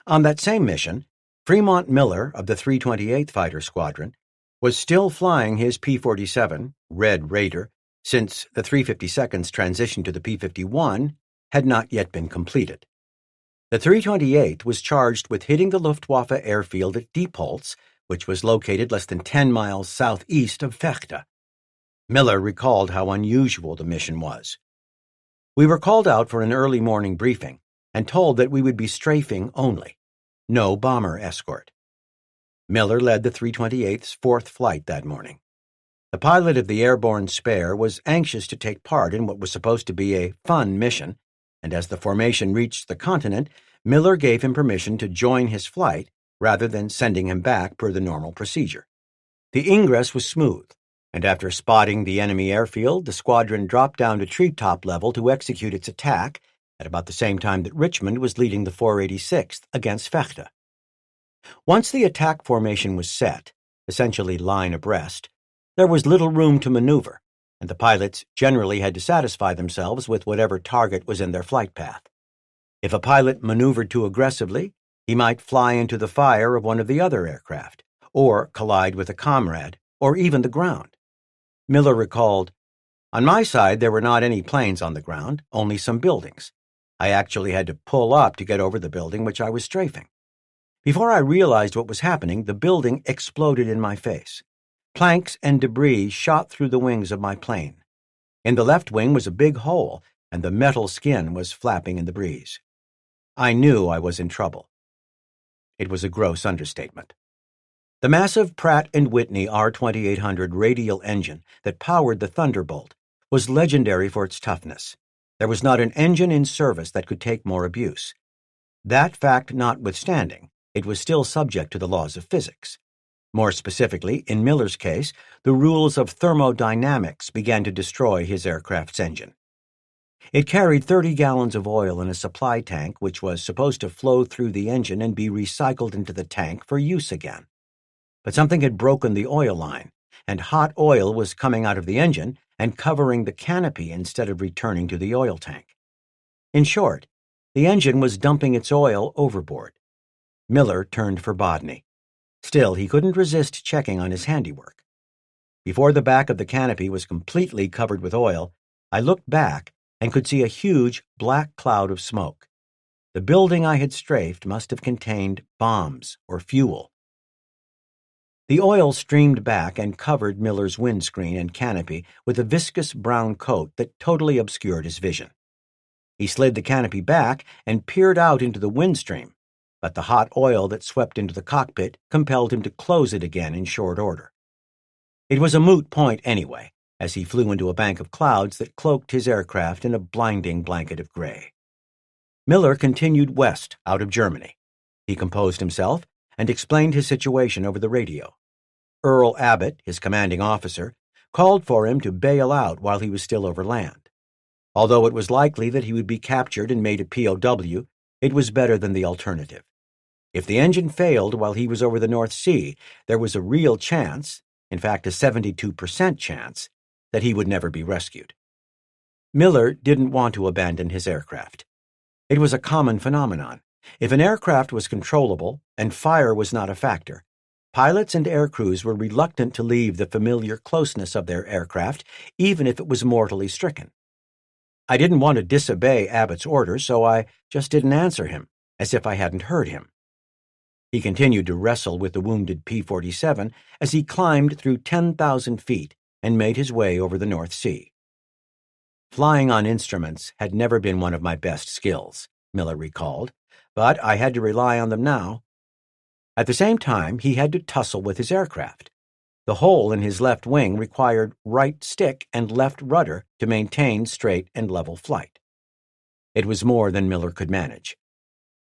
On that same mission, Fremont Miller of the 328th Fighter Squadron was still flying his P-47, Red Raider, since the 352nd's transition to the P-51 had not yet been completed. The 328th was charged with hitting the Luftwaffe airfield at Diepholz, which was located less than 10 miles southeast of Vechta. Miller recalled how unusual the mission was. We were called out for an early morning briefing and told that we would be strafing only. No bomber escort. Miller led the 328th's fourth flight that morning. The pilot of the airborne spare was anxious to take part in what was supposed to be a fun mission, and as the formation reached the continent, Miller gave him permission to join his flight rather than sending him back per the normal procedure. The ingress was smooth, and after spotting the enemy airfield, the squadron dropped down to treetop level to execute its attack at about the same time that Richmond was leading the 486th against Vechta. Once the attack formation was set, essentially line abreast, there was little room to maneuver, and the pilots generally had to satisfy themselves with whatever target was in their flight path. If a pilot maneuvered too aggressively, he might fly into the fire of one of the other aircraft, or collide with a comrade, or even the ground. Miller recalled, "On my side, there were not any planes on the ground, only some buildings. I actually had to pull up to get over the building which I was strafing. Before I realized what was happening, the building exploded in my face. Planks and debris shot through the wings of my plane. In the left wing was a big hole, and the metal skin was flapping in the breeze. I knew I was in trouble." It was a gross understatement. The massive Pratt & Whitney R2800 radial engine that powered the Thunderbolt was legendary for its toughness. There was not an engine in service that could take more abuse. That fact notwithstanding, it was still subject to the laws of physics. More specifically, in Miller's case, the rules of thermodynamics began to destroy his aircraft's engine. It carried 30 gallons of oil in a supply tank which was supposed to flow through the engine and be recycled into the tank for use again. But something had broken the oil line, and hot oil was coming out of the engine and covering the canopy instead of returning to the oil tank. In short, the engine was dumping its oil overboard. Miller turned for Bodney. Still, he couldn't resist checking on his handiwork. Before the back of the canopy was completely covered with oil, I looked back and could see a huge black cloud of smoke. The building I had strafed must have contained bombs or fuel. The oil streamed back and covered Miller's windscreen and canopy with a viscous brown coat that totally obscured his vision. He slid the canopy back and peered out into the windstream, but the hot oil that swept into the cockpit compelled him to close it again in short order. It was a moot point anyway, as he flew into a bank of clouds that cloaked his aircraft in a blinding blanket of gray. Miller continued west out of Germany. He composed himself and explained his situation over the radio. Earl Abbott, his commanding officer, called for him to bail out while he was still over land. Although it was likely that he would be captured and made a POW, it was better than the alternative. If the engine failed while he was over the North Sea, there was a real chance, in fact a 72% chance, that he would never be rescued. Miller didn't want to abandon his aircraft. It was a common phenomenon. If an aircraft was controllable and fire was not a factor, pilots and air crews were reluctant to leave the familiar closeness of their aircraft, even if it was mortally stricken. I didn't want to disobey Abbott's orders, so I just didn't answer him, as if I hadn't heard him. He continued to wrestle with the wounded P-47 as he climbed through 10,000 feet and made his way over the North Sea. Flying on instruments had never been one of my best skills, Miller recalled, but I had to rely on them now. At the same time, he had to tussle with his aircraft. The hole in his left wing required right stick and left rudder to maintain straight and level flight. It was more than Miller could manage.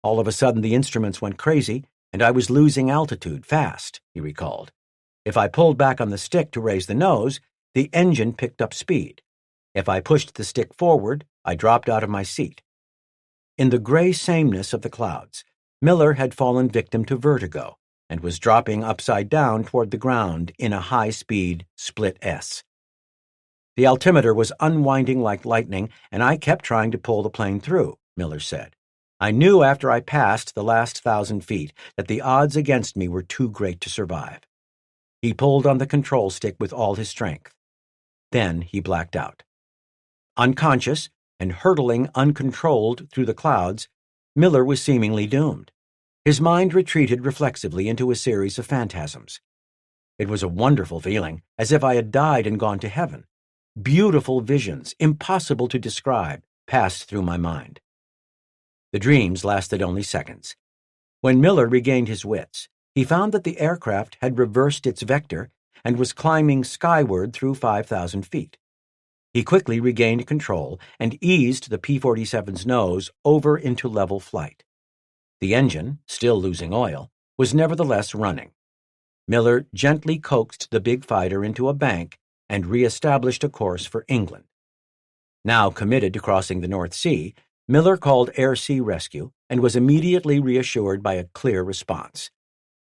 All of a sudden, the instruments went crazy, and I was losing altitude fast, he recalled. If I pulled back on the stick to raise the nose, the engine picked up speed. If I pushed the stick forward, I dropped out of my seat. In the gray sameness of the clouds, Miller had fallen victim to vertigo and was dropping upside down toward the ground in a high-speed split S. The altimeter was unwinding like lightning, and I kept trying to pull the plane through, Miller said. I knew after I passed the last 1,000 feet that the odds against me were too great to survive. He pulled on the control stick with all his strength. Then he blacked out. Unconscious and hurtling uncontrolled through the clouds, Miller was seemingly doomed. His mind retreated reflexively into a series of phantasms. It was a wonderful feeling, as if I had died and gone to heaven. Beautiful visions, impossible to describe, passed through my mind. The dreams lasted only seconds. When Miller regained his wits, he found that the aircraft had reversed its vector and was climbing skyward through 5,000 feet. He quickly regained control and eased the P-47's nose over into level flight. The engine, still losing oil, was nevertheless running. Miller gently coaxed the big fighter into a bank and re-established a course for England. Now committed to crossing the North Sea, Miller called air-sea rescue and was immediately reassured by a clear response.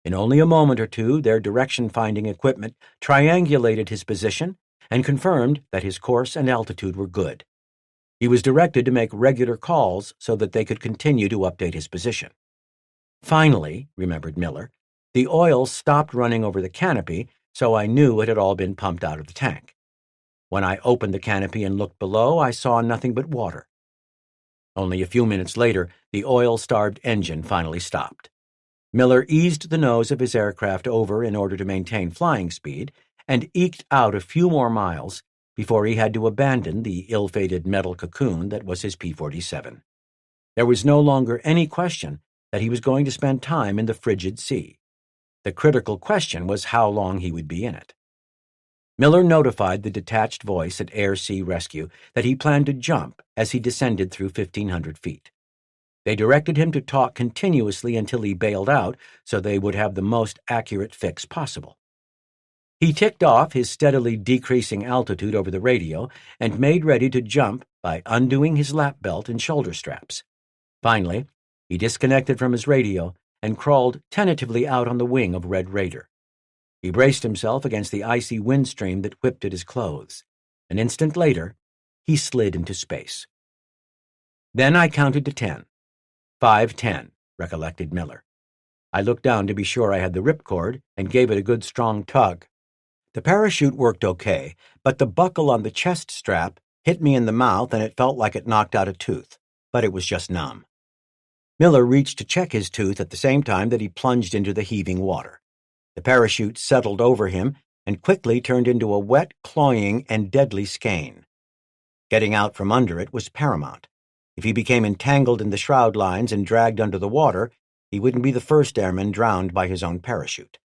In only a moment or two, their direction-finding equipment triangulated his position and confirmed that his course and altitude were good. He was directed to make regular calls so that they could continue to update his position. Finally, remembered Miller, the oil stopped running over the canopy, so I knew it had all been pumped out of the tank. When I opened the canopy and looked below, I saw nothing but water. Only a few minutes later, the oil-starved engine finally stopped. Miller eased the nose of his aircraft over in order to maintain flying speed and eked out a few more miles before he had to abandon the ill-fated metal cocoon that was his P-47. There was no longer any question that he was going to spend time in the frigid sea. The critical question was how long he would be in it. Miller notified the detached voice at Air-Sea Rescue that he planned to jump as he descended through 1,500 feet. They directed him to talk continuously until he bailed out so they would have the most accurate fix possible. He ticked off his steadily decreasing altitude over the radio and made ready to jump by undoing his lap belt and shoulder straps. Finally, he disconnected from his radio and crawled tentatively out on the wing of Red Raider. He braced himself against the icy windstream that whipped at his clothes. An instant later, he slid into space. Then I counted to 10. 5-10, recollected Miller. I looked down to be sure I had the ripcord and gave it a good strong tug. The parachute worked okay, but the buckle on the chest strap hit me in the mouth and it felt like it knocked out a tooth, but it was just numb. Miller reached to check his tooth at the same time that he plunged into the heaving water. The parachute settled over him and quickly turned into a wet, cloying, and deadly skein. Getting out from under it was paramount. If he became entangled in the shroud lines and dragged under the water, he wouldn't be the first airman drowned by his own parachute.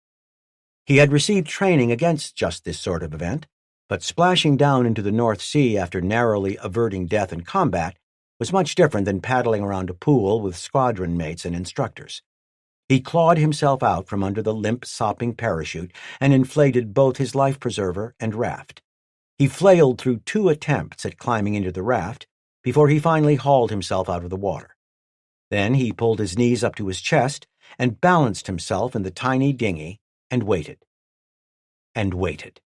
He had received training against just this sort of event, but splashing down into the North Sea after narrowly averting death in combat was much different than paddling around a pool with squadron mates and instructors. He clawed himself out from under the limp, sopping parachute and inflated both his life preserver and raft. He flailed through 2 attempts at climbing into the raft before he finally hauled himself out of the water. Then he pulled his knees up to his chest and balanced himself in the tiny dinghy and waited. And waited.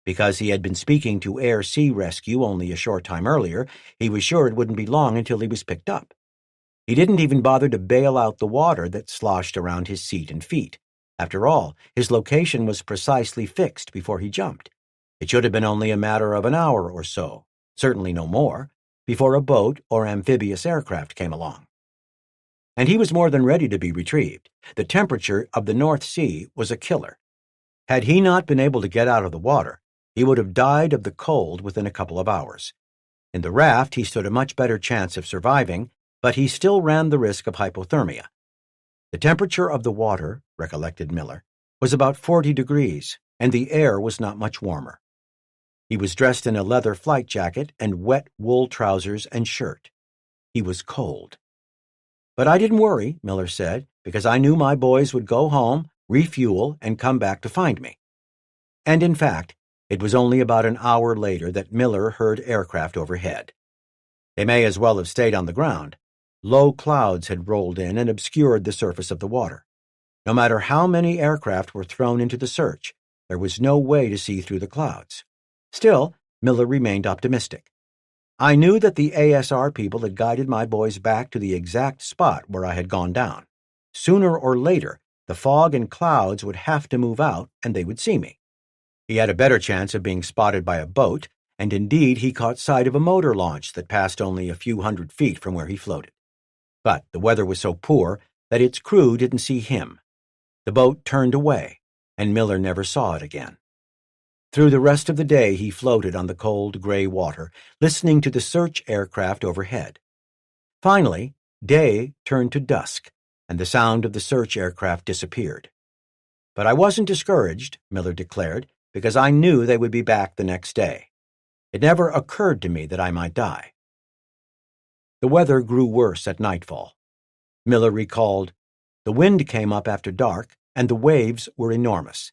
Because he had been speaking to Air-Sea Rescue only a short time earlier, he was sure it wouldn't be long until he was picked up. He didn't even bother to bail out the water that sloshed around his seat and feet. After all, his location was precisely fixed before he jumped. It should have been only a matter of an hour or so, certainly no more, before a boat or amphibious aircraft came along. And he was more than ready to be retrieved. The temperature of the North Sea was a killer. Had he not been able to get out of the water, he would have died of the cold within a couple of hours. In the raft, he stood a much better chance of surviving, but he still ran the risk of hypothermia. The temperature of the water, recollected Miller, was about 40 degrees, and the air was not much warmer. He was dressed in a leather flight jacket and wet wool trousers and shirt. He was cold. But I didn't worry, Miller said, because I knew my boys would go home, refuel, and come back to find me. And in fact, it was only about an hour later that Miller heard aircraft overhead. They may as well have stayed on the ground. Low clouds had rolled in and obscured the surface of the water. No matter how many aircraft were thrown into the search, there was no way to see through the clouds. Still, Miller remained optimistic. I knew that the ASR people had guided my boys back to the exact spot where I had gone down. Sooner or later, the fog and clouds would have to move out and they would see me. He had a better chance of being spotted by a boat, and indeed he caught sight of a motor launch that passed only a few 100 feet from where he floated. But the weather was so poor that its crew didn't see him. The boat turned away, and Miller never saw it again. Through the rest of the day he floated on the cold, gray water, listening to the search aircraft overhead. Finally, day turned to dusk, and the sound of the search aircraft disappeared. But I wasn't discouraged, Miller declared, because I knew they would be back the next day. It never occurred to me that I might die. The weather grew worse at nightfall. Miller recalled, "The wind came up after dark, and the waves were enormous.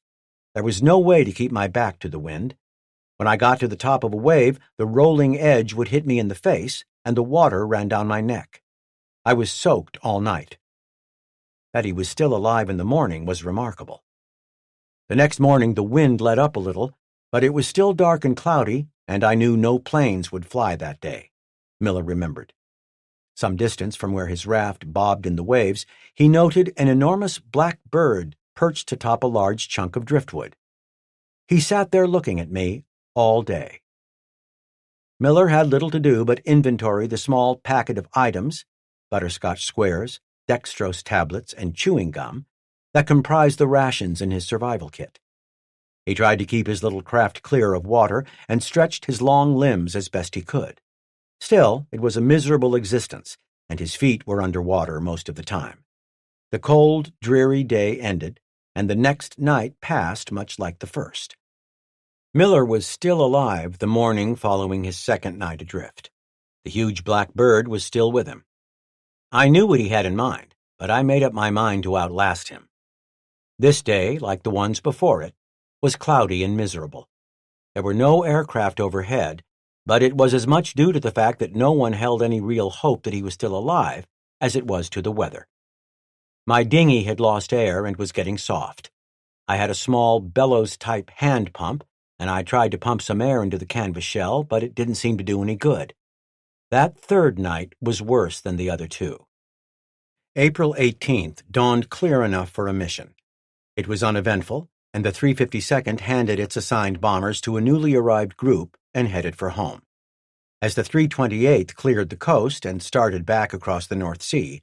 There was no way to keep my back to the wind. When I got to the top of a wave, the rolling edge would hit me in the face, and the water ran down my neck. I was soaked all night." That he was still alive in the morning was remarkable. The next morning the wind let up a little, but it was still dark and cloudy, and I knew no planes would fly that day, Miller remembered. Some distance from where his raft bobbed in the waves, he noted an enormous black bird perched atop a large chunk of driftwood. He sat there looking at me all day. Miller had little to do but inventory the small packet of items, butterscotch squares, dextrose tablets, and chewing gum, that comprised the rations in his survival kit. He tried to keep his little craft clear of water and stretched his long limbs as best he could. Still, it was a miserable existence, and his feet were under water most of the time. The cold, dreary day ended, and the next night passed much like the first. Miller was still alive the morning following his second night adrift. The huge black bird was still with him. I knew what he had in mind, but I made up my mind to outlast him. This day, like the ones before it, was cloudy and miserable. There were no aircraft overhead, but it was as much due to the fact that no one held any real hope that he was still alive as it was to the weather. My dinghy had lost air and was getting soft. I had a small bellows-type hand pump, and I tried to pump some air into the canvas shell, but it didn't seem to do any good. That third night was worse than the other two. April 18th dawned clear enough for a mission. It was uneventful, and the 352nd handed its assigned bombers to a newly arrived group and headed for home. As the 328th cleared the coast and started back across the North Sea,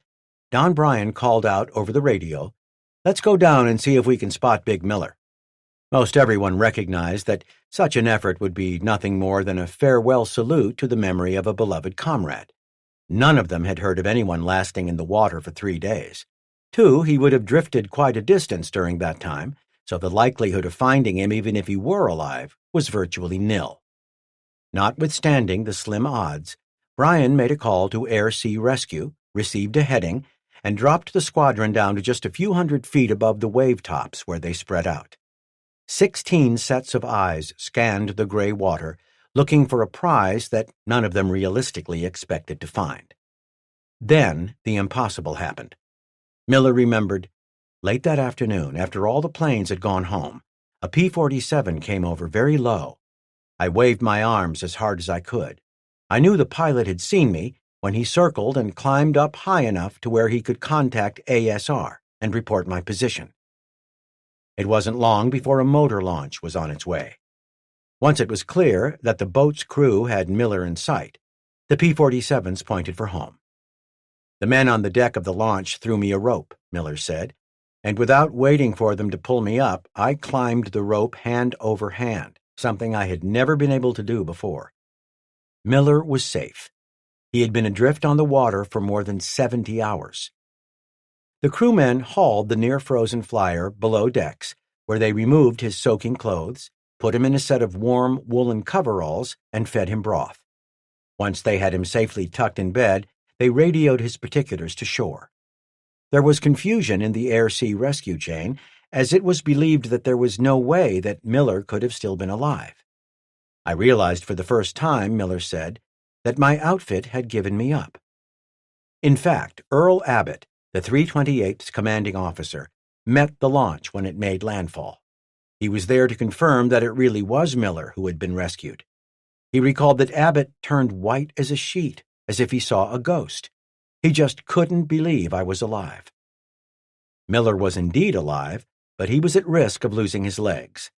Don Bryan called out over the radio, "Let's go down and see if we can spot Big Miller." Most everyone recognized that such an effort would be nothing more than a farewell salute to the memory of a beloved comrade. None of them had heard of anyone lasting in the water for 3 days. Too, he would have drifted quite a distance during that time, so the likelihood of finding him, even if he were alive, was virtually nil. Notwithstanding the slim odds, Bryan made a call to Air-Sea Rescue, received a heading, and dropped the squadron down to just a few 100 feet above the wave tops where they spread out. 16 sets of eyes scanned the gray water, looking for a prize that none of them realistically expected to find. Then the impossible happened. Miller remembered, late that afternoon, after all the planes had gone home, a P-47 came over very low. I waved my arms as hard as I could. I knew the pilot had seen me when he circled and climbed up high enough to where he could contact ASR and report my position. It wasn't long before a motor launch was on its way. Once it was clear that the boat's crew had Miller in sight, the P-47s pointed for home. "The men on the deck of the launch threw me a rope," Miller said, "and without waiting for them to pull me up, I climbed the rope hand over hand, something I had never been able to do before." Miller was safe. He had been adrift on the water for more than 70 hours. The crewmen hauled the near-frozen flyer below decks, where they removed his soaking clothes, put him in a set of warm woolen coveralls, and fed him broth. Once they had him safely tucked in bed, they radioed his particulars to shore. There was confusion in the air-sea rescue chain, as it was believed that there was no way that Miller could have still been alive. "I realized for the first time," Miller said, "that my outfit had given me up." In fact, Earl Abbott, the 328th's commanding officer, met the launch when it made landfall. He was there to confirm that it really was Miller who had been rescued. He recalled that Abbott turned white as a sheet, as if he saw a ghost. He just couldn't believe I was alive. Miller was indeed alive, but he was at risk of losing his legs.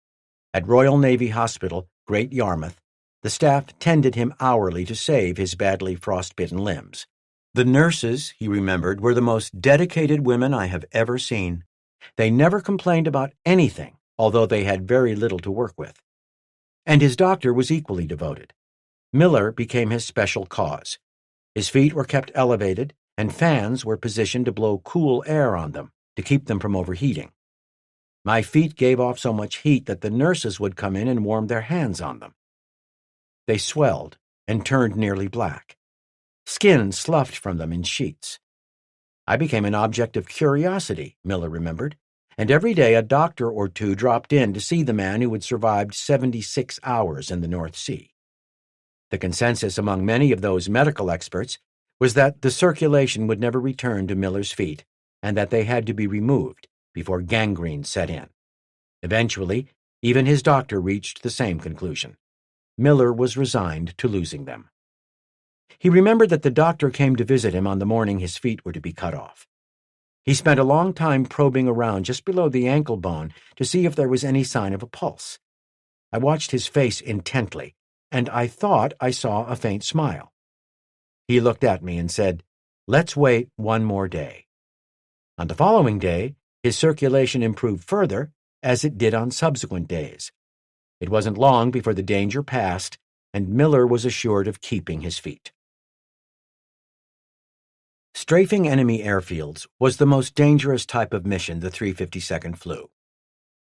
At Royal Navy Hospital, Great Yarmouth, the staff tended him hourly to save his badly frostbitten limbs. The nurses, he remembered, were the most dedicated women I have ever seen. They never complained about anything, although they had very little to work with. And his doctor was equally devoted. Miller became his special cause. His feet were kept elevated, and fans were positioned to blow cool air on them to keep them from overheating. My feet gave off so much heat that the nurses would come in and warm their hands on them. They swelled and turned nearly black. Skin sloughed from them in sheets. I became an object of curiosity, Miller remembered, and every day a doctor or two dropped in to see the man who had survived 76 hours in the North Sea. The consensus among many of those medical experts was that the circulation would never return to Miller's feet and that they had to be removed before gangrene set in. Eventually, even his doctor reached the same conclusion. Miller was resigned to losing them. He remembered that the doctor came to visit him on the morning his feet were to be cut off. He spent a long time probing around just below the ankle bone to see if there was any sign of a pulse. I watched his face intently, and I thought I saw a faint smile. He looked at me and said, "Let's wait one more day." On the following day, his circulation improved further, as it did on subsequent days. It wasn't long before the danger passed, and Miller was assured of keeping his feet. Strafing enemy airfields was the most dangerous type of mission the 352nd flew.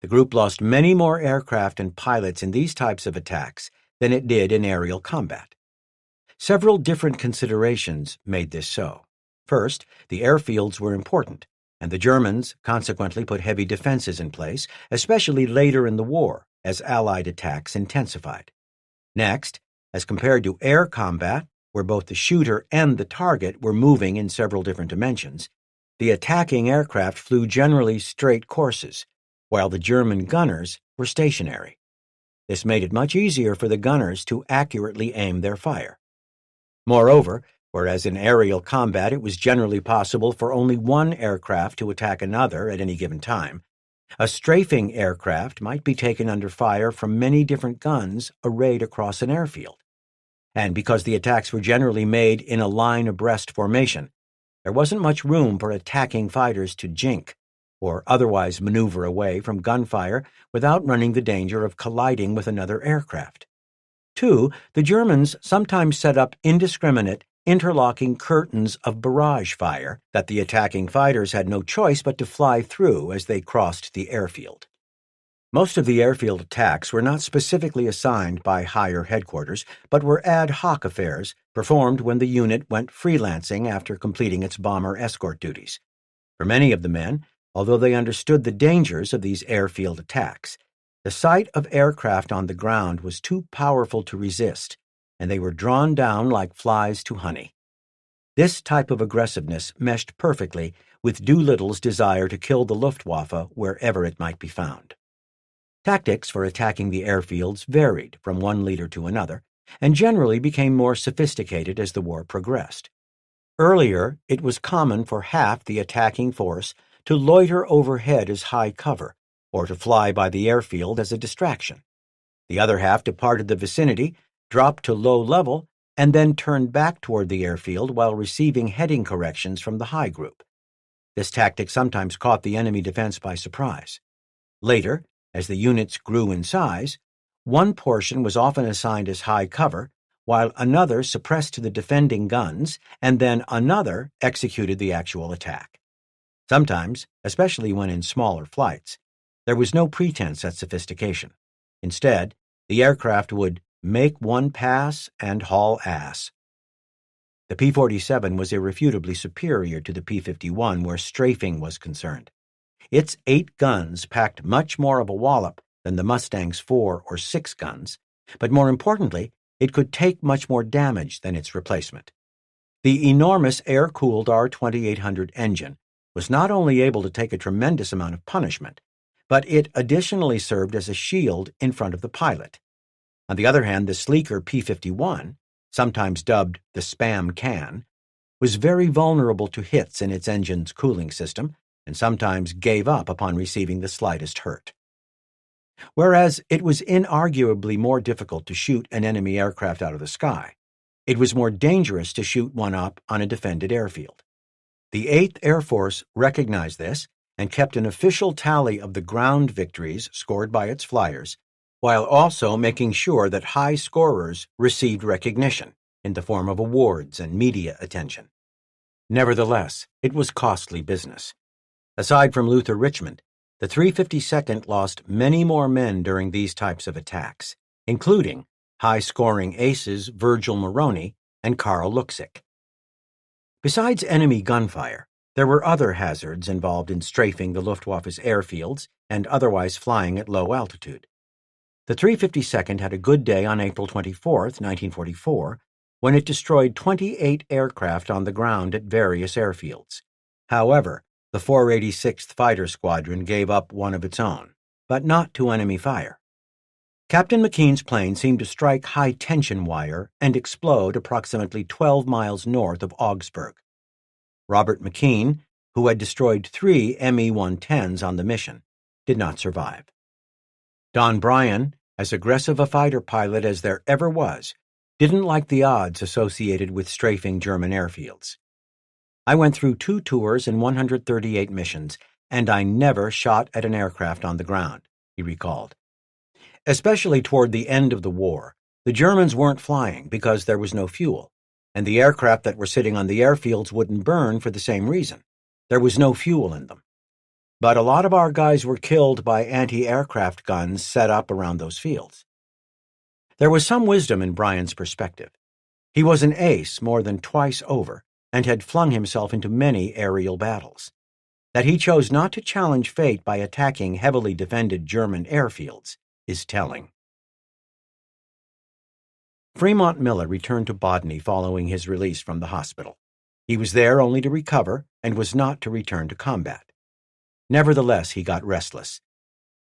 The group lost many more aircraft and pilots in these types of attacks than it did in aerial combat. Several different considerations made this so. First, the airfields were important, and the Germans consequently put heavy defenses in place, especially later in the war, as Allied attacks intensified. Next, as compared to air combat, where both the shooter and the target were moving in several different dimensions, the attacking aircraft flew generally straight courses, while the German gunners were stationary. This made it much easier for the gunners to accurately aim their fire. Moreover, whereas in aerial combat it was generally possible for only one aircraft to attack another at any given time, a strafing aircraft might be taken under fire from many different guns arrayed across an airfield. And because the attacks were generally made in a line abreast formation, there wasn't much room for attacking fighters to jink or otherwise maneuver away from gunfire without running the danger of colliding with another aircraft. 2, the Germans sometimes set up indiscriminate, interlocking curtains of barrage fire that the attacking fighters had no choice but to fly through as they crossed the airfield. Most of the airfield attacks were not specifically assigned by higher headquarters, but were ad hoc affairs performed when the unit went freelancing after completing its bomber escort duties. For many of the men, although they understood the dangers of these airfield attacks, the sight of aircraft on the ground was too powerful to resist, and they were drawn down like flies to honey. This type of aggressiveness meshed perfectly with Doolittle's desire to kill the Luftwaffe wherever it might be found. Tactics for attacking the airfields varied from one leader to another, and generally became more sophisticated as the war progressed. Earlier, it was common for half the attacking force to loiter overhead as high cover, or to fly by the airfield as a distraction. The other half departed the vicinity, dropped to low level, and then turned back toward the airfield while receiving heading corrections from the high group. This tactic sometimes caught the enemy defense by surprise. Later, as the units grew in size, one portion was often assigned as high cover, while another suppressed the defending guns, and then another executed the actual attack. Sometimes, especially when in smaller flights, there was no pretense at sophistication. Instead, the aircraft would make one pass and haul ass. The P-47 was irrefutably superior to the P-51 where strafing was concerned. Its 8 guns packed much more of a wallop than the Mustang's 4 or 6 guns, but more importantly, it could take much more damage than its replacement. The enormous air-cooled R-2800 engine was not only able to take a tremendous amount of punishment, but it additionally served as a shield in front of the pilot. On the other hand, the sleeker P-51, sometimes dubbed the spam can, was very vulnerable to hits in its engine's cooling system and sometimes gave up upon receiving the slightest hurt. Whereas it was inarguably more difficult to shoot an enemy aircraft out of the sky, it was more dangerous to shoot one up on a defended airfield. The 8th Air Force recognized this and kept an official tally of the ground victories scored by its flyers, while also making sure that high scorers received recognition in the form of awards and media attention. Nevertheless, it was costly business. Aside from Luther Richmond, the 352nd lost many more men during these types of attacks, including high-scoring aces Virgil Maroney and Karl Luksic. Besides enemy gunfire, there were other hazards involved in strafing the Luftwaffe's airfields and otherwise flying at low altitude. The 352nd had a good day on April 24, 1944, when it destroyed 28 aircraft on the ground at various airfields. However, the 486th Fighter Squadron gave up one of its own, but not to enemy fire. Captain McKean's plane seemed to strike high-tension wire and explode approximately 12 miles north of Augsburg. Robert McKean, who had destroyed 3 Me-110s on the mission, did not survive. Don Bryan, as aggressive a fighter pilot as there ever was, didn't like the odds associated with strafing German airfields. "I went through 2 tours and 138 missions, and I never shot at an aircraft on the ground," he recalled. Especially toward the end of the war, the Germans weren't flying because there was no fuel, and the aircraft that were sitting on the airfields wouldn't burn for the same reason. There was no fuel in them. But a lot of our guys were killed by anti-aircraft guns set up around those fields. There was some wisdom in Bryan's perspective. He was an ace more than twice over and had flung himself into many aerial battles. That he chose not to challenge fate by attacking heavily defended German airfields is telling. Fremont Miller returned to Bodney following his release from the hospital. He was there only to recover and was not to return to combat. Nevertheless, he got restless.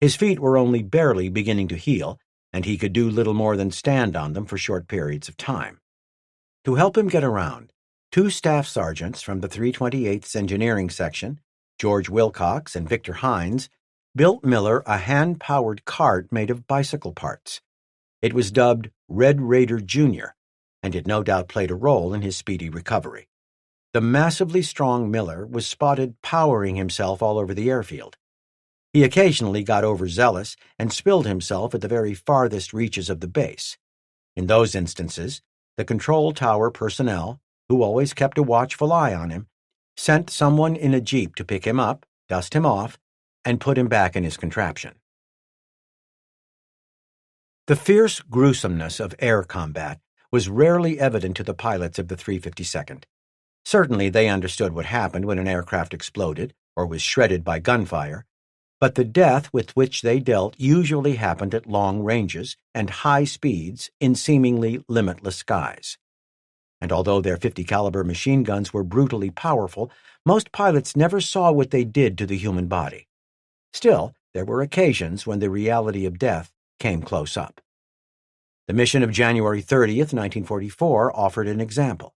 His feet were only barely beginning to heal, and he could do little more than stand on them for short periods of time. To help him get around, 2 staff sergeants from the 328th's engineering section, George Wilcox and Victor Hines, built Miller a hand-powered cart made of bicycle parts. It was dubbed Red Raider Jr., and it no doubt played a role in his speedy recovery. The massively strong Miller was spotted powering himself all over the airfield. He occasionally got overzealous and spilled himself at the very farthest reaches of the base. In those instances, the control tower personnel, who always kept a watchful eye on him, sent someone in a jeep to pick him up, dust him off, and put him back in his contraption. The fierce gruesomeness of air combat was rarely evident to the pilots of the 352nd. Certainly they understood what happened when an aircraft exploded or was shredded by gunfire, but the death with which they dealt usually happened at long ranges and high speeds in seemingly limitless skies. And although their 50-caliber machine guns were brutally powerful, most pilots never saw what they did to the human body. Still, there were occasions when the reality of death came close up. The mission of January 30th, 1944 offered an example.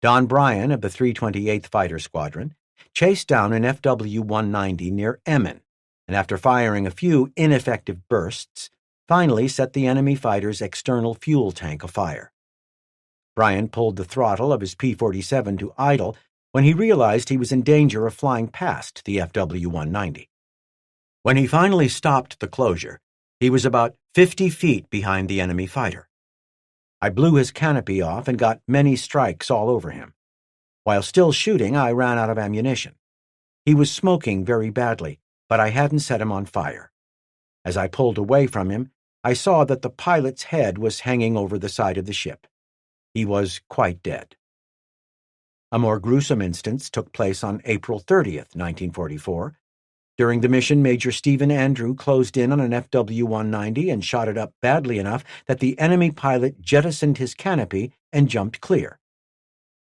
Don Bryan of the 328th Fighter Squadron chased down an FW-190 near Emmen, and after firing a few ineffective bursts, finally set the enemy fighter's external fuel tank afire. Bryan pulled the throttle of his P-47 to idle when he realized he was in danger of flying past the FW-190. When he finally stopped the closure, he was about 50 feet behind the enemy fighter. I blew his canopy off and got many strikes all over him. While still shooting, I ran out of ammunition. He was smoking very badly, but I hadn't set him on fire. As I pulled away from him, I saw that the pilot's head was hanging over the side of the ship. He was quite dead. A more gruesome instance took place on April 30th, 1944. During the mission, Major Stephen Andrew closed in on an FW-190 and shot it up badly enough that the enemy pilot jettisoned his canopy and jumped clear.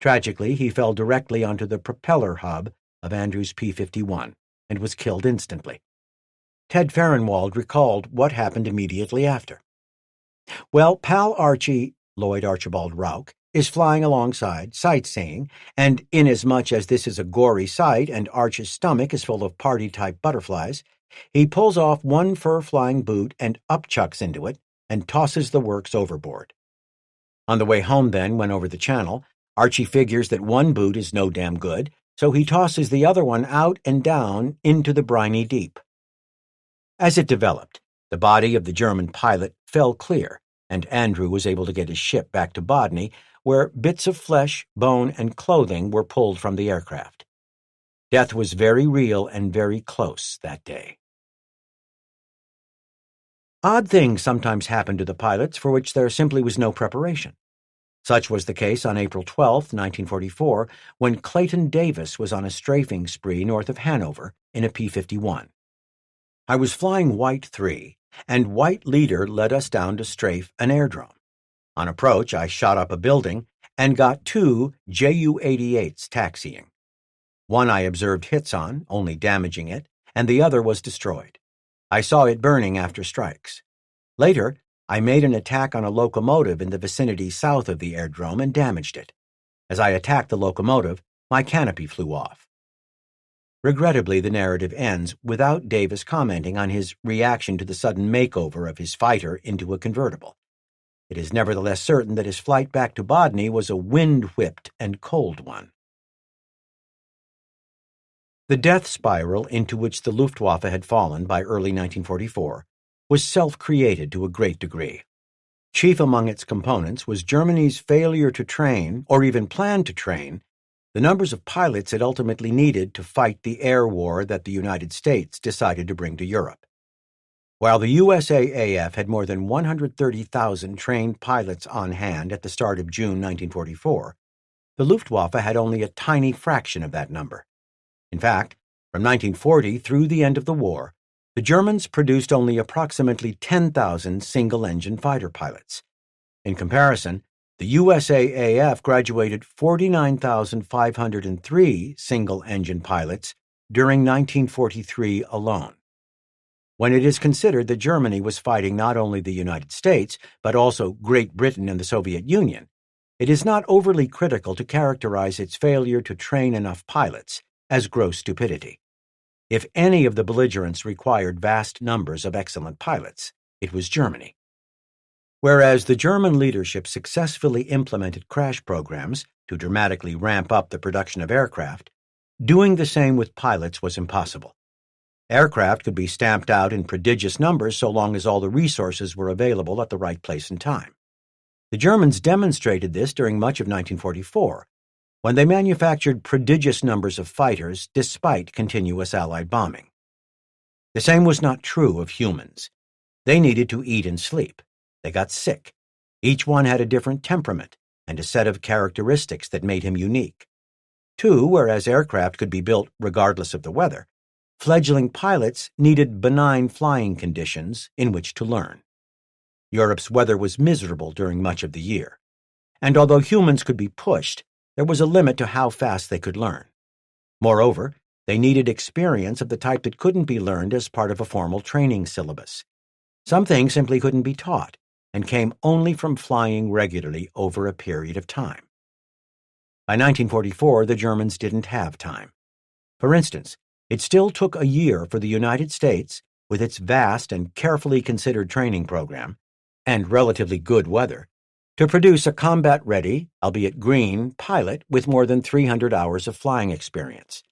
Tragically, he fell directly onto the propeller hub of Andrew's P-51 and was killed instantly. Ted Fahrenwald recalled what happened immediately after. Well, pal Archie, Lloyd Archibald Rauch, is flying alongside, sightseeing, and inasmuch as this is a gory sight and Arch's stomach is full of party-type butterflies, he pulls off one fur-flying boot and upchucks into it and tosses the works overboard. On the way home, then, when over the channel, Archie figures that one boot is no damn good, so he tosses the other one out and down into the briny deep. As it developed, the body of the German pilot fell clear, and Andrew was able to get his ship back to Bodney, where bits of flesh, bone, and clothing were pulled from the aircraft. Death was very real and very close that day. Odd things sometimes happen to the pilots for which there simply was no preparation. Such was the case on April 12, 1944, when Clayton Davis was on a strafing spree north of Hanover in a P-51. I was flying White 3, and White Leader led us down to strafe an airdrome. On approach, I shot up a building and got two Ju-88s taxiing. One I observed hits on, only damaging it, and the other was destroyed. I saw it burning after strikes. Later, I made an attack on a locomotive in the vicinity south of the airdrome and damaged it. As I attacked the locomotive, my canopy flew off. Regrettably, the narrative ends without Davis commenting on his reaction to the sudden makeover of his fighter into a convertible. It is nevertheless certain that his flight back to Bodney was a wind-whipped and cold one. The death spiral into which the Luftwaffe had fallen by early 1944 was self-created to a great degree. Chief among its components was Germany's failure to train, or even plan to train, the numbers of pilots it ultimately needed to fight the air war that the United States decided to bring to Europe. While the USAAF had more than 130,000 trained pilots on hand at the start of June 1944, the Luftwaffe had only a tiny fraction of that number. In fact, from 1940 through the end of the war, the Germans produced only approximately 10,000 single-engine fighter pilots. In comparison, the USAAF graduated 49,503 single-engine pilots during 1943 alone. When it is considered that Germany was fighting not only the United States, but also Great Britain and the Soviet Union, it is not overly critical to characterize its failure to train enough pilots as gross stupidity. If any of the belligerents required vast numbers of excellent pilots, it was Germany. Whereas the German leadership successfully implemented crash programs to dramatically ramp up the production of aircraft, doing the same with pilots was impossible. Aircraft could be stamped out in prodigious numbers so long as all the resources were available at the right place and time. The Germans demonstrated this during much of 1944, when they manufactured prodigious numbers of fighters despite continuous Allied bombing. The same was not true of humans. They needed to eat and sleep. They got sick. Each one had a different temperament and a set of characteristics that made him unique. Too, whereas aircraft could be built regardless of the weather, fledgling pilots needed benign flying conditions in which to learn. Europe's weather was miserable during much of the year, and although humans could be pushed, there was a limit to how fast they could learn. Moreover, they needed experience of the type that couldn't be learned as part of a formal training syllabus. Some things simply couldn't be taught and came only from flying regularly over a period of time. By 1944, the Germans didn't have time. For instance, it still took a year for the United States, with its vast and carefully considered training program, and relatively good weather, to produce a combat-ready, albeit green, pilot with more than 300 hours of flying experience.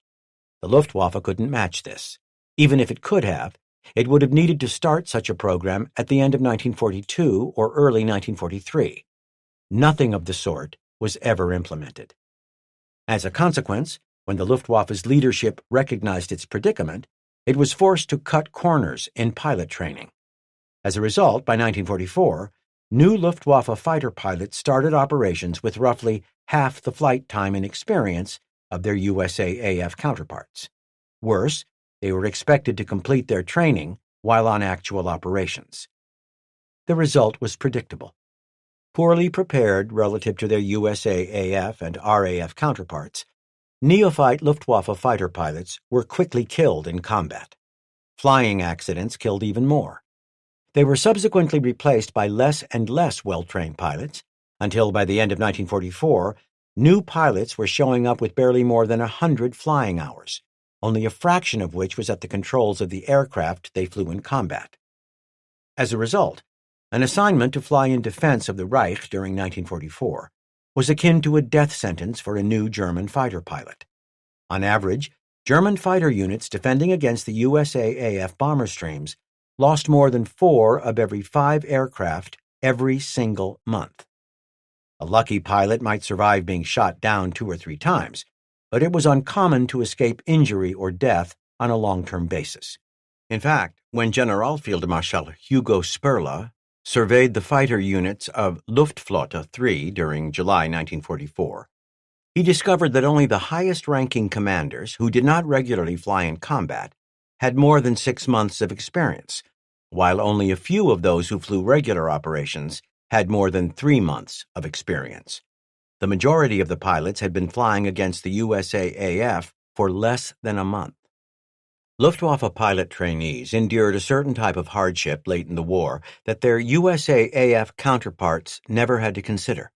The Luftwaffe couldn't match this. Even if it could have, it would have needed to start such a program at the end of 1942 or early 1943. Nothing of the sort was ever implemented. As a consequence, when the Luftwaffe's leadership recognized its predicament, it was forced to cut corners in pilot training. As a result, by 1944, new Luftwaffe fighter pilots started operations with roughly half the flight time and experience of their USAAF counterparts. Worse, they were expected to complete their training while on actual operations. The result was predictable. Poorly prepared relative to their USAAF and RAF counterparts, neophyte Luftwaffe fighter pilots were quickly killed in combat. Flying accidents killed even more. They were subsequently replaced by less and less well-trained pilots, until by the end of 1944, new pilots were showing up with barely more than 100 flying hours, only a fraction of which was at the controls of the aircraft they flew in combat. As a result, an assignment to fly in defense of the Reich during 1944 was akin to a death sentence for a new German fighter pilot. On average, German fighter units defending against the USAAF bomber streams lost more than 4 of every 5 aircraft every single month. A lucky pilot might survive being shot down 2 or 3 times, but it was uncommon to escape injury or death on a long-term basis. In fact, when Generalfeldmarschall Hugo Spurla surveyed the fighter units of Luftflotte 3 during July 1944, he discovered that only the highest-ranking commanders who did not regularly fly in combat had more than 6 months of experience, while only a few of those who flew regular operations had more than 3 months of experience. The majority of the pilots had been flying against the USAAF for less than a month. Luftwaffe pilot trainees endured a certain type of hardship late in the war that their USAAF counterparts never had to consider.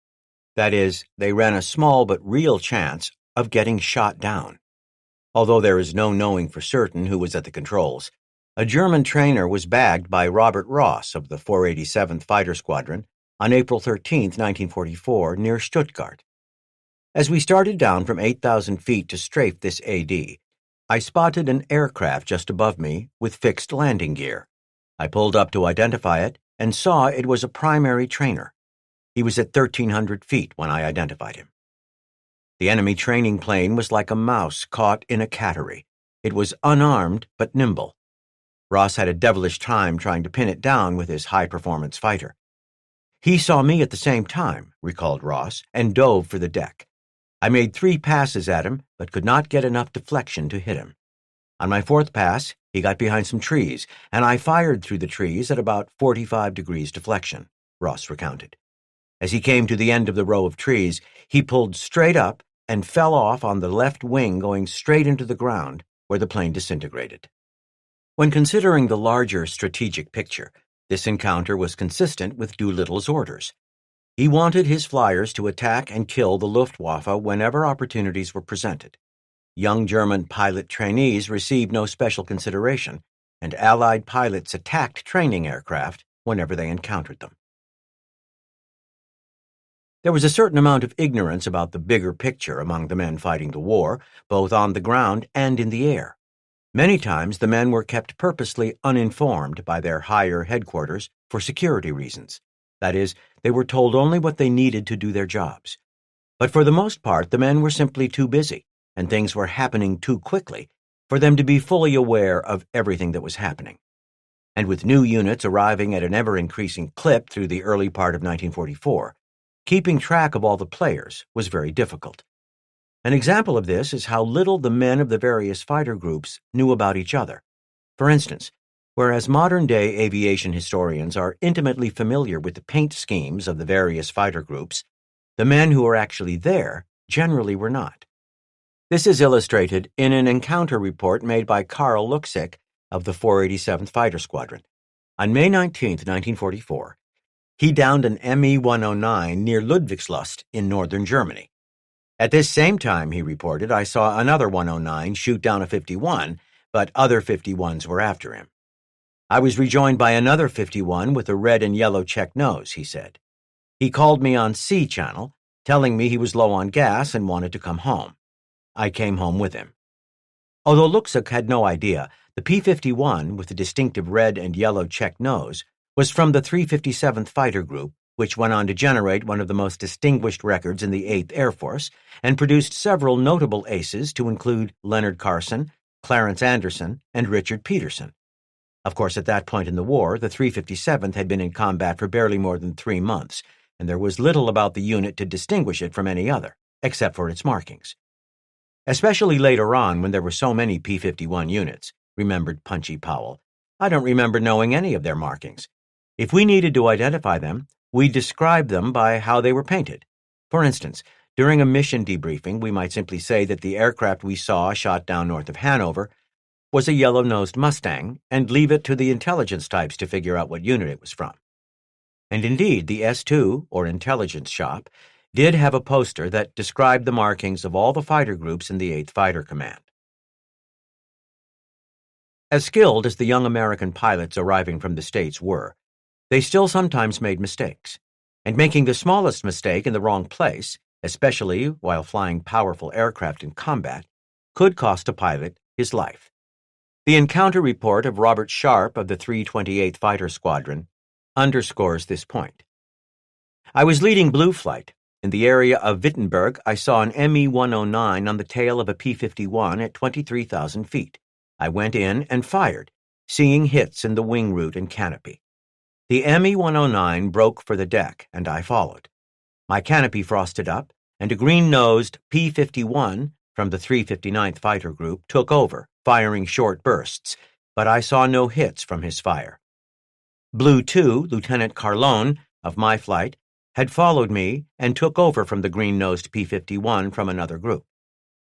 That is, they ran a small but real chance of getting shot down. Although there is no knowing for certain who was at the controls, a German trainer was bagged by Robert Ross of the 487th Fighter Squadron on April 13, 1944, near Stuttgart. As we started down from 8,000 feet to strafe this AD, I spotted an aircraft just above me with fixed landing gear. I pulled up to identify it and saw it was a primary trainer. He was at 1,300 feet when I identified him. The enemy training plane was like a mouse caught in a cattery. It was unarmed but nimble. Ross had a devilish time trying to pin it down with his high-performance fighter. He saw me at the same time, recalled Ross, and dove for the deck. I made 3 passes at him, but could not get enough deflection to hit him. On my 4th pass, he got behind some trees, and I fired through the trees at about 45 degrees deflection, Ross recounted. As he came to the end of the row of trees, he pulled straight up and fell off on the left wing, going straight into the ground, where the plane disintegrated. When considering the larger strategic picture, this encounter was consistent with Doolittle's orders. He wanted his flyers to attack and kill the Luftwaffe whenever opportunities were presented. Young German pilot trainees received no special consideration, and Allied pilots attacked training aircraft whenever they encountered them. There was a certain amount of ignorance about the bigger picture among the men fighting the war, both on the ground and in the air. Many times the men were kept purposely uninformed by their higher headquarters for security reasons. That is, they were told only what they needed to do their jobs. But for the most part, the men were simply too busy, and things were happening too quickly for them to be fully aware of everything that was happening. And with new units arriving at an ever-increasing clip through the early part of 1944, keeping track of all the players was very difficult. An example of this is how little the men of the various fighter groups knew about each other. For instance, whereas modern-day aviation historians are intimately familiar with the paint schemes of the various fighter groups, the men who were actually there generally were not. This is illustrated in an encounter report made by Karl Luxick of the 487th Fighter Squadron. On May 19, 1944, he downed an Me-109 near Ludwigslust in northern Germany. At this same time, he reported, I saw another 109 shoot down a 51, but other 51s were after him. I was rejoined by another 51 with a red and yellow check nose, he said. He called me on C channel, telling me he was low on gas and wanted to come home. I came home with him. Although Luxick had no idea, the P-51 with the distinctive red and yellow check nose was from the 357th Fighter Group, which went on to generate one of the most distinguished records in the 8th Air Force and produced several notable aces to include Leonard Carson, Clarence Anderson, and Richard Peterson. Of course, at that point in the war, the 357th had been in combat for barely more than 3 months, and there was little about the unit to distinguish it from any other, except for its markings. Especially later on, when there were so many P-51 units, remembered Punchy Powell, I don't remember knowing any of their markings. If we needed to identify them, we described them by how they were painted. For instance, during a mission debriefing, we might simply say that the aircraft we saw shot down north of Hanover was a yellow-nosed Mustang and leave it to the intelligence types to figure out what unit it was from. And indeed, the S2, or intelligence shop, did have a poster that described the markings of all the fighter groups in the 8th Fighter Command. As skilled as the young American pilots arriving from the States were, they still sometimes made mistakes. And making the smallest mistake in the wrong place, especially while flying powerful aircraft in combat, could cost a pilot his life. The encounter report of Robert Sharp of the 328th Fighter Squadron underscores this point. I was leading Blue Flight. In the area of Wittenberg, I saw an Me-109 on the tail of a P-51 at 23,000 feet. I went in and fired, seeing hits in the wing root and canopy. The Me-109 broke for the deck, and I followed. My canopy frosted up, and a green-nosed P-51 from the 359th Fighter Group took over, firing short bursts, but I saw no hits from his fire. Blue 2, Lieutenant Carlone, of my flight, had followed me and took over from the green-nosed P-51 from another group.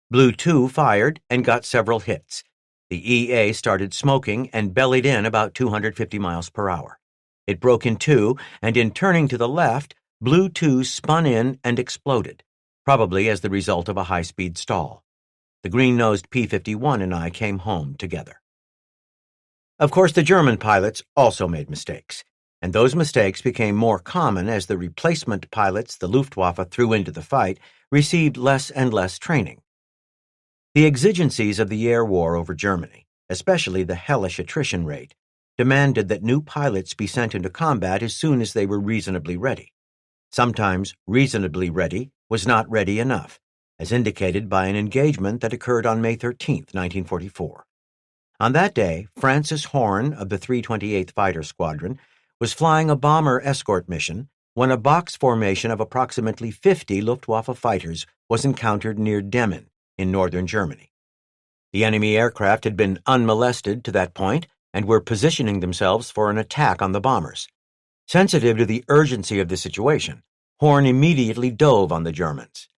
Blue 2 fired and got several hits. The EA started smoking and bellied in about 250 miles per hour. It broke in two, and in turning to the left, Blue 2 spun in and exploded, probably as the result of a high-speed stall. The green-nosed P-51 and I came home together. Of course, the German pilots also made mistakes, and those mistakes became more common as the replacement pilots the Luftwaffe threw into the fight received less and less training. The exigencies of the air war over Germany, especially the hellish attrition rate, demanded that new pilots be sent into combat as soon as they were reasonably ready. Sometimes reasonably ready was not ready enough, as indicated by an engagement that occurred on May 13, 1944. On that day, Francis Horn of the 328th Fighter Squadron was flying a bomber escort mission when a box formation of approximately 50 Luftwaffe fighters was encountered near Demmin in northern Germany. The enemy aircraft had been unmolested to that point and were positioning themselves for an attack on the bombers. Sensitive to the urgency of the situation, Horn immediately dove on the Germans.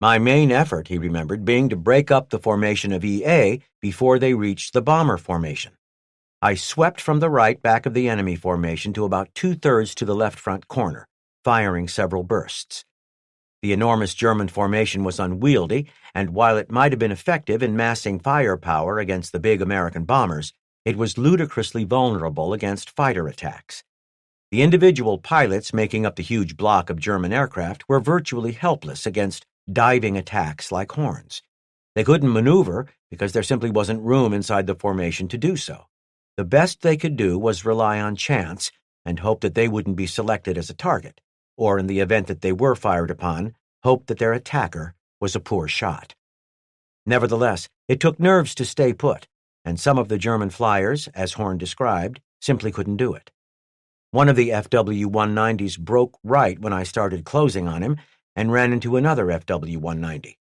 My main effort, he remembered, being to break up the formation of EA before they reached the bomber formation. I swept from the right back of the enemy formation to about 2/3 to the left front corner, firing several bursts. The enormous German formation was unwieldy, and while it might have been effective in massing firepower against the big American bombers, it was ludicrously vulnerable against fighter attacks. The individual pilots making up the huge block of German aircraft were virtually helpless against diving attacks like Horn's. They couldn't maneuver because there simply wasn't room inside the formation to do so. The best they could do was rely on chance and hope that they wouldn't be selected as a target, or in the event that they were fired upon, hope that their attacker was a poor shot. Nevertheless, it took nerves to stay put, and some of the German flyers, as Horn described, simply couldn't do it. One of the FW-190s broke right when I started closing on him and ran into another FW-190.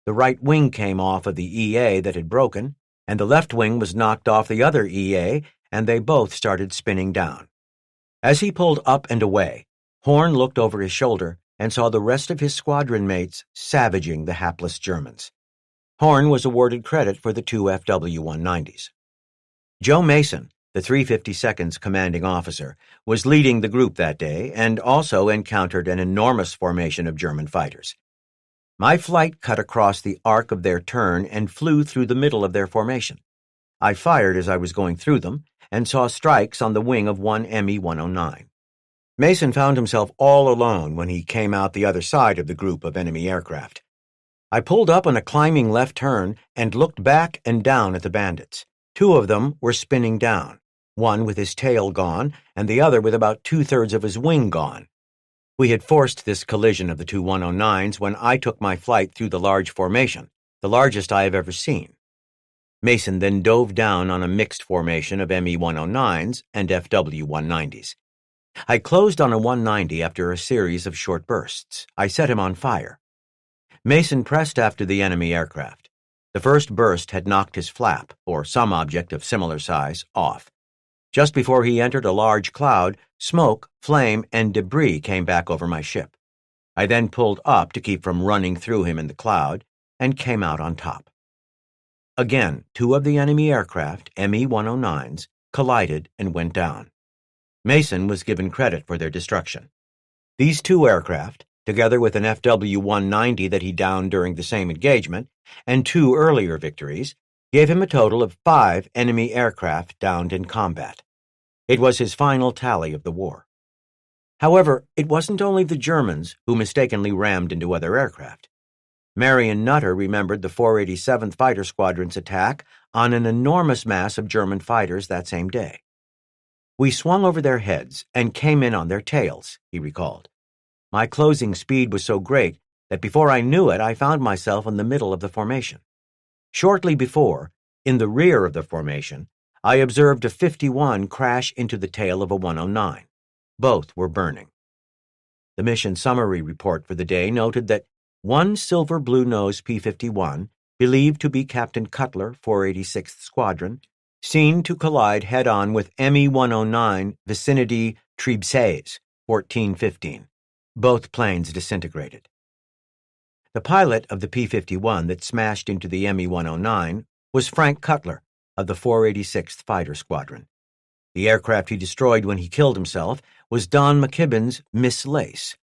The right wing came off of the EA that had broken, and the left wing was knocked off the other EA, and they both started spinning down. As he pulled up and away, Horn looked over his shoulder and saw the rest of his squadron mates savaging the hapless Germans. Horn was awarded credit for the two FW-190s. Joe Mason, the 352nd's commanding officer, was leading the group that day and also encountered an enormous formation of German fighters. My flight cut across the arc of their turn and flew through the middle of their formation. I fired as I was going through them and saw strikes on the wing of one Me-109. Mason found himself all alone when he came out the other side of the group of enemy aircraft. I pulled up on a climbing left turn and looked back and down at the bandits. Two of them were spinning down, one with his tail gone and the other with about 2/3 of his wing gone. We had forced this collision of the two 109s when I took my flight through the large formation, the largest I have ever seen. Mason then dove down on a mixed formation of Me-109s and FW-190s. I closed on a 190 after a series of short bursts. I set him on fire. Mason pressed after the enemy aircraft. The first burst had knocked his flap, or some object of similar size, off. Just before he entered a large cloud, smoke, flame, and debris came back over my ship. I then pulled up to keep from running through him in the cloud and came out on top. Again, two of the enemy aircraft, Me-109s, collided and went down. Mason was given credit for their destruction. These two aircraft, together with an FW-190 that he downed during the same engagement, and two earlier victories, gave him a total of 5 enemy aircraft downed in combat. It was his final tally of the war. However, it wasn't only the Germans who mistakenly rammed into other aircraft. Marion Nutter remembered the 487th Fighter Squadron's attack on an enormous mass of German fighters that same day. "We swung over their heads and came in on their tails," he recalled. "My closing speed was so great that before I knew it, I found myself in the middle of the formation. Shortly before, in the rear of the formation, I observed a 51 crash into the tail of a 109. Both were burning." The mission summary report for the day noted that one silver blue-nose P-51, believed to be Captain Cutler, 486th Squadron, seen to collide head-on with Me-109 vicinity Trebsaes, 1415. Both planes disintegrated. The pilot of the P-51 that smashed into the Me-109 was Frank Cutler of the 486th Fighter Squadron. The aircraft he destroyed when he killed himself was Don McKibben's Miss Lace.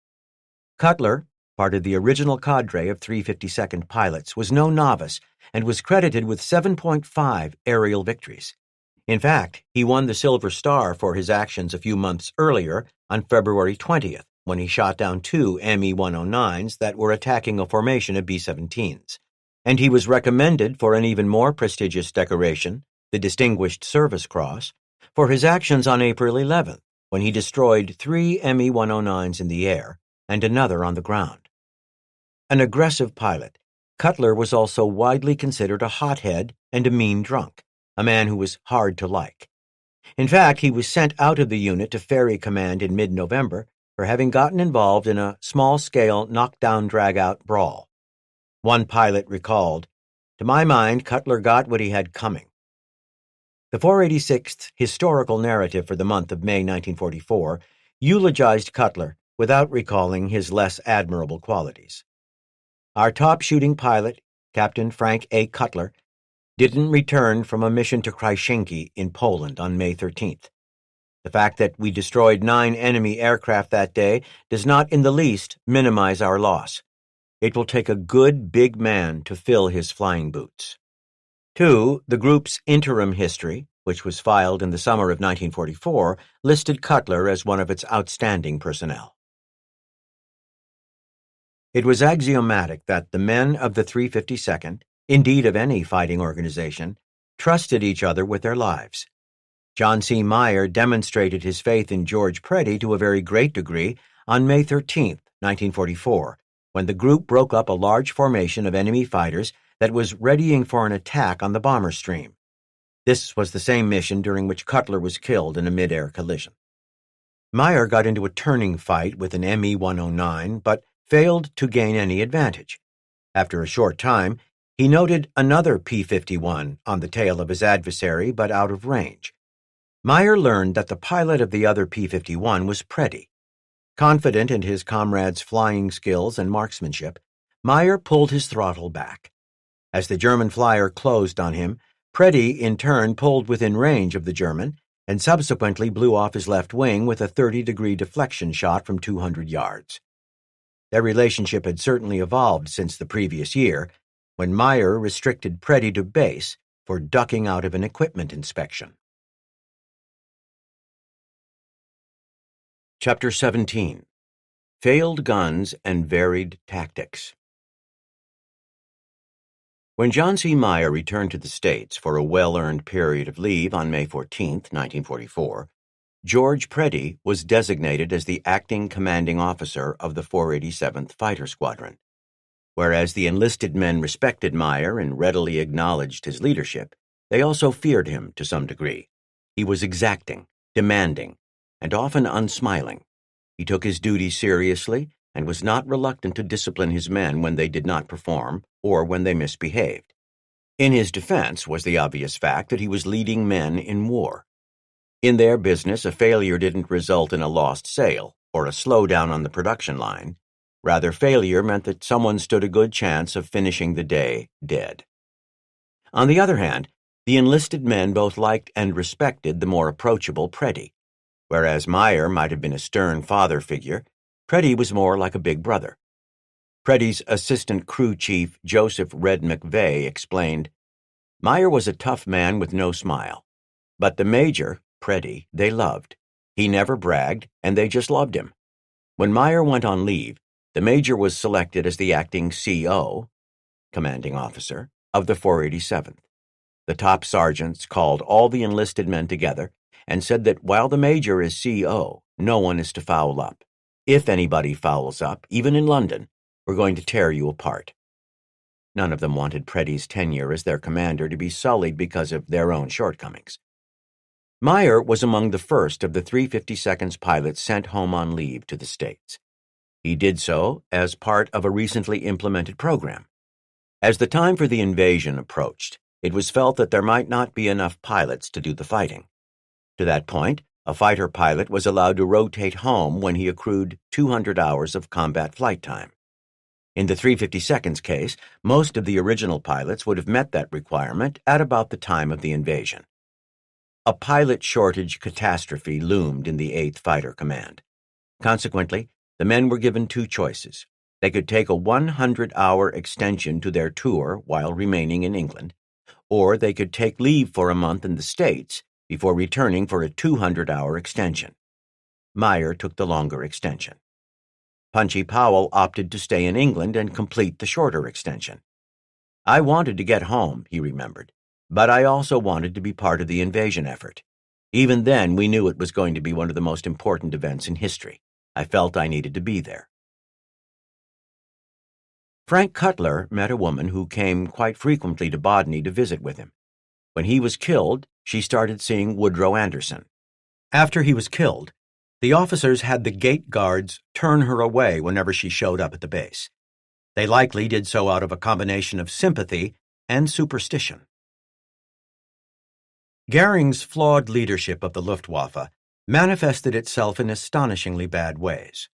Cutler, part of the original cadre of 352nd pilots, was no novice and was credited with 7.5 aerial victories. In fact, he won the Silver Star for his actions a few months earlier on February 20th, when he shot down 2 Me-109s that were attacking a formation of B-17s. And he was recommended for an even more prestigious decoration, the Distinguished Service Cross, for his actions on April 11th, when he destroyed 3 Me-109s in the air and another on the ground. An aggressive pilot, Cutler was also widely considered a hothead and a mean drunk, a man who was hard to like. In fact, he was sent out of the unit to Ferry Command in mid-November for having gotten involved in a small-scale knockdown-drag-out brawl. One pilot recalled, "To my mind, Cutler got what he had coming." The 486th historical narrative for the month of May 1944 eulogized Cutler without recalling his less admirable qualities. "Our top shooting pilot, Captain Frank A. Cutler, didn't return from a mission to Kryszinki in Poland on May 13th. The fact that we destroyed 9 enemy aircraft that day does not in the least minimize our loss. It will take a good big man to fill his flying boots." 2. The group's interim history, which was filed in the summer of 1944, listed Cutler as one of its outstanding personnel. It was axiomatic that the men of the 352nd, indeed of any fighting organization, trusted each other with their lives. John C. Meyer demonstrated his faith in George Preddy to a very great degree on May 13, 1944, when the group broke up a large formation of enemy fighters that was readying for an attack on the bomber stream. This was the same mission during which Cutler was killed in a mid-air collision. Meyer got into a turning fight with an Me-109, but failed to gain any advantage. After a short time, he noted another P-51 on the tail of his adversary, but out of range. Meyer learned that the pilot of the other P-51 was Preddy. Confident in his comrade's flying skills and marksmanship, Meyer pulled his throttle back. As the German flyer closed on him, Preddy in turn pulled within range of the German and subsequently blew off his left wing with a 30-degree deflection shot from 200 yards. Their relationship had certainly evolved since the previous year, when Meyer restricted Preddy to base for ducking out of an equipment inspection. Chapter 17. Failed Guns and Varied Tactics. When John C. Meyer returned to the States for a well-earned period of leave on May 14, 1944, George Preddy was designated as the acting commanding officer of the 487th Fighter Squadron. Whereas the enlisted men respected Meyer and readily acknowledged his leadership, they also feared him to some degree. He was exacting, demanding, and often unsmiling. He took his duties seriously and was not reluctant to discipline his men when they did not perform or when they misbehaved. In his defense was the obvious fact that he was leading men in war. In their business, a failure didn't result in a lost sale or a slowdown on the production line. Rather, failure meant that someone stood a good chance of finishing the day dead. On the other hand, the enlisted men both liked and respected the more approachable Preddy. Whereas Meyer might have been a stern father figure, Preddy was more like a big brother. Preddy's assistant crew chief, Joseph Red McVeigh, explained, "Meyer was a tough man with no smile. But the major, Preddy, they loved. He never bragged, and they just loved him. When Meyer went on leave, the major was selected as the acting CO, commanding officer, of the 487th. The top sergeants called all the enlisted men together and said that while the major is CO, no one is to foul up. If anybody fouls up, even in London, we're going to tear you apart." None of them wanted Preddy's tenure as their commander to be sullied because of their own shortcomings. Meyer was among the first of the 352nd's pilots sent home on leave to the States. He did so as part of a recently implemented program. As the time for the invasion approached, it was felt that there might not be enough pilots to do the fighting. To that point, a fighter pilot was allowed to rotate home when he accrued 200 hours of combat flight time. In the 352nd's case, most of the original pilots would have met that requirement at about the time of the invasion. A pilot shortage catastrophe loomed in the 8th Fighter Command. Consequently, the men were given two choices. They could take a 100-hour extension to their tour while remaining in England, or they could take leave for a month in the States before returning for a 200-hour extension. Meyer took the longer extension. Punchy Powell opted to stay in England and complete the shorter extension. "I wanted to get home," he remembered, "but I also wanted to be part of the invasion effort. Even then, we knew it was going to be one of the most important events in history. I felt I needed to be there." Frank Cutler met a woman who came quite frequently to Bodney to visit with him. When he was killed, she started seeing Woodrow Anderson. After he was killed, the officers had the gate guards turn her away whenever she showed up at the base. They likely did so out of a combination of sympathy and superstition. Goering's flawed leadership of the Luftwaffe manifested itself in astonishingly bad ways.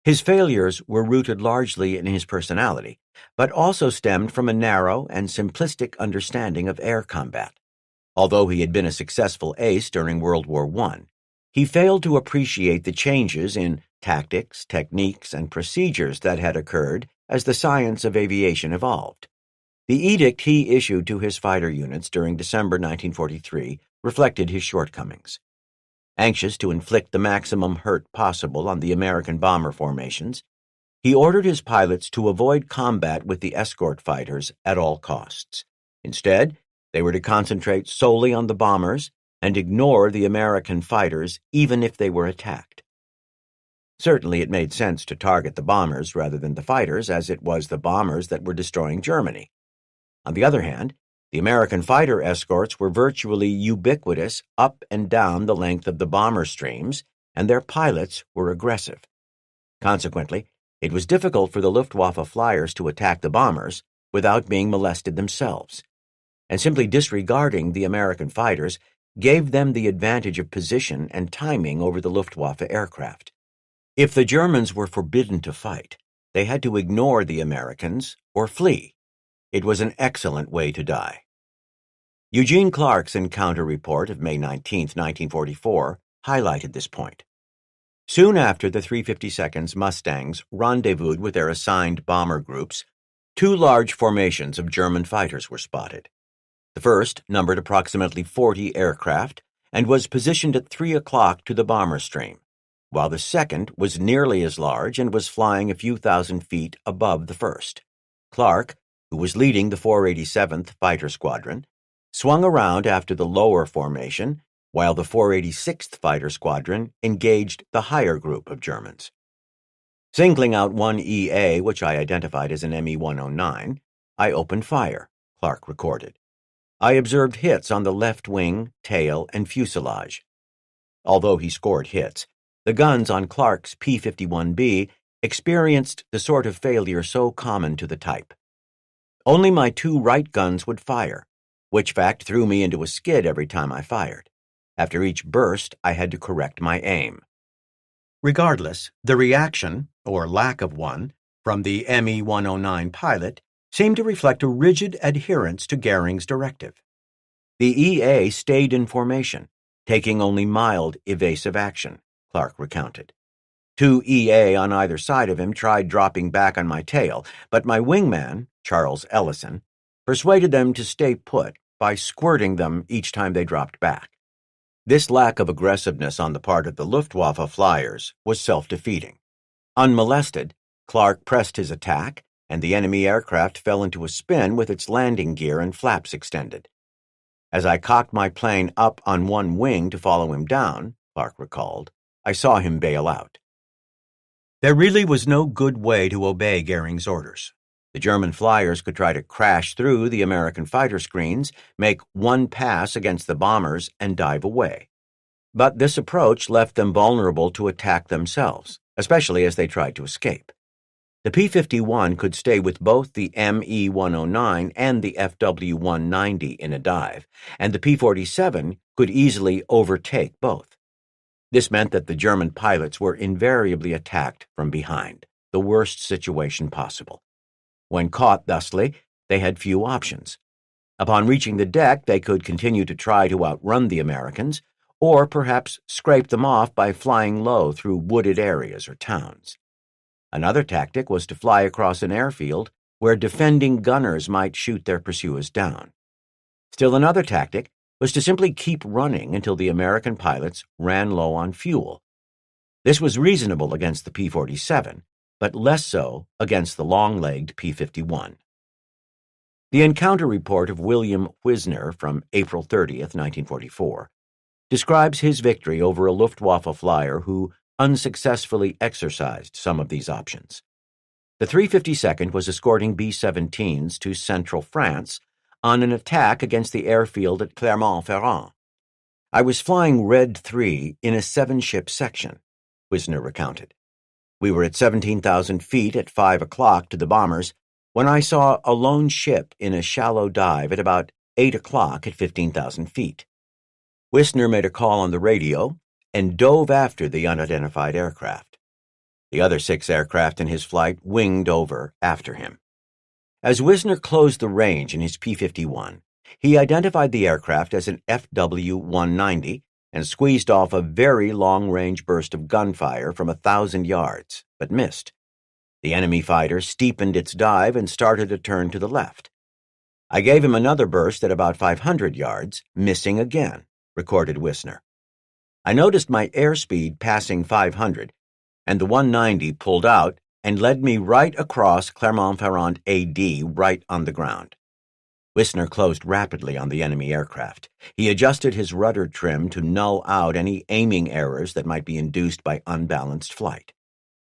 His failures were rooted largely in his personality, but also stemmed from a narrow and simplistic understanding of air combat. Although he had been a successful ace during World War I, he failed to appreciate the changes in tactics, techniques, and procedures that had occurred as the science of aviation evolved. The edict he issued to his fighter units during December 1943 reflected his shortcomings. Anxious to inflict the maximum hurt possible on the American bomber formations, he ordered his pilots to avoid combat with the escort fighters at all costs. Instead, they were to concentrate solely on the bombers and ignore the American fighters even if they were attacked. Certainly it made sense to target the bombers rather than the fighters, as it was the bombers that were destroying Germany. On the other hand, the American fighter escorts were virtually ubiquitous up and down the length of the bomber streams, and their pilots were aggressive. Consequently, it was difficult for the Luftwaffe flyers to attack the bombers without being molested themselves, and simply disregarding the American fighters gave them the advantage of position and timing over the Luftwaffe aircraft. If the Germans were forbidden to fight, they had to ignore the Americans or flee. It was an excellent way to die. Eugene Clark's encounter report of May 19, 1944, highlighted this point. Soon after the 352nd's Mustangs rendezvoused with their assigned bomber groups, two large formations of German fighters were spotted. The first numbered approximately 40 aircraft and was positioned at 3 o'clock to the bomber stream, while the second was nearly as large and was flying a few thousand feet above the first. Clark, who was leading the 487th Fighter Squadron, swung around after the lower formation, while the 486th Fighter Squadron engaged the higher group of Germans. Singling out one EA, which I identified as an ME-109, I opened fire, Clark recorded. I observed hits on the left wing, tail, and fuselage. Although he scored hits, the guns on Clark's P-51B experienced the sort of failure so common to the type. Only my two right guns would fire, which fact threw me into a skid every time I fired. After each burst, I had to correct my aim. Regardless, the reaction, or lack of one, from the ME-109 pilot seemed to reflect a rigid adherence to Goering's directive. The EA stayed in formation, taking only mild evasive action, Clark recounted. 2 EA on either side of him tried dropping back on my tail, but my wingman, Charles Ellison, persuaded them to stay put by squirting them each time they dropped back. This lack of aggressiveness on the part of the Luftwaffe flyers was self-defeating. Unmolested, Clark pressed his attack, and the enemy aircraft fell into a spin with its landing gear and flaps extended. As I cocked my plane up on one wing to follow him down, Clark recalled, I saw him bail out. There really was no good way to obey Goering's orders. The German flyers could try to crash through the American fighter screens, make one pass against the bombers, and dive away. But this approach left them vulnerable to attack themselves, especially as they tried to escape. The P-51 could stay with both the ME-109 and the FW-190 in a dive, and the P-47 could easily overtake both. This meant that the German pilots were invariably attacked from behind, the worst situation possible. When caught thusly, they had few options. Upon reaching the deck, they could continue to try to outrun the Americans, or perhaps scrape them off by flying low through wooded areas or towns. Another tactic was to fly across an airfield where defending gunners might shoot their pursuers down. Still another tactic was to simply keep running until the American pilots ran low on fuel. This was reasonable against the P-47, but less so against the long-legged P-51. The encounter report of William Wisner from April 30th, 1944, describes his victory over a Luftwaffe flyer who unsuccessfully exercised some of these options. The 352nd was escorting B-17s to central France on an attack against the airfield at Clermont-Ferrand. I was flying Red 3 in a 7-ship section, Wisner recounted. We were at 17,000 feet at 5 o'clock to the bombers when I saw a lone ship in a shallow dive at about 8 o'clock at 15,000 feet. Wisner made a call on the radio and dove after the unidentified aircraft. The other 6 aircraft in his flight winged over after him. As Wisner closed the range in his P-51, he identified the aircraft as an FW-190 and squeezed off a very long-range burst of gunfire from 1,000 yards, but missed. The enemy fighter steepened its dive and started a turn to the left. I gave him another burst at about 500 yards, missing again, recorded Wisner. I noticed my airspeed passing 500, and the 190 pulled out and led me right across Clermont-Ferrand AD right on the ground. Wisner closed rapidly on the enemy aircraft. He adjusted his rudder trim to null out any aiming errors that might be induced by unbalanced flight.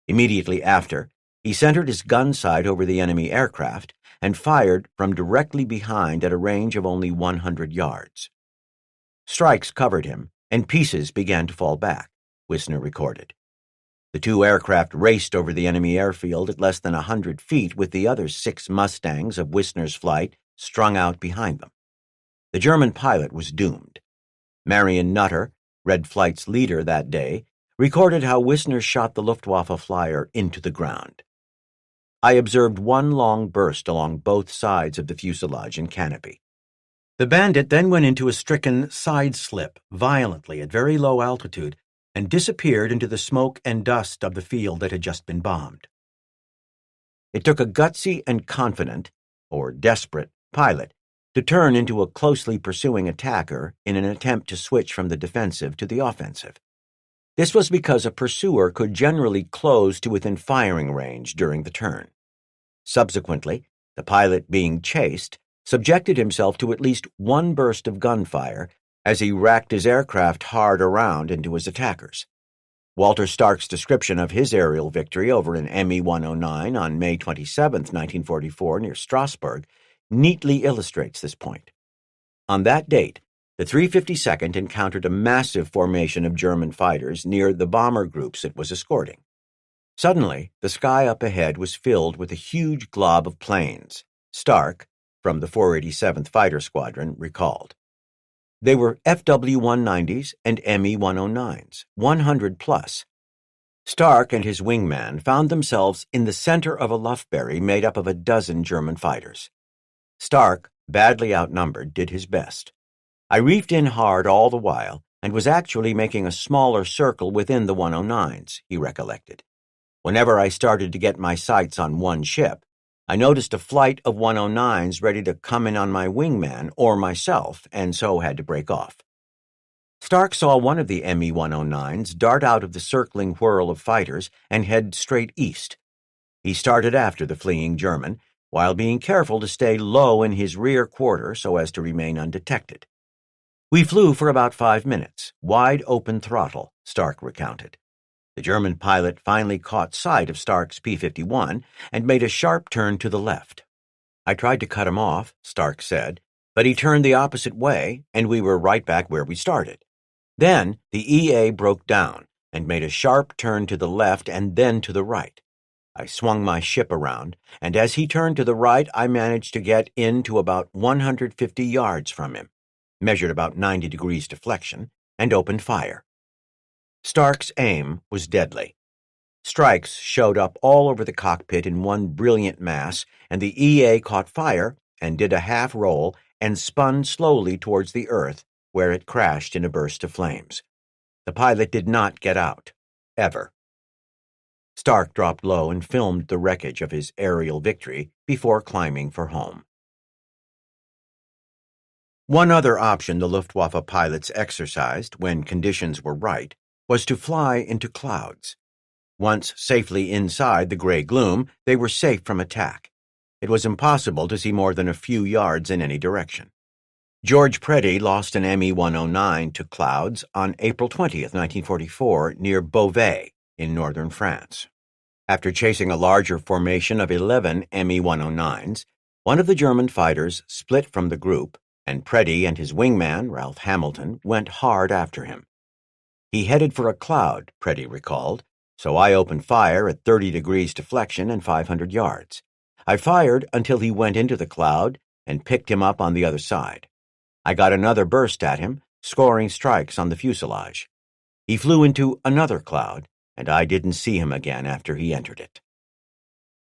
Immediately after, he centered his gun sight over the enemy aircraft and fired from directly behind at a range of only 100 yards. Strikes covered him, and pieces began to fall back, Wisner recorded. The 2 aircraft raced over the enemy airfield at less than 100 feet with the other 6 Mustangs of Wisner's flight strung out behind them. The German pilot was doomed. Marion Nutter, Red Flight's leader that day, recorded how Wisner shot the Luftwaffe flyer into the ground. I observed one long burst along both sides of the fuselage and canopy. The bandit then went into a stricken side slip violently at very low altitude and disappeared into the smoke and dust of the field that had just been bombed. It took a gutsy and confident, or desperate, pilot to turn into a closely pursuing attacker in an attempt to switch from the defensive to the offensive. This was because a pursuer could generally close to within firing range during the turn. Subsequently, the pilot being chased subjected himself to at least one burst of gunfire as he racked his aircraft hard around into his attackers. Walter Stark's description of his aerial victory over an ME-109 on May 27, 1944, near Strasbourg, neatly illustrates this point. On that date, the 352nd encountered a massive formation of German fighters near the bomber groups it was escorting. Suddenly, the sky up ahead was filled with a huge glob of planes, Stark, from the 487th Fighter Squadron, recalled. They were FW-190s and ME-109s, 100 plus. Stark and his wingman found themselves in the center of a luftberry made up of a dozen German fighters. Stark, badly outnumbered, did his best. I reefed in hard all the while and was actually making a smaller circle within the 109s, he recollected. Whenever I started to get my sights on one ship, I noticed a flight of 109s ready to come in on my wingman or myself, and so had to break off. Stark saw one of the Me-109s dart out of the circling whirl of fighters and head straight east. He started after the fleeing German, while being careful to stay low in his rear quarter so as to remain undetected. We flew for about 5 minutes, wide open throttle, Stark recounted. The German pilot finally caught sight of Stark's P-51 and made a sharp turn to the left. I tried to cut him off, Stark said, but he turned the opposite way, and we were right back where we started. Then the EA broke down and made a sharp turn to the left and then to the right. I swung my ship around, and as he turned to the right, I managed to get in to about 150 yards from him, measured about 90 degrees deflection, and opened fire. Stark's aim was deadly. Strikes showed up all over the cockpit in one brilliant mass, and the EA caught fire and did a half roll and spun slowly towards the earth, where it crashed in a burst of flames. The pilot did not get out, ever. Stark dropped low and filmed the wreckage of his aerial victory before climbing for home. One other option the Luftwaffe pilots exercised, when conditions were right, was to fly into clouds. Once safely inside the gray gloom, they were safe from attack. It was impossible to see more than a few yards in any direction. George Preddy lost an Me-109 to clouds on April 20, 1944, near Beauvais in northern France. After chasing a larger formation of 11 Me-109s, one of the German fighters split from the group, and Preddy and his wingman, Ralph Hamilton, went hard after him. He headed for a cloud, Preddy recalled, so I opened fire at 30 degrees deflection and 500 yards. I fired until he went into the cloud and picked him up on the other side. I got another burst at him, scoring strikes on the fuselage. He flew into another cloud, and I didn't see him again after he entered it.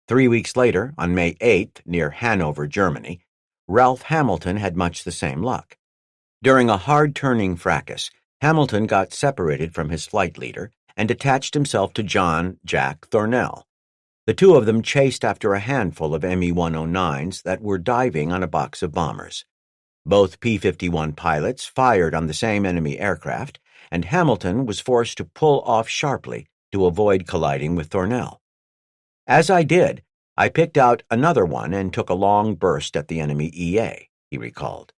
3 weeks later, on May 8th, near Hanover, Germany, Ralph Hamilton had much the same luck. During a hard-turning fracas, Hamilton got separated from his flight leader and attached himself to John Jack Thornell. The two of them chased after a handful of Me-109s that were diving on a box of bombers. Both P-51 pilots fired on the same enemy aircraft, and Hamilton was forced to pull off sharply to avoid colliding with Thornell. As I did, I picked out another one and took a long burst at the enemy EA, he recalled.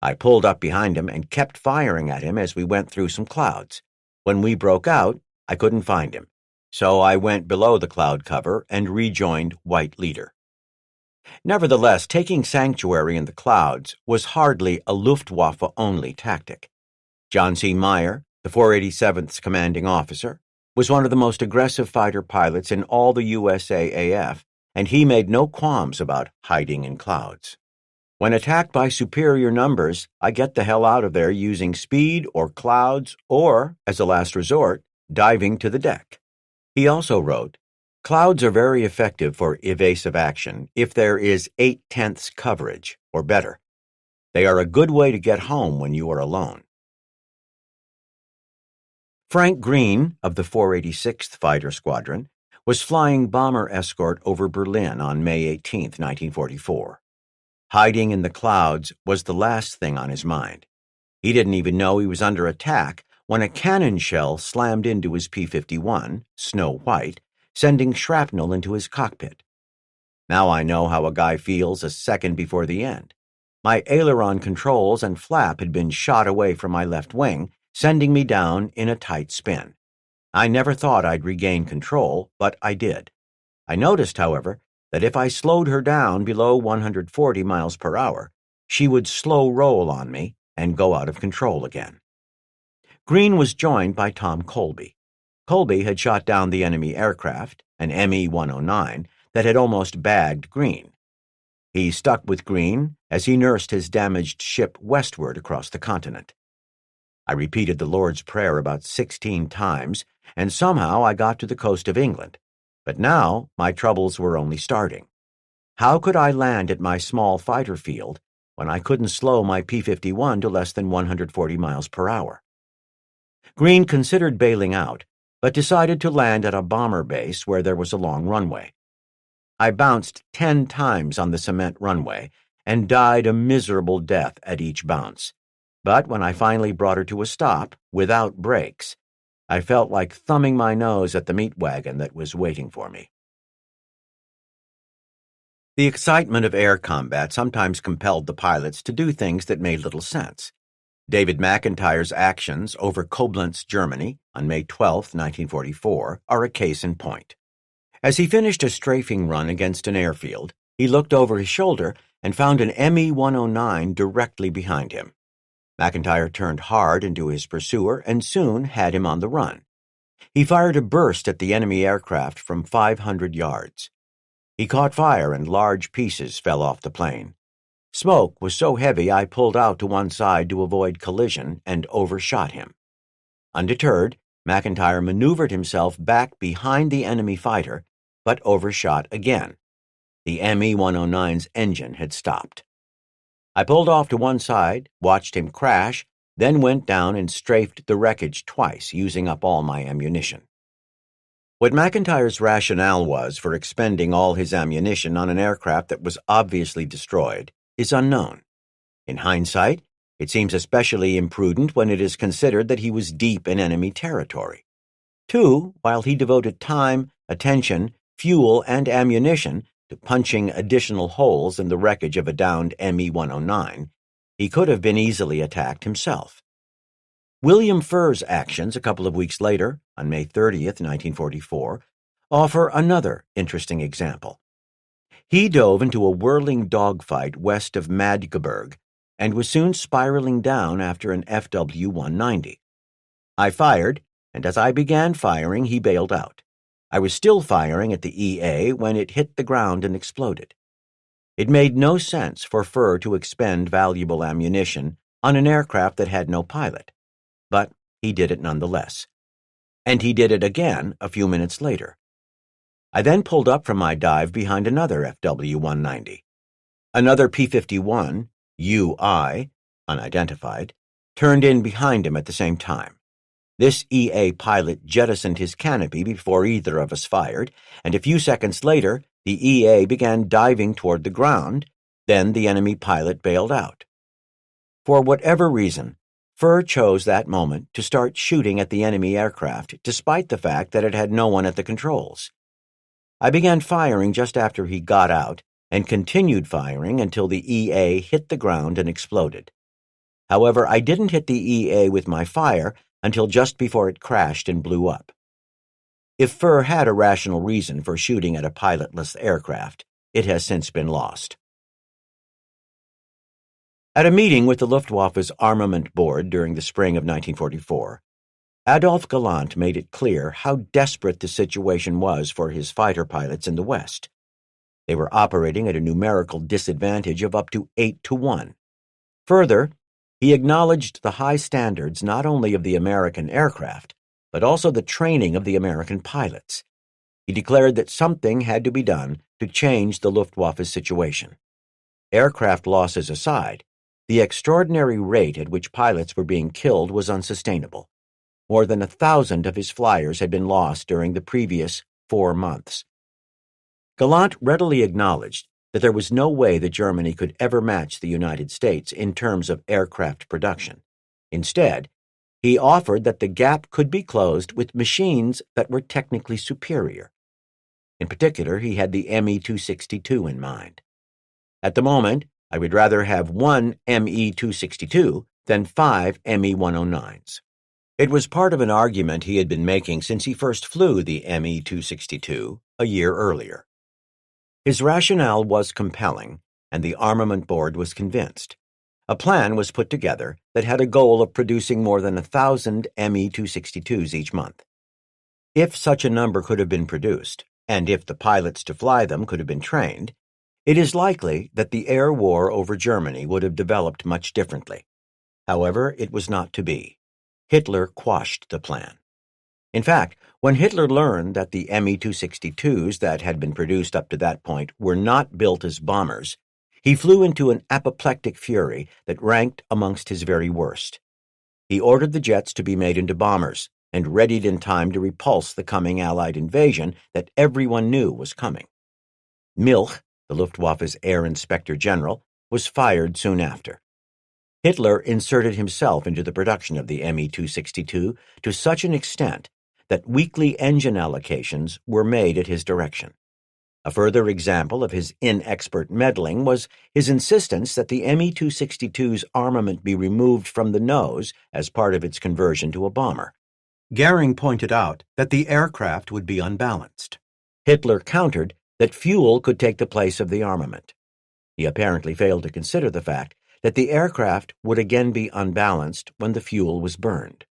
I pulled up behind him and kept firing at him as we went through some clouds. When we broke out, I couldn't find him, so I went below the cloud cover and rejoined White Leader. Nevertheless, taking sanctuary in the clouds was hardly a Luftwaffe-only tactic. John C. Meyer, the 487th's commanding officer, was one of the most aggressive fighter pilots in all the USAAF, and he made no qualms about hiding in clouds. When attacked by superior numbers, I get the hell out of there using speed or clouds or, as a last resort, diving to the deck. He also wrote, "Clouds are very effective for evasive action if there is 8/10 coverage, or better. They are a good way to get home when you are alone." Frank Green, of the 486th Fighter Squadron, was flying bomber escort over Berlin on May 18, 1944. Hiding in the clouds was the last thing on his mind. He didn't even know he was under attack when a cannon shell slammed into his P-51, Snow White, sending shrapnel into his cockpit. Now I know how a guy feels a second before the end. My aileron controls and flap had been shot away from my left wing, sending me down in a tight spin. I never thought I'd regain control, but I did. I noticed, however, that if I slowed her down below 140 miles per hour, she would slow roll on me and go out of control again. Green was joined by Tom Colby. Colby had shot down the enemy aircraft, an Me-109, that had almost bagged Green. He stuck with Green as he nursed his damaged ship westward across the continent. I repeated the Lord's Prayer about 16 times, and somehow I got to the coast of England. But now my troubles were only starting. How could I land at my small fighter field when I couldn't slow my P-51 to less than 140 miles per hour? Green considered bailing out, but decided to land at a bomber base where there was a long runway. I bounced 10 times on the cement runway and died a miserable death at each bounce. But when I finally brought her to a stop, without brakes, I felt like thumbing my nose at the meat wagon that was waiting for me. The excitement of air combat sometimes compelled the pilots to do things that made little sense. David McIntyre's actions over Koblenz, Germany, on May 12, 1944, are a case in point. As he finished a strafing run against an airfield, he looked over his shoulder and found an Me-109 directly behind him. McIntyre turned hard into his pursuer and soon had him on the run. He fired a burst at the enemy aircraft from 500 yards. He caught fire and large pieces fell off the plane. Smoke was so heavy I pulled out to one side to avoid collision and overshot him. Undeterred, McIntyre maneuvered himself back behind the enemy fighter, but overshot again. The Me-109's engine had stopped. I pulled off to one side, watched him crash, then went down and strafed the wreckage twice, using up all my ammunition. What McIntyre's rationale was for expending all his ammunition on an aircraft that was obviously destroyed is unknown. In hindsight, it seems especially imprudent when it is considered that he was deep in enemy territory. 2, while he devoted time, attention, fuel, and ammunition to punching additional holes in the wreckage of a downed Me-109, he could have been easily attacked himself. William Furr's actions a couple of weeks later, on May 30th, 1944, offer another interesting example. He dove into a whirling dogfight west of Magdeburg and was soon spiraling down after an FW-190. I fired, and as I began firing, he bailed out. I was still firing at the EA when it hit the ground and exploded. It made no sense for Furr to expend valuable ammunition on an aircraft that had no pilot, but he did it nonetheless. And he did it again a few minutes later. I then pulled up from my dive behind another FW-190. Another P-51, UI, unidentified, turned in behind him at the same time. This EA pilot jettisoned his canopy before either of us fired, and a few seconds later, the EA began diving toward the ground. Then the enemy pilot bailed out. For whatever reason, Furr chose that moment to start shooting at the enemy aircraft, despite the fact that it had no one at the controls. I began firing just after he got out, and continued firing until the EA hit the ground and exploded. However, I didn't hit the EA with my fire until just before it crashed and blew up. If Furr had a rational reason for shooting at a pilotless aircraft, it has since been lost. At a meeting with the Luftwaffe's Armament Board during the spring of 1944, Adolf Galland made it clear how desperate the situation was for his fighter pilots in the West. They were operating at a numerical disadvantage of up to 8-1. Further, he acknowledged the high standards not only of the American aircraft, but also the training of the American pilots. He declared that something had to be done to change the Luftwaffe's situation. Aircraft losses aside, the extraordinary rate at which pilots were being killed was unsustainable. More than 1,000 of his flyers had been lost during the previous 4 months. Galland readily acknowledged that there was no way that Germany could ever match the United States in terms of aircraft production. Instead, he offered that the gap could be closed with machines that were technically superior. In particular, he had the Me-262 in mind. At the moment, I would rather have one Me-262 than 5 Me-109s. It was part of an argument he had been making since he first flew the Me-262 a year earlier. His rationale was compelling, and the Armament Board was convinced. A plan was put together that had a goal of producing more than 1,000 Me-262s each month. If such a number could have been produced, and if the pilots to fly them could have been trained, it is likely that the air war over Germany would have developed much differently. However, it was not to be. Hitler quashed the plan. In fact, when Hitler learned that the Me-262s that had been produced up to that point were not built as bombers, he flew into an apoplectic fury that ranked amongst his very worst. He ordered the jets to be made into bombers and readied in time to repulse the coming Allied invasion that everyone knew was coming. Milch, the Luftwaffe's air inspector general, was fired soon after. Hitler inserted himself into the production of the Me-262 to such an extent that weekly engine allocations were made at his direction. A further example of his inexpert meddling was his insistence that the Me-262's armament be removed from the nose as part of its conversion to a bomber. Goering pointed out that the aircraft would be unbalanced. Hitler countered that fuel could take the place of the armament. He apparently failed to consider the fact that the aircraft would again be unbalanced when the fuel was burned.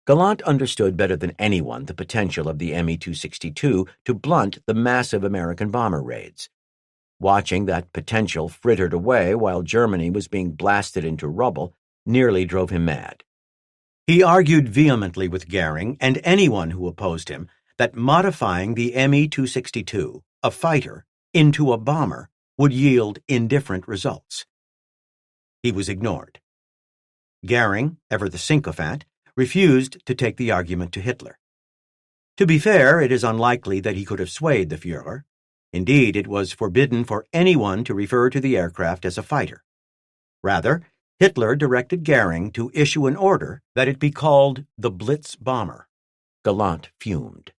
Gallant understood better than anyone the potential of the Me-262 to blunt the massive American bomber raids. Watching that potential frittered away while Germany was being blasted into rubble nearly drove him mad. He argued vehemently with Goering and anyone who opposed him that modifying the Me-262, a fighter, into a bomber would yield indifferent results. He was ignored. Goering, ever the sycophant, refused to take the argument to Hitler. To be fair, it is unlikely that he could have swayed the Führer. Indeed, it was forbidden for anyone to refer to the aircraft as a fighter. Rather, Hitler directed Goering to issue an order that it be called the Blitz bomber. Gallant fumed.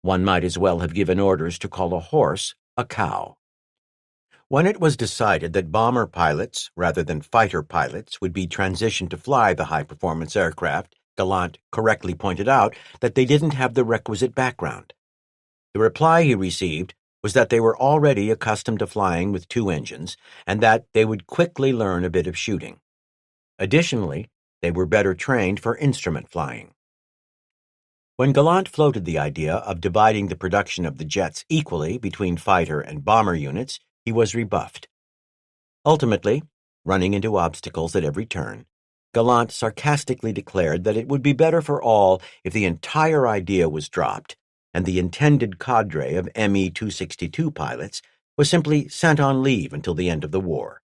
One might as well have given orders to call a horse a cow. When it was decided that bomber pilots, rather than fighter pilots, would be transitioned to fly the high-performance aircraft, Gallant correctly pointed out that they didn't have the requisite background. The reply he received was that they were already accustomed to flying with two engines and that they would quickly learn a bit of shooting. Additionally, they were better trained for instrument flying. When Gallant floated the idea of dividing the production of the jets equally between fighter and bomber units, he was rebuffed. Ultimately, running into obstacles at every turn, Gallant sarcastically declared that it would be better for all if the entire idea was dropped and the intended cadre of Me-262 pilots was simply sent on leave until the end of the war.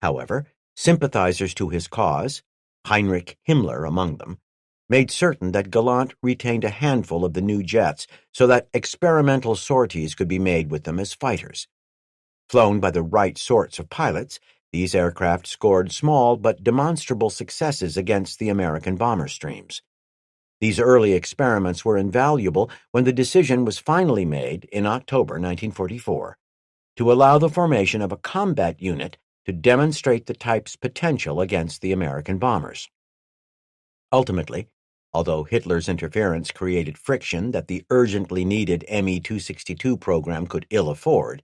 However, sympathizers to his cause, Heinrich Himmler among them, made certain that Gallant retained a handful of the new jets so that experimental sorties could be made with them as fighters. Flown by the right sorts of pilots, these aircraft scored small but demonstrable successes against the American bomber streams. These early experiments were invaluable when the decision was finally made in October 1944 to allow the formation of a combat unit to demonstrate the type's potential against the American bombers. Ultimately, although Hitler's interference created friction that the urgently needed Me-262 program could ill afford,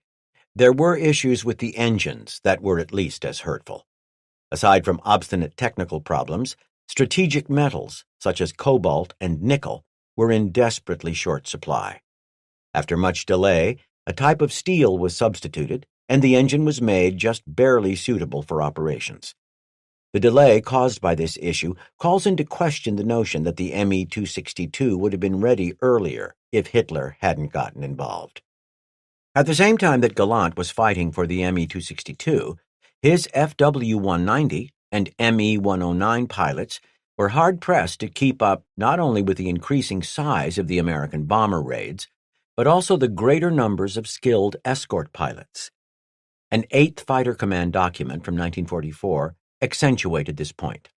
there were issues with the engines that were at least as hurtful. Aside from obstinate technical problems, strategic metals, such as cobalt and nickel, were in desperately short supply. After much delay, a type of steel was substituted, and the engine was made just barely suitable for operations. The delay caused by this issue calls into question the notion that the Me-262 would have been ready earlier if Hitler hadn't gotten involved. At the same time that Gallant was fighting for the Me-262, his FW-190 and Me-109 pilots were hard-pressed to keep up not only with the increasing size of the American bomber raids, but also the greater numbers of skilled escort pilots. An 8th Fighter Command document from 1944 accentuated this point.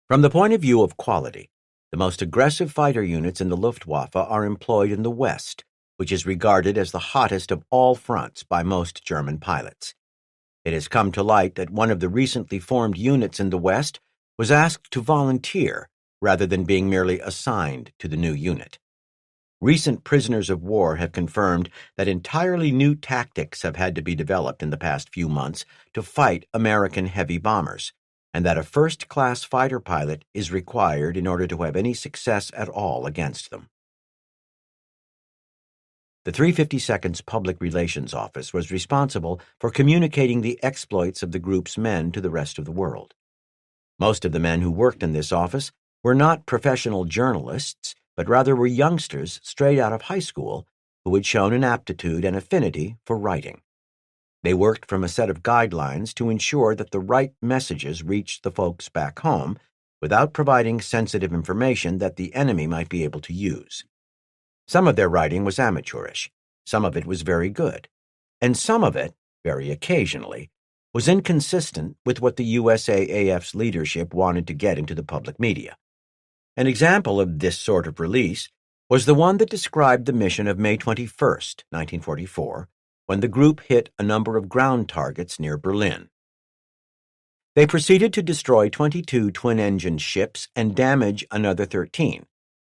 From the point of view of quality, the most aggressive fighter units in the Luftwaffe are employed in the West, which is regarded as the hottest of all fronts by most German pilots. It has come to light that one of the recently formed units in the West was asked to volunteer rather than being merely assigned to the new unit. Recent prisoners of war have confirmed that entirely new tactics have had to be developed in the past few months to fight American heavy bombers, and that a first-class fighter pilot is required in order to have any success at all against them. The 352nd's Public Relations Office was responsible for communicating the exploits of the group's men to the rest of the world. Most of the men who worked in this office were not professional journalists, but rather were youngsters straight out of high school who had shown an aptitude and affinity for writing. They worked from a set of guidelines to ensure that the right messages reached the folks back home without providing sensitive information that the enemy might be able to use. Some of their writing was amateurish, some of it was very good, and some of it, very occasionally, was inconsistent with what the USAAF's leadership wanted to get into the public media. An example of this sort of release was the one that described the mission of May 21st, 1944, when the group hit a number of ground targets near Berlin. They proceeded to destroy 22 twin-engine ships and damage another 13,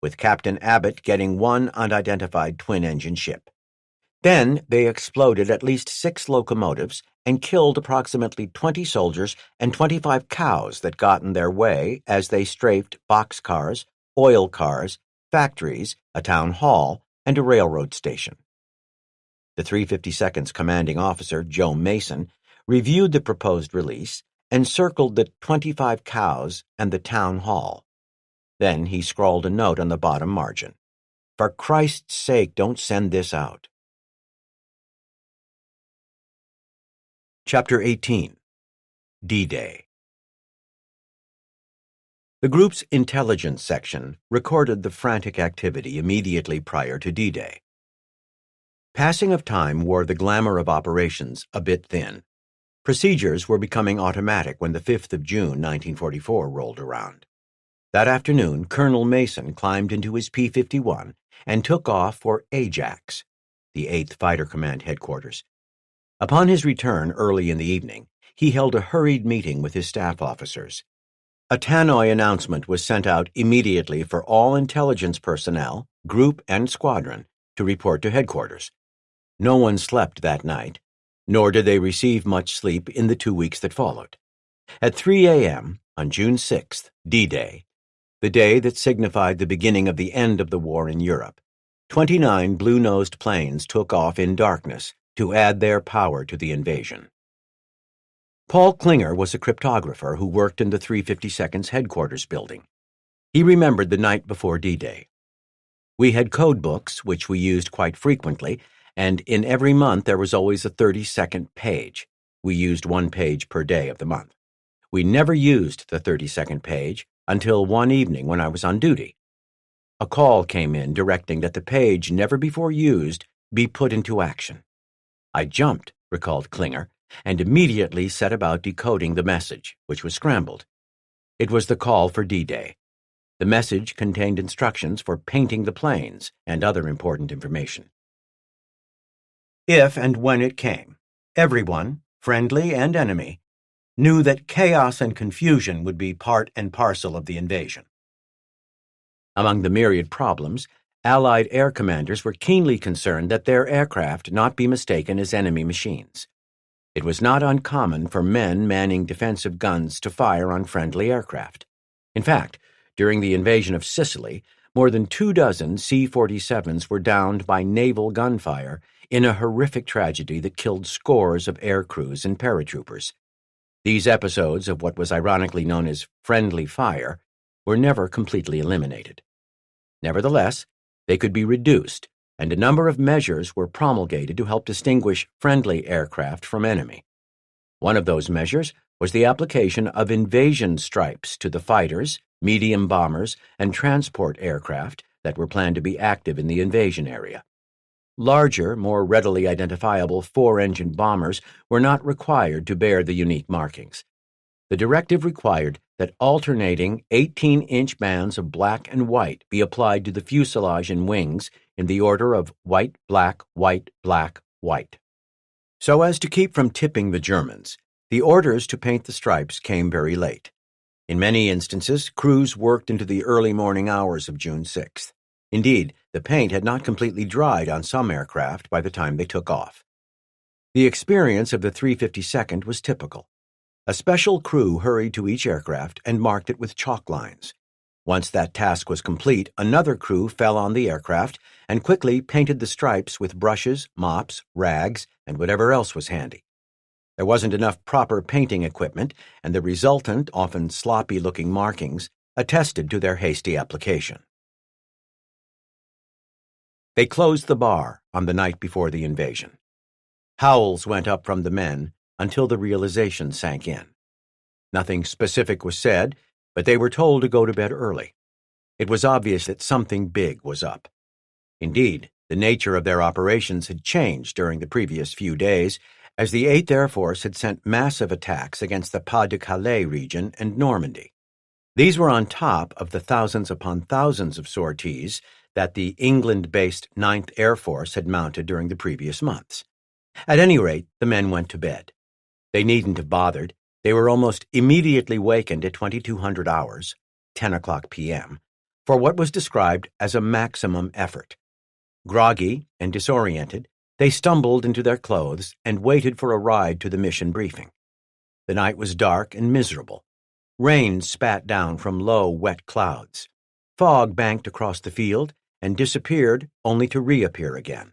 with Captain Abbott getting one unidentified twin-engine ship. Then they exploded at least 6 locomotives and killed approximately 20 soldiers and 25 cows that got in their way as they strafed boxcars, oil cars, factories, a town hall, and a railroad station. The 352nd's commanding officer, Joe Mason, reviewed the proposed release and circled the 25 cows and the town hall. Then he scrawled a note on the bottom margin. "For Christ's sake, don't send this out." Chapter 18. D-Day. The group's intelligence section recorded the frantic activity immediately prior to D-Day. Passing of time wore the glamour of operations a bit thin. Procedures were becoming automatic when the 5th of June, 1944, rolled around. That afternoon, Colonel Mason climbed into his P-51 and took off for Ajax, the 8th Fighter Command headquarters. Upon his return early in the evening, he held a hurried meeting with his staff officers. A tannoy announcement was sent out immediately for all intelligence personnel, group and squadron, to report to headquarters. No one slept that night, nor did they receive much sleep in the 2 weeks that followed. At 3 a.m. on June 6th, D-Day, the day that signified the beginning of the end of the war in Europe, 29 blue-nosed planes took off in darkness to add their power to the invasion. Paul Klinger was a cryptographer who worked in the 352nd's headquarters building. He remembered the night before D-Day. "We had code books, which we used quite frequently, and in every month there was always a 30-second page. We used 1 page per day of the month. We never used the 30-second page until one evening when I was on duty. A call came in directing that the page never before used be put into action. I jumped," recalled Klinger, "and immediately set about decoding the message, which was scrambled. It was the call for D-Day. The message contained instructions for painting the planes and other important information. If and when it came, everyone, friendly and enemy, knew that chaos and confusion would be part and parcel of the invasion." Among the myriad problems, Allied air commanders were keenly concerned that their aircraft not be mistaken as enemy machines. It was not uncommon for men manning defensive guns to fire on friendly aircraft. In fact, during the invasion of Sicily, more than 24 C-47s were downed by naval gunfire in a horrific tragedy that killed scores of air crews and paratroopers. These episodes of what was ironically known as friendly fire were never completely eliminated. Nevertheless, they could be reduced, and a number of measures were promulgated to help distinguish friendly aircraft from enemy. One of those measures was the application of invasion stripes to the fighters, medium bombers, and transport aircraft that were planned to be active in the invasion area. Larger, more readily identifiable 4-engine bombers were not required to bear the unique markings. The directive required that alternating 18-inch bands of black and white be applied to the fuselage and wings in the order of white, black, white, black, white. So as to keep from tipping the Germans, the orders to paint the stripes came very late. In many instances, crews worked into the early morning hours of June 6th. Indeed, the paint had not completely dried on some aircraft by the time they took off. The experience of the 352nd was typical. A special crew hurried to each aircraft and marked it with chalk lines. Once that task was complete, another crew fell on the aircraft and quickly painted the stripes with brushes, mops, rags, and whatever else was handy. There wasn't enough proper painting equipment, and the resultant, often sloppy-looking markings attested to their hasty application. They closed the bar on the night before the invasion. Howls went up from the men until the realization sank in. Nothing specific was said, but they were told to go to bed early. It was obvious that something big was up. Indeed, the nature of their operations had changed during the previous few days, as the 8th Air Force had sent massive attacks against the Pas-de-Calais region and Normandy. These were on top of the thousands upon thousands of sorties that the England-based 9th Air Force had mounted during the previous months. At any rate, the men went to bed. They needn't have bothered. They were almost immediately wakened at 2200 hours, 10 o'clock p.m., for what was described as a maximum effort. Groggy and disoriented, they stumbled into their clothes and waited for a ride to the mission briefing. The night was dark and miserable. Rain spat down from low, wet clouds. Fog banked across the field and disappeared only to reappear again.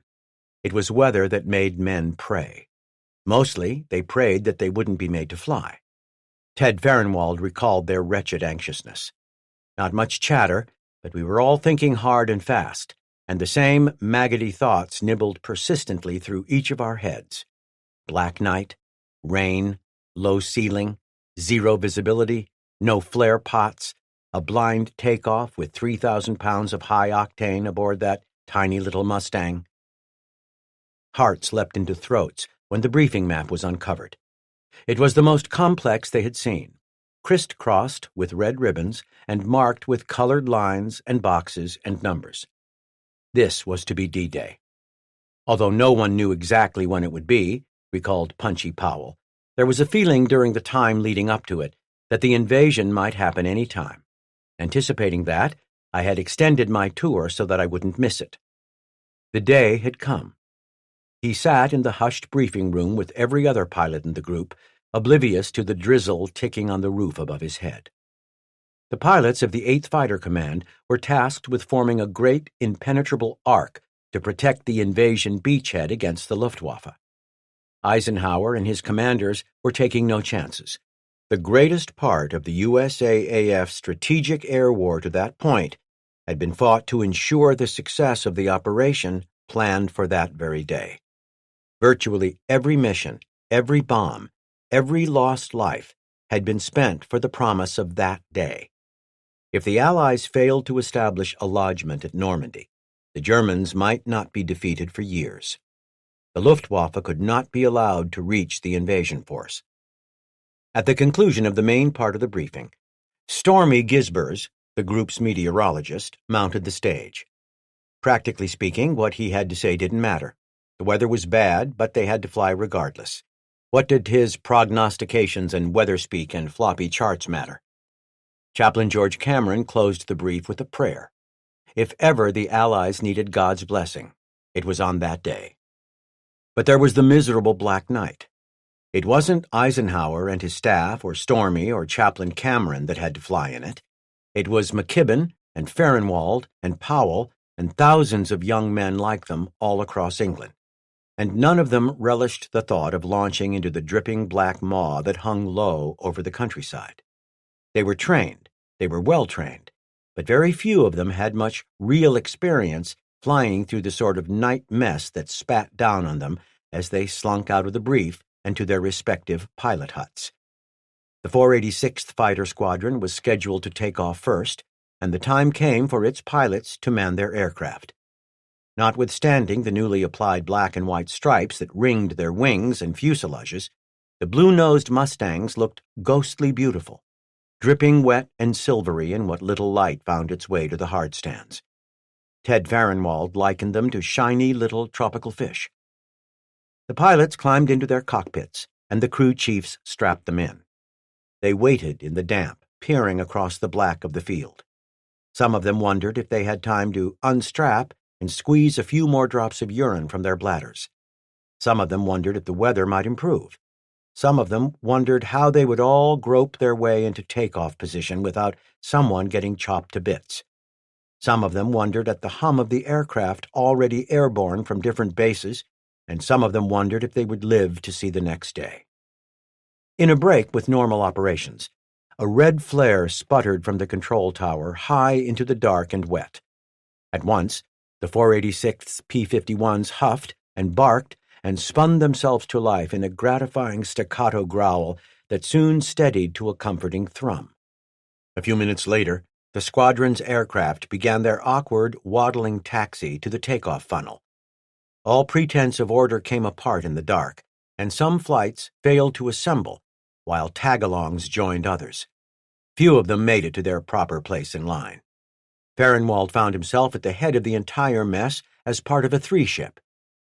It was weather that made men pray. Mostly, they prayed that they wouldn't be made to fly. Ted Fehrenwald recalled their wretched anxiousness. Not much chatter, but we were all thinking hard and fast, and the same maggoty thoughts nibbled persistently through each of our heads. Black night, rain, low ceiling, zero visibility, no flare pots, a blind takeoff with 3,000 pounds of high octane aboard that tiny little Mustang. Hearts leapt into throats when the briefing map was uncovered. It was the most complex they had seen, crisscrossed with red ribbons and marked with colored lines and boxes and numbers. This was to be D-Day. Although no one knew exactly when it would be, recalled Punchy Powell, there was a feeling during the time leading up to it that the invasion might happen any time. Anticipating that, I had extended my tour so that I wouldn't miss it. The day had come. He sat in the hushed briefing room with every other pilot in the group, oblivious to the drizzle ticking on the roof above his head. The pilots of the 8th Fighter Command were tasked with forming a great, impenetrable arc to protect the invasion beachhead against the Luftwaffe. Eisenhower and his commanders were taking no chances. The greatest part of the USAAF strategic air war to that point had been fought to ensure the success of the operation planned for that very day. Virtually every mission, every bomb, every lost life had been spent for the promise of that day. If the Allies failed to establish a lodgment at Normandy, the Germans might not be defeated for years. The Luftwaffe could not be allowed to reach the invasion force. At the conclusion of the main part of the briefing, Stormy Gisbers, the group's meteorologist, mounted the stage. Practically speaking, what he had to say didn't matter. The weather was bad, but they had to fly regardless. What did his prognostications and weather-speak and floppy charts matter? Chaplain George Cameron closed the brief with a prayer. If ever the Allies needed God's blessing, it was on that day. But there was the miserable black night. It wasn't Eisenhower and his staff or Stormy or Chaplain Cameron that had to fly in it. It was McKibben and Fehrenwald and Powell and thousands of young men like them all across England. And none of them relished the thought of launching into the dripping black maw that hung low over the countryside. They were trained, they were well-trained, but very few of them had much real experience flying through the sort of night mess that spat down on them as they slunk out of the brief and to their respective pilot huts. The 486th Fighter Squadron was scheduled to take off first, and the time came for its pilots to man their aircraft. Notwithstanding the newly applied black and white stripes that ringed their wings and fuselages, the blue-nosed Mustangs looked ghostly beautiful, dripping wet and silvery in what little light found its way to the hardstands. Ted Fehrenwald likened them to shiny little tropical fish. The pilots climbed into their cockpits, and the crew chiefs strapped them in. They waited in the damp, peering across the black of the field. Some of them wondered if they had time to unstrap and squeeze a few more drops of urine from their bladders. Some of them wondered if the weather might improve. Some of them wondered how they would all grope their way into takeoff position without someone getting chopped to bits. Some of them wondered at the hum of the aircraft already airborne from different bases, and some of them wondered if they would live to see the next day. In a break with normal operations, a red flare sputtered from the control tower high into the dark and wet. At once, the 486th P-51s huffed and barked and spun themselves to life in a gratifying staccato growl that soon steadied to a comforting thrum. A few minutes later, the squadron's aircraft began their awkward, waddling taxi to the takeoff funnel. All pretense of order came apart in the dark, and some flights failed to assemble, while tag-alongs joined others. Few of them made it to their proper place in line. Farrenwald found himself at the head of the entire mess as part of a 3-ship.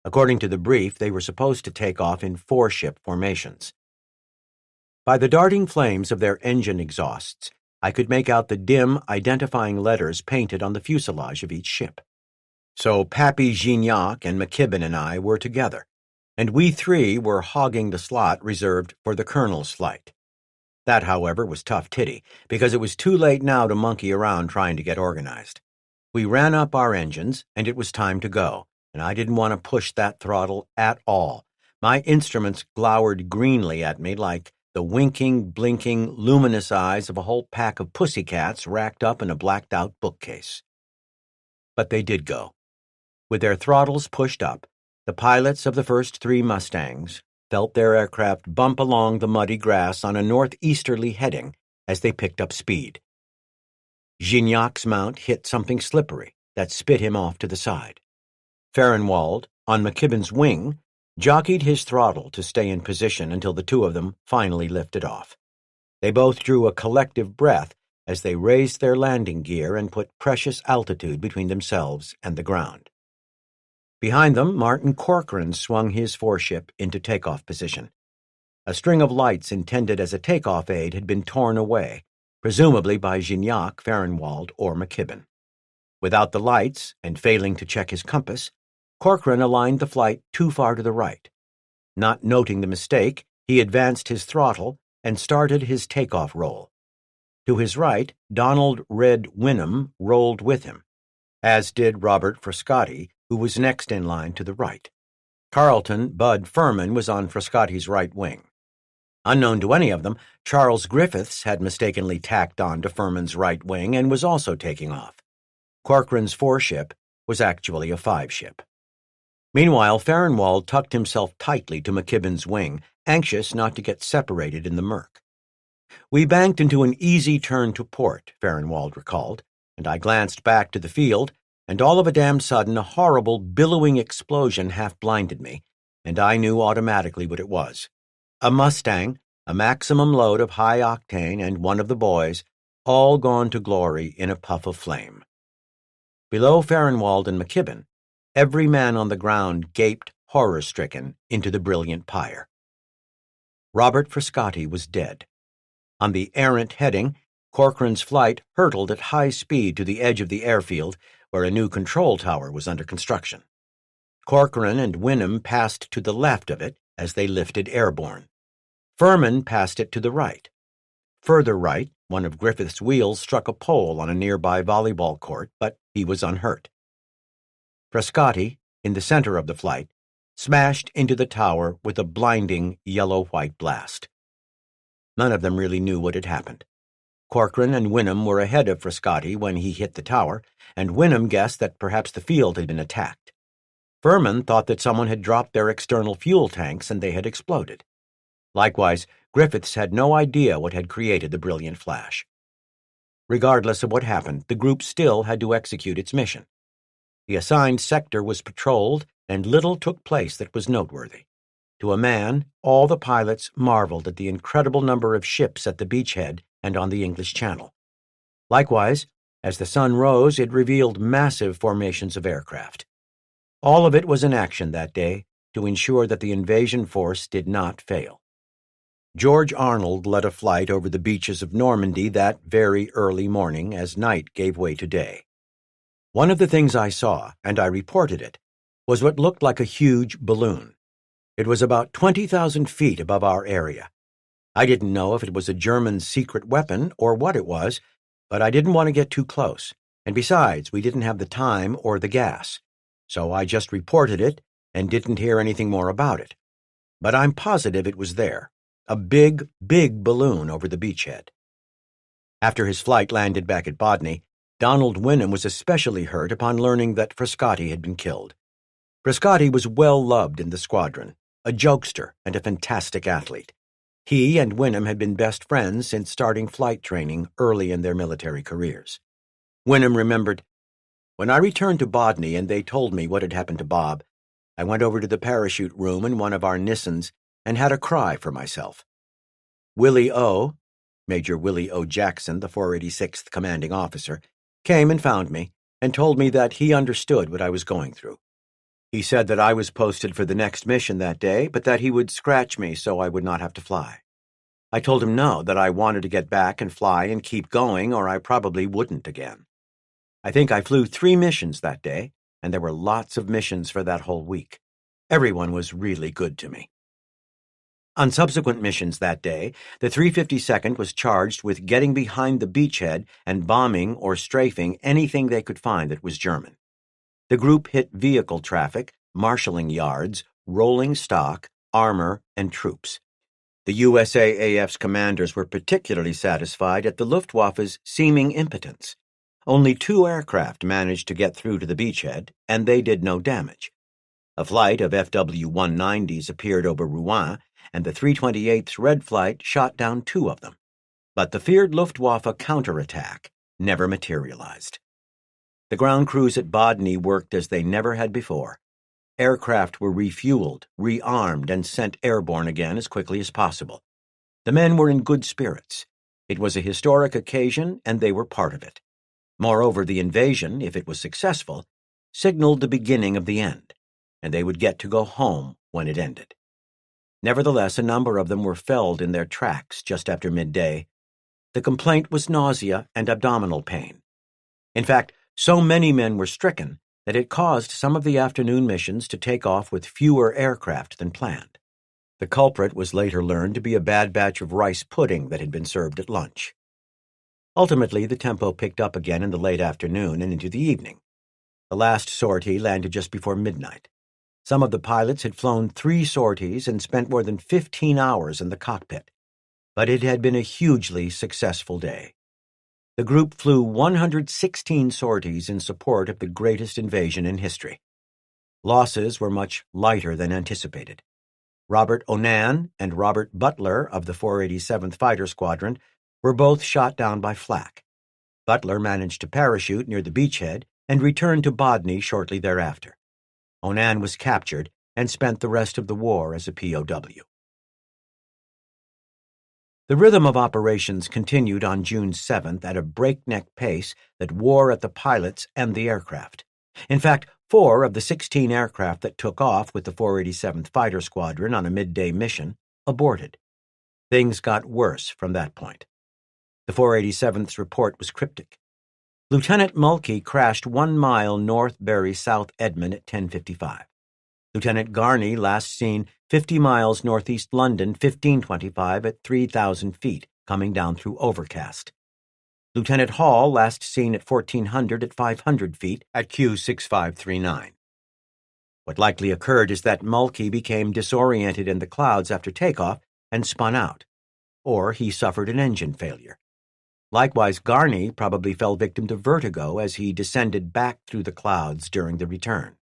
According to the brief, they were supposed to take off in 4-ship formations. By the darting flames of their engine exhausts, I could make out the dim, identifying letters painted on the fuselage of each ship. So Pappy Gignac and McKibben and I were together, and we three were hogging the slot reserved for the colonel's flight. That, however, was tough titty, because it was too late now to monkey around trying to get organized. We ran up our engines, and it was time to go, and I didn't want to push that throttle at all. My instruments glowered greenly at me like the winking, blinking, luminous eyes of a whole pack of pussycats racked up in a blacked-out bookcase. But they did go. With their throttles pushed up, the pilots of the first 3 Mustangs felt their aircraft bump along the muddy grass on a northeasterly heading as they picked up speed. Gignac's mount hit something slippery that spit him off to the side. Farrenwald, on McKibben's wing, jockeyed his throttle to stay in position until the two of them finally lifted off. They both drew a collective breath as they raised their landing gear and put precious altitude between themselves and the ground. Behind them, Martin Corcoran swung his 4-ship into takeoff position. A string of lights intended as a takeoff aid had been torn away, presumably by Gignac, Farrenwald, or McKibben. Without the lights, and failing to check his compass, Corcoran aligned the flight too far to the right. Not noting the mistake, he advanced his throttle and started his takeoff roll. To his right, Donald Red Wynnum rolled with him, as did Robert Frascati, who was next in line to the right. Carlton Bud Furman was on Frascati's right wing. Unknown to any of them, Charles Griffiths had mistakenly tacked on to Furman's right wing and was also taking off. Corcoran's 4-ship was actually a 5-ship. Meanwhile, Farrenwald tucked himself tightly to McKibben's wing, anxious not to get separated in the murk. We banked into an easy turn to port, Farrenwald recalled, and I glanced back to the field, and all of a damn sudden a horrible, billowing explosion half-blinded me, and I knew automatically what it was. A Mustang, a maximum load of high octane, and one of the boys, all gone to glory in a puff of flame. Below Farrenwald and McKibben, every man on the ground gaped, horror-stricken, into the brilliant pyre. Robert Frascati was dead. On the errant heading, Corcoran's flight hurtled at high speed to the edge of the airfield, where a new control tower was under construction. Corcoran and Wynnum passed to the left of it as they lifted airborne. Furman passed it to the right. Further right, one of Griffith's wheels struck a pole on a nearby volleyball court, but he was unhurt. Frascati, in the center of the flight, smashed into the tower with a blinding yellow-white blast. None of them really knew what had happened. Corcoran and Wynnum were ahead of Frascati when he hit the tower, and Wynnum guessed that perhaps the field had been attacked. Furman thought that someone had dropped their external fuel tanks and they had exploded. Likewise, Griffiths had no idea what had created the brilliant flash. Regardless of what happened, the group still had to execute its mission. The assigned sector was patrolled, and little took place that was noteworthy. To a man, all the pilots marveled at the incredible number of ships at the beachhead and on the English Channel. Likewise, as the sun rose, it revealed massive formations of aircraft. All of it was in action that day to ensure that the invasion force did not fail. George Arnold led a flight over the beaches of Normandy that very early morning as night gave way to day. One of the things I saw, and I reported it, was what looked like a huge balloon. It was about 20,000 feet above our area. I didn't know if it was a German secret weapon or what it was, but I didn't want to get too close, and besides, we didn't have the time or the gas, so I just reported it and didn't hear anything more about it. But I'm positive it was there. a big, big balloon over the beachhead. After his flight landed back at Bodney, Donald Wynnum was especially hurt upon learning that Frascati had been killed. Frascati was well loved in the squadron, a jokester and a fantastic athlete. He and Wynnum had been best friends since starting flight training early in their military careers. Wynnum remembered, "When I returned to Bodney and they told me what had happened to Bob, I went over to the parachute room in one of our Nissans and had a cry for myself. Willie O., Major Willie O. Jackson, the 486th commanding officer, came and found me and told me that he understood what I was going through. He said that I was posted for the next mission that day, but that he would scratch me so I would not have to fly. I told him no, that I wanted to get back and fly and keep going, or I probably wouldn't again. I think I flew 3 missions that day, and there were lots of missions for that whole week. Everyone was really good to me." On subsequent missions that day, the 352nd was charged with getting behind the beachhead and bombing or strafing anything they could find that was German. The group hit vehicle traffic, marshalling yards, rolling stock, armor, and troops. The USAAF's commanders were particularly satisfied at the Luftwaffe's seeming impotence. Only 2 aircraft managed to get through to the beachhead, and they did no damage. A flight of FW-190s appeared over Rouen, and the 328th's Red Flight shot down 2 of them. But the feared Luftwaffe counterattack never materialized. The ground crews at Bodney worked as they never had before. Aircraft were refueled, rearmed, and sent airborne again as quickly as possible. The men were in good spirits. It was a historic occasion, and they were part of it. Moreover, the invasion, if it was successful, signaled the beginning of the end, and they would get to go home when it ended. Nevertheless, a number of them were felled in their tracks just after midday. The complaint was nausea and abdominal pain. In fact, so many men were stricken that it caused some of the afternoon missions to take off with fewer aircraft than planned. The culprit was later learned to be a bad batch of rice pudding that had been served at lunch. Ultimately, the tempo picked up again in the late afternoon and into the evening. The last sortie landed just before midnight. Some of the pilots had flown 3 sorties and spent more than 15 hours in the cockpit. But it had been a hugely successful day. The group flew 116 sorties in support of the greatest invasion in history. Losses were much lighter than anticipated. Robert Onan and Robert Butler of the 487th Fighter Squadron were both shot down by flak. Butler managed to parachute near the beachhead and returned to Bodney shortly thereafter. Onan was captured and spent the rest of the war as a POW. The rhythm of operations continued on June 7th at a breakneck pace that wore at the pilots and the aircraft. In fact, 4 of the 16 aircraft that took off with the 487th Fighter Squadron on a midday mission aborted. Things got worse from that point. The 487th's report was cryptic. Lieutenant Mulkey crashed 1 mile north Bury, South Edmund at 10:55. Lieutenant Garney last seen 50 miles northeast London, 1525 at 3,000 feet, coming down through overcast. Lieutenant Hall last seen at 1400 at 500 feet at Q6539. What likely occurred is that Mulkey became disoriented in the clouds after takeoff and spun out, or he suffered an engine failure. Likewise, Garney probably fell victim to vertigo as he descended back through the clouds during the return.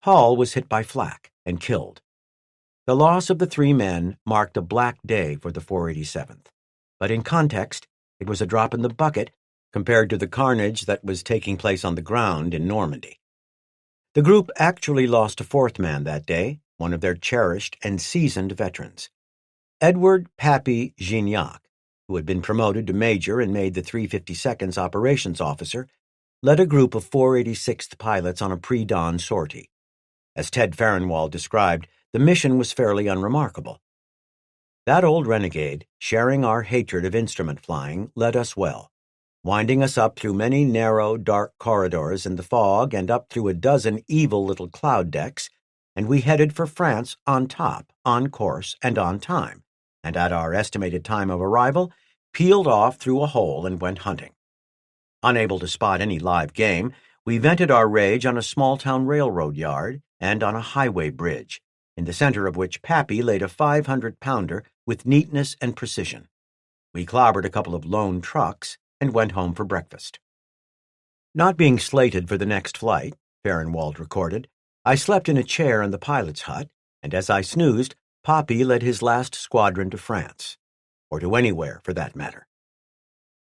Hall was hit by flak and killed. The loss of the 3 men marked a black day for the 487th, but in context, it was a drop in the bucket compared to the carnage that was taking place on the ground in Normandy. The group actually lost a 4th man that day, one of their cherished and seasoned veterans. Edward Pappy Gignac, who had been promoted to major and made the 352nd's operations officer, led a group of 486th pilots on a pre-dawn sortie. As Ted Farrenwald described, the mission was fairly unremarkable. That old renegade, sharing our hatred of instrument flying, led us well, winding us up through many narrow, dark corridors in the fog and up through a dozen evil little cloud decks, and we headed for France on top, on course, and on time, and at our estimated time of arrival, peeled off through a hole and went hunting. Unable to spot any live game, we vented our rage on a small-town railroad yard and on a highway bridge, in the center of which Pappy laid a 500-pounder with neatness and precision. We clobbered a couple of lone trucks and went home for breakfast. Not being slated for the next flight, Farrenwald recorded, I slept in a chair in the pilot's hut, and as I snoozed, Poppy led his last squadron to France, or to anywhere for that matter.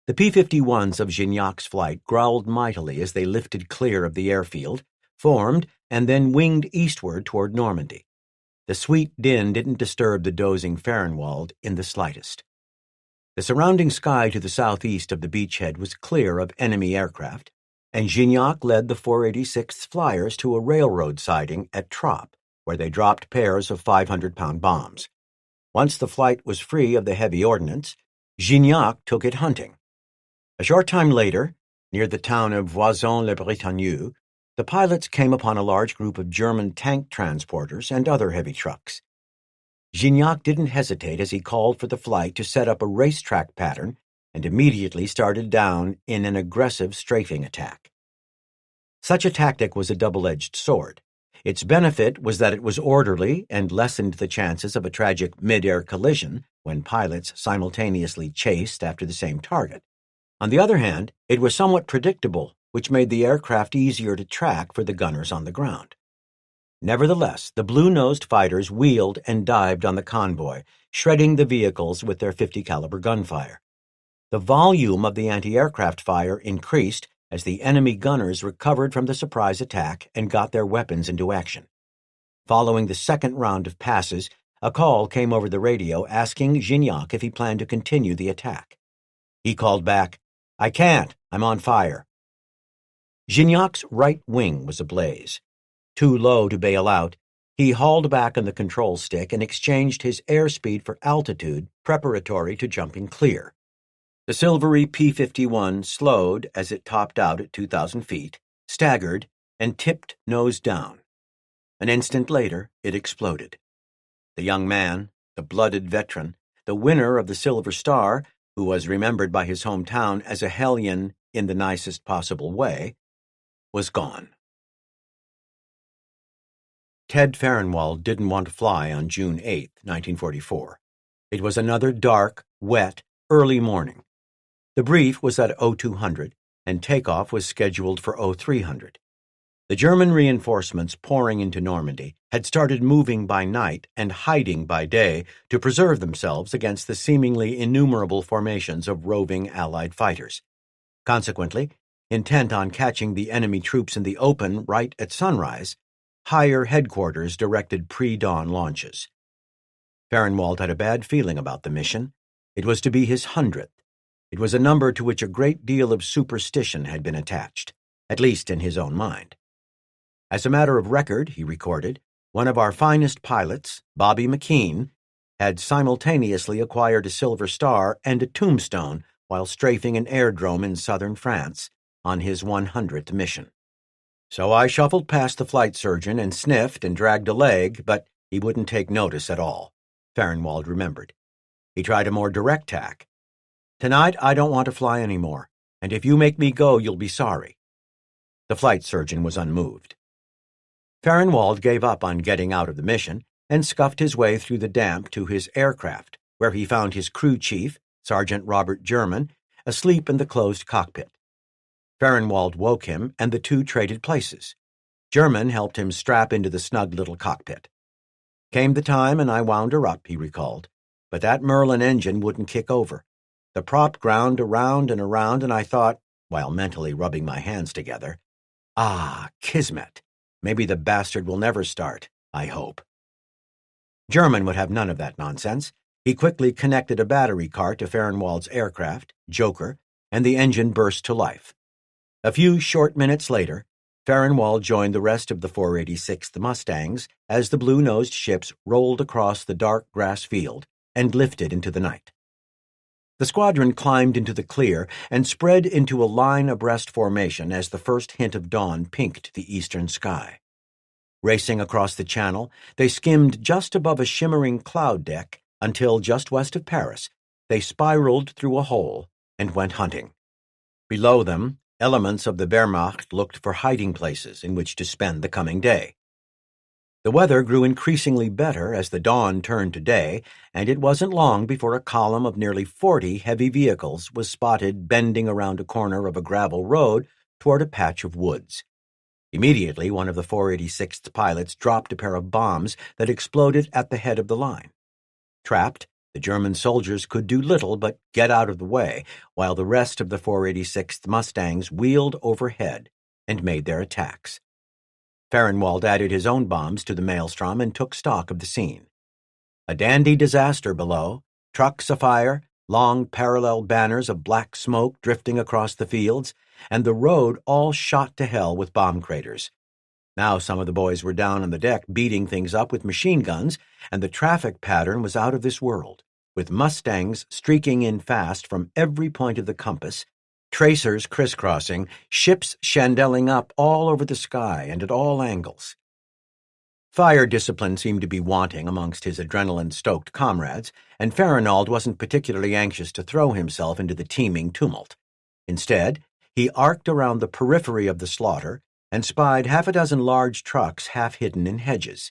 The P-51s of Gignac's flight growled mightily as they lifted clear of the airfield, formed, and then winged eastward toward Normandy. The sweet din didn't disturb the dozing Farrenwald in the slightest. The surrounding sky to the southeast of the beachhead was clear of enemy aircraft, and Gignac led the 486th Flyers to a railroad siding at Trop, where they dropped pairs of 500-pound bombs. Once the flight was free of the heavy ordnance, Gignac took it hunting. A short time later, near the town of Voisin-le-Bretonneux, the pilots came upon a large group of German tank transporters and other heavy trucks. Gignac didn't hesitate as he called for the flight to set up a racetrack pattern and immediately started down in an aggressive strafing attack. Such a tactic was a double-edged sword. Its benefit was that it was orderly and lessened the chances of a tragic mid-air collision when pilots simultaneously chased after the same target. On the other hand, it was somewhat predictable, which made the aircraft easier to track for the gunners on the ground. Nevertheless, the blue-nosed fighters wheeled and dived on the convoy, shredding the vehicles with their 50-caliber gunfire. The volume of the anti-aircraft fire increased as the enemy gunners recovered from the surprise attack and got their weapons into action. Following the second round of passes, a call came over the radio asking Gignac if he planned to continue the attack. He called back, "I can't, I'm on fire." Gignac's right wing was ablaze. Too low to bail out, he hauled back on the control stick and exchanged his airspeed for altitude preparatory to jumping clear. The silvery P-51 slowed as it topped out at 2,000 feet, staggered, and tipped nose down. An instant later, it exploded. The young man, the blooded veteran, the winner of the Silver Star, who was remembered by his hometown as a hellion in the nicest possible way, was gone. Ted Farrenwald didn't want to fly on June 8, 1944. It was another dark, wet, early morning. The brief was at 0200, and takeoff was scheduled for 0300. The German reinforcements pouring into Normandy had started moving by night and hiding by day to preserve themselves against the seemingly innumerable formations of roving Allied fighters. Consequently, intent on catching the enemy troops in the open right at sunrise, higher headquarters directed pre-dawn launches. Farrenwald had a bad feeling about the mission. It was to be his 100th. It was a number to which a great deal of superstition had been attached, at least in his own mind. As a matter of record, he recorded, one of our finest pilots, Bobby McKean, had simultaneously acquired a Silver Star and a tombstone while strafing an airdrome in southern France on his 100th mission. So I shuffled past the flight surgeon and sniffed and dragged a leg, but he wouldn't take notice at all, Farrenwald remembered. He tried a more direct tack. "Tonight I don't want to fly anymore, and if you make me go, you'll be sorry." The flight surgeon was unmoved. Farrenwald gave up on getting out of the mission and scuffed his way through the damp to his aircraft, where he found his crew chief, Sergeant Robert German, asleep in the closed cockpit. Farrenwald woke him, and the two traded places. German helped him strap into the snug little cockpit. "Came the time and I wound her up," he recalled, "but that Merlin engine wouldn't kick over. The prop ground around and around, and I thought, while mentally rubbing my hands together, kismet. Maybe the bastard will never start, I hope." German would have none of that nonsense. He quickly connected a battery cart to Farrenwald's aircraft, Joker, and the engine burst to life. A few short minutes later, Farrenwald joined the rest of the 486th Mustangs as the blue-nosed ships rolled across the dark grass field and lifted into the night. The squadron climbed into the clear and spread into a line-abreast formation as the first hint of dawn pinked the eastern sky. Racing across the channel, they skimmed just above a shimmering cloud deck until, just west of Paris, they spiraled through a hole and went hunting. Below them, elements of the Wehrmacht looked for hiding places in which to spend the coming day. The weather grew increasingly better as the dawn turned to day, and it wasn't long before a column of nearly 40 heavy vehicles was spotted bending around a corner of a gravel road toward a patch of woods. Immediately, one of the 486th pilots dropped a pair of bombs that exploded at the head of the line. Trapped, the German soldiers could do little but get out of the way, while the rest of the 486th Mustangs wheeled overhead and made their attacks. Fahrenwald added his own bombs to the maelstrom and took stock of the scene. A dandy disaster below, trucks afire, long parallel banners of black smoke drifting across the fields, and the road all shot to hell with bomb craters. Now some of the boys were down on the deck beating things up with machine guns, and the traffic pattern was out of this world, with Mustangs streaking in fast from every point of the compass, tracers crisscrossing, ships chandeling up all over the sky and at all angles. Fire discipline seemed to be wanting amongst his adrenaline-stoked comrades, and Fahrenwald wasn't particularly anxious to throw himself into the teeming tumult. Instead, he arced around the periphery of the slaughter and spied half a dozen large trucks half hidden in hedges.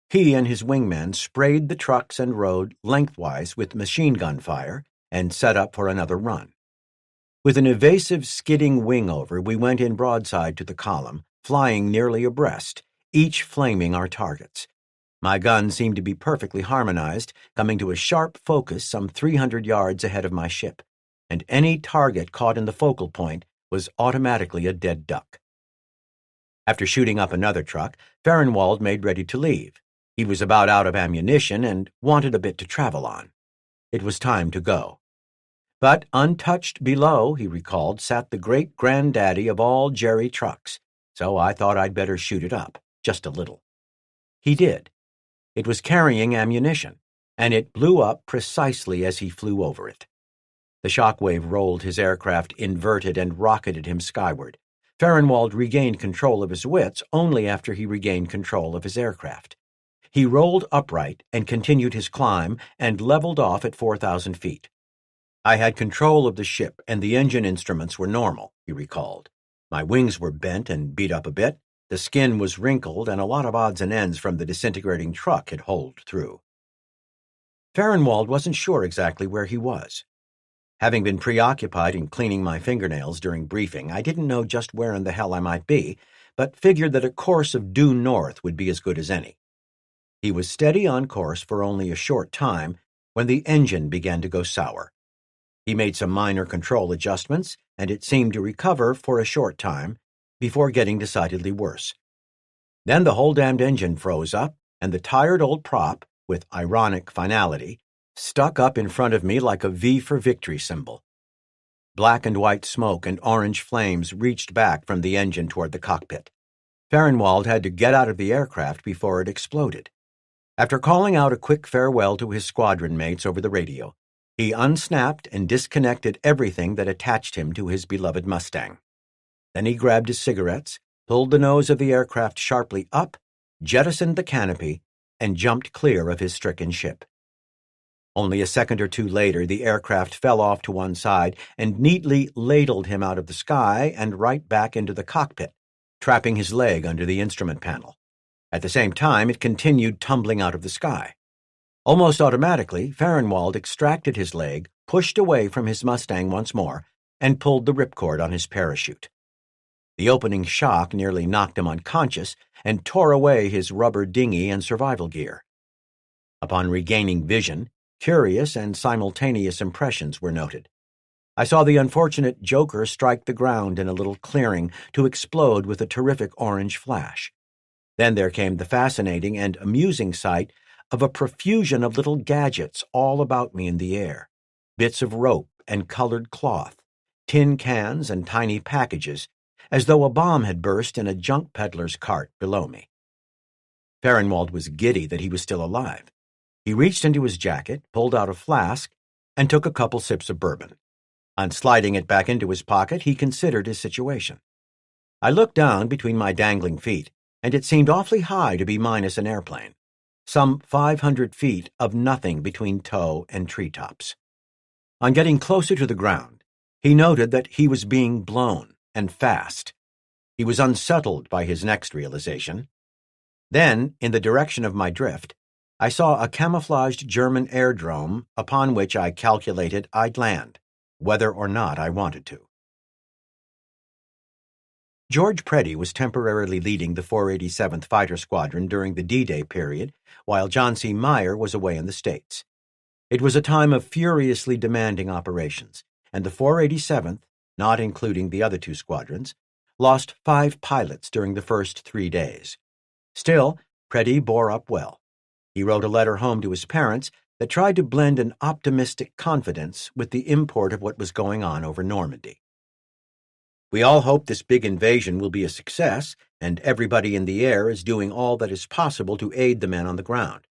He and his wingmen sprayed the trucks and road lengthwise with machine gun fire and set up for another run. With an evasive, skidding wing-over, we went in broadside to the column, flying nearly abreast, each flaming our targets. My gun seemed to be perfectly harmonized, coming to a sharp focus some 300 yards ahead of my ship, and any target caught in the focal point was automatically a dead duck. After shooting up another truck, Fahrenwald made ready to leave. He was about out of ammunition and wanted a bit to travel on. It was time to go. But untouched below, he recalled, sat the great-granddaddy of all Jerry trucks, so I thought I'd better shoot it up, just a little. He did. It was carrying ammunition, and it blew up precisely as he flew over it. The shockwave rolled his aircraft inverted and rocketed him skyward. Fahrenwald regained control of his wits only after he regained control of his aircraft. He rolled upright and continued his climb and leveled off at 4,000 feet. I had control of the ship, and the engine instruments were normal, he recalled. My wings were bent and beat up a bit, the skin was wrinkled, and a lot of odds and ends from the disintegrating truck had holed through. Fahrenwald wasn't sure exactly where he was. Having been preoccupied in cleaning my fingernails during briefing, I didn't know just where in the hell I might be, but figured that a course of due north would be as good as any. He was steady on course for only a short time when the engine began to go sour. He made some minor control adjustments, and it seemed to recover for a short time before getting decidedly worse. Then the whole damned engine froze up, and the tired old prop, with ironic finality, stuck up in front of me like a V for victory symbol. Black and white smoke and orange flames reached back from the engine toward the cockpit. Fahrenwald had to get out of the aircraft before it exploded. After calling out a quick farewell to his squadron mates over the radio, he unsnapped and disconnected everything that attached him to his beloved Mustang. Then he grabbed his cigarettes, pulled the nose of the aircraft sharply up, jettisoned the canopy, and jumped clear of his stricken ship. Only a second or two later, the aircraft fell off to one side and neatly ladled him out of the sky and right back into the cockpit, trapping his leg under the instrument panel. At the same time, it continued tumbling out of the sky. Almost automatically, Fahrenwald extracted his leg, pushed away from his Mustang once more, and pulled the ripcord on his parachute. The opening shock nearly knocked him unconscious and tore away his rubber dinghy and survival gear. Upon regaining vision, curious and simultaneous impressions were noted. I saw the unfortunate Joker strike the ground in a little clearing to explode with a terrific orange flash. Then there came the fascinating and amusing sight of a profusion of little gadgets all about me in the air, bits of rope and colored cloth, tin cans and tiny packages, as though a bomb had burst in a junk peddler's cart below me. Fahrenwald was giddy that he was still alive. He reached into his jacket, pulled out a flask, and took a couple sips of bourbon. On sliding it back into his pocket, he considered his situation. I looked down between my dangling feet, and it seemed awfully high to be minus an airplane. Some 500 feet of nothing between toe and treetops. On getting closer to the ground, he noted that he was being blown, and fast. He was unsettled by his next realization. Then, in the direction of my drift, I saw a camouflaged German airdrome upon which I calculated I'd land, whether or not I wanted to. George Preddy was temporarily leading the 487th Fighter Squadron during the D-Day period, while John C. Meyer was away in the States. It was a time of furiously demanding operations, and the 487th, not including the other two squadrons, lost 5 pilots during the first 3 days. Still, Preddy bore up well. He wrote a letter home to his parents that tried to blend an optimistic confidence with the import of what was going on over Normandy. "We all hope this big invasion will be a success, and everybody in the air is doing all that is possible to aid the men on the ground.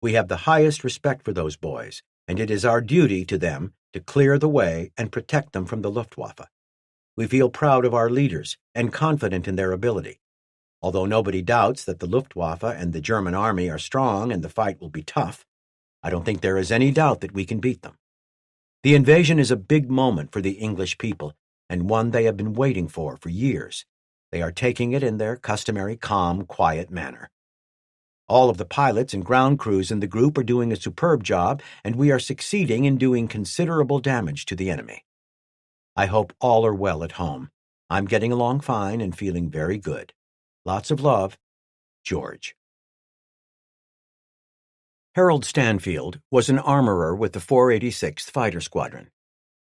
We have the highest respect for those boys, and it is our duty to them to clear the way and protect them from the Luftwaffe. We feel proud of our leaders and confident in their ability. Although nobody doubts that the Luftwaffe and the German army are strong and the fight will be tough, I don't think there is any doubt that we can beat them. The invasion is a big moment for the English people, and one they have been waiting for years. They are taking it in their customary calm, quiet manner. All of the pilots and ground crews in the group are doing a superb job, and we are succeeding in doing considerable damage to the enemy. I hope all are well at home. I'm getting along fine and feeling very good. Lots of love, George." Harold Stanfield was an armorer with the 486th Fighter Squadron.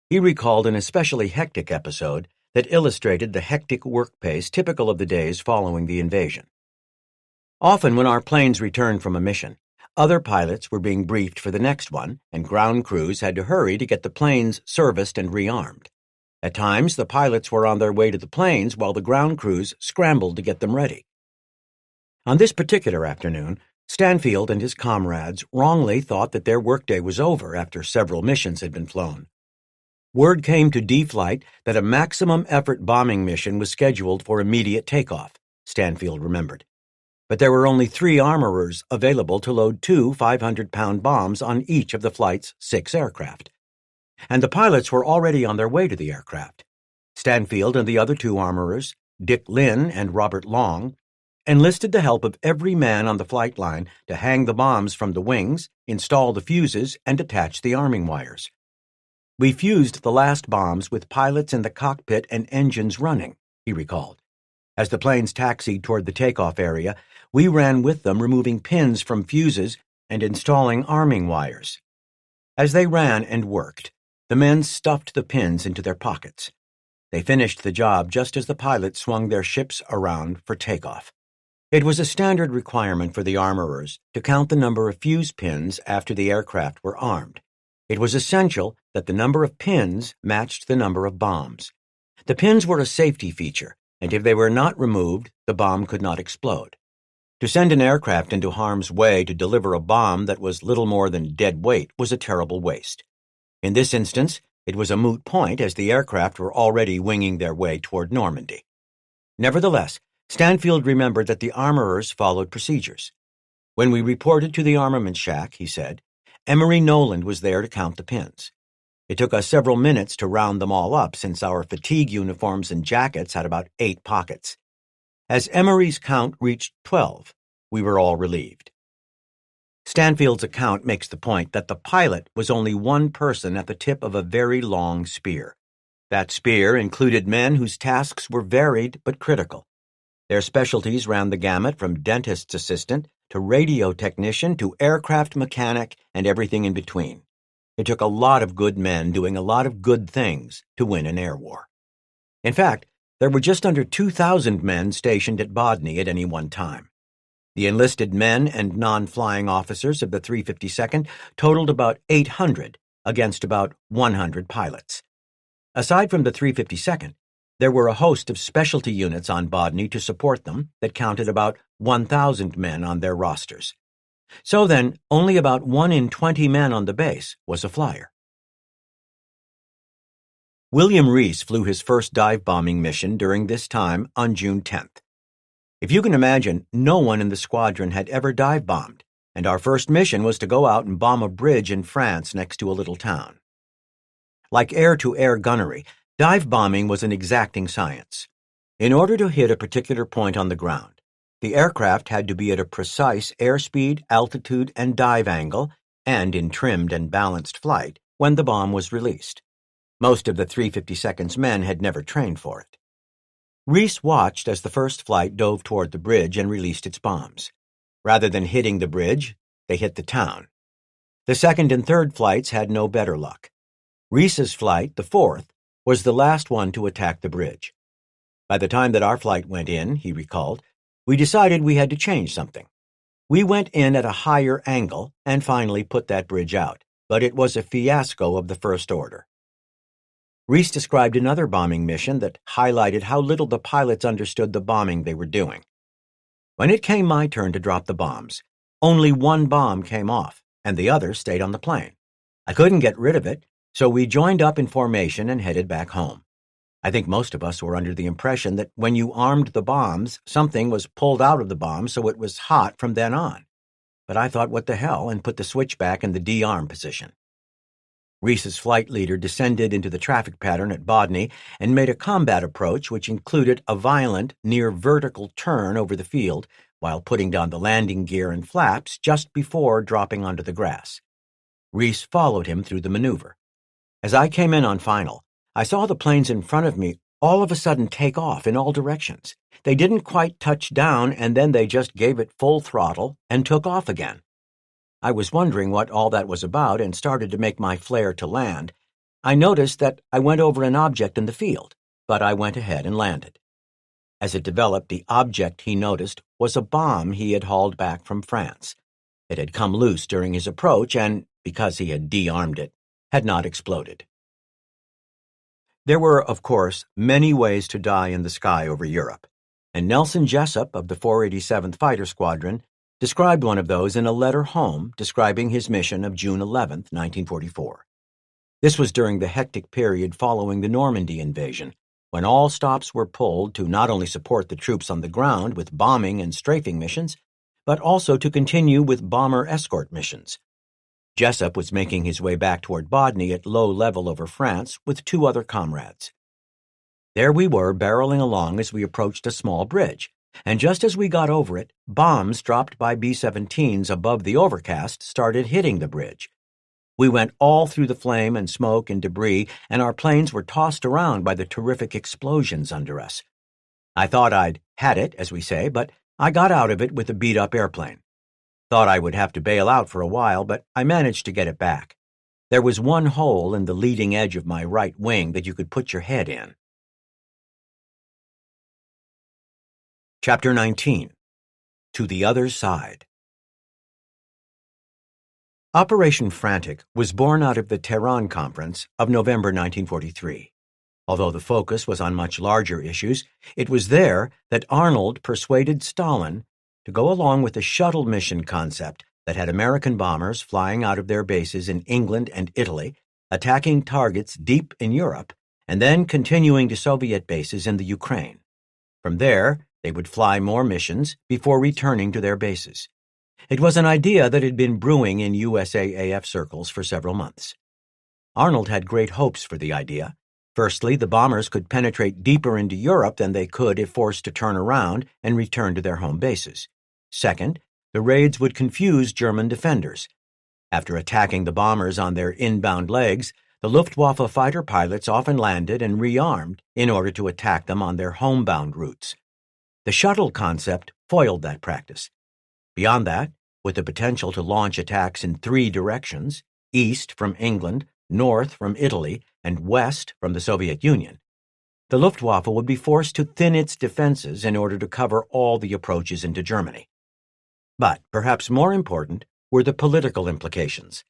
He recalled an especially hectic episode that illustrated the hectic work pace typical of the days following the invasion. Often when our planes returned from a mission, other pilots were being briefed for the next one, and ground crews had to hurry to get the planes serviced and rearmed. At times, the pilots were on their way to the planes while the ground crews scrambled to get them ready. On this particular afternoon, Stanfield and his comrades wrongly thought that their workday was over after several missions had been flown. Word came to D-Flight that a maximum-effort bombing mission was scheduled for immediate takeoff, Stanfield remembered. But there were only 3 armorers available to load 2 500-pound bombs on each of the flight's 6 aircraft. And the pilots were already on their way to the aircraft. Stanfield and the other 2 armorers, Dick Lynn and Robert Long, enlisted the help of every man on the flight line to hang the bombs from the wings, install the fuses, and attach the arming wires. "We fused the last bombs with pilots in the cockpit and engines running," he recalled. "As the planes taxied toward the takeoff area, we ran with them removing pins from fuses and installing arming wires. As they ran and worked, the men stuffed the pins into their pockets. They finished the job just as the pilots swung their ships around for takeoff. It was a standard requirement for the armorers to count the number of fuse pins after the aircraft were armed. It was essential that the number of pins matched the number of bombs. The pins were a safety feature, and if they were not removed, the bomb could not explode. To send an aircraft into harm's way to deliver a bomb that was little more than dead weight was a terrible waste. In this instance, it was a moot point as the aircraft were already winging their way toward Normandy. Nevertheless, Stanfield remembered that the armorers followed procedures. "When we reported to the armament shack," he said, "Emery Noland was there to count the pins. It took us several minutes to round them all up since our fatigue uniforms and jackets had about 8 pockets. As Emery's count reached 12, we were all relieved." Stanfield's account makes the point that the pilot was only one person at the tip of a very long spear. That spear included men whose tasks were varied but critical. Their specialties ran the gamut from dentist's assistant to radio technician to aircraft mechanic and everything in between. It took a lot of good men doing a lot of good things to win an air war. In fact, there were just under 2,000 men stationed at Bodney at any one time. The enlisted men and non-flying officers of the 352nd totaled about 800 against about 100 pilots. Aside from the 352nd, there were a host of specialty units on Bodney to support them that counted about 1,000 men on their rosters. So then, only about 1 in 20 men on the base was a flyer. William Reese flew his first dive bombing mission during this time on June 10th. If you can imagine, no one in the squadron had ever dive bombed, and our first mission was to go out and bomb a bridge in France next to a little town. Like air-to-air gunnery, dive bombing was an exacting science. In order to hit a particular point on the ground, The aircraft had to be at a precise airspeed, altitude, and dive angle, and in trimmed and balanced flight, when the bomb was released. Most of the 352nd's men had never trained for it. Reese watched as the first flight dove toward the bridge and released its bombs. Rather than hitting the bridge, they hit the town. The second and third flights had no better luck. Reese's flight, the fourth, was the last one to attack the bridge. By the time that our flight went in, he recalled, we decided we had to change something. We went in at a higher angle and finally put that bridge out, but it was a fiasco of the first order. Reese described another bombing mission that highlighted how little the pilots understood the bombing they were doing. When it came my turn to drop the bombs, only one bomb came off, and the other stayed on the plane. I couldn't get rid of it, so we joined up in formation and headed back home. I think most of us were under the impression that when you armed the bombs, something was pulled out of the bomb so it was hot from then on. But I thought, what the hell, and put the switch back in the de-arm position. Reese's flight leader descended into the traffic pattern at Bodney and made a combat approach which included a violent, near-vertical turn over the field while putting down the landing gear and flaps just before dropping onto the grass. Reese followed him through the maneuver. As I came in on final, I saw the planes in front of me all of a sudden take off in all directions. They didn't quite touch down, and then they just gave it full throttle and took off again. I was wondering what all that was about and started to make my flare to land. I noticed that I went over an object in the field, but I went ahead and landed. As it developed, the object he noticed was a bomb he had hauled back from France. It had come loose during his approach and, because he had de-armed it, had not exploded. There were, of course, many ways to die in the sky over Europe, and Nelson Jessup of the 487th Fighter Squadron described one of those in a letter home describing his mission of June 11, 1944. This was during the hectic period following the Normandy invasion, when all stops were pulled to not only support the troops on the ground with bombing and strafing missions, but also to continue with bomber escort missions. Jessup was making his way back toward Bodney at low level over France with two other comrades. There we were, barreling along as we approached a small bridge, and just as we got over it, bombs dropped by B-17s above the overcast started hitting the bridge. We went all through the flame and smoke and debris, and our planes were tossed around by the terrific explosions under us. I thought I'd had it, as we say, but I got out of it with a beat-up airplane. Thought I would have to bail out for a while, but I managed to get it back. There was one hole in the leading edge of my right wing that you could put your head in. Chapter 19. To the Other Side. Operation Frantic was born out of the Tehran Conference of November 1943. Although the focus was on much larger issues, it was there that Arnold persuaded Stalin to go along with a shuttle mission concept that had American bombers flying out of their bases in England and Italy, attacking targets deep in Europe, and then continuing to Soviet bases in the Ukraine. From there, they would fly more missions before returning to their bases. It was an idea that had been brewing in USAAF circles for several months. Arnold had great hopes for the idea. Firstly, the bombers could penetrate deeper into Europe than they could if forced to turn around and return to their home bases. Second, the raids would confuse German defenders. After attacking the bombers on their inbound legs, the Luftwaffe fighter pilots often landed and rearmed in order to attack them on their homebound routes. The shuttle concept foiled that practice. Beyond that, with the potential to launch attacks in three directions, east from England, north from Italy, and west from the Soviet Union, the Luftwaffe would be forced to thin its defenses in order to cover all the approaches into Germany. But perhaps more important were the political implications.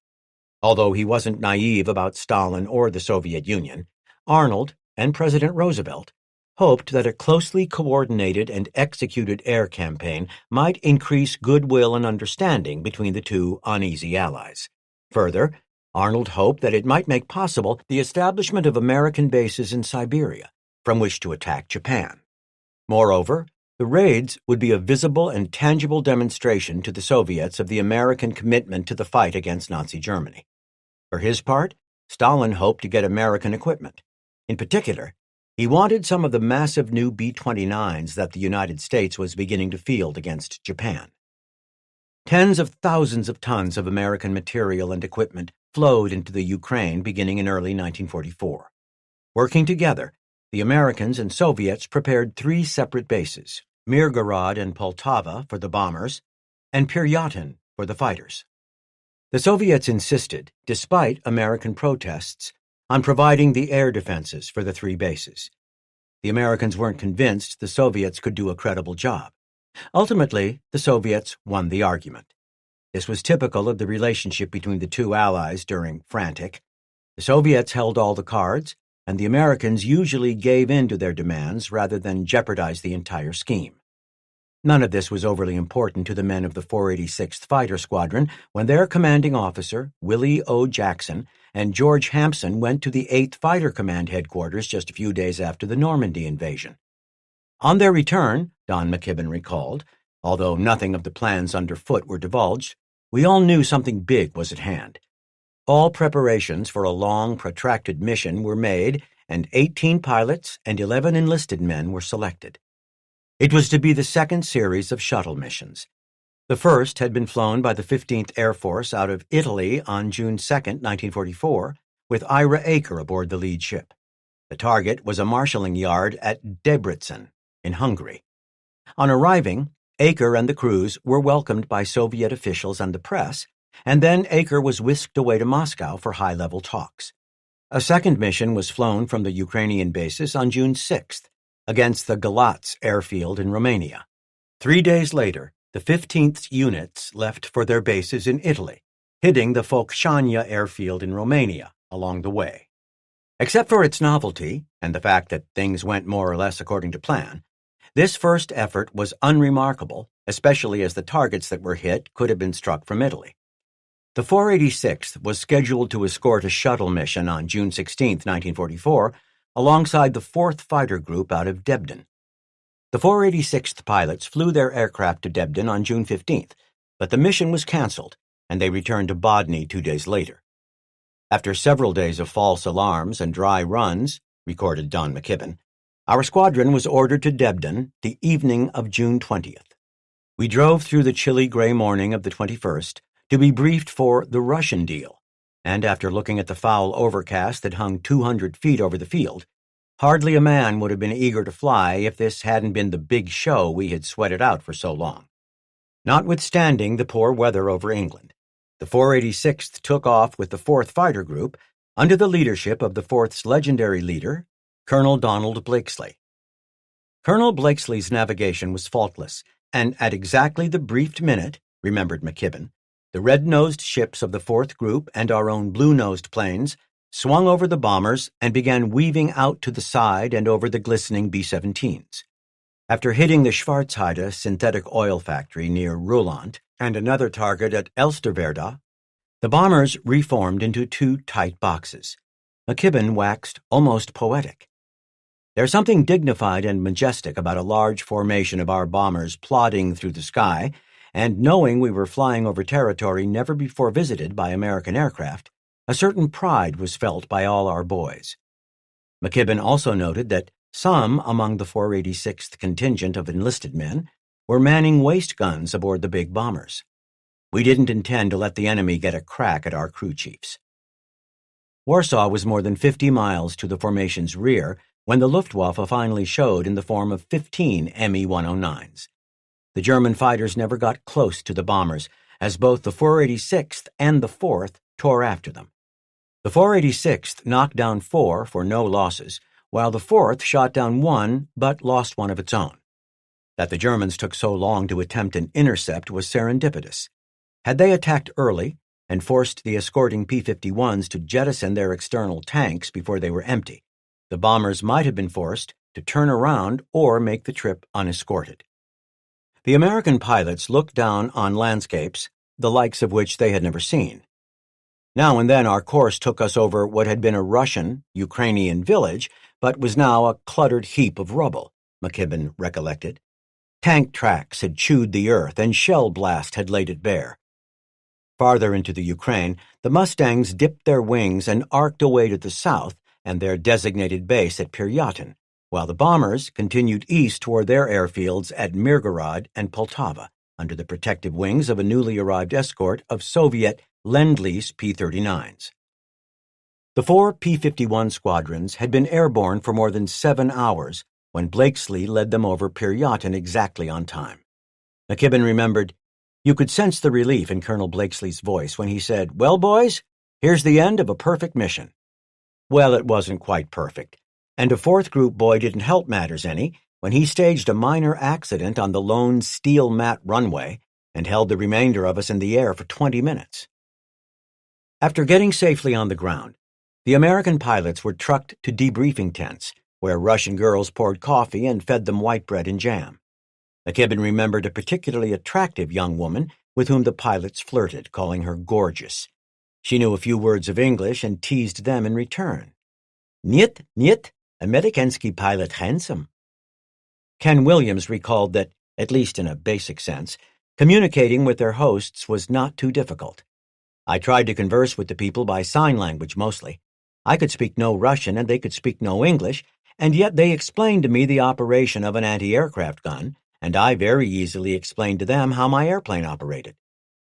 Although he wasn't naive about Stalin or the Soviet Union, Arnold and President Roosevelt hoped that a closely coordinated and executed air campaign might increase goodwill and understanding between the two uneasy allies. Further, Arnold hoped that it might make possible the establishment of American bases in Siberia, from which to attack Japan. Moreover, the raids would be a visible and tangible demonstration to the Soviets of the American commitment to the fight against Nazi Germany. For his part, Stalin hoped to get American equipment. In particular, He wanted some of the massive new B-29s that the United States was beginning to field against Japan. Tens of thousands of tons of American material and equipment flowed into the Ukraine beginning in early 1944. Working together, the Americans and Soviets prepared 3 separate bases, Mirgorod and Poltava for the bombers, and Piryatin for the fighters. The Soviets insisted, despite American protests, on providing the air defenses for the 3 bases. The Americans weren't convinced the Soviets could do a credible job. Ultimately, the Soviets won the argument. This was typical of the relationship between the 2 allies during Frantic. The Soviets held all the cards, and the Americans usually gave in to their demands rather than jeopardize the entire scheme. None of this was overly important to the men of the 486th Fighter Squadron when their commanding officer, Willie O. Jackson, and George Hampson went to the 8th Fighter Command headquarters just a few days after the Normandy invasion. On their return, Don McKibben recalled, although nothing of the plans underfoot were divulged, we all knew something big was at hand. All preparations for a long, protracted mission were made, and 18 pilots and 11 enlisted men were selected. It was to be the second series of shuttle missions. The first had been flown by the 15th Air Force out of Italy on June 2, 1944, with Ira Aker aboard the lead ship. The target was a marshalling yard at Debrecen, in Hungary. On arriving, Aker and the crews were welcomed by Soviet officials and the press, and then Aker was whisked away to Moscow for high-level talks. A second mission was flown from the Ukrainian basis on June 6th, against the Galatz airfield in Romania. 3 days later, the 15th units left for their bases in Italy, hitting the Focșania airfield in Romania along the way. Except for its novelty and the fact that things went more or less according to plan, this first effort was unremarkable, especially as the targets that were hit could have been struck from Italy. The 486th was scheduled to escort a shuttle mission on June 16, 1944, alongside the 4th Fighter Group out of Debden. The 486th pilots flew their aircraft to Debden on June 15th, but the mission was canceled, and they returned to Bodny 2 days later. After several days of false alarms and dry runs, recorded Don McKibben, our squadron was ordered to Debden the evening of June 20th. We drove through the chilly gray morning of the 21st to be briefed for the Russian deal, and after looking at the foul overcast that hung 200 feet over the field, hardly a man would have been eager to fly if this hadn't been the big show we had sweated out for so long. Notwithstanding the poor weather over England, the 486th took off with the 4th Fighter Group under the leadership of the 4th's legendary leader, Colonel Donald Blakesley. Colonel Blakesley's navigation was faultless, and at exactly the briefed minute, remembered McKibben, the red-nosed ships of the 4th Group and our own blue-nosed planes swung over the bombers and began weaving out to the side and over the glistening B-17s. After hitting the Schwarzheide synthetic oil factory near Ruhland and another target at Elsterwerda, the bombers reformed into 2 tight boxes. McKibben waxed almost poetic. There's something dignified and majestic about a large formation of our bombers plodding through the sky, and knowing we were flying over territory never before visited by American aircraft, a certain pride was felt by all our boys. McKibben also noted that some among the 486th contingent of enlisted men were manning waist guns aboard the big bombers. We didn't intend to let the enemy get a crack at our crew chiefs. Warsaw was more than 50 miles to the formation's rear when the Luftwaffe finally showed in the form of 15 Me-109s. The German fighters never got close to the bombers, as both the 486th and the 4th tore after them. The 486th knocked down 4 for no losses, while the 4th shot down 1 but lost one of its own. That the Germans took so long to attempt an intercept was serendipitous. Had they attacked early and forced the escorting P-51s to jettison their external tanks before they were empty, the bombers might have been forced to turn around or make the trip unescorted. The American pilots looked down on landscapes, the likes of which they had never seen. Now and then our course took us over what had been a Russian, Ukrainian village, but was now a cluttered heap of rubble, McKibben recollected. Tank tracks had chewed the earth, and shell blast had laid it bare. Farther into the Ukraine, the Mustangs dipped their wings and arced away to the south and their designated base at Piryatin, while the bombers continued east toward their airfields at Mirgorod and Poltava, under the protective wings of a newly arrived escort of Soviet Lend-Lease P-39s. The 4 P-51 squadrons had been airborne for more than 7 hours when Blakesley led them over Piryatin exactly on time. McKibben remembered, "You could sense the relief in Colonel Blakesley's voice when he said, 'Well, boys, here's the end of a perfect mission.' Well, it wasn't quite perfect, and a fourth group boy didn't help matters any when he staged a minor accident on the lone steel mat runway and held the remainder of us in the air for 20 minutes. After getting safely on the ground, the American pilots were trucked to debriefing tents, where Russian girls poured coffee and fed them white bread and jam. McKibben remembered a particularly attractive young woman with whom the pilots flirted, calling her gorgeous. She knew a few words of English and teased them in return. "Niet, niet, Amerikansky pilot handsome." Ken Williams recalled that, at least in a basic sense, communicating with their hosts was not too difficult. "I tried to converse with the people by sign language mostly. I could speak no Russian and they could speak no English, and yet they explained to me the operation of an anti-aircraft gun, and I very easily explained to them how my airplane operated.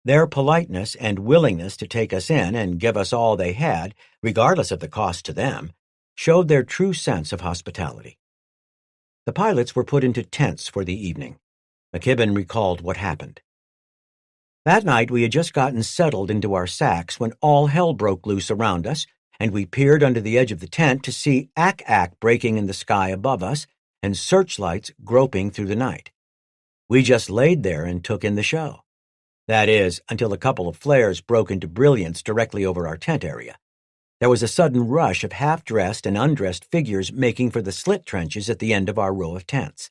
Their politeness and willingness to take us in and give us all they had, regardless of the cost to them, showed their true sense of hospitality." The pilots were put into tents for the evening. McKibben recalled what happened. "That night we had just gotten settled into our sacks when all hell broke loose around us, and we peered under the edge of the tent to see ack-ack breaking in the sky above us and searchlights groping through the night. We just laid there and took in the show. That is, until a couple of flares broke into brilliance directly over our tent area. There was a sudden rush of half-dressed and undressed figures making for the slit trenches at the end of our row of tents.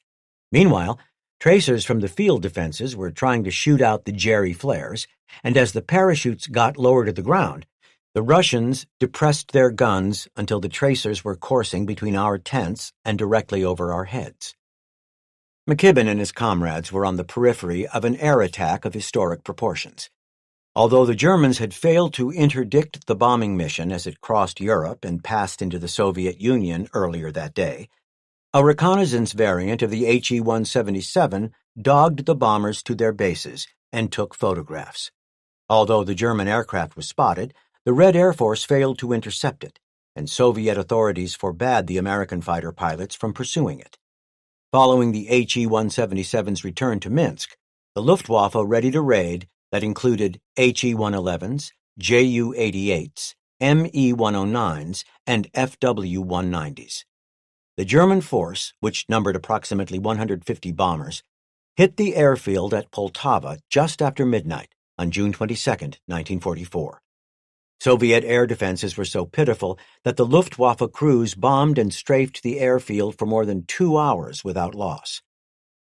Meanwhile, tracers from the field defenses were trying to shoot out the Jerry flares, and as the parachutes got lower to the ground, the Russians depressed their guns until the tracers were coursing between our tents and directly over our heads." McKibben and his comrades were on the periphery of an air attack of historic proportions. Although the Germans had failed to interdict the bombing mission as it crossed Europe and passed into the Soviet Union earlier that day, a reconnaissance variant of the HE-177 dogged the bombers to their bases and took photographs. Although the German aircraft was spotted, the Red Air Force failed to intercept it, and Soviet authorities forbade the American fighter pilots from pursuing it. Following the HE-177's return to Minsk, the Luftwaffe readied a raid that included HE-111s, Ju-88s, Me-109s, and FW-190s. The German force, which numbered approximately 150 bombers, hit the airfield at Poltava just after midnight on June 22, 1944. Soviet air defenses were so pitiful that the Luftwaffe crews bombed and strafed the airfield for more than 2 hours without loss.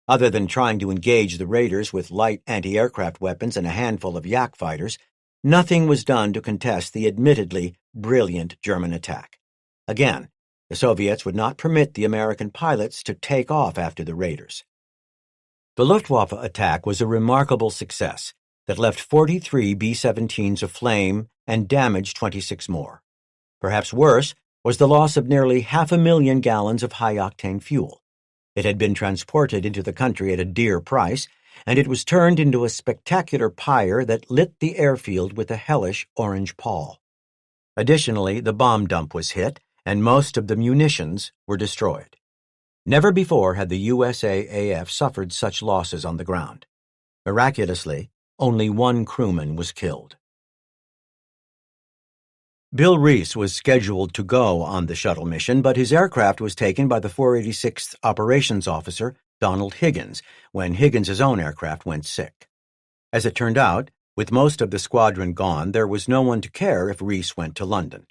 Other than trying to engage the raiders with light anti-aircraft weapons and a handful of Yak fighters, nothing was done to contest the admittedly brilliant German attack. Again, the Soviets would not permit the American pilots to take off after the raiders. The Luftwaffe attack was a remarkable success that left 43 B-17s aflame and damaged 26 more. Perhaps worse was the loss of nearly 500,000 gallons of high-octane fuel. It had been transported into the country at a dear price, and it was turned into a spectacular pyre that lit the airfield with a hellish orange pall. Additionally, the bomb dump was hit, and most of the munitions were destroyed. Never before had the USAAF suffered such losses on the ground. Miraculously, only one crewman was killed. Bill Reese was scheduled to go on the shuttle mission, but his aircraft was taken by the 486th Operations Officer, Donald Higgins, when Higgins' own aircraft went sick. As it turned out, with most of the squadron gone, there was no one to care if Reese went to London.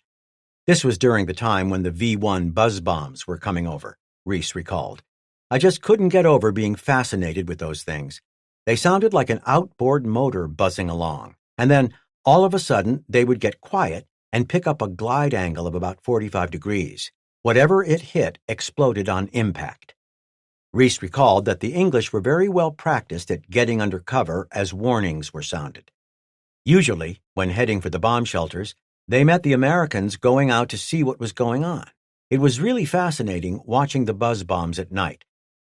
This was during the time when the V-1 buzz bombs were coming over, Reese recalled. "I just couldn't get over being fascinated with those things. They sounded like an outboard motor buzzing along, and then, all of a sudden, they would get quiet and pick up a glide angle of about 45 degrees. Whatever it hit exploded on impact." Reese recalled that the English were very well practiced at getting under cover as warnings were sounded. Usually, when heading for the bomb shelters, they met the Americans going out to see what was going on. It was really fascinating watching the buzz bombs at night,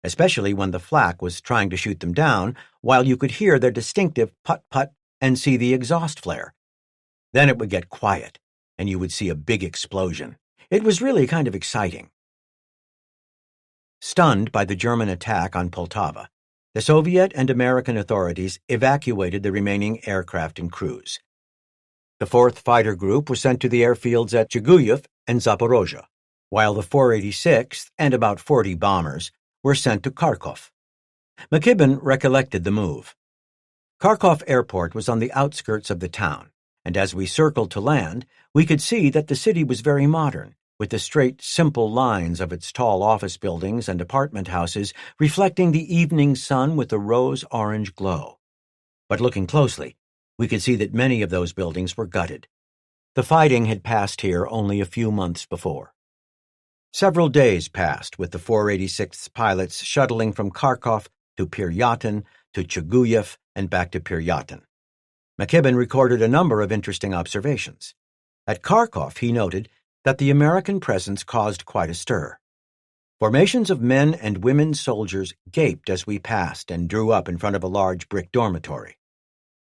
especially when the flak was trying to shoot them down, while you could hear their distinctive put-put and see the exhaust flare. Then it would get quiet, and you would see a big explosion. It was really kind of exciting. Stunned by the German attack on Poltava, the Soviet and American authorities evacuated the remaining aircraft and crews. The 4th Fighter Group was sent to the airfields at Chiguyev and Zaporozhye, while the 486th and about 40 bombers were sent to Kharkov. McKibben recollected the move. Kharkov Airport was on the outskirts of the town, and as we circled to land, we could see that the city was very modern, with the straight, simple lines of its tall office buildings and apartment houses reflecting the evening sun with a rose-orange glow. But looking closely, we could see that many of those buildings were gutted. The fighting had passed here only a few months before. Several days passed with the 486th pilots shuttling from Kharkov to Pyryatyn to Chiguyev and back to Pyryatyn. McKibben recorded a number of interesting observations. At Kharkov, he noted that the American presence caused quite a stir. Formations of men and women soldiers gaped as we passed and drew up in front of a large brick dormitory.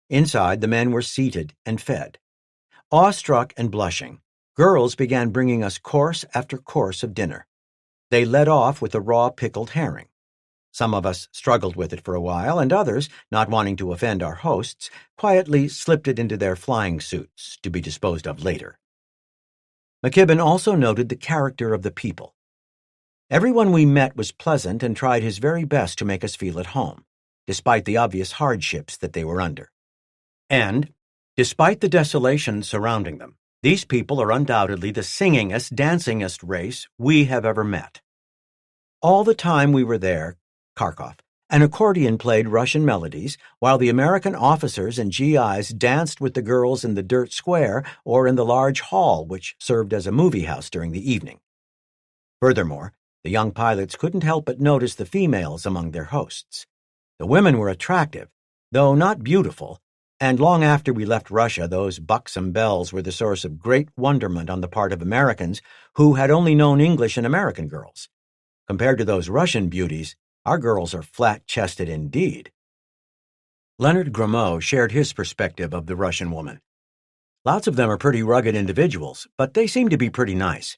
Inside, the men were seated and fed. Awestruck and blushing, girls began bringing us course after course of dinner. They led off with a raw pickled herring. Some of us struggled with it for a while, and others, not wanting to offend our hosts, quietly slipped it into their flying suits to be disposed of later. McKibben also noted the character of the people. Everyone we met was pleasant and tried his very best to make us feel at home, despite the obvious hardships that they were under. And, despite the desolation surrounding them, these people are undoubtedly the singingest, dancingest race we have ever met. All the time we were there, Kharkov, an accordion played Russian melodies, while the American officers and GIs danced with the girls in the dirt square or in the large hall which served as a movie house during the evening. Furthermore, the young pilots couldn't help but notice the females among their hosts. The women were attractive, though not beautiful, and long after we left Russia, those buxom belles were the source of great wonderment on the part of Americans who had only known English and American girls. Compared to those Russian beauties, our girls are flat-chested indeed. Leonard Grimaud shared his perspective of the Russian woman. Lots of them are pretty rugged individuals, but they seem to be pretty nice.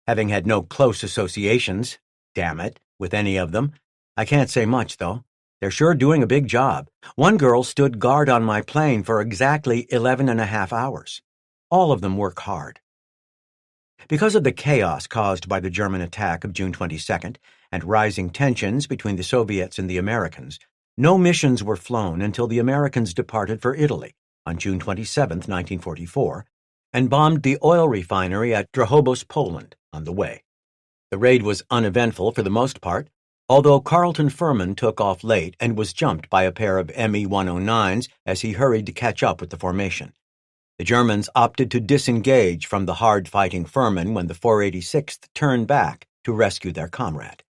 Having had no close associations, damn it, with any of them, I can't say much, though. They're sure doing a big job. One girl stood guard on my plane for exactly 11.5 hours. All of them work hard. Because of the chaos caused by the German attack of June 22nd and rising tensions between the Soviets and the Americans, no missions were flown until the Americans departed for Italy on June 27, 1944, and bombed the oil refinery at Drahobos, Poland, on the way. The raid was uneventful for the most part, although Carlton Furman took off late and was jumped by a pair of Me-109s as he hurried to catch up with the formation. The Germans opted to disengage from the hard-fighting Furman when the 486th turned back to rescue their comrade.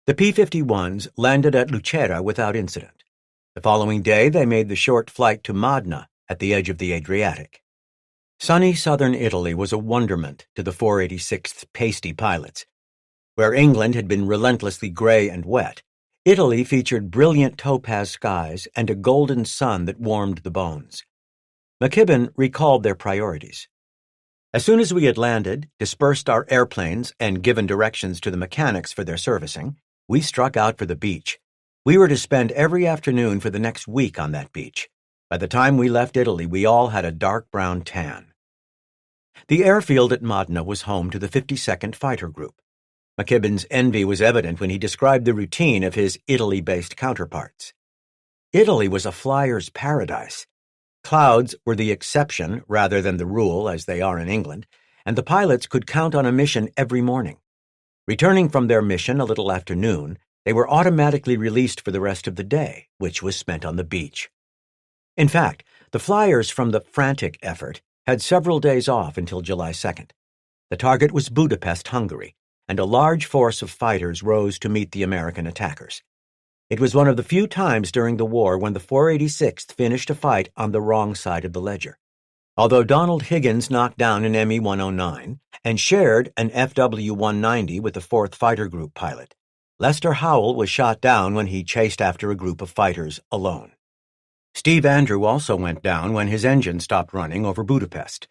The P-51s landed at Lucera without incident. The following day, they made the short flight to Modena at the edge of the Adriatic. Sunny southern Italy was a wonderment to the 486th pasty pilots. Where England had been relentlessly gray and wet, Italy featured brilliant topaz skies and a golden sun that warmed the bones. McKibben recalled their priorities. As soon as we had landed, dispersed our airplanes, and given directions to the mechanics for their servicing, we struck out for the beach. We were to spend every afternoon for the next week on that beach. By the time we left Italy, we all had a dark brown tan. The airfield at Modena was home to the 52nd Fighter Group. McKibben's envy was evident when he described the routine of his Italy-based counterparts. Italy was a flyer's paradise. Clouds were the exception rather than the rule, as they are in England, and the pilots could count on a mission every morning. Returning from their mission a little after noon, they were automatically released for the rest of the day, which was spent on the beach. In fact, the flyers from the frantic effort had several days off until July 2nd. The target was Budapest, Hungary, and a large force of fighters rose to meet the American attackers. It was one of the few times during the war when the 486th finished a fight on the wrong side of the ledger. Although Donald Higgins knocked down an ME-109 and shared an FW-190 with the 4th Fighter Group pilot, Lester Howell was shot down when he chased after a group of fighters alone. Steve Andrew also went down when his engine stopped running over Budapest.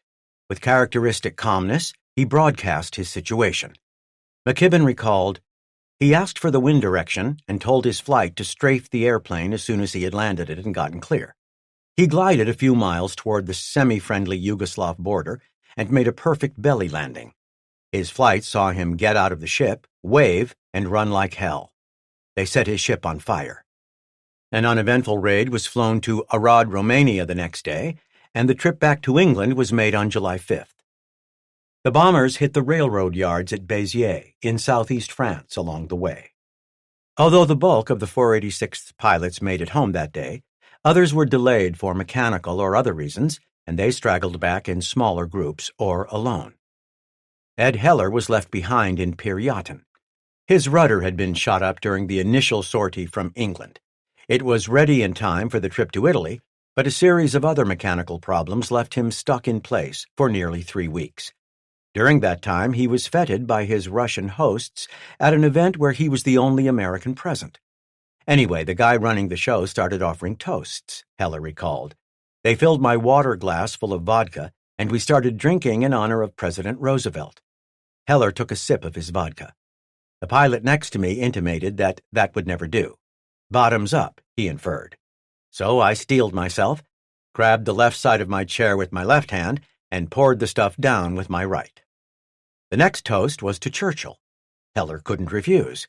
With characteristic calmness, he broadcast his situation. McKibben recalled, "He asked for the wind direction and told his flight to strafe the airplane as soon as he had landed it and gotten clear. He glided a few miles toward the semi-friendly Yugoslav border and made a perfect belly landing. His flight saw him get out of the ship, wave, and run like hell. They set his ship on fire." An uneventful raid was flown to Arad, Romania the next day, and the trip back to England was made on July 5th. The bombers hit the railroad yards at Béziers in southeast France along the way. Although the bulk of the 486th pilots made it home that day, others were delayed for mechanical or other reasons, and they straggled back in smaller groups or alone. Ed Heller was left behind in Piryatin. His rudder had been shot up during the initial sortie from England. It was ready in time for the trip to Italy, but a series of other mechanical problems left him stuck in place for nearly 3 weeks. During that time, he was feted by his Russian hosts at an event where he was the only American present. Anyway, the guy running the show started offering toasts, Heller recalled. "They filled my water glass full of vodka, and we started drinking in honor of President Roosevelt." Heller took a sip of his vodka. The pilot next to me intimated that that would never do. "Bottoms up," he inferred. So I steeled myself, grabbed the left side of my chair with my left hand, and poured the stuff down with my right. The next toast was to Churchill. Heller couldn't refuse.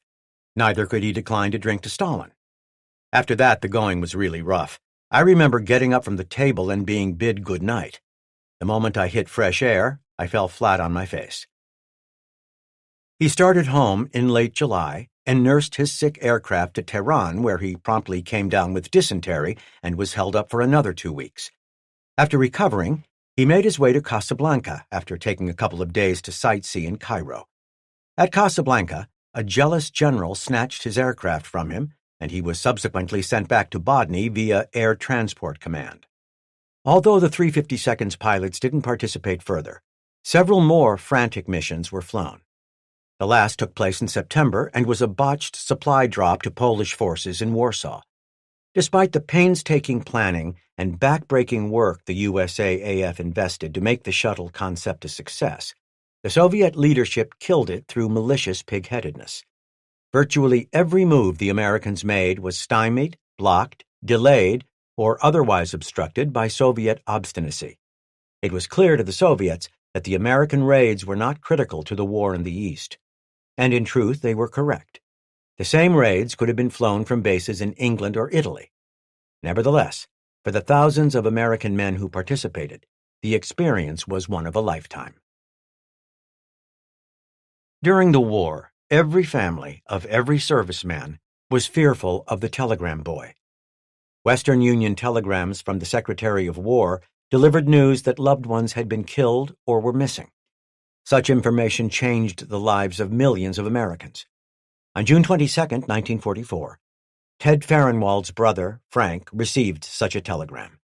Neither could he decline to drink to Stalin. After that, the going was really rough. I remember getting up from the table and being bid good night. The moment I hit fresh air, I fell flat on my face. He started home in late July and nursed his sick aircraft to Tehran, where he promptly came down with dysentery and was held up for another 2 weeks. After recovering, he made his way to Casablanca after taking a couple of days to sightsee in Cairo. At Casablanca, a jealous general snatched his aircraft from him, and he was subsequently sent back to Bodny via Air Transport Command. Although the 352nd's pilots didn't participate further, several more frantic missions were flown. The last took place in September and was a botched supply drop to Polish forces in Warsaw. Despite the painstaking planning and backbreaking work the USAAF invested to make the shuttle concept a success, the Soviet leadership killed it through malicious pig-headedness. Virtually every move the Americans made was stymied, blocked, delayed, or otherwise obstructed by Soviet obstinacy. It was clear to the Soviets that the American raids were not critical to the war in the East. And in truth, they were correct. The same raids could have been flown from bases in England or Italy. Nevertheless, for the thousands of American men who participated, the experience was one of a lifetime. During the war, every family of every serviceman was fearful of the telegram boy. Western Union telegrams from the Secretary of War delivered news that loved ones had been killed or were missing. Such information changed the lives of millions of Americans. On June 22, 1944, Ted Farrenwald's brother, Frank, received such a telegram.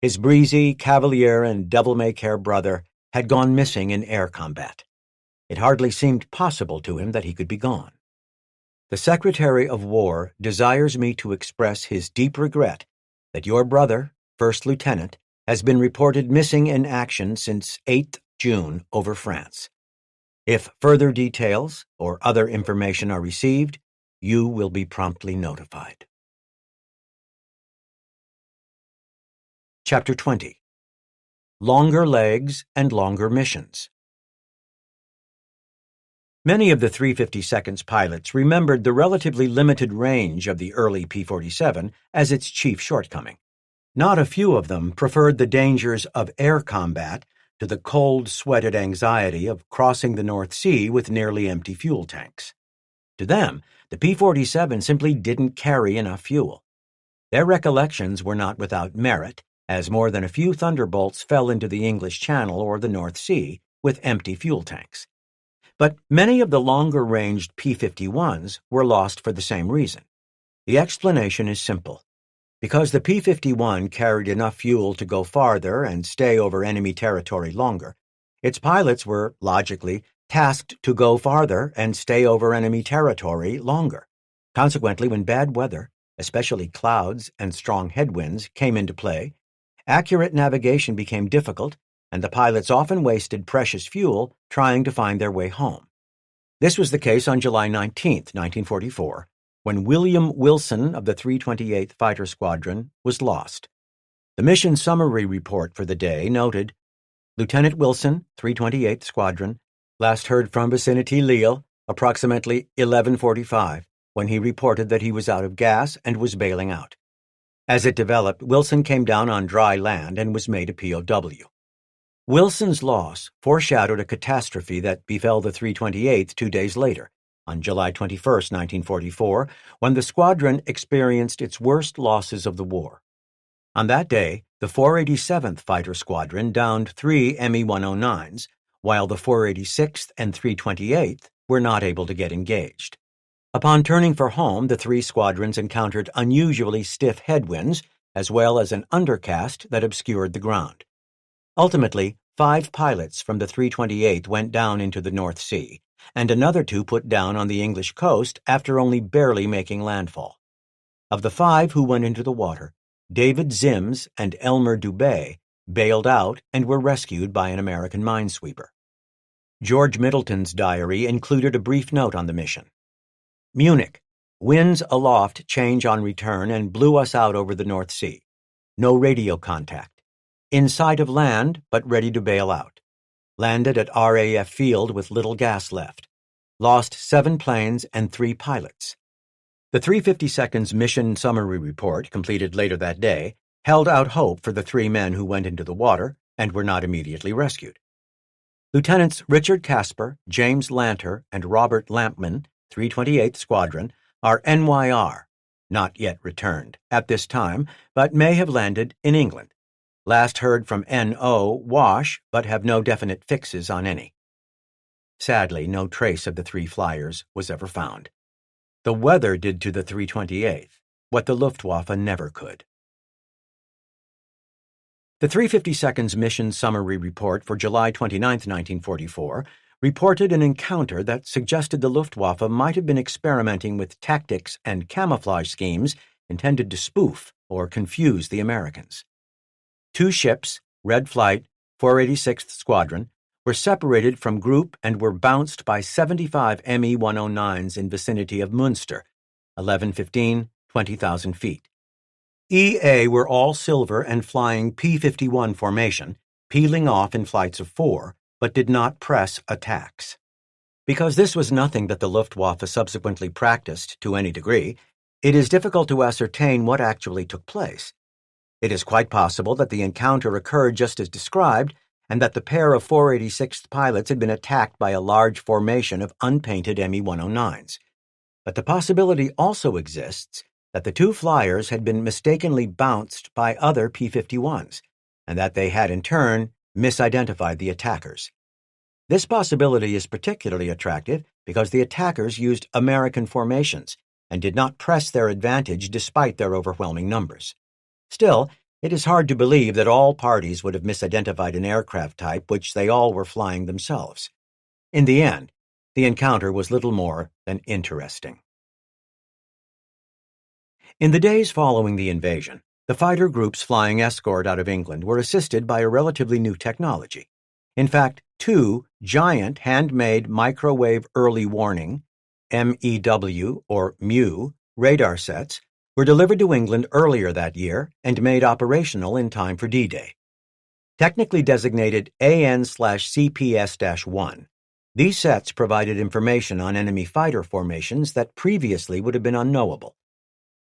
His breezy, cavalier, and devil-may-care brother had gone missing in air combat. It hardly seemed possible to him that he could be gone. The Secretary of War desires me to express his deep regret that your brother, First Lieutenant, has been reported missing in action since 8th June over France. If further details or other information are received, you will be promptly notified. Chapter 20. Longer Legs and Longer Missions. Many of the 352nd's pilots remembered the relatively limited range of the early P-47 as its chief shortcoming. Not a few of them preferred the dangers of air combat to the cold-sweated anxiety of crossing the North Sea with nearly empty fuel tanks. To them, the P-47 simply didn't carry enough fuel. Their recollections were not without merit, as more than a few Thunderbolts fell into the English Channel or the North Sea with empty fuel tanks. But many of the longer-ranged P-51s were lost for the same reason. The explanation is simple. Because the P-51 carried enough fuel to go farther and stay over enemy territory longer, its pilots were, logically, tasked to go farther and stay over enemy territory longer. Consequently, when bad weather, especially clouds and strong headwinds, came into play, accurate navigation became difficult, and the pilots often wasted precious fuel trying to find their way home. This was the case on July 19, 1944, when William Wilson of the 328th Fighter Squadron was lost. The mission summary report for the day noted, Lieutenant Wilson, 328th Squadron, last heard from vicinity Lille, approximately 11:45, when he reported that he was out of gas and was bailing out. As it developed, Wilson came down on dry land and was made a POW. Wilson's loss foreshadowed a catastrophe that befell the 328th 2 days later, on July 21, 1944, when the squadron experienced its worst losses of the war. On that day, the 487th Fighter Squadron downed 3 Me-109s, while the 486th and 328th were not able to get engaged. Upon turning for home, the three squadrons encountered unusually stiff headwinds, as well as an undercast that obscured the ground. Ultimately, 5 pilots from the 328th went down into the North Sea, and another 2 put down on the English coast after only barely making landfall. Of the 5 who went into the water, David Zims and Elmer Dubé bailed out and were rescued by an American minesweeper. George Middleton's diary included a brief note on the mission. Munich, winds aloft change on return and blew us out over the North Sea. No radio contact. In sight of land, but ready to bail out. Landed at RAF Field with little gas left. Lost 7 planes and 3 pilots. The 352nd's mission summary report, completed later that day, held out hope for the 3 men who went into the water and were not immediately rescued. Lieutenants Richard Casper, James Lanter, and Robert Lampman, 328th Squadron, are NYR, not yet returned, at this time, but may have landed in England. Last heard from NO Wash, but have no definite fixes on any. Sadly, no trace of the 3 flyers was ever found. The weather did to the 328th what the Luftwaffe never could. The 352nd's mission summary report for July 29, 1944, reported an encounter that suggested the Luftwaffe might have been experimenting with tactics and camouflage schemes intended to spoof or confuse the Americans. 2 ships, Red Flight, 486th Squadron, were separated from group and were bounced by 75 Me-109s in vicinity of Münster, 11:15, 20,000 feet. EA were all silver and flying P-51 formation, peeling off in flights of 4, but did not press attacks. Because this was nothing that the Luftwaffe subsequently practiced to any degree, it is difficult to ascertain what actually took place. It is quite possible that the encounter occurred just as described, and that the pair of 486th pilots had been attacked by a large formation of unpainted Me-109s. But the possibility also exists that the 2 flyers had been mistakenly bounced by other P-51s, and that they had in turn misidentified the attackers. This possibility is particularly attractive because the attackers used American formations and did not press their advantage despite their overwhelming numbers. Still, it is hard to believe that all parties would have misidentified an aircraft type which they all were flying themselves. In the end, the encounter was little more than interesting. In the days following the invasion, the fighter groups flying escort out of England were assisted by a relatively new technology. In fact, 2 giant handmade microwave early warning, MEW or MEW, radar sets were delivered to England earlier that year and made operational in time for D-Day. Technically designated AN/CPS-1, these sets provided information on enemy fighter formations that previously would have been unknowable.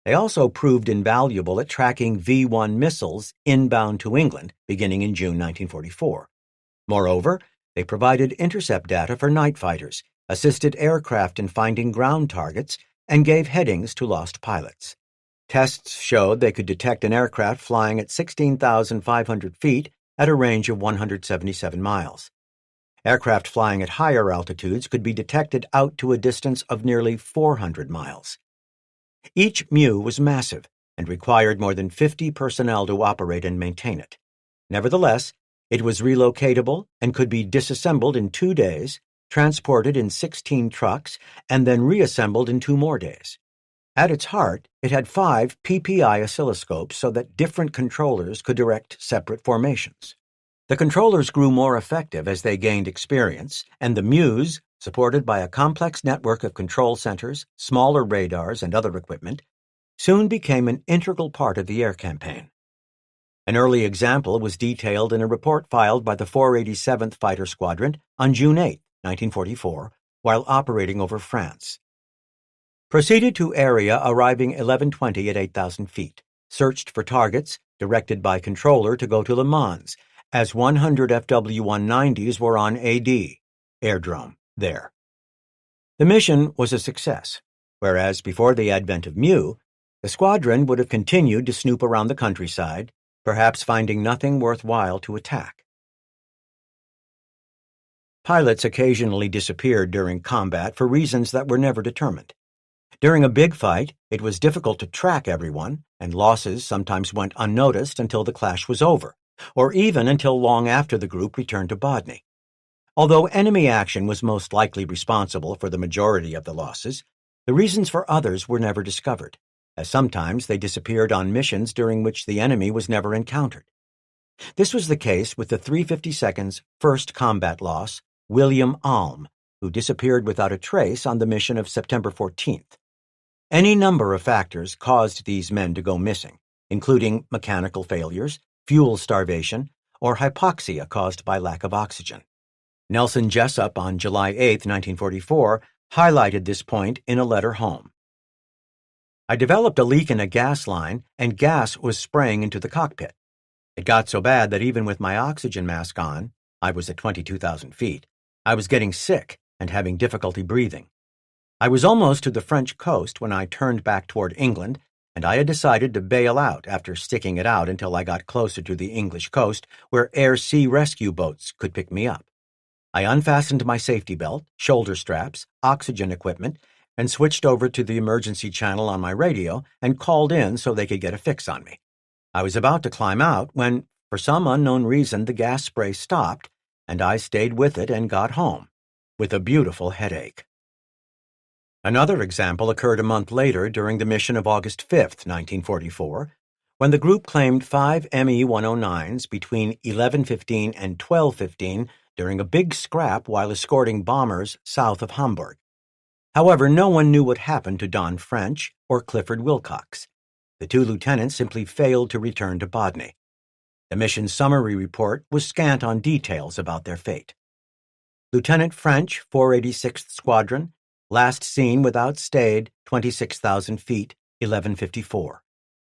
They also proved invaluable at tracking V-1 missiles inbound to England beginning in June 1944. Moreover, they provided intercept data for night fighters, assisted aircraft in finding ground targets, and gave headings to lost pilots. Tests showed they could detect an aircraft flying at 16,500 feet at a range of 177 miles. Aircraft flying at higher altitudes could be detected out to a distance of nearly 400 miles. Each MEW was massive, and required more than 50 personnel to operate and maintain it. Nevertheless, it was relocatable and could be disassembled in 2 days, transported in 16 trucks, and then reassembled in 2 more days. At its heart, it had 5 PPI oscilloscopes so that different controllers could direct separate formations. The controllers grew more effective as they gained experience, and the Muse, supported by a complex network of control centers, smaller radars, and other equipment, soon became an integral part of the air campaign. An early example was detailed in a report filed by the 487th Fighter Squadron on June 8, 1944, while operating over France. Proceeded to area arriving 11:20 at 8,000 feet. Searched for targets, directed by controller to go to Le Mans, as 100 FW-190s were on AD, airdrome, there. The mission was a success, whereas before the advent of MEW, the squadron would have continued to snoop around the countryside, perhaps finding nothing worthwhile to attack. Pilots occasionally disappeared during combat for reasons that were never determined. During a big fight, it was difficult to track everyone, and losses sometimes went unnoticed until the clash was over, or even until long after the group returned to Bodny. Although enemy action was most likely responsible for the majority of the losses, the reasons for others were never discovered, as sometimes they disappeared on missions during which the enemy was never encountered. This was the case with the 352nd's first combat loss, William Alm, who disappeared without a trace on the mission of September 14th. Any number of factors caused these men to go missing, including mechanical failures, fuel starvation, or hypoxia caused by lack of oxygen. Nelson Jessup on July 8, 1944, highlighted this point in a letter home. I developed a leak in a gas line, and gas was spraying into the cockpit. It got so bad that even with my oxygen mask on, I was at 22,000 feet, I was getting sick and having difficulty breathing. I was almost to the French coast when I turned back toward England, and I had decided to bail out after sticking it out until I got closer to the English coast where air-sea rescue boats could pick me up. I unfastened my safety belt, shoulder straps, oxygen equipment, and switched over to the emergency channel on my radio and called in so they could get a fix on me. I was about to climb out when, for some unknown reason, the gas spray stopped, and I stayed with it and got home, with a beautiful headache. Another example occurred a month later during the mission of August 5, 1944, when the group claimed 5 Me-109s between 11:15 and 12:15 during a big scrap while escorting bombers south of Hamburg. However, no one knew what happened to Don French or Clifford Wilcox. The 2 lieutenants simply failed to return to Bodny. The mission summary report was scant on details about their fate. Lieutenant French, 486th Squadron, last seen without stayed, 26,000 feet, 11:54.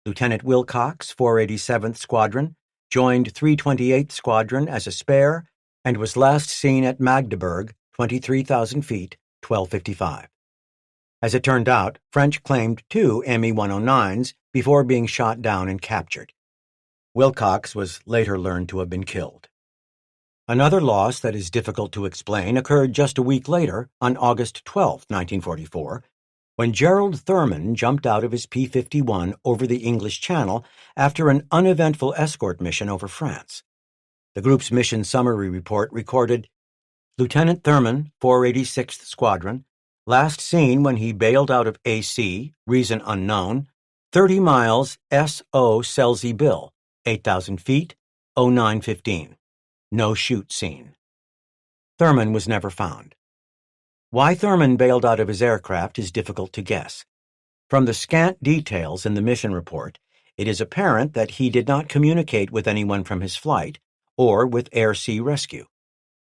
Lieutenant Wilcox, 487th Squadron, joined 328th Squadron as a spare and was last seen at Magdeburg, 23,000 feet, 12:55. As it turned out, French claimed 2 Me-109s before being shot down and captured. Wilcox was later learned to have been killed. Another loss that is difficult to explain occurred just a week later, on August 12, 1944, when Gerald Thurman jumped out of his P-51 over the English Channel after an uneventful escort mission over France. The group's mission summary report recorded, Lieutenant Thurman, 486th Squadron, last seen when he bailed out of AC, reason unknown, 30 miles S.O. Selzy Bill, 8,000 feet, 09:15. No shoot seen. Thurman was never found. Why Thurman bailed out of his aircraft is difficult to guess. From the scant details in the mission report, it is apparent that he did not communicate with anyone from his flight or with air-sea rescue.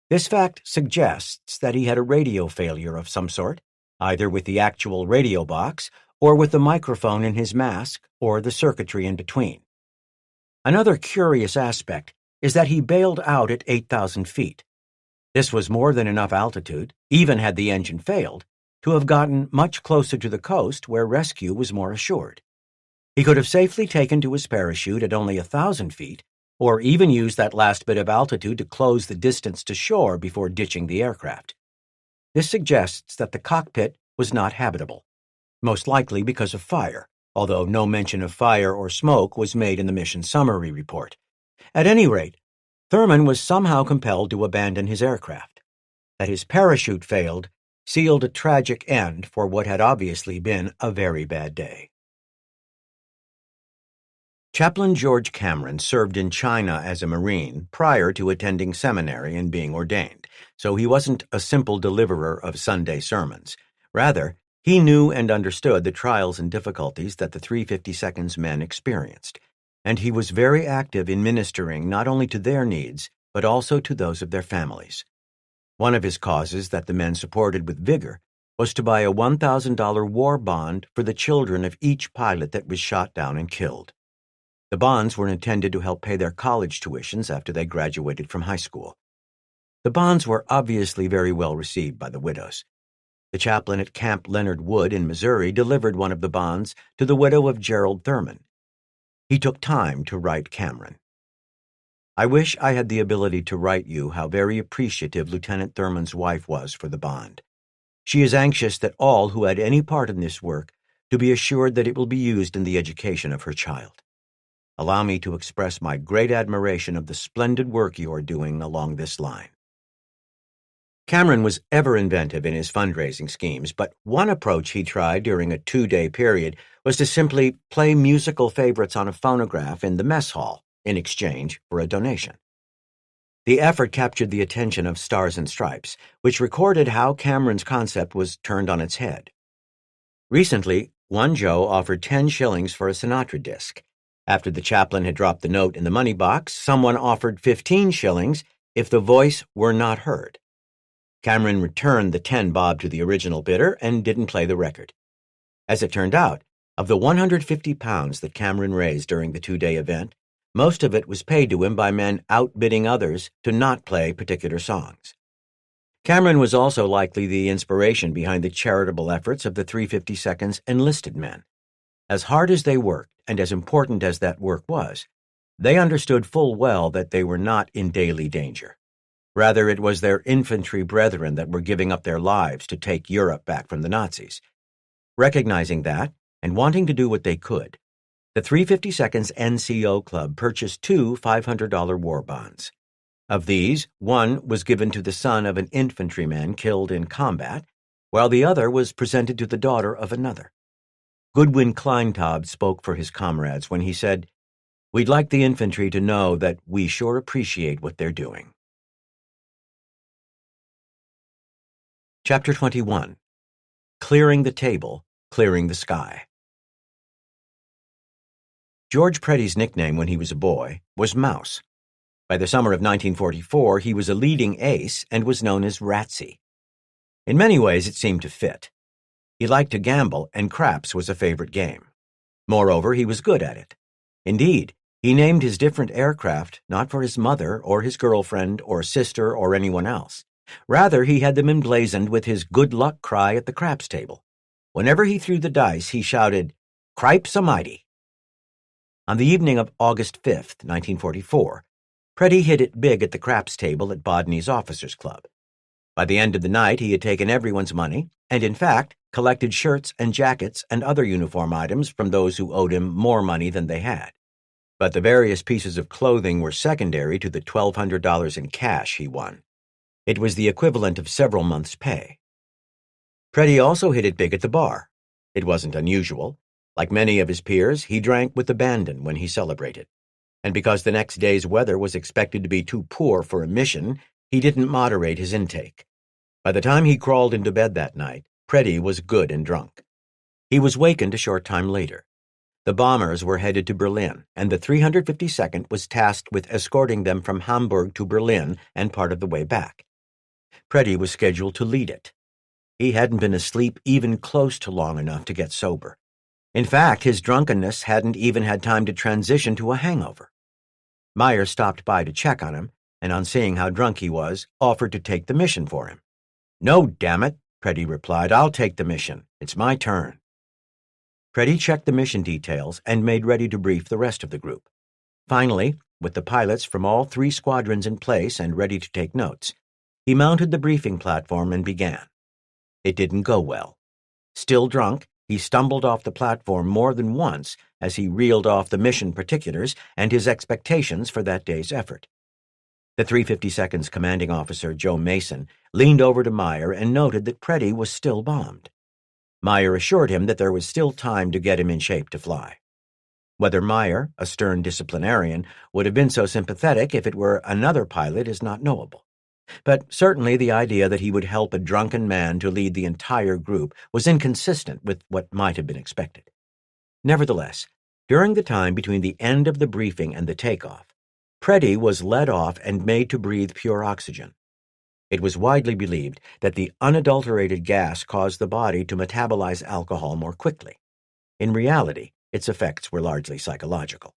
This fact suggests that he had a radio failure of some sort, either with the actual radio box or with the microphone in his mask or the circuitry in between. Another curious aspect is that he bailed out at 8,000 feet. This was more than enough altitude, even had the engine failed, to have gotten much closer to the coast where rescue was more assured. He could have safely taken to his parachute at only 1,000 feet, or even used that last bit of altitude to close the distance to shore before ditching the aircraft. This suggests that the cockpit was not habitable, most likely because of fire, although no mention of fire or smoke was made in the mission summary report. At any rate, Thurman was somehow compelled to abandon his aircraft. That his parachute failed sealed a tragic end for what had obviously been a very bad day. Chaplain George Cameron served in China as a Marine prior to attending seminary and being ordained, so he wasn't a simple deliverer of Sunday sermons. Rather, he knew and understood the trials and difficulties that the 352nd's men experienced, and he was very active in ministering not only to their needs, but also to those of their families. One of his causes that the men supported with vigor was to buy a $1,000 war bond for the children of each pilot that was shot down and killed. The bonds were intended to help pay their college tuitions after they graduated from high school. The bonds were obviously very well received by the widows. The chaplain at Camp Leonard Wood in Missouri delivered one of the bonds to the widow of Gerald Thurman. He took time to write Cameron. I wish I had the ability to write you how very appreciative Lieutenant Thurman's wife was for the bond. She is anxious that all who had any part in this work to be assured that it will be used in the education of her child. Allow me to express my great admiration of the splendid work you are doing along this line. Cameron was ever inventive in his fundraising schemes, but one approach he tried during a 2-day period was to simply play musical favorites on a phonograph in the mess hall in exchange for a donation. The effort captured the attention of Stars and Stripes, which recorded how Cameron's concept was turned on its head. Recently, one Joe offered 10 shillings for a Sinatra disc. After the chaplain had dropped the note in the money box, someone offered 15 shillings if the voice were not heard. Cameron returned the 10 bob to the original bidder and didn't play the record. As it turned out, of the £150 that Cameron raised during the 2-day event, most of it was paid to him by men outbidding others to not play particular songs. Cameron was also likely the inspiration behind the charitable efforts of the 352nd's enlisted men. As hard as they worked, and as important as that work was, they understood full well that they were not in daily danger. Rather, it was their infantry brethren that were giving up their lives to take Europe back from the Nazis. Recognizing that, and wanting to do what they could, the 352nd's NCO Club purchased 2 $500 war bonds. Of these, one was given to the son of an infantryman killed in combat, while the other was presented to the daughter of another. Goodwin Kleintaub spoke for his comrades when he said, "We'd like the infantry to know that we sure appreciate what they're doing." Chapter 21. Clearing the Table, Clearing the Sky. George Preddy's nickname when he was a boy was Mouse. By the summer of 1944, he was a leading ace and was known as Ratsy. In many ways, it seemed to fit. He liked to gamble, and craps was a favorite game. Moreover, he was good at it. Indeed, he named his different aircraft not for his mother or his girlfriend or sister or anyone else. Rather, he had them emblazoned with his good luck cry at the craps table. Whenever he threw the dice, he shouted, "Cripes-a-mighty." On the evening of August 5th, 1944, Preddy hit it big at the craps table at Bodney's Officers Club. By the end of the night, he had taken everyone's money and, in fact, collected shirts and jackets and other uniform items from those who owed him more money than they had. But the various pieces of clothing were secondary to the $1,200 in cash he won. It was the equivalent of several months' pay. Preddy also hit it big at the bar. It wasn't unusual. Like many of his peers, he drank with abandon when he celebrated. And because the next day's weather was expected to be too poor for a mission, he didn't moderate his intake. By the time he crawled into bed that night, Preddy was good and drunk. He was wakened a short time later. The bombers were headed to Berlin, and the 352nd was tasked with escorting them from Hamburg to Berlin and part of the way back. Preddy was scheduled to lead it. He hadn't been asleep even close to long enough to get sober. In fact, his drunkenness hadn't even had time to transition to a hangover. Meyer stopped by to check on him, and on seeing how drunk he was, offered to take the mission for him. "No, damn it," Preddy replied. "I'll take the mission. It's my turn." Preddy checked the mission details and made ready to brief the rest of the group. Finally, with the pilots from all 3 squadrons in place and ready to take notes, he mounted the briefing platform and began. It didn't go well. Still drunk, he stumbled off the platform more than once as he reeled off the mission particulars and his expectations for that day's effort. The 352nd's commanding officer, Joe Mason, leaned over to Meyer and noted that Preddy was still bombed. Meyer assured him that there was still time to get him in shape to fly. Whether Meyer, a stern disciplinarian, would have been so sympathetic if it were another pilot is not knowable. But certainly the idea that he would help a drunken man to lead the entire group was inconsistent with what might have been expected. Nevertheless, during the time between the end of the briefing and the takeoff, Preddy was led off and made to breathe pure oxygen. It was widely believed that the unadulterated gas caused the body to metabolize alcohol more quickly. In reality, its effects were largely psychological.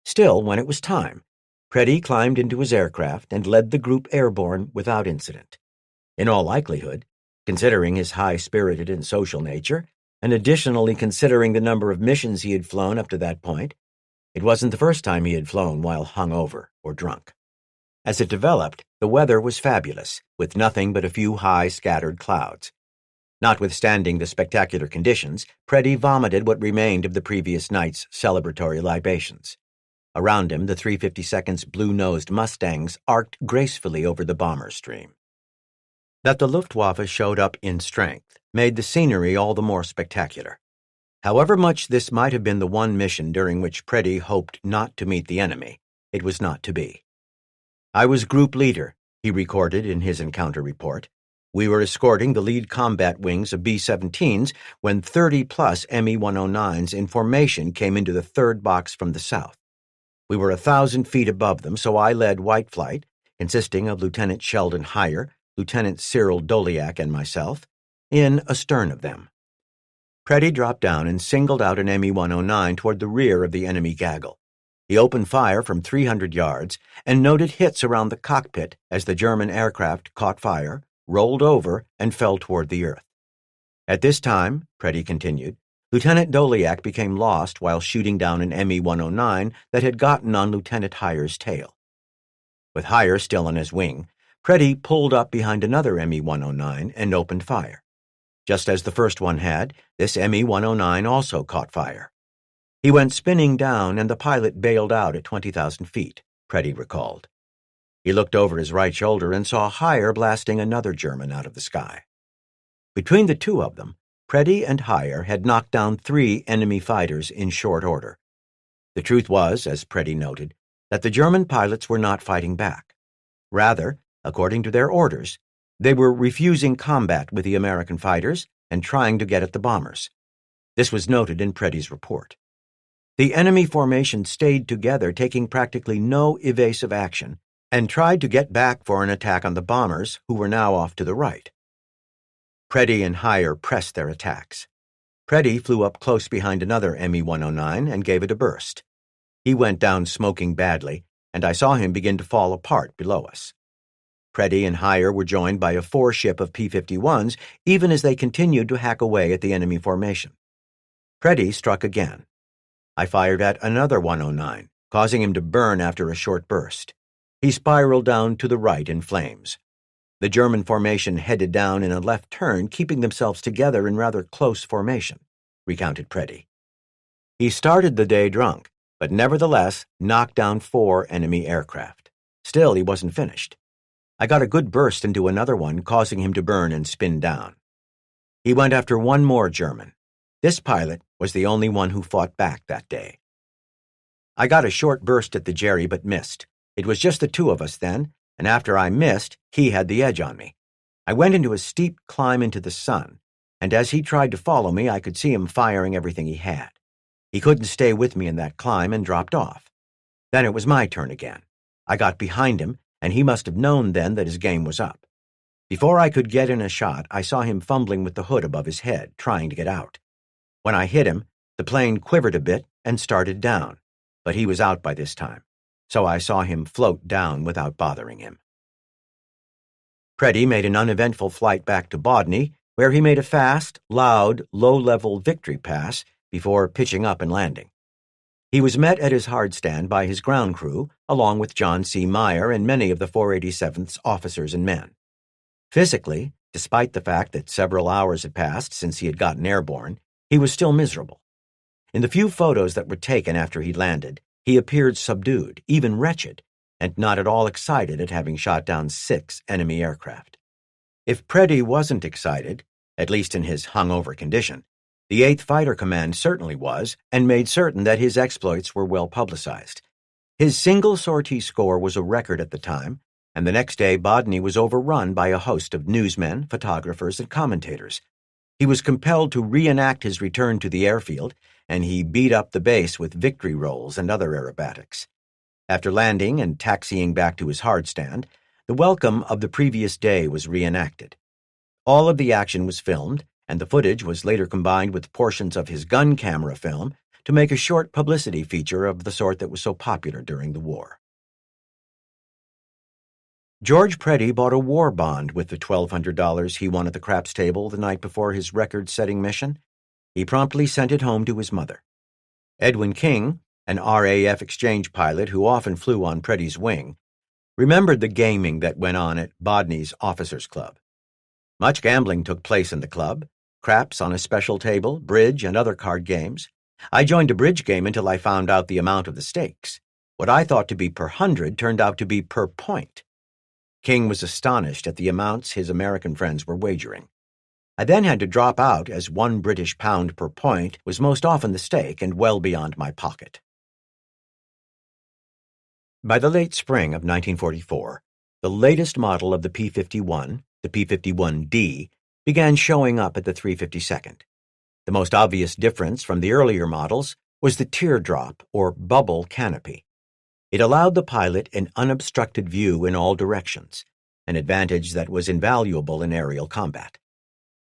Still, when it was time, Preddy climbed into his aircraft and led the group airborne without incident. In all likelihood, considering his high-spirited and social nature, and additionally considering the number of missions he had flown up to that point, it wasn't the first time he had flown while hungover or drunk. As it developed, the weather was fabulous, with nothing but a few high, scattered clouds. Notwithstanding the spectacular conditions, Preddy vomited what remained of the previous night's celebratory libations. Around him, the 352nd's blue-nosed Mustangs arced gracefully over the bomber stream. That the Luftwaffe showed up in strength made the scenery all the more spectacular. However much this might have been the one mission during which Preddy hoped not to meet the enemy, it was not to be. "I was group leader," he recorded in his encounter report. "We were escorting the lead combat wings of B-17s when 30-plus Me-109s in formation came into the third box from the south. We were 1,000 feet above them, so I led White Flight, consisting of Lieutenant Sheldon Heyer, Lieutenant Cyril Doliak, and myself, in astern of them." Preddy dropped down and singled out an Me-109 toward the rear of the enemy gaggle. He opened fire from 300 yards and noted hits around the cockpit as the German aircraft caught fire, rolled over, and fell toward the earth. At this time, Preddy continued, Lieutenant Doliak became lost while shooting down an Me-109 that had gotten on Lieutenant Heyer's tail. With Heyer still on his wing, Preddy pulled up behind another Me-109 and opened fire. Just as the first one had, this Me-109 also caught fire. He went spinning down and the pilot bailed out at 20,000 feet, Preddy recalled. He looked over his right shoulder and saw Heyer blasting another German out of the sky. Between the two of them, Preddy and Heyer had knocked down 3 enemy fighters in short order. The truth was, as Preddy noted, that the German pilots were not fighting back. Rather, according to their orders, they were refusing combat with the American fighters and trying to get at the bombers. This was noted in Preddy's report. The enemy formation stayed together, taking practically no evasive action, and tried to get back for an attack on the bombers, who were now off to the right. Preddy and Heyer pressed their attacks. Preddy flew up close behind another Me-109 and gave it a burst. He went down smoking badly, and I saw him begin to fall apart below us. Preddy and Heyer were joined by a 4-ship of P-51s even as they continued to hack away at the enemy formation. Preddy struck again. I fired at another 109, causing him to burn after a short burst. He spiraled down to the right in flames. The German formation headed down in a left turn, keeping themselves together in rather close formation, recounted Preddy. He started the day drunk, but nevertheless knocked down 4 enemy aircraft. Still, he wasn't finished. I got a good burst into another one, causing him to burn and spin down. He went after one more German. This pilot was the only one who fought back that day. I got a short burst at the Jerry but missed. It was just the two of us then, and after I missed, he had the edge on me. I went into a steep climb into the sun, and as he tried to follow me, I could see him firing everything he had. He couldn't stay with me in that climb and dropped off. Then it was my turn again. I got behind him, and he must have known then that his game was up. Before I could get in a shot, I saw him fumbling with the hood above his head, trying to get out. When I hit him, the plane quivered a bit and started down, but he was out by this time, so I saw him float down without bothering him. Preddy made an uneventful flight back to Bodney, where he made a fast, loud, low-level victory pass before pitching up and landing. He was met at his hardstand by his ground crew, along with John C. Meyer and many of the 487th's officers and men. Physically, despite the fact that several hours had passed since he had gotten airborne, He was still miserable. In the few photos that were taken after he landed, he appeared subdued, even wretched, and not at all excited at having shot down 6 enemy aircraft. If Preddy wasn't excited, at least in his hungover condition, the 8th Fighter Command certainly was, and made certain that his exploits were well publicized. His single sortie score was a record at the time, and the next day Bodney was overrun by a host of newsmen, photographers, and commentators. He was compelled to reenact his return to the airfield, and he beat up the base with victory rolls and other aerobatics. After landing and taxiing back to his hardstand, the welcome of the previous day was reenacted. All of the action was filmed, and the footage was later combined with portions of his gun camera film to make a short publicity feature of the sort that was so popular during the war. George Preddy bought a war bond with the $1,200 he won at the craps table the night before his record-setting mission. He promptly sent it home to his mother. Edwin King, an RAF exchange pilot who often flew on Preddy's wing, remembered the gaming that went on at Bodney's Officers' Club. Much gambling took place in the club, craps on a special table, bridge, and other card games. I joined a bridge game until I found out the amount of the stakes. What I thought to be per 100 turned out to be per point. King was astonished at the amounts his American friends were wagering. I then had to drop out, as £1 per point was most often the stake and well beyond my pocket. By the late spring of 1944, the latest model of the P-51, the P-51D, began showing up at the 352nd. The most obvious difference from the earlier models was the teardrop or bubble canopy. It allowed the pilot an unobstructed view in all directions, an advantage that was invaluable in aerial combat.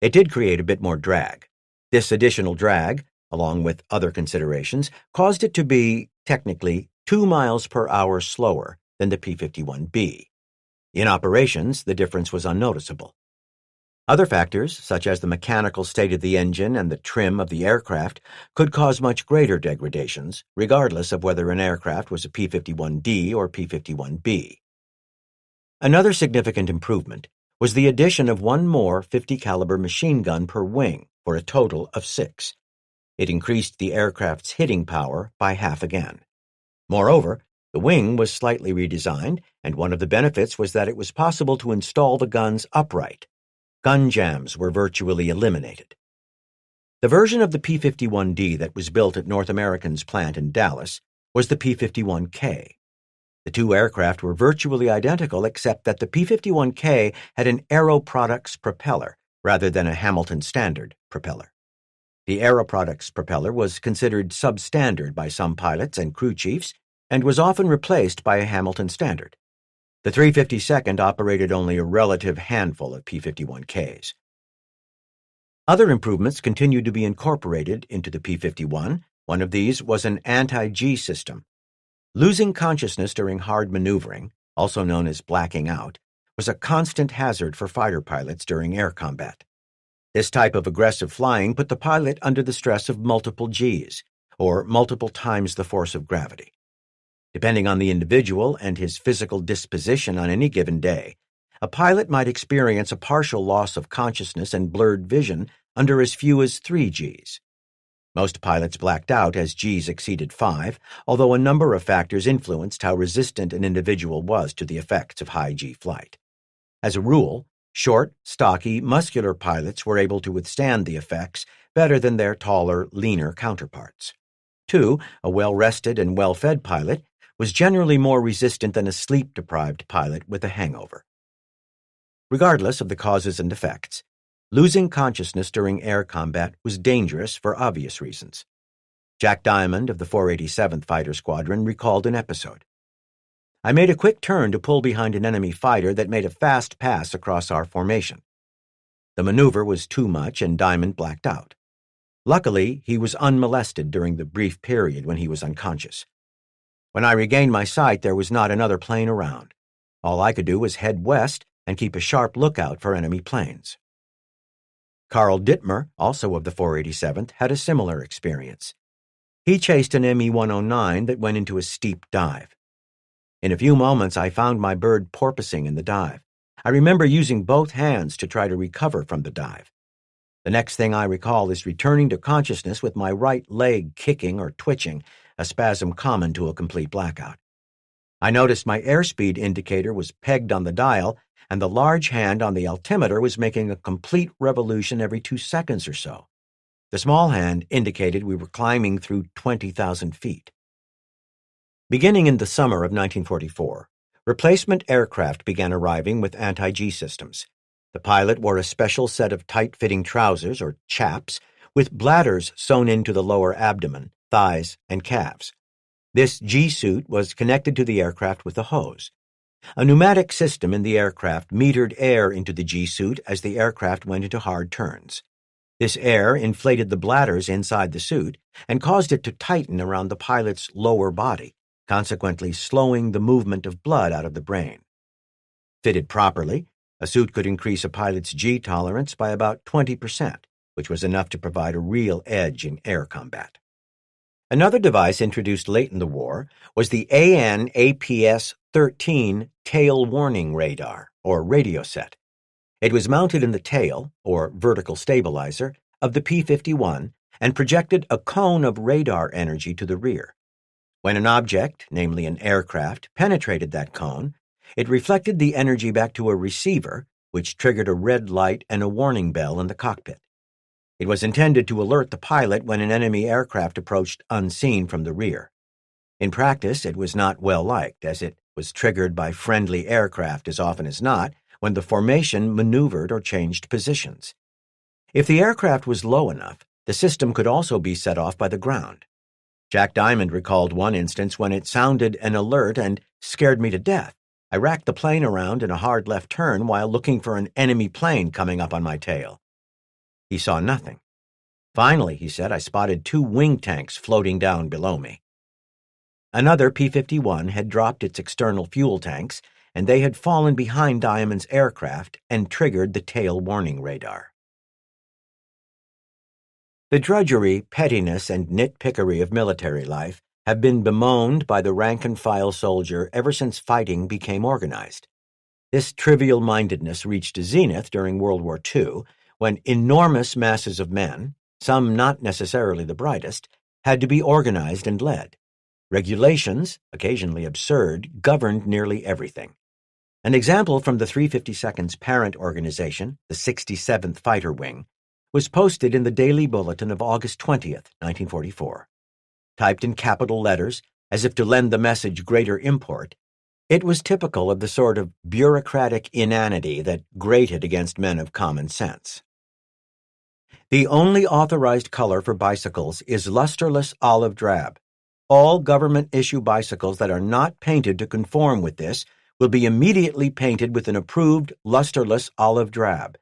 It did create a bit more drag. This additional drag, along with other considerations, caused it to be, technically, 2 miles per hour slower than the P-51B. In operations, the difference was unnoticeable. Other factors, such as the mechanical state of the engine and the trim of the aircraft, could cause much greater degradations, regardless of whether an aircraft was a P-51D or P-51B. Another significant improvement was the addition of one more 50-caliber machine gun per wing, for a total of 6. It increased the aircraft's hitting power by half again. Moreover, the wing was slightly redesigned, and one of the benefits was that it was possible to install the guns upright. Gun jams were virtually eliminated. The version of the P-51D that was built at North American's plant in Dallas was the P-51K. The two aircraft were virtually identical except that the P-51K had an Aero Products propeller rather than a Hamilton Standard propeller. The Aero Products propeller was considered substandard by some pilots and crew chiefs and was often replaced by a Hamilton Standard. The 352nd operated only a relative handful of P-51Ks. Other improvements continued to be incorporated into the P-51. One of these was an anti-G system. Losing consciousness during hard maneuvering, also known as blacking out, was a constant hazard for fighter pilots during air combat. This type of aggressive flying put the pilot under the stress of multiple Gs, or multiple times the force of gravity. Depending on the individual and his physical disposition on any given day, a pilot might experience a partial loss of consciousness and blurred vision under as few as 3 Gs. Most pilots blacked out as Gs exceeded 5, although a number of factors influenced how resistant an individual was to the effects of high G flight. As a rule, short, stocky, muscular pilots were able to withstand the effects better than their taller, leaner counterparts. 2, a well-rested and well-fed pilot was generally more resistant than a sleep-deprived pilot with a hangover. Regardless of the causes and effects, losing consciousness during air combat was dangerous for obvious reasons. Jack Diamond of the 487th Fighter Squadron recalled an episode. I made a quick turn to pull behind an enemy fighter that made a fast pass across our formation. The maneuver was too much and Diamond blacked out. Luckily, he was unmolested during the brief period when he was unconscious. When I regained my sight, there was not another plane around. All I could do was head west and keep a sharp lookout for enemy planes. Carl Dittmer, also of the 487th, had a similar experience. He chased an Me-109 that went into a steep dive. In a few moments, I found my bird porpoising in the dive. I remember using both hands to try to recover from the dive. The next thing I recall is returning to consciousness with my right leg kicking or twitching, a spasm common to a complete blackout. I noticed my airspeed indicator was pegged on the dial, and the large hand on the altimeter was making a complete revolution every 2 seconds or so. The small hand indicated we were climbing through 20,000 feet. Beginning in the summer of 1944, replacement aircraft began arriving with anti-G systems. The pilot wore a special set of tight-fitting trousers, or chaps, with bladders sewn into the lower abdomen, thighs, and calves. This G-suit was connected to the aircraft with a hose. A pneumatic system in the aircraft metered air into the G-suit as the aircraft went into hard turns. This air inflated the bladders inside the suit and caused it to tighten around the pilot's lower body, consequently slowing the movement of blood out of the brain. Fitted properly, a suit could increase a pilot's G tolerance by about 20%, which was enough to provide a real edge in air combat. Another device introduced late in the war was the AN/APS-13 tail warning radar, or radio set. It was mounted in the tail, or vertical stabilizer, of the P-51 and projected a cone of radar energy to the rear. When an object, namely an aircraft, penetrated that cone, it reflected the energy back to a receiver, which triggered a red light and a warning bell in the cockpit. It was intended to alert the pilot when an enemy aircraft approached unseen from the rear. In practice, it was not well liked, as it was triggered by friendly aircraft as often as not when the formation maneuvered or changed positions. If the aircraft was low enough, the system could also be set off by the ground. Jack Diamond recalled one instance when it sounded an alert and scared me to death. I racked the plane around in a hard left turn while looking for an enemy plane coming up on my tail. He saw nothing. Finally, he said, I spotted 2 wing tanks floating down below me. Another P-51 had dropped its external fuel tanks, and they had fallen behind Diamond's aircraft and triggered the tail warning radar. The drudgery, pettiness, and nitpickery of military life have been bemoaned by the rank-and-file soldier ever since fighting became organized. This trivial-mindedness reached a zenith during World War II, when enormous masses of men, some not necessarily the brightest, had to be organized and led. Regulations, occasionally absurd, governed nearly everything. An example from the 352nd's parent organization, the 67th Fighter Wing, was posted in the Daily Bulletin of August 20th, 1944. Typed in capital letters, as if to lend the message greater import, it was typical of the sort of bureaucratic inanity that grated against men of common sense. The only authorized color for bicycles is lusterless olive drab. All government-issue bicycles that are not painted to conform with this will be immediately painted with an approved lusterless olive drab.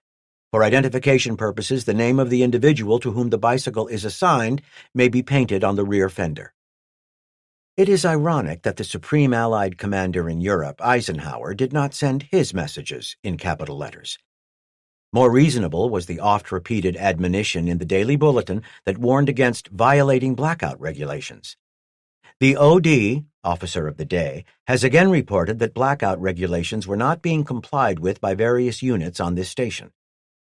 For identification purposes, the name of the individual to whom the bicycle is assigned may be painted on the rear fender. It is ironic that the Supreme Allied Commander in Europe, Eisenhower, did not send his messages in capital letters. More reasonable was the oft-repeated admonition in the Daily Bulletin that warned against violating blackout regulations. The OD, Officer of the Day, has again reported that blackout regulations were not being complied with by various units on this station.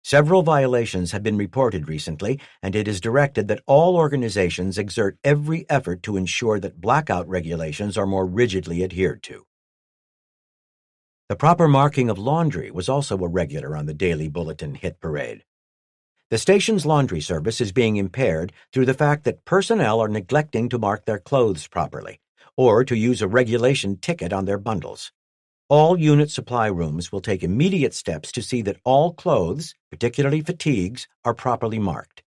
Several violations have been reported recently, and it is directed that all organizations exert every effort to ensure that blackout regulations are more rigidly adhered to. The proper marking of laundry was also a regular on the Daily Bulletin hit parade. The station's laundry service is being impaired through the fact that personnel are neglecting to mark their clothes properly, or to use a regulation ticket on their bundles. All unit supply rooms will take immediate steps to see that all clothes, particularly fatigues, are properly marked.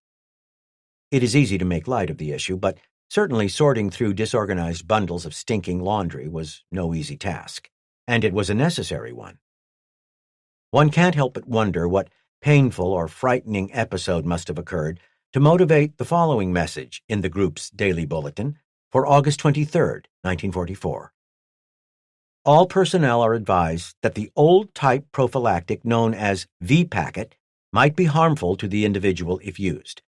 It is easy to make light of the issue, but certainly sorting through disorganized bundles of stinking laundry was no easy task, and it was a necessary one. One can't help but wonder what painful or frightening episode must have occurred to motivate the following message in the group's Daily Bulletin for August 23, 1944. All personnel are advised that the old-type prophylactic known as V-packet might be harmful to the individual if used.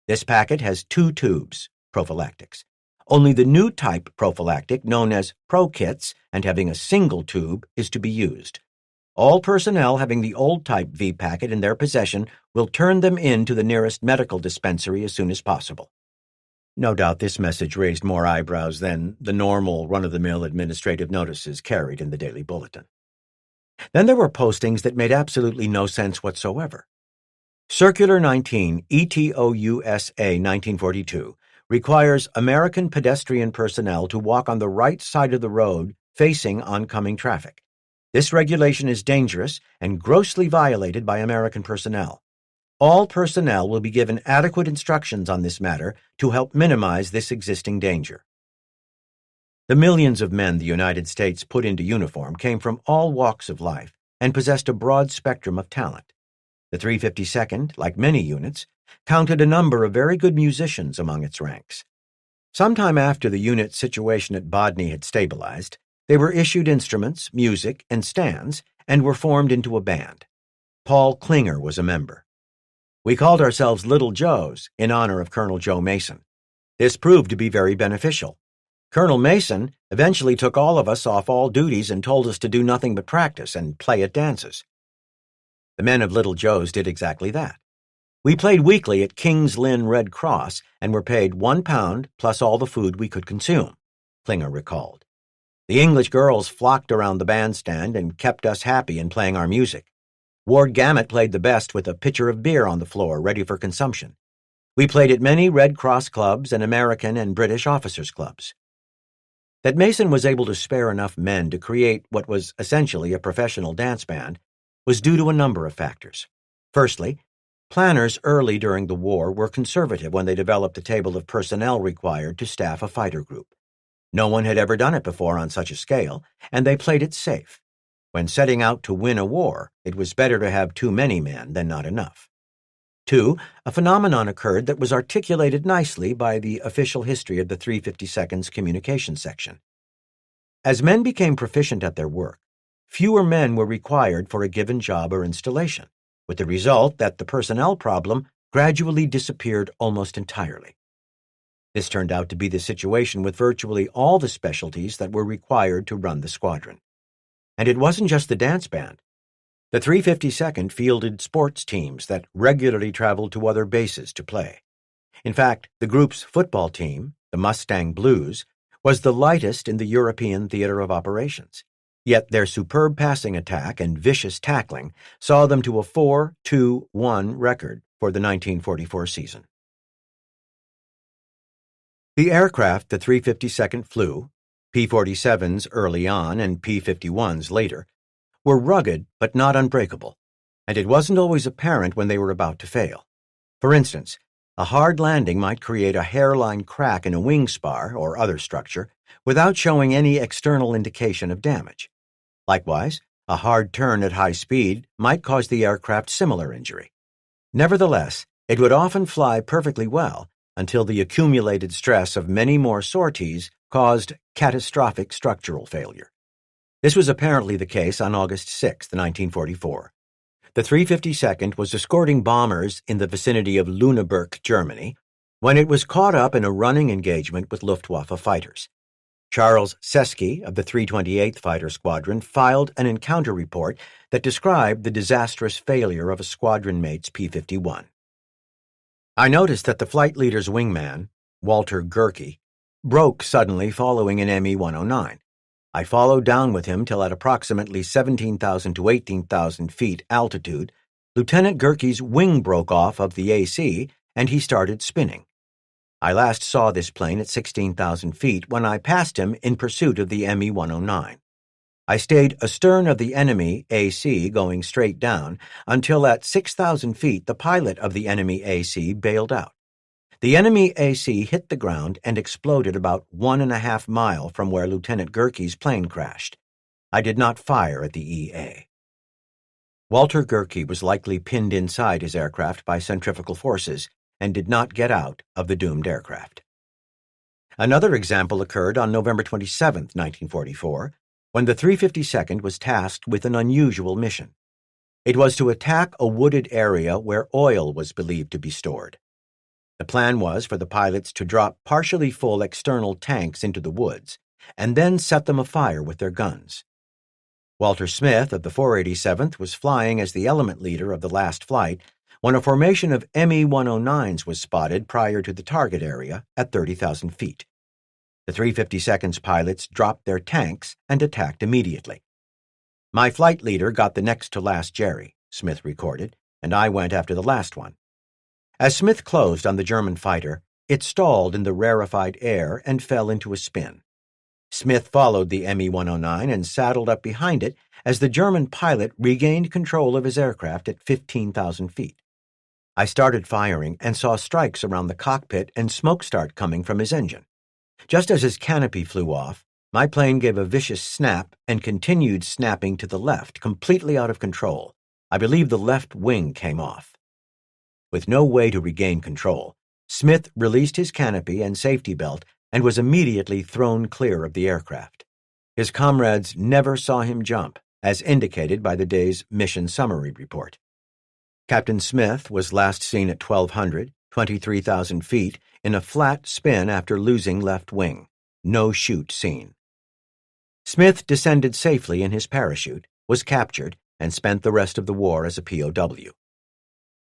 This packet has 2 tubes, prophylactics. Only the new type prophylactic, known as Pro-kits and having a single tube, is to be used. All personnel having the old type V packet in their possession will turn them in to the nearest medical dispensary as soon as possible. No doubt this message raised more eyebrows than the normal run-of-the-mill administrative notices carried in the Daily Bulletin. Then there were postings that made absolutely no sense whatsoever. Circular 19 ETOUSA 1942 requires American pedestrian personnel to walk on the right side of the road facing oncoming traffic. This regulation is dangerous and grossly violated by American personnel. All personnel will be given adequate instructions on this matter to help minimize this existing danger. The millions of men the United States put into uniform came from all walks of life and possessed a broad spectrum of talent. The 352nd, like many units, counted a number of very good musicians among its ranks. Sometime after the unit's situation at Bodney had stabilized, they were issued instruments, music, and stands, and were formed into a band. Paul Klinger was a member. We called ourselves Little Joes in honor of Colonel Joe Mason. This proved to be very beneficial. Colonel Mason eventually took all of us off all duties and told us to do nothing but practice and play at dances. The men of Little Joe's did exactly that. We played weekly at King's Lynn Red Cross and were paid £1 plus all the food we could consume, Klinger recalled. The English girls flocked around the bandstand and kept us happy in playing our music. Ward Gamut played the best with a pitcher of beer on the floor ready for consumption. We played at many Red Cross clubs and American and British officers' clubs. That Mason was able to spare enough men to create what was essentially a professional dance band was due to a number of factors. Firstly, planners early during the war were conservative when they developed the table of personnel required to staff a fighter group. No one had ever done it before on such a scale, and they played it safe. When setting out to win a war, it was better to have too many men than not enough. 2, a phenomenon occurred that was articulated nicely by the official history of the 352nd's communications section. As men became proficient at their work, fewer men were required for a given job or installation, with the result that the personnel problem gradually disappeared almost entirely. This turned out to be the situation with virtually all the specialties that were required to run the squadron. And it wasn't just the dance band. The 352nd fielded sports teams that regularly traveled to other bases to play. In fact, the group's football team, the Mustang Blues, was the lightest in the European theater of operations. Yet their superb passing attack and vicious tackling saw them to a 4-2-1 record for the 1944 season. The aircraft the 352nd flew, P-47s early on and P-51s later, were rugged but not unbreakable, and it wasn't always apparent when they were about to fail. For instance, a hard landing might create a hairline crack in a wing spar or other structure without showing any external indication of damage. Likewise, a hard turn at high speed might cause the aircraft similar injury. Nevertheless, it would often fly perfectly well until the accumulated stress of many more sorties caused catastrophic structural failure. This was apparently the case on August 6, 1944. The 352nd was escorting bombers in the vicinity of Lüneburg, Germany, when it was caught up in a running engagement with Luftwaffe fighters. Charles Seski of the 328th Fighter Squadron filed an encounter report that described the disastrous failure of a squadron mate's P-51. I noticed that the flight leader's wingman, Walter Gerke, broke suddenly following an Me-109. I followed down with him till at approximately 17,000 to 18,000 feet altitude, Lieutenant Gerke's wing broke off of the AC and he started spinning. I last saw this plane at 16,000 feet when I passed him in pursuit of the Me-109. I stayed astern of the enemy AC going straight down until at 6,000 feet the pilot of the enemy AC bailed out. The enemy AC hit the ground and exploded about 1.5 miles from where Lieutenant Gerke's plane crashed. I did not fire at the EA. Walter Gerke was likely pinned inside his aircraft by centrifugal forces and did not get out of the doomed aircraft. Another example occurred on November 27, 1944, when the 352nd was tasked with an unusual mission. It was to attack a wooded area where oil was believed to be stored. The plan was for the pilots to drop partially full external tanks into the woods and then set them afire with their guns. Walter Smith of the 487th was flying as the element leader of the last flight when a formation of Me-109s was spotted prior to the target area at 30,000 feet. The 352nd's pilots dropped their tanks and attacked immediately. My flight leader got the next to last Jerry, Smith recorded, and I went after the last one. As Smith closed on the German fighter, it stalled in the rarefied air and fell into a spin. Smith followed the Me-109 and saddled up behind it as the German pilot regained control of his aircraft at 15,000 feet. I started firing and saw strikes around the cockpit and smoke start coming from his engine. Just as his canopy flew off, my plane gave a vicious snap and continued snapping to the left, completely out of control. I believe the left wing came off. With no way to regain control, Smith released his canopy and safety belt and was immediately thrown clear of the aircraft. His comrades never saw him jump, as indicated by the day's mission summary report. Captain Smith was last seen at 1,200, 23,000 feet, in a flat spin after losing left wing. No chute seen. Smith descended safely in his parachute, was captured, and spent the rest of the war as a POW.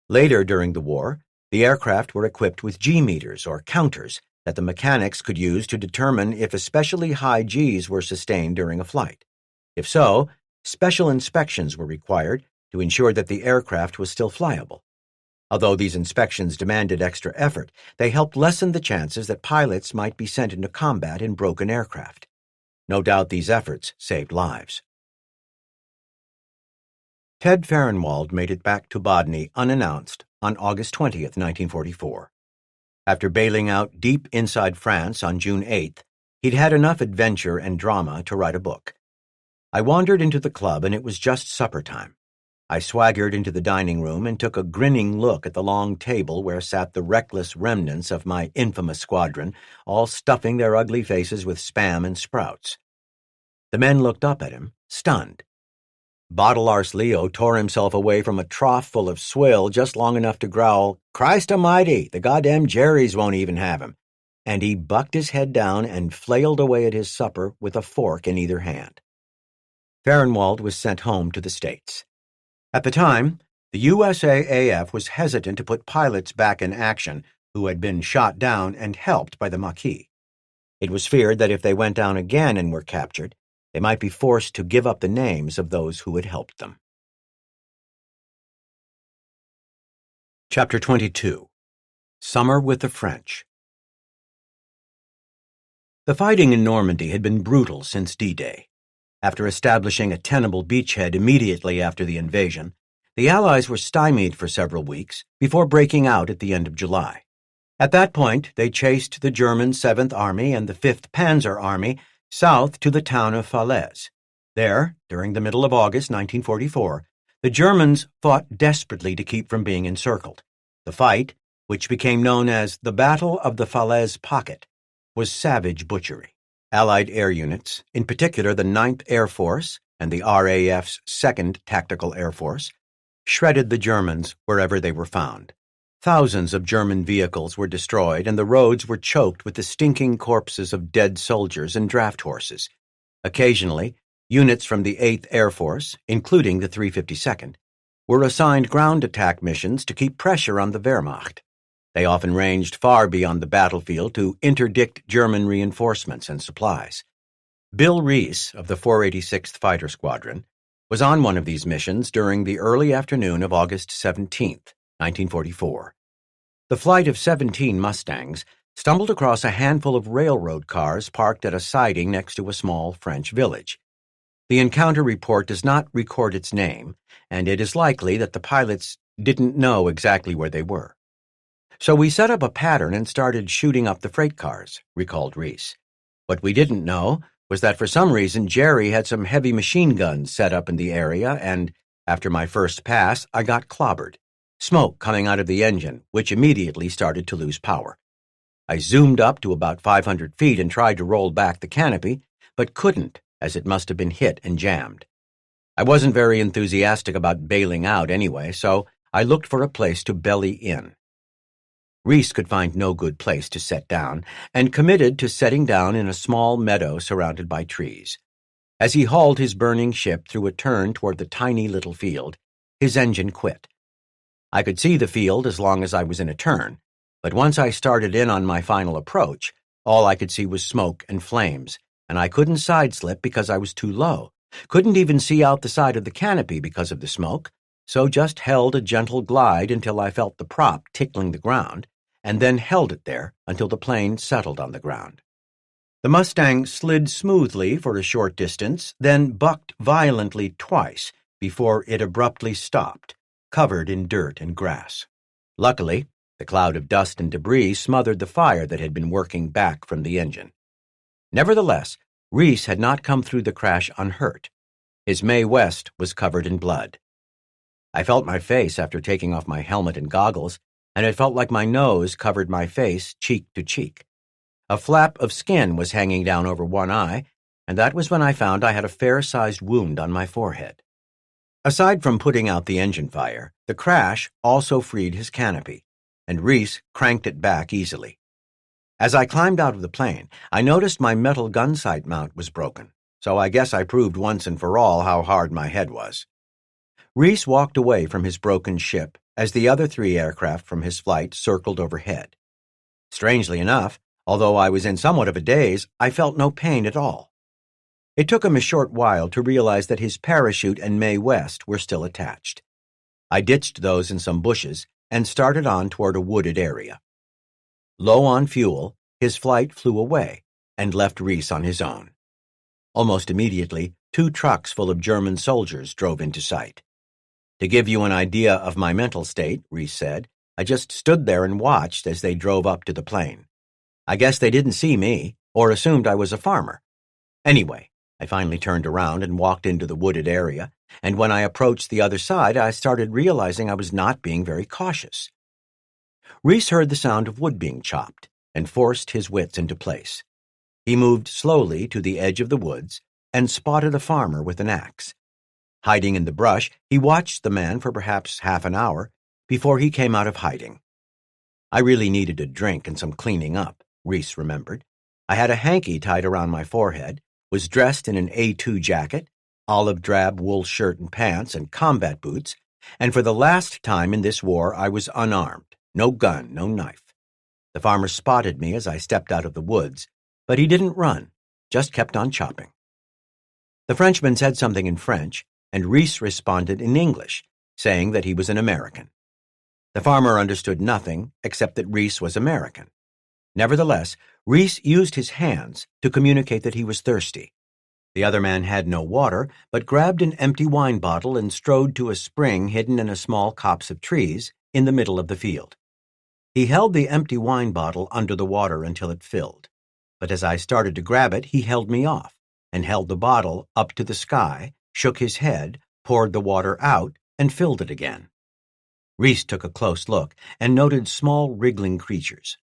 Later during the war, the aircraft were equipped with G-meters or counters that the mechanics could use to determine if especially high Gs were sustained during a flight. If so, special inspections were required to ensure that the aircraft was still flyable. Although these inspections demanded extra effort, they helped lessen the chances that pilots might be sent into combat in broken aircraft. No doubt these efforts saved lives. Ted Fahrenwald made it back to Bodny unannounced on August 20, 1944. After bailing out deep inside France on June 8th, he'd had enough adventure and drama to write a book. I wandered into the club and it was just supper time. I swaggered into the dining room and took a grinning look at the long table where sat the reckless remnants of my infamous squadron, all stuffing their ugly faces with Spam and Sprouts. The men looked up at him, stunned. Bottle Arse Leo tore himself away from a trough full of swill just long enough to growl, "Christ almighty, the goddamn Jerrys won't even have him," and he bucked his head down and flailed away at his supper with a fork in either hand. Fahrenwald was sent home to the States. At the time, the USAAF was hesitant to put pilots back in action who had been shot down and helped by the Maquis. It was feared that if they went down again and were captured, they might be forced to give up the names of those who had helped them. Chapter 22. Summer with the French. The fighting in Normandy had been brutal since D-Day. After establishing a tenable beachhead immediately after the invasion, the Allies were stymied for several weeks before breaking out at the end of July. At that point, they chased the German 7th Army and the 5th Panzer Army south to the town of Falaise. There, during the middle of August 1944, the Germans fought desperately to keep from being encircled. The fight, which became known as the Battle of the Falaise Pocket, was savage butchery. Allied air units, in particular the 9th Air Force and the RAF's 2nd Tactical Air Force, shredded the Germans wherever they were found. Thousands of German vehicles were destroyed and the roads were choked with the stinking corpses of dead soldiers and draft horses. Occasionally, units from the 8th Air Force, including the 352nd, were assigned ground attack missions to keep pressure on the Wehrmacht. They often ranged far beyond the battlefield to interdict German reinforcements and supplies. Bill Reese of the 486th Fighter Squadron was on one of these missions during the early afternoon of August 17, 1944. The flight of 17 Mustangs stumbled across a handful of railroad cars parked at a siding next to a small French village. The encounter report does not record its name, and it is likely that the pilots didn't know exactly where they were. "So we set up a pattern and started shooting up the freight cars," recalled Reese. "What we didn't know was that for some reason Jerry had some heavy machine guns set up in the area and, after my first pass, I got clobbered. Smoke coming out of the engine, which immediately started to lose power. I zoomed up to about 500 feet and tried to roll back the canopy, but couldn't, as it must have been hit and jammed. I wasn't very enthusiastic about bailing out anyway, so I looked for a place to belly in." Reese could find no good place to set down and committed to setting down in a small meadow surrounded by trees. As he hauled his burning ship through a turn toward the tiny little field, his engine quit. I could see the field as long as I was in a turn, but once I started in on my final approach, all I could see was smoke and flames, and I couldn't sideslip because I was too low, couldn't even see out the side of the canopy because of the smoke, so just held a gentle glide until I felt the prop tickling the ground, and then held it there until the plane settled on the ground. The Mustang slid smoothly for a short distance, then bucked violently twice before it abruptly stopped, covered in dirt and grass. Luckily, the cloud of dust and debris smothered the fire that had been working back from the engine. Nevertheless, Reese had not come through the crash unhurt. His Mae West was covered in blood. I felt my face after taking off my helmet and goggles, and it felt like my nose covered my face cheek to cheek. A flap of skin was hanging down over one eye, and that was when I found I had a fair-sized wound on my forehead. Aside from putting out the engine fire, the crash also freed his canopy, and Reese cranked it back easily. As I climbed out of the plane, I noticed my metal gun sight mount was broken, so I guess I proved once and for all how hard my head was. Reese walked away from his broken ship as the other 3 aircraft from his flight circled overhead. Strangely enough, although I was in somewhat of a daze, I felt no pain at all. It took him a short while to realize that his parachute and Mae West were still attached. I ditched those in some bushes and started on toward a wooded area. Low on fuel, his flight flew away and left Reese on his own. Almost immediately, 2 trucks full of German soldiers drove into sight. To give you an idea of my mental state, Reese said, I just stood there and watched as they drove up to the plane. I guess they didn't see me, or assumed I was a farmer. Anyway, I finally turned around and walked into the wooded area, and when I approached the other side, I started realizing I was not being very cautious. Reese heard the sound of wood being chopped and forced his wits into place. He moved slowly to the edge of the woods and spotted a farmer with an axe. Hiding in the brush, he watched the man for perhaps half an hour before he came out of hiding. I really needed a drink and some cleaning up, Reese remembered. I had a hanky tied around my forehead, was dressed in an A2 jacket, olive drab wool shirt and pants, and combat boots, and for the last time in this war I was unarmed, no gun, no knife. The farmer spotted me as I stepped out of the woods, but he didn't run, just kept on chopping. The Frenchman said something in French, and Reese responded in English, saying that he was an American. The farmer understood nothing except that Reese was American. Nevertheless, Reese used his hands to communicate that he was thirsty. The other man had no water, but grabbed an empty wine bottle and strode to a spring hidden in a small copse of trees in the middle of the field. He held the empty wine bottle under the water until it filled, but as I started to grab it, he held me off and held the bottle up to the sky, shook his head, poured the water out, and filled it again. Reese took a close look and noted small wriggling creatures.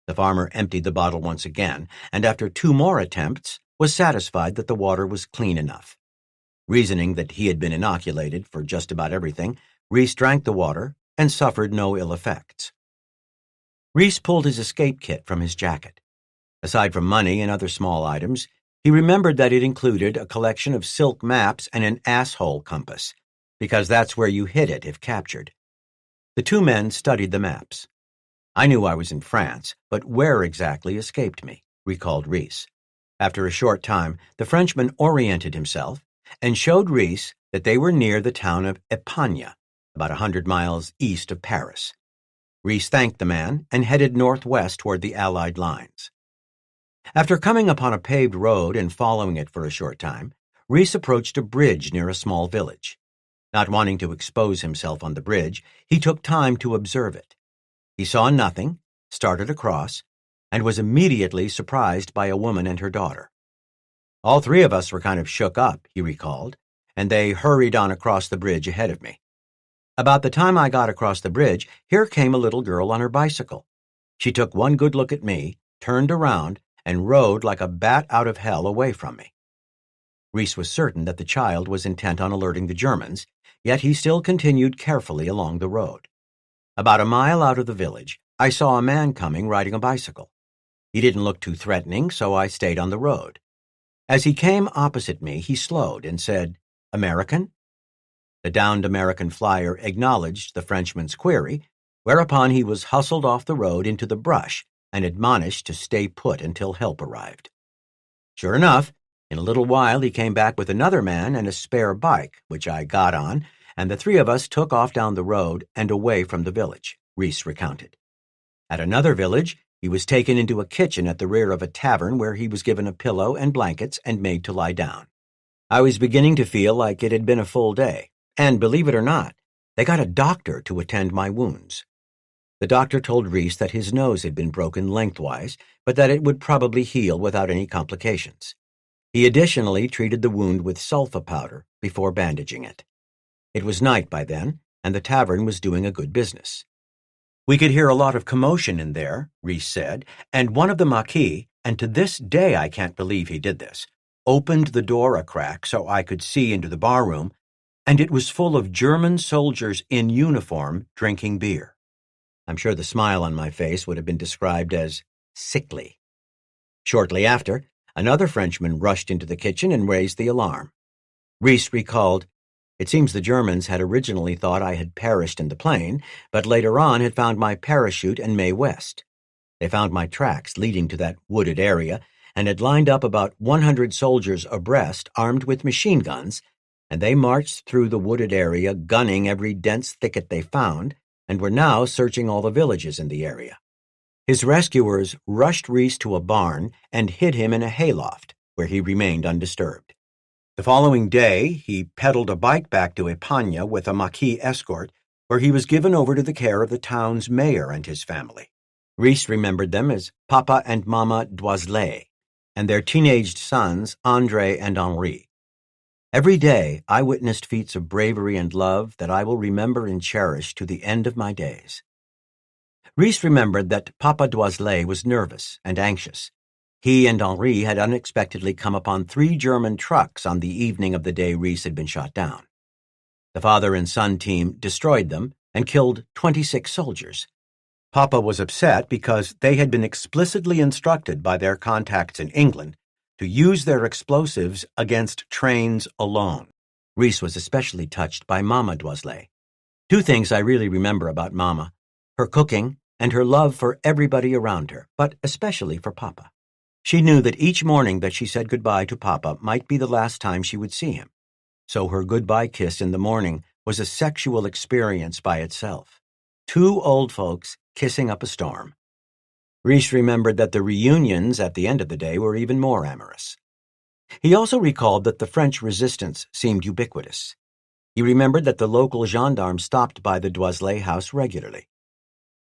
The farmer emptied the bottle once again, and after 2 more attempts, was satisfied that the water was clean enough. Reasoning that he had been inoculated for just about everything, Reese drank the water and suffered no ill effects. Reese pulled his escape kit from his jacket. Aside from money and other small items, he remembered that it included a collection of silk maps and an asshole compass, because that's where you hid it if captured. The 2 men studied the maps. I knew I was in France, but where exactly escaped me, recalled Reese. After a short time, the Frenchman oriented himself and showed Reese that they were near the town of Épagne, about 100 miles east of Paris. Reese thanked the man and headed northwest toward the Allied lines. After coming upon a paved road and following it for a short time, Reese approached a bridge near a small village. Not wanting to expose himself on the bridge, he took time to observe it. He saw nothing, started across, and was immediately surprised by a woman and her daughter. All 3 of us were kind of shook up, he recalled, and they hurried on across the bridge ahead of me. About the time I got across the bridge, here came a little girl on her bicycle. She took one good look at me, turned around, and rode like a bat out of hell away from me. Reese was certain that the child was intent on alerting the Germans, yet he still continued carefully along the road. About a mile out of the village, I saw a man coming riding a bicycle. He didn't look too threatening, so I stayed on the road. As he came opposite me, he slowed and said, "American?" The downed American flyer acknowledged the Frenchman's query, whereupon he was hustled off the road into the brush and admonished to stay put until help arrived. Sure enough, in a little while he came back with another man and a spare bike, which I got on, and the three of us took off down the road and away from the village, Reese recounted. At another village, he was taken into a kitchen at the rear of a tavern where he was given a pillow and blankets and made to lie down. I was beginning to feel like it had been a full day, and believe it or not, they got a doctor to attend my wounds. The doctor told Reese that his nose had been broken lengthwise, but that it would probably heal without any complications. He additionally treated the wound with sulfa powder before bandaging it. It was night by then, and the tavern was doing a good business. We could hear a lot of commotion in there, Reese said, and one of the Maquis, and to this day I can't believe he did this, opened the door a crack so I could see into the barroom, and it was full of German soldiers in uniform drinking beer. I'm sure the smile on my face would have been described as sickly. Shortly after, another Frenchman rushed into the kitchen and raised the alarm. Reese recalled, "It seems the Germans had originally thought I had perished in the plane, but later on had found my parachute and Mae West. They found my tracks leading to that wooded area and had lined up about 100 soldiers abreast armed with machine guns, and they marched through the wooded area gunning every dense thicket they found and were now searching all the villages in the area." His rescuers rushed Reese to a barn and hid him in a hayloft, where he remained undisturbed. The following day, he pedaled a bike back to Epagna with a Maquis escort, where he was given over to the care of the town's mayor and his family. Reese remembered them as Papa and Mama Doiselet, and their teenaged sons, André and Henri. "Every day I witnessed feats of bravery and love that I will remember and cherish to the end of my days." Reese remembered that Papa Doiselet was nervous and anxious. He and Henri had unexpectedly come upon 3 German trucks on the evening of the day Reese had been shot down. The father and son team destroyed them and killed 26 soldiers. Papa was upset because they had been explicitly instructed by their contacts in England to use their explosives against trains alone. Reese was especially touched by Mama Doiselet. 2 things I really remember about Mama: her cooking and her love for everybody around her, but especially for Papa. She knew that each morning that she said goodbye to Papa might be the last time she would see him, so her goodbye kiss in the morning was a sexual experience by itself. 2 old folks kissing up a storm. Reese remembered that the reunions at the end of the day were even more amorous. He also recalled that the French resistance seemed ubiquitous. He remembered that the local gendarme stopped by the Doiselet house regularly.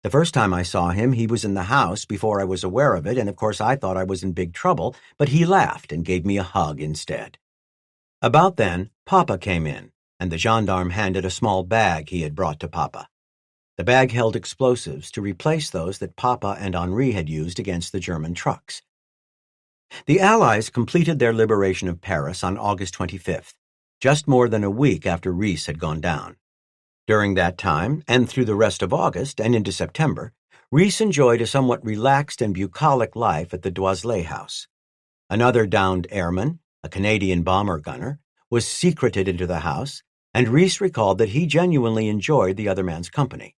The first time I saw him, he was in the house before I was aware of it, and of course I thought I was in big trouble, but he laughed and gave me a hug instead. About then, Papa came in, and the gendarme handed a small bag he had brought to Papa. The bag held explosives to replace those that Papa and Henri had used against the German trucks. The Allies completed their liberation of Paris on August 25th, just more than a week after Reese had gone down. During that time, and through the rest of August and into September, Reese enjoyed a somewhat relaxed and bucolic life at the Doiselet house. Another downed airman, a Canadian bomber gunner, was secreted into the house, and Reese recalled that he genuinely enjoyed the other man's company.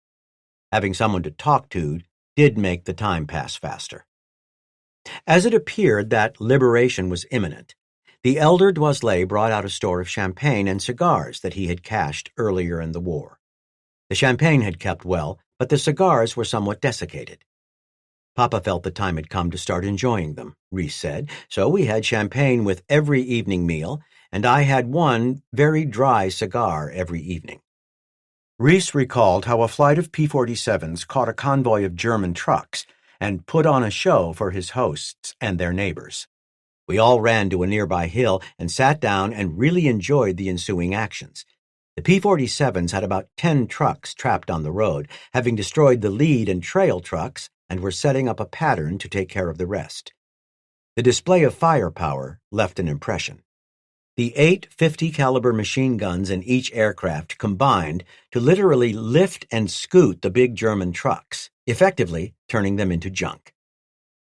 Having someone to talk to did make the time pass faster. As it appeared that liberation was imminent, the elder Doiselet brought out a store of champagne and cigars that he had cached earlier in the war. The champagne had kept well, but the cigars were somewhat desiccated. Papa felt the time had come to start enjoying them, Reese said, so we had champagne with every evening meal, and I had one very dry cigar every evening. Reese recalled how a flight of P-47s caught a convoy of German trucks and put on a show for his hosts and their neighbors. We all ran to a nearby hill and sat down and really enjoyed the ensuing actions. The P-47s had about 10 trucks trapped on the road, having destroyed the lead and trail trucks, and were setting up a pattern to take care of the rest. The display of firepower left an impression. The 8 50-caliber machine guns in each aircraft combined to literally lift and scoot the big German trucks, effectively turning them into junk.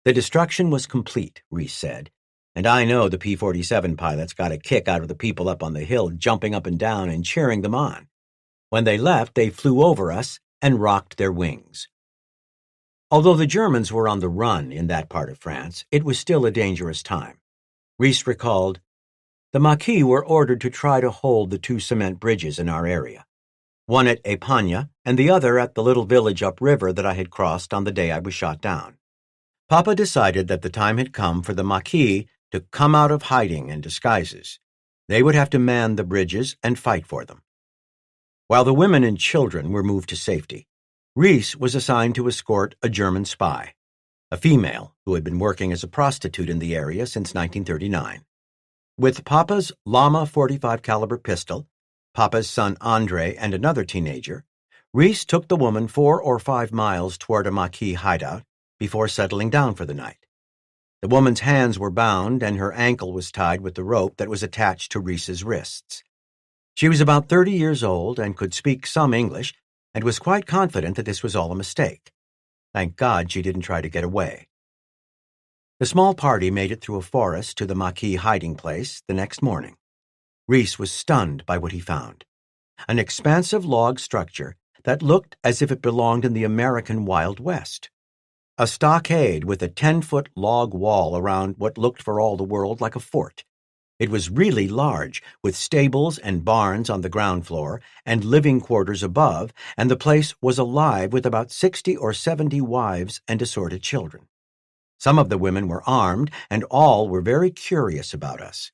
The destruction was complete, Reese said, and I know the P-47 pilots got a kick out of the people up on the hill jumping up and down and cheering them on. When they left, they flew over us and rocked their wings. Although the Germans were on the run in that part of France, it was still a dangerous time. Rees recalled, "The Maquis were ordered to try to hold the two cement bridges in our area, one at Épagne and the other at the little village upriver that I had crossed on the day I was shot down. Papa decided that the time had come for the Maquis to come out of hiding and disguises. They would have to man the bridges and fight for them." While the women and children were moved to safety, Rees was assigned to escort a German spy, a female who had been working as a prostitute in the area since 1939. With Papa's Lama .45 caliber pistol, Papa's son Andre, and another teenager, Rees took the woman 4 or 5 miles toward a Maquis hideout before settling down for the night. The woman's hands were bound and her ankle was tied with the rope that was attached to Rees's wrists. She was about 30 years old and could speak some English and was quite confident that this was all a mistake. Thank God she didn't try to get away. The small party made it through a forest to the Maquis hiding place the next morning. Rees was stunned by what he found. An expansive log structure that looked as if it belonged in the American Wild West. A stockade with a 10-foot log wall around what looked for all the world like a fort. It was really large, with stables and barns on the ground floor and living quarters above, and the place was alive with about 60 or 70 wives and assorted children. Some of the women were armed, and all were very curious about us.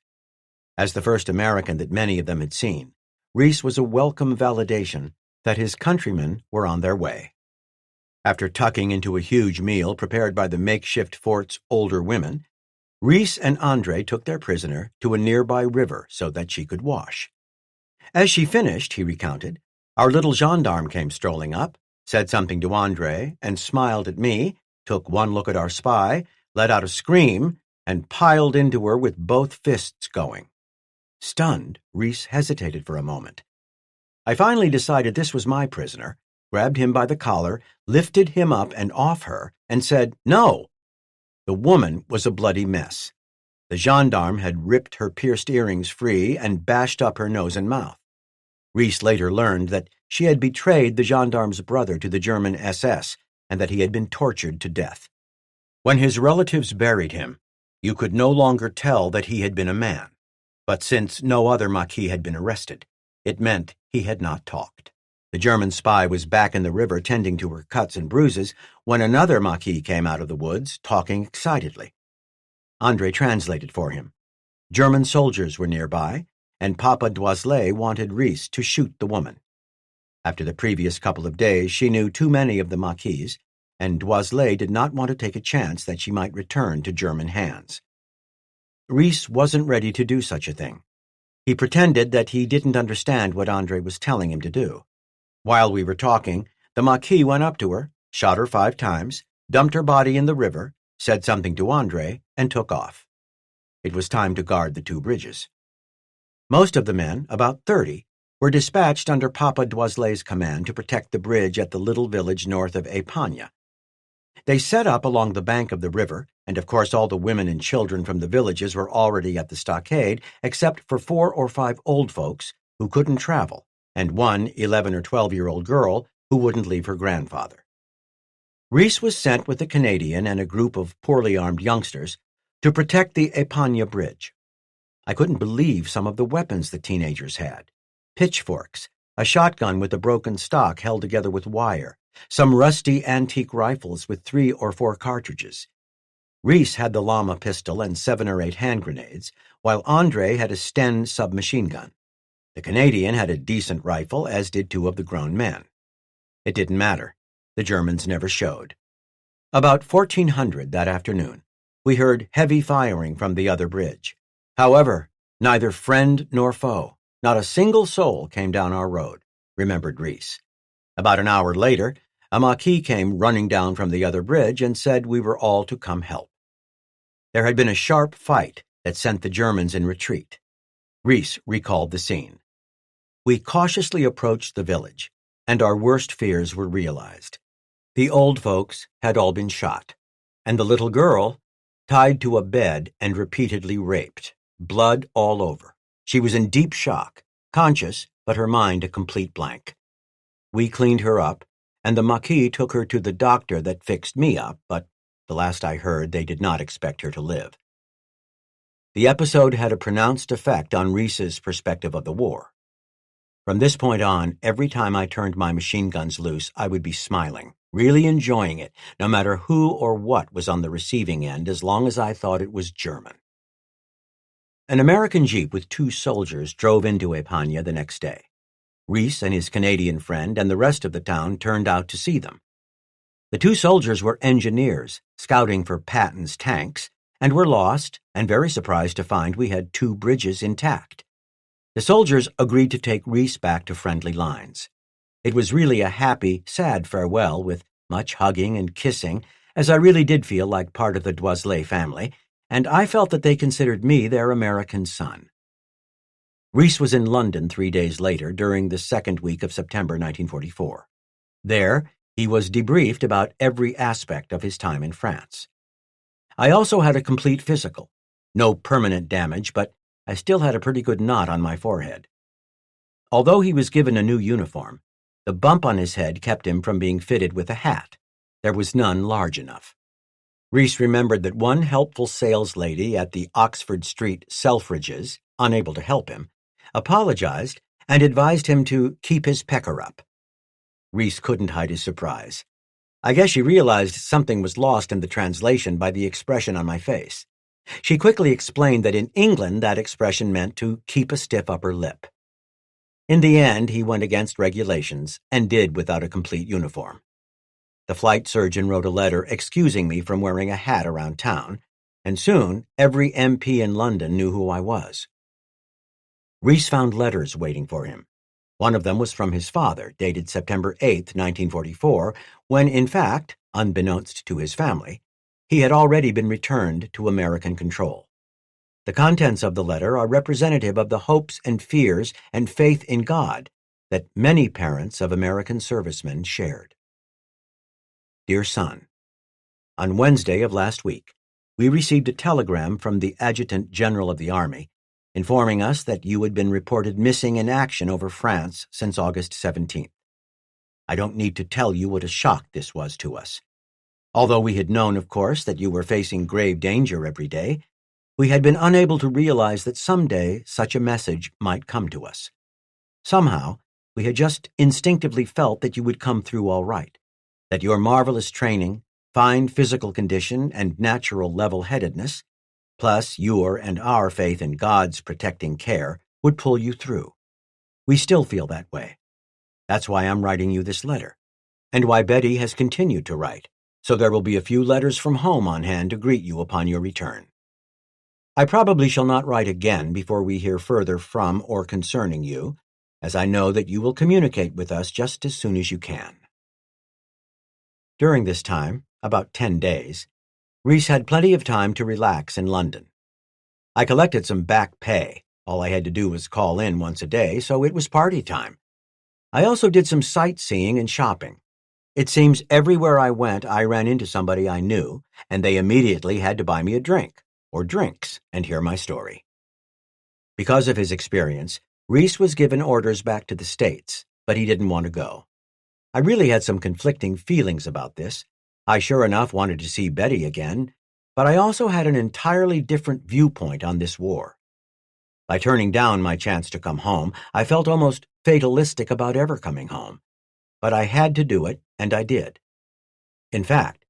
As the first American that many of them had seen, Rees was a welcome validation that his countrymen were on their way. After tucking into a huge meal prepared by the makeshift fort's older women, Rees and Andre took their prisoner to a nearby river so that she could wash. As she finished, he recounted, our little gendarme came strolling up, said something to Andre, and smiled at me, took one look at our spy, let out a scream, and piled into her with both fists going. Stunned, Rees hesitated for a moment. I finally decided this was my prisoner, grabbed him by the collar, lifted him up and off her, and said, "No!" The woman was a bloody mess. The gendarme had ripped her pierced earrings free and bashed up her nose and mouth. Rees later learned that she had betrayed the gendarme's brother to the German SS and that he had been tortured to death. When his relatives buried him, you could no longer tell that he had been a man, but since no other Maquis had been arrested, it meant he had not talked. The German spy was back in the river tending to her cuts and bruises when another Maquis came out of the woods, talking excitedly. Andre translated for him. German soldiers were nearby, and Papa Doiselet wanted Rees to shoot the woman. After the previous couple of days, she knew too many of the Maquis, and Doiselet did not want to take a chance that she might return to German hands. Rees wasn't ready to do such a thing. He pretended that he didn't understand what Andre was telling him to do. While we were talking, the Maquis went up to her, shot her 5 times, dumped her body in the river, said something to Andre, and took off. It was time to guard the 2 bridges. Most of the men, about 30, were dispatched under Papa Doiselet's command to protect the bridge at the little village north of Épagne. They set up along the bank of the river, and of course all the women and children from the villages were already at the stockade, except for 4 or 5 old folks who couldn't travel, and one 11 or 12-year-old girl who wouldn't leave her grandfather. Rees was sent with a Canadian and a group of poorly armed youngsters to protect the Épagne Bridge. I couldn't believe some of the weapons the teenagers had. Pitchforks, a shotgun with a broken stock held together with wire, some rusty antique rifles with 3 or 4 cartridges. Rees had the Llama pistol and 7 or 8 hand grenades, while Andre had a Sten submachine gun. The Canadian had a decent rifle, as did 2 of the grown men. It didn't matter. The Germans never showed. About 1400 that afternoon, we heard heavy firing from the other bridge. However, neither friend nor foe, not a single soul came down our road, remembered Rees. About an hour later, a Maquis came running down from the other bridge and said we were all to come help. There had been a sharp fight that sent the Germans in retreat. Rees recalled the scene. We cautiously approached the village, and our worst fears were realized. The old folks had all been shot, and the little girl, tied to a bed and repeatedly raped, blood all over. She was in deep shock, conscious, but her mind a complete blank. We cleaned her up, and the Maquis took her to the doctor that fixed me up, but the last I heard, they did not expect her to live. The episode had a pronounced effect on Reese's perspective of the war. From this point on, every time I turned my machine guns loose, I would be smiling, really enjoying it, no matter who or what was on the receiving end, as long as I thought it was German. An American jeep with 2 soldiers drove into España the next day. Reese and his Canadian friend and the rest of the town turned out to see them. The 2 soldiers were engineers, scouting for Patton's tanks, and were lost and very surprised to find we had 2 bridges intact. The soldiers agreed to take Reese back to friendly lines. It was really a happy, sad farewell with much hugging and kissing, as I really did feel like part of the Doiselet family, and I felt that they considered me their American son. Reese was in London 3 days later during the second week of September 1944. There, he was debriefed about every aspect of his time in France. I also had a complete physical. No permanent damage, but I still had a pretty good knot on my forehead. Although he was given a new uniform, the bump on his head kept him from being fitted with a hat. There was none large enough. Reese remembered that one helpful saleslady at the Oxford Street Selfridges, unable to help him, apologized and advised him to keep his pecker up. Reese couldn't hide his surprise. I guess she realized something was lost in the translation by the expression on my face. She quickly explained that in England that expression meant to keep a stiff upper lip. In the end, he went against regulations and did without a complete uniform. The flight surgeon wrote a letter excusing me from wearing a hat around town, and soon every MP in London knew who I was. Reese found letters waiting for him. One of them was from his father, dated September 8, 1944, when, in fact, unbeknownst to his family, he had already been returned to American control. The contents of the letter are representative of the hopes and fears and faith in God that many parents of American servicemen shared. Dear son, on Wednesday of last week, we received a telegram from the Adjutant General of the Army informing us that you had been reported missing in action over France since August 17th. I don't need to tell you what a shock this was to us. Although we had known, of course, that you were facing grave danger every day, we had been unable to realize that someday such a message might come to us. Somehow, we had just instinctively felt that you would come through all right, that your marvelous training, fine physical condition, and natural level-headedness, plus your and our faith in God's protecting care, would pull you through. We still feel that way. That's why I'm writing you this letter, and why Betty has continued to write, so there will be a few letters from home on hand to greet you upon your return. I probably shall not write again before we hear further from or concerning you, as I know that you will communicate with us just as soon as you can. During this time, about 10 days, Reese had plenty of time to relax in London. I collected some back pay. All I had to do was call in once a day, so it was party time. I also did some sightseeing and shopping. It seems everywhere I went, I ran into somebody I knew, and they immediately had to buy me a drink, or drinks, and hear my story. Because of his experience, Reese was given orders back to the States, but he didn't want to go. I really had some conflicting feelings about this. I sure enough wanted to see Betty again, but I also had an entirely different viewpoint on this war. By turning down my chance to come home, I felt almost fatalistic about ever coming home. But I had to do it, and I did. In fact,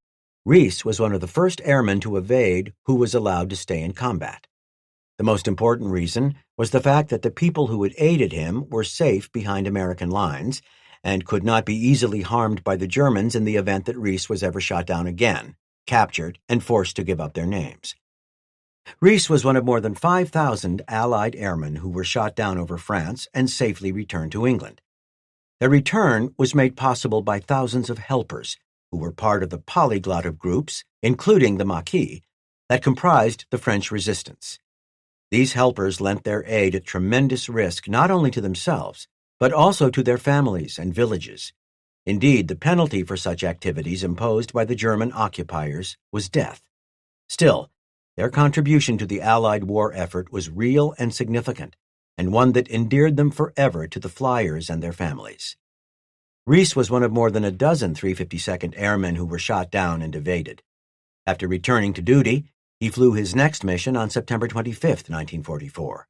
Reese was one of the first airmen to evade who was allowed to stay in combat. The most important reason was the fact that the people who had aided him were safe behind American lines and could not be easily harmed by the Germans in the event that Reese was ever shot down again, captured, and forced to give up their names. Reese was one of more than 5,000 Allied airmen who were shot down over France and safely returned to England. Their return was made possible by thousands of helpers who were part of the polyglot of groups, including the Maquis, that comprised the French resistance. These helpers lent their aid at tremendous risk not only to themselves, but also to their families and villages. Indeed, the penalty for such activities imposed by the German occupiers was death. Still, Their contribution to the Allied war effort was real and significant, and one that endeared them forever to the flyers and their families. Reese was one of more than a dozen 352nd Airmen who were shot down and evaded. After returning to duty, he flew his next mission on September 25, 1944.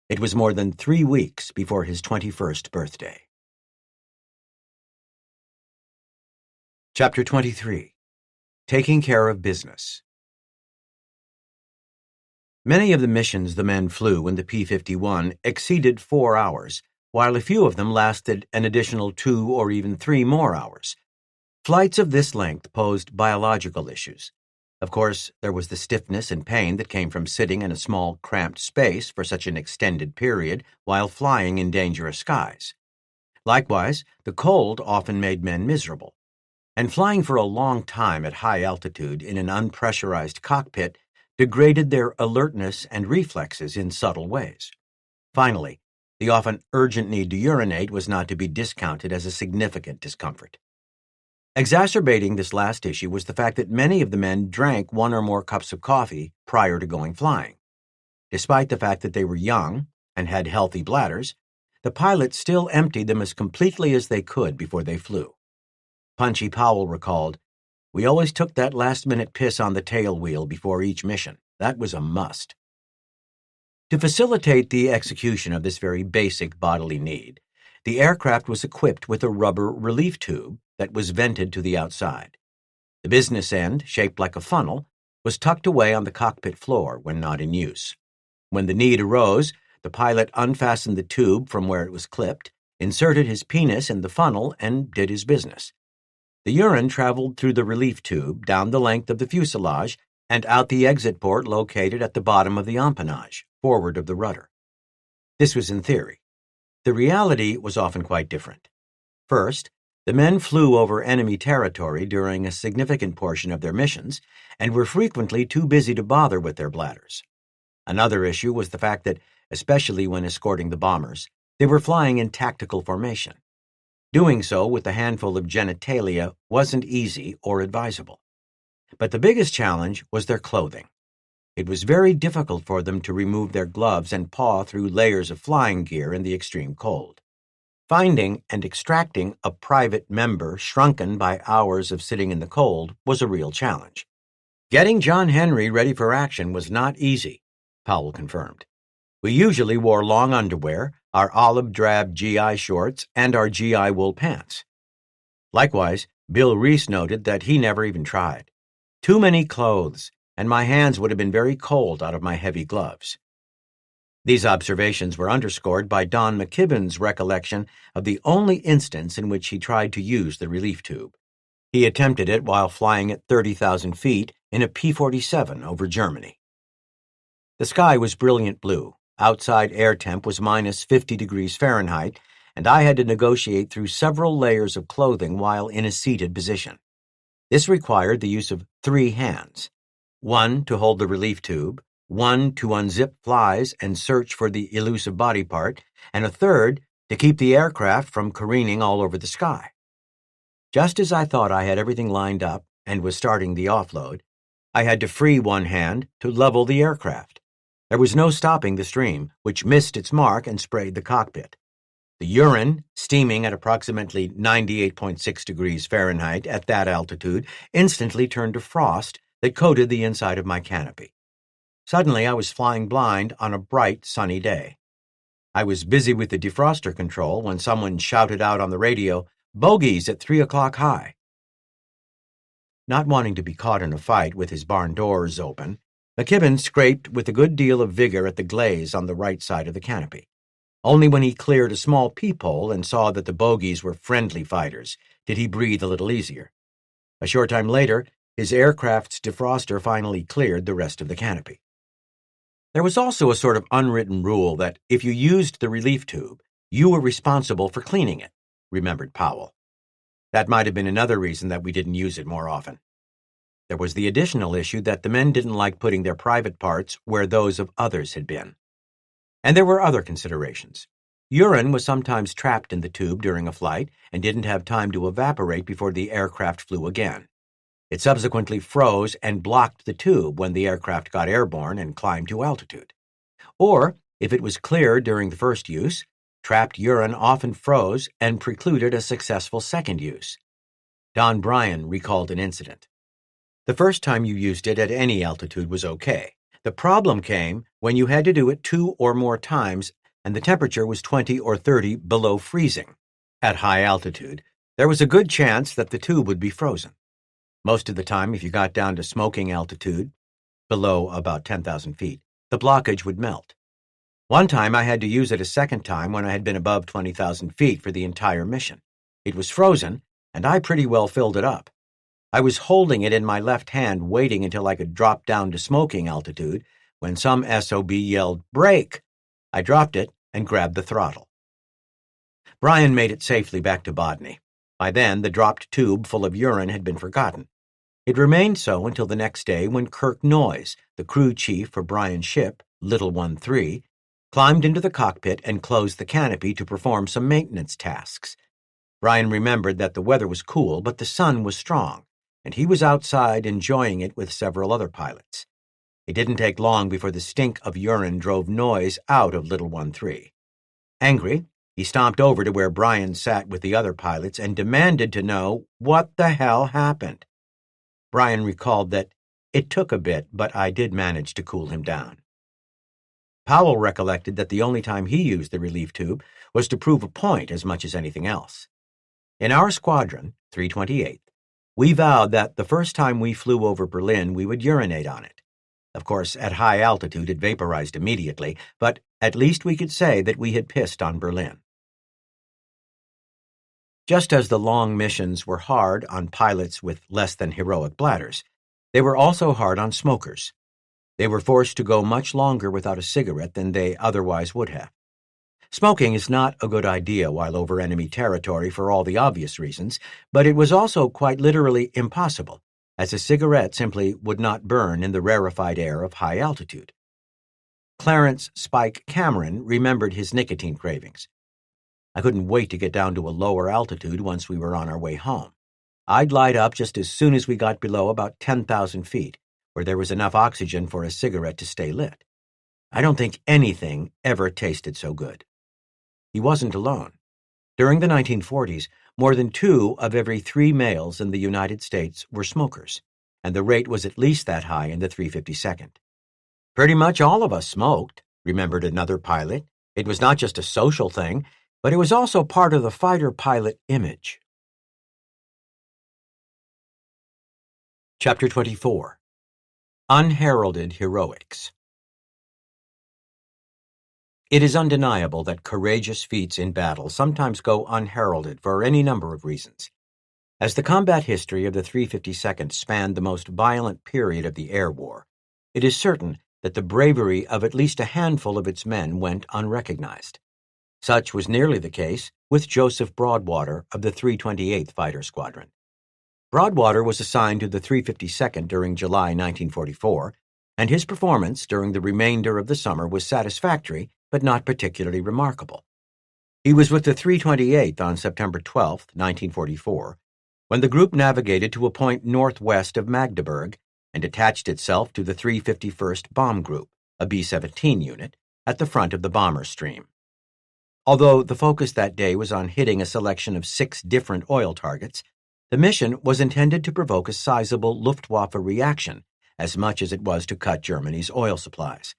It was more than 3 weeks before his 21st birthday. Chapter 23. Taking Care of Business. Many of the missions the men flew in the P-51 exceeded 4 hours, while a few of them lasted an additional 2 or even 3 more hours. Flights of this length posed biological issues. Of course, there was the stiffness and pain that came from sitting in a small, cramped space for such an extended period while flying in dangerous skies. Likewise, the cold often made men miserable. And flying for a long time at high altitude in an unpressurized cockpit degraded their alertness and reflexes in subtle ways. Finally, the often urgent need to urinate was not to be discounted as a significant discomfort. Exacerbating this last issue was the fact that many of the men drank 1 or more cups of coffee prior to going flying. Despite the fact that they were young and had healthy bladders, the pilots still emptied them as completely as they could before they flew. Punchy Powell recalled, "We always took that last-minute piss on the tail wheel before each mission. That was a must." To facilitate the execution of this very basic bodily need, the aircraft was equipped with a rubber relief tube that was vented to the outside. The business end, shaped like a funnel, was tucked away on the cockpit floor when not in use. When the need arose, the pilot unfastened the tube from where it was clipped, inserted his penis in the funnel, and did his business. The urine traveled through the relief tube down the length of the fuselage and out the exit port located at the bottom of the empennage, forward of the rudder. This was in theory. The reality was often quite different. First, the men flew over enemy territory during a significant portion of their missions and were frequently too busy to bother with their bladders. Another issue was the fact that, especially when escorting the bombers, they were flying in tactical formation. Doing so with a handful of genitalia wasn't easy or advisable. But the biggest challenge was their clothing. It was very difficult for them to remove their gloves and paw through layers of flying gear in the extreme cold. Finding and extracting a private member shrunken by hours of sitting in the cold was a real challenge. Getting John Henry ready for action was not easy, Powell confirmed. We usually wore long underwear, our olive drab GI shorts, and our GI wool pants. Likewise, Bill Reese noted that he never even tried. Too many clothes, and my hands would have been very cold out of my heavy gloves. These observations were underscored by Don McKibben's recollection of the only instance in which he tried to use the relief tube. He attempted it while flying at 30,000 feet in a P-47 over Germany. The sky was brilliant blue, outside air temp was minus 50 degrees Fahrenheit, and I had to negotiate through several layers of clothing while in a seated position. This required the use of 3 hands, one to hold the relief tube, one to unzip flies and search for the elusive body part, and a third to keep the aircraft from careening all over the sky. Just as I thought I had everything lined up and was starting the offload, I had to free one hand to level the aircraft. There was no stopping the stream, which missed its mark and sprayed the cockpit. The urine, steaming at approximately 98.6 degrees Fahrenheit at that altitude, instantly turned to frost that coated the inside of my canopy. Suddenly, I was flying blind on a bright, sunny day. I was busy with the defroster control when someone shouted out on the radio, "Bogies at 3 o'clock high." Not wanting to be caught in a fight with his barn doors open, McKibben scraped with a good deal of vigor at the glaze on the right side of the canopy. Only when he cleared a small peephole and saw that the bogies were friendly fighters did he breathe a little easier. A short time later, his aircraft's defroster finally cleared the rest of the canopy. There was also a sort of unwritten rule that if you used the relief tube, you were responsible for cleaning it, remembered Powell. That might have been another reason that we didn't use it more often. There was the additional issue that the men didn't like putting their private parts where those of others had been. And there were other considerations. Urine was sometimes trapped in the tube during a flight and didn't have time to evaporate before the aircraft flew again. It subsequently froze and blocked the tube when the aircraft got airborne and climbed to altitude. Or, if it was clear during the first use, trapped urine often froze and precluded a successful second use. Don Bryan recalled an incident. The first time you used it at any altitude was okay. The problem came when you had to do it 2 or more times and the temperature was 20 or 30 below freezing. At high altitude, there was a good chance that the tube would be frozen. Most of the time, if you got down to smoking altitude, below about 10,000 feet, the blockage would melt. One time I had to use it a second time when I had been above 20,000 feet for the entire mission. It was frozen, and I pretty well filled it up. I was holding it in my left hand, waiting until I could drop down to smoking altitude, when some SOB yelled, "Brake!" I dropped it and grabbed the throttle. Bryan made it safely back to Bodney. By then, the dropped tube full of urine had been forgotten. It remained so until the next day when Kirk Noyes, the crew chief for Bryan's ship, Little 1-3, climbed into the cockpit and closed the canopy to perform some maintenance tasks. Bryan remembered that the weather was cool, but the sun was strong, and he was outside enjoying it with several other pilots. It didn't take long before the stink of urine drove Noyes out of Little 1-3. Angry, he stomped over to where Bryan sat with the other pilots and demanded to know what the hell happened. Bryan recalled that it took a bit, but I did manage to cool him down. Powell recollected that the only time he used the relief tube was to prove a point as much as anything else. In our squadron, 328th, we vowed that the first time we flew over Berlin we would urinate on it. Of course, at high altitude it vaporized immediately, but at least we could say that we had pissed on Berlin. Just as the long missions were hard on pilots with less than heroic bladders, they were also hard on smokers. They were forced to go much longer without a cigarette than they otherwise would have. Smoking is not a good idea while over enemy territory for all the obvious reasons, but it was also quite literally impossible, as a cigarette simply would not burn in the rarefied air of high altitude. Clarence Spike Cameron remembered his nicotine cravings. I couldn't wait to get down to a lower altitude once we were on our way home. I'd light up just as soon as we got below about 10,000 feet, where there was enough oxygen for a cigarette to stay lit. I don't think anything ever tasted so good. He wasn't alone. During the 1940s, more than 2 of every 3 males in the United States were smokers, and the rate was at least that high in the 352nd. Pretty much all of us smoked, remembered another pilot. It was not just a social thing, but it was also part of the fighter pilot image. Chapter 24. Unheralded Heroics. It is undeniable that courageous feats in battle sometimes go unheralded for any number of reasons. As the combat history of the 352nd spanned the most violent period of the air war, it is certain that the bravery of at least a handful of its men went unrecognized. Such was nearly the case with Joseph Broadwater of the 328th Fighter Squadron. Broadwater was assigned to the 352nd during July 1944, and his performance during the remainder of the summer was satisfactory but not particularly remarkable. He was with the 328th on September 12, 1944, when the group navigated to a point northwest of Magdeburg and attached itself to the 351st Bomb Group, a B-17 unit, at the front of the bomber stream. Although the focus that day was on hitting a selection of 6 different oil targets, the mission was intended to provoke a sizable Luftwaffe reaction as much as it was to cut Germany's oil supplies.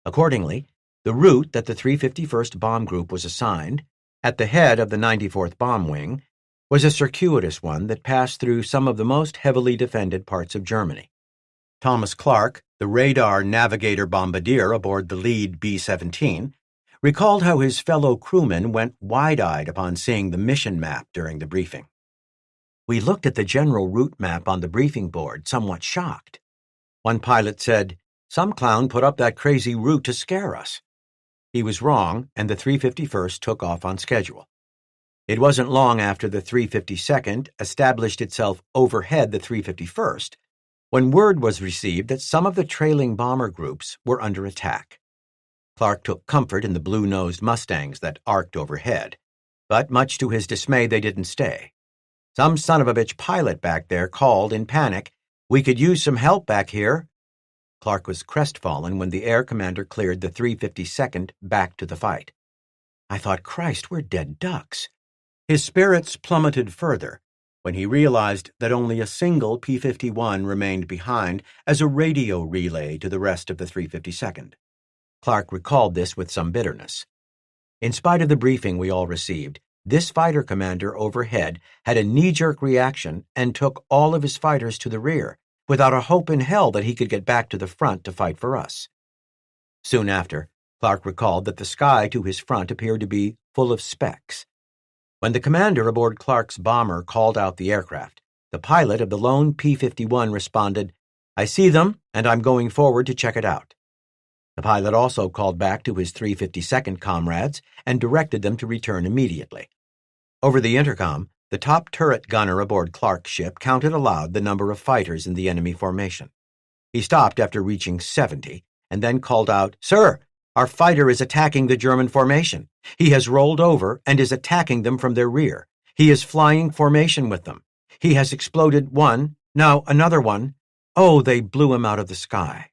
Accordingly, the route that the 351st Bomb Group was assigned, at the head of the 94th Bomb Wing, was a circuitous one that passed through some of the most heavily defended parts of Germany. Thomas Clark, the radar navigator bombardier aboard the lead B-17, recalled how his fellow crewmen went wide-eyed upon seeing the mission map during the briefing. We looked at the general route map on the briefing board, somewhat shocked. One pilot said, "Some clown put up that crazy route to scare us." He was wrong, and the 351st took off on schedule. It wasn't long after the 352nd established itself overhead the 351st when word was received that some of the trailing bomber groups were under attack. Clark took comfort in the blue-nosed Mustangs that arced overhead, but much to his dismay they didn't stay. Some son of a bitch pilot back there called in panic, "We could use some help back here." Clark was crestfallen when the air commander cleared the 352nd back to the fight. I thought, Christ, we're dead ducks. His spirits plummeted further when he realized that only a single P-51 remained behind as a radio relay to the rest of the 352nd. Clark recalled this with some bitterness. In spite of the briefing we all received, this fighter commander overhead had a knee-jerk reaction and took all of his fighters to the rear, without a hope in hell that he could get back to the front to fight for us. Soon after, Clark recalled that the sky to his front appeared to be full of specks. When the commander aboard Clark's bomber called out the aircraft, the pilot of the lone P-51 responded, "I see them, and I'm going forward to check it out." The pilot also called back to his 352nd comrades and directed them to return immediately. Over the intercom, the top turret gunner aboard Clark's ship counted aloud the number of fighters in the enemy formation. He stopped after reaching 70 and then called out, "Sir, our fighter is attacking the German formation. He has rolled over and is attacking them from their rear. He is flying formation with them. He has exploded one, now another one. Oh, they blew him out of the sky."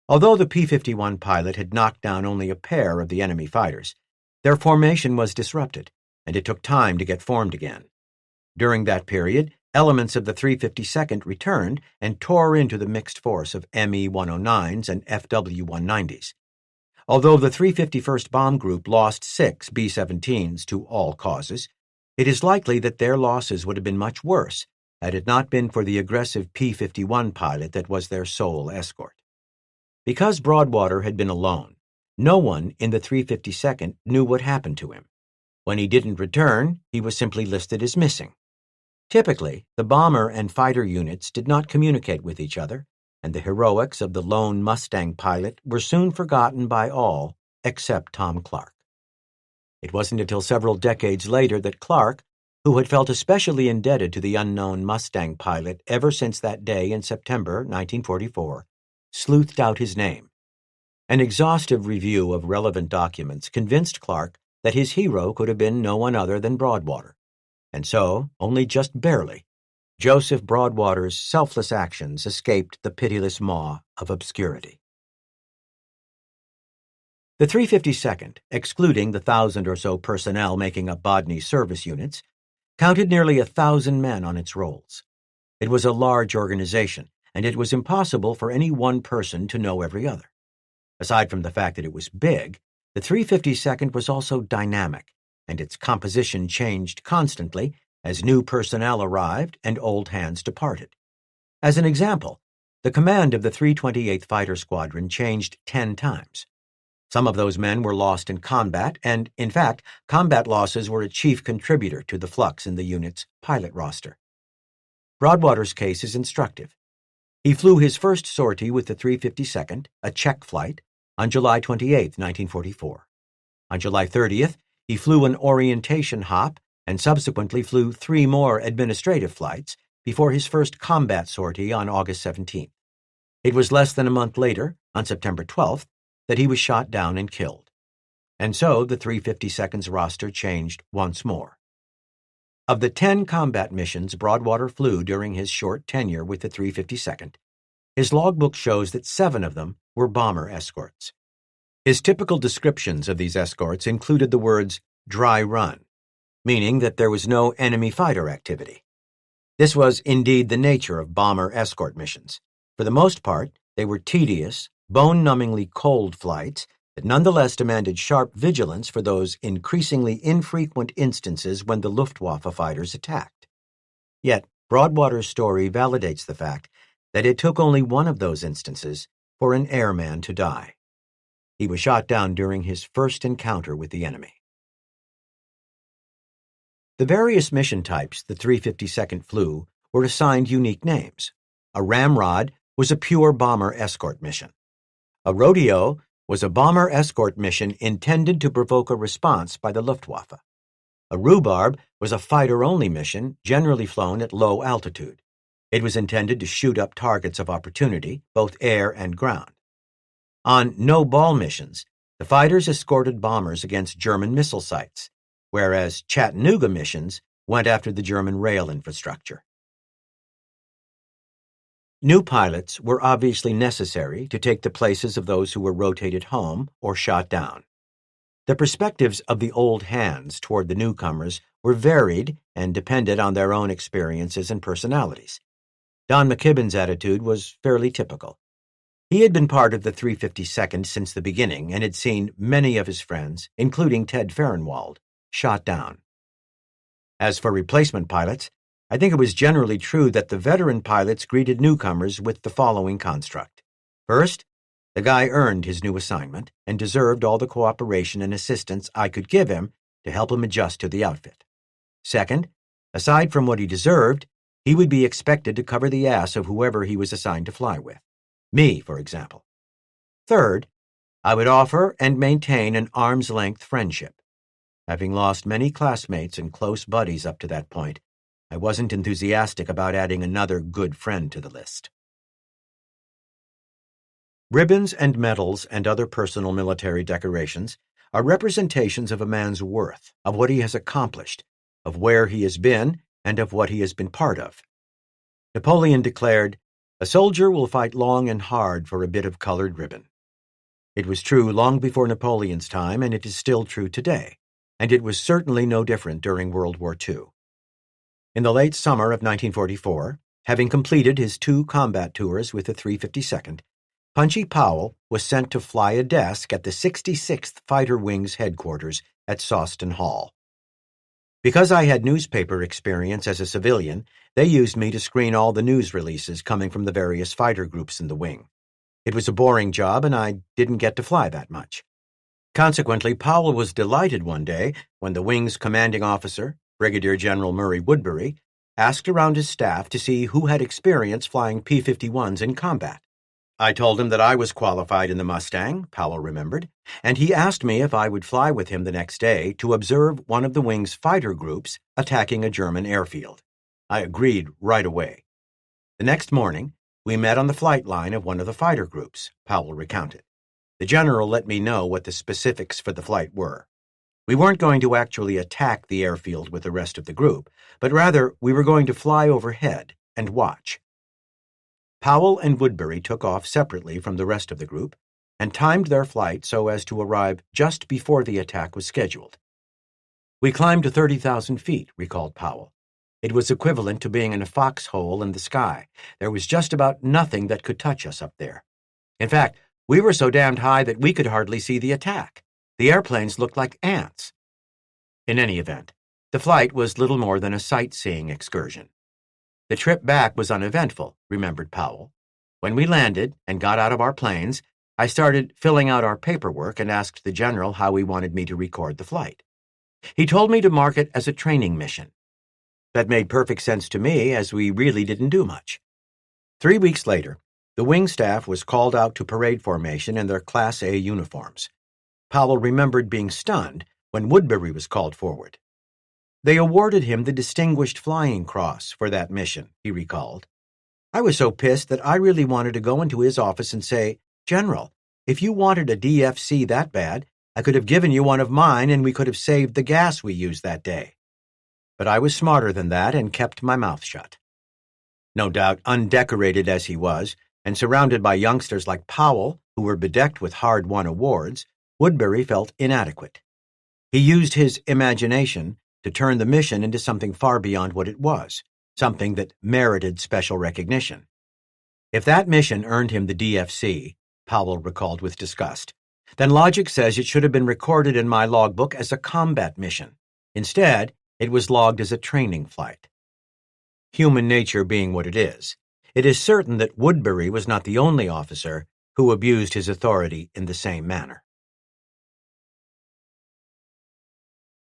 Although the P-51 pilot had knocked down only a pair of the enemy fighters, their formation was disrupted, and it took time to get formed again. During that period, elements of the 352nd returned and tore into the mixed force of ME-109s and FW-190s. Although the 351st Bomb Group lost 6 B-17s to all causes, it is likely that their losses would have been much worse had it not been for the aggressive P-51 pilot that was their sole escort. Because Broadwater had been alone, no one in the 352nd knew what happened to him. When he didn't return, he was simply listed as missing. Typically, the bomber and fighter units did not communicate with each other, and the heroics of the lone Mustang pilot were soon forgotten by all except Tom Clark. It wasn't until several decades later that Clark, who had felt especially indebted to the unknown Mustang pilot ever since that day in September 1944, sleuthed out his name. An exhaustive review of relevant documents convinced Clark that his hero could have been no one other than Broadwater, and so, only just barely, Joseph Broadwater's selfless actions escaped the pitiless maw of obscurity. The 352nd, excluding the 1,000 or so personnel making up Bodney's service units, counted nearly 1,000 men on its rolls. It was a large organization, and it was impossible for any one person to know every other. Aside from the fact that it was big, the 352nd was also dynamic, and its composition changed constantly as new personnel arrived and old hands departed. As an example, the command of the 328th Fighter Squadron changed 10 times. Some of those men were lost in combat, and, in fact, combat losses were a chief contributor to the flux in the unit's pilot roster. Broadwater's case is instructive. He flew his first sortie with the 352nd, a check flight, on July 28, 1944. On July 30th, he flew an orientation hop and subsequently flew 3 more administrative flights before his first combat sortie on August 17th. It was less than a month later, on September 12th, that he was shot down and killed. And so the 352nd's roster changed once more. Of the 10 combat missions Broadwater flew during his short tenure with the 352nd, his logbook shows that 7 of them were bomber escorts. His typical descriptions of these escorts included the words "dry run," meaning that there was no enemy fighter activity. This was indeed the nature of bomber escort missions. For the most part, they were tedious, bone-numbingly cold flights that nonetheless demanded sharp vigilance for those increasingly infrequent instances when the Luftwaffe fighters attacked. Yet, Broadwater's story validates the fact that it took only one of those instances for an airman to die. He was shot down during his first encounter with the enemy. The various mission types the 352nd flew were assigned unique names. A ramrod was a pure bomber escort mission. A rodeo was a bomber escort mission intended to provoke a response by the Luftwaffe. A rhubarb was a fighter-only mission generally flown at low altitude. It was intended to shoot up targets of opportunity, both air and ground. On no-ball missions, the fighters escorted bombers against German missile sites, whereas Chattanooga missions went after the German rail infrastructure. New pilots were obviously necessary to take the places of those who were rotated home or shot down. The perspectives of the old hands toward the newcomers were varied and depended on their own experiences and personalities. Don McKibben's attitude was fairly typical. He had been part of the 352nd since the beginning and had seen many of his friends, including Ted Fehrenwald, shot down. As for replacement pilots, I think it was generally true that the veteran pilots greeted newcomers with the following construct. First, the guy earned his new assignment and deserved all the cooperation and assistance I could give him to help him adjust to the outfit. Second, aside from what he deserved, he would be expected to cover the ass of whoever he was assigned to fly with. Me, for example. Third, I would offer and maintain an arm's-length friendship. Having lost many classmates and close buddies up to that point, I wasn't enthusiastic about adding another good friend to the list. Ribbons and medals and other personal military decorations are representations of a man's worth, of what he has accomplished, of where he has been, and of what he has been part of. Napoleon declared, "A soldier will fight long and hard for a bit of colored ribbon." It was true long before Napoleon's time, and it is still true today, and it was certainly no different during World War II. In the late summer of 1944, having completed his 2 combat tours with the 352nd, Punchy Powell was sent to fly a desk at the 66th Fighter Wing's headquarters at Sawston Hall. Because I had newspaper experience as a civilian, they used me to screen all the news releases coming from the various fighter groups in the wing. It was a boring job, and I didn't get to fly that much. Consequently, Powell was delighted one day when the wing's commanding officer, Brigadier General Murray Woodbury, asked around his staff to see who had experience flying P-51s in combat. I told him that I was qualified in the Mustang, Powell remembered, and he asked me if I would fly with him the next day to observe one of the wing's fighter groups attacking a German airfield. I agreed right away. The next morning, we met on the flight line of one of the fighter groups, Powell recounted. The general let me know what the specifics for the flight were. We weren't going to actually attack the airfield with the rest of the group, but rather we were going to fly overhead and watch. Powell and Woodbury took off separately from the rest of the group and timed their flight so as to arrive just before the attack was scheduled. We climbed to 30,000 feet, recalled Powell. It was equivalent to being in a foxhole in the sky. There was just about nothing that could touch us up there. In fact, we were so damned high that we could hardly see the attack. The airplanes looked like ants. In any event, the flight was little more than a sightseeing excursion. The trip back was uneventful, remembered Powell. When we landed and got out of our planes, I started filling out our paperwork and asked the general how he wanted me to record the flight. He told me to mark it as a training mission. That made perfect sense to me, as we really didn't do much. 3 weeks later, the wing staff was called out to parade formation in their Class A uniforms. Powell remembered being stunned when Woodbury was called forward. They awarded him the Distinguished Flying Cross for that mission, he recalled. I was so pissed that I really wanted to go into his office and say, "General, if you wanted a DFC that bad, I could have given you one of mine and we could have saved the gas we used that day." But I was smarter than that and kept my mouth shut. No doubt, undecorated as he was, and surrounded by youngsters like Powell, who were bedecked with hard-won awards, Woodbury felt inadequate. He used his imagination to turn the mission into something far beyond what it was, something that merited special recognition. If that mission earned him the DFC, Powell recalled with disgust, then logic says it should have been recorded in my logbook as a combat mission. Instead, it was logged as a training flight. Human nature being what it is certain that Woodbury was not the only officer who abused his authority in the same manner.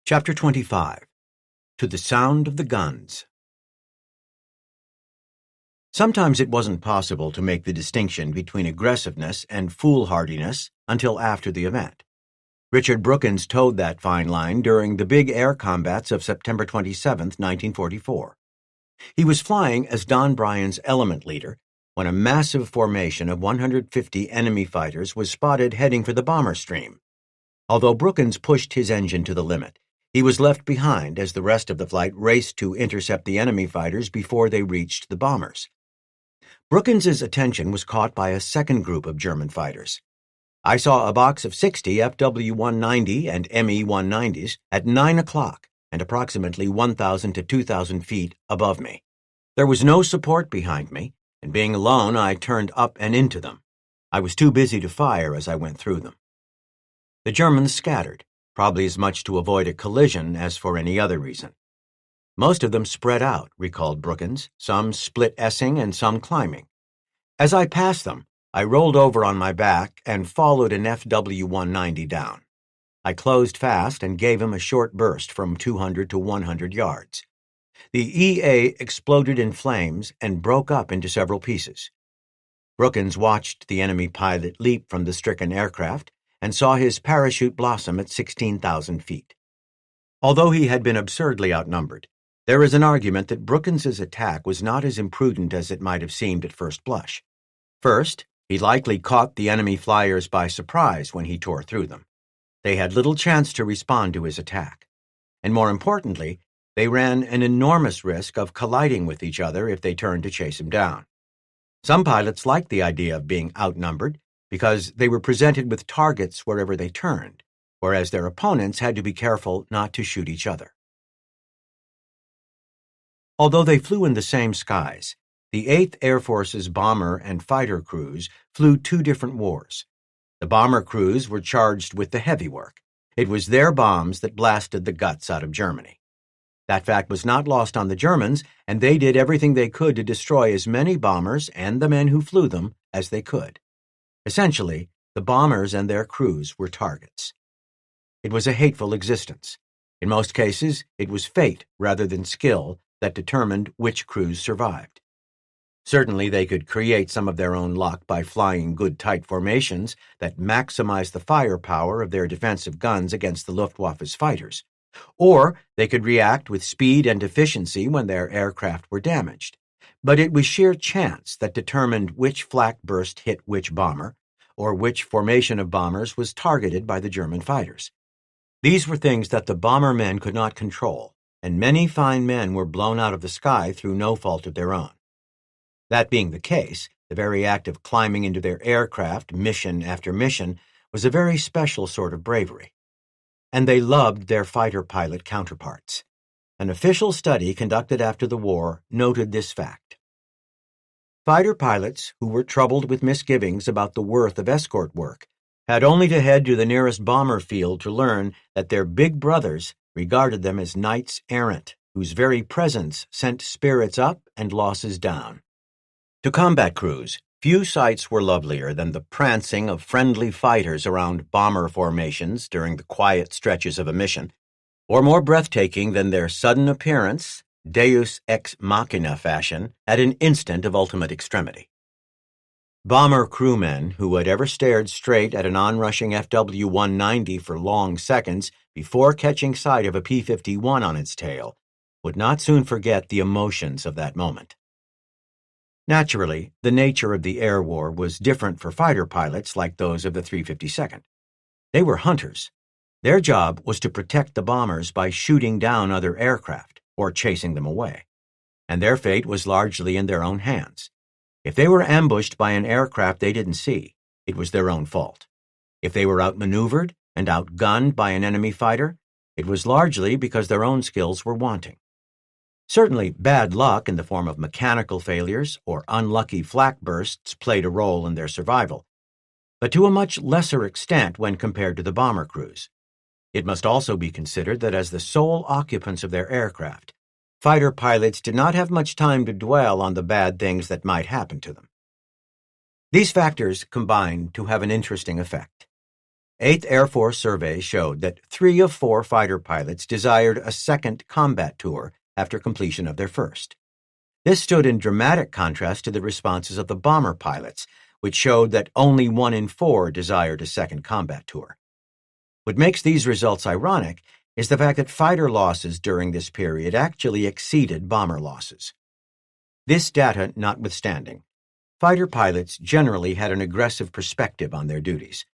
Chapter 25. To the Sound of the Guns. Sometimes it wasn't possible to make the distinction between aggressiveness and foolhardiness until after the event. Richard Brookins towed that fine line during the big air combats of September 27, 1944. He was flying as Don Bryan's element leader when a massive formation of 150 enemy fighters was spotted heading for the bomber stream. Although Brookins pushed his engine to the limit, He was left behind as the rest of the flight raced to intercept the enemy fighters before they reached the bombers. Brookens's attention was caught by a second group of German fighters. I saw a box of 60 FW-190 and ME-190s at 9 o'clock and approximately 1,000 to 2,000 feet above me. There was no support behind me, and being alone, I turned up and into them. I was too busy to fire as I went through them. The Germans scattered, probably as much to avoid a collision as for any other reason. Most of them spread out, recalled Brookens, some split-essing and some climbing. As I passed them, I rolled over on my back and followed an FW-190 down. I closed fast and gave him a short burst from 200 to 100 yards. The EA exploded in flames and broke up into several pieces. Brookens watched the enemy pilot leap from the stricken aircraft and saw his parachute blossom at 16,000 feet. Although he had been absurdly outnumbered, there is an argument that Brookens's attack was not as imprudent as it might have seemed at first blush. First, he likely caught the enemy flyers by surprise when he tore through them. They had little chance to respond to his attack. And more importantly, they ran an enormous risk of colliding with each other if they turned to chase him down. Some pilots liked the idea of being outnumbered because they were presented with targets wherever they turned, whereas their opponents had to be careful not to shoot each other. Although they flew in the same skies, the 8th Air Force's bomber and fighter crews flew two different wars. The bomber crews were charged with the heavy work. It was their bombs that blasted the guts out of Germany. That fact was not lost on the Germans, and they did everything they could to destroy as many bombers and the men who flew them as they could. Essentially, the bombers and their crews were targets. It was a hateful existence. In most cases, it was fate rather than skill that determined which crews survived. Certainly, they could create some of their own luck by flying good tight formations that maximized the firepower of their defensive guns against the Luftwaffe's fighters. Or they could react with speed and efficiency when their aircraft were damaged. But it was sheer chance that determined which flak burst hit which bomber, or which formation of bombers was targeted by the German fighters. These were things that the bomber men could not control, and many fine men were blown out of the sky through no fault of their own. That being the case, the very act of climbing into their aircraft, mission after mission, was a very special sort of bravery. And they loved their fighter pilot counterparts. An official study conducted after the war noted this fact. Fighter pilots who were troubled with misgivings about the worth of escort work had only to head to the nearest bomber field to learn that their big brothers regarded them as knights errant, whose very presence sent spirits up and losses down. To combat crews, few sights were lovelier than the prancing of friendly fighters around bomber formations during the quiet stretches of a mission, or more breathtaking than their sudden appearance, deus ex machina fashion, at an instant of ultimate extremity. Bomber crewmen who had ever stared straight at an onrushing FW-190 for long seconds before catching sight of a P-51 on its tail would not soon forget the emotions of that moment. Naturally, the nature of the air war was different for fighter pilots like those of the 352nd. They were hunters. Their job was to protect the bombers by shooting down other aircraft or chasing them away, and their fate was largely in their own hands. If they were ambushed by an aircraft they didn't see, it was their own fault. If they were outmaneuvered and outgunned by an enemy fighter, it was largely because their own skills were wanting. Certainly, bad luck in the form of mechanical failures or unlucky flak bursts played a role in their survival, but to a much lesser extent when compared to the bomber crews. It must also be considered that as the sole occupants of their aircraft, fighter pilots did not have much time to dwell on the bad things that might happen to them. These factors combined to have an interesting effect. 8th Air Force surveys showed that 3 of 4 fighter pilots desired a second combat tour after completion of their first. This stood in dramatic contrast to the responses of the bomber pilots, which showed that only 1 in 4 desired a second combat tour. What makes these results ironic is the fact that fighter losses during this period actually exceeded bomber losses. This data notwithstanding, fighter pilots generally had an aggressive perspective on their duties.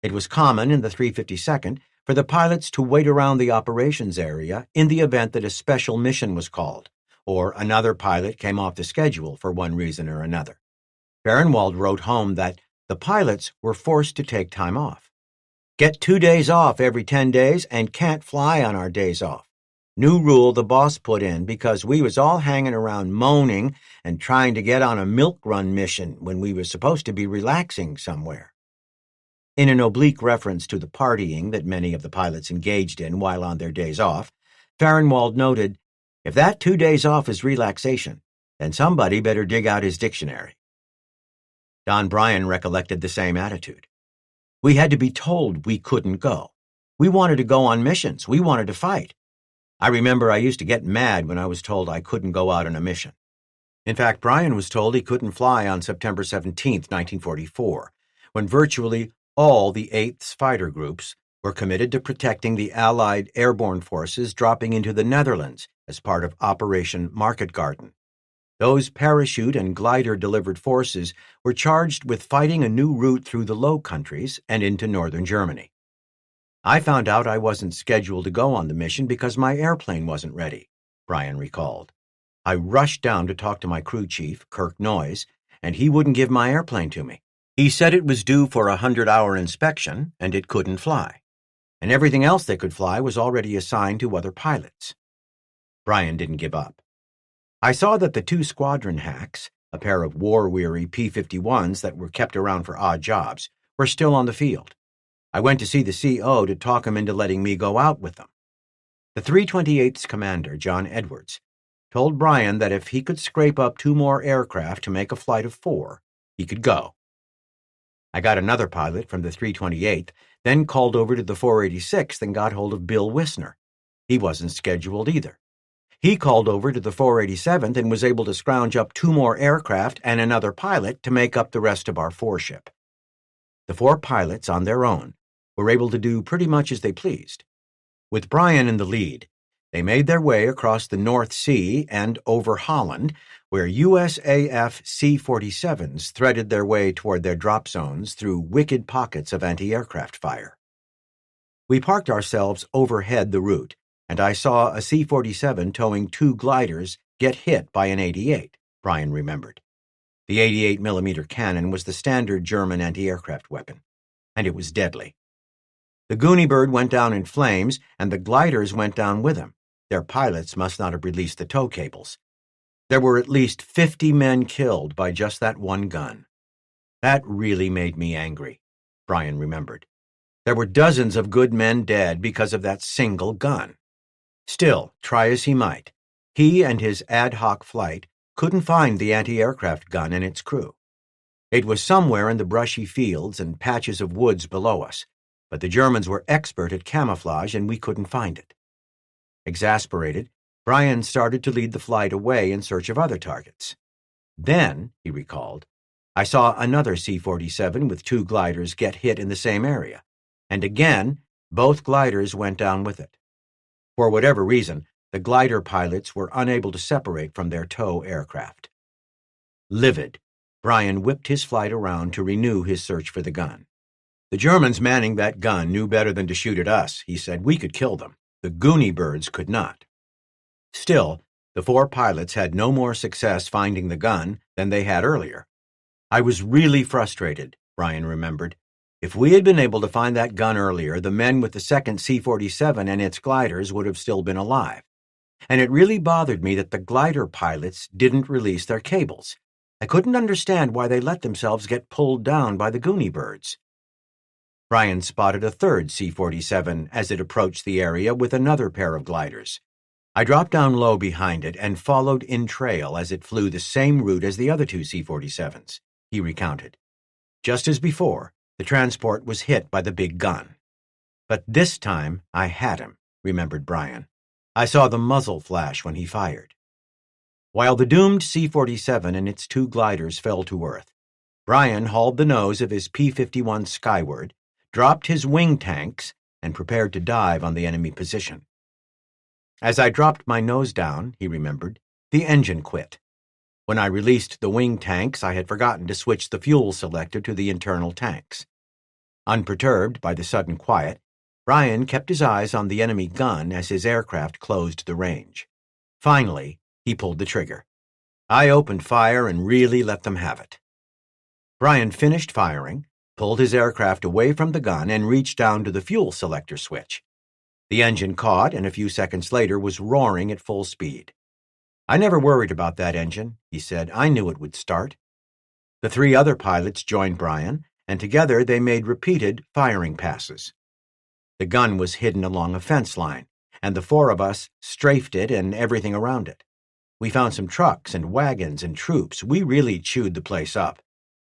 It was common in the 352nd for the pilots to wait around the operations area in the event that a special mission was called, or another pilot came off the schedule for one reason or another. Farnwald wrote home that the pilots were forced to take time off. Get 2 days off every 10 days and can't fly on our days off. New rule the boss put in because we was all hanging around moaning and trying to get on a milk run mission when we was supposed to be relaxing somewhere. In an oblique reference to the partying that many of the pilots engaged in while on their days off, Farnwald noted, "If that 2 days off is relaxation, then somebody better dig out his dictionary." Don Bryan recollected the same attitude. "We had to be told we couldn't go. We wanted to go on missions. We wanted to fight. I remember I used to get mad when I was told I couldn't go out on a mission." In fact, Bryan was told he couldn't fly on September 17, 1944, when virtually all the 8th Fighter Groups were committed to protecting the Allied airborne forces dropping into the Netherlands as part of Operation Market Garden. Those parachute and glider-delivered forces were charged with fighting a new route through the Low Countries and into northern Germany. "I found out I wasn't scheduled to go on the mission because my airplane wasn't ready," Bryan recalled. "I rushed down to talk to my crew chief, Kirk Noyes, and he wouldn't give my airplane to me. He said it was due for a 100-hour inspection and it couldn't fly, and everything else that could fly was already assigned to other pilots." Bryan didn't give up. "I saw that the 2 squadron hacks, a pair of war-weary P-51s that were kept around for odd jobs, were still on the field. I went to see the CO to talk him into letting me go out with them." The 328th's commander, John Edwards, told Bryan that if he could scrape up 2 more aircraft to make a flight of 4, he could go. I got another pilot from the 328th, then called over to the 486th and got hold of Bill Wissner. He wasn't scheduled either. He called over to the 487th and was able to scrounge up 2 more aircraft and another pilot to make up the rest of our 4-ship. The 4 pilots, on their own, were able to do pretty much as they pleased. With Bryan in the lead, they made their way across the North Sea and over Holland, where USAF C-47s threaded their way toward their drop zones through wicked pockets of anti-aircraft fire. We parked ourselves overhead the route, and I saw a C-47 towing 2 gliders get hit by an 88, Bryan remembered. The 88mm cannon was the standard German anti-aircraft weapon, and it was deadly. The Goonie Bird went down in flames, and the gliders went down with him. Their pilots must not have released the tow cables. There were at least 50 men killed by just that one gun. That really made me angry, Bryan remembered. There were dozens of good men dead because of that single gun. Still, try as he might, he and his ad hoc flight couldn't find the anti-aircraft gun and its crew. It was somewhere in the brushy fields and patches of woods below us, but the Germans were expert at camouflage and we couldn't find it. Exasperated, Bryan started to lead the flight away in search of other targets. Then, he recalled, I saw another C-47 with 2 gliders get hit in the same area, and again, both gliders went down with it. For whatever reason, the glider pilots were unable to separate from their tow aircraft. Livid, Bryan whipped his flight around to renew his search for the gun. "The Germans manning that gun knew better than to shoot at us," he said. "We could kill them. The Goonie Birds could not." Still, the 4 pilots had no more success finding the gun than they had earlier. "I was really frustrated," Bryan remembered. "If we had been able to find that gun earlier, the men with the second C-47 and its gliders would have still been alive. And it really bothered me that the glider pilots didn't release their cables. I couldn't understand why they let themselves get pulled down by the Goonie Birds." Bryan spotted a 3rd C-47 as it approached the area with another pair of gliders. "I dropped down low behind it and followed in trail as it flew the same route as the other 2 C-47s, he recounted. Just as before, the transport was hit by the big gun. But this time I had him, remembered Bryan. I saw the muzzle flash when he fired. While the doomed C-47 and its 2 gliders fell to earth, Bryan hauled the nose of his P-51 skyward, dropped his wing tanks, and prepared to dive on the enemy position. As I dropped my nose down, he remembered, the engine quit. When I released the wing tanks, I had forgotten to switch the fuel selector to the internal tanks. Unperturbed by the sudden quiet, Brian kept his eyes on the enemy gun as his aircraft closed the range. Finally, he pulled the trigger. I opened fire and really let them have it. Brian finished firing, pulled his aircraft away from the gun, and reached down to the fuel selector switch. The engine caught, and a few seconds later was roaring at full speed. I never worried about that engine, he said. I knew it would start. The three other pilots joined Brian, and together they made repeated firing passes. The gun was hidden along a fence line, and the four of us strafed it and everything around it. We found some trucks and wagons and troops. We really chewed the place up.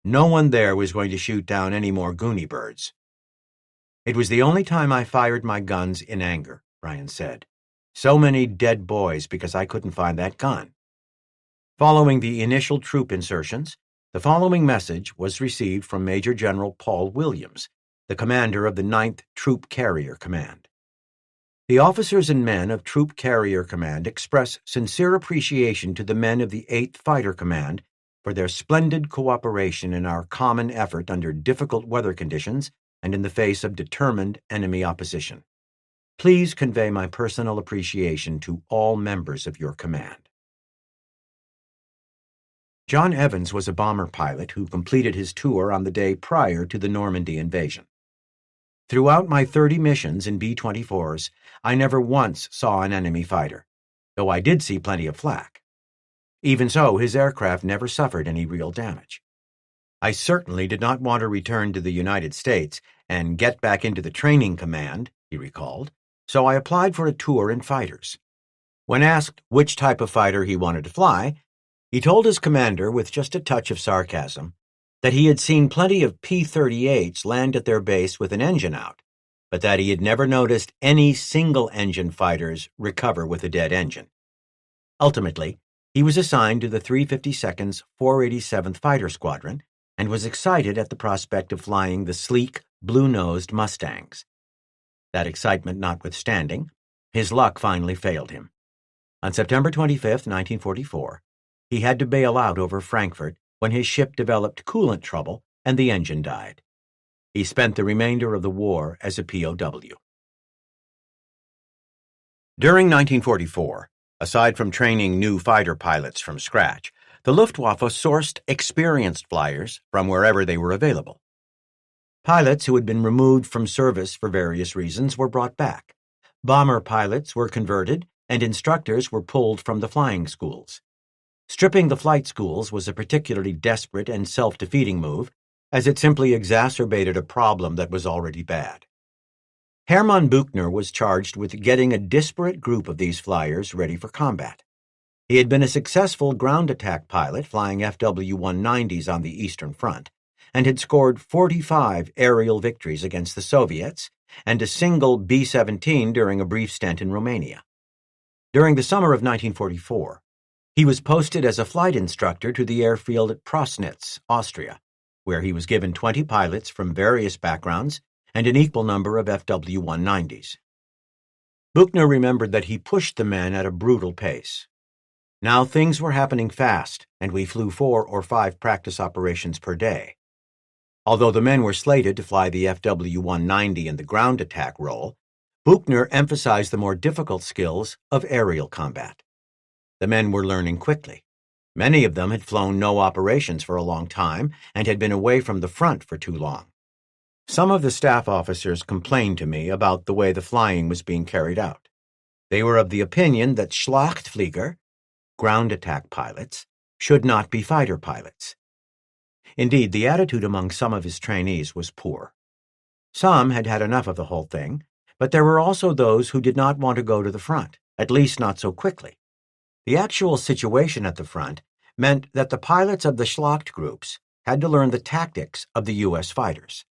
No one there was going to shoot down any more Goonie birds. It was the only time I fired my guns in anger, Brian said. So many dead boys because I couldn't find that gun. Following the initial troop insertions, the following message was received from Major General Paul Williams, the commander of the 9th Troop Carrier Command. The officers and men of Troop Carrier Command express sincere appreciation to the men of the 8th Fighter Command for their splendid cooperation in our common effort under difficult weather conditions and in the face of determined enemy opposition. Please convey my personal appreciation to all members of your command. John Evans was a bomber pilot who completed his tour on the day prior to the Normandy invasion. Throughout my 30 missions in B-24s, I never once saw an enemy fighter, though I did see plenty of flak. Even so, his aircraft never suffered any real damage. I certainly did not want to return to the United States and get back into the training command, he recalled, so I applied for a tour in fighters. When asked which type of fighter he wanted to fly, he told his commander, with just a touch of sarcasm, that he had seen plenty of P-38s land at their base with an engine out, but that he had never noticed any single-engine fighters recover with a dead engine. Ultimately, he was assigned to the 352nd's 487th Fighter Squadron and was excited at the prospect of flying the sleek, blue-nosed Mustangs. That excitement notwithstanding, his luck finally failed him. On September 25, 1944, he had to bail out over Frankfurt when his ship developed coolant trouble and the engine died. He spent the remainder of the war as a POW. During 1944, aside from training new fighter pilots from scratch, the Luftwaffe sourced experienced flyers from wherever they were available. Pilots who had been removed from service for various reasons were brought back. Bomber pilots were converted, and instructors were pulled from the flying schools. Stripping the flight schools was a particularly desperate and self-defeating move, as it simply exacerbated a problem that was already bad. Hermann Buchner was charged with getting a disparate group of these flyers ready for combat. He had been a successful ground attack pilot flying FW-190s on the Eastern Front, and had scored 45 aerial victories against the Soviets and a single B-17 during a brief stint in Romania. During the summer of 1944, he was posted as a flight instructor to the airfield at Prossnitz, Austria, where he was given 20 pilots from various backgrounds and an equal number of FW-190s. Buchner remembered that he pushed the men at a brutal pace. Now things were happening fast, and we flew 4 or 5 practice operations per day. Although the men were slated to fly the FW-190 in the ground attack role, Buchner emphasized the more difficult skills of aerial combat. The men were learning quickly. Many of them had flown no operations for a long time and had been away from the front for too long. Some of the staff officers complained to me about the way the flying was being carried out. They were of the opinion that Schlachtflieger, ground attack pilots, should not be fighter pilots. Indeed, the attitude among some of his trainees was poor. Some had had enough of the whole thing, but there were also those who did not want to go to the front, at least not so quickly. The actual situation at the front meant that the pilots of the Schlacht groups had to learn the tactics of the U.S. fighters.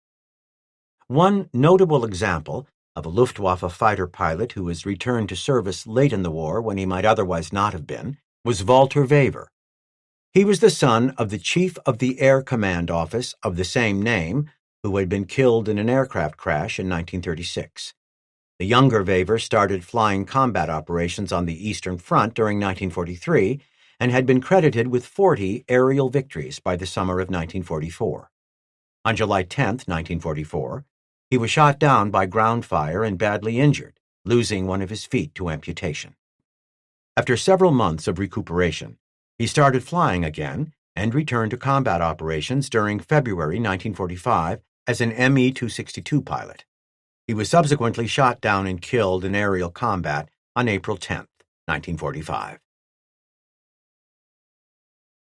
One notable example of a Luftwaffe fighter pilot who was returned to service late in the war when he might otherwise not have been was Walter Wever. He was the son of the chief of the Air Command Office of the same name, who had been killed in an aircraft crash in 1936. The younger Wever started flying combat operations on the Eastern Front during 1943 and had been credited with 40 aerial victories by the summer of 1944. On July 10, 1944, He was shot down by ground fire and badly injured, losing one of his feet to amputation. After several months of recuperation, he started flying again and returned to combat operations during February 1945 as an Me-262 pilot. He was subsequently shot down and killed in aerial combat on April 10, 1945.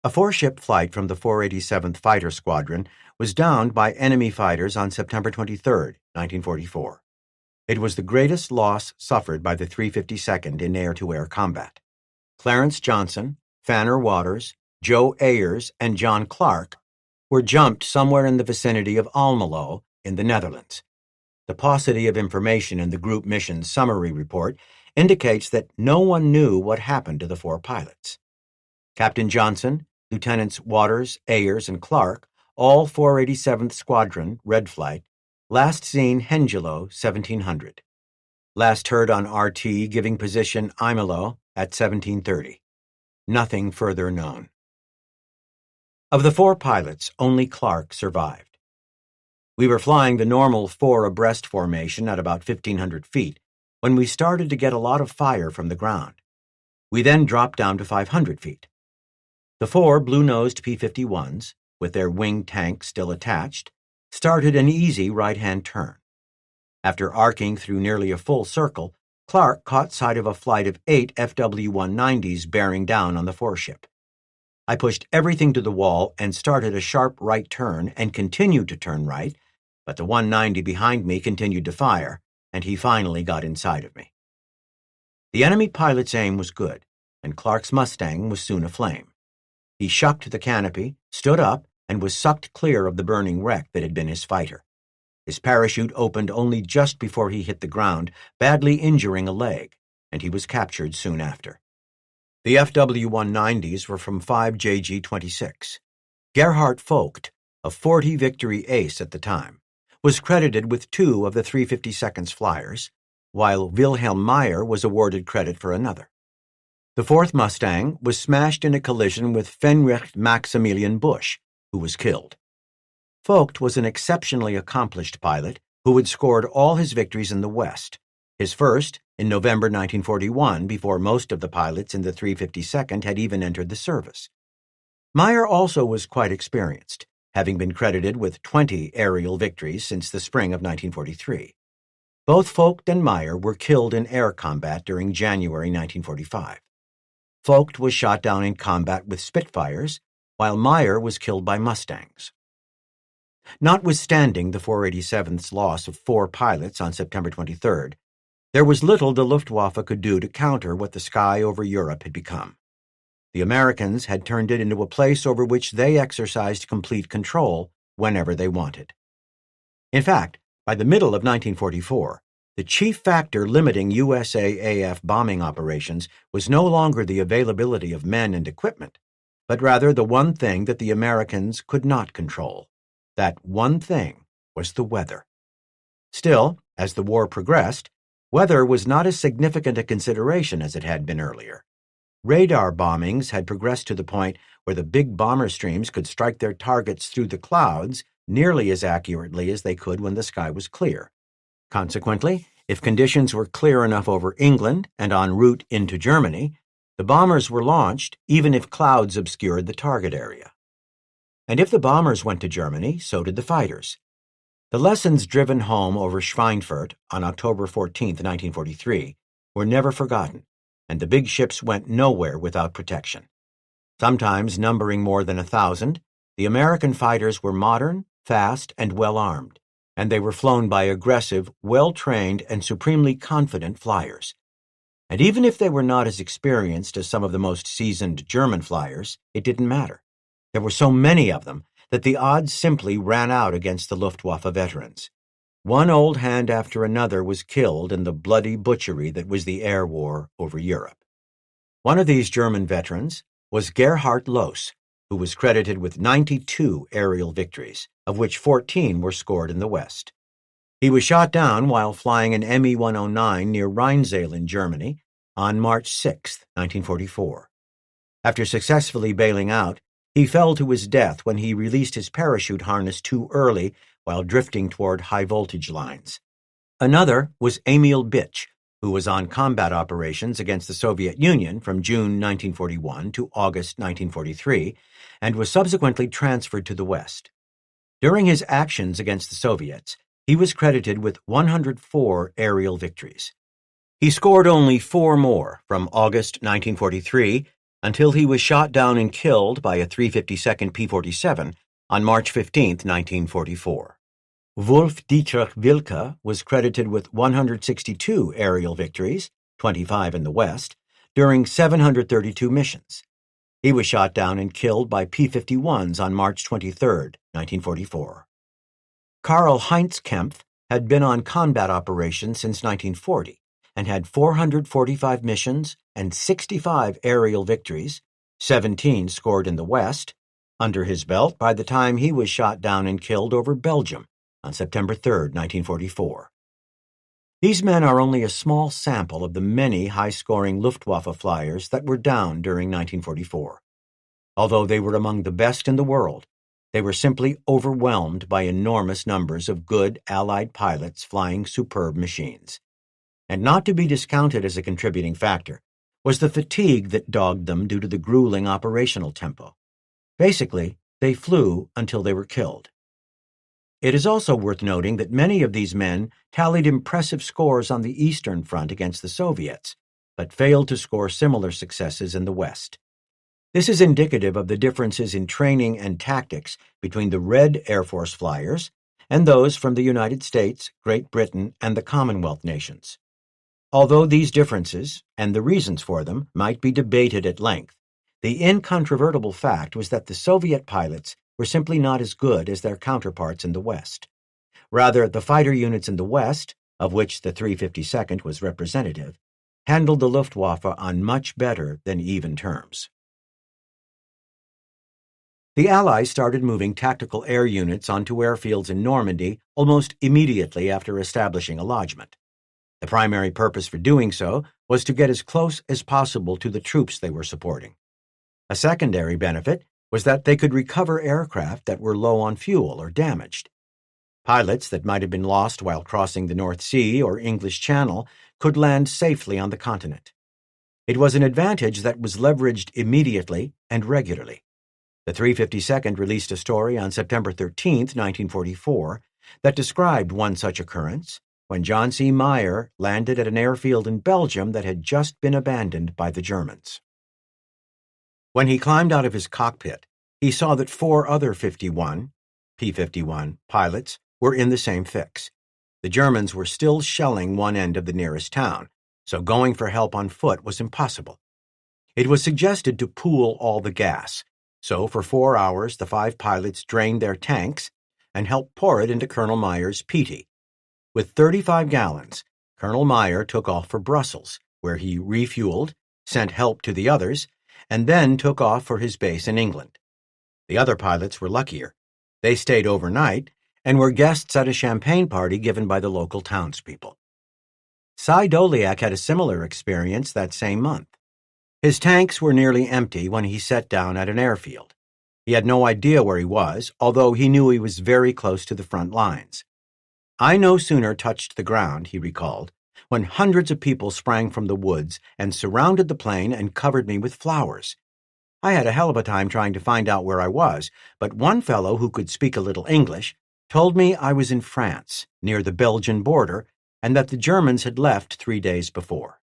A four-ship flight from the 487th Fighter Squadron was downed by enemy fighters on September 23, 1944. It was the greatest loss suffered by the 352nd in air-to-air combat. Clarence Johnson, Fanner Waters, Joe Ayers, and John Clark were jumped somewhere in the vicinity of Almelo in the Netherlands. The paucity of information in the group mission's summary report indicates that no one knew what happened to the four pilots. Captain Johnson, Lieutenants Waters, Ayers, and Clark, all 487th Squadron, Red Flight, last seen Hengelo, 1700. Last heard on RT giving position Imelo at 1730. Nothing further known. Of the four pilots, only Clark survived. We were flying the normal four abreast formation at about 1,500 feet when we started to get a lot of fire from the ground. We then dropped down to 500 feet. The four blue-nosed P-51s, with their wing tanks still attached, started an easy right-hand turn. After arcing through nearly a full circle, Clark caught sight of a flight of 8 FW-190s bearing down on the foreship. I pushed everything to the wall and started a sharp right turn and continued to turn right, but the 190 behind me continued to fire, and he finally got inside of me. The enemy pilot's aim was good, and Clark's Mustang was soon aflame. He shucked the canopy, stood up, and was sucked clear of the burning wreck that had been his fighter. His parachute opened only just before he hit the ground, badly injuring a leg, and he was captured soon after. The FW-190s were from 5JG-26. Gerhard Vogt, a 40-victory ace at the time, was credited with 2 of the 352nd's flyers, while Wilhelm Meyer was awarded credit for another. The fourth Mustang was smashed in a collision with Fenricht Maximilian Busch, who was killed. Vogt was an exceptionally accomplished pilot who had scored all his victories in the West, his first in November 1941 before most of the pilots in the 352nd had even entered the service. Meyer also was quite experienced, having been credited with 20 aerial victories since the spring of 1943. Both Vogt and Meyer were killed in air combat during January 1945. Vogt was shot down in combat with Spitfires, while Meyer was killed by Mustangs. Notwithstanding the 487th's loss of 4 pilots on September 23rd, there was little the Luftwaffe could do to counter what the sky over Europe had become. The Americans had turned it into a place over which they exercised complete control whenever they wanted. In fact, by the middle of 1944, the chief factor limiting USAAF bombing operations was no longer the availability of men and equipment, but rather the one thing that the Americans could not control. That one thing was the weather. Still, as the war progressed, weather was not as significant a consideration as it had been earlier. Radar bombings had progressed to the point where the big bomber streams could strike their targets through the clouds nearly as accurately as they could when the sky was clear. Consequently, if conditions were clear enough over England and en route into Germany, the bombers were launched even if clouds obscured the target area. And if the bombers went to Germany, so did the fighters. The lessons driven home over Schweinfurt on October 14, 1943, were never forgotten, and the big ships went nowhere without protection. Sometimes numbering more than 1,000, the American fighters were modern, fast, and well-armed, and they were flown by aggressive, well-trained, and supremely confident flyers. And even if they were not as experienced as some of the most seasoned German flyers, it didn't matter. There were so many of them that the odds simply ran out against the Luftwaffe veterans. One old hand after another was killed in the bloody butchery that was the air war over Europe. One of these German veterans was Gerhard Loos, who was credited with 92 aerial victories, of which 14 were scored in the West. He was shot down while flying an Me-109 near Rheinzell in Germany on March 6, 1944. After successfully bailing out, he fell to his death when he released his parachute harness too early while drifting toward high-voltage lines. Another was Emil Bitch, who was on combat operations against the Soviet Union from June 1941 to August 1943, and was subsequently transferred to the West. During his actions against the Soviets, he was credited with 104 aerial victories. He scored only 4 more from August 1943 until he was shot down and killed by a 352nd P-47 on March 15, 1944. Wolf Dietrich Wilke was credited with 162 aerial victories, 25 in the West, during 732 missions. He was shot down and killed by P-51s on March 23, 1944. Karl Heinz Kempf had been on combat operations since 1940 and had 445 missions and 65 aerial victories, 17 scored in the West, under his belt by the time he was shot down and killed over Belgium on September 3, 1944. These men are only a small sample of the many high-scoring Luftwaffe flyers that were down during 1944. Although they were among the best in the world, they were simply overwhelmed by enormous numbers of good Allied pilots flying superb machines. And not to be discounted as a contributing factor was the fatigue that dogged them due to the grueling operational tempo. Basically, they flew until they were killed. It is also worth noting that many of these men tallied impressive scores on the Eastern Front against the Soviets, but failed to score similar successes in the West. This is indicative of the differences in training and tactics between the Red Air Force flyers and those from the United States, Great Britain, and the Commonwealth nations. Although these differences, and the reasons for them, might be debated at length, the incontrovertible fact was that the Soviet pilots were simply not as good as their counterparts in the West. Rather, the fighter units in the West, of which the 352nd was representative, handled the Luftwaffe on much better than even terms. The Allies started moving tactical air units onto airfields in Normandy almost immediately after establishing a lodgment. The primary purpose for doing so was to get as close as possible to the troops they were supporting. A secondary benefit was that they could recover aircraft that were low on fuel or damaged. Pilots that might have been lost while crossing the North Sea or English Channel could land safely on the continent. It was an advantage that was leveraged immediately and regularly. The 352nd released a story on September 13, 1944, that described one such occurrence when John C. Meyer landed at an airfield in Belgium that had just been abandoned by the Germans. When he climbed out of his cockpit, he saw that 4 other P-51 pilots were in the same fix. The Germans were still shelling one end of the nearest town, so going for help on foot was impossible. It was suggested to pool all the gas, so for 4 hours the 5 pilots drained their tanks and helped pour it into Colonel Meyer's Petey. With 35 gallons, Colonel Meyer took off for Brussels, where he refueled, sent help to the others, and then took off for his base in England. The other pilots were luckier. They stayed overnight and were guests at a champagne party given by the local townspeople. Cy Doliak had a similar experience that same month. His tanks were nearly empty when he set down at an airfield. He had no idea where he was, although he knew he was very close to the front lines. I no sooner touched the ground, he recalled, when hundreds of people sprang from the woods and surrounded the plane and covered me with flowers. I had a hell of a time trying to find out where I was, but one fellow who could speak a little English told me I was in France, near the Belgian border, and that the Germans had left 3 days before.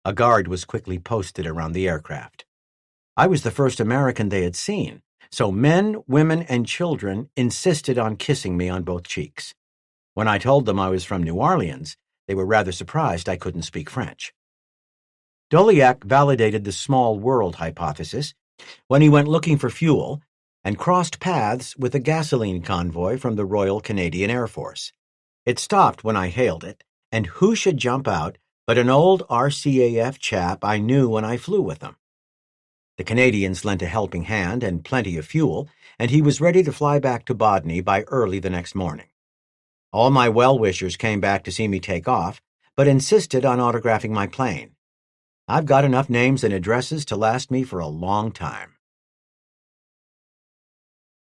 A guard was quickly posted around the aircraft. I was the first American they had seen, so men, women, and children insisted on kissing me on both cheeks. When I told them I was from New Orleans, they were rather surprised I couldn't speak French. Doliak validated the small world hypothesis when he went looking for fuel and crossed paths with a gasoline convoy from the Royal Canadian Air Force. It stopped when I hailed it, and who should jump out but an old RCAF chap I knew when I flew with them. The Canadians lent a helping hand and plenty of fuel, and he was ready to fly back to Bodney by early the next morning. All my well-wishers came back to see me take off, but insisted on autographing my plane. I've got enough names and addresses to last me for a long time.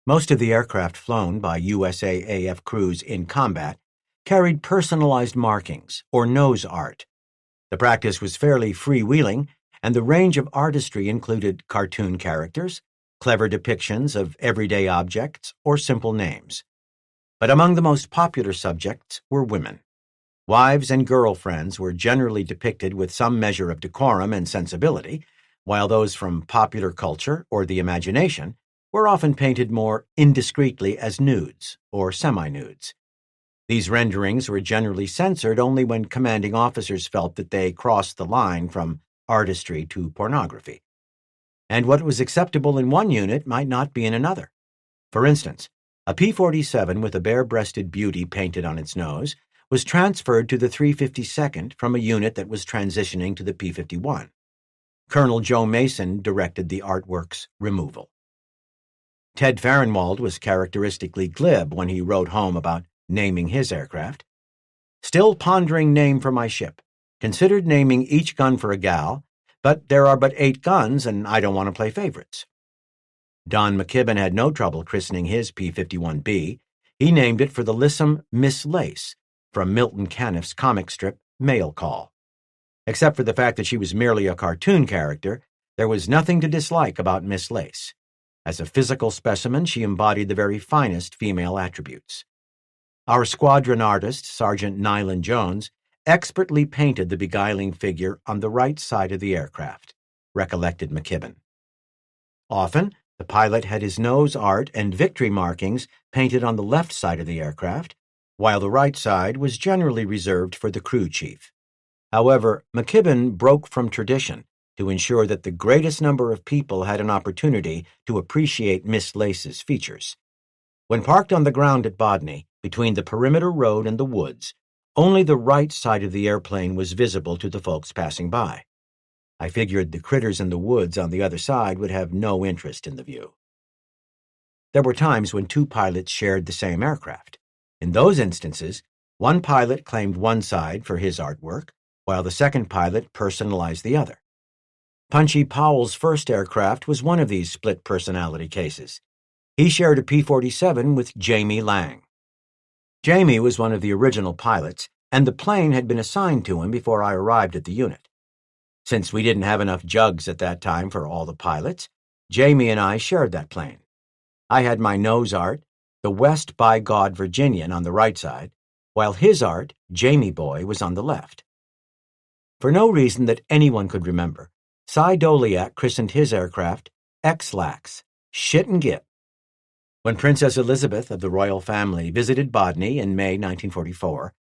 Most of the aircraft flown by USAAF crews in combat carried personalized markings, or nose art. The practice was fairly freewheeling, and the range of artistry included cartoon characters, clever depictions of everyday objects, or simple names. But among the most popular subjects were women. Wives and girlfriends were generally depicted with some measure of decorum and sensibility, while those from popular culture or the imagination were often painted more indiscreetly as nudes or semi-nudes. These renderings were generally censored only when commanding officers felt that they crossed the line from artistry to pornography. And what was acceptable in one unit might not be in another. For instance, a P-47 with a bare-breasted beauty painted on its nose was transferred to the 352nd from a unit that was transitioning to the P-51. Colonel Joe Mason directed the artwork's removal. Ted Fahrenwald was characteristically glib when he wrote home about naming his aircraft. "Still pondering name for my ship. Considered naming each gun for a gal, but there are but 8 guns and I don't want to play favorites." Don McKibben had no trouble christening his P-51B. He named it for the lissom Miss Lace from Milton Caniff's comic strip Mail Call. Except for the fact that she was merely a cartoon character, there was nothing to dislike about Miss Lace. As a physical specimen, she embodied the very finest female attributes. Our squadron artist, Sergeant Nyland Jones, expertly painted the beguiling figure on the right side of the aircraft, recollected McKibben. Often, the pilot had his nose art and victory markings painted on the left side of the aircraft, while the right side was generally reserved for the crew chief. However, McKibben broke from tradition to ensure that the greatest number of people had an opportunity to appreciate Miss Lace's features. When parked on the ground at Bodney, between the perimeter road and the woods, only the right side of the airplane was visible to the folks passing by. I figured the critters in the woods on the other side would have no interest in the view. There were times when 2 pilots shared the same aircraft. In those instances, one pilot claimed one side for his artwork, while the second pilot personalized the other. Punchy Powell's first aircraft was one of these split personality cases. He shared a P-47 with Jamie Lang. Jamie was one of the original pilots, and the plane had been assigned to him before I arrived at the unit. Since we didn't have enough jugs at that time for all the pilots, Jamie and I shared that plane. I had my nose art, the West by God Virginian, on the right side, while his art, Jamie Boy, was on the left. For no reason that anyone could remember, Cy Doliak christened his aircraft X-Lax, shit and git. When Princess Elizabeth of the royal family visited Bodney in May 1944,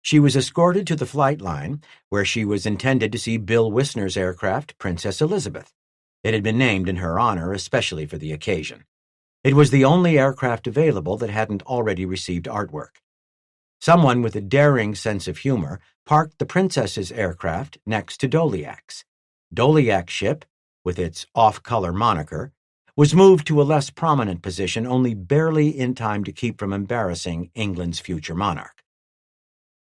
she was escorted to the flight line, where she was intended to see Bill Wisner's aircraft, Princess Elizabeth. It had been named in her honor especially for the occasion. It was the only aircraft available that hadn't already received artwork. Someone with a daring sense of humor parked the princess's aircraft next to Doliak's. Doliak's ship, with its off-color moniker, was moved to a less prominent position only barely in time to keep from embarrassing England's future monarch.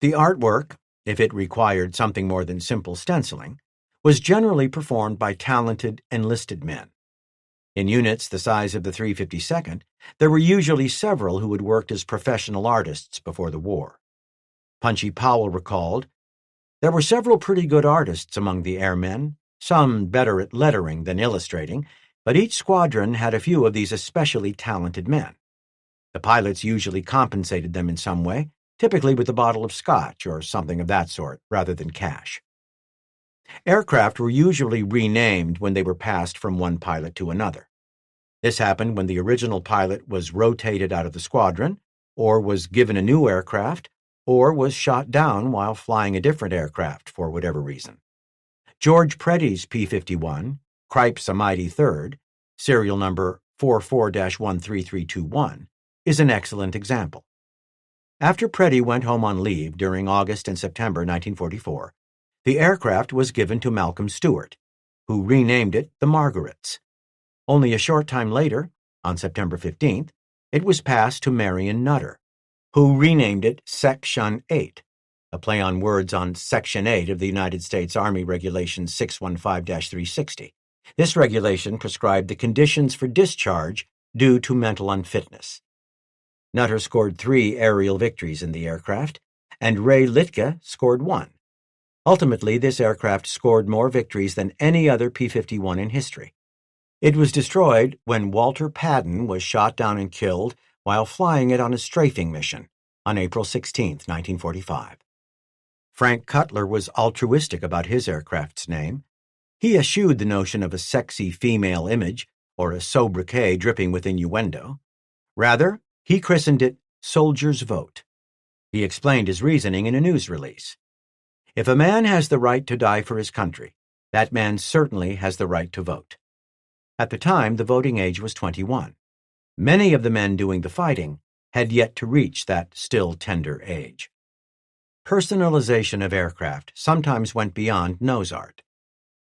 The artwork, if it required something more than simple stenciling, was generally performed by talented enlisted men. In units the size of the 352nd, there were usually several who had worked as professional artists before the war. Punchy Powell recalled, "There were several pretty good artists among the airmen, some better at lettering than illustrating, but each squadron had a few of these especially talented men. The pilots usually compensated them in some way, typically with a bottle of scotch or something of that sort, rather than cash." Aircraft were usually renamed when they were passed from one pilot to another. This happened when the original pilot was rotated out of the squadron, or was given a new aircraft, or was shot down while flying a different aircraft for whatever reason. George Preddy's P-51, Cripes a Mighty Third, serial number 44-13321, is an excellent example. After Preddy went home on leave during August and September 1944, the aircraft was given to Malcolm Stewart, who renamed it the Margarets. Only a short time later, on September 15th, it was passed to Marion Nutter, who renamed it Section 8, a play on words on Section 8 of the United States Army Regulation 615-360. This regulation prescribed the conditions for discharge due to mental unfitness. Nutter scored 3 aerial victories in the aircraft, and Ray Litka scored 1. Ultimately, this aircraft scored more victories than any other P-51 in history. It was destroyed when Walter Padden was shot down and killed while flying it on a strafing mission on April 16, 1945. Frank Cutler was altruistic about his aircraft's name. He eschewed the notion of a sexy female image or a sobriquet dripping with innuendo. Rather, he christened it Soldier's Vote. He explained his reasoning in a news release. If a man has the right to die for his country, that man certainly has the right to vote. At the time, the voting age was 21. Many of the men doing the fighting had yet to reach that still tender age. Personalization of aircraft sometimes went beyond nose art.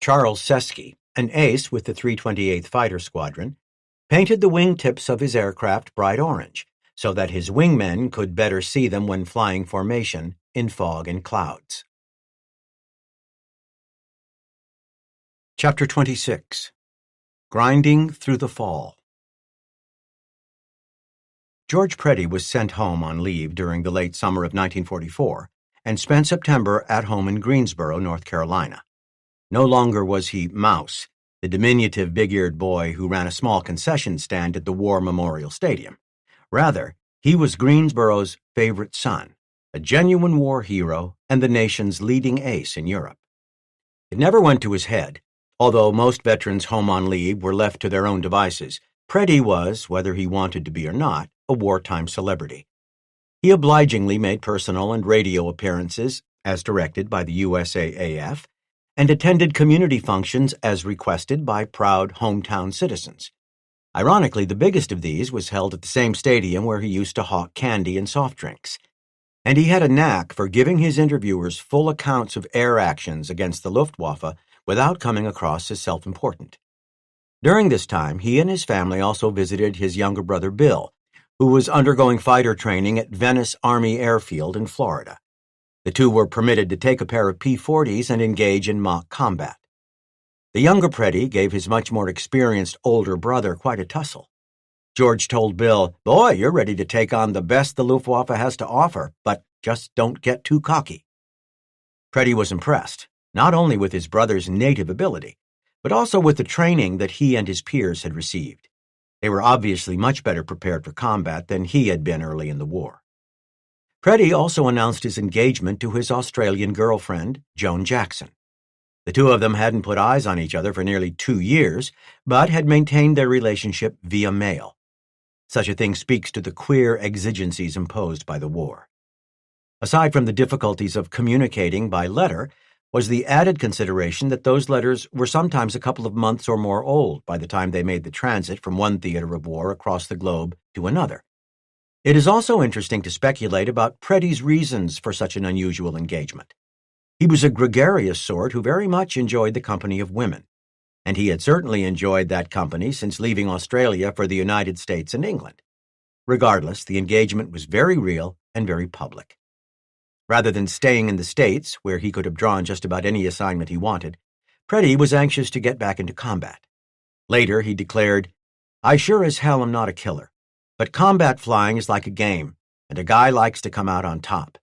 Charles Sesky, an ace with the 328th Fighter Squadron, painted the wingtips of his aircraft bright orange so that his wingmen could better see them when flying formation in fog and clouds. Chapter 26. Grinding Through the Fall. George Preddy was sent home on leave during the late summer of 1944 and spent September at home in Greensboro, North Carolina. No longer was he Mouse, the diminutive big-eared boy who ran a small concession stand at the War Memorial Stadium. Rather, he was Greensboro's favorite son, a genuine war hero and the nation's leading ace in Europe. It never went to his head. Although most veterans home on leave were left to their own devices, Preddy was, whether he wanted to be or not, a wartime celebrity. He obligingly made personal and radio appearances, as directed by the USAAF, and attended community functions as requested by proud hometown citizens. Ironically, the biggest of these was held at the same stadium where he used to hawk candy and soft drinks. And he had a knack for giving his interviewers full accounts of air actions against the Luftwaffe without coming across as self-important. During this time, he and his family also visited his younger brother Bill, who was undergoing fighter training at Venice Army Airfield in Florida. The two were permitted to take a pair of P-40s and engage in mock combat. The younger Preddy gave his much more experienced older brother quite a tussle. George told Bill, "Boy, you're ready to take on the best the Luftwaffe has to offer, but just don't get too cocky." Preddy was impressed, not only with his brother's native ability, but also with the training that he and his peers had received. They were obviously much better prepared for combat than he had been early in the war. Preddy also announced his engagement to his Australian girlfriend, Joan Jackson. The two of them hadn't put eyes on each other for nearly 2 years, but had maintained their relationship via mail. Such a thing speaks to the queer exigencies imposed by the war. Aside from the difficulties of communicating by letter, was the added consideration that those letters were sometimes a couple of months or more old by the time they made the transit from one theater of war across the globe to another. It is also interesting to speculate about Preddy's reasons for such an unusual engagement. He was a gregarious sort who very much enjoyed the company of women, and he had certainly enjoyed that company since leaving Australia for the United States and England. Regardless, the engagement was very real and very public. Rather than staying in the States, where he could have drawn just about any assignment he wanted, Preddy was anxious to get back into combat. Later, he declared, "I sure as hell am not a killer, but combat flying is like a game, and a guy likes to come out on top.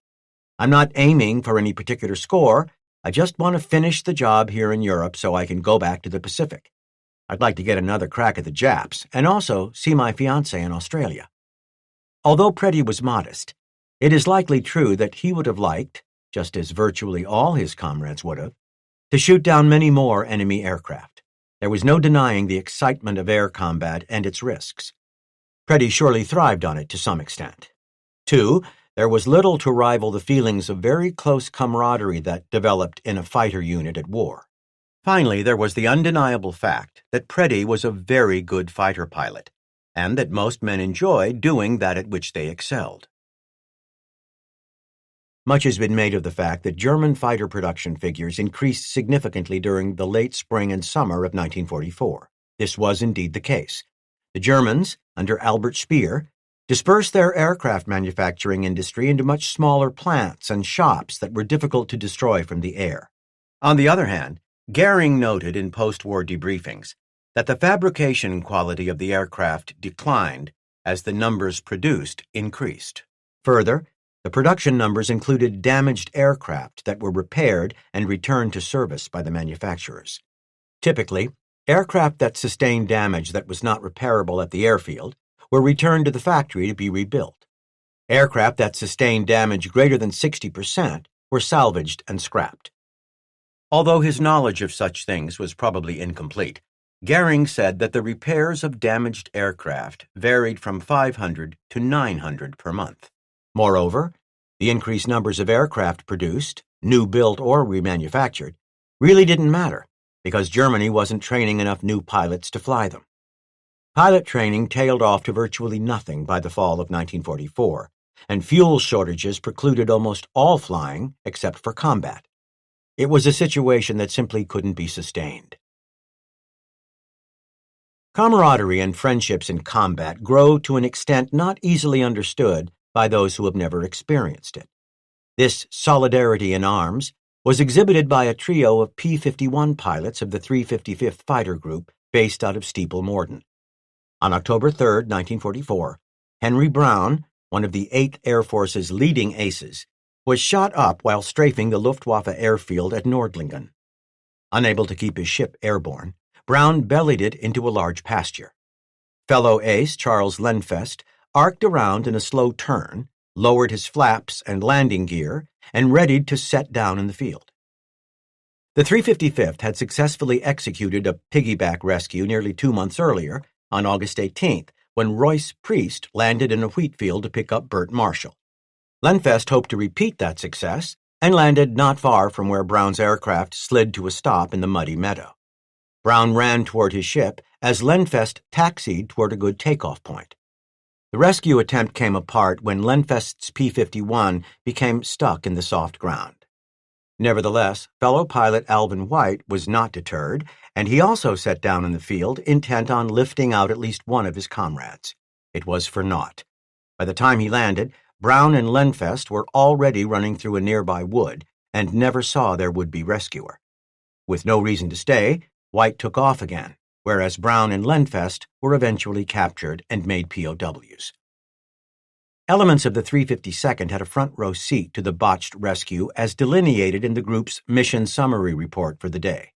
I'm not aiming for any particular score. I just want to finish the job here in Europe so I can go back to the Pacific. I'd like to get another crack at the Japs and also see my fiancée in Australia." Although Preddy was modest, it is likely true that he would have liked, just as virtually all his comrades would have, to shoot down many more enemy aircraft. There was no denying the excitement of air combat and its risks. Preddy surely thrived on it to some extent. 2, there was little to rival the feelings of very close camaraderie that developed in a fighter unit at war. Finally, there was the undeniable fact that Preddy was a very good fighter pilot, and that most men enjoyed doing that at which they excelled. Much has been made of the fact that German fighter production figures increased significantly during the late spring and summer of 1944. This was indeed the case. The Germans, under Albert Speer, dispersed their aircraft manufacturing industry into much smaller plants and shops that were difficult to destroy from the air. On the other hand, Goering noted in post-war debriefings that the fabrication quality of the aircraft declined as the numbers produced increased. Further, the production numbers included damaged aircraft that were repaired and returned to service by the manufacturers. Typically, aircraft that sustained damage that was not repairable at the airfield were returned to the factory to be rebuilt. Aircraft that sustained damage greater than 60% were salvaged and scrapped. Although his knowledge of such things was probably incomplete, Goering said that the repairs of damaged aircraft varied from 500 to 900 per month. Moreover, the increased numbers of aircraft produced, new built or remanufactured, really didn't matter because Germany wasn't training enough new pilots to fly them. Pilot training tailed off to virtually nothing by the fall of 1944, and fuel shortages precluded almost all flying except for combat. It was a situation that simply couldn't be sustained. Camaraderie and friendships in combat grow to an extent not easily understood by those who have never experienced it. This solidarity in arms was exhibited by a trio of P-51 pilots of the 355th Fighter Group based out of Steeple Morden. On October 3, 1944, Henry Brown, one of the 8th Air Force's leading aces, was shot up while strafing the Luftwaffe airfield at Nordlingen. Unable to keep his ship airborne, Brown bellied it into a large pasture. Fellow ace Charles Lenfest arced around in a slow turn, lowered his flaps and landing gear, and readied to set down in the field. The 355th had successfully executed a piggyback rescue nearly 2 months earlier, on August 18th, when Royce Priest landed in a wheat field to pick up Burt Marshall. Lenfest hoped to repeat that success and landed not far from where Brown's aircraft slid to a stop in the muddy meadow. Brown ran toward his ship as Lenfest taxied toward a good takeoff point. The rescue attempt came apart when Lenfest's P-51 became stuck in the soft ground. Nevertheless, fellow pilot Alvin White was not deterred, and he also set down in the field, intent on lifting out at least one of his comrades. It was for naught. By the time he landed, Brown and Lenfest were already running through a nearby wood and never saw their would-be rescuer. With no reason to stay, White took off again, whereas Brown and Lenfest were eventually captured and made POWs. Elements of the 352nd had a front-row seat to the botched rescue as delineated in the group's mission summary report for the day.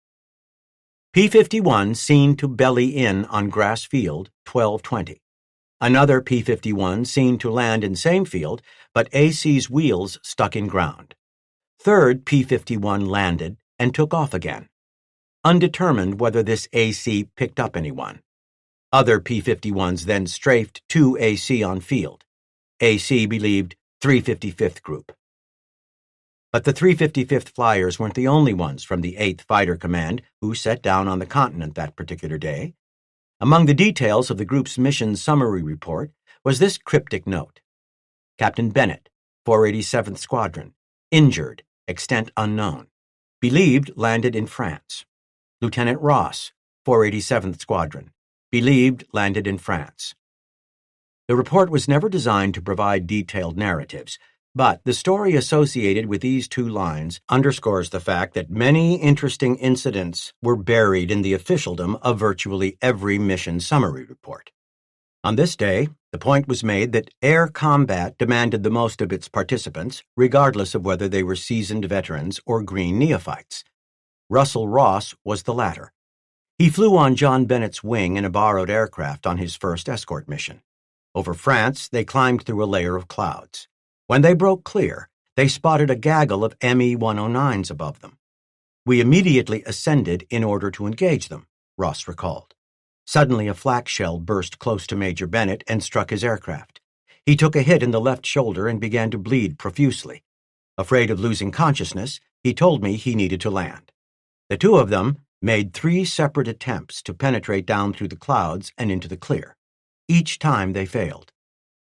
P-51 seen to belly in on grass field, 12:20. Another P-51 seen to land in same field, but AC's wheels stuck in ground. Third P-51 landed and took off again. Undetermined whether this AC picked up anyone. Other P-51s then strafed 2 AC on field. AC believed 355th Group. But the 355th Flyers weren't the only ones from the 8th Fighter Command who set down on the continent that particular day. Among the details of the group's mission summary report was this cryptic note. Captain Bennett, 487th Squadron, injured, extent unknown. Believed landed in France. Lieutenant Ross, 487th Squadron, believed landed in France. The report was never designed to provide detailed narratives, but the story associated with these 2 lines underscores the fact that many interesting incidents were buried in the officialdom of virtually every mission summary report. On this day, the point was made that air combat demanded the most of its participants, regardless of whether they were seasoned veterans or green neophytes. Russell Ross was the latter. He flew on John Bennett's wing in a borrowed aircraft on his first escort mission. Over France, they climbed through a layer of clouds. When they broke clear, they spotted a gaggle of Me-109s above them. We immediately ascended in order to engage them, Ross recalled. Suddenly, a flak shell burst close to Major Bennett and struck his aircraft. He took a hit in the left shoulder and began to bleed profusely. Afraid of losing consciousness, he told me he needed to land. The 2 of them made 3 separate attempts to penetrate down through the clouds and into the clear. Each time they failed.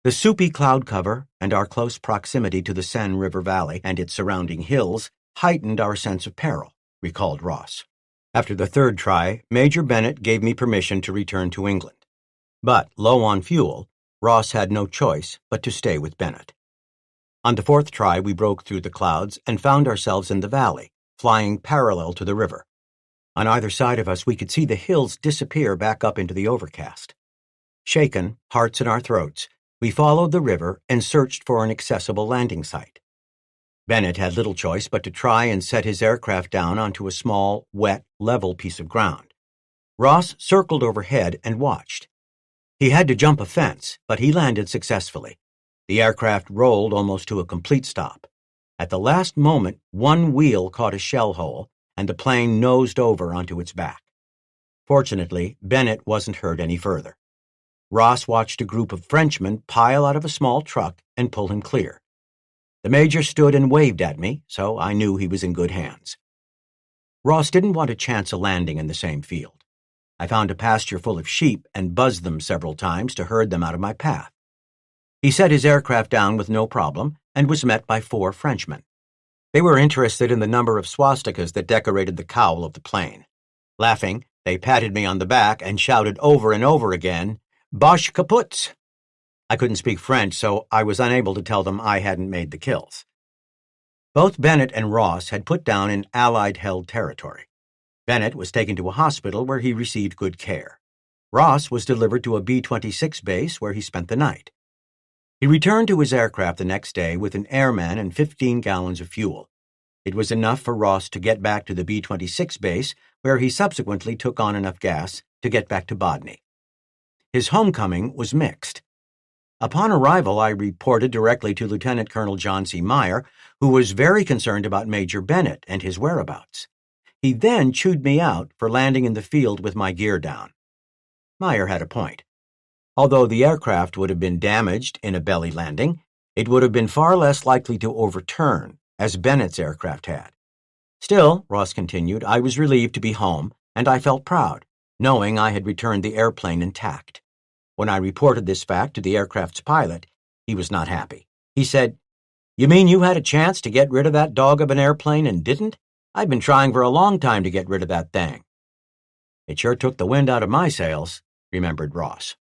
The soupy cloud cover and our close proximity to the Seine River Valley and its surrounding hills heightened our sense of peril, recalled Ross. After the 3rd try, Major Bennett gave me permission to return to England. But, low on fuel, Ross had no choice but to stay with Bennett. On the 4th try, we broke through the clouds and found ourselves in the valley, flying parallel to the river. On either side of us, we could see the hills disappear back up into the overcast. Shaken, hearts in our throats, we followed the river and searched for an accessible landing site. Bennett had little choice but to try and set his aircraft down onto a small, wet, level piece of ground. Ross circled overhead and watched. He had to jump a fence, but he landed successfully. The aircraft rolled almost to a complete stop. At the last moment, one wheel caught a shell hole, and the plane nosed over onto its back. Fortunately, Bennett wasn't hurt any further. Ross watched a group of Frenchmen pile out of a small truck and pull him clear. The major stood and waved at me, so I knew he was in good hands. Ross didn't want to chance a landing in the same field. I found a pasture full of sheep and buzzed them several times to herd them out of my path. He set his aircraft down with no problem and was met by 4 Frenchmen. They were interested in the number of swastikas that decorated the cowl of the plane. Laughing, they patted me on the back and shouted over and over again, "Bosch kaputt!" I couldn't speak French, so I was unable to tell them I hadn't made the kills. Both Bennett and Ross had put down in Allied-held territory. Bennett was taken to a hospital where he received good care. Ross was delivered to a B-26 base where he spent the night. He returned to his aircraft the next day with an airman and 15 gallons of fuel. It was enough for Ross to get back to the B-26 base, where he subsequently took on enough gas to get back to Bodney. His homecoming was mixed. Upon arrival, I reported directly to Lieutenant Colonel John C. Meyer, who was very concerned about Major Bennett and his whereabouts. He then chewed me out for landing in the field with my gear down. Meyer had a point. Although the aircraft would have been damaged in a belly landing, it would have been far less likely to overturn, as Bennett's aircraft had. Still, Ross continued, I was relieved to be home, and I felt proud, knowing I had returned the airplane intact. When I reported this fact to the aircraft's pilot, he was not happy. He said, "You mean you had a chance to get rid of that dog of an airplane and didn't? I've been trying for a long time to get rid of that thing." It sure took the wind out of my sails, remembered Ross.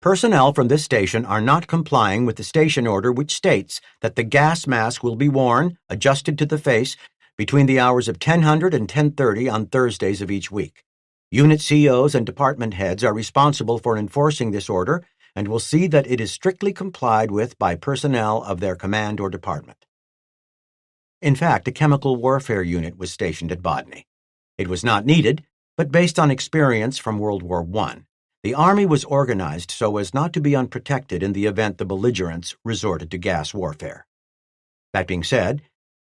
Personnel from this station are not complying with the station order which states that the gas mask will be worn, adjusted to the face, between the hours of 10:00 and 10:30 on Thursdays of each week. Unit COs and department heads are responsible for enforcing this order and will see that it is strictly complied with by personnel of their command or department. In fact, a chemical warfare unit was stationed at Bodney. It was not needed, but based on experience from World War I, the Army was organized so as not to be unprotected in the event the belligerents resorted to gas warfare. That being said,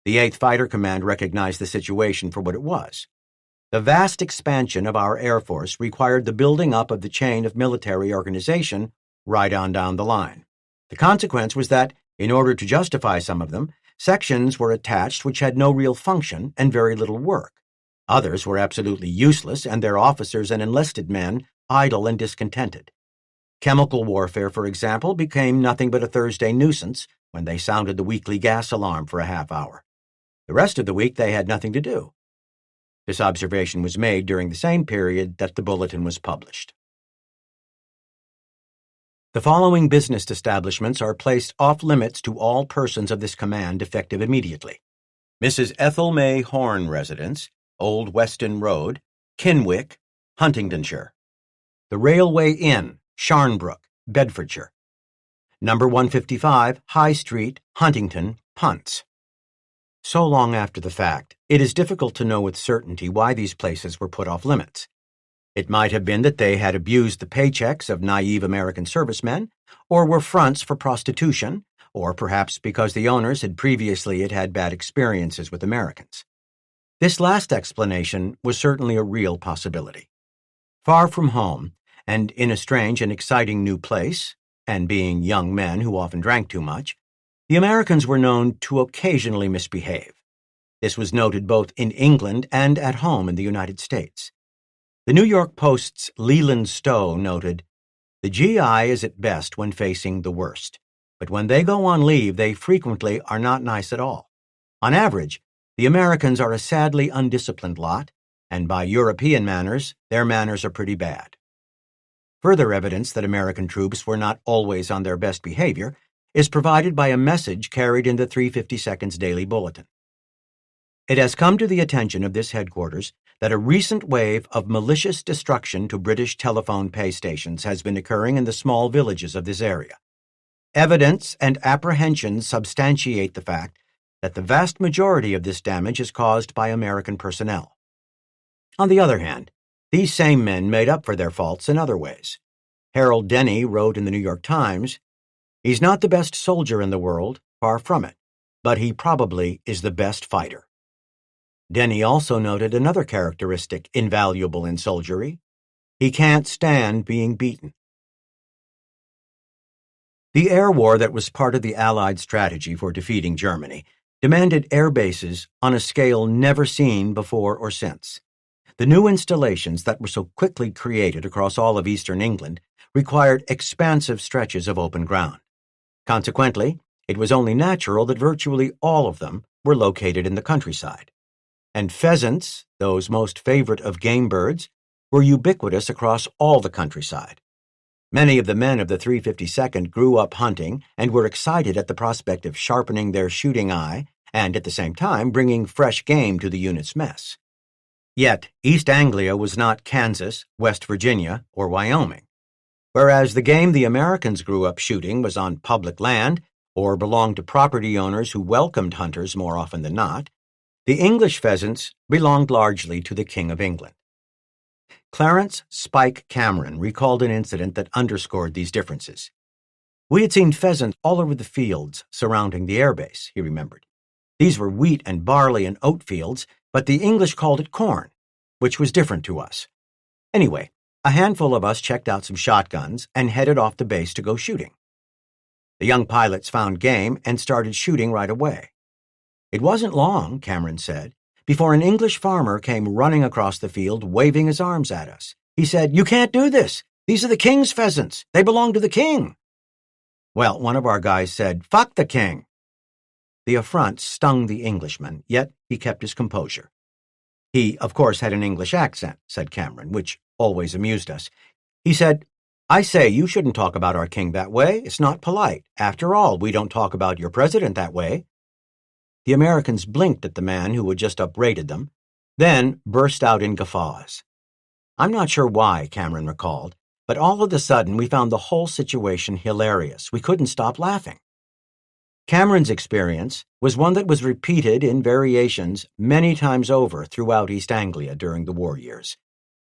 the 8th Fighter Command recognized the situation for what it was. The vast expansion of our Air Force required the building up of the chain of military organization right on down the line. The consequence was that, in order to justify some of them, sections were attached which had no real function and very little work. Others were absolutely useless, and their officers and enlisted men idle and discontented. Chemical warfare, for example, became nothing but a Thursday nuisance when they sounded the weekly gas alarm for a half hour. The rest of the week they had nothing to do. This observation was made during the same period that the bulletin was published. The following business establishments are placed off-limits to all persons of this command effective immediately. Mrs. Ethel May Horn Residence, Old Weston Road, Kinwick, Huntingdonshire. The Railway Inn, Sharnbrook, Bedfordshire. Number 155, High Street, Huntington, Punts. So long after the fact, it is difficult to know with certainty why these places were put off limits. It might have been that they had abused the paychecks of naive American servicemen, or were fronts for prostitution, or perhaps because the owners had previously had bad experiences with Americans. This last explanation was certainly a real possibility. Far from home, and in a strange and exciting new place, and being young men who often drank too much, the Americans were known to occasionally misbehave. This was noted both in England and at home in the United States. The New York Post's Leland Stowe noted, "The GI is at best when facing the worst, but when they go on leave, they frequently are not nice at all. On average, the Americans are a sadly undisciplined lot, and by European manners, their manners are pretty bad." Further evidence that American troops were not always on their best behavior is provided by a message carried in the 350 Seconds Daily Bulletin. It has come to the attention of this headquarters that a recent wave of malicious destruction to British telephone pay stations has been occurring in the small villages of this area. Evidence and apprehensions substantiate the fact that the vast majority of this damage is caused by American personnel. On the other hand, these same men made up for their faults in other ways. Harold Denny wrote in the New York Times, "He's not the best soldier in the world, far from it, but he probably is the best fighter." Denny also noted another characteristic invaluable in soldiery: he can't stand being beaten. The air war that was part of the Allied strategy for defeating Germany demanded air bases on a scale never seen before or since. The new installations that were so quickly created across all of eastern England required expansive stretches of open ground. Consequently, it was only natural that virtually all of them were located in the countryside. And pheasants, those most favorite of game birds, were ubiquitous across all the countryside. Many of the men of the 352nd grew up hunting and were excited at the prospect of sharpening their shooting eye and at the same time bringing fresh game to the unit's mess. Yet, East Anglia was not Kansas, West Virginia, or Wyoming. Whereas the game the Americans grew up shooting was on public land or belonged to property owners who welcomed hunters more often than not, the English pheasants belonged largely to the King of England. Clarence Spike Cameron recalled an incident that underscored these differences. "We had seen pheasants all over the fields surrounding the airbase," he remembered. "These were wheat and barley and oat fields, but the English called it corn, which was different to us. Anyway, a handful of us checked out some shotguns and headed off the base to go shooting. The young pilots found game and started shooting right away. It wasn't long," Cameron said, "before an English farmer came running across the field waving his arms at us. He said, 'You can't do this. These are the king's pheasants. They belong to the king.' Well, one of our guys said, 'Fuck the king.' The affront stung the Englishman, yet he kept his composure. He, of course, had an English accent," said Cameron, which always amused us. He said, "I say, you shouldn't talk about our king that way. It's not polite. After all, we don't talk about your president that way." The Americans blinked at the man who had just upbraided them, then burst out in guffaws. I'm not sure why, Cameron recalled, but all of a sudden we found the whole situation hilarious. We couldn't stop laughing. Cameron's experience was one that was repeated in variations many times over throughout East Anglia during the war years.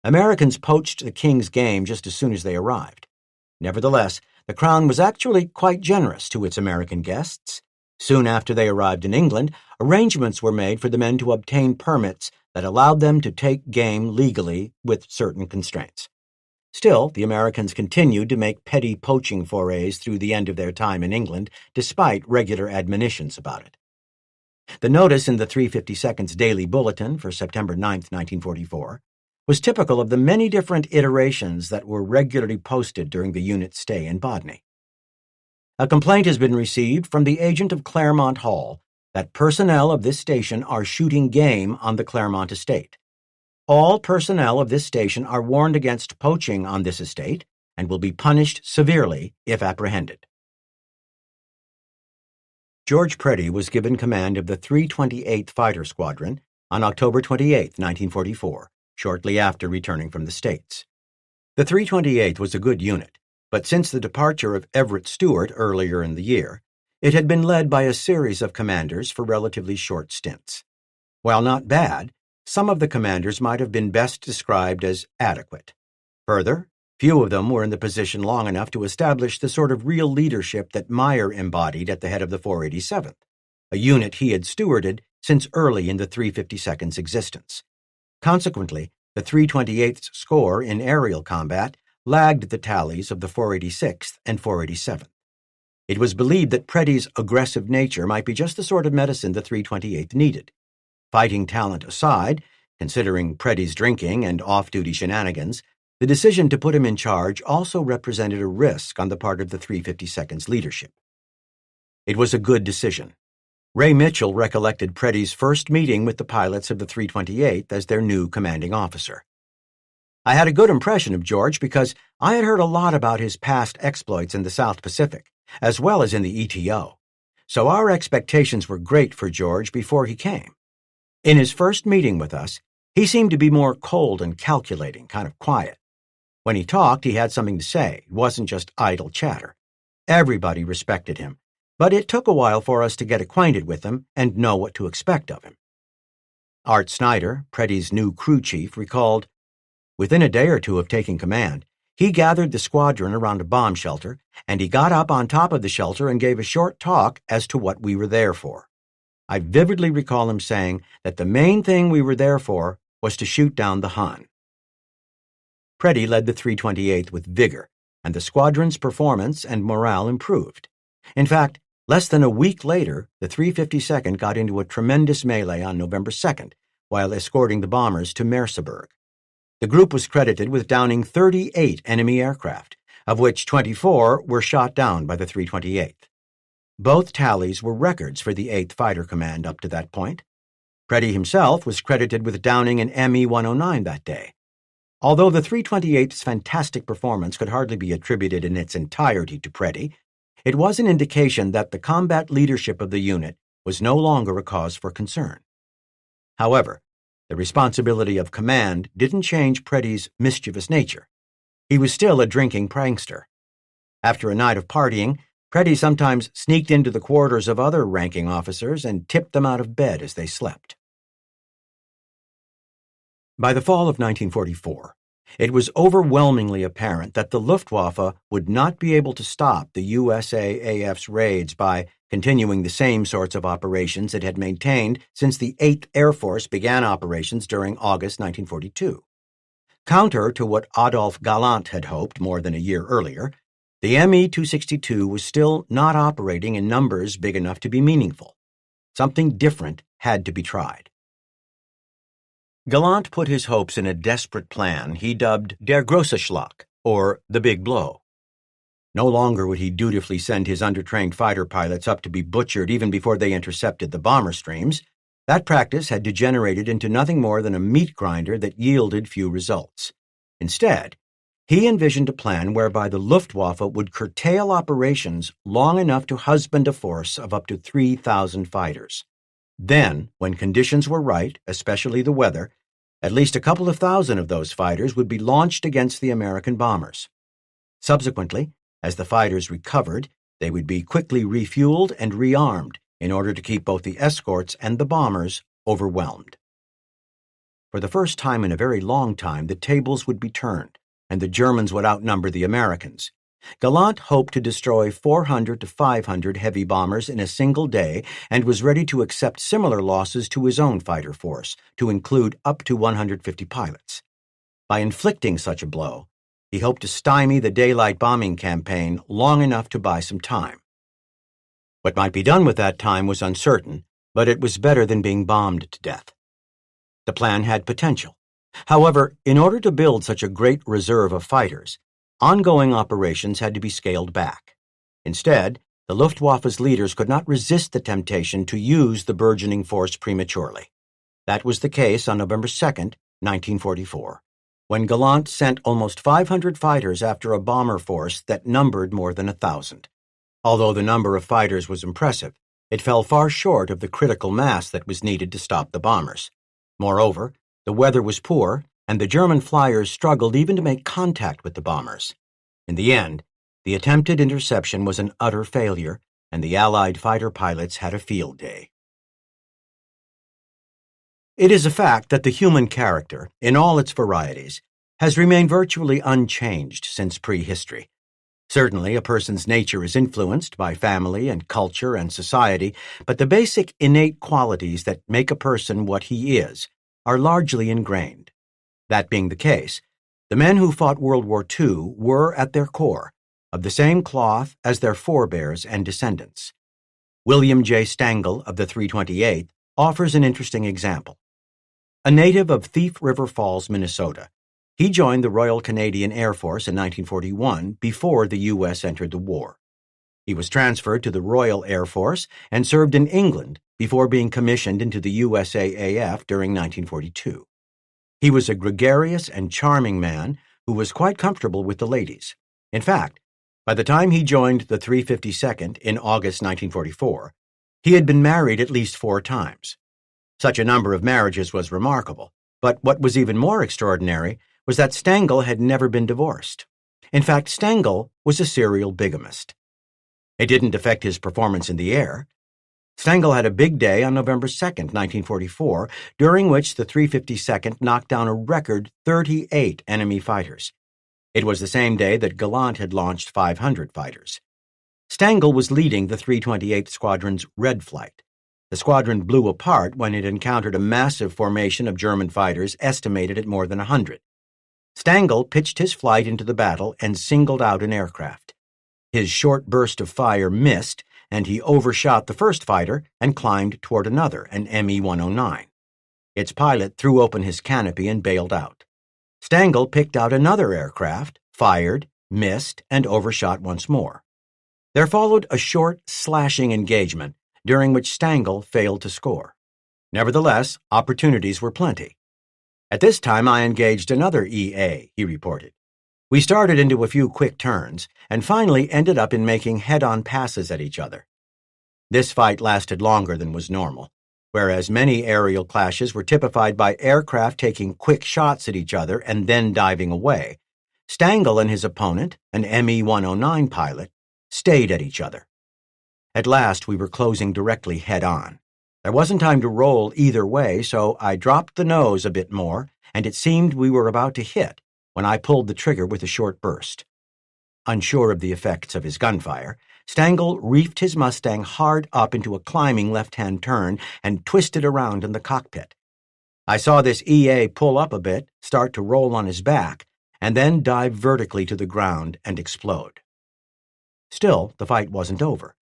Americans poached the king's game just as soon as they arrived. Nevertheless, the Crown was actually quite generous to its American guests. Soon after they arrived in England, arrangements were made for the men to obtain permits that allowed them to take game legally with certain constraints. Still, the Americans continued to make petty poaching forays through the end of their time in England, despite regular admonitions about it. The notice in the 352nd's Daily Bulletin for September 9, 1944, was typical of the many different iterations that were regularly posted during the unit's stay in Bodney. A complaint has been received from the agent of Claremont Hall that personnel of this station are shooting game on the Claremont estate. All personnel of this station are warned against poaching on this estate and will be punished severely if apprehended. George Preddy was given command of the 328th Fighter Squadron on October 28, 1944, shortly after returning from the States. The 328th was a good unit, but since the departure of Everett Stewart earlier in the year, it had been led by a series of commanders for relatively short stints. While not bad, some of the commanders might have been best described as adequate. Further, few of them were in the position long enough to establish the sort of real leadership that Meyer embodied at the head of the 487th, a unit he had stewarded since early in the 352nd's existence. Consequently, the 328th's score in aerial combat lagged the tallies of the 486th and 487th. It was believed that Preddy's aggressive nature might be just the sort of medicine the 328th needed. Fighting talent aside, considering Preddy's drinking and off-duty shenanigans, the decision to put him in charge also represented a risk on the part of the 352nd's leadership. It was a good decision. Ray Mitchell recollected Preddy's first meeting with the pilots of the 328th as their new commanding officer. I had a good impression of George because I had heard a lot about his past exploits in the South Pacific, as well as in the ETO. So our expectations were great for George before he came. In his first meeting with us, he seemed to be more cold and calculating, kind of quiet. When he talked, he had something to say. It wasn't just idle chatter. Everybody respected him, but it took a while for us to get acquainted with him and know what to expect of him. Art Snyder, Preddy's new crew chief, recalled, "Within a day or two of taking command, he gathered the squadron around a bomb shelter, and he got up on top of the shelter and gave a short talk as to what we were there for. I vividly recall him saying that the main thing we were there for was to shoot down the Hun." Preddy led the 328th with vigor, and the squadron's performance and morale improved. In fact, less than a week later, the 352nd got into a tremendous melee on November 2nd, while escorting the bombers to Merseburg. The group was credited with downing 38 enemy aircraft, of which 24 were shot down by the 328th. Both tallies were records for the 8th Fighter Command up to that point. Preddy himself was credited with downing an Me-109 that day. Although the 328th's fantastic performance could hardly be attributed in its entirety to Preddy, it was an indication that the combat leadership of the unit was no longer a cause for concern. However, the responsibility of command didn't change Preddy's mischievous nature. He was still a drinking prankster. After a night of partying, Preddy sometimes sneaked into the quarters of other ranking officers and tipped them out of bed as they slept. By the fall of 1944, it was overwhelmingly apparent that the Luftwaffe would not be able to stop the USAAF's raids by continuing the same sorts of operations it had maintained since the 8th Air Force began operations during August 1942. Counter to what Adolphe Galland had hoped more than a year earlier, the Me-262 was still not operating in numbers big enough to be meaningful. Something different had to be tried. Galland put his hopes in a desperate plan he dubbed Der große Schlag, or the Big Blow. No longer would he dutifully send his undertrained fighter pilots up to be butchered even before they intercepted the bomber streams. That practice had degenerated into nothing more than a meat grinder that yielded few results. Instead, he envisioned a plan whereby the Luftwaffe would curtail operations long enough to husband a force of up to 3,000 fighters. Then, when conditions were right, especially the weather, at least a couple of thousand of those fighters would be launched against the American bombers. Subsequently, as the fighters recovered, they would be quickly refueled and rearmed in order to keep both the escorts and the bombers overwhelmed. For the first time in a very long time, the tables would be turned, and the Germans would outnumber the Americans. Galland hoped to destroy 400 to 500 heavy bombers in a single day and was ready to accept similar losses to his own fighter force, to include up to 150 pilots. By inflicting such a blow, he hoped to stymie the daylight bombing campaign long enough to buy some time. What might be done with that time was uncertain, but it was better than being bombed to death. The plan had potential. However, in order to build such a great reserve of fighters, ongoing operations had to be scaled back. Instead, the Luftwaffe's leaders could not resist the temptation to use the burgeoning force prematurely. That was the case on November 2nd, 1944, when Galland sent almost 500 fighters after a bomber force that numbered more than 1,000. Although the number of fighters was impressive, it fell far short of the critical mass that was needed to stop the bombers. Moreover, the weather was poor, and the German flyers struggled even to make contact with the bombers. In the end, the attempted interception was an utter failure, and the Allied fighter pilots had a field day. It is a fact that the human character, in all its varieties, has remained virtually unchanged since prehistory. Certainly, a person's nature is influenced by family and culture and society, but the basic innate qualities that make a person what he is are largely ingrained. That being the case, the men who fought World War II were, at their core, of the same cloth as their forebears and descendants. William J. Stangl of the 328th offers an interesting example. A native of Thief River Falls, Minnesota, he joined the Royal Canadian Air Force in 1941 before the U.S. entered the war. He was transferred to the Royal Air Force and served in England before being commissioned into the USAAF during 1942. He was a gregarious and charming man who was quite comfortable with the ladies. In fact, by the time he joined the 352nd in August 1944, he had been married at least 4 times. Such a number of marriages was remarkable, but what was even more extraordinary was that Stengel had never been divorced. In fact, Stengel was a serial bigamist. It didn't affect his performance in the air. Stengel had a big day on November 2nd, 1944, during which the 352nd knocked down a record 38 enemy fighters. It was the same day that Gallant had launched 500 fighters. Stengel was leading the 328th Squadron's Red Flight. The squadron blew apart when it encountered a massive formation of German fighters estimated at more than 100. Stengel pitched his flight into the battle and singled out an aircraft. His short burst of fire missed, and he overshot the first fighter and climbed toward another, an Me-109. Its pilot threw open his canopy and bailed out. Stengel picked out another aircraft, fired, missed, and overshot once more. There followed a short, slashing engagement, during which Stengel failed to score. Nevertheless, opportunities were plenty. At this time, I engaged another EA, he reported. We started into a few quick turns, and finally ended up in making head-on passes at each other. This fight lasted longer than was normal. Whereas many aerial clashes were typified by aircraft taking quick shots at each other and then diving away, Stengel and his opponent, an Me-109 pilot, stayed at each other. At last, we were closing directly head-on. There wasn't time to roll either way, so I dropped the nose a bit more, and it seemed we were about to hit when I pulled the trigger with a short burst. Unsure of the effects of his gunfire, Stengel reefed his Mustang hard up into a climbing left-hand turn and twisted around in the cockpit. I saw this EA pull up a bit, start to roll on his back, and then dive vertically to the ground and explode. Still, the fight wasn't over.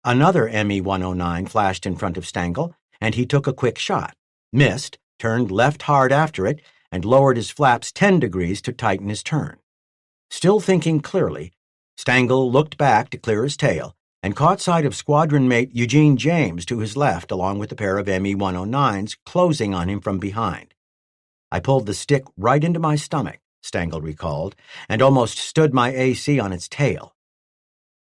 Another Me-109 flashed in front of Stengel, and he took a quick shot, missed, turned left hard after it, and lowered his flaps 10 degrees to tighten his turn. Still thinking clearly, Stengel looked back to clear his tail and caught sight of squadron mate Eugene James to his left along with a pair of Me-109s closing on him from behind. I pulled the stick right into my stomach, Stengel recalled, and almost stood my AC on its tail.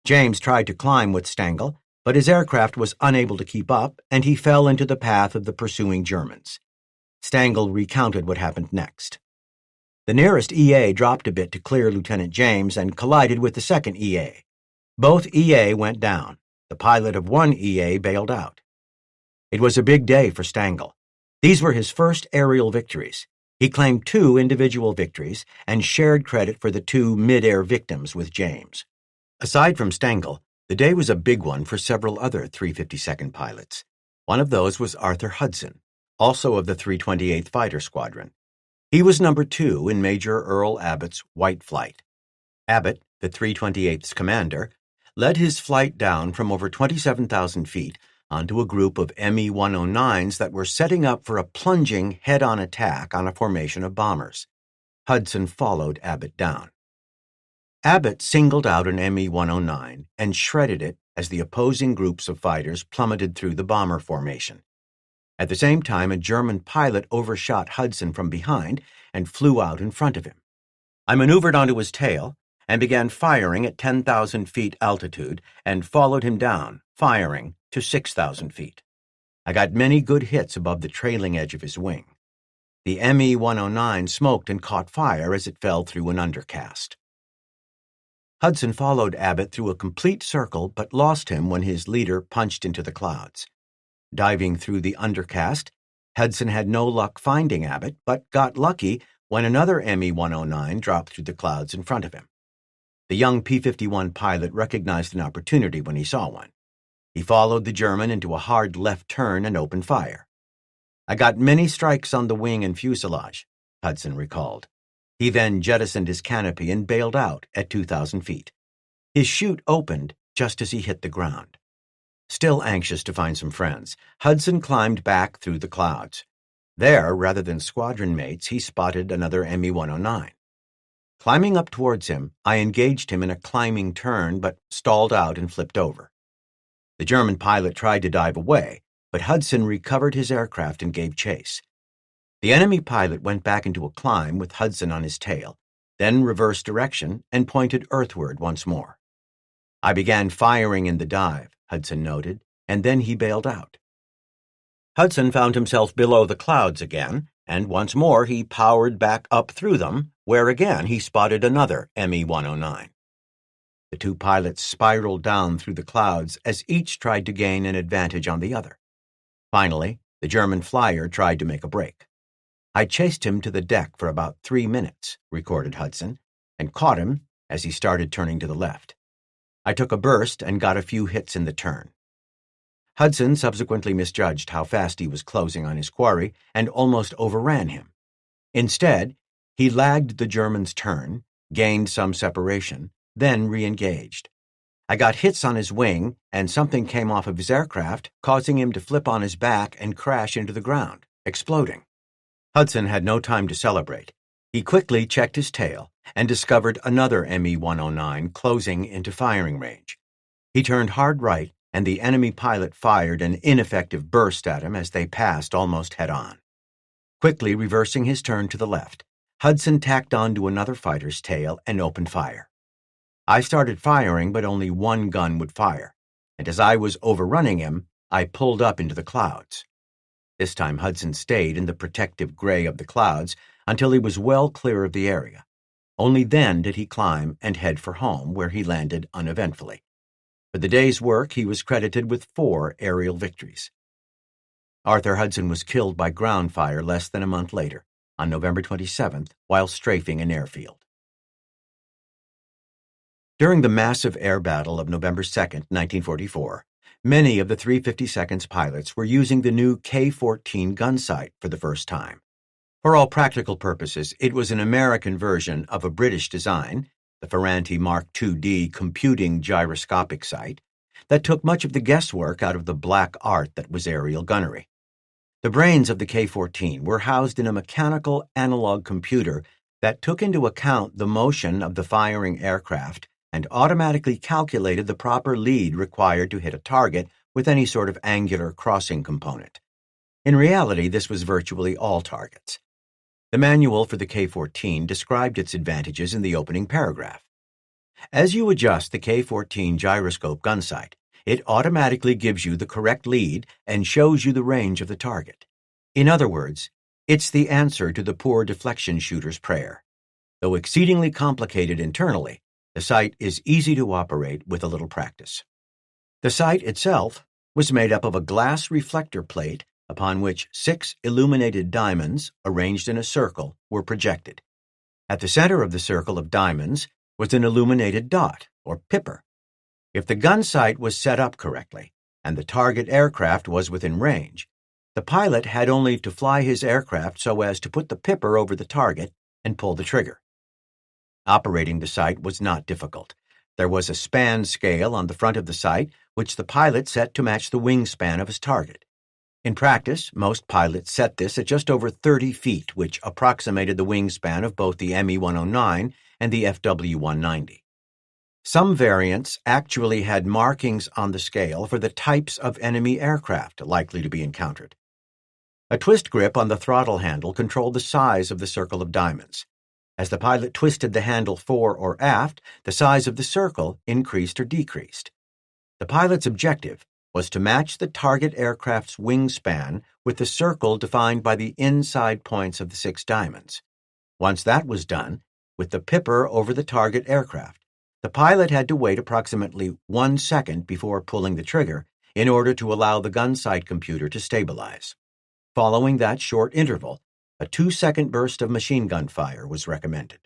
James tried to climb with Stengel, but his aircraft was unable to keep up, and he fell into the path of the pursuing Germans. Stengel recounted what happened next. The nearest EA dropped a bit to clear Lieutenant James and collided with the second EA. Both EA went down. The pilot of one EA bailed out. It was a big day for Stengel. These were his first aerial victories. He claimed 2 individual victories and shared credit for the 2 mid-air victims with James. Aside from Stengel, the day was a big one for several other 352nd pilots. One of those was Arthur Hudson, also of the 328th Fighter Squadron. He was number 2 in Major Earl Abbott's White Flight. Abbott, the 328th's commander, led his flight down from over 27,000 feet onto a group of Me-109s that were setting up for a plunging head-on attack on a formation of bombers. Hudson followed Abbott down. Abbott singled out an Me-109 and shredded it as the opposing groups of fighters plummeted through the bomber formation. At the same time, a German pilot overshot Hudson from behind and flew out in front of him. I maneuvered onto his tail and began firing at 10,000 feet altitude and followed him down, firing to 6,000 feet. I got many good hits above the trailing edge of his wing. The Me-109 smoked and caught fire as it fell through an undercast. Hudson followed Abbott through a complete circle but lost him when his leader punched into the clouds. Diving through the undercast, Hudson had no luck finding Abbott, but got lucky when another Me-109 dropped through the clouds in front of him. The young P-51 pilot recognized an opportunity when he saw one. He followed the German into a hard left turn and opened fire. I got many strikes on the wing and fuselage, Hudson recalled. He then jettisoned his canopy and bailed out at 2,000 feet. His chute opened just as he hit the ground. Still anxious to find some friends, Hudson climbed back through the clouds. There, rather than squadron mates, he spotted another Me-109. Climbing up towards him, I engaged him in a climbing turn but stalled out and flipped over. The German pilot tried to dive away, but Hudson recovered his aircraft and gave chase. The enemy pilot went back into a climb with Hudson on his tail, then reversed direction and pointed earthward once more. I began firing in the dive, Hudson noted, and then he bailed out. Hudson found himself below the clouds again, and once more he powered back up through them, where again he spotted another ME-109. The two pilots spiraled down through the clouds as each tried to gain an advantage on the other. Finally, the German flyer tried to make a break. I chased him to the deck for about 3 minutes, recorded Hudson, and caught him as he started turning to the left. I took a burst and got a few hits in the turn. Hudson subsequently misjudged how fast he was closing on his quarry and almost overran him. Instead, he lagged the German's turn, gained some separation, then re-engaged. I got hits on his wing, and something came off of his aircraft, causing him to flip on his back and crash into the ground, exploding. Hudson had no time to celebrate. He quickly checked his tail and discovered another ME-109 closing into firing range. He turned hard right, and the enemy pilot fired an ineffective burst at him as they passed almost head-on. Quickly reversing his turn to the left, Hudson tacked onto another fighter's tail and opened fire. I started firing, but only one gun would fire, and as I was overrunning him, I pulled up into the clouds. This time Hudson stayed in the protective gray of the clouds until he was well clear of the area. Only then did he climb and head for home, where he landed uneventfully. For the day's work, he was credited with 4 aerial victories. Arthur Hudson was killed by ground fire less than a month later, on November 27th, while strafing an airfield. During the massive air battle of November 2, 1944, many of the 352nd's pilots were using the new K-14 gun sight for the first time. For all practical purposes, it was an American version of a British design, the Ferranti Mark II-D computing gyroscopic sight, that took much of the guesswork out of the black art that was aerial gunnery. The brains of the K-14 were housed in a mechanical analog computer that took into account the motion of the firing aircraft and automatically calculated the proper lead required to hit a target with any sort of angular crossing component. In reality, this was virtually all targets. The manual for the K-14 described its advantages in the opening paragraph. As you adjust the K-14 gyroscope gun sight, it automatically gives you the correct lead and shows you the range of the target. In other words, it's the answer to the poor deflection shooter's prayer. Though exceedingly complicated internally, the sight is easy to operate with a little practice. The sight itself was made up of a glass reflector plate upon which 6 illuminated diamonds, arranged in a circle, were projected. At the center of the circle of diamonds was an illuminated dot, or pipper. If the gun sight was set up correctly, and the target aircraft was within range, the pilot had only to fly his aircraft so as to put the pipper over the target and pull the trigger. Operating the sight was not difficult. There was a span scale on the front of the sight, which the pilot set to match the wingspan of his target. In practice, most pilots set this at just over 30 feet, which approximated the wingspan of both the ME-109 and the FW-190. Some variants actually had markings on the scale for the types of enemy aircraft likely to be encountered. A twist grip on the throttle handle controlled the size of the circle of diamonds. As the pilot twisted the handle fore or aft, the size of the circle increased or decreased. The pilot's objective was to match the target aircraft's wingspan with the circle defined by the inside points of the 6 diamonds. Once that was done, with the pipper over the target aircraft, the pilot had to wait approximately 1 second before pulling the trigger in order to allow the gun sight computer to stabilize. Following that short interval, a 2-second burst of machine gun fire was recommended.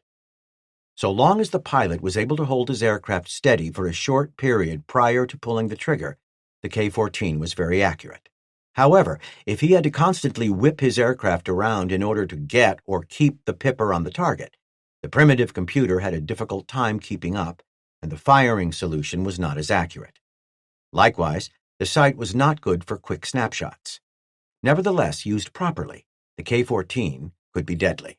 So long as the pilot was able to hold his aircraft steady for a short period prior to pulling the trigger, the K-14 was very accurate. However, if he had to constantly whip his aircraft around in order to get or keep the pipper on the target, the primitive computer had a difficult time keeping up, and the firing solution was not as accurate. Likewise, the sight was not good for quick snapshots. Nevertheless, used properly, the K-14 could be deadly.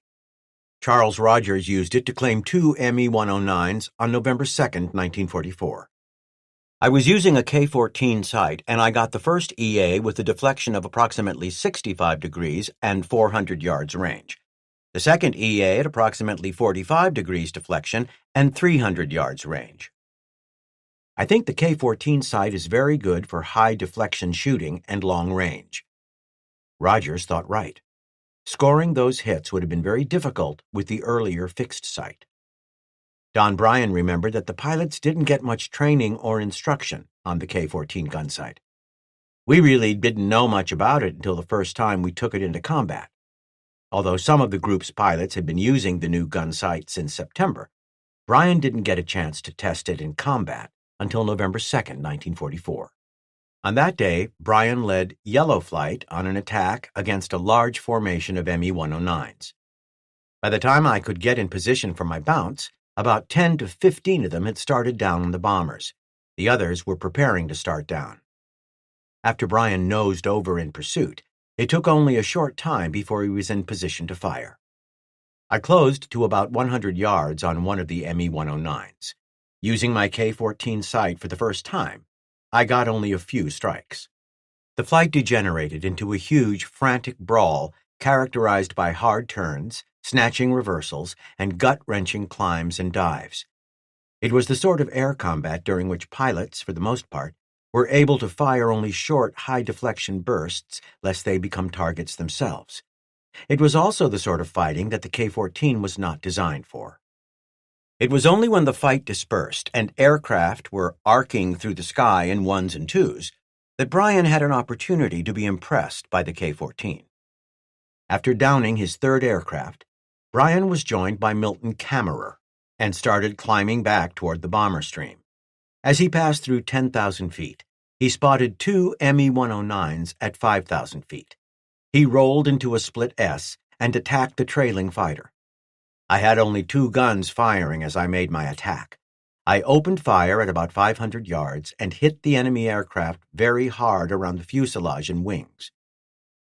Charles Rogers used it to claim 2 ME-109s on November 2, 1944. I was using a K-14 sight, and I got the first EA with a deflection of approximately 65 degrees and 400 yards range. The second EA at approximately 45 degrees deflection and 300 yards range. I think the K-14 sight is very good for high deflection shooting and long range. Rogers thought right. Scoring those hits would have been very difficult with the earlier fixed sight. Don Bryan remembered that the pilots didn't get much training or instruction on the K-14 gun sight. We really didn't know much about it until the first time we took it into combat. Although some of the group's pilots had been using the new gun sight since September, Bryan didn't get a chance to test it in combat until November 2, 1944. On that day, Bryan led Yellow Flight on an attack against a large formation of ME-109s. By the time I could get in position for my bounce, about 10 to 15 of them had started down on the bombers. The others were preparing to start down. After Bryan nosed over in pursuit, it took only a short time before he was in position to fire. I closed to about 100 yards on one of the ME-109s. Using my K-14 sight for the first time, I got only a few strikes. The flight degenerated into a huge, frantic brawl characterized by hard turns, snatching reversals, and gut-wrenching climbs and dives. It was the sort of air combat during which pilots, for the most part, were able to fire only short, high-deflection bursts lest they become targets themselves. It was also the sort of fighting that the K-14 was not designed for. It was only when the fight dispersed and aircraft were arcing through the sky in ones and twos that Bryan had an opportunity to be impressed by the K-14. After downing his third aircraft, Bryan was joined by Milton Kammerer and started climbing back toward the bomber stream. As he passed through 10,000 feet, he spotted two ME-109s at 5,000 feet. He rolled into a split S and attacked the trailing fighter. I had only 2 guns firing as I made my attack. I opened fire at about 500 yards and hit the enemy aircraft very hard around the fuselage and wings.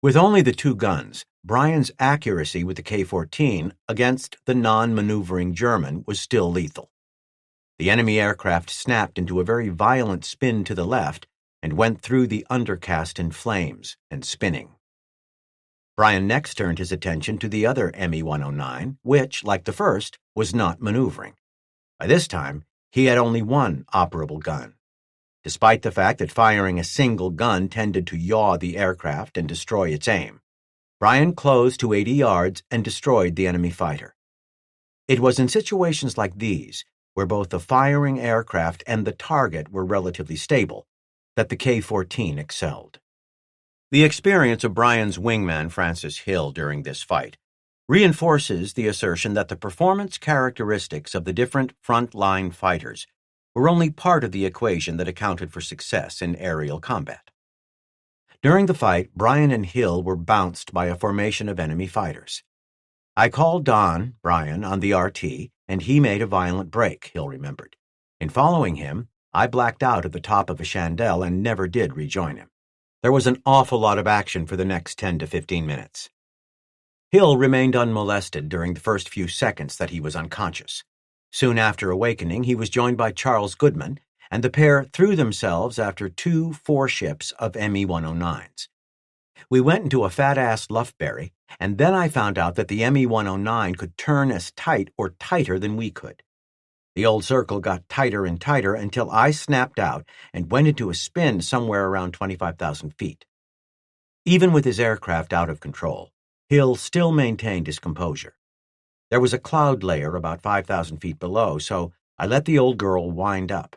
With only the 2 guns, Bryan's accuracy with the K-14 against the non-maneuvering German was still lethal. The enemy aircraft snapped into a very violent spin to the left and went through the undercast in flames and spinning. Bryan next turned his attention to the other ME-109, which, like the first, was not maneuvering. By this time, he had only 1 operable gun. Despite the fact that firing a single gun tended to yaw the aircraft and destroy its aim, Bryan closed to 80 yards and destroyed the enemy fighter. It was in situations like these, where both the firing aircraft and the target were relatively stable, that the K-14 excelled. The experience of Bryan's wingman Francis Hill during this fight reinforces the assertion that the performance characteristics of the different front-line fighters were only part of the equation that accounted for success in aerial combat. During the fight, Bryan and Hill were bounced by a formation of enemy fighters. I called Don Bryan on the RT, and he made a violent break, Hill remembered. In following him, I blacked out at the top of a chandelle and never did rejoin him. There was an awful lot of action for the next 10 to 15 minutes. Hill remained unmolested during the first few seconds that he was unconscious. Soon after awakening, he was joined by Charles Goodman, and the pair threw themselves after 2 4-ships of ME-109s. We went into a fat-ass luffberry, and then I found out that the ME-109 could turn as tight or tighter than we could. The old circle got tighter and tighter until I snapped out and went into a spin somewhere around 25,000 feet. Even with his aircraft out of control, Hill still maintained his composure. There was a cloud layer about 5,000 feet below, so I let the old girl wind up.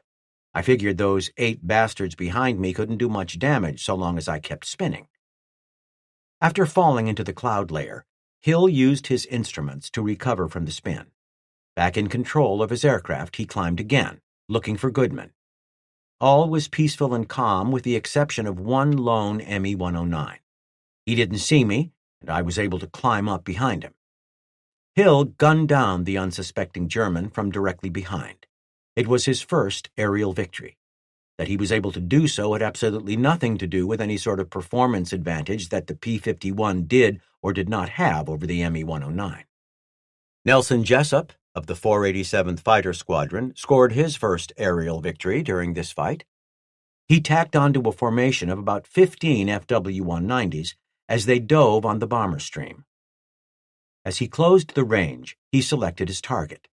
I figured those 8 bastards behind me couldn't do much damage so long as I kept spinning. After falling into the cloud layer, Hill used his instruments to recover from the spin. Back in control of his aircraft, he climbed again, looking for Goodman. All was peaceful and calm with the exception of 1 lone ME-109. He didn't see me, and I was able to climb up behind him. Hill gunned down the unsuspecting German from directly behind. It was his first aerial victory. That he was able to do so had absolutely nothing to do with any sort of performance advantage that the P-51 did or did not have over the ME-109. Nelson Jessup, of the 487th Fighter Squadron, scored his first aerial victory during this fight. He tacked onto a formation of about 15 FW-190s as they dove on the bomber stream. As he closed the range, he selected his target.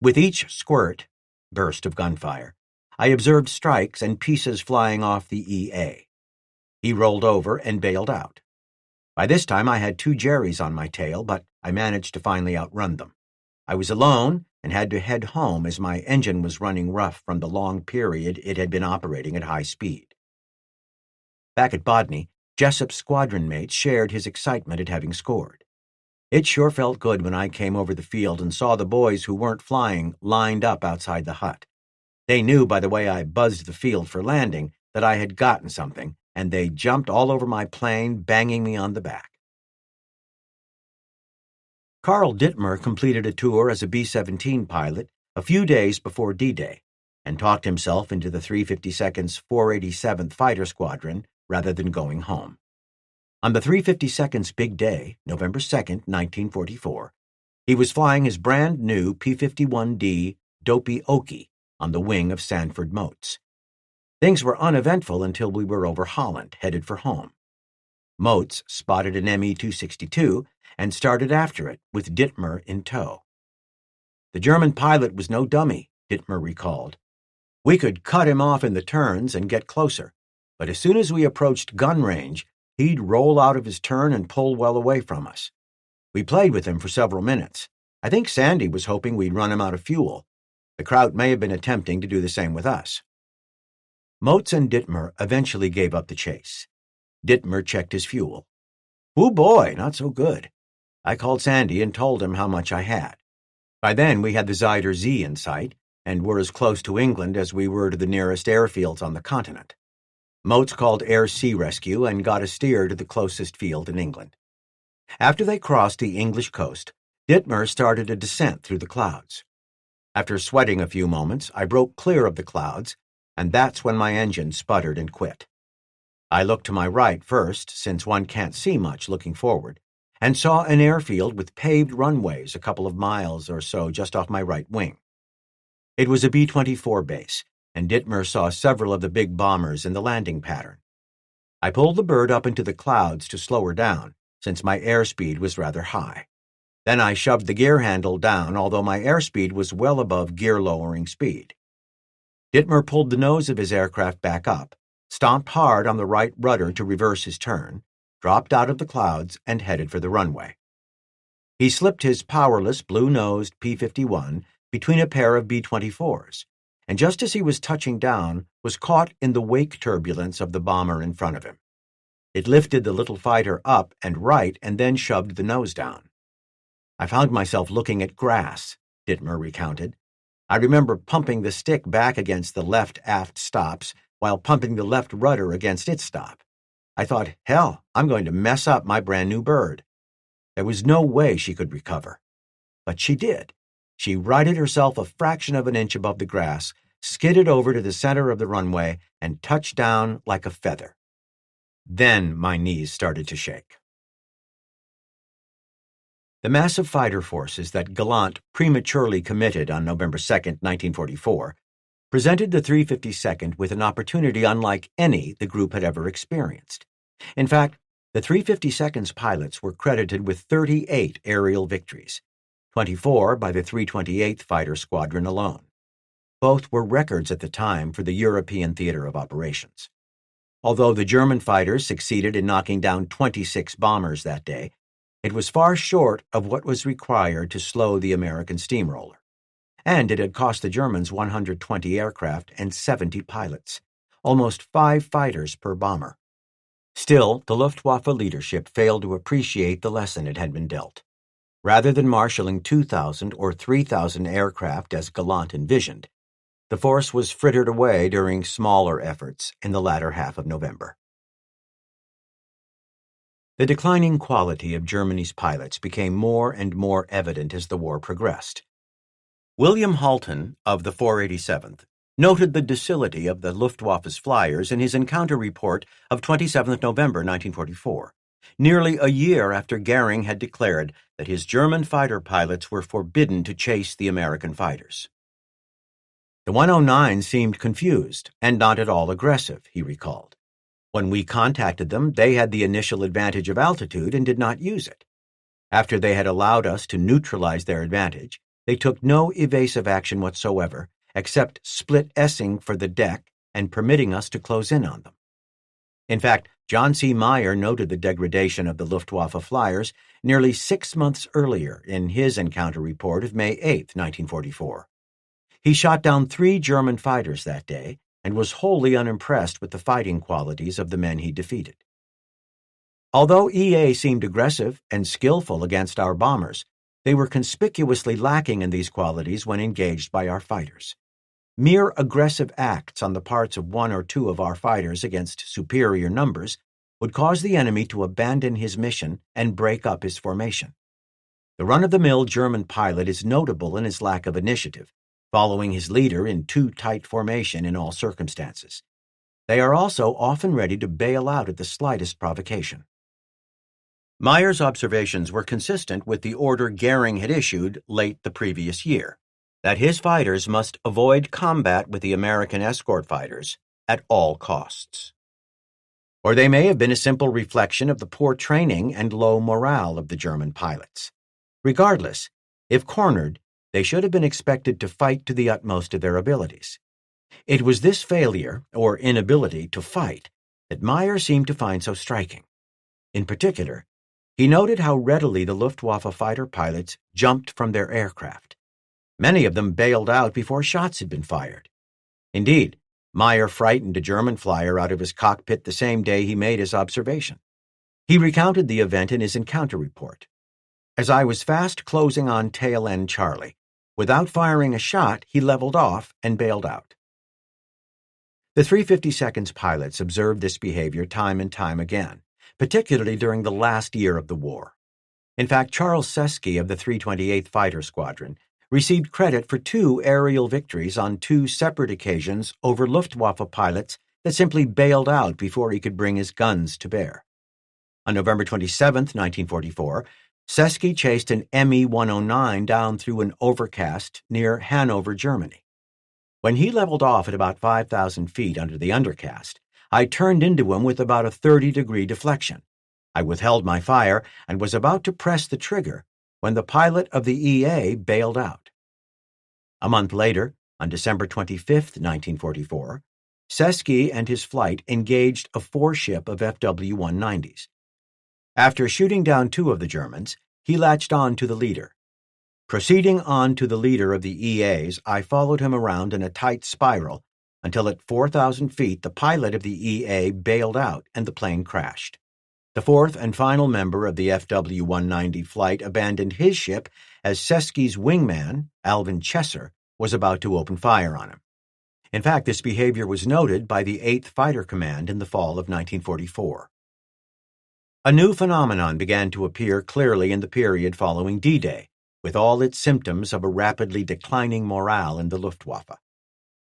With each burst of gunfire, I observed strikes and pieces flying off the EA. He rolled over and bailed out. By this time I had 2 Jerrys on my tail, but I managed to finally outrun them. I was alone and had to head home as my engine was running rough from the long period it had been operating at high speed. Back at Bodney, Jessup's squadron mates shared his excitement at having scored. It sure felt good when I came over the field and saw the boys who weren't flying lined up outside the hut. They knew by the way I buzzed the field for landing that I had gotten something, and they jumped all over my plane, banging me on the back. Carl Dittmer completed a tour as a B-17 pilot a few days before D-Day and talked himself into the 352nd's 487th Fighter Squadron rather than going home. On the 352nd's big day, November 2, 1944, he was flying his brand-new P-51D Dopey Okie on the wing of Sanford Moats. Things were uneventful until we were over Holland, headed for home. Moats spotted an Me-262 and started after it, with Dittmer in tow. The German pilot was no dummy, Dittmer recalled. We could cut him off in the turns and get closer, but as soon as we approached gun range, he'd roll out of his turn and pull well away from us. We played with him for several minutes. I think Sandy was hoping we'd run him out of fuel. The Kraut may have been attempting to do the same with us. Moats and Dittmer eventually gave up the chase. Dittmer checked his fuel. Oh boy, not so good. I called Sandy and told him how much I had. By then we had the Zyder Z in sight and were as close to England as we were to the nearest airfields on the continent. Moats called Air Sea Rescue and got a steer to the closest field in England. After they crossed the English coast, Dittmer started a descent through the clouds. After sweating a few moments, I broke clear of the clouds, and that's when my engine sputtered and quit. I looked to my right first, since one can't see much looking forward, and saw an airfield with paved runways a couple of miles or so just off my right wing. It was a B-24 base, and Dittmer saw several of the big bombers in the landing pattern. I pulled the bird up into the clouds to slow her down, since my airspeed was rather high. Then I shoved the gear handle down, although my airspeed was well above gear-lowering speed. Dittmer pulled the nose of his aircraft back up, stomped hard on the right rudder to reverse his turn, dropped out of the clouds, and headed for the runway. He slipped his powerless, blue-nosed P-51 between a pair of B-24s, and just as he was touching down, was caught in the wake turbulence of the bomber in front of him. It lifted the little fighter up and right and then shoved the nose down. I found myself looking at grass, Dittmer recounted. I remember pumping the stick back against the left aft stops while pumping the left rudder against its stop. I thought, hell, I'm going to mess up my brand-new bird. There was no way she could recover. But she did. She righted herself a fraction of an inch above the grass, skidded over to the center of the runway, and touched down like a feather. Then my knees started to shake. The massive fighter forces that Gallant prematurely committed on November 2, 1944, presented the 352nd with an opportunity unlike any the group had ever experienced. In fact, the 352nd's pilots were credited with 38 aerial victories, 24 by the 328th Fighter Squadron alone. Both were records at the time for the European theater of operations. Although the German fighters succeeded in knocking down 26 bombers that day, it was far short of what was required to slow the American steamroller. And it had cost the Germans 120 aircraft and 70 pilots, almost 5 fighters per bomber. Still, the Luftwaffe leadership failed to appreciate the lesson it had been dealt. Rather than marshalling 2,000 or 3,000 aircraft as Gallant envisioned, the force was frittered away during smaller efforts in the latter half of November. The declining quality of Germany's pilots became more and more evident as the war progressed. William Halton of the 487th noted the docility of the Luftwaffe's flyers in his encounter report of 27 November 1944, nearly a year after Goering had declared that his German fighter pilots were forbidden to chase the American fighters. The 109 seemed confused and not at all aggressive, he recalled. When we contacted them, they had the initial advantage of altitude and did not use it. After they had allowed us to neutralize their advantage, they took no evasive action whatsoever, except split-essing for the deck and permitting us to close in on them. In fact, John C. Meyer noted the degradation of the Luftwaffe flyers nearly 6 months earlier in his encounter report of May 8, 1944. He shot down 3 German fighters that day and was wholly unimpressed with the fighting qualities of the men he defeated. Although EA seemed aggressive and skillful against our bombers, they were conspicuously lacking in these qualities when engaged by our fighters. Mere aggressive acts on the parts of 1 or 2 of our fighters against superior numbers would cause the enemy to abandon his mission and break up his formation. The run-of-the-mill German pilot is notable in his lack of initiative, following his leader in too tight formation in all circumstances. They are also often ready to bail out at the slightest provocation. Meyer's observations were consistent with the order Goering had issued late the previous year, that his fighters must avoid combat with the American escort fighters at all costs. Or they may have been a simple reflection of the poor training and low morale of the German pilots. Regardless, if cornered, they should have been expected to fight to the utmost of their abilities. It was this failure, or inability, to fight that Meyer seemed to find so striking. In particular, he noted how readily the Luftwaffe fighter pilots jumped from their aircraft. Many of them bailed out before shots had been fired. Indeed, Meyer frightened a German flyer out of his cockpit the same day he made his observation. He recounted the event in his encounter report. As I was fast closing on tail end Charlie, without firing a shot, he leveled off and bailed out. The 352nd's pilots observed this behavior time and time again, particularly during the last year of the war. In fact, Charles Seski of the 328th Fighter Squadron received credit for 2 aerial victories on 2 separate occasions over Luftwaffe pilots that simply bailed out before he could bring his guns to bear. On November 27, 1944, Seski chased an Me-109 down through an overcast near Hanover, Germany. When he leveled off at about 5,000 feet under the undercast, I turned into him with about a 30-degree deflection. I withheld my fire and was about to press the trigger when the pilot of the EA bailed out. A month later, on December 25, 1944, Seski and his flight engaged a 4-ship of FW-190s. After shooting down 2 of the Germans, he latched on to the leader. Proceeding on to the leader of the EAs, I followed him around in a tight spiral until at 4,000 feet the pilot of the EA bailed out and the plane crashed. The 4th and final member of the FW-190 flight abandoned his ship as Seski's wingman, Alvin Chesser, was about to open fire on him. In fact, this behavior was noted by the 8th Fighter Command in the fall of 1944. A new phenomenon began to appear clearly in the period following D-Day, with all its symptoms of a rapidly declining morale in the Luftwaffe.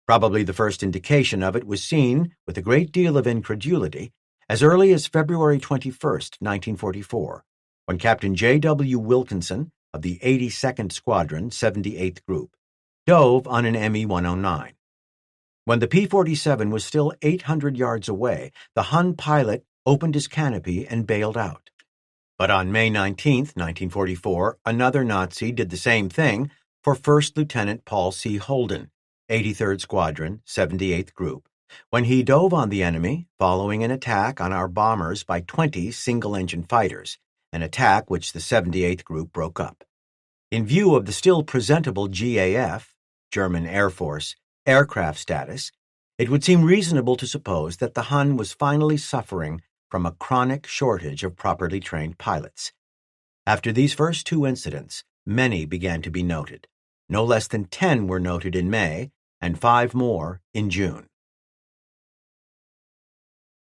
Probably the first indication of it was seen, with a great deal of incredulity, as early as February 21, 1944, when Captain J.W. Wilkinson of the 82nd Squadron, 78th Group, dove on an Me-109. When the P-47 was still 800 yards away, the Hun pilot opened his canopy and bailed out. But on May 19, 1944, another Nazi did the same thing for First Lieutenant Paul C. Holden, 83rd Squadron, 78th Group, when he dove on the enemy following an attack on our bombers by 20 single-engine fighters, an attack which the 78th Group broke up. In view of the still presentable GAF, German Air Force, aircraft status, it would seem reasonable to suppose that the Hun was finally suffering from a chronic shortage of properly trained pilots. After these first 2 incidents, many began to be noted. No less than 10 were noted in May, and 5 more in June.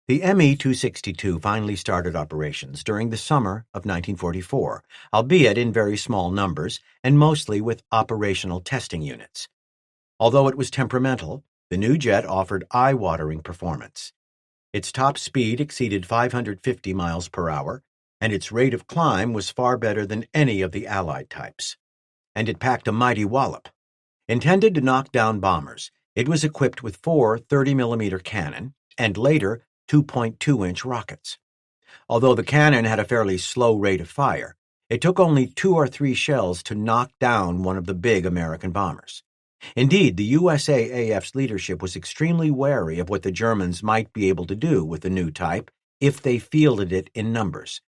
The Me-262 finally started operations during the summer of 1944, albeit in very small numbers and mostly with operational testing units. Although it was temperamental, the new jet offered eye-watering performance. Its top speed exceeded 550 miles per hour, and its rate of climb was far better than any of the Allied types. And it packed a mighty wallop. Intended to knock down bombers, it was equipped with 4 30mm cannon and later 2.2-inch rockets. Although the cannon had a fairly slow rate of fire, it took only 2 or 3 shells to knock down one of the big American bombers. Indeed, the USAAF's leadership was extremely wary of what the Germans might be able to do with the new type if they fielded it in numbers.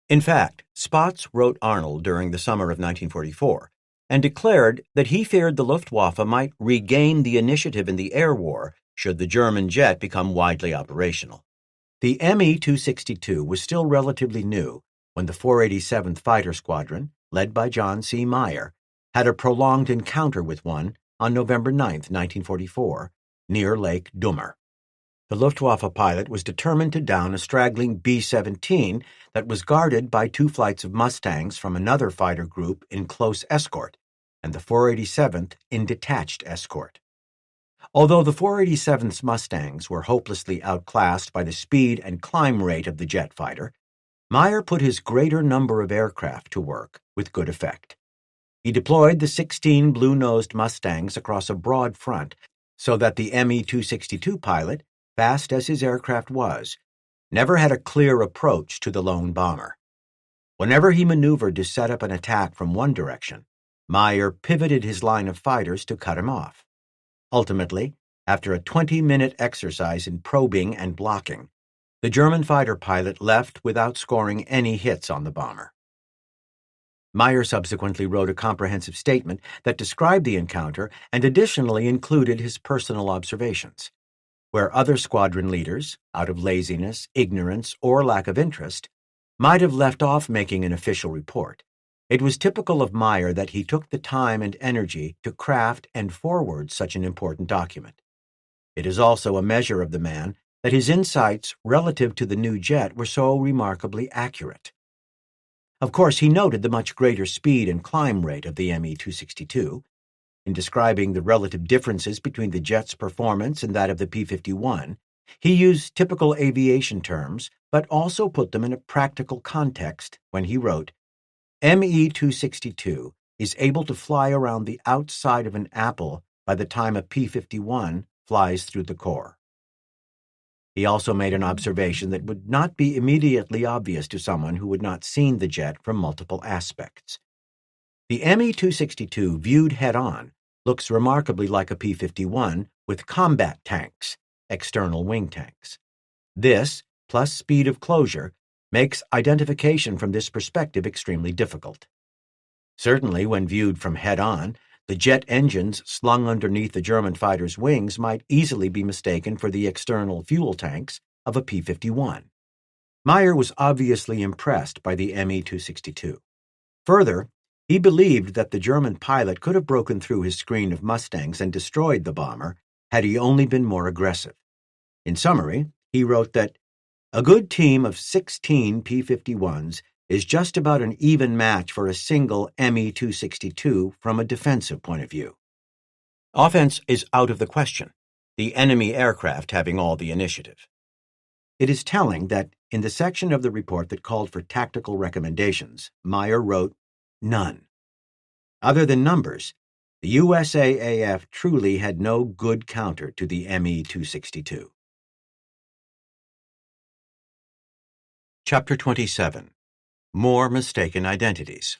In fact, Spaatz wrote Arnold during the summer of 1944 and declared that he feared the Luftwaffe might regain the initiative in the air war should the German jet become widely operational. The Me-262 was still relatively new when the 487th Fighter Squadron, led by John C. Meyer, had a prolonged encounter with one on November 9, 1944, near Lake Dummer. The Luftwaffe pilot was determined to down a straggling B-17 that was guarded by two flights of Mustangs from another fighter group in close escort, and the 487th in detached escort. Although the 487th's Mustangs were hopelessly outclassed by the speed and climb rate of the jet fighter, Meyer put his greater number of aircraft to work with good effect. He deployed the 16 blue-nosed Mustangs across a broad front so that the Me-262 pilot, fast as his aircraft was, never had a clear approach to the lone bomber. Whenever he maneuvered to set up an attack from one direction, Meyer pivoted his line of fighters to cut him off. Ultimately, after a 20-minute exercise in probing and blocking, the German fighter pilot left without scoring any hits on the bomber. Meyer subsequently wrote a comprehensive statement that described the encounter and additionally included his personal observations. Where other squadron leaders, out of laziness, ignorance, or lack of interest, might have left off making an official report, it was typical of Meyer that he took the time and energy to craft and forward such an important document. It is also a measure of the man that his insights relative to the new jet were so remarkably accurate. Of course, he noted the much greater speed and climb rate of the Me-262. In describing the relative differences between the jet's performance and that of the P-51, he used typical aviation terms, but also put them in a practical context when he wrote, Me-262 is able to fly around the outside of an apple by the time a P-51 flies through the core. He also made an observation that would not be immediately obvious to someone who had not seen the jet from multiple aspects. The Me-262, viewed head-on, looks remarkably like a P-51 with combat tanks, external wing tanks. This, plus speed of closure, makes identification from this perspective extremely difficult. Certainly, when viewed from head-on, the jet engines slung underneath the German fighter's wings might easily be mistaken for the external fuel tanks of a P-51. Meyer was obviously impressed by the Me-262. Further, he believed that the German pilot could have broken through his screen of Mustangs and destroyed the bomber had he only been more aggressive. In summary, he wrote that a good team of 16 P-51s is just about an even match for a single Me-262 from a defensive point of view. Offense is out of the question, the enemy aircraft having all the initiative. It is telling that in the section of the report that called for tactical recommendations, Meyer wrote, none. Other than numbers, the USAAF truly had no good counter to the Me-262. Chapter 27. More Mistaken Identities.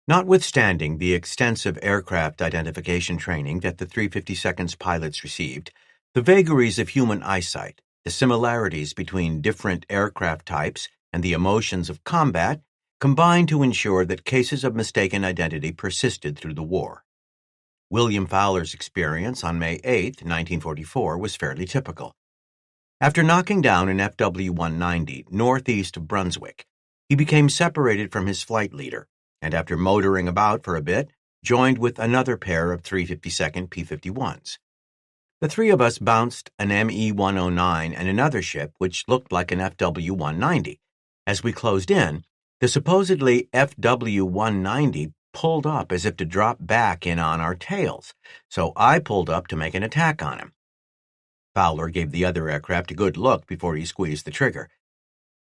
Notwithstanding the extensive aircraft identification training that the 352nd's pilots received, the vagaries of human eyesight, the similarities between different aircraft types, and the emotions of combat combined to ensure that cases of mistaken identity persisted through the war. William Fowler's experience on May 8, 1944, was fairly typical. After knocking down an FW-190 northeast of Brunswick, he became separated from his flight leader, and after motoring about for a bit, joined with another pair of 352nd P-51s. The three of us bounced an ME-109 and another ship which looked like an FW-190. As we closed in, the supposedly FW-190 pulled up as if to drop back in on our tails, so I pulled up to make an attack on him. Fowler gave the other aircraft a good look before he squeezed the trigger.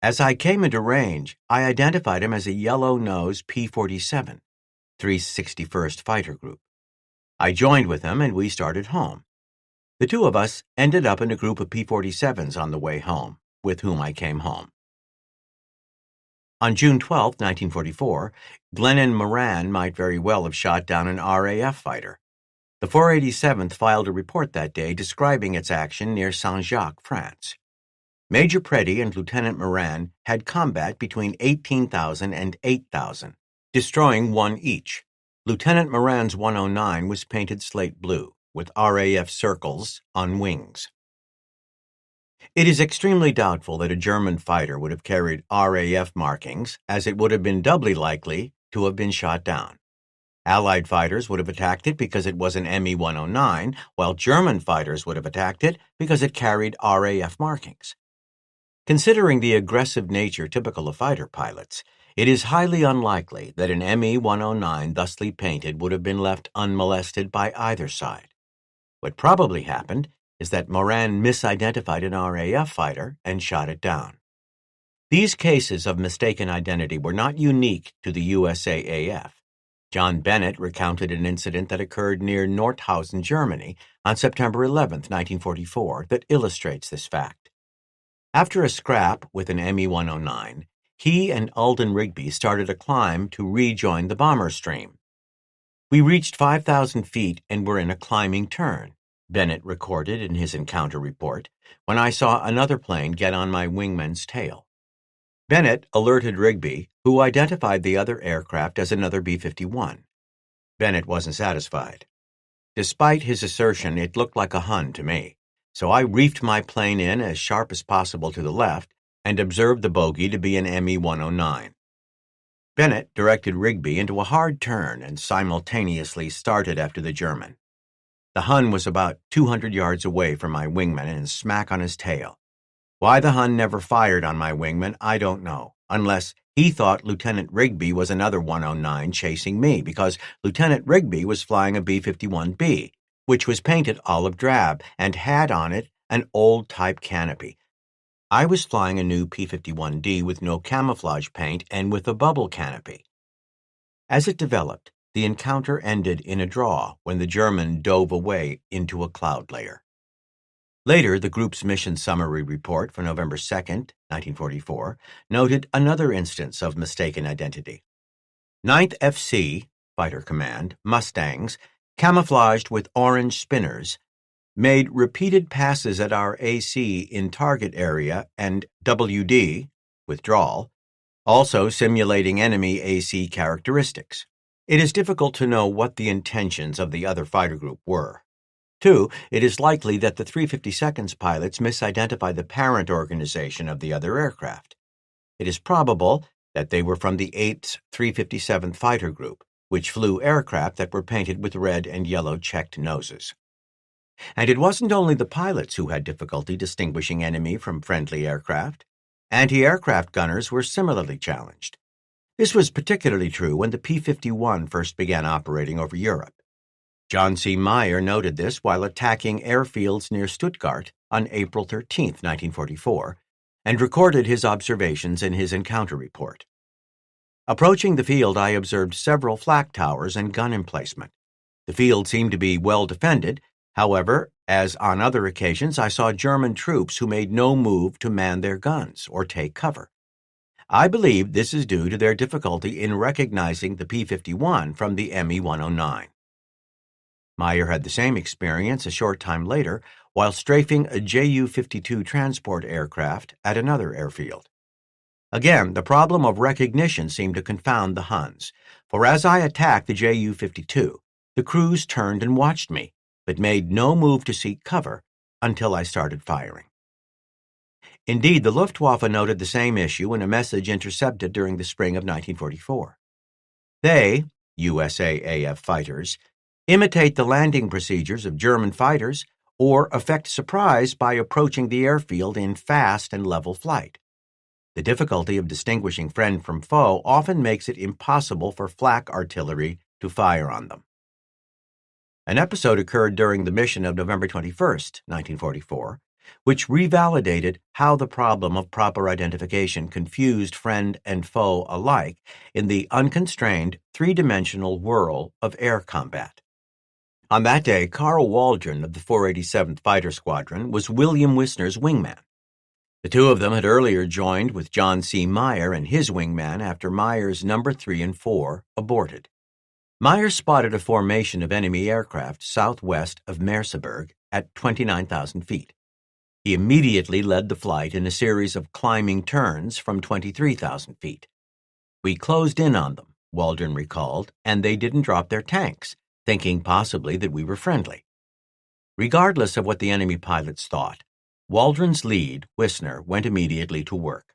As I came into range, I identified him as a yellow-nosed P-47, 361st Fighter Group. I joined with him and we started home. The two of us ended up in a group of P-47s on the way home, with whom I came home. On June 12, 1944, Glenn and Moran might very well have shot down an RAF fighter. The 487th filed a report that day describing its action near Saint-Jacques, France. Major Preddy and Lieutenant Moran had combat between 18,000 and 8,000, destroying one each. Lieutenant Moran's 109 was painted slate blue, with RAF circles on wings. It is extremely doubtful that a German fighter would have carried RAF markings, as it would have been doubly likely to have been shot down. Allied fighters would have attacked it because it was an Me-109, while German fighters would have attacked it because it carried RAF markings. Considering the aggressive nature typical of fighter pilots, it is highly unlikely that an Me-109 thusly painted would have been left unmolested by either side. What probably happened is that Moran misidentified an RAF fighter and shot it down. These cases of mistaken identity were not unique to the USAAF. John Bennett recounted an incident that occurred near Nordhausen, Germany, on September 11, 1944, that illustrates this fact. After a scrap with an Me-109, he and Alden Rigby started a climb to rejoin the bomber stream. "We reached 5,000 feet and were in a climbing turn," Bennett recorded in his encounter report, "when I saw another plane get on my wingman's tail." Bennett alerted Rigby, who identified the other aircraft as another B-51. Bennett wasn't satisfied. "Despite his assertion, it looked like a Hun to me, so I reefed my plane in as sharp as possible to the left and observed the bogey to be an Me-109. Bennett directed Rigby into a hard turn and simultaneously started after the German. The Hun was about 200 yards away from my wingman and smack on his tail. Why the Hun never fired on my wingman, I don't know, unless he thought Lieutenant Rigby was another 109 chasing me, because Lieutenant Rigby was flying a B-51B, which was painted olive drab and had on it an old-type canopy. I was flying a new P-51D with no camouflage paint and with a bubble canopy. As it developed, the encounter ended in a draw when the German dove away into a cloud layer. Later, the group's mission summary report for November 2, 1944, noted another instance of mistaken identity. 9th FC, Fighter Command, Mustangs, camouflaged with orange spinners, made repeated passes at our AC in target area and WD, withdrawal, also simulating enemy AC characteristics. It is difficult to know what the intentions of the other fighter group were. 2, it is likely that the 352nd's pilots misidentified the parent organization of the other aircraft. It is probable that they were from the 8th 357th Fighter Group, which flew aircraft that were painted with red and yellow checked noses. And it wasn't only the pilots who had difficulty distinguishing enemy from friendly aircraft. Anti-aircraft gunners were similarly challenged. This was particularly true when the P-51 first began operating over Europe. John C. Meyer noted this while attacking airfields near Stuttgart on April 13, 1944, and recorded his observations in his encounter report. Approaching the field, I observed several flak towers and gun emplacement. The field seemed to be well defended. However, as on other occasions, I saw German troops who made no move to man their guns or take cover. I believe this is due to their difficulty in recognizing the P-51 from the Me-109. Meyer had the same experience a short time later while strafing a Ju-52 transport aircraft at another airfield. Again, the problem of recognition seemed to confound the Huns, for as I attacked the Ju-52, the crews turned and watched me, but made no move to seek cover until I started firing. Indeed, the Luftwaffe noted the same issue in a message intercepted during the spring of 1944. They, USAAF fighters, imitate the landing procedures of German fighters or affect surprise by approaching the airfield in fast and level flight. The difficulty of distinguishing friend from foe often makes it impossible for flak artillery to fire on them. An episode occurred during the mission of November 21, 1944, which revalidated how the problem of proper identification confused friend and foe alike in the unconstrained, three-dimensional whirl of air combat. On that day, Carl Waldron of the 487th Fighter Squadron was William Wisner's wingman. The two of them had earlier joined with John C. Meyer and his wingman after Meyer's number 3 and 4 aborted. Myers spotted a formation of enemy aircraft southwest of Merseburg at 29,000 feet. He immediately led the flight in a series of climbing turns from 23,000 feet. We closed in on them, Waldron recalled, and they didn't drop their tanks, thinking possibly that we were friendly. Regardless of what the enemy pilots thought, Waldron's lead, Wissner, went immediately to work.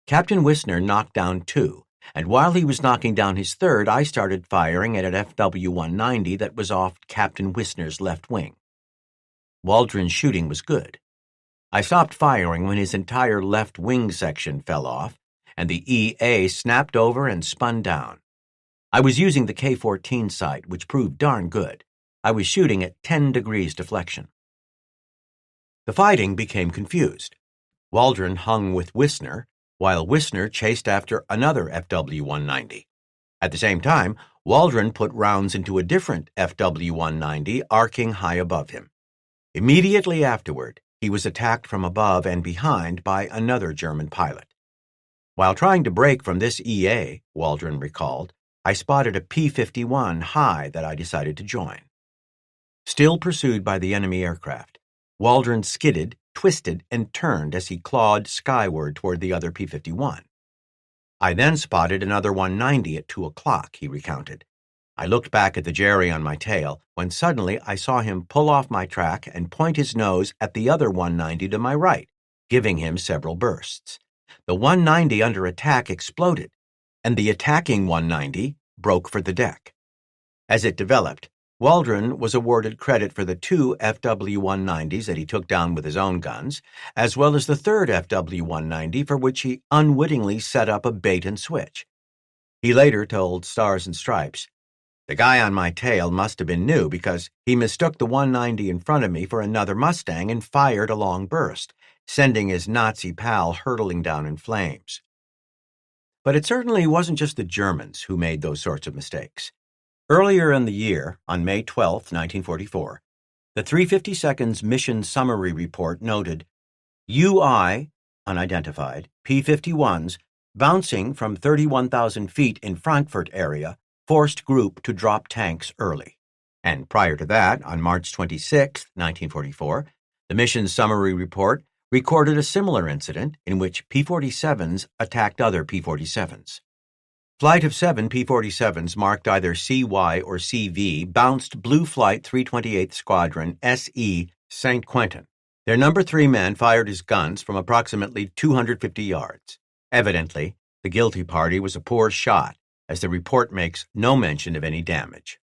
Captain Wissner knocked down 2, and while he was knocking down his third, I started firing at an FW-190 that was off Captain Wissner's left wing. Waldron's shooting was good. I stopped firing when his entire left wing section fell off, and the EA snapped over and spun down. I was using the K-14 sight, which proved darn good. I was shooting at 10 degrees deflection. The fighting became confused. Waldron hung with Wissner, while Wissner chased after another FW-190. At the same time, Waldron put rounds into a different FW-190 arcing high above him. Immediately afterward, he was attacked from above and behind by another German pilot. While trying to break from this EA, Waldron recalled, I spotted a P-51 high that I decided to join. Still pursued by the enemy aircraft, Waldron skidded, twisted, and turned as he clawed skyward toward the other P-51. I then spotted another 190 at 2 o'clock, he recounted. I looked back at the Jerry on my tail when suddenly I saw him pull off my track and point his nose at the other 190 to my right, giving him several bursts. The 190 under attack exploded, and the attacking 190 broke for the deck. As it developed, Waldron was awarded credit for the 2 FW-190s that he took down with his own guns, as well as the third FW-190 for which he unwittingly set up a bait and switch. He later told Stars and Stripes, "The guy on my tail must have been new because he mistook the 190 in front of me for another Mustang and fired a long burst, sending his Nazi pal hurtling down in flames." But it certainly wasn't just the Germans who made those sorts of mistakes. Earlier in the year, on May 12, 1944, the 352nd's Mission Summary Report noted UI, unidentified, P-51s bouncing from 31,000 feet in Frankfurt area forced group to drop tanks early. And prior to that, on March 26, 1944, the Mission Summary Report recorded a similar incident in which P-47s attacked other P-47s. Flight of 7 P-47s marked either CY or CV bounced Blue Flight 328th Squadron SE St. Quentin. Their number 3 man fired his guns from approximately 250 yards. Evidently, the guilty party was a poor shot, as the report makes no mention of any damage.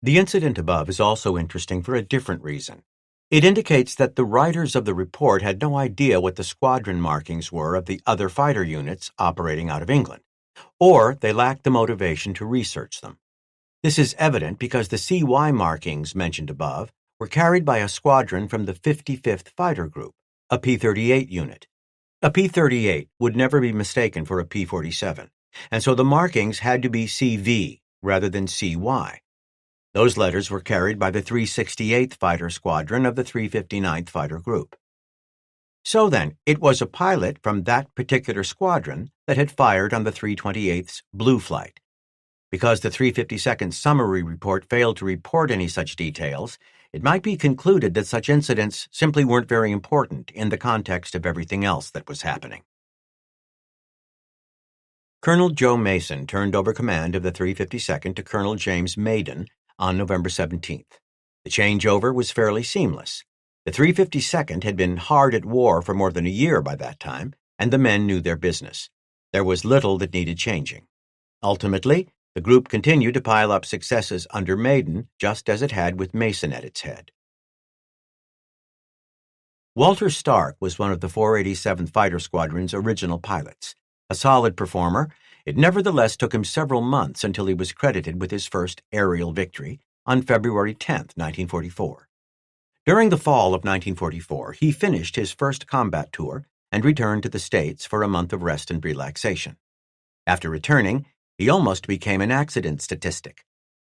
The incident above is also interesting for a different reason. It indicates that the writers of the report had no idea what the squadron markings were of the other fighter units operating out of England, or they lacked the motivation to research them. This is evident because the CY markings mentioned above were carried by a squadron from the 55th Fighter Group, a P-38 unit. A P-38 would never be mistaken for a P-47, and so the markings had to be CV rather than CY. Those letters were carried by the 368th Fighter Squadron of the 359th Fighter Group. So then, it was a pilot from that particular squadron that had fired on the 328th's Blue Flight. Because the 352nd Summary Report failed to report any such details, it might be concluded that such incidents simply weren't very important in the context of everything else that was happening. Colonel Joe Mason turned over command of the 352nd to Colonel James Maiden on November 17th. The changeover was fairly seamless. The 352nd had been hard at war for more than a year by that time, and the men knew their business. There was little that needed changing. Ultimately, the group continued to pile up successes under Maiden, just as it had with Mason at its head. Walter Stark was one of the 487th Fighter Squadron's original pilots. A solid performer, it nevertheless took him several months until he was credited with his first aerial victory on February 10, 1944. During the fall of 1944, he finished his first combat tour and returned to the States for a month of rest and relaxation. After returning, he almost became an accident statistic.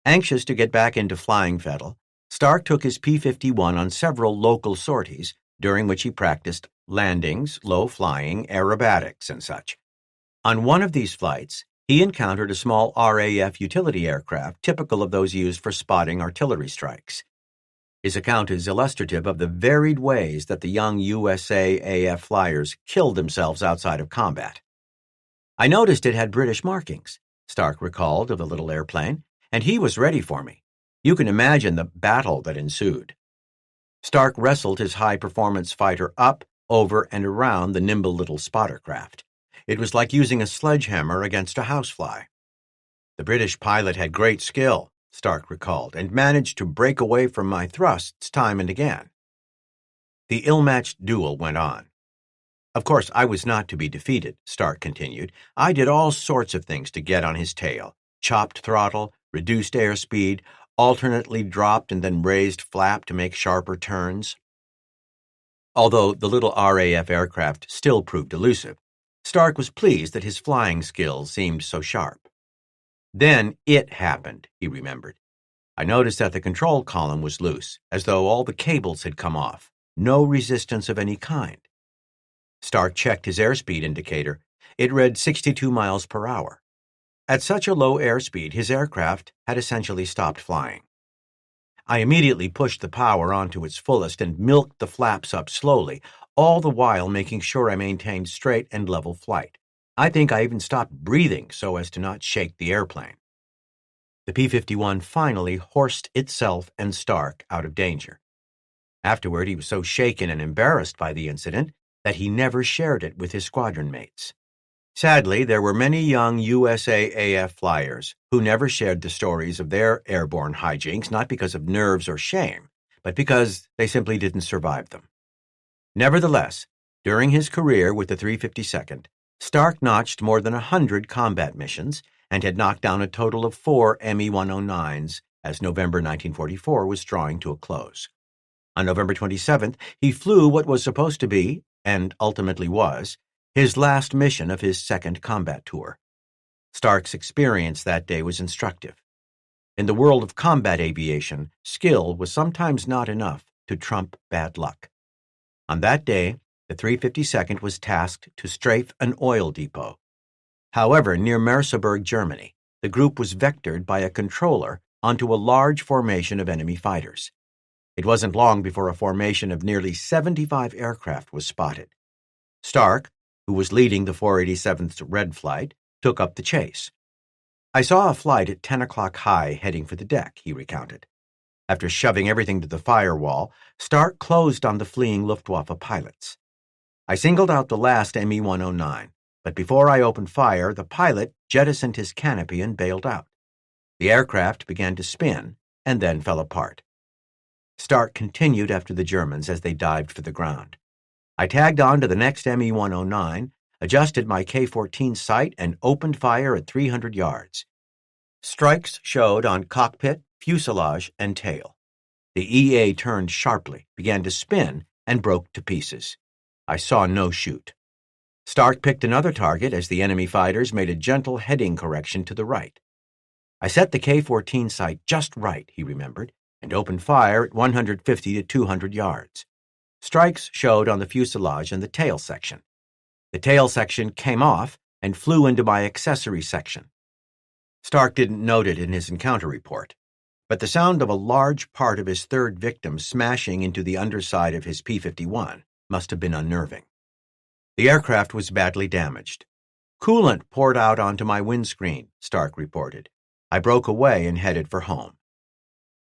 Anxious to get back into flying fettle, Stark took his P-51 on several local sorties, during which he practiced landings, low flying, aerobatics, and such. On one of these flights, He encountered a small RAF utility aircraft typical of those used for spotting artillery strikes. His account is illustrative of the varied ways that the young USAAF flyers killed themselves outside of combat. "I noticed it had British markings," Stark recalled of the little airplane, "and he was ready for me. You can imagine the battle that ensued." Stark wrestled his high-performance fighter up, over, and around the nimble little spotter craft. It was like using a sledgehammer against a housefly. "The British pilot had great skill," Stark recalled, "and managed to break away from my thrusts time and again." The ill-matched duel went on. "Of course, I was not to be defeated," Stark continued. "I did all sorts of things to get on his tail. Chopped throttle, reduced airspeed, alternately dropped and then raised flap to make sharper turns." Although the little RAF aircraft still proved elusive, Stark was pleased that his flying skills seemed so sharp. "Then it happened," he remembered. "I noticed that the control column was loose, as though all the cables had come off. No resistance of any kind." Stark checked his airspeed indicator. It read 62 miles per hour. At such a low airspeed, his aircraft had essentially stopped flying. "I immediately pushed the power onto its fullest and milked the flaps up slowly, all the while making sure I maintained straight and level flight. I think I even stopped breathing so as to not shake the airplane." The P-51 finally horsed itself and Stark out of danger. Afterward, he was so shaken and embarrassed by the incident that he never shared it with his squadron mates. Sadly, there were many young USAAF flyers who never shared the stories of their airborne hijinks, not because of nerves or shame, but because they simply didn't survive them. Nevertheless, during his career with the 352nd, Stark notched more than 100 combat missions and had knocked down a total of 4 Me-109s as November 1944 was drawing to a close. On November 27th, he flew what was supposed to be, and ultimately was, his last mission of his second combat tour. Stark's experience that day was instructive. In the world of combat aviation, skill was sometimes not enough to trump bad luck. On that day, the 352nd was tasked to strafe an oil depot. However, near Merseburg, Germany, the group was vectored by a controller onto a large formation of enemy fighters. It wasn't long before a formation of nearly 75 aircraft was spotted. Stark, who was leading the 487th's red flight, took up the chase. "I saw a flight at 10 o'clock high heading for the deck," he recounted. After shoving everything to the firewall, Stark closed on the fleeing Luftwaffe pilots. "I singled out the last Me-109, but before I opened fire, the pilot jettisoned his canopy and bailed out. The aircraft began to spin and then fell apart." Stark continued after the Germans as they dived for the ground. "I tagged on to the next Me-109, adjusted my K-14 sight, and opened fire at 300 yards. Strikes showed on cockpit, fuselage, and tail. The EA turned sharply, began to spin, and broke to pieces. I saw no chute." Stark picked another target as the enemy fighters made a gentle heading correction to the right. "I set the K-14 sight just right," he remembered, "and opened fire at 150 to 200 yards. Strikes showed on the fuselage and the tail section. The tail section came off and flew into my accessory section." Stark didn't note it in his encounter report, but the sound of a large part of his third victim smashing into the underside of his P-51 must have been unnerving. "The aircraft was badly damaged. Coolant poured out onto my windscreen," Stark reported. "I broke away and headed for home."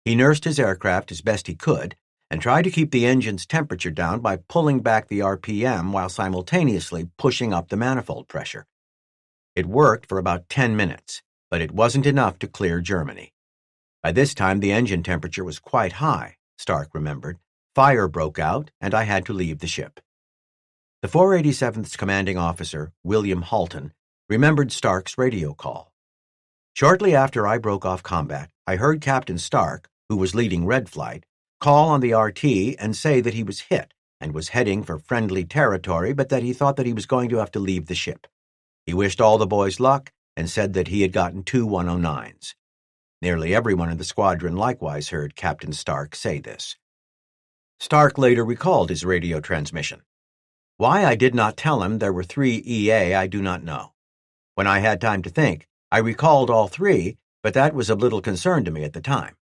He nursed his aircraft as best he could and tried to keep the engine's temperature down by pulling back the RPM while simultaneously pushing up the manifold pressure. It worked for about 10 minutes, but it wasn't enough to clear Germany. By this time, the engine temperature was quite high, Stark remembered. Fire broke out, and I had to leave the ship. The 487th's commanding officer, William Halton, remembered Stark's radio call. "Shortly after I broke off combat, I heard Captain Stark, who was leading Red Flight, call on the RT and say that he was hit and was heading for friendly territory, but that he thought that he was going to have to leave the ship. He wished all the boys luck and said that he had gotten 2 109s. Nearly everyone in the squadron likewise heard Captain Stark say this. Stark later recalled his radio transmission. "Why I did not tell him there were 3 EA I do not know. When I had time to think, I recalled all three, but that was of little concern to me at the time.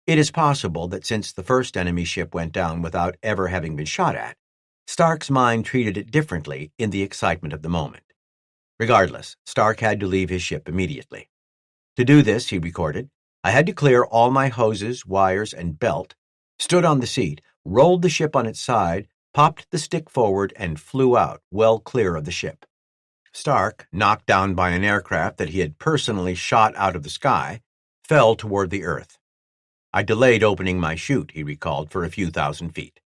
It is possible that since the first enemy ship went down without ever having been shot at, Stark's mind treated it differently in the excitement of the moment. Regardless, Stark had to leave his ship immediately. To do this, he recorded, I had to clear all my hoses, wires, and belt, stood on the seat, rolled the ship on its side, popped the stick forward, and flew out, well clear of the ship. Stark, knocked down by an aircraft that he had personally shot out of the sky, fell toward the earth. I delayed opening my chute, he recalled, for a few thousand feet.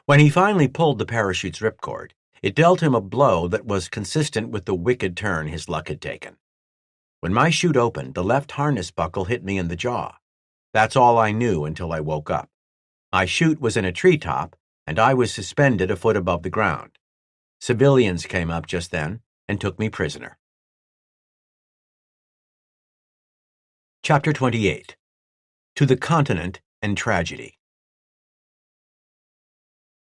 When he finally pulled the parachute's ripcord, it dealt him a blow that was consistent with the wicked turn his luck had taken. When my chute opened, the left harness buckle hit me in the jaw. That's all I knew until I woke up. My chute was in a treetop, and I was suspended a foot above the ground. Civilians came up just then and took me prisoner. Chapter 28. To the Continent and Tragedy.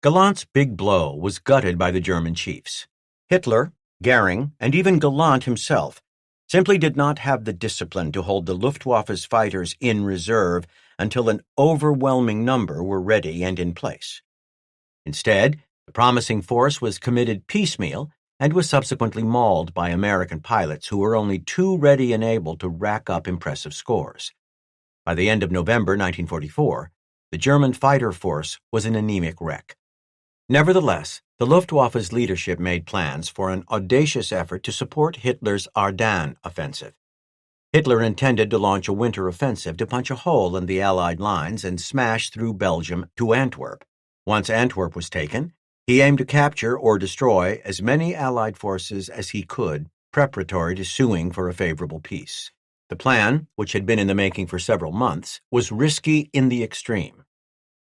Gallant's big blow was gutted by the German chiefs. Hitler, Goering, and even Gallant himself simply did not have the discipline to hold the Luftwaffe's fighters in reserve until an overwhelming number were ready and in place. Instead, the promising force was committed piecemeal and was subsequently mauled by American pilots who were only too ready and able to rack up impressive scores. By the end of November 1944, the German fighter force was an anemic wreck. Nevertheless, the Luftwaffe's leadership made plans for an audacious effort to support Hitler's Ardennes offensive. Hitler intended to launch a winter offensive to punch a hole in the Allied lines and smash through Belgium to Antwerp. Once Antwerp was taken, he aimed to capture or destroy as many Allied forces as he could, preparatory to suing for a favorable peace. The plan, which had been in the making for several months, was risky in the extreme.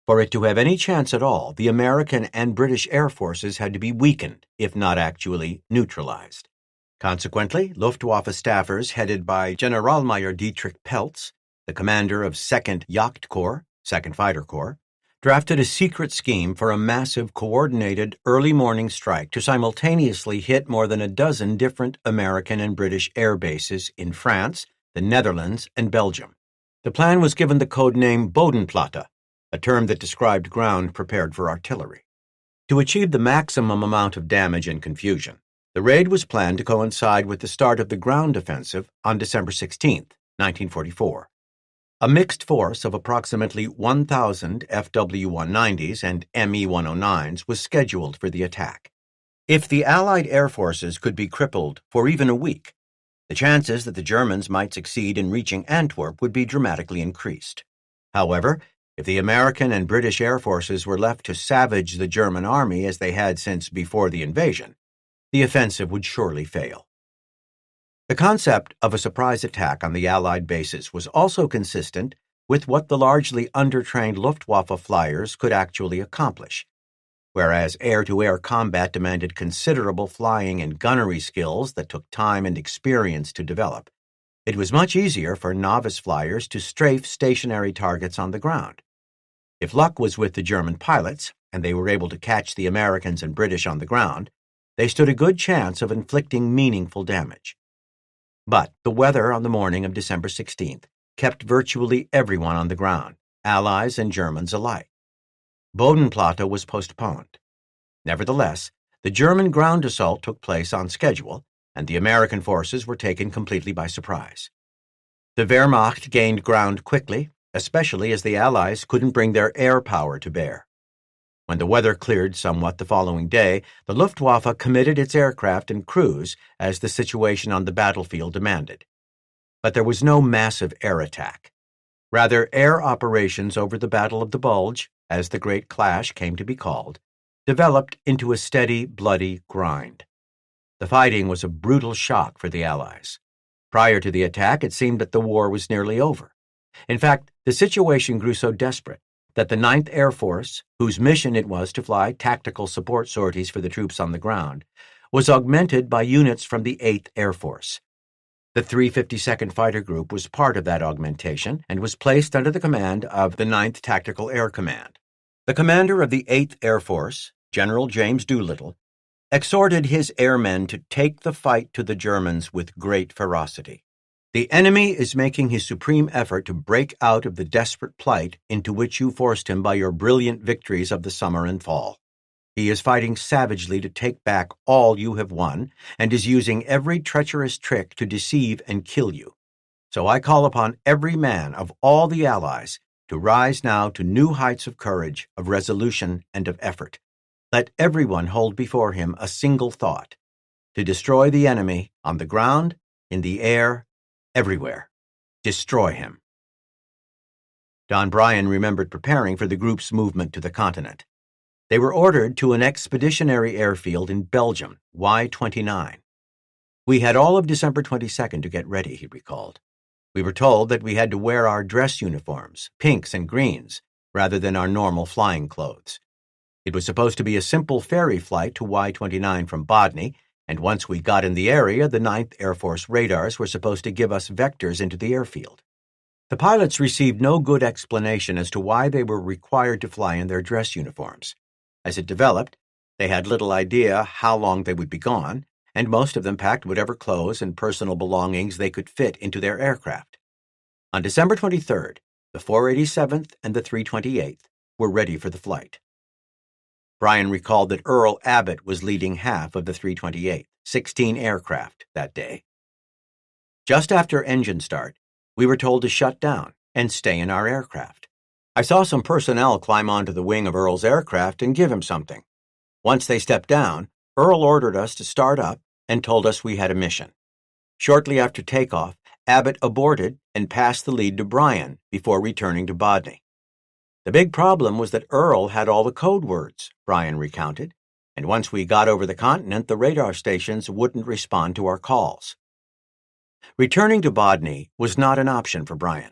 For it to have any chance at all, the American and British air forces had to be weakened, if not actually neutralized. Consequently, Luftwaffe staffers headed by Generalmajor Dietrich Peltz, the commander of 2nd Jagdkorps, 2nd Fighter Corps, drafted a secret scheme for a massive, coordinated, early morning strike to simultaneously hit more than a dozen different American and British air bases in France, the Netherlands, and Belgium. The plan was given the code name Bodenplatte, a term that described ground prepared for artillery. To achieve the maximum amount of damage and confusion, the raid was planned to coincide with the start of the ground offensive on December 16, 1944. A mixed force of approximately 1,000 FW-190s and ME-109s was scheduled for the attack. If the Allied air forces could be crippled for even a week, the chances that the Germans might succeed in reaching Antwerp would be dramatically increased. However, if the American and British air forces were left to savage the German army as they had since before the invasion, the offensive would surely fail. The concept of a surprise attack on the Allied bases was also consistent with what the largely undertrained Luftwaffe flyers could actually accomplish. Whereas air-to-air combat demanded considerable flying and gunnery skills that took time and experience to develop, it was much easier for novice flyers to strafe stationary targets on the ground. If luck was with the German pilots, and they were able to catch the Americans and British on the ground, they stood a good chance of inflicting meaningful damage. But the weather on the morning of December 16th kept virtually everyone on the ground, Allies and Germans alike. Bodenplatte was postponed. Nevertheless, the German ground assault took place on schedule, and the American forces were taken completely by surprise. The Wehrmacht gained ground quickly, especially as the Allies couldn't bring their air power to bear. When the weather cleared somewhat the following day, the Luftwaffe committed its aircraft and crews as the situation on the battlefield demanded. But there was no massive air attack. Rather, air operations over the Battle of the Bulge, as the Great Clash came to be called, developed into a steady, bloody grind. The fighting was a brutal shock for the Allies. Prior to the attack, it seemed that the war was nearly over. In fact, the situation grew so desperate that the 9th Air Force, whose mission it was to fly tactical support sorties for the troops on the ground, was augmented by units from the 8th Air Force. The 352nd Fighter Group was part of that augmentation and was placed under the command of the 9th Tactical Air Command. The commander of the 8th Air Force, General James Doolittle, exhorted his airmen to take the fight to the Germans with great ferocity. The enemy is making his supreme effort to break out of the desperate plight into which you forced him by your brilliant victories of the summer and fall. He is fighting savagely to take back all you have won, and is using every treacherous trick to deceive and kill you. So I call upon every man of all the Allies to rise now to new heights of courage, of resolution, and of effort. Let everyone hold before him a single thought: to destroy the enemy on the ground, in the air, everywhere. Destroy him. Don Bryan remembered preparing for the group's movement to the continent. They were ordered to an expeditionary airfield in Belgium, Y-29. We had all of December 22nd to get ready, he recalled. We were told that we had to wear our dress uniforms, pinks and greens, rather than our normal flying clothes. It was supposed to be a simple ferry flight to Y-29 from Bodny, and once we got in the area, the 9th Air Force radars were supposed to give us vectors into the airfield. The pilots received no good explanation as to why they were required to fly in their dress uniforms. As it developed, they had little idea how long they would be gone, and most of them packed whatever clothes and personal belongings they could fit into their aircraft. On December 23rd, the 487th and the 328th were ready for the flight. Bryan recalled that Earl Abbott was leading half of the 328th, 16 aircraft, that day. Just after engine start, we were told to shut down and stay in our aircraft. I saw some personnel climb onto the wing of Earl's aircraft and give him something. Once they stepped down, Earl ordered us to start up and told us we had a mission. Shortly after takeoff, Abbott aborted and passed the lead to Bryan before returning to Bodny. The big problem was that Earl had all the code words, Bryan recounted, and once we got over the continent, the radar stations wouldn't respond to our calls. Returning to Bodny was not an option for Bryan.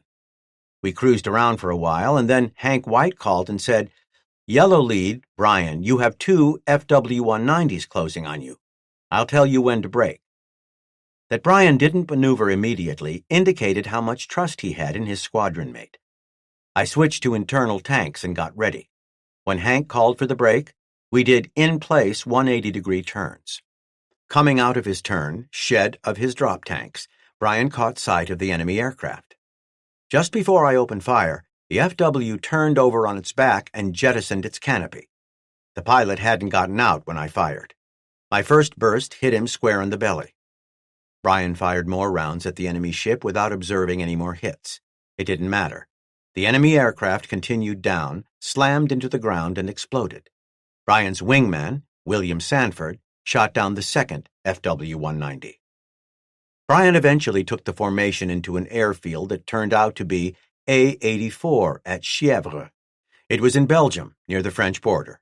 We cruised around for a while, and then Hank White called and said, "Yellow lead, Bryan, you have 2 FW-190s closing on you. I'll tell you when to break." That Bryan didn't maneuver immediately indicated how much trust he had in his squadron mate. I switched to internal tanks and got ready. When Hank called for the break, we did in-place 180-degree turns. Coming out of his turn, shed of his drop tanks, Bryan caught sight of the enemy aircraft. Just before I opened fire, the FW turned over on its back and jettisoned its canopy. The pilot hadn't gotten out when I fired. My first burst hit him square in the belly. Bryan fired more rounds at the enemy ship without observing any more hits. It didn't matter. The enemy aircraft continued down, slammed into the ground, and exploded. Bryan's wingman, William Sanford, shot down the second FW-190. Bryan eventually took the formation into an airfield that turned out to be A-84 at Chièvre. It was in Belgium, near the French border.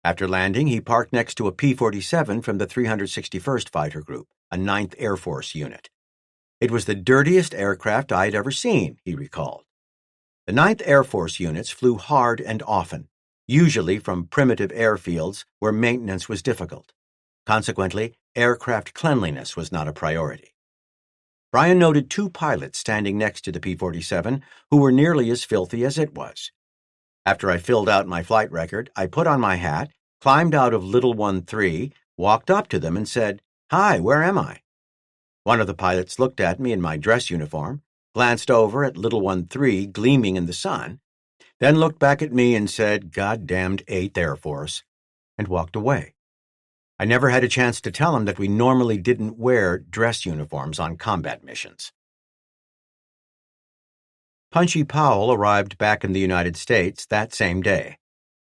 After landing, he parked next to a P-47 from the 361st Fighter Group, a 9th Air Force unit. It was the dirtiest aircraft I'd ever seen, he recalled. The 9th Air Force units flew hard and often, usually from primitive airfields where maintenance was difficult. Consequently, aircraft cleanliness was not a priority. Bryan noted 2 pilots standing next to the P-47 who were nearly as filthy as it was. After I filled out my flight record, I put on my hat, climbed out of Little 1-3, walked up to them and said, "Hi, where am I?" One of the pilots looked at me in my dress uniform, glanced over at Little 1-3 gleaming in the sun, then looked back at me and said, "Goddamned 8th Air Force," and walked away. I never had a chance to tell him that we normally didn't wear dress uniforms on combat missions. Punchy Powell arrived back in the United States that same day.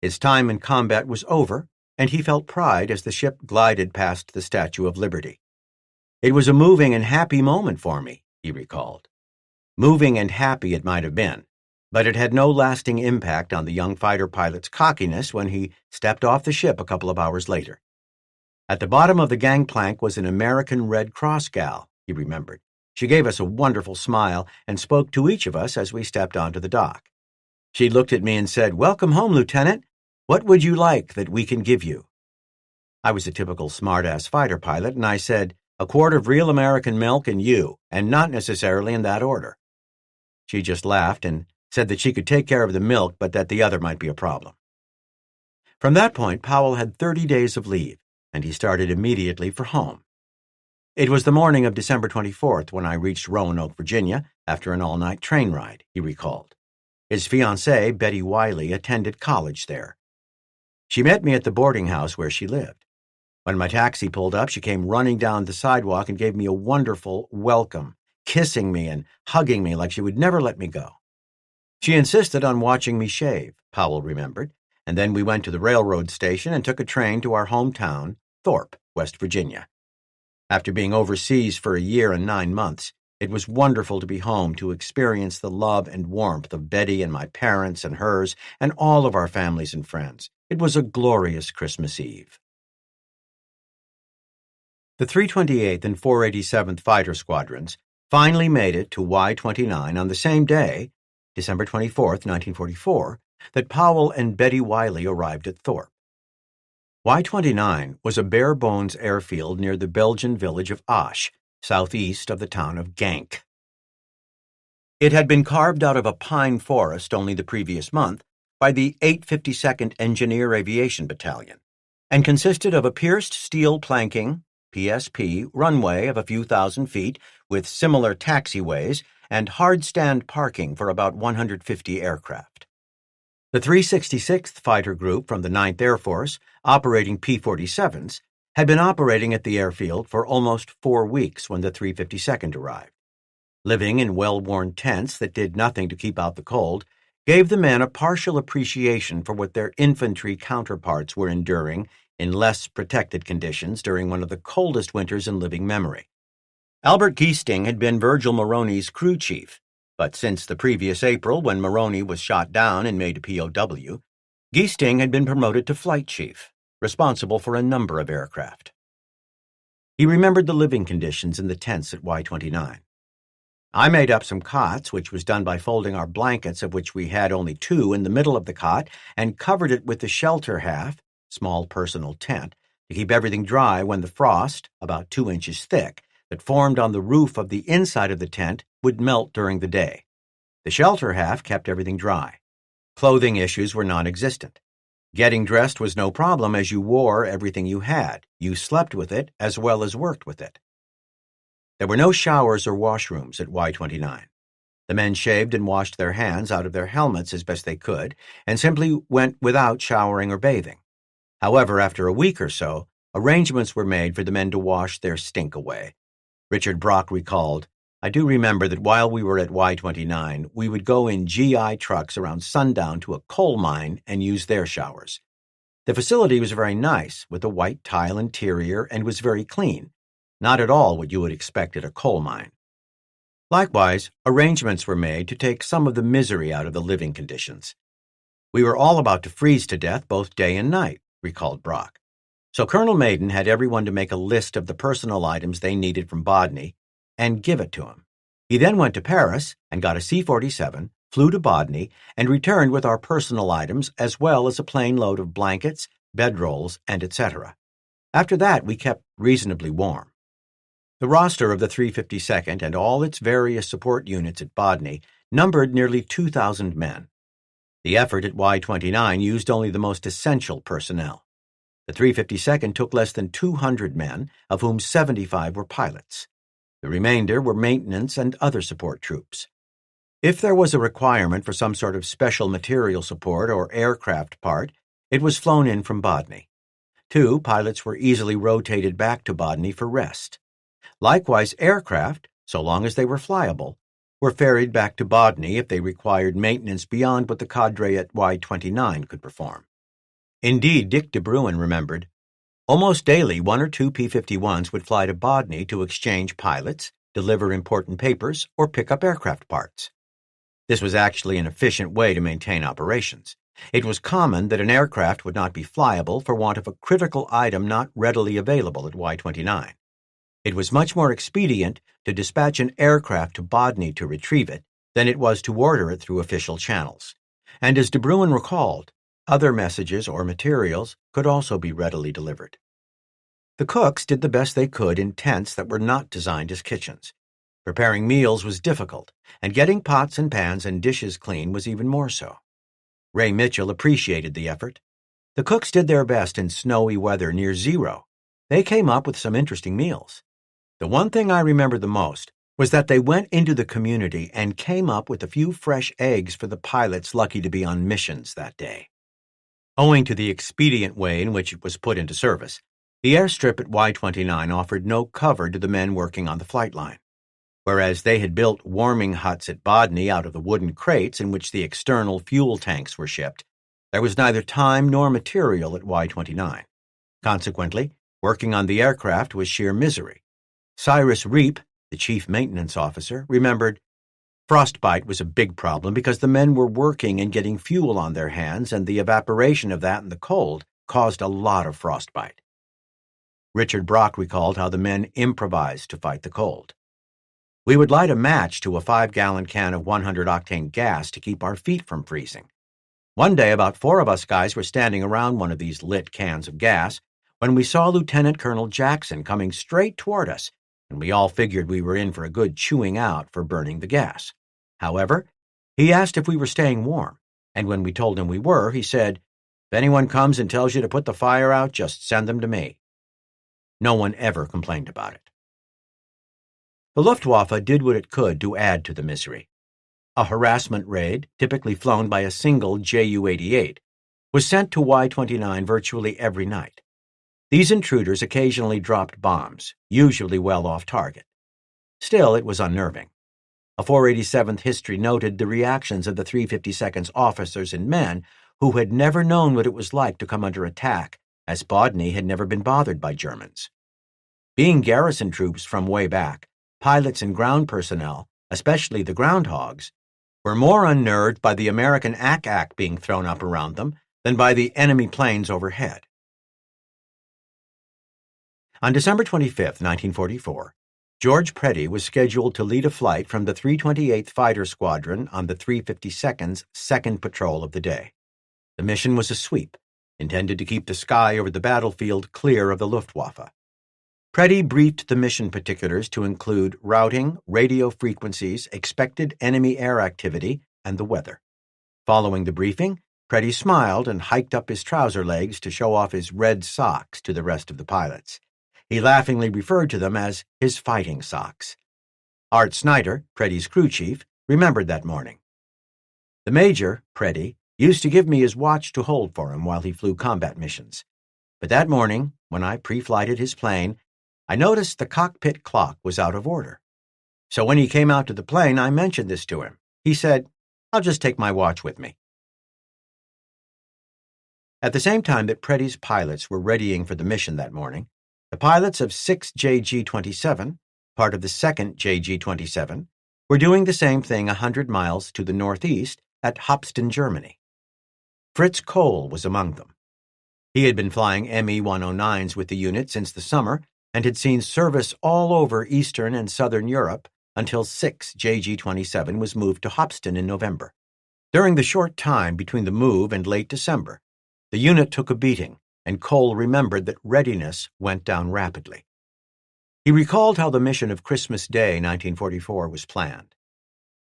His time in combat was over, and he felt pride as the ship glided past the Statue of Liberty. "It was a moving and happy moment for me," he recalled. Moving and happy it might have been, but it had no lasting impact on the young fighter pilot's cockiness when he stepped off the ship a couple of hours later. At the bottom of the gangplank was an American Red Cross gal, he remembered. She gave us a wonderful smile and spoke to each of us as we stepped onto the dock. She looked at me and said, "Welcome home, Lieutenant. What would you like that we can give you?" I was a typical smart-ass fighter pilot, and I said, "A quart of real American milk and you, and not necessarily in that order." She just laughed and said that she could take care of the milk, but that the other might be a problem. From that point, Powell had 30 days of leave, and he started immediately for home. It was the morning of December 24th when I reached Roanoke, Virginia, after an all-night train ride, he recalled. His fiancée, Betty Wiley, attended college there. She met me at the boarding house where she lived. When my taxi pulled up, she came running down the sidewalk and gave me a wonderful welcome, kissing me and hugging me like she would never let me go. She insisted on watching me shave, Powell remembered, and then we went to the railroad station and took a train to our hometown, Thorpe, West Virginia. After being overseas for a year and 9 months, it was wonderful to be home to experience the love and warmth of Betty and my parents and hers and all of our families and friends. It was a glorious Christmas Eve. The 328th and 487th Fighter Squadrons finally made it to Y-29 on the same day, December 24, 1944, that Powell and Betty Wiley arrived at Thorpe. Y-29 was a bare-bones airfield near the Belgian village of Asch, southeast of the town of Genk. It had been carved out of a pine forest only the previous month by the 852nd Engineer Aviation Battalion, and consisted of a pierced steel planking, PSP, runway of a few thousand feet with similar taxiways and hard-stand parking for about 150 aircraft. The 366th Fighter Group from the 9th Air Force, operating P-47s, had been operating at the airfield for almost 4 weeks when the 352nd arrived. Living in well-worn tents that did nothing to keep out the cold gave the men a partial appreciation for what their infantry counterparts were enduring in less protected conditions during one of the coldest winters in living memory. Albert Giesting had been Virgil Maroney's crew chief, but since the previous April, when Maroney was shot down and made a POW, Giesting had been promoted to flight chief, responsible for a number of aircraft. He remembered the living conditions in the tents at Y-29. I made up some cots, which was done by folding our blankets, of which we had only 2, in the middle of the cot, and covered it with the shelter half, small personal tent, to keep everything dry when the frost, about 2 inches thick, that formed on the roof of the inside of the tent would melt during the day. The shelter half kept everything dry. Clothing issues were non-existent. Getting dressed was no problem as you wore everything you had. You slept with it as well as worked with it. There were no showers or washrooms at Y-29. The men shaved and washed their hands out of their helmets as best they could and simply went without showering or bathing. However, after a week or so, arrangements were made for the men to wash their stink away. Richard Brock recalled, "I do remember that while we were at Y-29, we would go in GI trucks around sundown to a coal mine and use their showers. The facility was very nice, with a white tile interior, and was very clean, not at all what you would expect at a coal mine." Likewise, arrangements were made to take some of the misery out of the living conditions. "We were all about to freeze to death both day and night," recalled Brock. So Colonel Maiden had everyone to make a list of the personal items they needed from Bodney and give it to him. He then went to Paris and got a C-47, flew to Bodney, and returned with our personal items as well as a plane load of blankets, bedrolls, and etc. After that, we kept reasonably warm. The roster of the 352nd and all its various support units at Bodney numbered nearly 2,000 men. The effort at Y-29 used only the most essential personnel. The 352nd took less than 200 men, of whom 75 were pilots. The remainder were maintenance and other support troops. If there was a requirement for some sort of special material support or aircraft part, it was flown in from Bodney. 2 pilots were easily rotated back to Bodney for rest. Likewise, aircraft, so long as they were flyable, were ferried back to Bodney if they required maintenance beyond what the cadre at Y-29 could perform. Indeed, Dick de Bruin remembered, almost daily 1 or 2 P-51s would fly to Bodney to exchange pilots, deliver important papers, or pick up aircraft parts. This was actually an efficient way to maintain operations. It was common that an aircraft would not be flyable for want of a critical item not readily available at Y-29. It was much more expedient to dispatch an aircraft to Bodney to retrieve it than it was to order it through official channels. And as de Bruin recalled, other messages or materials could also be readily delivered. The cooks did the best they could in tents that were not designed as kitchens. Preparing meals was difficult, and getting pots and pans and dishes clean was even more so. Ray Mitchell appreciated the effort. The cooks did their best in snowy weather near zero, They came up with some interesting meals. The one thing I remember the most was that they went into the community and came up with a few fresh eggs for the pilots lucky to be on missions that day. Owing to the expedient way in which it was put into service, the airstrip at Y-29 offered no cover to the men working on the flight line. Whereas they had built warming huts at Bodney out of the wooden crates in which the external fuel tanks were shipped, there was neither time nor material at Y-29. Consequently, working on the aircraft was sheer misery. Cyrus Reep, the chief maintenance officer, remembered, "Frostbite was a big problem because the men were working and getting fuel on their hands, and the evaporation of that in the cold caused a lot of frostbite." Richard Brock recalled how the men improvised to fight the cold. "We would light a match to a 5-gallon can of 100-octane gas to keep our feet from freezing. One day about 4 of us guys were standing around one of these lit cans of gas when we saw Lieutenant Colonel Jackson coming straight toward us, and we all figured we were in for a good chewing out for burning the gas. However, he asked if we were staying warm, and when we told him we were, he said, 'If anyone comes and tells you to put the fire out, just send them to me.' No one ever complained about it." The Luftwaffe did what it could to add to the misery. A harassment raid, typically flown by a single Ju-88, was sent to Y-29 virtually every night. These intruders occasionally dropped bombs, usually well off target. Still, it was unnerving. A 487th history noted the reactions of the 352nd's officers and men who had never known what it was like to come under attack, as Bodney had never been bothered by Germans. Being garrison troops from way back, pilots and ground personnel, especially the groundhogs, were more unnerved by the American ack-ack being thrown up around them than by the enemy planes overhead. On December 25, 1944, George Preddy was scheduled to lead a flight from the 328th Fighter Squadron on the 352nd's second patrol of the day. The mission was a sweep, intended to keep the sky over the battlefield clear of the Luftwaffe. Preddy briefed the mission particulars to include routing, radio frequencies, expected enemy air activity, and the weather. Following the briefing, Preddy smiled and hiked up his trouser legs to show off his red socks to the rest of the pilots. He laughingly referred to them as his fighting socks. Art Snyder, Preddy's crew chief, remembered that morning. "The major, Preddy, used to give me his watch to hold for him while he flew combat missions. But that morning, when I pre-flighted his plane, I noticed the cockpit clock was out of order. So when he came out to the plane, I mentioned this to him. He said, 'I'll just take my watch with me.'" At the same time that Preddy's pilots were readying for the mission that morning, the pilots of 6 JG-27, part of the 2nd JG-27, were doing the same thing 100 miles to the northeast at Hopsten, Germany. Fritz Kohl was among them. He had been flying Me-109s with the unit since the summer and had seen service all over Eastern and Southern Europe until 6 JG-27 was moved to Hopsten in November. During the short time between the move and late December, the unit took a beating, and Kohl remembered that readiness went down rapidly. He recalled how the mission of Christmas Day, 1944, was planned.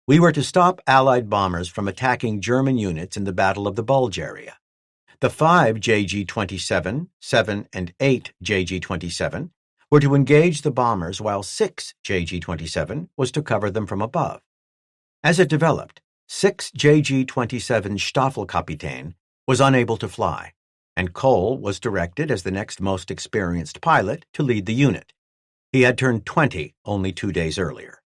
"We were to stop Allied bombers from attacking German units in the Battle of the Bulge area. The 5 JG-27, 7, and 8 JG-27 were to engage the bombers while 6 JG-27 was to cover them from above. As it developed, 6 JG-27 Staffelkapitän was unable to fly, and Kohl was directed as the next most experienced pilot to lead the unit. He had turned 20 only 2 days earlier.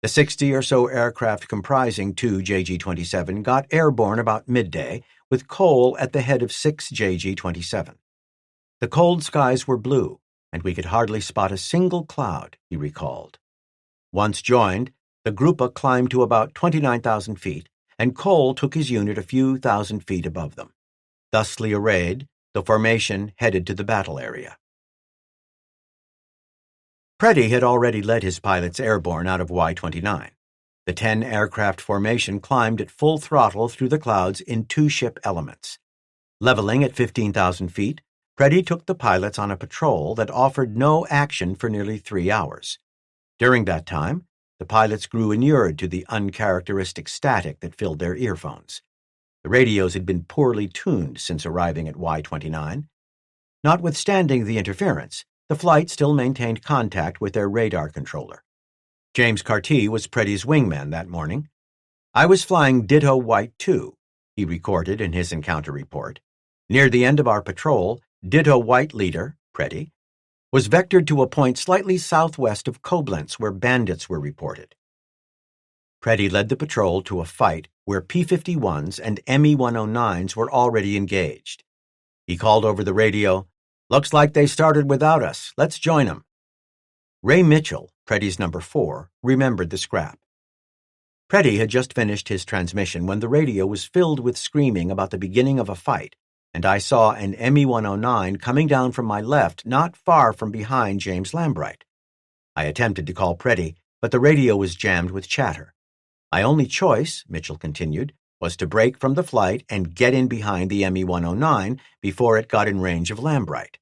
The 60 or so aircraft comprising 2 JG-27 got airborne about midday, with Kohl at the head of 6 JG-27. The cold skies were blue, and we could hardly spot a single cloud, he recalled. Once joined, the Gruppe climbed to about 29,000 feet, and Kohl took his unit a few thousand feet above them. Thusly arrayed, the formation headed to the battle area. Preddy had already led his pilots airborne out of Y-29. The 10-aircraft formation climbed at full throttle through the clouds in 2-ship elements. Leveling at 15,000 feet, Preddy took the pilots on a patrol that offered no action for nearly 3 hours. During that time, the pilots grew inured to the uncharacteristic static that filled their earphones. The radios had been poorly tuned since arriving at Y-29. Notwithstanding the interference, the flight still maintained contact with their radar controller. James Carty was Preddy's wingman that morning. "I was flying Ditto White 2, he recorded in his encounter report. "Near the end of our patrol, Ditto White leader, Preddy, was vectored to a point slightly southwest of Koblenz where bandits were reported." Preddy led the patrol to a fight where P-51s and Me-109s were already engaged. He called over the radio, "Looks like they started without us. Let's join them." Ray Mitchell, Preddy's number 4, remembered the scrap. Preddy had just finished his transmission when the radio was filled with screaming about the beginning of a fight, and I saw an Me-109 coming down from my left not far from behind James Lambright. I attempted to call Preddy, but the radio was jammed with chatter. My only choice, Mitchell continued, was to break from the flight and get in behind the Me-109 before it got in range of Lambright.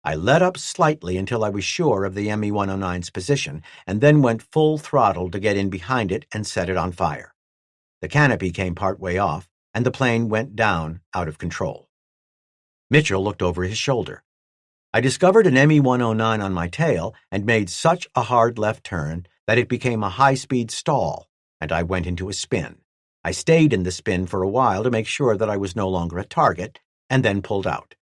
I let up slightly until I was sure of the Me-109's position, and then went full throttle to get in behind it and set it on fire. The canopy came part way off, and the plane went down out of control. Mitchell looked over his shoulder. I discovered an Me-109 on my tail and made such a hard left turn that it became a high-speed stall, and I went into a spin. I stayed in the spin for a while to make sure that I was no longer a target, and then pulled out.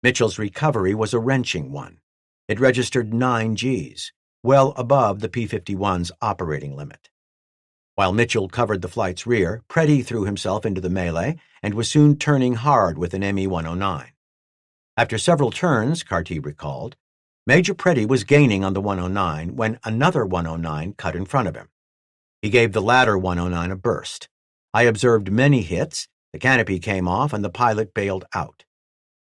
Mitchell's recovery was a wrenching one. It registered 9 Gs, well above the P-51's operating limit. While Mitchell covered the flight's rear, Preddy threw himself into the melee and was soon turning hard with an Me-109. After several turns, Carty recalled, Major Preddy was gaining on the 109 when another 109 cut in front of him. He gave the latter 109 a burst. I observed many hits, the canopy came off, and the pilot bailed out.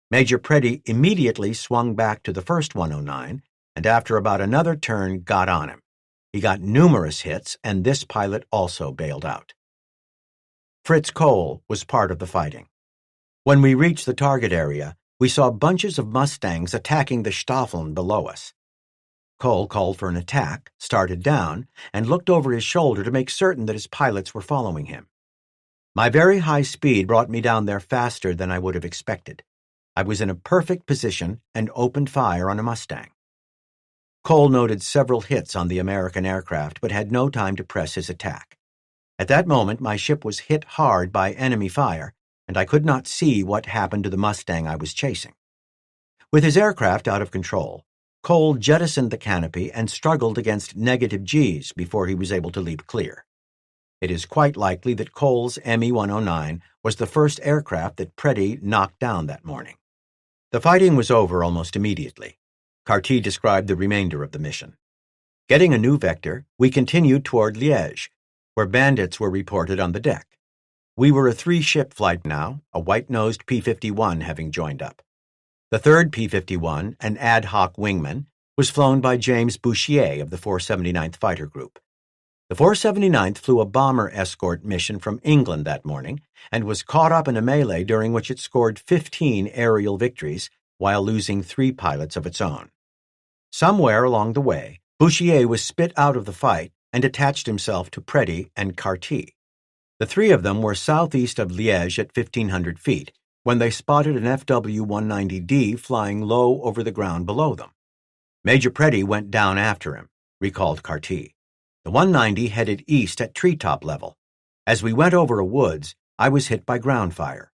Major Preddy immediately swung back to the first 109, and after about another turn got on him. He got numerous hits, and this pilot also bailed out. Fritz Cole was part of the fighting. When we reached the target area, we saw bunches of Mustangs attacking the Staffeln below us. Cole called for an attack, started down, and looked over his shoulder to make certain that his pilots were following him. My very high speed brought me down there faster than I would have expected. I was in a perfect position and opened fire on a Mustang. Cole noted several hits on the American aircraft but had no time to press his attack. At that moment, my ship was hit hard by enemy fire, and I could not see what happened to the Mustang I was chasing. With his aircraft out of control, Cole jettisoned the canopy and struggled against negative Gs before he was able to leap clear. It is quite likely that Cole's Me-109 was the first aircraft that Preddy knocked down that morning. The fighting was over almost immediately. Carty described the remainder of the mission. Getting a new vector, we continued toward Liège, where bandits were reported on the deck. We were a 3-ship flight now, a white-nosed P-51 having joined up. The third P-51, an ad hoc wingman, was flown by James Bouchier of the 479th Fighter Group. The 479th flew a bomber escort mission from England that morning and was caught up in a melee during which it scored 15 aerial victories while losing 3 pilots of its own. Somewhere along the way, Bouchier was spit out of the fight and attached himself to Preddy and Carty. The 3 of them were southeast of Liège at 1,500 feet when they spotted an FW-190D flying low over the ground below them. Major Preddy went down after him, recalled Carty. The 190 headed east at treetop level. As we went over a woods, I was hit by ground fire.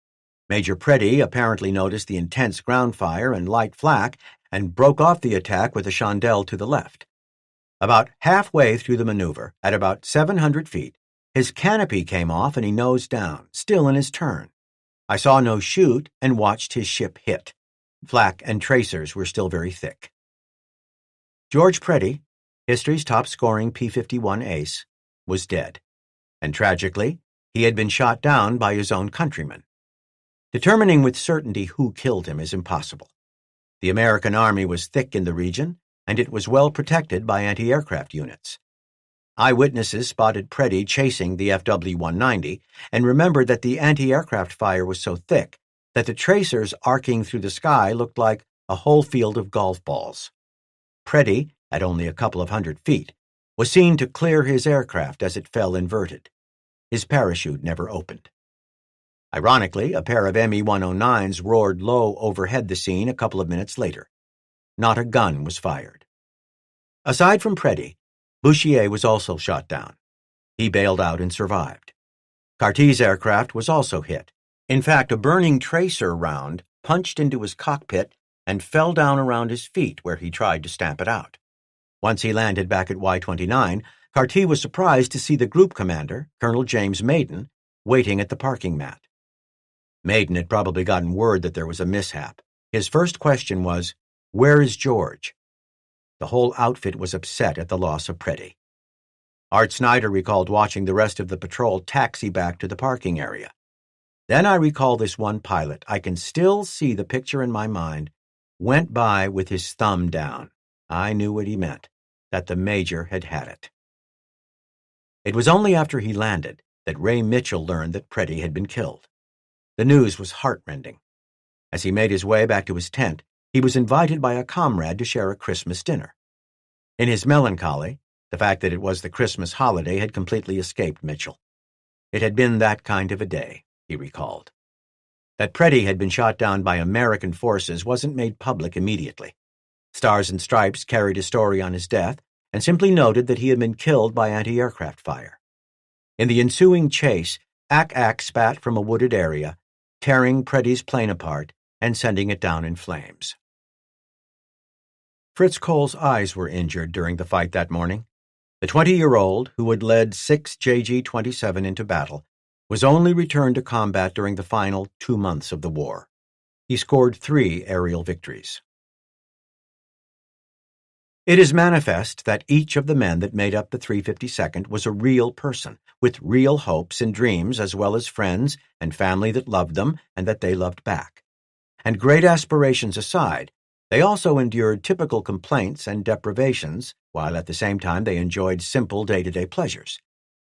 Major Preddy apparently noticed the intense ground fire and light flak and broke off the attack with a chandelle to the left. About halfway through the maneuver, at about 700 feet, his canopy came off and he nosed down, still in his turn. I saw no chute and watched his ship hit. Flak and tracers were still very thick. George Preddy, history's top-scoring P-51 ace, was dead, and tragically, he had been shot down by his own countrymen. Determining with certainty who killed him is impossible. The American Army was thick in the region, and it was well protected by anti-aircraft units. Eyewitnesses spotted Preddy chasing the FW-190 and remembered that the anti-aircraft fire was so thick that the tracers arcing through the sky looked like a whole field of golf balls. Preddy, at only a couple of 100 feet, was seen to clear his aircraft as it fell inverted. His parachute never opened. Ironically, a pair of Me-109s roared low overhead the scene a couple of minutes later. not a gun was fired. Aside from Preddy, Bouchier was also shot down. He bailed out and survived. Cartier's aircraft was also hit. In fact, a burning tracer round punched into his cockpit and fell down around his feet where he tried to stamp it out. Once he landed back at Y-29, Cartier was surprised to see the group commander, Colonel James Maiden, waiting at the parking mat. Maiden had probably gotten word that there was a mishap. His first question was, "Where is George?" The whole outfit was upset at the loss of Preddy. Art Snyder recalled watching the rest of the patrol taxi back to the parking area. Then I recall this one pilot, I can still see the picture in my mind, went by with his thumb down. I knew what he meant, that the major had had it. It was only after he landed that Ray Mitchell learned that Preddy had been killed. The news was heartrending. As he made his way back to his tent, he was invited by a comrade to share a Christmas dinner. In his melancholy, the fact that it was the Christmas holiday had completely escaped Mitchell. It had been that kind of a day, he recalled. That Preddy had been shot down by American forces wasn't made public immediately. Stars and Stripes carried a story on his death and simply noted that he had been killed by anti-aircraft fire. In the ensuing chase, Ack spat from a wooded area, tearing Preddy's plane apart and sending it down in flames. Fritz Cole's eyes were injured during the fight that morning. The 20-year-old, who had led 6 JG-27 into battle, was only returned to combat during the final 2 months of the war. He scored 3 aerial victories. It is manifest that each of the men that made up the 352nd was a real person, with real hopes and dreams as well as friends and family that loved them and that they loved back. And great aspirations aside, they also endured typical complaints and deprivations, while at the same time they enjoyed simple day-to-day pleasures.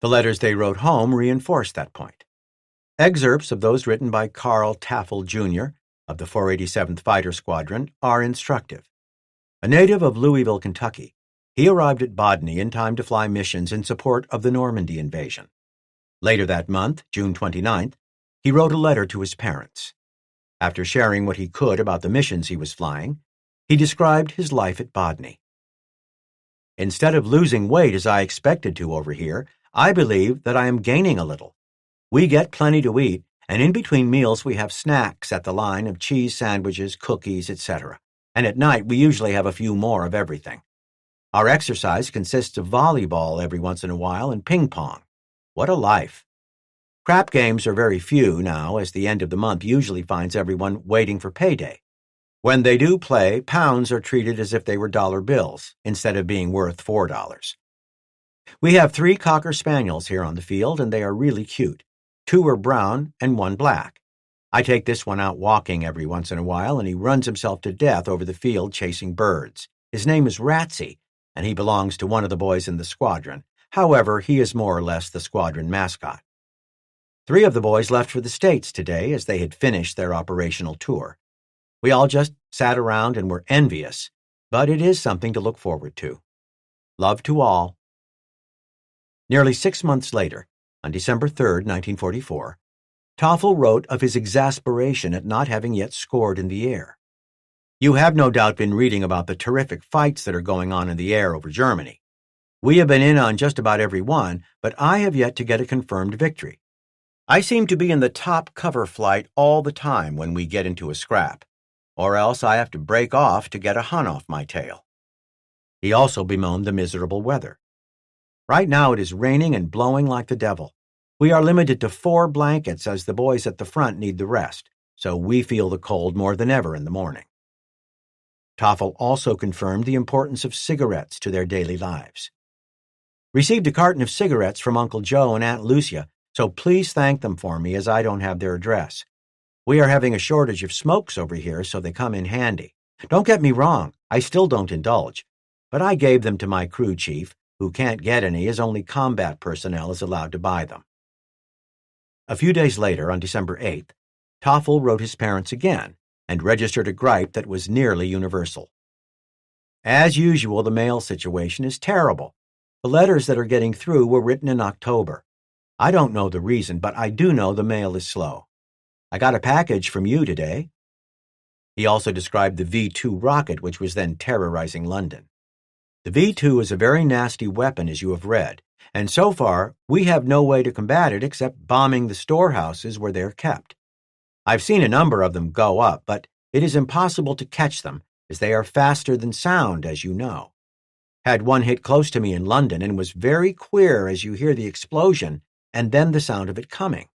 The letters they wrote home reinforced that point. Excerpts of those written by Carl Taffel, Jr. of the 487th Fighter Squadron are instructive. A native of Louisville, Kentucky, he arrived at Bodney in time to fly missions in support of the Normandy invasion. Later that month, June 29th, he wrote a letter to his parents. After sharing what he could about the missions he was flying, he described his life at Bodney. Instead of losing weight as I expected to over here, I believe that I am gaining a little. We get plenty to eat, and in between meals we have snacks at the line of cheese sandwiches, cookies, etc. And at night we usually have a few more of everything. Our exercise consists of volleyball every once in a while and ping pong. What a life! Crap games are very few now, as the end of the month usually finds everyone waiting for payday. When they do play, pounds are treated as if they were dollar bills, instead of being worth $4. We have 3 Cocker Spaniels here on the field, and they are really cute. 2 are brown and 1 black. I take this one out walking every once in a while, and he runs himself to death over the field chasing birds. His name is Ratsy, and he belongs to one of the boys in the squadron. However, he is more or less the squadron mascot. 3 of the boys left for the States today as they had finished their operational tour. We all just sat around and were envious, but it is something to look forward to. Love to all. Nearly 6 months later, on December 3, 1944, Toffel wrote of his exasperation at not having yet scored in the air. You have no doubt been reading about the terrific fights that are going on in the air over Germany. We have been in on just about every one, but I have yet to get a confirmed victory. I seem to be in the top cover flight all the time when we get into a scrap, or else I have to break off to get a Hun off my tail. He also bemoaned the miserable weather. Right now it is raining and blowing like the devil. We are limited to 4 blankets as the boys at the front need the rest, so we feel the cold more than ever in the morning. Toffel also confirmed the importance of cigarettes to their daily lives. Received a carton of cigarettes from Uncle Joe and Aunt Lucia, so please thank them for me as I don't have their address. We are having a shortage of smokes over here, so they come in handy. Don't get me wrong, I still don't indulge, but I gave them to my crew chief, who can't get any as only combat personnel is allowed to buy them. A few days later, on December 8th, Toffel wrote his parents again and registered a gripe that was nearly universal. As usual, the mail situation is terrible. The letters that are getting through were written in October. I don't know the reason, but I do know the mail is slow. I got a package from you today. He also described the V-2 rocket, which was then terrorizing London. The V-2 is a very nasty weapon, as you have read, and so far we have no way to combat it except bombing the storehouses where they are kept. I've seen a number of them go up, but it is impossible to catch them, as they are faster than sound, as you know. Had one hit close to me in London and was very queer as you hear the explosion and then the sound of it coming.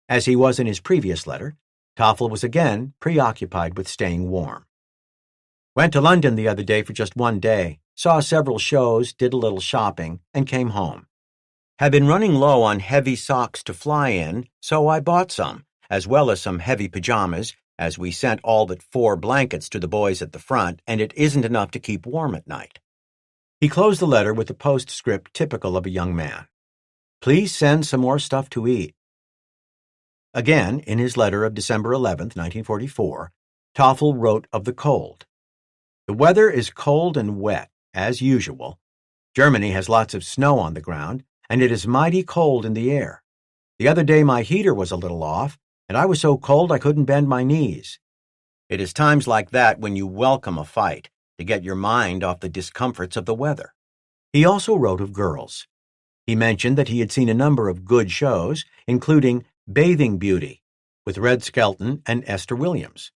As he was in his previous letter, Toffel was again preoccupied with staying warm. Went to London the other day for just one day, saw several shows, did a little shopping, and came home. Had been running low on heavy socks to fly in, so I bought some, as well as some heavy pajamas, as we sent all but 4 blankets to the boys at the front, and it isn't enough to keep warm at night. He closed the letter with a postscript typical of a young man. Please send some more stuff to eat. Again, in his letter of December 11, 1944, Toffel wrote of the cold. The weather is cold and wet, as usual. Germany has lots of snow on the ground, and it is mighty cold in the air. The other day my heater was a little off, and I was so cold I couldn't bend my knees. It is times like that when you welcome a fight, to get your mind off the discomforts of the weather. He also wrote of girls. He mentioned that he had seen a number of good shows, including Bathing Beauty, with Red Skelton and Esther Williams.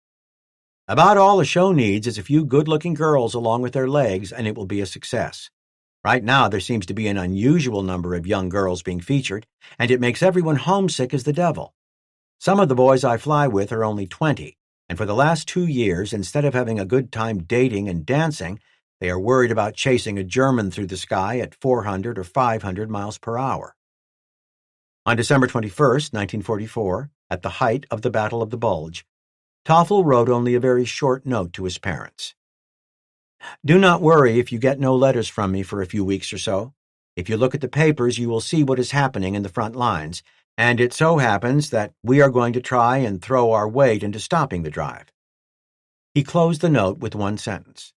About all the show needs is a few good-looking girls along with their legs, and it will be a success. Right now, there seems to be an unusual number of young girls being featured, and it makes everyone homesick as the devil. Some of the boys I fly with are only 20, and for the last 2 years, instead of having a good time dating and dancing, they are worried about chasing a German through the sky at 400 or 500 miles per hour. On December 21, 1944, at the height of the Battle of the Bulge, Toffel wrote only a very short note to his parents. Do not worry if you get no letters from me for a few weeks or so. If you look at the papers, you will see what is happening in the front lines, and it so happens that we are going to try and throw our weight into stopping the drive. He closed the note with one sentence.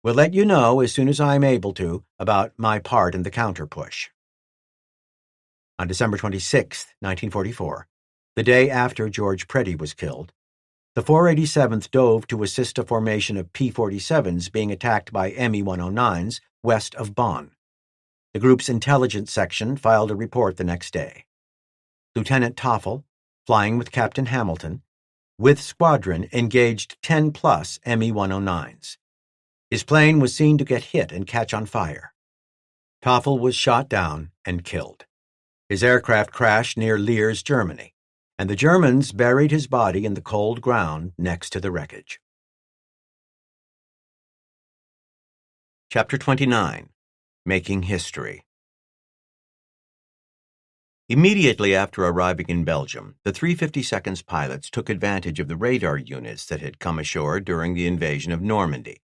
Will let you know as soon as I am able to about my part in the counter-push. On December 26, 1944, the day after George Preddy was killed, the 487th dove to assist a formation of P-47s being attacked by Me-109s west of Bonn. The group's intelligence section filed a report the next day. Lieutenant Toffel, flying with Captain Hamilton, with squadron engaged 10-plus Me-109s. His plane was seen to get hit and catch on fire. Toffel was shot down and killed. His aircraft crashed near Liers, Germany, and the Germans buried his body in the cold ground next to the wreckage. Chapter 29. Making History. Immediately after arriving in Belgium, the 352nd's pilots took advantage of the radar units that had come ashore during the invasion of Normandy.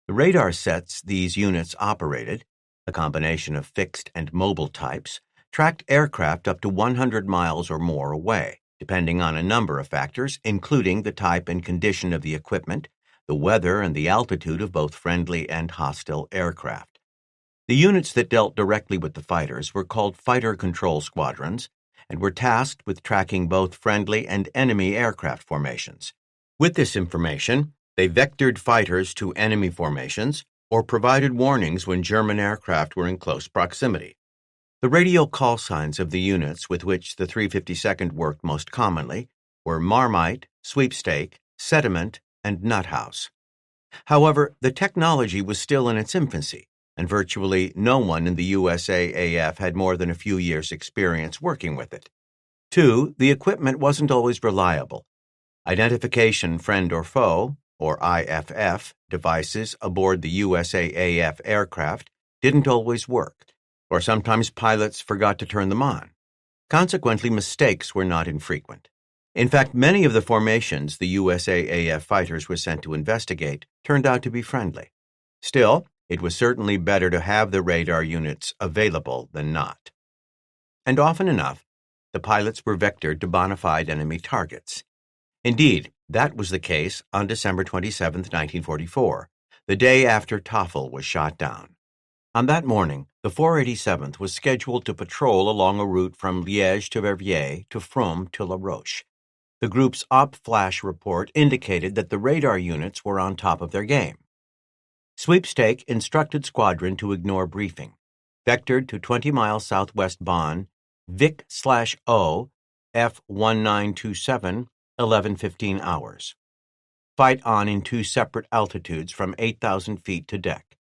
The radar sets these units operated, a combination of fixed and mobile types, tracked aircraft up to 100 miles or more away, depending on a number of factors, including the type and condition of the equipment, the weather, and the altitude of both friendly and hostile aircraft. The units that dealt directly with the fighters were called fighter control squadrons and were tasked with tracking both friendly and enemy aircraft formations. With this information, they vectored fighters to enemy formations or provided warnings when German aircraft were in close proximity. The radio call signs of the units with which the 352nd worked most commonly were Marmite, Sweepstake, Sediment, and Nuthouse. However, the technology was still in its infancy, and virtually no one in the USAAF had more than a few years' experience working with it. 2, the equipment wasn't always reliable. Identification friend or foe, or IFF, devices aboard the USAAF aircraft didn't always work, or sometimes pilots forgot to turn them on. Consequently, mistakes were not infrequent. In fact, many of the formations the USAAF fighters were sent to investigate turned out to be friendly. Still, it was certainly better to have the radar units available than not. And often enough, the pilots were vectored to bona fide enemy targets. Indeed, that was the case on December 27, 1944, the day after Toffel was shot down. On that morning, the 487th was scheduled to patrol along a route from Liège to Verviers to Frome to La Roche. The group's op flash report indicated that the radar units were on top of their game. Sweepstake instructed Squadron to ignore briefing. Vectored to 20 miles southwest Bonn, Vic/O, F1927, 11:15 hours. Fight on in two separate altitudes from 8,000 feet to deck.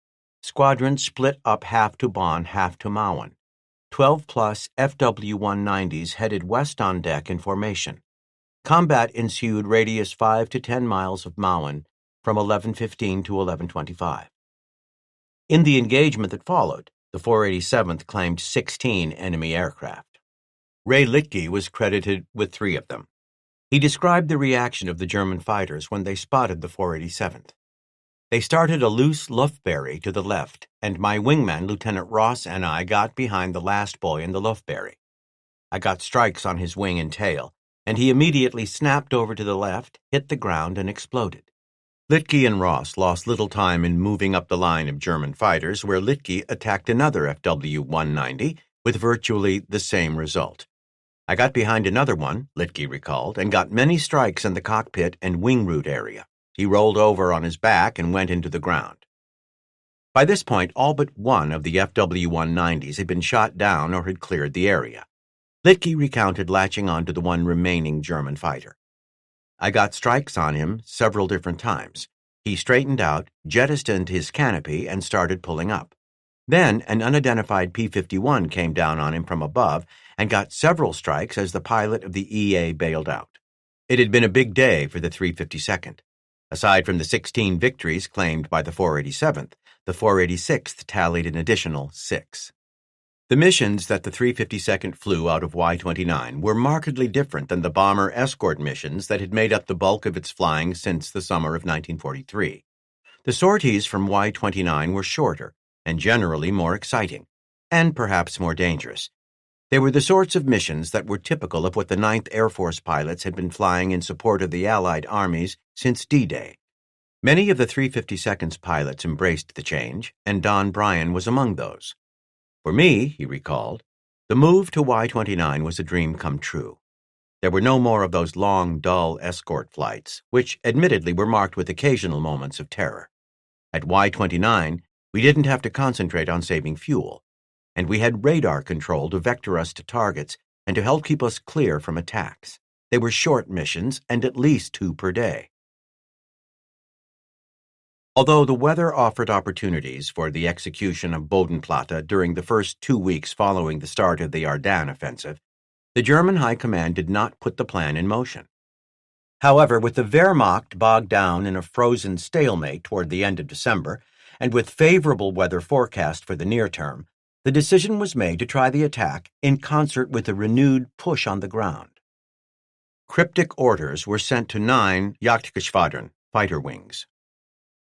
Squadron split up half to Bonn, half to Mauen. 12-plus FW-190s headed west on deck in formation. Combat ensued radius 5 to 10 miles of Mauen from 11:15 to 11:25. In the engagement that followed, the 487th claimed 16 enemy aircraft. Ray Littke was credited with 3 of them. He described the reaction of the German fighters when they spotted the 487th. They started a loose Luftberry to the left, and my wingman, Lieutenant Ross, and I got behind the last boy in the Luftberry. I got strikes on his wing and tail, and he immediately snapped over to the left, hit the ground, and exploded. Littke and Ross lost little time in moving up the line of German fighters, where Littke attacked another FW-190 with virtually the same result. I got behind another one, Littke recalled, and got many strikes in the cockpit and wing root area. He rolled over on his back and went into the ground. By this point, all but one of the FW-190s had been shot down or had cleared the area. Littke recounted latching on to the one remaining German fighter. I got strikes on him several different times. He straightened out, jettisoned his canopy, and started pulling up. Then an unidentified P-51 came down on him from above and got several strikes as the pilot of the EA bailed out. It had been a big day for the 352nd. Aside from the 16 victories claimed by the 487th, the 486th tallied an additional 6. The missions that the 352nd flew out of Y-29 were markedly different than the bomber escort missions that had made up the bulk of its flying since the summer of 1943. The sorties from Y-29 were shorter and generally more exciting, and perhaps more dangerous. They were the sorts of missions that were typical of what the 9th Air Force pilots had been flying in support of the Allied armies since D-Day. Many of the 352nd's pilots embraced the change, and Don Bryan was among those. For me, he recalled, the move to Y-29 was a dream come true. There were no more of those long, dull escort flights, which admittedly were marked with occasional moments of terror. At Y-29, we didn't have to concentrate on saving fuel, and we had radar control to vector us to targets and to help keep us clear from attacks. They were short missions and at least 2 per day. Although the weather offered opportunities for the execution of Bodenplatte during the first 2 weeks following the start of the Ardennes offensive, the German High Command did not put the plan in motion. However, with the Wehrmacht bogged down in a frozen stalemate toward the end of December, and with favorable weather forecast for the near term, the decision was made to try the attack in concert with a renewed push on the ground. Cryptic orders were sent to 9 Jagdgeschwadron fighter wings.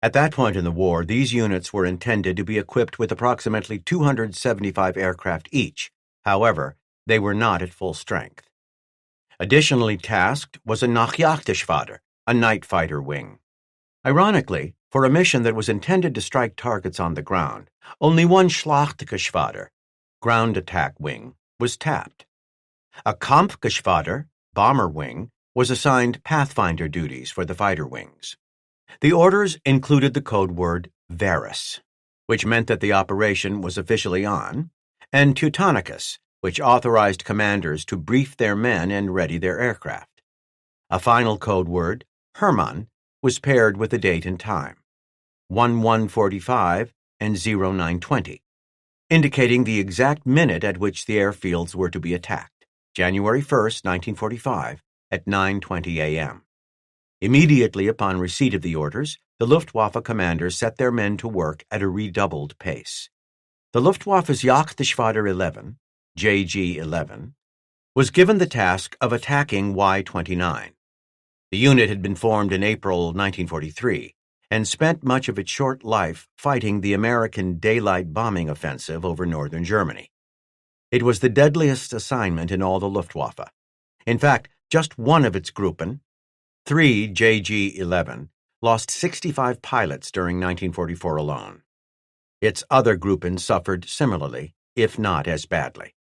At that point in the war, these units were intended to be equipped with approximately 275 aircraft each. However, they were not at full strength. Additionally tasked was a Nachtjagdgeschwader, a night fighter wing. Ironically, for a mission that was intended to strike targets on the ground, only one Schlachtgeschwader, ground attack wing, was tapped. A Kampfgeschwader, bomber wing, was assigned pathfinder duties for the fighter wings. The orders included the code word Varus, which meant that the operation was officially on, and Teutonicus, which authorized commanders to brief their men and ready their aircraft. A final code word, Hermann, was paired with the date and time, 11:45 and 09:20, indicating the exact minute at which the airfields were to be attacked, January 1st, 1945, at 9:20 a.m. Immediately upon receipt of the orders, the Luftwaffe commanders set their men to work at a redoubled pace. The Luftwaffe's Jagdgeschwader 11, JG-11, was given the task of attacking Y-29. The unit had been formed in April 1943 and spent much of its short life fighting the American daylight bombing offensive over northern Germany. It was the deadliest assignment in all the Luftwaffe. In fact, just one of its Gruppen, 3 JG-11, lost 65 pilots during 1944 alone. Its other Gruppen suffered similarly, if not as badly.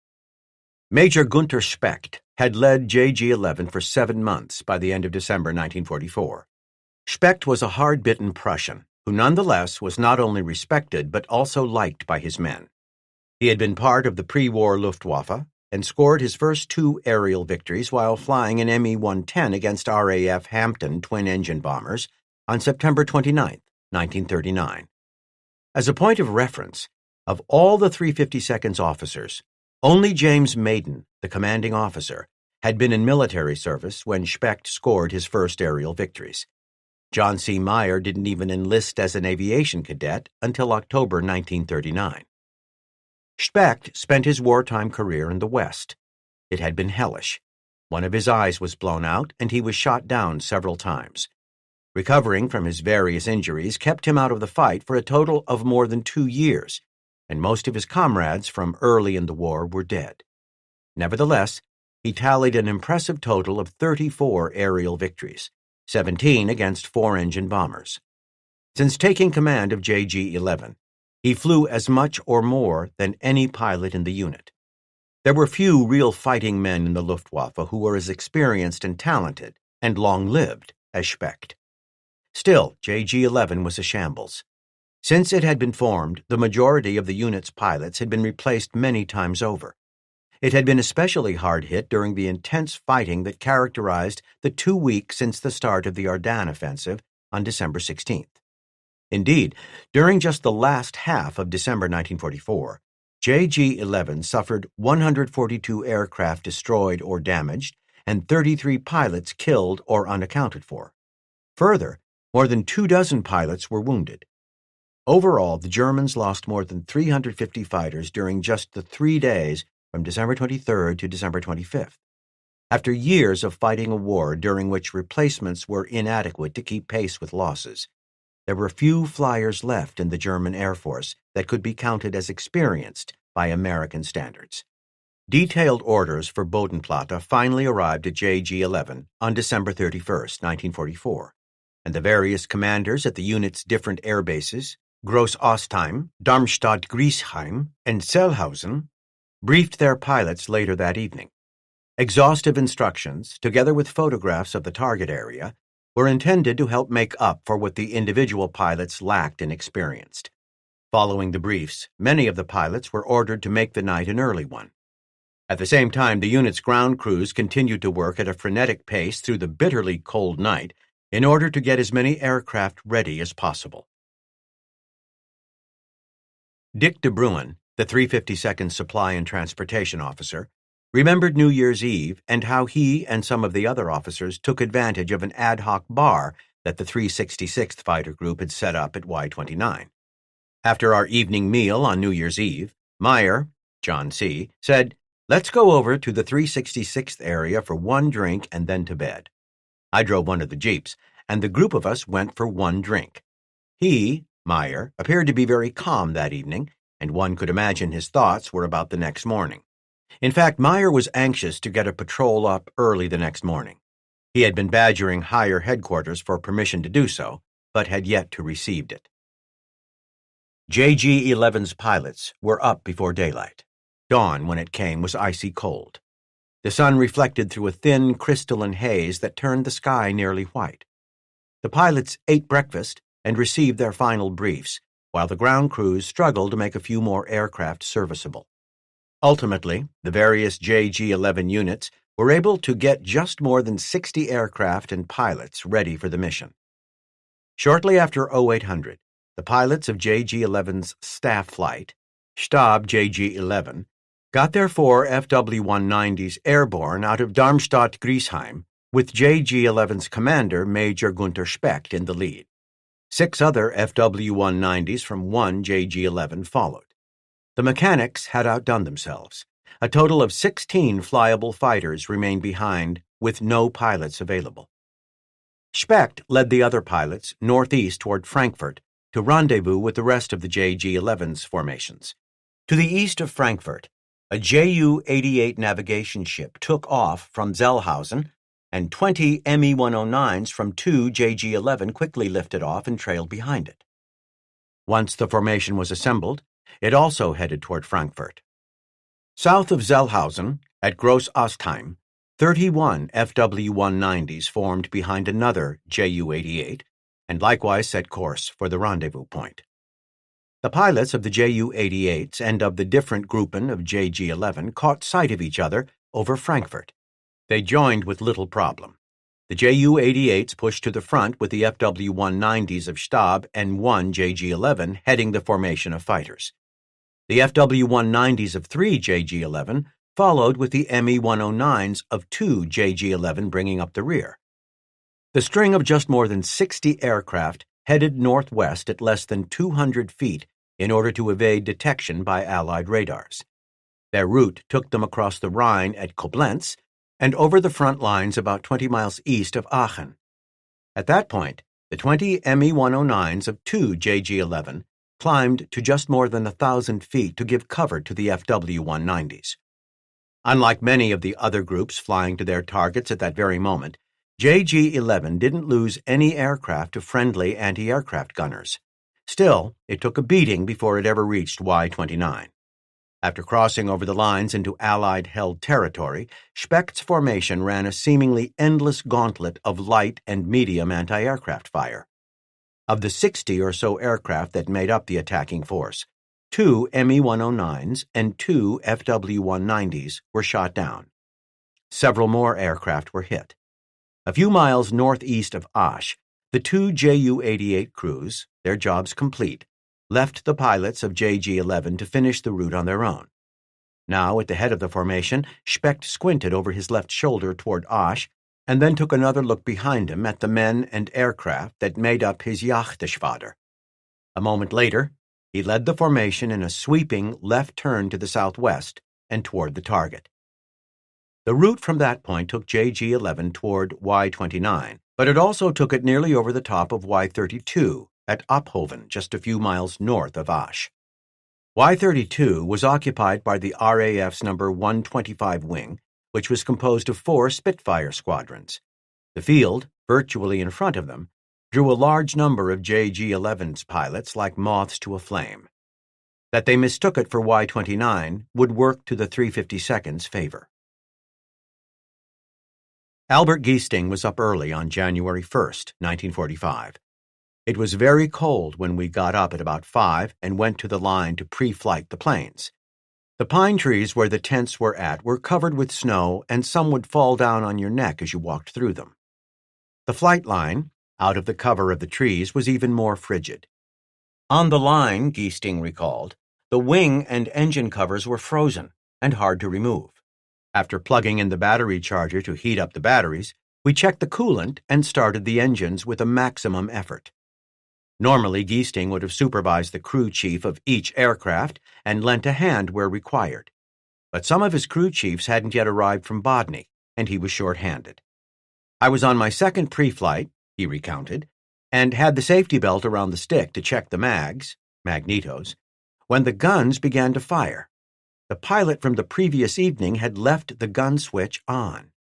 Major Gunther Specht, had led JG-11 for 7 months by the end of December 1944. Specht was a hard-bitten Prussian who nonetheless was not only respected but also liked by his men. He had been part of the pre-war Luftwaffe and scored his first 2 aerial victories while flying an Me-110 against RAF Hampton twin-engine bombers on September 29, 1939. As a point of reference, of all the 352nd's officers, only James Maiden, the commanding officer, had been in military service when Specht scored his first aerial victories. John C. Meyer didn't even enlist as an aviation cadet until October 1939. Specht spent his wartime career in the West. It had been hellish. One of his eyes was blown out, and he was shot down several times. Recovering from his various injuries kept him out of the fight for a total of more than 2 years, and most of his comrades from early in the war were dead. Nevertheless, he tallied an impressive total of 34 aerial victories, 17 against 4-engine bombers. Since taking command of JG-11, he flew as much or more than any pilot in the unit. There were few real fighting men in the Luftwaffe who were as experienced and talented and long-lived as Specht. Still, JG-11 was a shambles. Since it had been formed, the majority of the unit's pilots had been replaced many times over. It had been especially hard hit during the intense fighting that characterized the 2 weeks since the start of the Ardennes offensive on December 16th. Indeed, during just the last half of December 1944, JG-11 suffered 142 aircraft destroyed or damaged and 33 pilots killed or unaccounted for. Further, more than 24 pilots were wounded. Overall, the Germans lost more than 350 fighters during just the 3 days from December 23rd to December 25th. After years of fighting a war during which replacements were inadequate to keep pace with losses, there were few flyers left in the German Air Force that could be counted as experienced by American standards. Detailed orders for Bodenplatte finally arrived at JG-11 on December 31st, 1944, and the various commanders at the unit's different air bases, Groß-Ostheim, Darmstadt-Griesheim, and Zellhausen, briefed their pilots later that evening. Exhaustive instructions, together with photographs of the target area, were intended to help make up for what the individual pilots lacked in experience. Following the briefs, many of the pilots were ordered to make the night an early one. At the same time, the unit's ground crews continued to work at a frenetic pace through the bitterly cold night in order to get as many aircraft ready as possible. Dick de Bruin, the 352nd Supply and Transportation Officer, remembered New Year's Eve and how he and some of the other officers took advantage of an ad hoc bar that the 366th Fighter Group had set up at Y-29. After our evening meal on New Year's Eve, Meyer, John C., said, "Let's go over to the 366th area for one drink and then to bed." I drove one of the jeeps, and the group of us went for one drink. He, Meyer, appeared to be very calm that evening, and one could imagine his thoughts were about the next morning. In fact, Meyer was anxious to get a patrol up early the next morning. He had been badgering higher headquarters for permission to do so, but had yet to receive it. JG-11's pilots were up before daylight. Dawn, when it came, was icy cold. The sun reflected through a thin, crystalline haze that turned the sky nearly white. The pilots ate breakfast and received their final briefs, while the ground crews struggled to make a few more aircraft serviceable. Ultimately, the various JG-11 units were able to get just more than 60 aircraft and pilots ready for the mission. Shortly after 0800, the pilots of JG-11's staff flight, Stab JG-11, got their 4 FW-190s airborne out of Darmstadt-Griesheim, with JG-11's commander, Major Gunther Specht, in the lead. 6 other FW-190s from 1 JG-11 followed. The mechanics had outdone themselves. A total of 16 flyable fighters remained behind, with no pilots available. Specht led the other pilots northeast toward Frankfurt to rendezvous with the rest of the JG-11's formations. To the east of Frankfurt, a Ju-88 navigation ship took off from Zellhausen, and 20 Me-109s from 2 JG-11 quickly lifted off and trailed behind it. Once the formation was assembled, it also headed toward Frankfurt. South of Zellhausen, at Groß-Ostheim, 31 FW-190s formed behind another Ju-88 and likewise set course for the rendezvous point. The pilots of the Ju-88s and of the different grouping of JG-11 caught sight of each other over Frankfurt. They joined with little problem. The Ju-88s pushed to the front with the FW-190s of Stab and one JG-11 heading the formation of fighters. The FW-190s of 3 JG-11 followed with the Me-109s of 2 JG-11 bringing up the rear. The string of just more than 60 aircraft headed northwest at less than 200 feet in order to evade detection by Allied radars. Their route took them across the Rhine at Koblenz and over the front lines about 20 miles east of Aachen. At that point, the 20 Me-109s of 2 JG-11 climbed to just more than 1,000 feet to give cover to the FW-190s. Unlike many of the other groups flying to their targets at that very moment, JG-11 didn't lose any aircraft to friendly anti-aircraft gunners. Still, it took a beating before it ever reached Y-29. After crossing over the lines into Allied-held territory, Specht's formation ran a seemingly endless gauntlet of light and medium anti-aircraft fire. Of the 60 or so aircraft that made up the attacking force, 2 Me-109s and 2 FW-190s were shot down. Several more aircraft were hit. A few miles northeast of Asch, the 2 Ju-88 crews, their jobs complete, left the pilots of JG-11 to finish the route on their own. Now, at the head of the formation, Specht squinted over his left shoulder toward Asch and then took another look behind him at the men and aircraft that made up his Jagdgeschwader. A moment later, he led the formation in a sweeping left turn to the southwest and toward the target. The route from that point took JG-11 toward Y-29, but it also took it nearly over the top of Y-32 at Ophoven, just a few miles north of Asch. Y-32 was occupied by the RAF's No. 125 wing, which was composed of 4 Spitfire squadrons. The field, virtually in front of them, drew a large number of JG-11's pilots like moths to a flame. That they mistook it for Y-29 would work to the 352nd's favor. Albert Giesting was up early on January 1st, 1945. It was very cold when we got up at about 5 and went to the line to pre-flight the planes. The pine trees where the tents were at were covered with snow, and some would fall down on your neck as you walked through them. The flight line, out of the cover of the trees, was even more frigid. On the line, Giesting recalled, the wing and engine covers were frozen and hard to remove. After plugging in the battery charger to heat up the batteries, we checked the coolant and started the engines with a maximum effort. Normally, Giesting would have supervised the crew chief of each aircraft and lent a hand where required. But some of his crew chiefs hadn't yet arrived from Bodny, and he was short-handed. I was on my second pre-flight, he recounted, and had the safety belt around the stick to check the magnetos, when the guns began to fire. The pilot from the previous evening had left the gun switch on.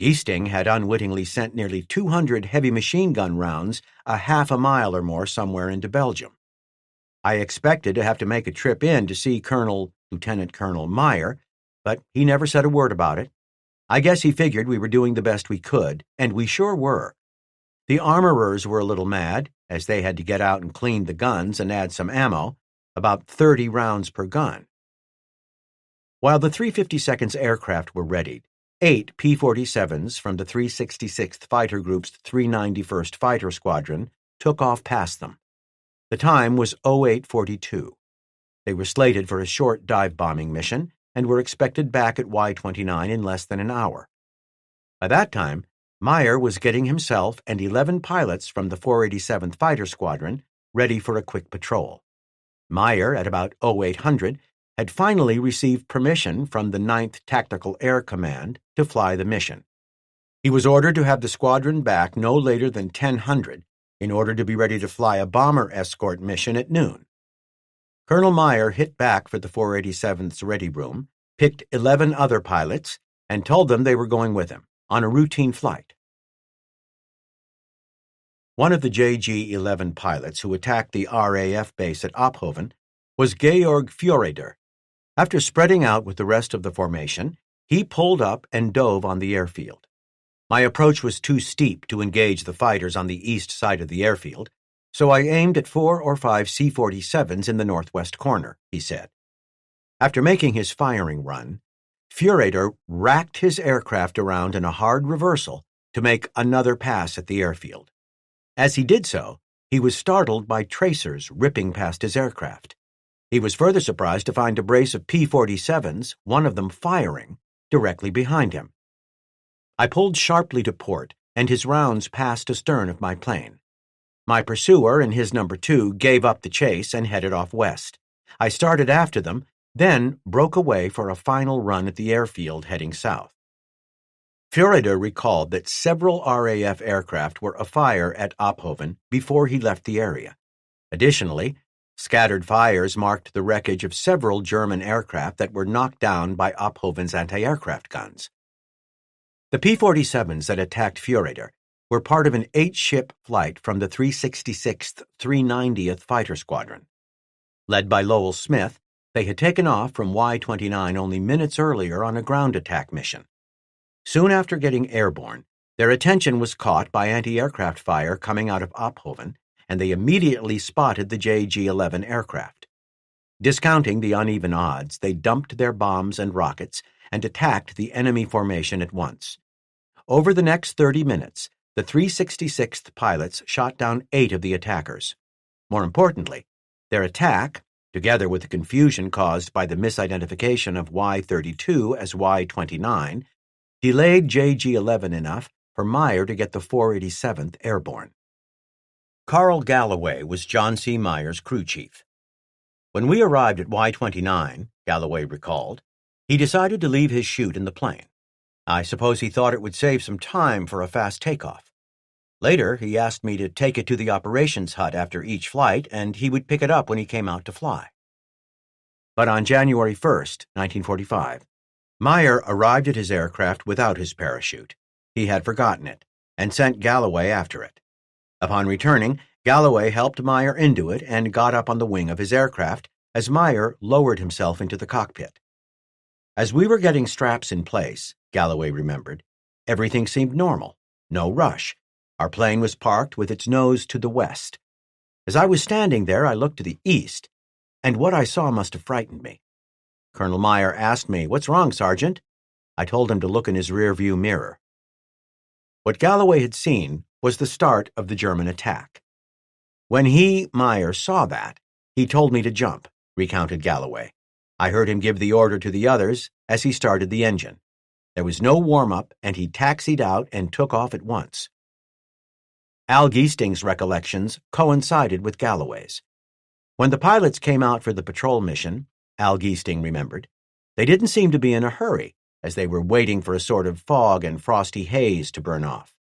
Giesting had unwittingly sent nearly 200 heavy machine gun rounds a half a mile or more somewhere into Belgium. I expected to have to make a trip in to see Lieutenant Colonel Meyer, but he never said a word about it. I guess he figured we were doing the best we could, and we sure were. The armorers were a little mad, as they had to get out and clean the guns and add some ammo, about 30 rounds per gun. While the 352nd's aircraft were readied, 8 P-47s from the 366th Fighter Group's 391st Fighter Squadron took off past them. The time was 08:42. They were slated for a short dive-bombing mission and were expected back at Y-29 in less than an hour. By that time, Meyer was getting himself and 11 pilots from the 487th Fighter Squadron ready for a quick patrol. Meyer, at about 0800, had finally received permission from the 9th Tactical Air Command to fly the mission. He was ordered to have the squadron back no later than 1000 in order to be ready to fly a bomber escort mission at noon. Colonel Meyer hit back for the 487th's ready room, picked 11 other pilots, and told them they were going with him on a routine flight. One of the JG-11 pilots who attacked the RAF base at Ophoven was Georg Fjoreder. After spreading out with the rest of the formation, he pulled up and dove on the airfield. My approach was too steep to engage the fighters on the east side of the airfield, so I aimed at 4 or 5 C-47s in the northwest corner, he said. After making his firing run, Furator racked his aircraft around in a hard reversal to make another pass at the airfield. As he did so, he was startled by tracers ripping past his aircraft. He was further surprised to find a brace of P-47s, one of them firing, directly behind him. I pulled sharply to port, and his rounds passed astern of my plane. My pursuer and his number 2 gave up the chase and headed off west. I started after them, then broke away for a final run at the airfield heading south. Furator recalled that several RAF aircraft were afire at Ophoven before he left the area. Additionally, scattered fires marked the wreckage of several German aircraft that were knocked down by Ophoven's anti-aircraft guns. The P-47s that attacked Furator were part of an 8-ship flight from the 366th 390th Fighter Squadron. Led by Lowell Smith, they had taken off from Y-29 only minutes earlier on a ground attack mission. Soon after getting airborne, their attention was caught by anti-aircraft fire coming out of Ophoven, and they immediately spotted the JG-11 aircraft. Discounting the uneven odds, they dumped their bombs and rockets and attacked the enemy formation at once. Over the next 30 minutes, the 366th pilots shot down 8 of the attackers. More importantly, their attack, together with the confusion caused by the misidentification of Y-32 as Y-29, delayed JG-11 enough for Meyer to get the 487th airborne. Carl Galloway was John C. Meyer's crew chief. When we arrived at Y-29, Galloway recalled, he decided to leave his chute in the plane. I suppose he thought it would save some time for a fast takeoff. Later, he asked me to take it to the operations hut after each flight, and he would pick it up when he came out to fly. But on January 1st, 1945, Meyer arrived at his aircraft without his parachute. He had forgotten it, and sent Galloway after it. Upon returning, Galloway helped Meyer into it and got up on the wing of his aircraft as Meyer lowered himself into the cockpit. As we were getting straps in place, Galloway remembered, everything seemed normal, no rush. Our plane was parked with its nose to the west. As I was standing there, I looked to the east, and what I saw must have frightened me. Colonel Meyer asked me, "What's wrong, Sergeant?" I told him to look in his rearview mirror. What Galloway had seen was the start of the German attack. When Meyer, saw that, he told me to jump, recounted Galloway. I heard him give the order to the others as he started the engine. There was no warm-up, and he taxied out and took off at once. Al Giesting's recollections coincided with Galloway's. When the pilots came out for the patrol mission, Al Giesting remembered, they didn't seem to be in a hurry, as they were waiting for a sort of fog and frosty haze to burn off.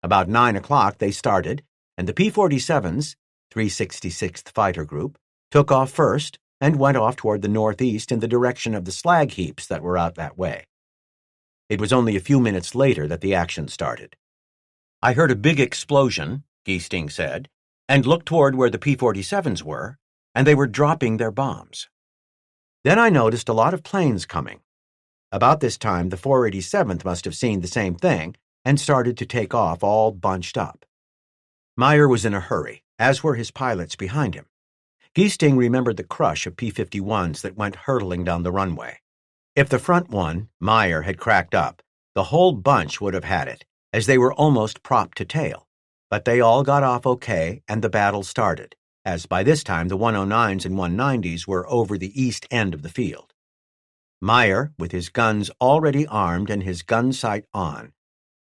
About 9 o'clock they started, and the P-47s, 366th Fighter Group, took off first and went off toward the northeast in the direction of the slag heaps that were out that way. It was only a few minutes later that the action started. I heard a big explosion, Giesting said, and looked toward where the P-47s were, and they were dropping their bombs. Then I noticed a lot of planes coming. About this time, the 487th must have seen the same thing and started to take off all bunched up. Meyer was in a hurry, as were his pilots behind him. Giesting remembered the crush of P-51s that went hurtling down the runway. If the front one, Meyer, had cracked up, the whole bunch would have had it, as they were almost propped to tail. But they all got off okay, and the battle started, as by this time the 109s and 190s were over the east end of the field. Meyer, with his guns already armed and his gun sight on,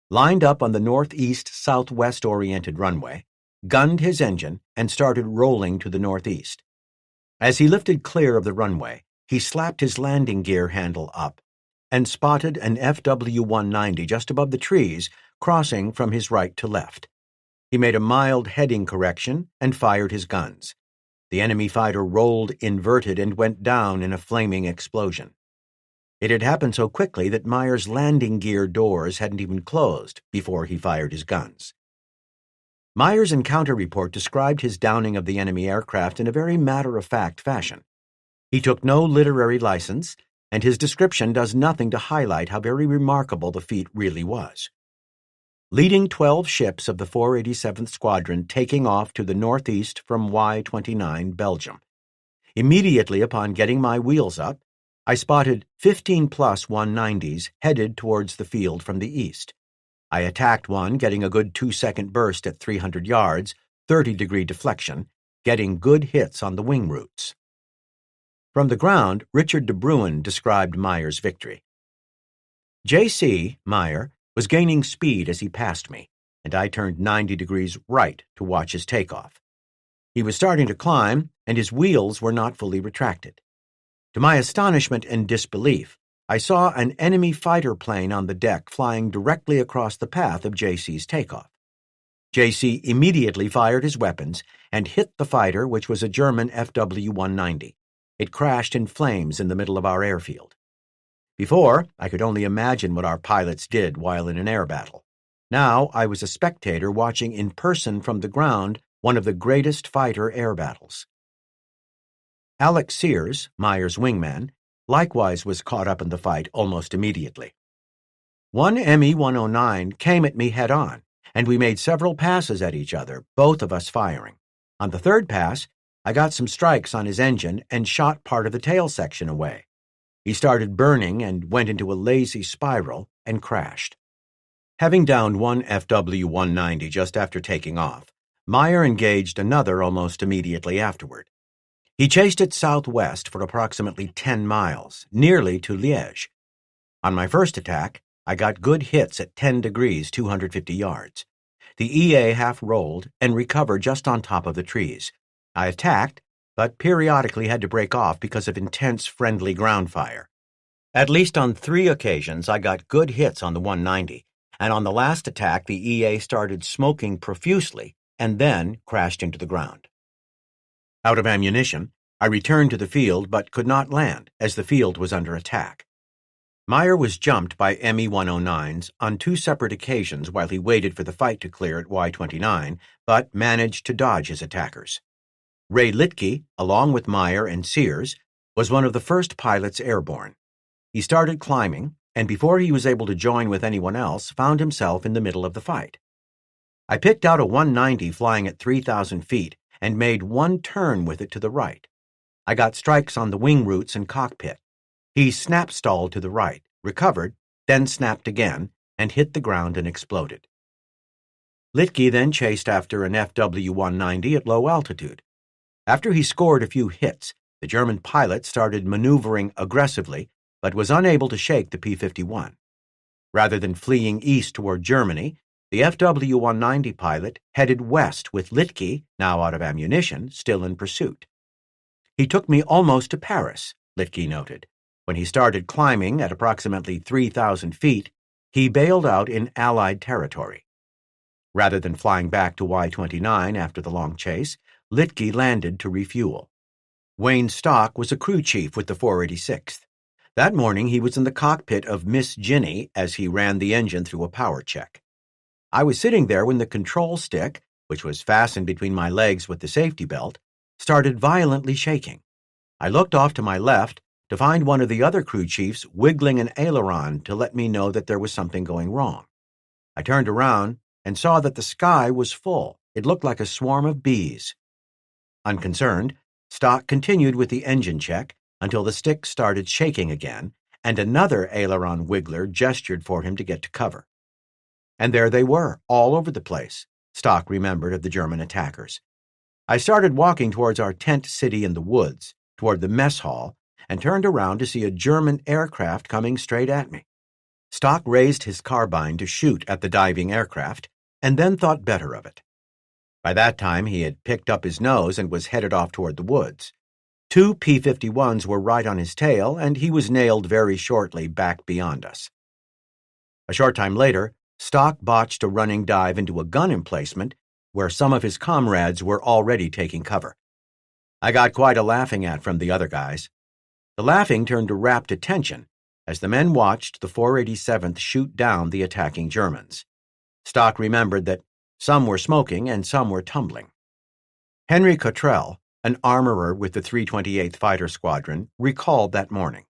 lined up on the northeast-southwest-oriented runway, gunned his engine, and started rolling to the northeast. As he lifted clear of the runway, he slapped his landing gear handle up and spotted an FW-190 just above the trees, crossing from his right to left. He made a mild heading correction and fired his guns. The enemy fighter rolled inverted and went down in a flaming explosion. It had happened so quickly that Meyer's landing gear doors hadn't even closed before he fired his guns. Meyer's encounter report described his downing of the enemy aircraft in a very matter-of-fact fashion. He took no literary license, and his description does nothing to highlight how very remarkable the feat really was. Leading 12 ships of the 487th Squadron taking off to the northeast from Y-29, Belgium. Immediately upon getting my wheels up, I spotted 15-plus 190s headed towards the field from the east. I attacked one, getting a good 2-second burst at 300 yards, 30-degree deflection, getting good hits on the wing roots. From the ground, Richard de Bruin described Meyer's victory. J.C. Meyer was gaining speed as he passed me, and I turned 90 degrees right to watch his takeoff. He was starting to climb, and his wheels were not fully retracted. To my astonishment and disbelief, I saw an enemy fighter plane on the deck flying directly across the path of J.C.'s takeoff. J.C. immediately fired his weapons and hit the fighter, which was a German FW-190. It crashed in flames in the middle of our airfield. Before, I could only imagine what our pilots did while in an air battle. Now I was a spectator watching in person from the ground one of the greatest fighter air battles. Alex Sears, Meyer's wingman, likewise was caught up in the fight almost immediately. One Me-109 came at me head-on, and we made several passes at each other, both of us firing. On the third pass, I got some strikes on his engine and shot part of the tail section away. He started burning and went into a lazy spiral and crashed. Having downed one FW-190 just after taking off, Meyer engaged another almost immediately afterward. He chased it southwest for approximately 10 miles, nearly to Liège. On my first attack, I got good hits at 10 degrees, 250 yards. The EA half-rolled and recovered just on top of the trees. I attacked, but periodically had to break off because of intense friendly ground fire. At least on 3 occasions, I got good hits on the 190, and on the last attack, the EA started smoking profusely and then crashed into the ground. Out of ammunition, I returned to the field but could not land, as the field was under attack. Meyer was jumped by Me-109s on 2 separate occasions while he waited for the fight to clear at Y-29, but managed to dodge his attackers. Ray Litke, along with Meyer and Sears, was one of the first pilots airborne. He started climbing, and before he was able to join with anyone else, found himself in the middle of the fight. I picked out a 190 flying at 3,000 feet and made one turn with it to the right. I got strikes on the wing roots and cockpit. He snap-stalled to the right, recovered, then snapped again, and hit the ground and exploded. Litke then chased after an FW-190 at low altitude. After he scored a few hits, the German pilot started maneuvering aggressively, but was unable to shake the P-51. Rather than fleeing east toward Germany, the FW-190 pilot headed west with Litke, now out of ammunition, still in pursuit. He took me almost to Paris, Litke noted. When he started climbing at approximately 3,000 feet, he bailed out in Allied territory. Rather than flying back to Y-29 after the long chase, Litke landed to refuel. Wayne Stock was a crew chief with the 486th. That morning he was in the cockpit of Miss Ginny as he ran the engine through a power check. I was sitting there when the control stick, which was fastened between my legs with the safety belt, started violently shaking. I looked off to my left to find one of the other crew chiefs wiggling an aileron to let me know that there was something going wrong. I turned around and saw that the sky was full. It looked like a swarm of bees. Unconcerned, Stock continued with the engine check until the stick started shaking again, and another aileron wiggler gestured for him to get to cover. And there they were, all over the place, Stock remembered of the German attackers. I started walking towards our tent city in the woods, toward the mess hall, and turned around to see a German aircraft coming straight at me. Stock raised his carbine to shoot at the diving aircraft, and then thought better of it. By that time, he had picked up his nose and was headed off toward the woods. 2 P-51s were right on his tail, and he was nailed very shortly back beyond us. A short time later, Stock botched a running dive into a gun emplacement where some of his comrades were already taking cover. I got quite a laughing at from the other guys. The laughing turned to rapt attention as the men watched the 487th shoot down the attacking Germans. Stock remembered that some were smoking and some were tumbling. Henry Cottrell, an armorer with the 328th Fighter Squadron, recalled that morning.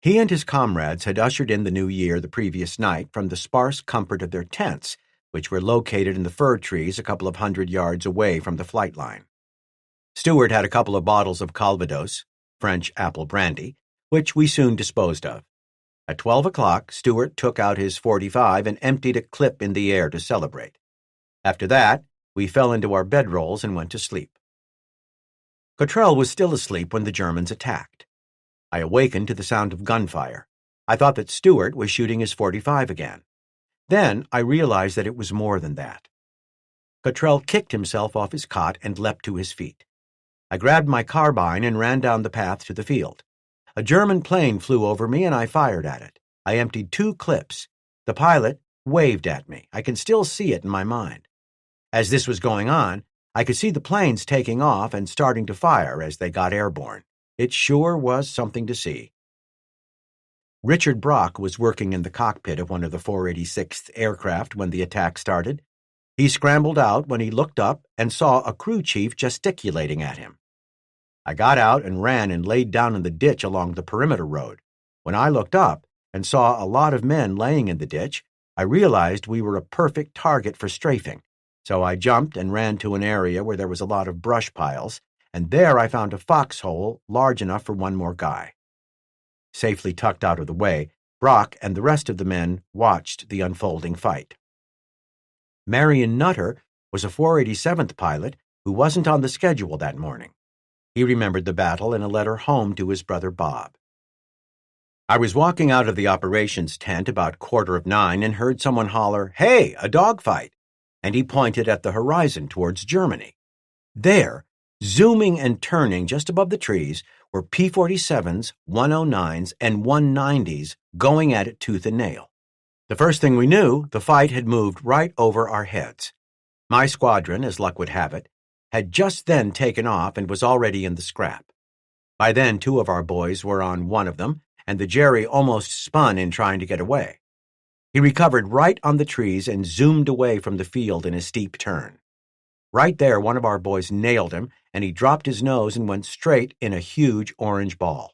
He and his comrades had ushered in the new year the previous night from the sparse comfort of their tents, which were located in the fir trees a couple of 100 yards away from the flight line. Stewart had a couple of bottles of Calvados, French apple brandy, which we soon disposed of. At 12 o'clock, Stewart took out his .45 and emptied a clip in the air to celebrate. After that, we fell into our bedrolls and went to sleep. Cottrell was still asleep when the Germans attacked. I awakened to the sound of gunfire. I thought that Stewart was shooting his .45 again. Then I realized that it was more than that. Cottrell kicked himself off his cot and leapt to his feet. I grabbed my carbine and ran down the path to the field. A German plane flew over me and I fired at it. I emptied 2 clips. The pilot waved at me. I can still see it in my mind. As this was going on, I could see the planes taking off and starting to fire as they got airborne. It sure was something to see. Richard Brock was working in the cockpit of one of the 486th aircraft when the attack started. He scrambled out when he looked up and saw a crew chief gesticulating at him. I got out and ran and laid down in the ditch along the perimeter road. When I looked up and saw a lot of men laying in the ditch, I realized we were a perfect target for strafing. So I jumped and ran to an area where there was a lot of brush piles, and there I found a foxhole large enough for one more guy. Safely tucked out of the way, Brock and the rest of the men watched the unfolding fight. Marion Nutter was a 487th pilot who wasn't on the schedule that morning. He remembered the battle in a letter home to his brother Bob. I was walking out of the operations tent about 9:15 and heard someone holler, "Hey, a dogfight!" And he pointed at the horizon towards Germany. There, zooming and turning just above the trees, were P-47s, 109s, and 190s going at it tooth and nail. The first thing we knew, the fight had moved right over our heads. My squadron, as luck would have it, had just then taken off and was already in the scrap. By then, 2 of our boys were on one of them, and the Jerry almost spun in trying to get away. He recovered right on the trees and zoomed away from the field in a steep turn. Right there, one of our boys nailed him, and he dropped his nose and went straight in a huge orange ball.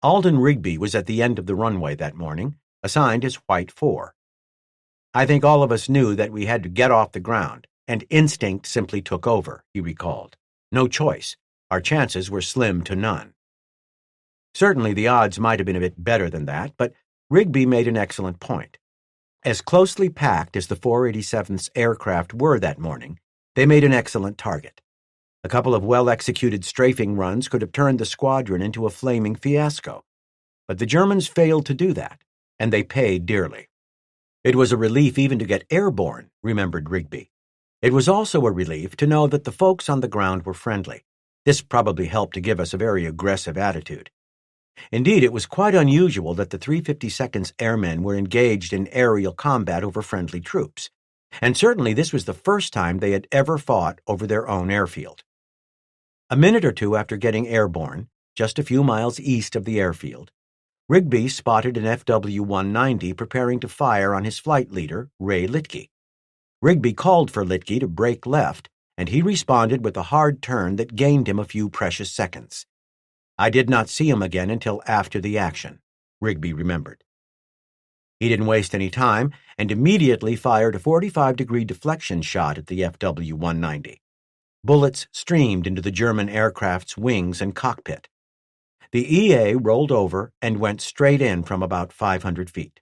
Alden Rigby was at the end of the runway that morning, assigned as White 4. I think all of us knew that we had to get off the ground, and instinct simply took over, he recalled. No choice. Our chances were slim to none. Certainly the odds might have been a bit better than that, but Rigby made an excellent point. As closely packed as the 487th's aircraft were that morning, they made an excellent target. A couple of well-executed strafing runs could have turned the squadron into a flaming fiasco. But the Germans failed to do that, and they paid dearly. It was a relief even to get airborne, remembered Rigby. It was also a relief to know that the folks on the ground were friendly. This probably helped to give us a very aggressive attitude. Indeed, it was quite unusual that the 352nd's airmen were engaged in aerial combat over friendly troops, and certainly this was the first time they had ever fought over their own airfield. A minute or two after getting airborne, just a few miles east of the airfield, Rigby spotted an FW-190 preparing to fire on his flight leader, Ray Litke. Rigby called for Litke to break left, and he responded with a hard turn that gained him a few precious seconds. I did not see him again until after the action, Rigby remembered. He didn't waste any time and immediately fired a 45-degree deflection shot at the FW-190. Bullets streamed into the German aircraft's wings and cockpit. The EA rolled over and went straight in from about 500 feet.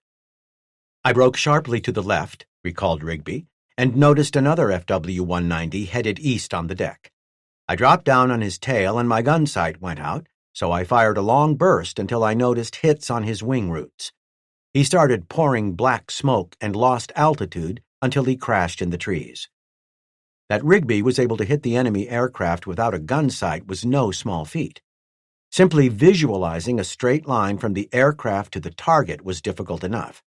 I broke sharply to the left, recalled Rigby, and noticed another FW-190 headed east on the deck. I dropped down on his tail and my gun sight went out, so I fired a long burst until I noticed hits on his wing roots. He started pouring black smoke and lost altitude until he crashed in the trees. That Rigby was able to hit the enemy aircraft without a gun sight was no small feat. Simply visualizing a straight line from the aircraft to the target was difficult enough.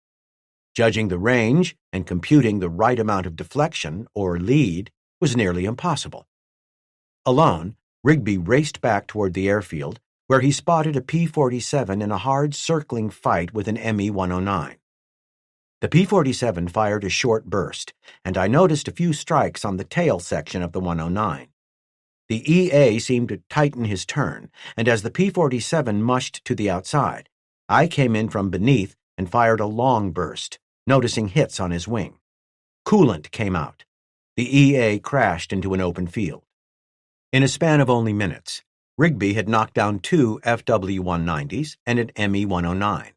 Judging the range and computing the right amount of deflection, or lead, was nearly impossible. Alone, Rigby raced back toward the airfield, where he spotted a P-47 in a hard circling fight with an Me-109. The P-47 fired a short burst, and I noticed a few strikes on the tail section of the 109. The EA seemed to tighten his turn, and as the P-47 mushed to the outside, I came in from beneath and fired a long burst, noticing hits on his wing. Coolant came out. The EA crashed into an open field. In a span of only minutes, Rigby had knocked down 2 FW-190s and an ME-109.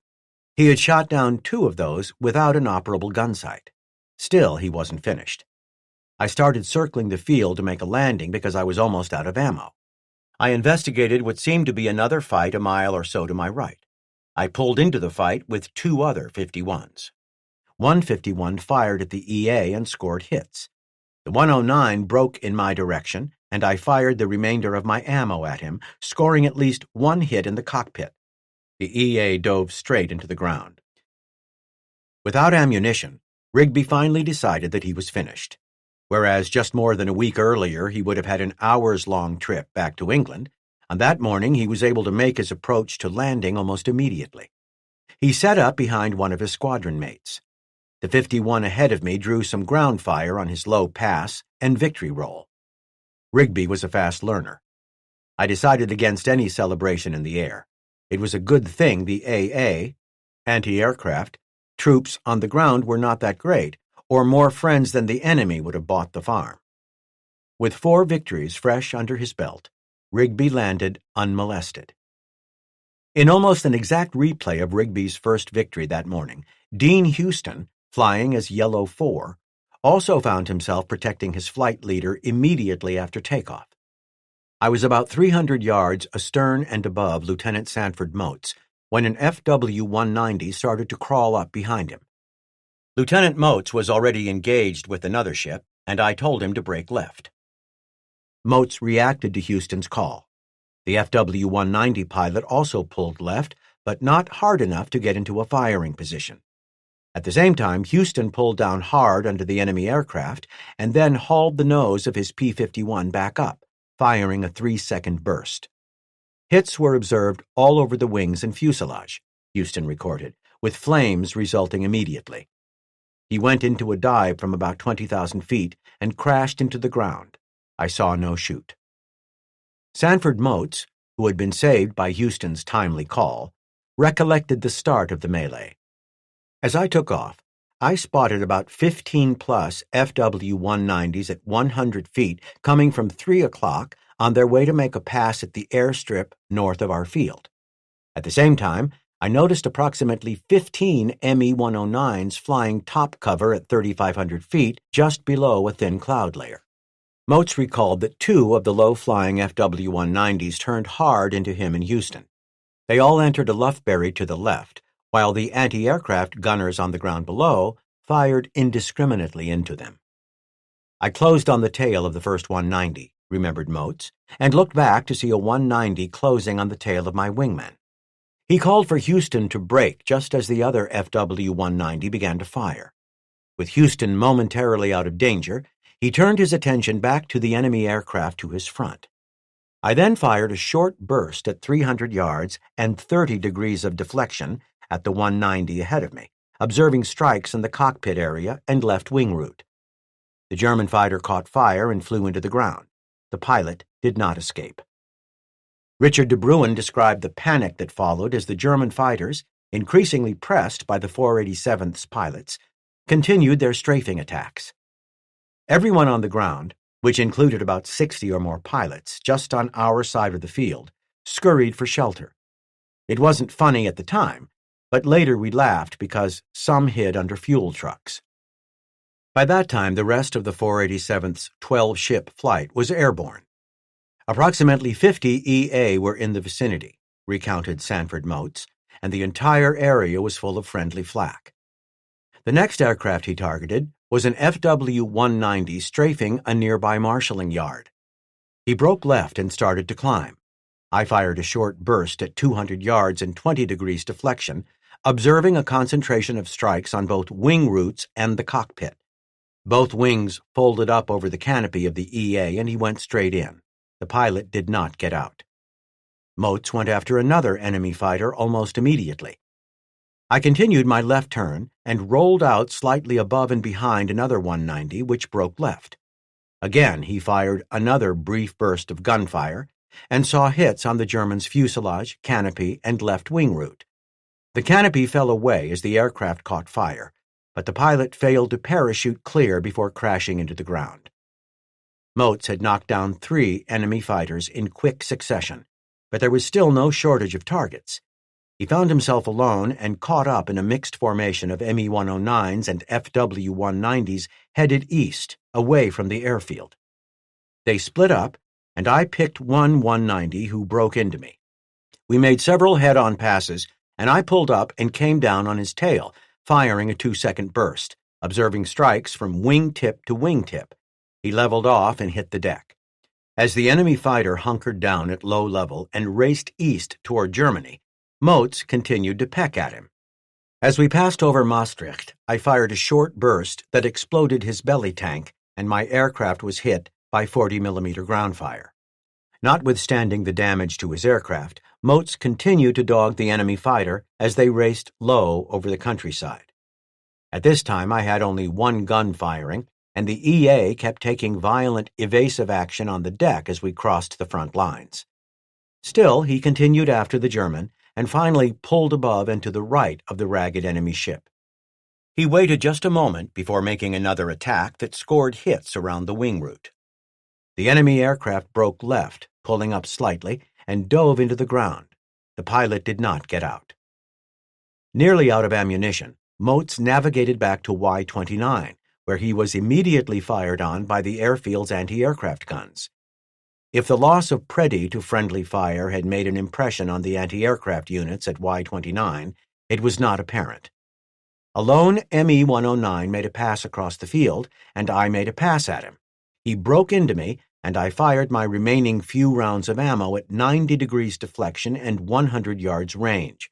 He had shot down 2 of those without an operable gun sight. Still, he wasn't finished. I started circling the field to make a landing because I was almost out of ammo. I investigated what seemed to be another fight a mile or so to my right. I pulled into the fight with 2 other 51s. One 51 fired at the EA and scored hits. The 109 broke in my direction, and I fired the remainder of my ammo at him, scoring at least 1 hit in the cockpit. The EA dove straight into the ground. Without ammunition, Rigby finally decided that he was finished. Whereas just more than a week earlier he would have had an hours-long trip back to England, on that morning he was able to make his approach to landing almost immediately. He set up behind one of his squadron mates. The 51 ahead of me drew some ground fire on his low pass and victory roll. Rigby was a fast learner. I decided against any celebration in the air. It was a good thing the AA, anti-aircraft, troops on the ground were not that great, or more friends than the enemy would have bought the farm. With 4 victories fresh under his belt, Rigby landed unmolested. In almost an exact replay of Rigby's first victory that morning, Dean Houston, flying as Yellow 4, also found himself protecting his flight leader immediately after takeoff. I was about 300 yards astern and above Lieutenant Sanford Moats when an FW-190 started to crawl up behind him. Lieutenant Moats was already engaged with another ship, and I told him to break left. Moats reacted to Houston's call. The FW-190 pilot also pulled left, but not hard enough to get into a firing position. At the same time, Houston pulled down hard under the enemy aircraft and then hauled the nose of his P-51 back up, firing a 3-second burst. Hits were observed all over the wings and fuselage, Houston recorded, with flames resulting immediately. He went into a dive from about 20,000 feet and crashed into the ground. I saw no shoot. Sanford Moats, who had been saved by Houston's timely call, recollected the start of the melee. As I took off, I spotted about 15-plus FW-190s at 100 feet coming from 3 o'clock on their way to make a pass at the airstrip north of our field. At the same time, I noticed approximately 15 ME-109s flying top cover at 3,500 feet just below a thin cloud layer. Moats recalled that 2 of the low-flying FW-190s turned hard into him in Houston. They all entered a luffberry to the left, while the anti-aircraft gunners on the ground below fired indiscriminately into them. I closed on the tail of the first 190, remembered Moats, and looked back to see a 190 closing on the tail of my wingman. He called for Houston to brake just as the other FW-190 began to fire. With Houston momentarily out of danger, he turned his attention back to the enemy aircraft to his front. I then fired a short burst at 300 yards and 30 degrees of deflection at the 190 ahead of me, observing strikes in the cockpit area and left wing route. The German fighter caught fire and flew into the ground. The pilot did not escape. Richard de Bruin described the panic that followed as the German fighters, increasingly pressed by the 487th's pilots, continued their strafing attacks. Everyone on the ground, which included about 60 or more pilots just on our side of the field, scurried for shelter. It wasn't funny at the time, but later we laughed because some hid under fuel trucks. By that time, the rest of the 487th's 12-ship flight was airborne. Approximately 50 EA were in the vicinity, recounted Sanford Moats, and the entire area was full of friendly flak. The next aircraft he targeted was an FW-190 strafing a nearby marshalling yard. He broke left and started to climb. I fired a short burst at 200 yards and 20 degrees deflection, observing a concentration of strikes on both wing roots and the cockpit. Both wings folded up over the canopy of the EA and he went straight in. The pilot did not get out. Moats went after another enemy fighter almost immediately. I continued my left turn and rolled out slightly above and behind another 190, which broke left. Again, he fired another brief burst of gunfire and saw hits on the German's fuselage, canopy, and left wing root. The canopy fell away as the aircraft caught fire, but the pilot failed to parachute clear before crashing into the ground. Motes had knocked down 3 enemy fighters in quick succession, but there was still no shortage of targets. He found himself alone and caught up in a mixed formation of Me-109s and FW-190s headed east, away from the airfield. They split up, and I picked one 190 who broke into me. We made several head-on passes, and I pulled up and came down on his tail, firing a 2-second burst, observing strikes from wingtip to wingtip. He leveled off and hit the deck. As the enemy fighter hunkered down at low level and raced east toward Germany, Motes continued to peck at him. As we passed over Maastricht, I fired a short burst that exploded his belly tank, and my aircraft was hit by 40mm ground fire. Notwithstanding the damage to his aircraft, Motes continued to dog the enemy fighter as they raced low over the countryside. At this time, I had only one gun firing, and the EA kept taking violent, evasive action on the deck as we crossed the front lines. Still, he continued after the German, and finally pulled above and to the right of the ragged enemy ship. He waited just a moment before making another attack that scored hits around the wing root. The enemy aircraft broke left, pulling up slightly, and dove into the ground. The pilot did not get out. Nearly out of ammunition, Motes navigated back to Y-29, where he was immediately fired on by the airfield's anti-aircraft guns. If the loss of Preddy to friendly fire had made an impression on the anti-aircraft units at Y-29, it was not apparent. A lone Me-109 made a pass across the field, and I made a pass at him. He broke into me, and I fired my remaining few rounds of ammo at 90 degrees deflection and 100 yards range.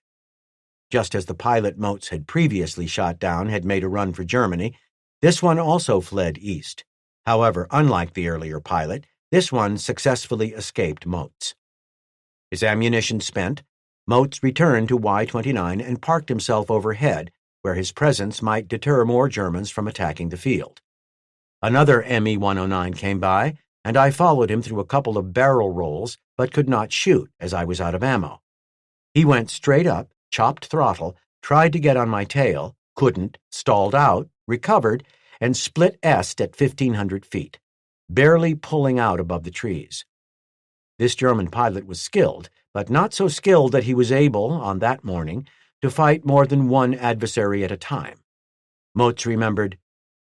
Just as the pilot Motes had previously shot down had made a run for Germany, this one also fled east. However, unlike the earlier pilot, this one successfully escaped Motes. His ammunition spent, Motes returned to Y-29 and parked himself overhead, where his presence might deter more Germans from attacking the field. Another Me-109 came by, and I followed him through a couple of barrel rolls, but could not shoot as I was out of ammo. He went straight up, chopped throttle, tried to get on my tail, couldn't, stalled out, recovered, and split est at 1,500 feet, barely pulling out above the trees. This German pilot was skilled, but not so skilled that he was able, on that morning, to fight more than one adversary at a time. Motes remembered,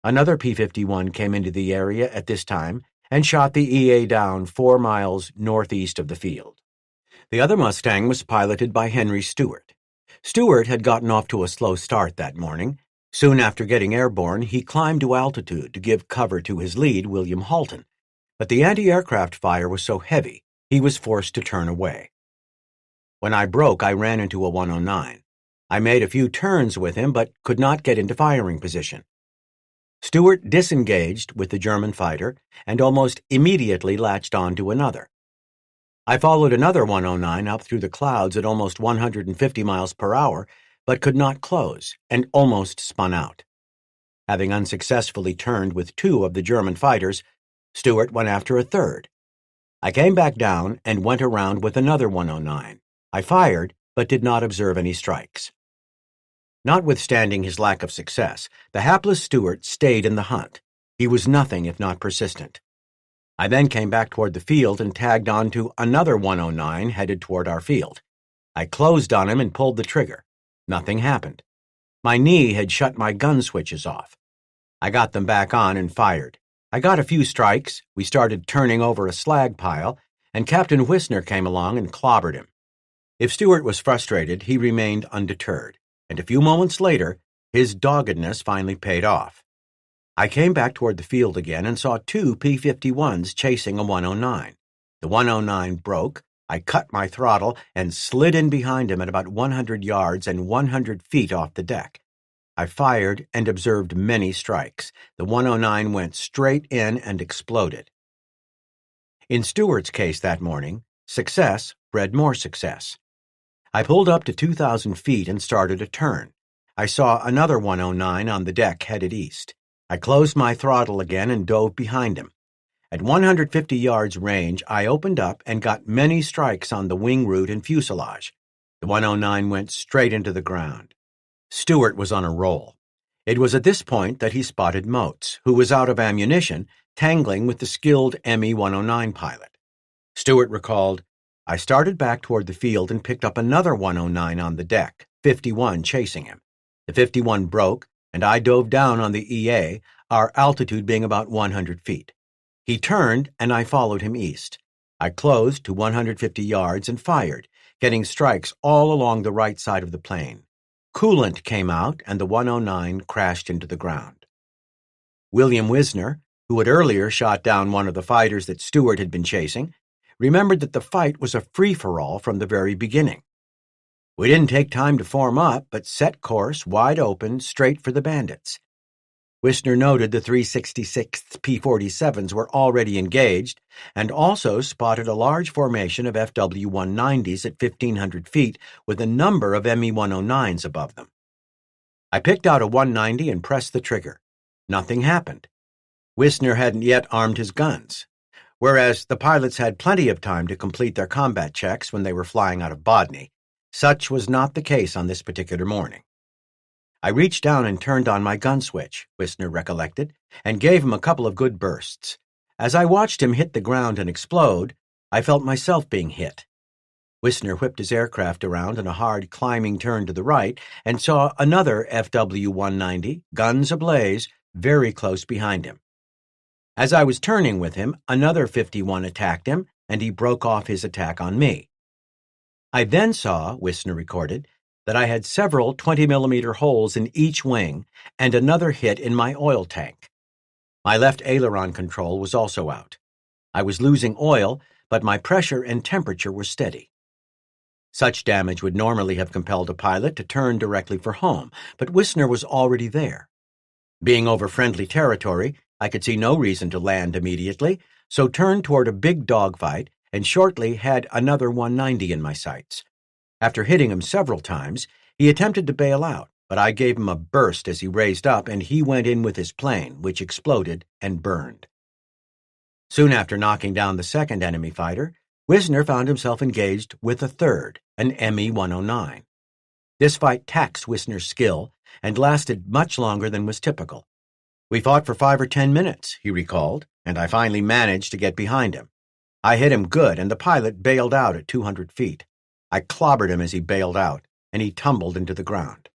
another P-51 came into the area at this time and shot the EA down 4 miles northeast of the field. The other Mustang was piloted by Henry Stewart. Stewart had gotten off to a slow start that morning. Soon after getting airborne, he climbed to altitude to give cover to his lead, William Halton, but the anti-aircraft fire was so heavy he was forced to turn away. When I broke, I ran into a 109. I made a few turns with him, but could not get into firing position. Stewart disengaged with the German fighter and almost immediately latched on to another. I followed another 109 up through the clouds at almost 150 miles per hour, but could not close and almost spun out. Having unsuccessfully turned with 2 of the German fighters, Stewart went after a third. I came back down and went around with another 109. I fired, but did not observe any strikes. Notwithstanding his lack of success, the hapless Stewart stayed in the hunt. He was nothing if not persistent. I then came back toward the field and tagged on to another 109 headed toward our field. I closed on him and pulled the trigger. Nothing happened. My knee had shut my gun switches off. I got them back on and fired. I got a few strikes, we started turning over a slag pile, and Captain Wissner came along and clobbered him. If Stewart was frustrated, he remained undeterred, and a few moments later, his doggedness finally paid off. I came back toward the field again and saw 2 P-51s chasing a 109. The 109 broke. I cut my throttle and slid in behind him at about 100 yards and 100 feet off the deck. I fired and observed many strikes. The 109 went straight in and exploded. In Stewart's case that morning, success bred more success. I pulled up to 2,000 feet and started a turn. I saw another 109 on the deck headed east. I closed my throttle again and dove behind him. At 150 yards range, I opened up and got many strikes on the wing root and fuselage. The 109 went straight into the ground. Stewart was on a roll. It was at this point that he spotted Motes, who was out of ammunition, tangling with the skilled Me-109 pilot. Stewart recalled, "I started back toward the field and picked up another 109 on the deck, 51 chasing him. The 51 broke, and I dove down on the EA, our altitude being about 100 feet. He turned, and I followed him east. I closed to 150 yards and fired, getting strikes all along the right side of the plane. Coolant came out, and the 109 crashed into the ground." William Wisner, who had earlier shot down one of the fighters that Stewart had been chasing, remembered that the fight was a free-for-all from the very beginning. "We didn't take time to form up, but set course wide open straight for the bandits." Wisner noted the 366th P-47s were already engaged and also spotted a large formation of FW-190s at 1,500 feet with a number of Me-109s above them. I picked out a 190 and pressed the trigger. Nothing happened. Wisner hadn't yet armed his guns, whereas the pilots had plenty of time to complete their combat checks when they were flying out of Bodney. Such was not the case on this particular morning. "I reached down and turned on my gun switch," Wisner recollected, "and gave him a couple of good bursts. As I watched him hit the ground and explode, I felt myself being hit." Wisner whipped his aircraft around in a hard climbing turn to the right and saw another FW-190, guns ablaze, very close behind him. As I was turning with him, another 51 attacked him, and he broke off his attack on me. I then saw, Wisner recorded, that I had several 20mm holes in each wing and another hit in my oil tank. My left aileron control was also out. I was losing oil, but my pressure and temperature were steady. Such damage would normally have compelled a pilot to turn directly for home, but Wisner was already there. Being over friendly territory, I could see no reason to land immediately, so turned toward a big dogfight and shortly had another 190 in my sights. After hitting him several times, he attempted to bail out, but I gave him a burst as he raised up and he went in with his plane, which exploded and burned. Soon after knocking down the second enemy fighter, Wisner found himself engaged with a third, an Me-109. This fight taxed Wisner's skill and lasted much longer than was typical. "We fought for 5 or 10 minutes, he recalled, and I finally managed to get behind him. I hit him good, and the pilot bailed out at 200 feet. I clobbered him as he bailed out, and he tumbled into the ground."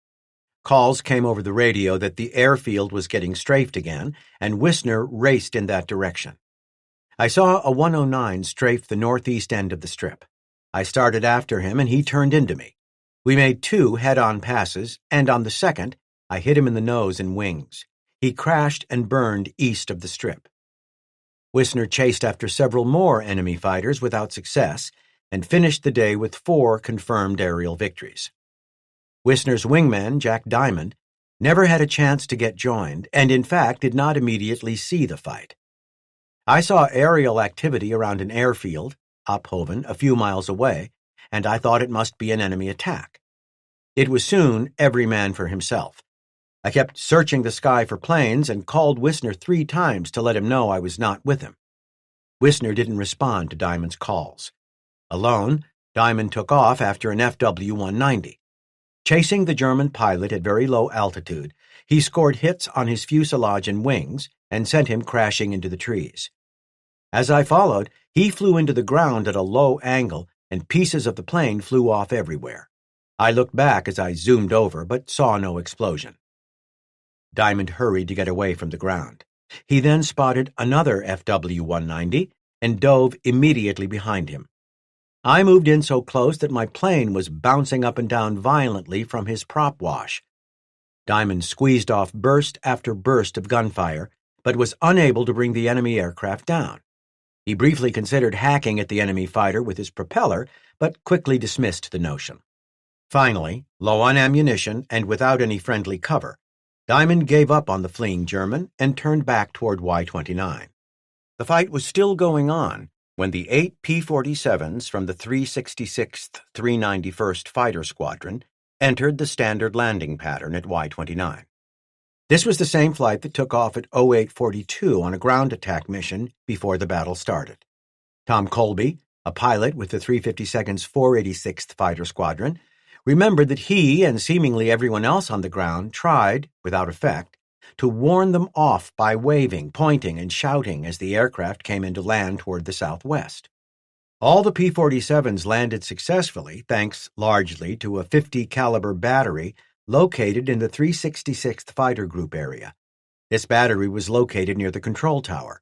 Calls came over the radio that the airfield was getting strafed again, and Wisner raced in that direction. I saw a 109 strafe the northeast end of the strip. I started after him, and he turned into me. We made 2 head-on passes, and on the second, I hit him in the nose and wings. He crashed and burned east of the strip. Wisner chased after several more enemy fighters without success, and finished the day with 4 confirmed aerial victories. Wisner's wingman, Jack Diamond, never had a chance to get joined, and in fact did not immediately see the fight. "I saw aerial activity around an airfield, Ophoven, a few miles away, and I thought it must be an enemy attack. It was soon every man for himself. I kept searching the sky for planes and called Wisner 3 times to let him know I was not with him. Wisner didn't respond to Diamond's calls. Alone, Diamond took off after an FW-190. Chasing the German pilot at very low altitude, he scored hits on his fuselage and wings and sent him crashing into the trees. As I followed, he flew into the ground at a low angle, and pieces of the plane flew off everywhere. I looked back as I zoomed over, but saw no explosion." Diamond hurried to get away from the ground. He then spotted another FW-190 and dove immediately behind him. I moved in so close that my plane was bouncing up and down violently from his prop wash. Diamond squeezed off burst after burst of gunfire, but was unable to bring the enemy aircraft down. He briefly considered hacking at the enemy fighter with his propeller, but quickly dismissed the notion. Finally, low on ammunition and without any friendly cover, Diamond gave up on the fleeing German and turned back toward Y-29. The fight was still going on when the 8 P-47s from the 366th 391st Fighter Squadron entered the standard landing pattern at Y-29. This was the same flight that took off at 0842 on a ground attack mission before the battle started. Tom Colby, a pilot with the 352nd's 486th Fighter Squadron, remembered that he and seemingly everyone else on the ground tried, without effect, to warn them off by waving, pointing, and shouting as the aircraft came into land toward the southwest. All the P-47s landed successfully, thanks largely to a 50 caliber battery located in the 366th Fighter Group area. This battery was located near the control tower.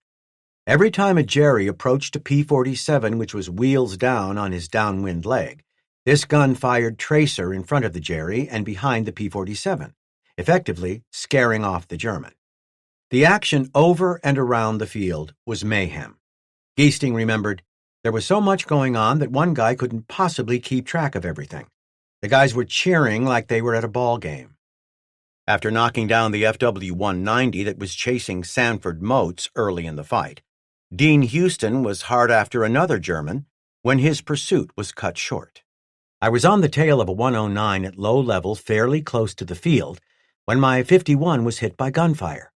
Every time a Jerry approached a P-47 which was wheels down on his downwind leg, this gun fired tracer in front of the Jerry and behind the P-47, effectively scaring off the German. The action over and around the field was mayhem. Giesting remembered, "There was so much going on that one guy couldn't possibly keep track of everything. The guys were cheering like they were at a ball game." After knocking down the FW-190 that was chasing Sanford Motes early in the fight, Dean Houston was hard after another German when his pursuit was cut short. I was on the tail of a 109 at low level fairly close to the field when my 51 was hit by gunfire.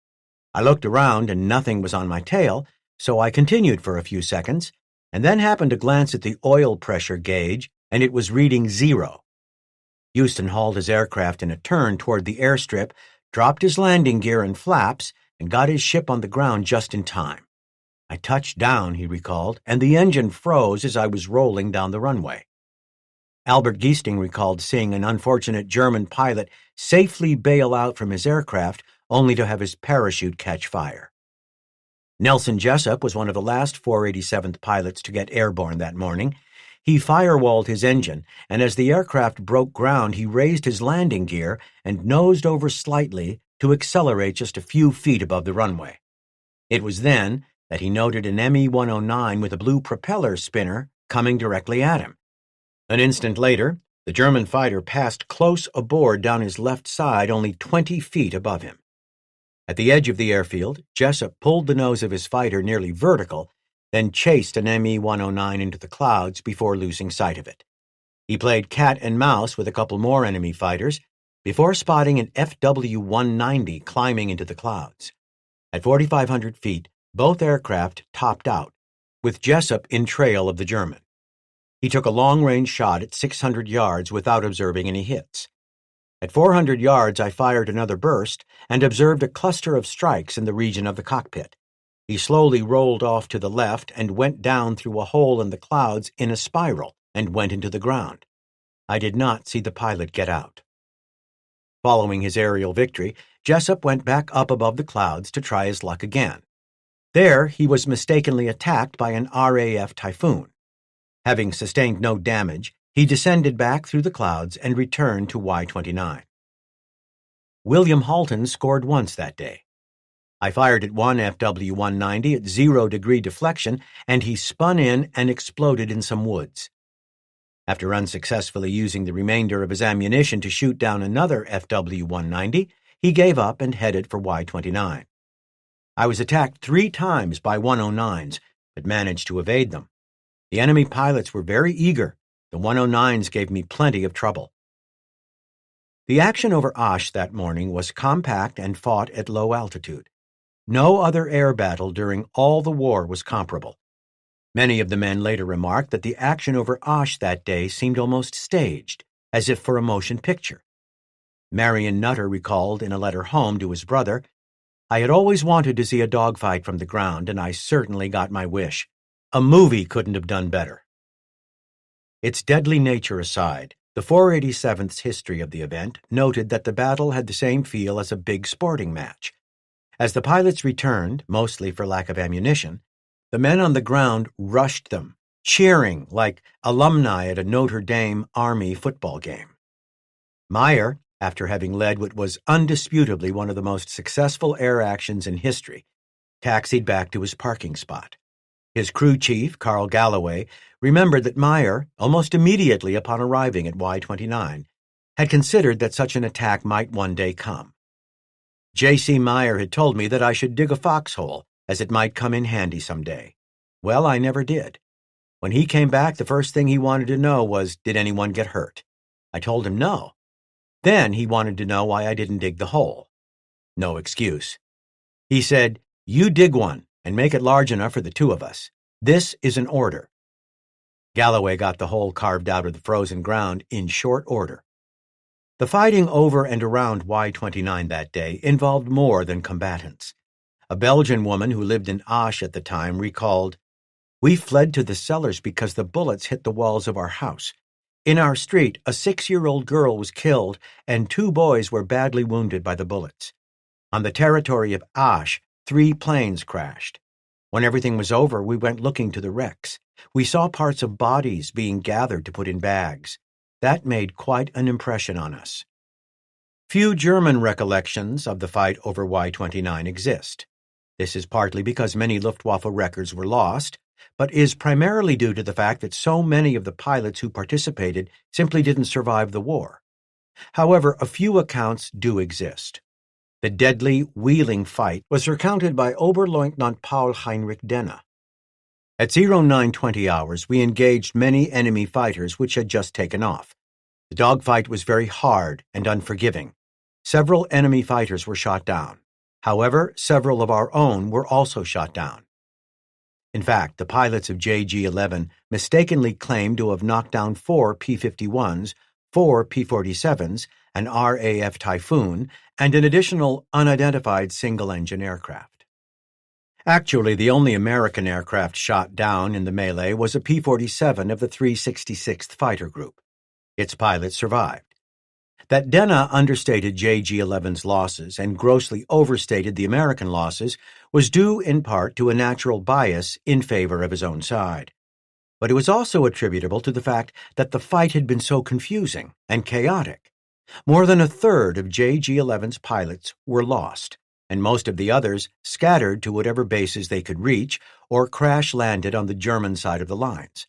I looked around and nothing was on my tail, so I continued for a few seconds and then happened to glance at the oil pressure gauge and it was reading 0. Houston hauled his aircraft in a turn toward the airstrip, dropped his landing gear and flaps, and got his ship on the ground just in time. I touched down, he recalled, and the engine froze as I was rolling down the runway. Albert Giesting recalled seeing an unfortunate German pilot safely bail out from his aircraft only to have his parachute catch fire. Nelson Jessup was one of the last 487th pilots to get airborne that morning. He firewalled his engine, and as the aircraft broke ground, he raised his landing gear and nosed over slightly to accelerate just a few feet above the runway. It was then that he noted an ME-109 with a blue propeller spinner coming directly at him. An instant later, the German fighter passed close aboard down his left side, only 20 feet above him. At the edge of the airfield, Jessup pulled the nose of his fighter nearly vertical, then chased an ME-109 into the clouds before losing sight of it. He played cat and mouse with a couple more enemy fighters before spotting an FW-190 climbing into the clouds. At 4,500 feet, both aircraft topped out, with Jessup in trail of the German. He took a long-range shot at 600 yards without observing any hits. At 400 yards, I fired another burst and observed a cluster of strikes in the region of the cockpit. He slowly rolled off to the left and went down through a hole in the clouds in a spiral and went into the ground. I did not see the pilot get out. Following his aerial victory, Jessup went back up above the clouds to try his luck again. There, he was mistakenly attacked by an RAF Typhoon. Having sustained no damage, he descended back through the clouds and returned to Y-29. William Halton scored once that day. I fired at one FW-190 at 0-degree deflection, and he spun in and exploded in some woods. After unsuccessfully using the remainder of his ammunition to shoot down another FW-190, he gave up and headed for Y-29. I was attacked 3 times by 109s, but managed to evade them. The enemy pilots were very eager. The 109s gave me plenty of trouble. The action over Osh that morning was compact and fought at low altitude. No other air battle during all the war was comparable. Many of the men later remarked that the action over Osh that day seemed almost staged, as if for a motion picture. Marion Nutter recalled in a letter home to his brother, "I had always wanted to see a dogfight from the ground, and I certainly got my wish. A movie couldn't have done better." Its deadly nature aside, the 487th's history of the event noted that the battle had the same feel as a big sporting match. As the pilots returned, mostly for lack of ammunition, the men on the ground rushed them, cheering like alumni at a Notre Dame Army football game. Meyer, after having led what was undisputably one of the most successful air actions in history, taxied back to his parking spot. His crew chief, Carl Galloway, remembered that Meyer, almost immediately upon arriving at Y-29, had considered that such an attack might one day come. J.C. Meyer had told me that I should dig a foxhole, as it might come in handy some day. Well, I never did. When he came back, the first thing he wanted to know was, did anyone get hurt? I told him no. Then he wanted to know why I didn't dig the hole. No excuse. He said, "You dig one and make it large enough for the two of us. This is an order." Galloway got the hole carved out of the frozen ground in short order. The fighting over and around Y-29 that day involved more than combatants. A Belgian woman who lived in Asch at the time recalled, "We fled to the cellars because the bullets hit the walls of our house. In our street, a 6-year-old girl was killed and 2 boys were badly wounded by the bullets. On the territory of Asch, 3 planes crashed. When everything was over, we went looking to the wrecks. We saw parts of bodies being gathered to put in bags. That made quite an impression on us." Few German recollections of the fight over Y-29 exist. This is partly because many Luftwaffe records were lost, but is primarily due to the fact that so many of the pilots who participated simply didn't survive the war. However, a few accounts do exist. The deadly, wheeling fight was recounted by Oberleutnant Paul Heinrich Denner. At 0920 hours, we engaged many enemy fighters which had just taken off. The dogfight was very hard and unforgiving. Several enemy fighters were shot down. However, several of our own were also shot down. In fact, the pilots of JG-11 mistakenly claimed to have knocked down 4 P-51s, 4 P-47s, an RAF Typhoon, and an additional unidentified single-engine aircraft. Actually, the only American aircraft shot down in the melee was a P-47 of the 366th Fighter Group. Its pilot survived. That Denner understated JG-11's losses and grossly overstated the American losses was due in part to a natural bias in favor of his own side. But it was also attributable to the fact that the fight had been so confusing and chaotic. More than a third of JG-11's pilots were lost, and most of the others scattered to whatever bases they could reach or crash-landed on the German side of the lines.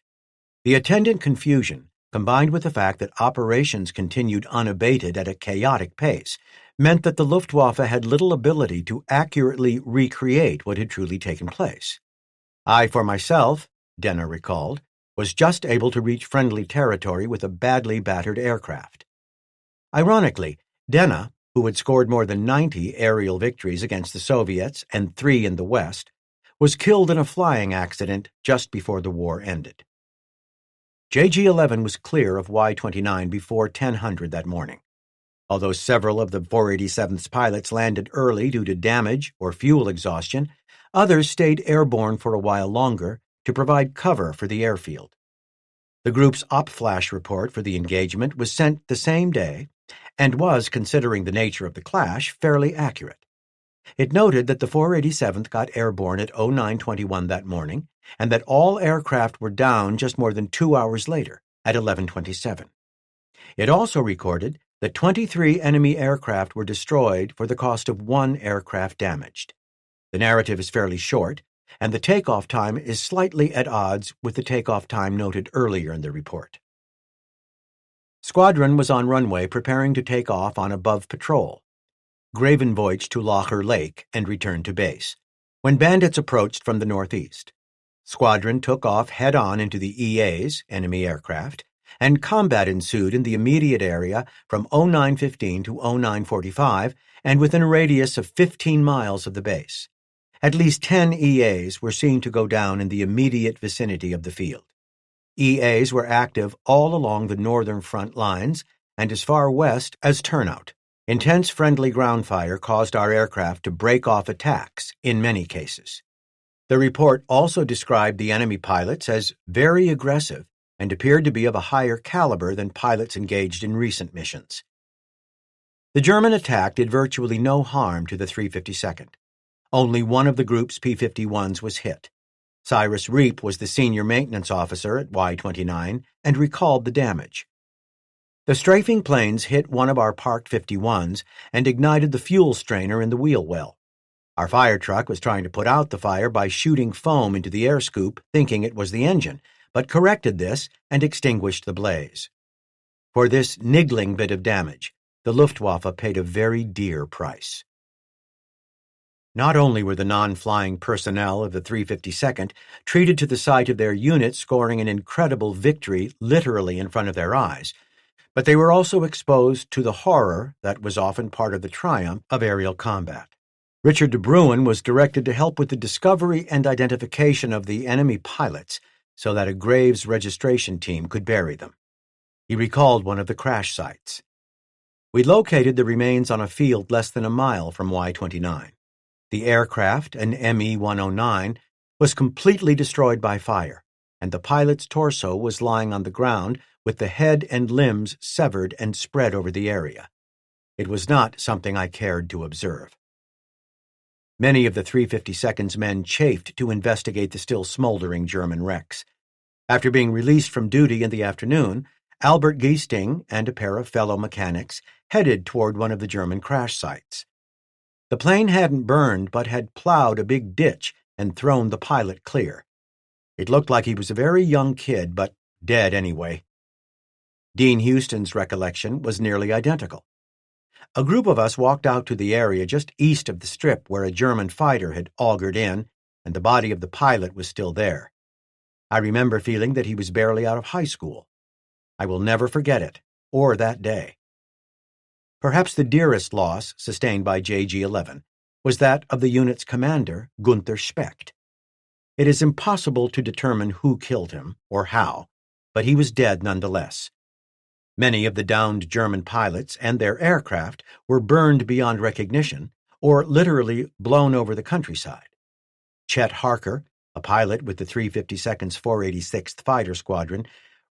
The attendant confusion, combined with the fact that operations continued unabated at a chaotic pace, meant that the Luftwaffe had little ability to accurately recreate what had truly taken place. I, for myself, Denner recalled, was just able to reach friendly territory with a badly battered aircraft. Ironically, Denner, who had scored more than 90 aerial victories against the Soviets and 3 in the West, was killed in a flying accident just before the war ended. JG-11 was clear of Y-29 before 1000 that morning. Although several of the 487th's pilots landed early due to damage or fuel exhaustion, others stayed airborne for a while longer to provide cover for the airfield. The group's op-flash report for the engagement was sent the same day and was, considering the nature of the clash, fairly accurate. It noted that the 487th got airborne at 0921 that morning and that all aircraft were down just more than 2 hours later, at 1127. It also recorded that 23 enemy aircraft were destroyed for the cost of 1 aircraft damaged. The narrative is fairly short, and the takeoff time is slightly at odds with the takeoff time noted earlier in the report. Squadron was on runway preparing to take off on above patrol. Gravenvoigt to Locher Lake and returned to base, when bandits approached from the northeast. Squadron took off head-on into the EAs, enemy aircraft, and combat ensued in the immediate area from 0915 to 0945 and within a radius of 15 miles of the base. At least 10 EAs were seen to go down in the immediate vicinity of the field. EAs were active all along the northern front lines and as far west as Turnout. Intense friendly ground fire caused our aircraft to break off attacks in many cases. The report also described the enemy pilots as very aggressive and appeared to be of a higher caliber than pilots engaged in recent missions. The German attack did virtually no harm to the 352nd. Only one of the group's P-51s was hit. Cyrus Reep was the senior maintenance officer at Y-29 and recalled the damage. The strafing planes hit one of our parked 51s and ignited the fuel strainer in the wheel well. Our fire truck was trying to put out the fire by shooting foam into the air scoop, thinking it was the engine, but corrected this and extinguished the blaze. For this niggling bit of damage, the Luftwaffe paid a very dear price. Not only were the non-flying personnel of the 352nd treated to the sight of their unit scoring an incredible victory literally in front of their eyes, But they were also exposed to the horror that was often part of the triumph of aerial combat. Richard de Bruin was directed to help with the discovery and identification of the enemy pilots so that a Graves registration team could bury them. He recalled one of the crash sites. We located the remains on a field less than a mile from Y-29. The aircraft, an ME-109, was completely destroyed by fire, and the pilot's torso was lying on the ground with the head and limbs severed and spread over the area. It was not something I cared to observe. Many of the 352nd's men chafed to investigate the still smoldering German wrecks. After being released from duty in the afternoon, Albert Giesting and a pair of fellow mechanics headed toward one of the German crash sites. The plane hadn't burned but had plowed a big ditch and thrown the pilot clear. It looked like he was a very young kid, but dead anyway. Dean Houston's recollection was nearly identical. A group of us walked out to the area just east of the strip where a German fighter had augured in, and the body of the pilot was still there. I remember feeling that he was barely out of high school. I will never forget it, or that day. Perhaps the dearest loss sustained by JG-11 was that of the unit's commander, Gunther Specht. It is impossible to determine who killed him or how, but he was dead nonetheless. Many of the downed German pilots and their aircraft were burned beyond recognition or literally blown over the countryside. Chet Harker, a pilot with the 352nd's 486th Fighter Squadron,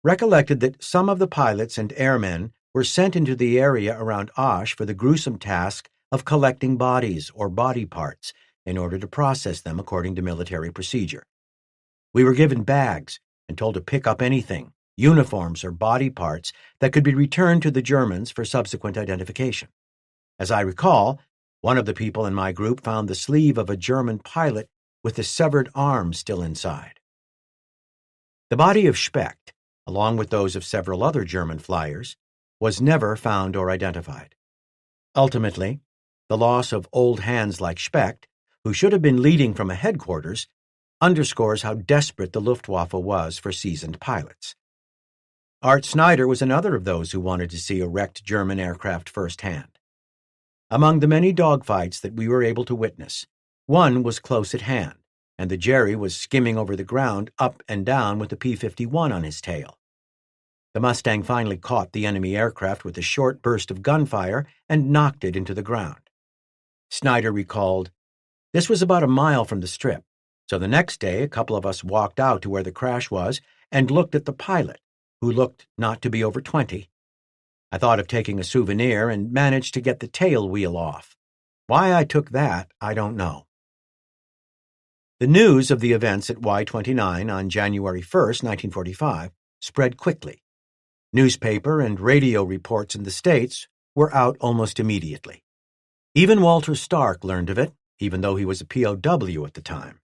recollected that some of the pilots and airmen were sent into the area around Osh for the gruesome task of collecting bodies or body parts in order to process them according to military procedure. We were given bags and told to pick up anything, uniforms or body parts, that could be returned to the Germans for subsequent identification. As I recall, one of the people in my group found the sleeve of a German pilot with the severed arm still inside. The body of Specht, along with those of several other German flyers, was never found or identified. Ultimately, the loss of old hands like Specht, who should have been leading from a headquarters, underscores how desperate the Luftwaffe was for seasoned pilots. Art Snyder was another of those who wanted to see a wrecked German aircraft firsthand. Among the many dogfights that we were able to witness, one was close at hand, and the Jerry was skimming over the ground up and down with the P-51 on his tail. The Mustang finally caught the enemy aircraft with a short burst of gunfire and knocked it into the ground. Snyder recalled, "This was about a mile from the strip, so the next day a couple of us walked out to where the crash was and looked at the pilot, who looked not to be over 20. I thought of taking a souvenir and managed to get the tail wheel off. Why I took that, I don't know." The news of the events at Y-29 on January 1, 1945, spread quickly. Newspaper and radio reports in the States were out almost immediately. Even Walter Stark learned of it, even though he was a POW at the time.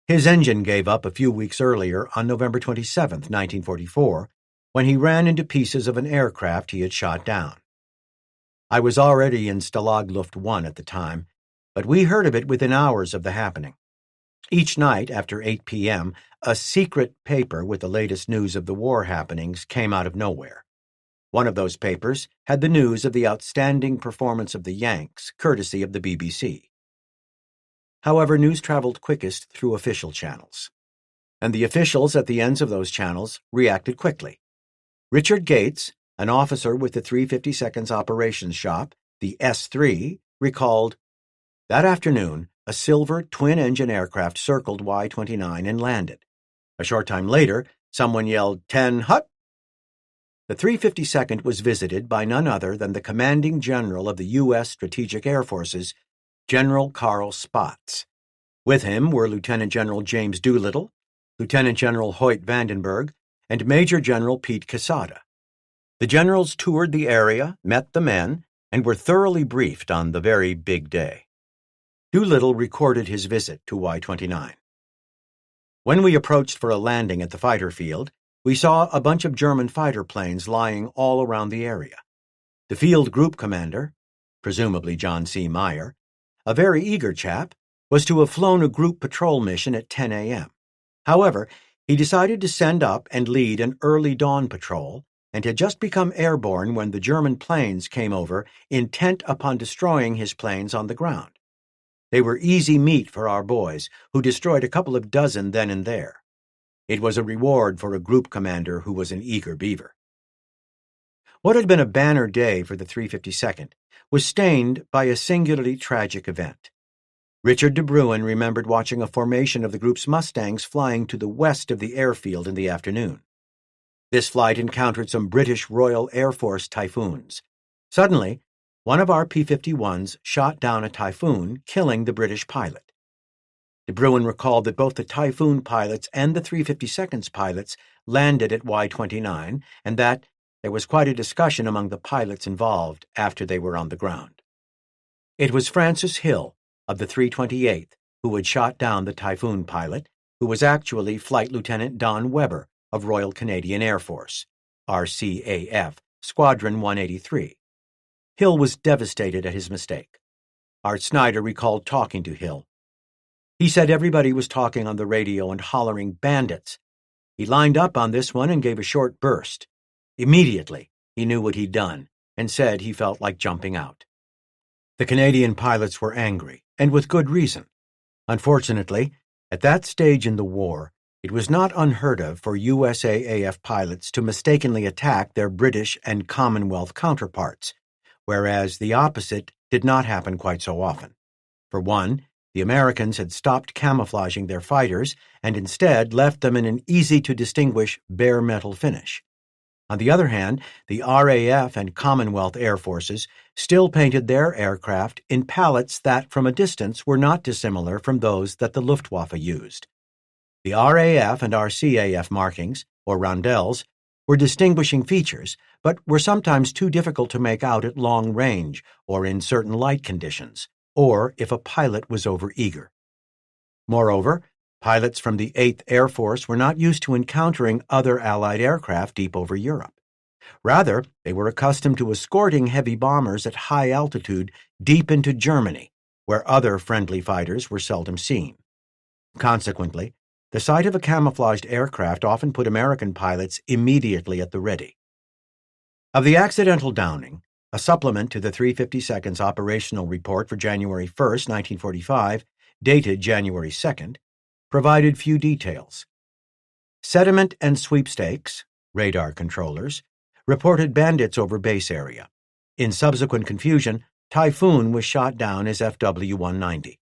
His engine gave up a few weeks earlier on November 27, 1944, when he ran into pieces of an aircraft he had shot down. I was already in Stalag Luft 1 at the time, but we heard of it within hours of the happening. Each night after 8 p.m., a secret paper with the latest news of the war happenings came out of nowhere. One of those papers had the news of the outstanding performance of the Yanks, courtesy of the BBC. However, news traveled quickest through official channels, and the officials at the ends of those channels reacted quickly. Richard Gates, an officer with the 352nd's operations shop, the S3, recalled, "That afternoon, a silver twin-engine aircraft circled Y-29 and landed. A short time later, someone yelled, 10 hut!" The 352nd was visited by none other than the commanding general of the U.S. Strategic Air Forces, General Carl Spaatz. With him were Lieutenant General James Doolittle, Lieutenant General Hoyt Vandenberg, and Major General Pete Quesada. The generals toured the area, met the men, and were thoroughly briefed on the very big day. Doolittle recorded his visit to Y-29. When we approached for a landing at the fighter field, we saw a bunch of German fighter planes lying all around the area. The field group commander, presumably John C. Meyer, a very eager chap, was to have flown a group patrol mission at 10 a.m. However, he decided to send up and lead an early dawn patrol and had just become airborne when the German planes came over, intent upon destroying his planes on the ground. They were easy meat for our boys, who destroyed a couple of dozen then and there. It was a reward for a group commander who was an eager beaver. What had been a banner day for the 352nd was stained by a singularly tragic event. Richard de Bruin remembered watching a formation of the group's Mustangs flying to the west of the airfield in the afternoon. This flight encountered some British Royal Air Force Typhoons. Suddenly, one of our P-51s shot down a Typhoon, killing the British pilot. De Bruin recalled that both the Typhoon pilots and the 352nd's pilots landed at Y-29, and that there was quite a discussion among the pilots involved after they were on the ground. It was Francis Hill, of the 328th, who had shot down the Typhoon pilot, who was actually Flight Lieutenant Don Weber of Royal Canadian Air Force, RCAF, Squadron 183. Hill was devastated at his mistake. Art Snyder recalled talking to Hill. He said everybody was talking on the radio and hollering bandits. He lined up on this one and gave a short burst. Immediately, he knew what he'd done and said he felt like jumping out. The Canadian pilots were angry, and with good reason. Unfortunately, at that stage in the war, it was not unheard of for USAAF pilots to mistakenly attack their British and Commonwealth counterparts, whereas the opposite did not happen quite so often. For one, the Americans had stopped camouflaging their fighters and instead left them in an easy-to-distinguish bare metal finish. On the other hand, the RAF and Commonwealth Air Forces still painted their aircraft in palettes that, from a distance, were not dissimilar from those that the Luftwaffe used. The RAF and RCAF markings, or roundels, were distinguishing features, but were sometimes too difficult to make out at long range or in certain light conditions, or if a pilot was overeager. Moreover, pilots from the 8th Air Force were not used to encountering other Allied aircraft deep over Europe. Rather, they were accustomed to escorting heavy bombers at high altitude deep into Germany, where other friendly fighters were seldom seen. Consequently, the sight of a camouflaged aircraft often put American pilots immediately at the ready. Of the accidental downing, a supplement to the 352nd's operational report for January 1, 1945, dated January 2nd, provided few details. Sediment and Sweepstakes, radar controllers, reported bandits over base area. In subsequent confusion, Typhoon was shot down as FW-190.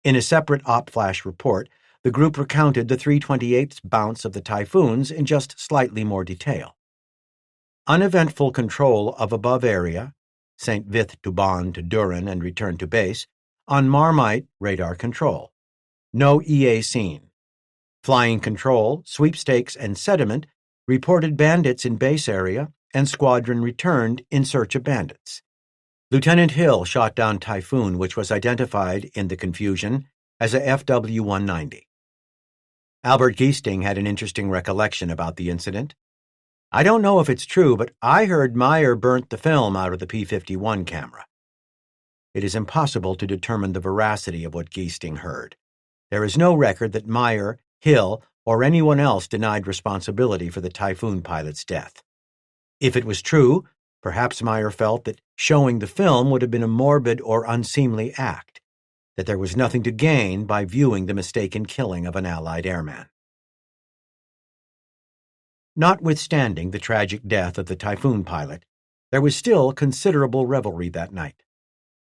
In a separate op-flash report, the group recounted the 328th's bounce of the Typhoons in just slightly more detail. Uneventful control of above area, St. Vith to Bonn to Durin and return to base, on Marmite radar control. No EA seen. Flying control, Sweepstakes, and Sediment reported bandits in base area, and squadron returned in search of bandits. Lieutenant Hill shot down Typhoon, which was identified in the confusion as a FW-190. Albert Giesting had an interesting recollection about the incident. I don't know if it's true, but I heard Meyer burnt the film out of the P-51 camera. It is impossible to determine the veracity of what Giesting heard. There is no record that Meyer, Hill, or anyone else denied responsibility for the Typhoon pilot's death. If it was true, perhaps Meyer felt that showing the film would have been a morbid or unseemly act, that there was nothing to gain by viewing the mistaken killing of an Allied airman. Notwithstanding the tragic death of the Typhoon pilot, there was still considerable revelry that night.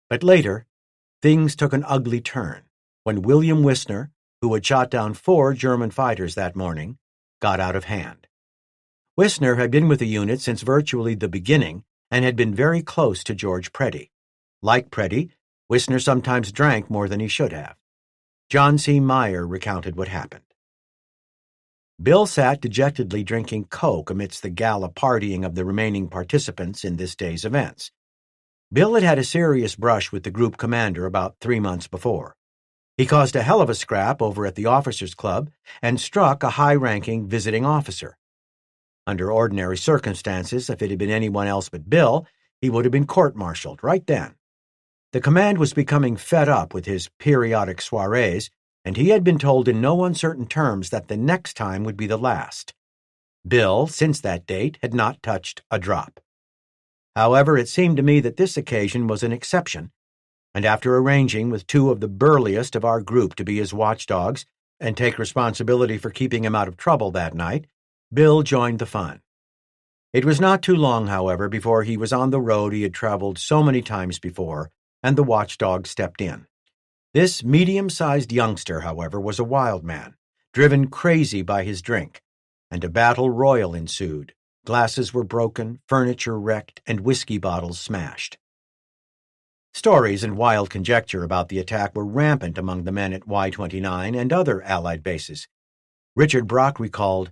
But later, things took an ugly turn when William Wissner, who had shot down 4 German fighters that morning, got out of hand. Wissner had been with the unit since virtually the beginning and had been very close to George Preddy. Like Preddy, Wissner sometimes drank more than he should have. John C. Meyer recounted what happened. Bill sat dejectedly drinking Coke amidst the gala partying of the remaining participants in this day's events. Bill had had a serious brush with the group commander about 3 months before. He caused a hell of a scrap over at the officers' club and struck a high-ranking visiting officer. Under ordinary circumstances, if it had been anyone else but Bill, he would have been court-martialed right then. The command was becoming fed up with his periodic soirees, and he had been told in no uncertain terms that the next time would be the last. Bill, since that date, had not touched a drop. However, it seemed to me that this occasion was an exception, and after arranging with two of the burliest of our group to be his watchdogs and take responsibility for keeping him out of trouble that night, Bill joined the fun. It was not too long, however, before he was on the road he had traveled so many times before, and the watchdog stepped in. This medium-sized youngster, however, was a wild man, driven crazy by his drink, and a battle royal ensued. Glasses were broken, furniture wrecked, and whiskey bottles smashed. Stories and wild conjecture about the attack were rampant among the men at Y-29 and other Allied bases. Richard Brock recalled,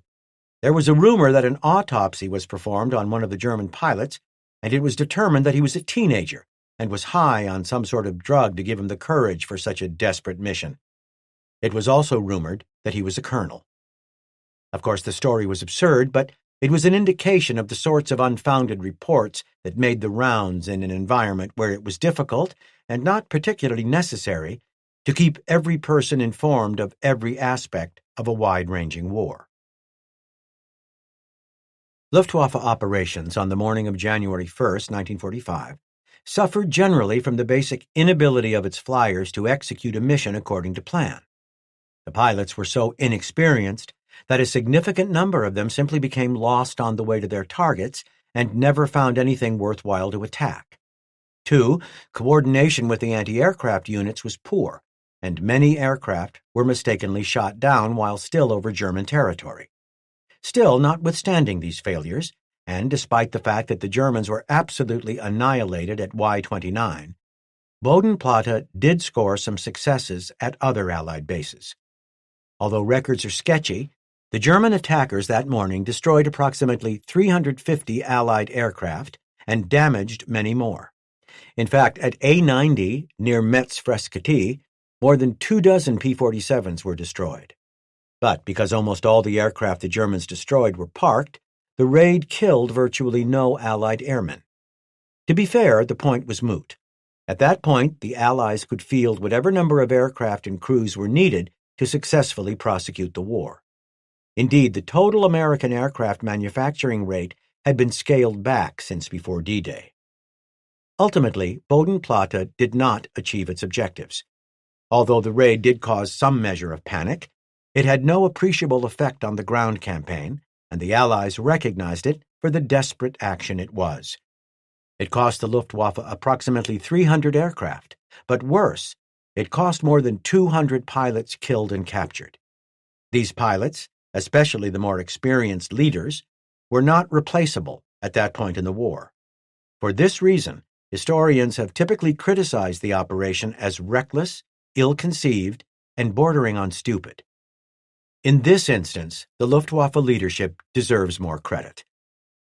"There was a rumor that an autopsy was performed on one of the German pilots, and it was determined that he was a teenager and was high on some sort of drug to give him the courage for such a desperate mission. It was also rumored that he was a colonel." Of course, the story was absurd, but it was an indication of the sorts of unfounded reports that made the rounds in an environment where it was difficult, and not particularly necessary, to keep every person informed of every aspect of a wide-ranging war. Luftwaffe operations on the morning of January 1, 1945, suffered generally from the basic inability of its flyers to execute a mission according to plan. The pilots were so inexperienced that a significant number of them simply became lost on the way to their targets and never found anything worthwhile to attack. 2. Coordination with the anti-aircraft units was poor, and many aircraft were mistakenly shot down while still over German territory. Still, notwithstanding these failures, and despite the fact that the Germans were absolutely annihilated at Y-29, Bodenplatte did score some successes at other Allied bases. Although records are sketchy, the German attackers that morning destroyed approximately 350 Allied aircraft and damaged many more. In fact, at A-90 near Metz-Frascati, more than 24 P-47s were destroyed. But because almost all the aircraft the Germans destroyed were parked, the raid killed virtually no Allied airmen. To be fair, the point was moot. At that point, the Allies could field whatever number of aircraft and crews were needed to successfully prosecute the war. Indeed, the total American aircraft manufacturing rate had been scaled back since before D-Day. Ultimately, Bodenplatte did not achieve its objectives. Although the raid did cause some measure of panic, it had no appreciable effect on the ground campaign, and the Allies recognized it for the desperate action it was. It cost the Luftwaffe approximately 300 aircraft, but worse, it cost more than 200 pilots killed and captured. These pilots, especially the more experienced leaders, were not replaceable at that point in the war. For this reason, historians have typically criticized the operation as reckless, ill-conceived, and bordering on stupid. In this instance, the Luftwaffe leadership deserves more credit.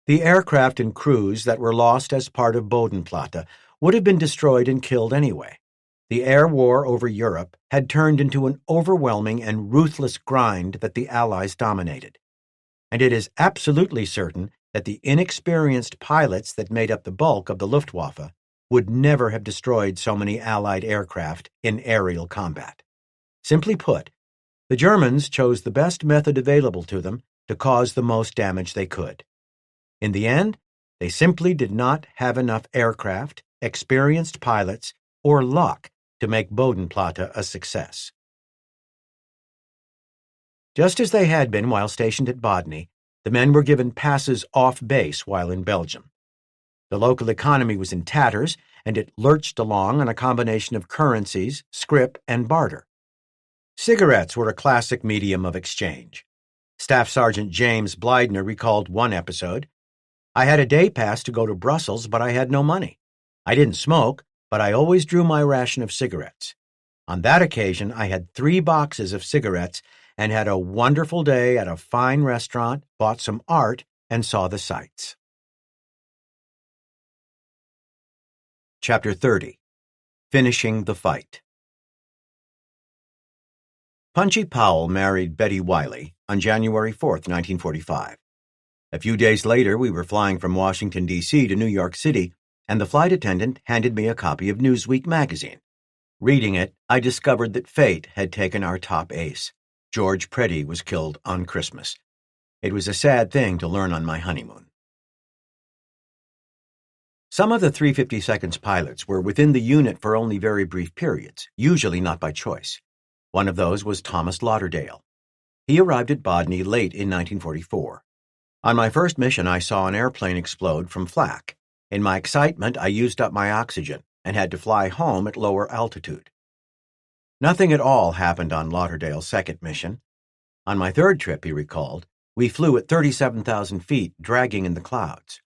The aircraft and crews that were lost as part of Bodenplatte would have been destroyed and killed anyway. The air war over Europe had turned into an overwhelming and ruthless grind that the Allies dominated. And it is absolutely certain that the inexperienced pilots that made up the bulk of the Luftwaffe would never have destroyed so many Allied aircraft in aerial combat. Simply put, the Germans chose the best method available to them to cause the most damage they could. In the end, they simply did not have enough aircraft, experienced pilots, or luck to make Bodenplatte a success. Just as they had been while stationed at Bodny, the men were given passes off base while in Belgium. The local economy was in tatters, and it lurched along on a combination of currencies, scrip, and barter. Cigarettes were a classic medium of exchange. Staff Sergeant James Blydner recalled one episode. "I had a day pass to go to Brussels, but I had no money. I didn't smoke, but I always drew my ration of cigarettes. On that occasion, I had 3 boxes of cigarettes and had a wonderful day at a fine restaurant, bought some art, and saw the sights." Chapter 30. Finishing the Fight. Punchy Powell married Betty Wiley on January 4, 1945. A few days later, we were flying from Washington, D.C. to New York City, and the flight attendant handed me a copy of Newsweek magazine. Reading it, I discovered that fate had taken our top ace. George Preddy was killed on Christmas. It was a sad thing to learn on my honeymoon. Some of the 350 pilots were within the unit for only very brief periods, usually not by choice. One of those was Thomas Lauderdale. He arrived at Bodney late in 1944. On my first mission, I saw an airplane explode from flak. In my excitement, I used up my oxygen and had to fly home at lower altitude. Nothing at all happened on Lauderdale's second mission. On my third trip, he recalled, we flew at 37,000 feet, dragging in the clouds.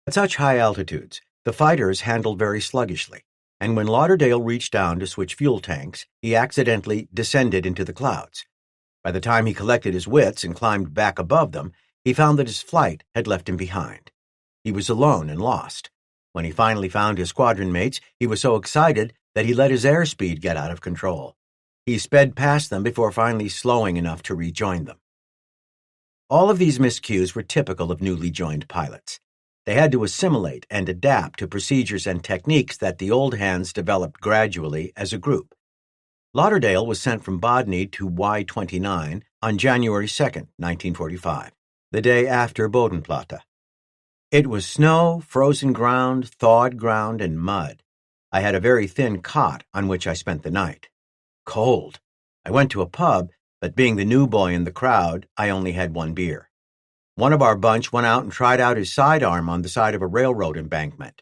At such high altitudes, the fighters handled very sluggishly, and when Lauderdale reached down to switch fuel tanks, he accidentally descended into the clouds. By the time he collected his wits and climbed back above them, he found that his flight had left him behind. He was alone and lost. When he finally found his squadron mates, he was so excited that he let his airspeed get out of control. He sped past them before finally slowing enough to rejoin them. All of these miscues were typical of newly joined pilots. They had to assimilate and adapt to procedures and techniques that the old hands developed gradually as a group. Lauderdale was sent from Bodney to Y-29 on January 2, 1945, the day after Bodenplatte. It was snow, frozen ground, thawed ground, and mud. I had a very thin cot on which I spent the night. Cold. I went to a pub, but being the new boy in the crowd, I only had one beer. One of our bunch went out and tried out his sidearm on the side of a railroad embankment.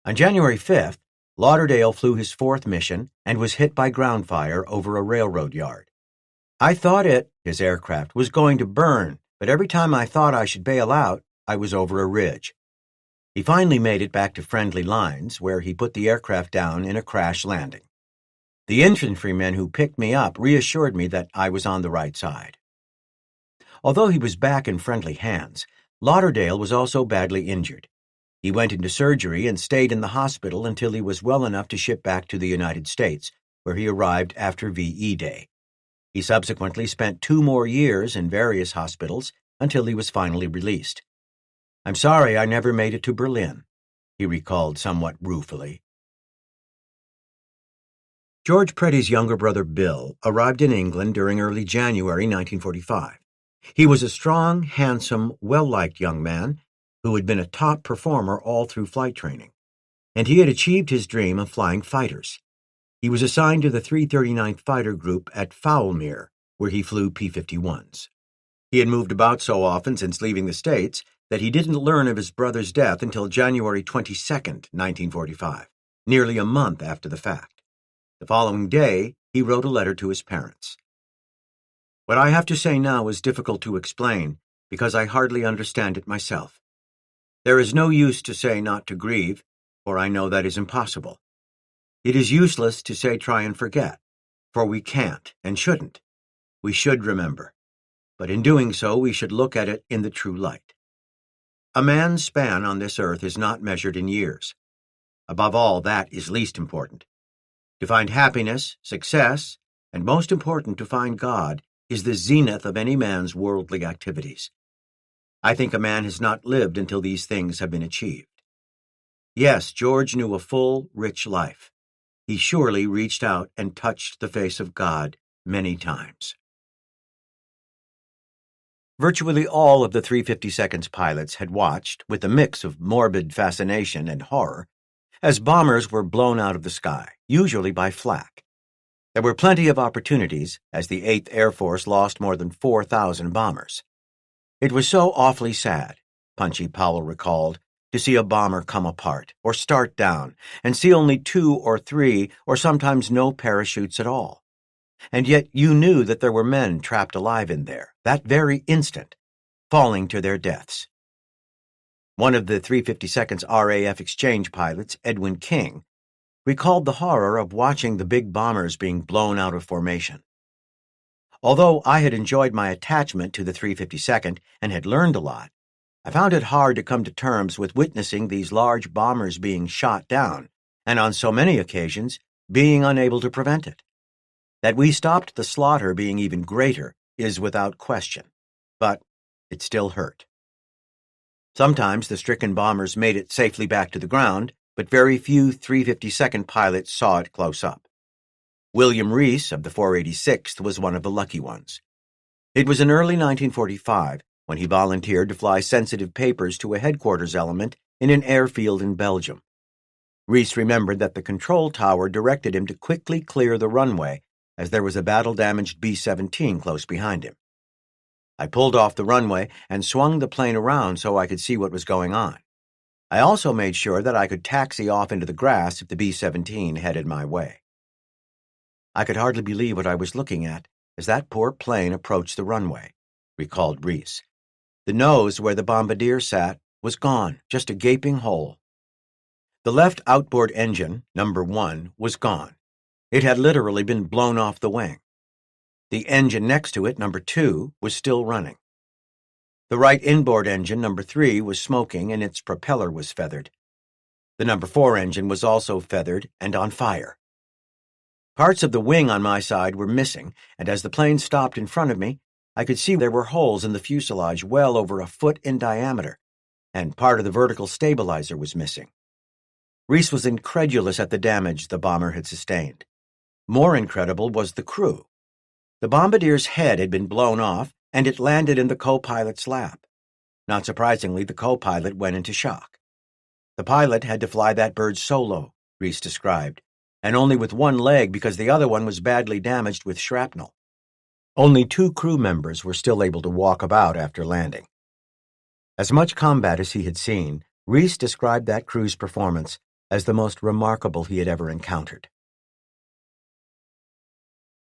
On January 5th, Lauderdale flew his fourth mission and was hit by ground fire over a railroad yard. I thought his aircraft, was going to burn, but every time I thought I should bail out, I was over a ridge. He finally made it back to friendly lines, where he put the aircraft down in a crash landing. The infantrymen who picked me up reassured me that I was on the right side. Although he was back in friendly hands, Lauderdale was also badly injured. He went into surgery and stayed in the hospital until he was well enough to ship back to the United States, where he arrived after VE Day. He subsequently spent 2 more years in various hospitals until he was finally released. "I'm sorry I never made it to Berlin," he recalled somewhat ruefully. George Preddy's younger brother Bill arrived in England during early January 1945. He was a strong, handsome, well-liked young man who had been a top performer all through flight training, and he had achieved his dream of flying fighters. He was assigned to the 339th Fighter Group at Foulmere, where he flew P-51s. He had moved about so often since leaving the States that he didn't learn of his brother's death until January 22, 1945, nearly a month after the fact. The following day, he wrote a letter to his parents. "What I have to say now is difficult to explain because I hardly understand it myself. There is no use to say not to grieve, for I know that is impossible. It is useless to say try and forget, for we can't and shouldn't. We should remember, but in doing so we should look at it in the true light. A man's span on this earth is not measured in years. Above all, that is least important. To find happiness, success, and most important, to find God, is the zenith of any man's worldly activities. I think a man has not lived until these things have been achieved. Yes, George knew a full, rich life. He surely reached out and touched the face of God many times." Virtually all of the 350 pilots had watched, with a mix of morbid fascination and horror, as bombers were blown out of the sky, usually by flak. There were plenty of opportunities, as the 8th Air Force lost more than 4,000 bombers. "It was so awfully sad," Punchy Powell recalled, "to see a bomber come apart, or start down, and see only 2 or 3, or sometimes no parachutes at all. And yet you knew that there were men trapped alive in there, that very instant, falling to their deaths." One of the 352nd's RAF exchange pilots, Edwin King, recalled the horror of watching the big bombers being blown out of formation. "Although I had enjoyed my attachment to the 352nd and had learned a lot, I found it hard to come to terms with witnessing these large bombers being shot down, and on so many occasions, being unable to prevent it. That we stopped the slaughter being even greater is without question, but it still hurt. Sometimes the stricken bombers made it safely back to the ground, but very few 352nd pilots saw it close up. William Reese of the 486th was one of the lucky ones. It was in early 1945 when he volunteered to fly sensitive papers to a headquarters element in an airfield in Belgium. Reese remembered that the control tower directed him to quickly clear the runway, as there was a battle-damaged B-17 close behind him. I pulled off the runway and swung the plane around so I could see what was going on. I also made sure that I could taxi off into the grass if the B-17 headed my way. I could hardly believe what I was looking at as that poor plane approached the runway, recalled Reese. The nose where the bombardier sat was gone, just a gaping hole. The left outboard engine, number 1, was gone. It had literally been blown off the wing. The engine next to it, number 2, was still running. The right inboard engine, number 3, was smoking and its propeller was feathered. The number 4 engine was also feathered and on fire. Parts of the wing on my side were missing, and as the plane stopped in front of me, I could see there were holes in the fuselage well over a foot in diameter, and part of the vertical stabilizer was missing. Reese was incredulous at the damage the bomber had sustained. More incredible was the crew. The bombardier's head had been blown off, and it landed in the co-pilot's lap. Not surprisingly, the co-pilot went into shock. The pilot had to fly that bird solo, Reese described, and only with one leg because the other one was badly damaged with shrapnel. Only 2 crew members were still able to walk about after landing. As much combat as he had seen, Reese described that crew's performance as the most remarkable he had ever encountered.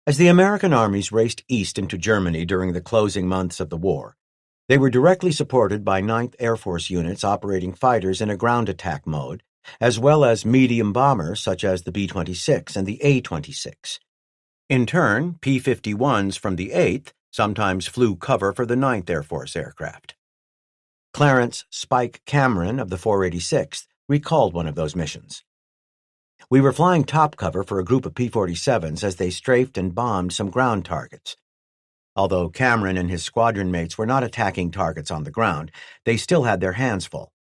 As the American armies raced east into Germany during the closing months of the war, they were directly supported by 9th Air Force units operating fighters in a ground attack mode, as well as medium bombers such as the B-26 and the A-26. In turn, P-51s from the 8th sometimes flew cover for the 9th Air Force aircraft. Clarence Spike Cameron of the 486th recalled one of those missions. We were flying top cover for a group of P-47s as they strafed and bombed some ground targets. Although Cameron and his squadron mates were not attacking targets on the ground, they still had their hands full.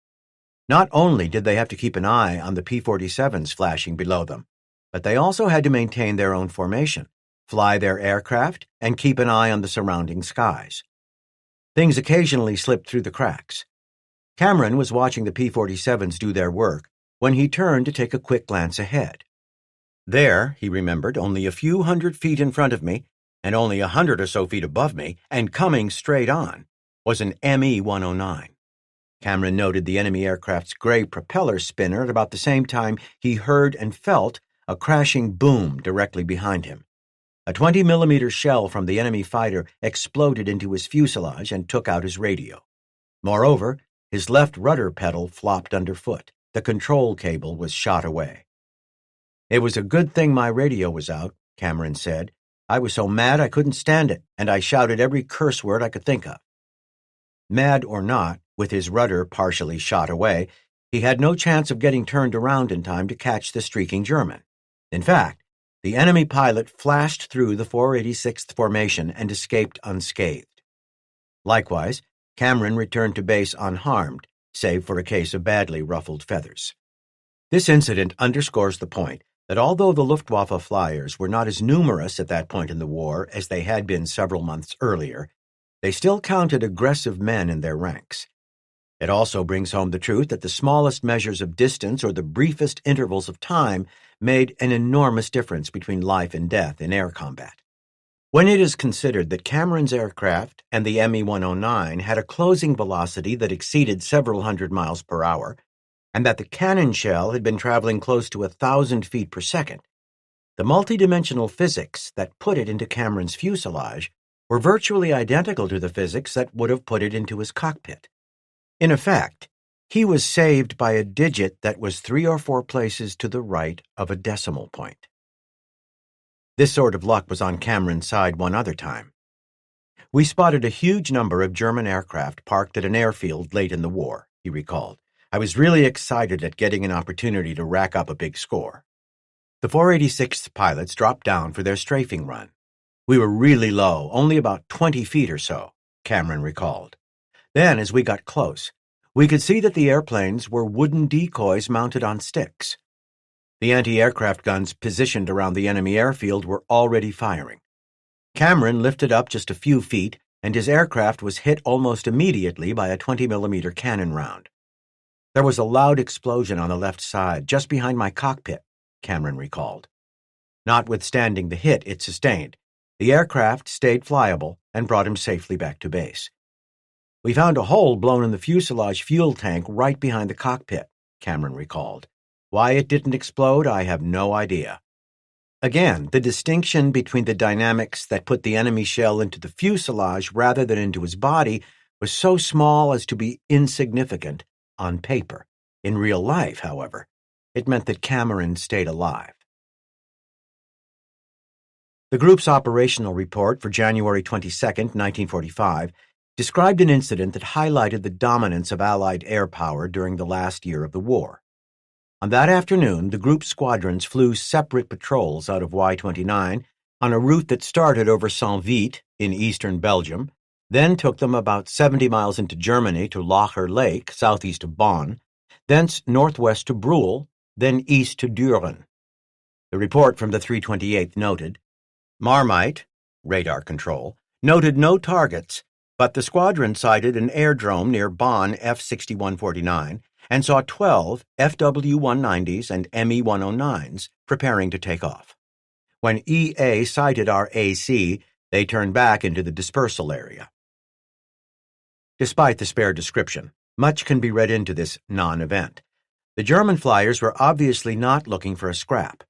Not only did they have to keep an eye on the P-47s flashing below them, but they also had to maintain their own formation, fly their aircraft, and keep an eye on the surrounding skies. Things occasionally slipped through the cracks. Cameron was watching the P-47s do their work when he turned to take a quick glance ahead. There, he remembered, only a few hundred feet in front of me, and only 100 or so feet above me, and coming straight on, was an ME-109. Cameron noted the enemy aircraft's gray propeller spinner at about the same time he heard and felt a crashing boom directly behind him. A 20-millimeter shell from the enemy fighter exploded into his fuselage and took out his radio. Moreover, his left rudder pedal flopped underfoot. The control cable was shot away. It was a good thing my radio was out, Cameron said. I was so mad I couldn't stand it, and I shouted every curse word I could think of. Mad or not, with his rudder partially shot away, he had no chance of getting turned around in time to catch the streaking German. In fact, the enemy pilot flashed through the 486th formation and escaped unscathed. Likewise, Cameron returned to base unharmed, save for a case of badly ruffled feathers. This incident underscores the point that although the Luftwaffe flyers were not as numerous at that point in the war as they had been several months earlier, they still counted aggressive men in their ranks. It also brings home the truth that the smallest measures of distance or the briefest intervals of time made an enormous difference between life and death in air combat. When it is considered that Cameron's aircraft and the ME-109 had a closing velocity that exceeded several hundred miles per hour, and that the cannon shell had been traveling close to 1,000 feet per second, the multidimensional physics that put it into Cameron's fuselage were virtually identical to the physics that would have put it into his cockpit. In effect, he was saved by a digit that was 3 or 4 places to the right of a decimal point. This sort of luck was on Cameron's side one other time. We spotted a huge number of German aircraft parked at an airfield late in the war, he recalled. I was really excited at getting an opportunity to rack up a big score. The 486th pilots dropped down for their strafing run. We were really low, only about 20 feet or so, Cameron recalled. Then, as we got close, we could see that the airplanes were wooden decoys mounted on sticks. The anti-aircraft guns positioned around the enemy airfield were already firing. Cameron lifted up just a few feet and his aircraft was hit almost immediately by a 20-millimeter cannon round. There was a loud explosion on the left side, just behind my cockpit, Cameron recalled. Notwithstanding the hit it sustained, the aircraft stayed flyable and brought him safely back to base. We found a hole blown in the fuselage fuel tank right behind the cockpit, Cameron recalled. Why it didn't explode, I have no idea. Again, the distinction between the dynamics that put the enemy shell into the fuselage rather than into his body was so small as to be insignificant on paper. In real life, however, it meant that Cameron stayed alive. The group's operational report for January 22, 1945, described an incident that highlighted the dominance of Allied air power during the last year of the war. On that afternoon, the group's squadrons flew separate patrols out of Y-29 on a route that started over Saint-Vite in eastern Belgium, then took them about 70 miles into Germany to Lacher Lake, southeast of Bonn, thence northwest to Brühl, then east to Düren. The report from the 328th noted, Marmite, radar control, noted no targets, but the squadron sighted an airdrome near Bonn F-6149 and saw 12 FW-190s and ME-109s preparing to take off. When EA sighted our AC, they turned back into the dispersal area. Despite the spare description, much can be read into this non-event. The German flyers were obviously not looking for a scrap.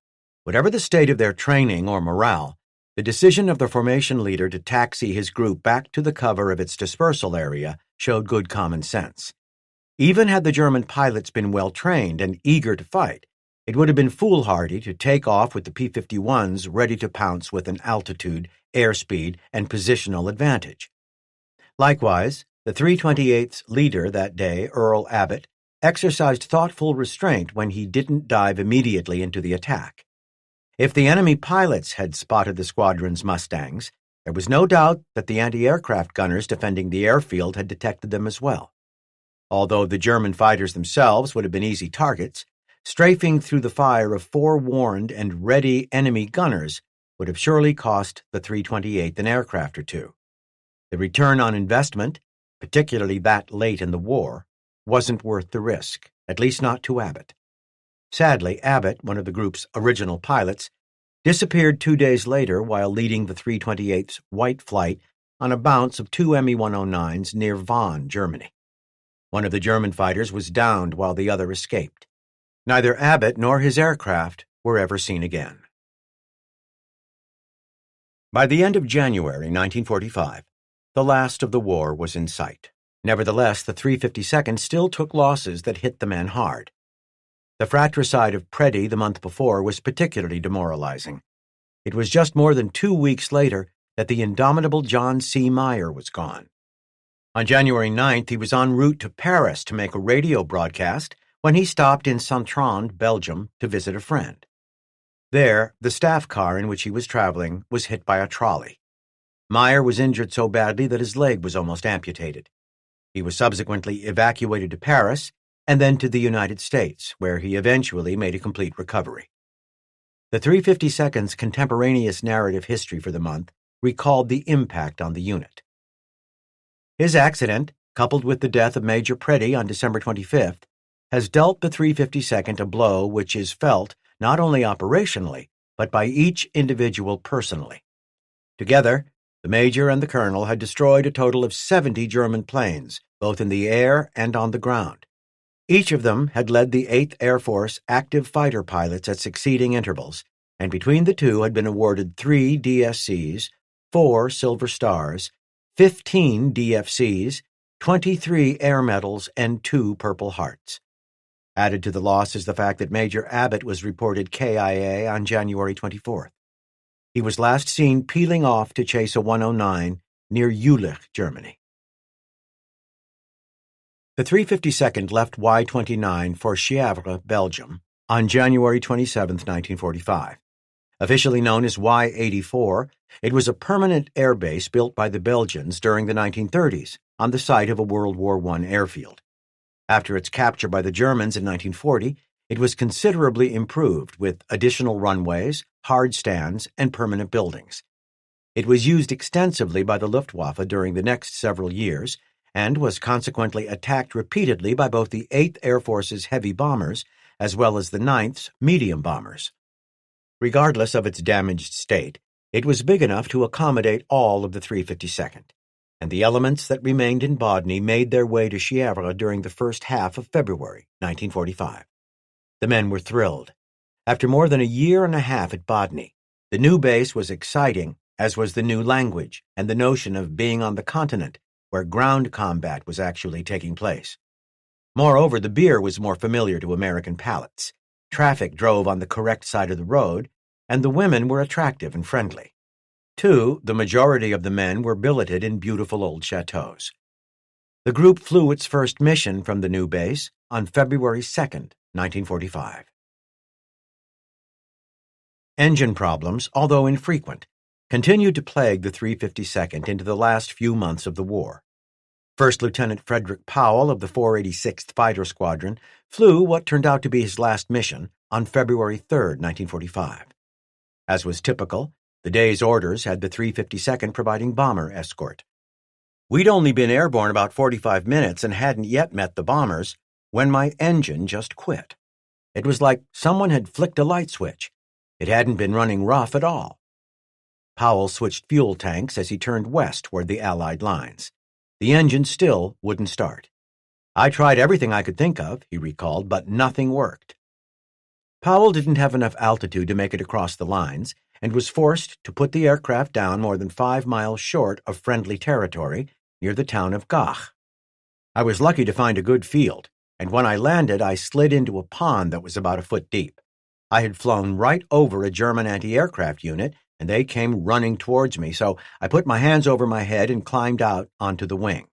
Whatever the state of their training or morale, the decision of the formation leader to taxi his group back to the cover of its dispersal area showed good common sense. Even had the German pilots been well-trained and eager to fight, it would have been foolhardy to take off with the P-51s ready to pounce with an altitude, airspeed, and positional advantage. Likewise, the 328th's leader that day, Earl Abbott, exercised thoughtful restraint when he didn't dive immediately into the attack. If the enemy pilots had spotted the squadron's Mustangs, there was no doubt that the anti-aircraft gunners defending the airfield had detected them as well. Although the German fighters themselves would have been easy targets, strafing through the fire of forewarned and ready enemy gunners would have surely cost the 328th an aircraft or two. The return on investment, particularly that late in the war, wasn't worth the risk, at least not to Abbott. Sadly, Abbott, one of the group's original pilots, disappeared 2 days later while leading the 328th's white flight on a bounce of 2 Me-109s near Bonn, Germany. One of the German fighters was downed while the other escaped. Neither Abbott nor his aircraft were ever seen again. By the end of January 1945, the last of the war was in sight. Nevertheless, the 352nd still took losses that hit the men hard. The fratricide of Preddy the month before was particularly demoralizing. It was just more than 2 weeks later that the indomitable John C. Meyer was gone. On January 9th, he was en route to Paris to make a radio broadcast when he stopped in Saint-Trond, Belgium, to visit a friend. There, the staff car in which he was traveling was hit by a trolley. Meyer was injured so badly that his leg was almost amputated. He was subsequently evacuated to Paris and then to the United States, where he eventually made a complete recovery. The 352nd's contemporaneous narrative history for the month recalled the impact on the unit. His accident, coupled with the death of Major Preddy on December 25th, has dealt the 352nd a blow which is felt not only operationally, but by each individual personally. Together, the Major and the Colonel had destroyed a total of 70 German planes, both in the air and on the ground. Each of them had led the 8th Air Force active fighter pilots at succeeding intervals, and between the two had been awarded 3 DSCs, 4 Silver Stars, 15 DFCs, 23 Air Medals, and 2 Purple Hearts. Added to the loss is the fact that Major Abbott was reported KIA on January 24th. He was last seen peeling off to chase a 109 near Jülich, Germany. The 352nd left Y-29 for Chièvre, Belgium, on January 27, 1945. Officially known as Y-84, it was a permanent airbase built by the Belgians during the 1930s on the site of a World War I airfield. After its capture by the Germans in 1940, it was considerably improved with additional runways, hard stands, and permanent buildings. It was used extensively by the Luftwaffe during the next several years and was consequently attacked repeatedly by both the 8th Air Force's heavy bombers as well as the 9th's medium bombers. Regardless of its damaged state, it was big enough to accommodate all of the 352nd, and the elements that remained in Bodny made their way to Chièvre during the first half of February 1945. The men were thrilled. After more than a year and a half at Bodny, the new base was exciting, as was the new language and the notion of being on the continent, where ground combat was actually taking place. Moreover, the beer was more familiar to American palates. Traffic drove on the correct side of the road, and the women were attractive and friendly. 2, the majority of the men were billeted in beautiful old chateaus. The group flew its first mission from the new base on February 2nd, 1945. Engine problems, although infrequent, continued to plague the 352nd into the last few months of the war. First Lieutenant Frederick Powell of the 486th Fighter Squadron flew what turned out to be his last mission on February 3, 1945. As was typical, the day's orders had the 352nd providing bomber escort. We'd only been airborne about 45 minutes and hadn't yet met the bombers when my engine just quit. It was like someone had flicked a light switch. It hadn't been running rough at all. Powell switched fuel tanks as he turned west toward the Allied lines. The engine still wouldn't start. I tried everything I could think of, he recalled, but nothing worked. Powell didn't have enough altitude to make it across the lines and was forced to put the aircraft down more than 5 miles short of friendly territory near the town of Gach. I was lucky to find a good field, and when I landed, I slid into a pond that was about a foot deep. I had flown right over a German anti-aircraft unit, and they came running towards me, so I put my hands over my head and climbed out onto the wing.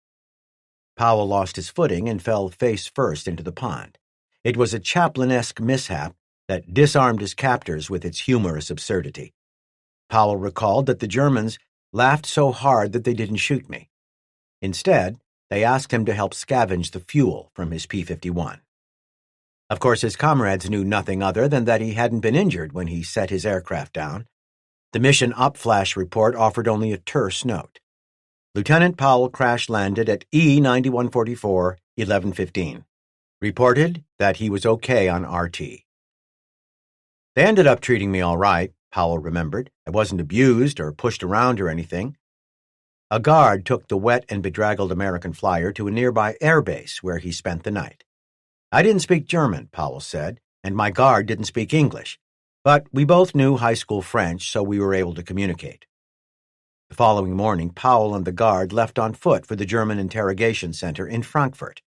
Powell lost his footing and fell face first into the pond. It was a Chaplin-esque mishap that disarmed his captors with its humorous absurdity. Powell recalled that the Germans laughed so hard that they didn't shoot me. Instead, they asked him to help scavenge the fuel from his P-51. Of course, his comrades knew nothing other than that he hadn't been injured when he set his aircraft down. The mission op-flash report offered only a terse note. Lieutenant Powell crash-landed at E-9144, 11:15. Reported that he was okay on RT. They ended up treating me all right, Powell remembered. I wasn't abused or pushed around or anything. A guard took the wet and bedraggled American flyer to a nearby airbase where he spent the night. I didn't speak German, Powell said, and my guard didn't speak English, but we both knew high school French, so we were able to communicate. The following morning, Powell and the guard left on foot for the German interrogation center in Frankfurt.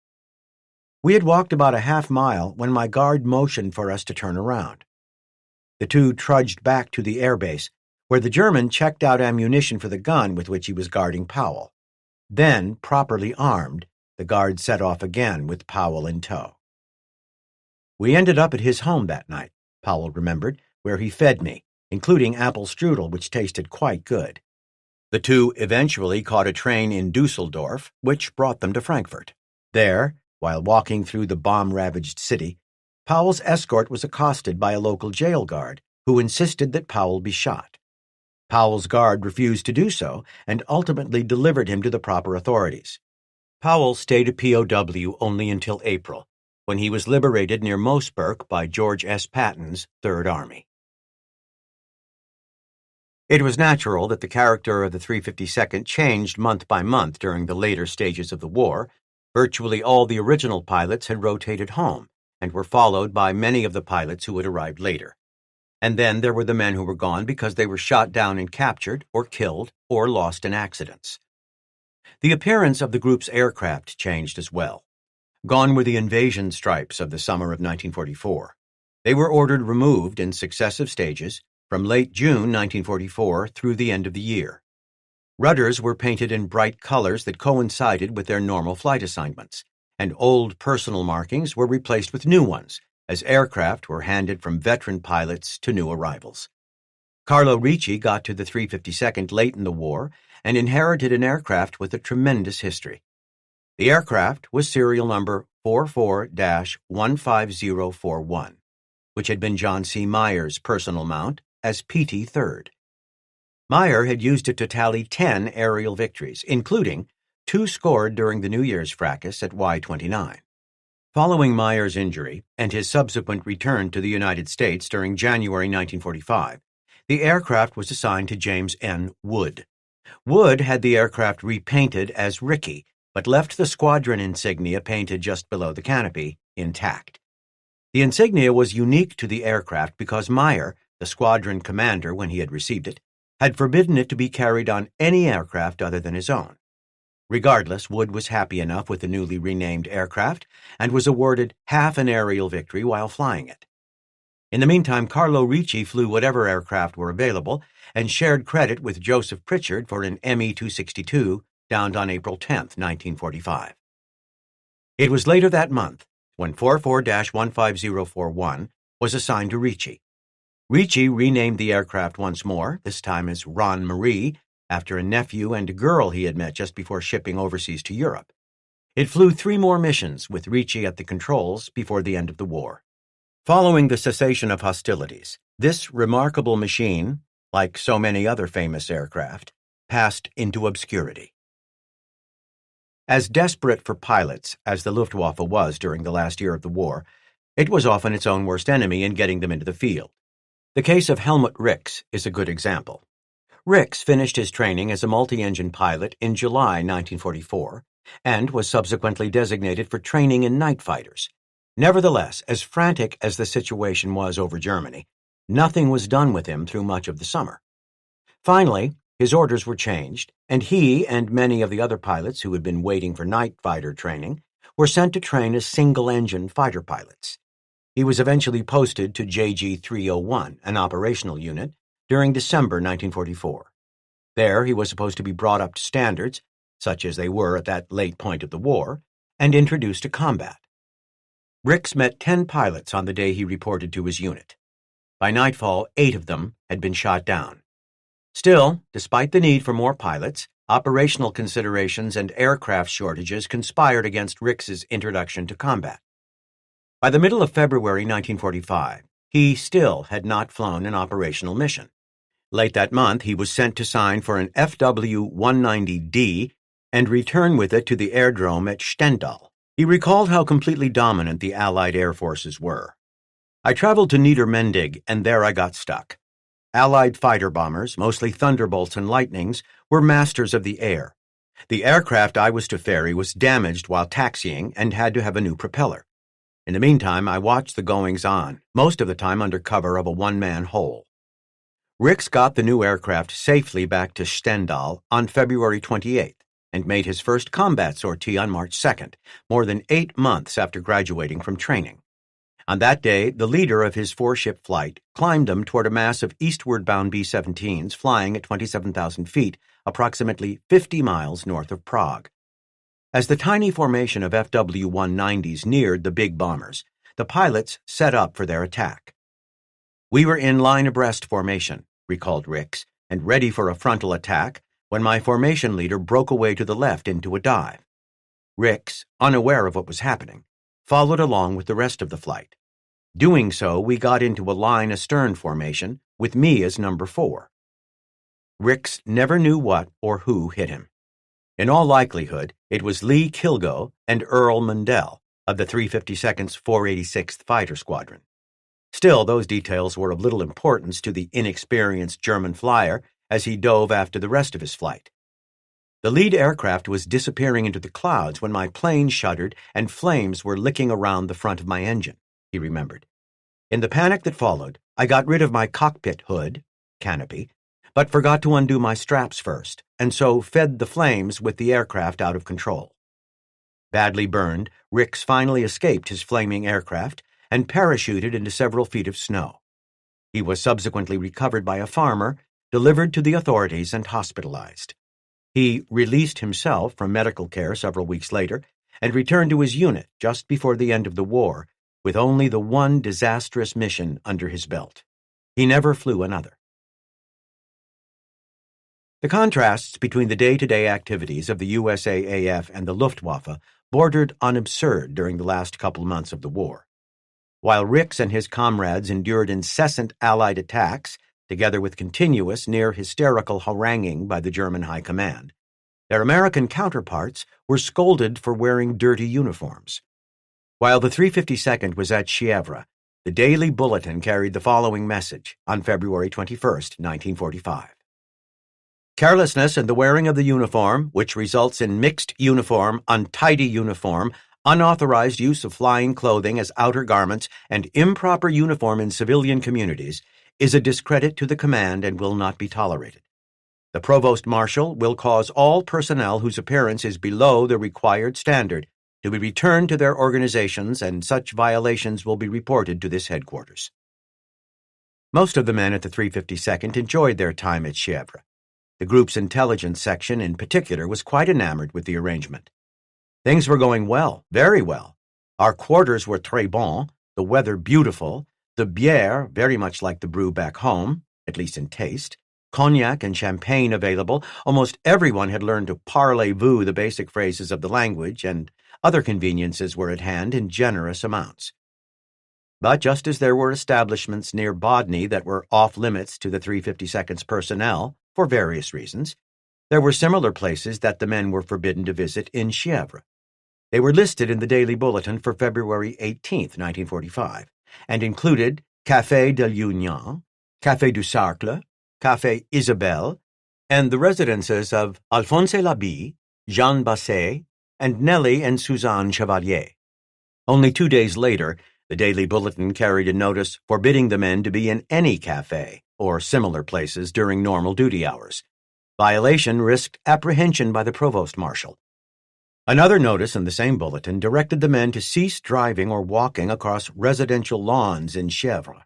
We had walked about a half mile when my guard motioned for us to turn around. The two trudged back to the airbase, where the German checked out ammunition for the gun with which he was guarding Powell. Then, properly armed, the guard set off again with Powell in tow. We ended up at his home that night, Powell remembered, where he fed me, including apple strudel, which tasted quite good. The two eventually caught a train in Dusseldorf, which brought them to Frankfurt. There, while walking through the bomb-ravaged city, Powell's escort was accosted by a local jail guard who insisted that Powell be shot. Powell's guard refused to do so and ultimately delivered him to the proper authorities. Powell stayed a POW only until April, when he was liberated near Moosburg by George S. Patton's Third Army. It was natural that the character of the 352nd changed month by month during the later stages of the war. Virtually all the original pilots had rotated home and were followed by many of the pilots who had arrived later. And then there were the men who were gone because they were shot down and captured, or killed, or lost in accidents. The appearance of the group's aircraft changed as well. Gone were the invasion stripes of the summer of 1944. They were ordered removed in successive stages from late June 1944 through the end of the year. Rudders were painted in bright colors that coincided with their normal flight assignments, and old personal markings were replaced with new ones as aircraft were handed from veteran pilots to new arrivals. Carlo Ricci got to the 352nd late in the war and inherited an aircraft with a tremendous history. The aircraft was serial number 44-15041, which had been John C. Myers' personal mount as PT-3rd. Meyer had used it to tally 10 aerial victories, including 2 scored during the New Year's fracas at Y-29. Following Meyer's injury and his subsequent return to the United States during January 1945, the aircraft was assigned to James N. Wood. Wood had the aircraft repainted as Ricky, but left the squadron insignia painted just below the canopy intact. The insignia was unique to the aircraft because Meyer, the squadron commander when he had received it, had forbidden it to be carried on any aircraft other than his own. Regardless, Wood was happy enough with the newly renamed aircraft and was awarded half an aerial victory while flying it. In the meantime, Carlo Ricci flew whatever aircraft were available and shared credit with Joseph Pritchard for an Me-262 downed on April 10, 1945. It was later that month when 44-15041 was assigned to Ricci. Ricci renamed the aircraft once more, this time as Ron Marie, after a nephew and a girl he had met just before shipping overseas to Europe. It flew 3 more missions with Ricci at the controls before the end of the war. Following the cessation of hostilities, this remarkable machine, like so many other famous aircraft, passed into obscurity. As desperate for pilots as the Luftwaffe was during the last year of the war, it was often its own worst enemy in getting them into the field. The case of Helmut Rix is a good example. Rix finished his training as a multi-engine pilot in July 1944 and was subsequently designated for training in night fighters. Nevertheless, as frantic as the situation was over Germany, nothing was done with him through much of the summer. Finally, his orders were changed, and he and many of the other pilots who had been waiting for night fighter training were sent to train as single-engine fighter pilots. He was eventually posted to JG-301, an operational unit, during December 1944. There, he was supposed to be brought up to standards, such as they were at that late point of the war, and introduced to combat. Rix met 10 pilots on the day he reported to his unit. By nightfall, 8 of them had been shot down. Still, despite the need for more pilots, operational considerations and aircraft shortages conspired against Rix's introduction to combat. By the middle of February 1945, he still had not flown an operational mission. Late that month, he was sent to sign for an FW-190D and return with it to the airdrome at Stendal. He recalled how completely dominant the Allied air forces were. I traveled to Niedermendig, and there I got stuck. Allied fighter bombers, mostly Thunderbolts and Lightnings, were masters of the air. The aircraft I was to ferry was damaged while taxiing and had to have a new propeller. In the meantime, I watched the goings-on, most of the time under cover of a one-man hole. Rix got the new aircraft safely back to Stendal on February 28th and made his first combat sortie on March 2nd, more than 8 months after graduating from training. On that day, the leader of his 4-ship flight climbed them toward a mass of eastward-bound B-17s flying at 27,000 feet, approximately 50 miles north of Prague. As the tiny formation of FW-190s neared the big bombers, the pilots set up for their attack. "We were in line abreast formation," recalled Rix, "and ready for a frontal attack when my formation leader broke away to the left into a dive. Rix, unaware of what was happening, followed along with the rest of the flight. Doing so, we got into a line astern formation, with me as number 4. Rix never knew what or who hit him. In all likelihood, it was Lee Kilgo and Earl Mundell of the 352nd's 486th Fighter Squadron. Still, those details were of little importance to the inexperienced German flyer as he dove after the rest of his flight. The lead aircraft was disappearing into the clouds when my plane shuddered and flames were licking around the front of my engine," he remembered. "In the panic that followed, I got rid of my cockpit hood, canopy, but forgot to undo my straps first, and so fed the flames with the aircraft out of control." Badly burned, Rix finally escaped his flaming aircraft and parachuted into several feet of snow. He was subsequently recovered by a farmer, delivered to the authorities, and hospitalized. He released himself from medical care several weeks later and returned to his unit just before the end of the war, with only the one disastrous mission under his belt. He never flew another. The contrasts between the day-to-day activities of the USAAF and the Luftwaffe bordered on absurd during the last couple months of the war. While Rix and his comrades endured incessant Allied attacks together with continuous, near-hysterical haranguing by the German High Command. Their American counterparts were scolded for wearing dirty uniforms. While the 352nd was at Chièvre, the Daily Bulletin carried the following message on February 21, 1945. Carelessness in the wearing of the uniform, which results in mixed uniform, untidy uniform, unauthorized use of flying clothing as outer garments, and improper uniform in civilian communities, is a discredit to the command and will not be tolerated. The Provost Marshal will cause all personnel whose appearance is below the required standard to be returned to their organizations, and such violations will be reported to this headquarters. Most of the men at the 352nd enjoyed their time at Chièvre. The group's intelligence section in particular was quite enamored with the arrangement. Things were going well, very well. Our quarters were très bon, the weather beautiful, the bière very much like the brew back home, at least in taste, cognac and champagne available, almost everyone had learned to parlez-vous the basic phrases of the language, and other conveniences were at hand in generous amounts. But just as there were establishments near Bodney that were off-limits to the 352nd's personnel, for various reasons, there were similar places that the men were forbidden to visit in Chièvre. They were listed in the Daily Bulletin for February 18, 1945, and included Café de l'Union, Café du Cercle, Café Isabelle, and the residences of Alphonse Labille, Jean Basset, and Nellie and Suzanne Chevalier. Only 2 days later, the Daily Bulletin carried a notice forbidding the men to be in any café or similar places during normal duty hours. Violation risked apprehension by the Provost Marshal. Another notice in the same bulletin directed the men to cease driving or walking across residential lawns in Chièvre.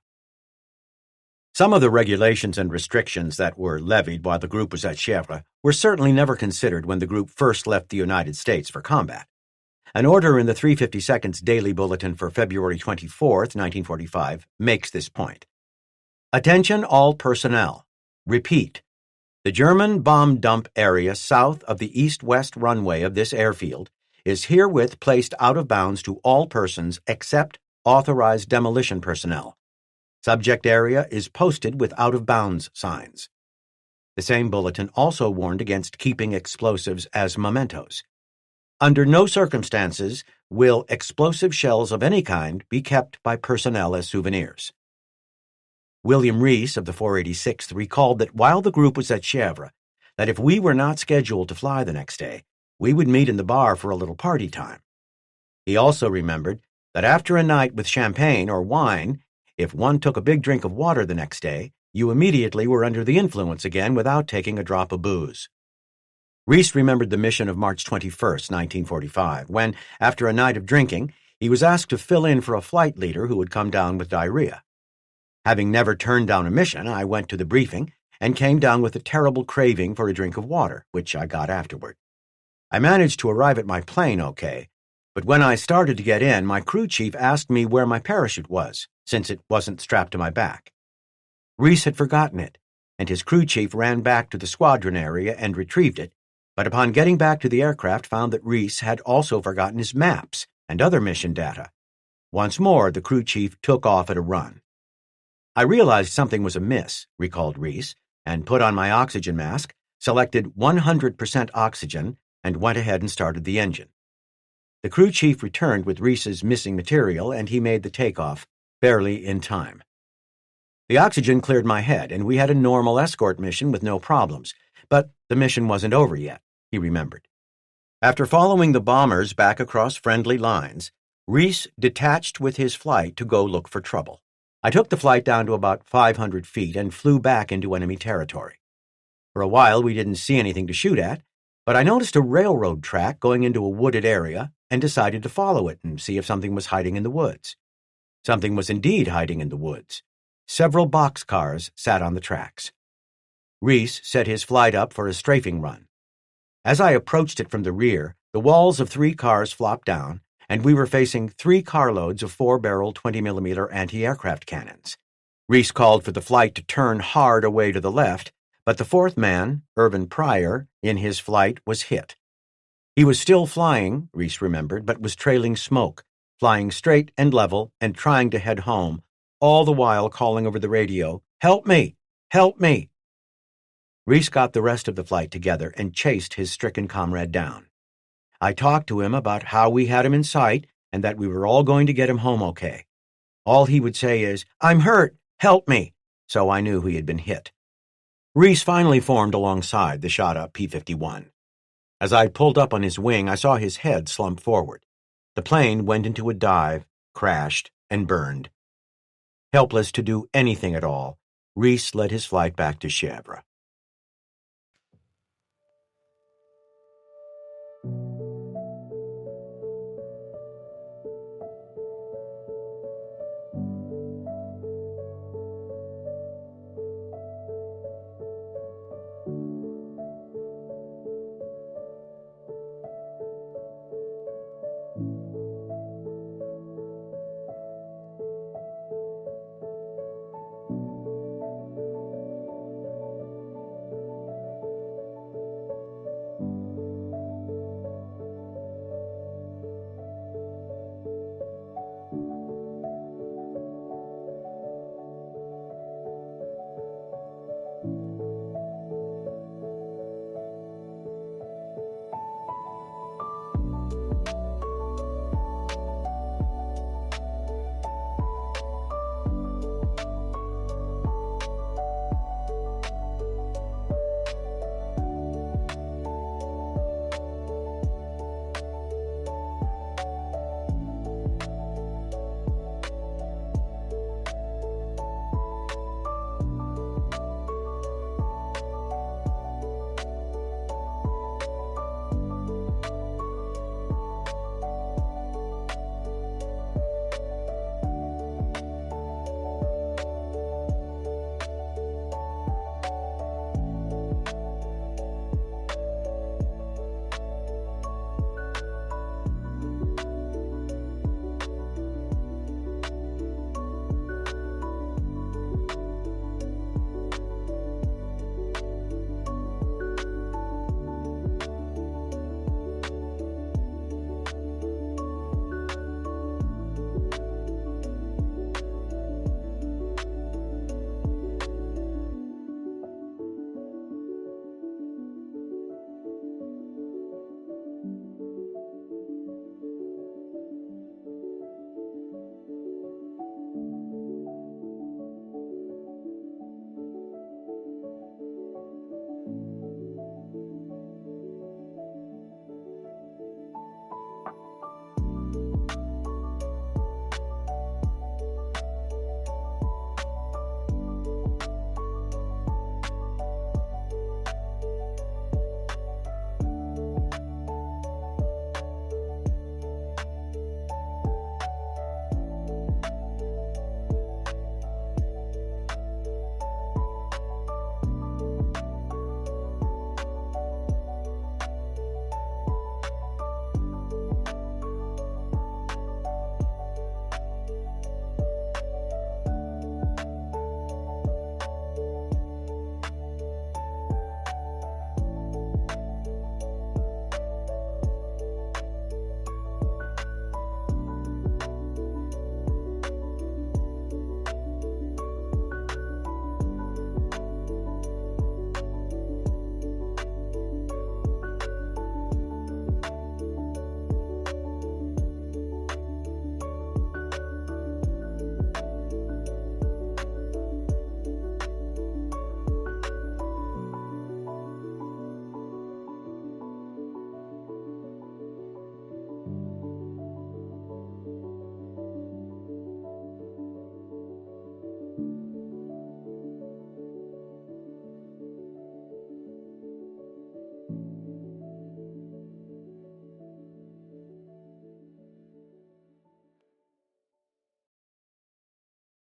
Some of the regulations and restrictions that were levied while the group was at Chièvre were certainly never considered when the group first left the United States for combat. An order in the 352nd's Daily Bulletin for February 24, 1945, makes this point. Attention all personnel. Repeat. The German bomb dump area south of the east-west runway of this airfield is herewith placed out of bounds to all persons except authorized demolition personnel. Subject area is posted with out-of-bounds signs. The same bulletin also warned against keeping explosives as mementos. Under no circumstances will explosive shells of any kind be kept by personnel as souvenirs. William Rees of the 486th recalled that while the group was at Chièvre, that if we were not scheduled to fly the next day, we would meet in the bar for a little party time. He also remembered that after a night with champagne or wine, if one took a big drink of water the next day, you immediately were under the influence again without taking a drop of booze. Rees remembered the mission of March 21, 1945, when, after a night of drinking, he was asked to fill in for a flight leader who had come down with diarrhea. Having never turned down a mission, I went to the briefing and came down with a terrible craving for a drink of water, which I got afterward. I managed to arrive at my plane okay, but when I started to get in, my crew chief asked me where my parachute was, since it wasn't strapped to my back. Rees had forgotten it, and his crew chief ran back to the squadron area and retrieved it, but upon getting back to the aircraft found that Rees had also forgotten his maps and other mission data. Once more, the crew chief took off at a run. I realized something was amiss, recalled Rees, and put on my oxygen mask, selected 100% oxygen, and went ahead and started the engine. The crew chief returned with Rees's missing material, and he made the takeoff, barely in time. The oxygen cleared my head, and we had a normal escort mission with no problems, but the mission wasn't over yet, he remembered. After following the bombers back across friendly lines, Rees detached with his flight to go look for trouble. I took the flight down to about 500 feet and flew back into enemy territory. For a while, we didn't see anything to shoot at, but I noticed a railroad track going into a wooded area and decided to follow it and see if something was hiding in the woods. Something was indeed hiding in the woods. Several boxcars sat on the tracks. Rees set his flight up for a strafing run. As I approached it from the rear, the walls of 3 cars flopped down, and we were facing 3 carloads of 4-barrel 20mm anti-aircraft cannons. Rees called for the flight to turn hard away to the left, but the 4th man, Irvin Pryor, in his flight was hit. He was still flying, Rees remembered, but was trailing smoke, flying straight and level and trying to head home, all the while calling over the radio, "Help me! Help me! Reese got the rest of the flight together and chased his stricken comrade down. I talked to him about how we had him in sight and that we were all going to get him home okay. All he would say is, "I'm hurt! Help me!" So I knew he had been hit. Reese finally formed alongside the shot-up P-51. As I pulled up on his wing, I saw his head slump forward. The plane went into a dive, crashed, and burned. Helpless to do anything at all, Reese led his flight back to Chèvre.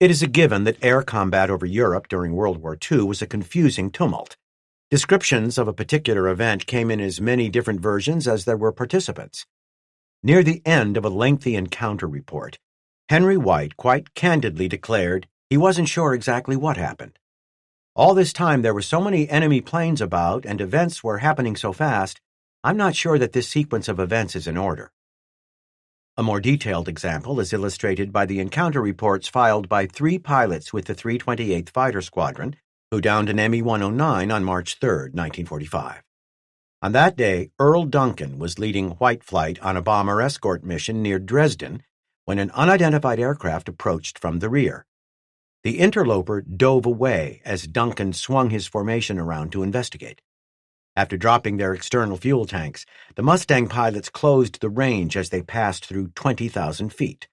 It is a given that air combat over Europe during World War II was a confusing tumult. Descriptions of a particular event came in as many different versions as there were participants. Near the end of a lengthy encounter report, Henry White quite candidly declared he wasn't sure exactly what happened. All this time there were so many enemy planes about and events were happening so fast, I'm not sure that this sequence of events is in order. A more detailed example is illustrated by the encounter reports filed by 3 pilots with the 328th Fighter Squadron who downed an Me-109 on March 3, 1945. On that day, Earl Duncan was leading White Flight on a bomber escort mission near Dresden when an unidentified aircraft approached from the rear. The interloper dove away as Duncan swung his formation around to investigate. After dropping their external fuel tanks, the Mustang pilots closed the range as they passed through 20,000 feet.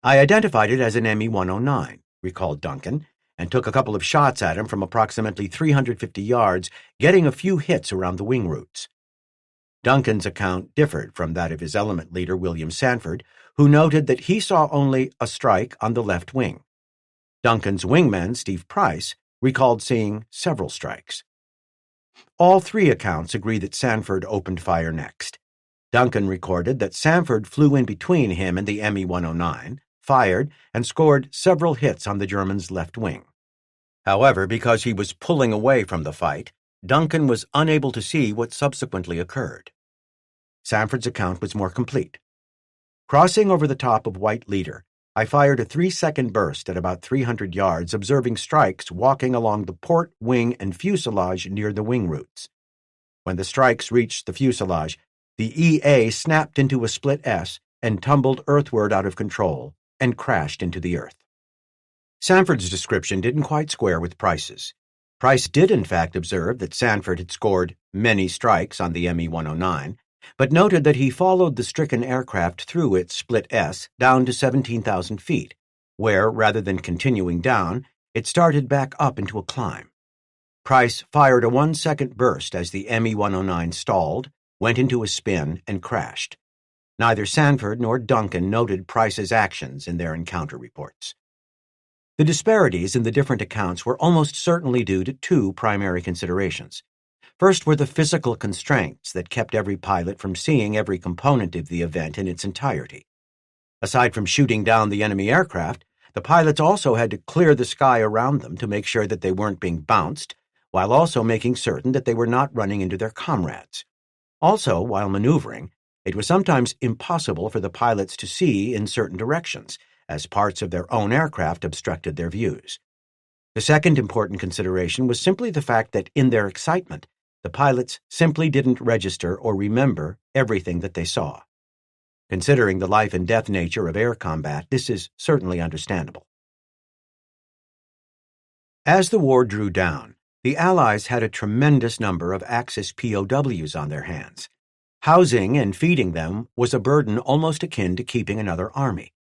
"I identified it as an Me-109, recalled Duncan, and took a couple of shots at him from approximately 350 yards, getting a few hits around the wing roots. Duncan's account differed from that of his element leader, William Sanford, who noted that he saw only a strike on the left wing. Duncan's wingman, Steve Price, recalled seeing several strikes. All three accounts agree that Sanford opened fire next. Duncan recorded that Sanford flew in between him and the Me-109, fired, and scored several hits on the German's left wing. However, because he was pulling away from the fight, Duncan was unable to see what subsequently occurred. Sanford's account was more complete. Crossing over the top of White Leader, I fired a 3-second burst at about 300 yards, observing strikes walking along the port, wing, and fuselage near the wing roots. When the strikes reached the fuselage, the EA snapped into a split S and tumbled earthward out of control and crashed into the earth." Sanford's description didn't quite square with Price's. Price did in fact observe that Sanford had scored many strikes on the Me-109, but noted that he followed the stricken aircraft through its split S down to 17,000 feet, where, rather than continuing down, it started back up into a climb. Price fired a 1-second burst as the Me-109 stalled, went into a spin, and crashed. Neither Sanford nor Duncan noted Price's actions in their encounter reports. The disparities in the different accounts were almost certainly due to two primary considerations. First were the physical constraints that kept every pilot from seeing every component of the event in its entirety. Aside from shooting down the enemy aircraft, the pilots also had to clear the sky around them to make sure that they weren't being bounced, while also making certain that they were not running into their comrades. Also, while maneuvering, it was sometimes impossible for the pilots to see in certain directions, as parts of their own aircraft obstructed their views. The second important consideration was simply the fact that in their excitement, the pilots simply didn't register or remember everything that they saw. Considering the life and death nature of air combat, this is certainly understandable. As the war drew down, the Allies had a tremendous number of Axis POWs on their hands. Housing and feeding them was a burden almost akin to keeping another army.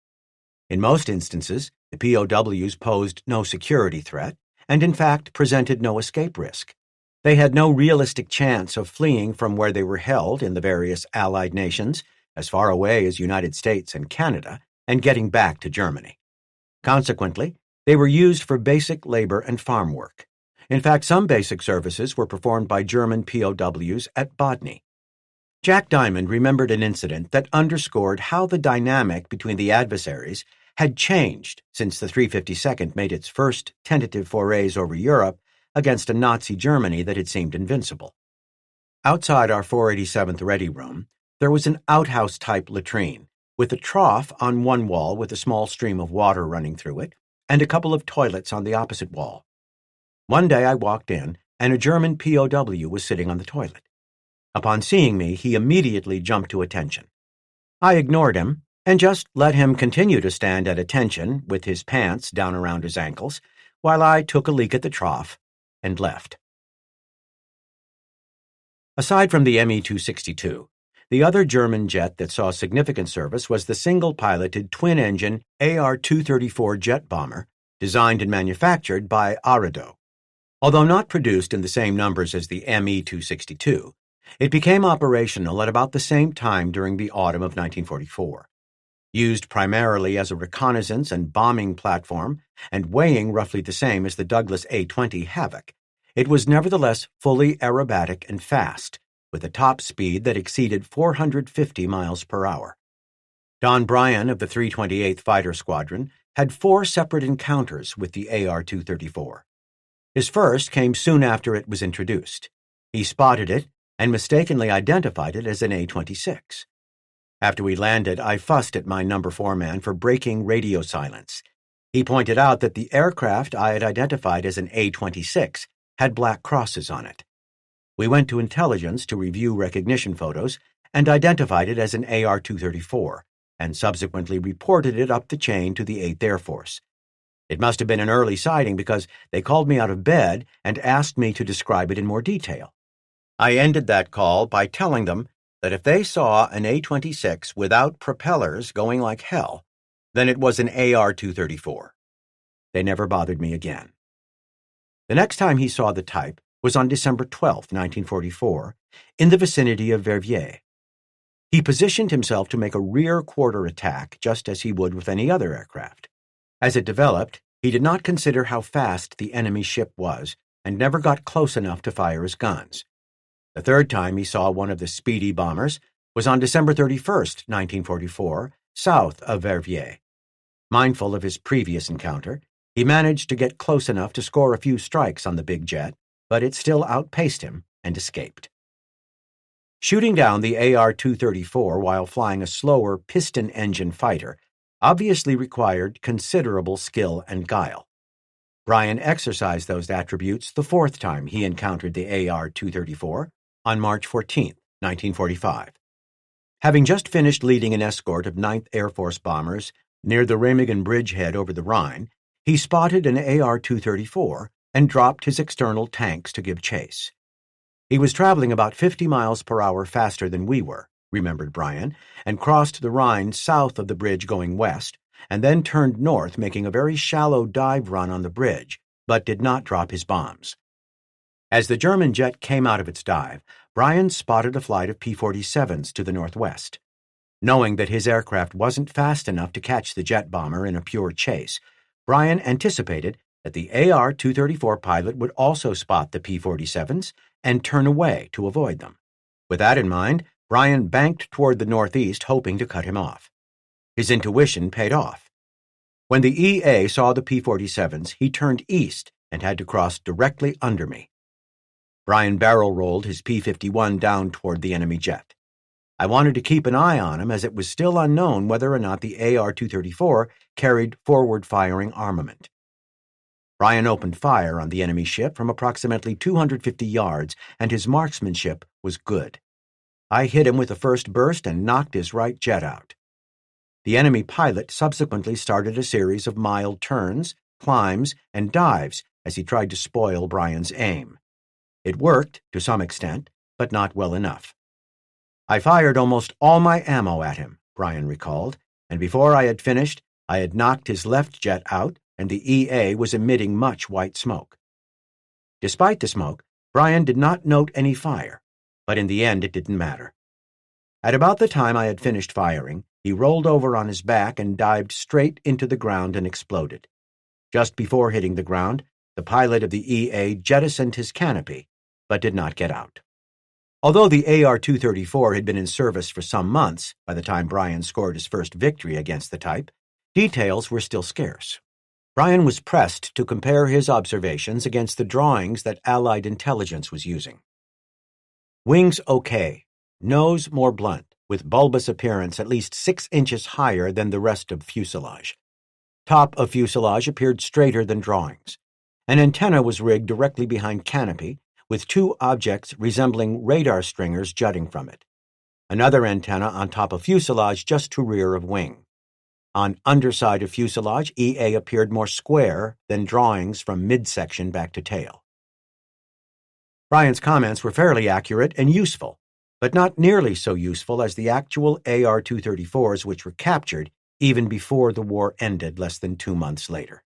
In most instances, the POWs posed no security threat and, in fact, presented no escape risk. They had no realistic chance of fleeing from where they were held in the various Allied nations, as far away as United States and Canada, and getting back to Germany. Consequently, they were used for basic labor and farm work. In fact, some basic services were performed by German POWs at Bodny. Jack Diamond remembered an incident that underscored how the dynamic between the adversaries had changed since the 352nd made its first tentative forays over Europe against a Nazi Germany that had seemed invincible. Outside our 487th Ready Room, there was an outhouse-type latrine, with a trough on one wall with a small stream of water running through it, and a couple of toilets on the opposite wall. One day I walked in, and a German POW was sitting on the toilet. Upon seeing me, he immediately jumped to attention. I ignored him, and just let him continue to stand at attention with his pants down around his ankles, while I took a leak at the trough and left. Aside from the Me-262, the other German jet that saw significant service was the single-piloted twin-engine AR-234 jet bomber, designed and manufactured by Arado. Although not produced in the same numbers as the Me-262, it became operational at about the same time during the autumn of 1944. Used primarily as a reconnaissance and bombing platform and weighing roughly the same as the Douglas A-20 Havoc, it was nevertheless fully aerobatic and fast, with a top speed that exceeded 450 miles per hour. Don Bryan of the 328th Fighter Squadron had 4 separate encounters with the AR-234. His first came soon after it was introduced. He spotted it and mistakenly identified it as an A-26. After we landed, I fussed at my number 4 man for breaking radio silence. He pointed out that the aircraft I had identified as an A-26 had black crosses on it. We went to intelligence to review recognition photos and identified it as an AR-234, and subsequently reported it up the chain to the 8th Air Force. It must have been an early sighting because they called me out of bed and asked me to describe it in more detail. I ended that call by telling them that if they saw an A-26 without propellers going like hell, then it was an AR-234. They never bothered me again. The next time he saw the type was on December 12, 1944, in the vicinity of Verviers. He positioned himself to make a rear quarter attack just as he would with any other aircraft. As it developed, he did not consider how fast the enemy ship was and never got close enough to fire his guns. The third time he saw one of the speedy bombers was on December 31, 1944, south of Verviers. Mindful of his previous encounter, he managed to get close enough to score a few strikes on the big jet, but it still outpaced him and escaped. Shooting down the AR-234 while flying a slower piston-engine fighter obviously required considerable skill and guile. Brian exercised those attributes the fourth time he encountered the AR-234 on March 14, 1945. Having just finished leading an escort of 9th Air Force bombers near the Remagen bridgehead over the Rhine, he spotted an AR-234 and dropped his external tanks to give chase. He was traveling about 50 miles per hour faster than we were, remembered Brian, and crossed the Rhine south of the bridge going west, and then turned north, making a very shallow dive run on the bridge, but did not drop his bombs. As the German jet came out of its dive, Brian spotted a flight of P-47s to the northwest. Knowing that his aircraft wasn't fast enough to catch the jet bomber in a pure chase, Brian anticipated that the AR-234 pilot would also spot the P-47s and turn away to avoid them. With that in mind, Brian banked toward the northeast, hoping to cut him off. His intuition paid off. When the EA saw the P-47s, he turned east and had to cross directly under me. Brian barrel-rolled his P-51 down toward the enemy jet. I wanted to keep an eye on him as it was still unknown whether or not the AR-234 carried forward-firing armament. Brian opened fire on the enemy ship from approximately 250 yards, and his marksmanship was good. I hit him with the first burst and knocked his right jet out. The enemy pilot subsequently started a series of mild turns, climbs, and dives as he tried to spoil Brian's aim. It worked to some extent, but not well enough. I fired almost all my ammo at him, Brian recalled, and before I had finished, I had knocked his left jet out, and the EA was emitting much white smoke. Despite the smoke, Brian did not note any fire, but in the end it didn't matter. At about the time I had finished firing, he rolled over on his back and dived straight into the ground and exploded. Just before hitting the ground, the pilot of the EA jettisoned his canopy, but did not get out. Although the AR-234 had been in service for some months by the time Brian scored his first victory against the type, details were still scarce. Brian was pressed to compare his observations against the drawings that Allied intelligence was using. Wings okay, nose more blunt, with bulbous appearance at least 6 inches higher than the rest of fuselage. Top of fuselage appeared straighter than drawings. An antenna was rigged directly behind canopy, with 2 objects resembling radar stringers jutting from it. Another antenna on top of fuselage just to rear of wing. On underside of fuselage, EA appeared more square than drawings from midsection back to tail. Brian's comments were fairly accurate and useful, but not nearly so useful as the actual AR-234s which were captured even before the war ended less than 2 months later.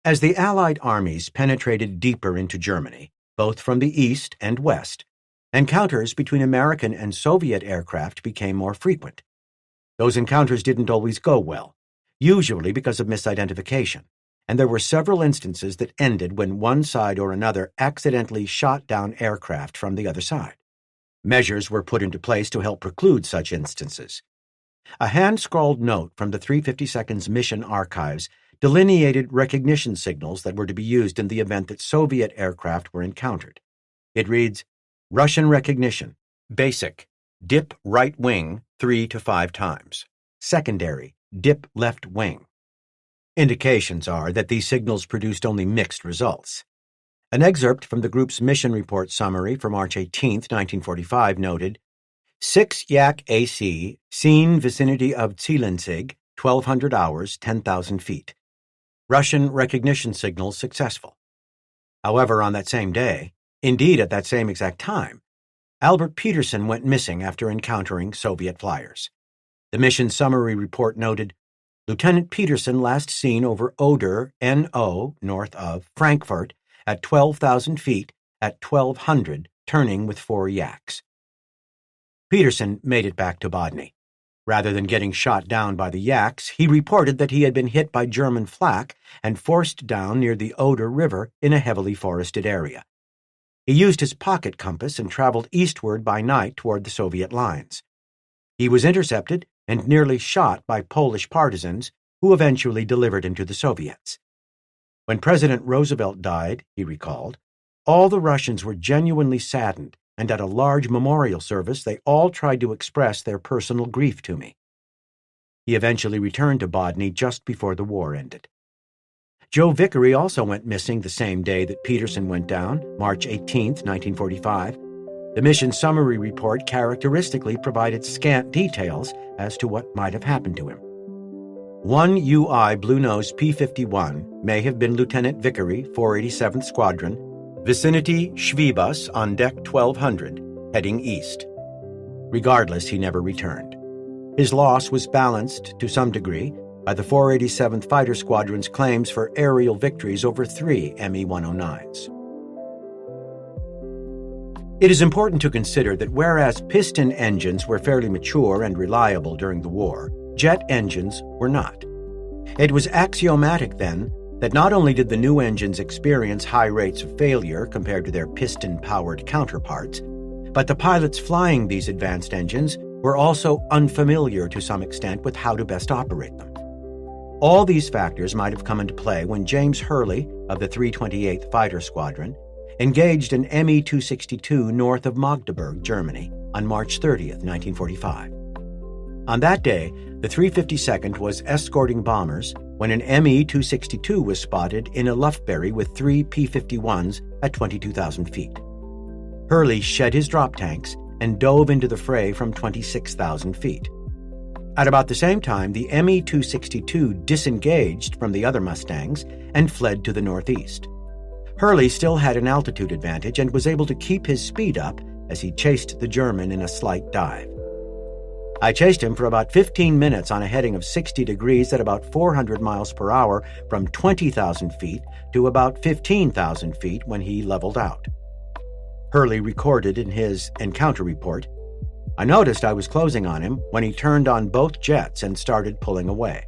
As the Allied armies penetrated deeper into Germany, both from the east and west, encounters between American and Soviet aircraft became more frequent. Those encounters didn't always go well, usually because of misidentification, and there were several instances that ended when one side or another accidentally shot down aircraft from the other side. Measures were put into place to help preclude such instances. A hand-scrawled note from the 352nd's mission archives delineated recognition signals that were to be used in the event that Soviet aircraft were encountered. It reads, Russian recognition, basic, dip right wing 3 to 5 times. Secondary, dip left wing. Indications are that these signals produced only mixed results. An excerpt from the group's mission report summary for March 18, 1945 noted, 6 Yak AC, seen vicinity of Zielinzig, 1200 hours, 10,000 feet. Russian recognition signals successful. However, on that same day, indeed at that same exact time, Albert Peterson went missing after encountering Soviet flyers. The mission summary report noted, Lieutenant Peterson last seen over Oder, NO, north of Frankfurt, at 12,000 feet at 1200, turning with 4 Yaks. Peterson made it back to Bodny. Rather than getting shot down by the Yaks, he reported that he had been hit by German flak and forced down near the Oder River in a heavily forested area. He used his pocket compass and traveled eastward by night toward the Soviet lines. He was intercepted and nearly shot by Polish partisans who eventually delivered him to the Soviets. When President Roosevelt died, he recalled, all the Russians were genuinely saddened, and at a large memorial service they all tried to express their personal grief to me. He eventually returned to Bodny just before the war ended. Joe Vickery also went missing the same day that Peterson went down, March 18, 1945. The mission summary report characteristically provided scant details as to what might have happened to him. One UI Blue Nose P-51 may have been Lieutenant Vickery, 487th Squadron, vicinity Schwiebus on deck 1200, heading east. Regardless, he never returned. His loss was balanced, to some degree, by the 487th Fighter Squadron's claims for aerial victories over 3 Me-109s. It is important to consider that whereas piston engines were fairly mature and reliable during the war, jet engines were not. It was axiomatic then that not only did the new engines experience high rates of failure compared to their piston-powered counterparts, but the pilots flying these advanced engines were also unfamiliar to some extent with how to best operate them. All these factors might have come into play when James Hurley of the 328th Fighter Squadron engaged an Me-262 north of Magdeburg, Germany, on March 30, 1945. On that day, the 352nd was escorting bombers when an Me-262 was spotted in a Luftberry with 3 P-51s at 22,000 feet. Hurley shed his drop tanks and dove into the fray from 26,000 feet. At about the same time, the Me-262 disengaged from the other Mustangs and fled to the northeast. Hurley still had an altitude advantage and was able to keep his speed up as he chased the German in a slight dive. I chased him for about 15 minutes on a heading of 60 degrees at about 400 miles per hour from 20,000 feet to about 15,000 feet when he leveled out. Hurley recorded in his encounter report, I noticed I was closing on him when he turned on both jets and started pulling away.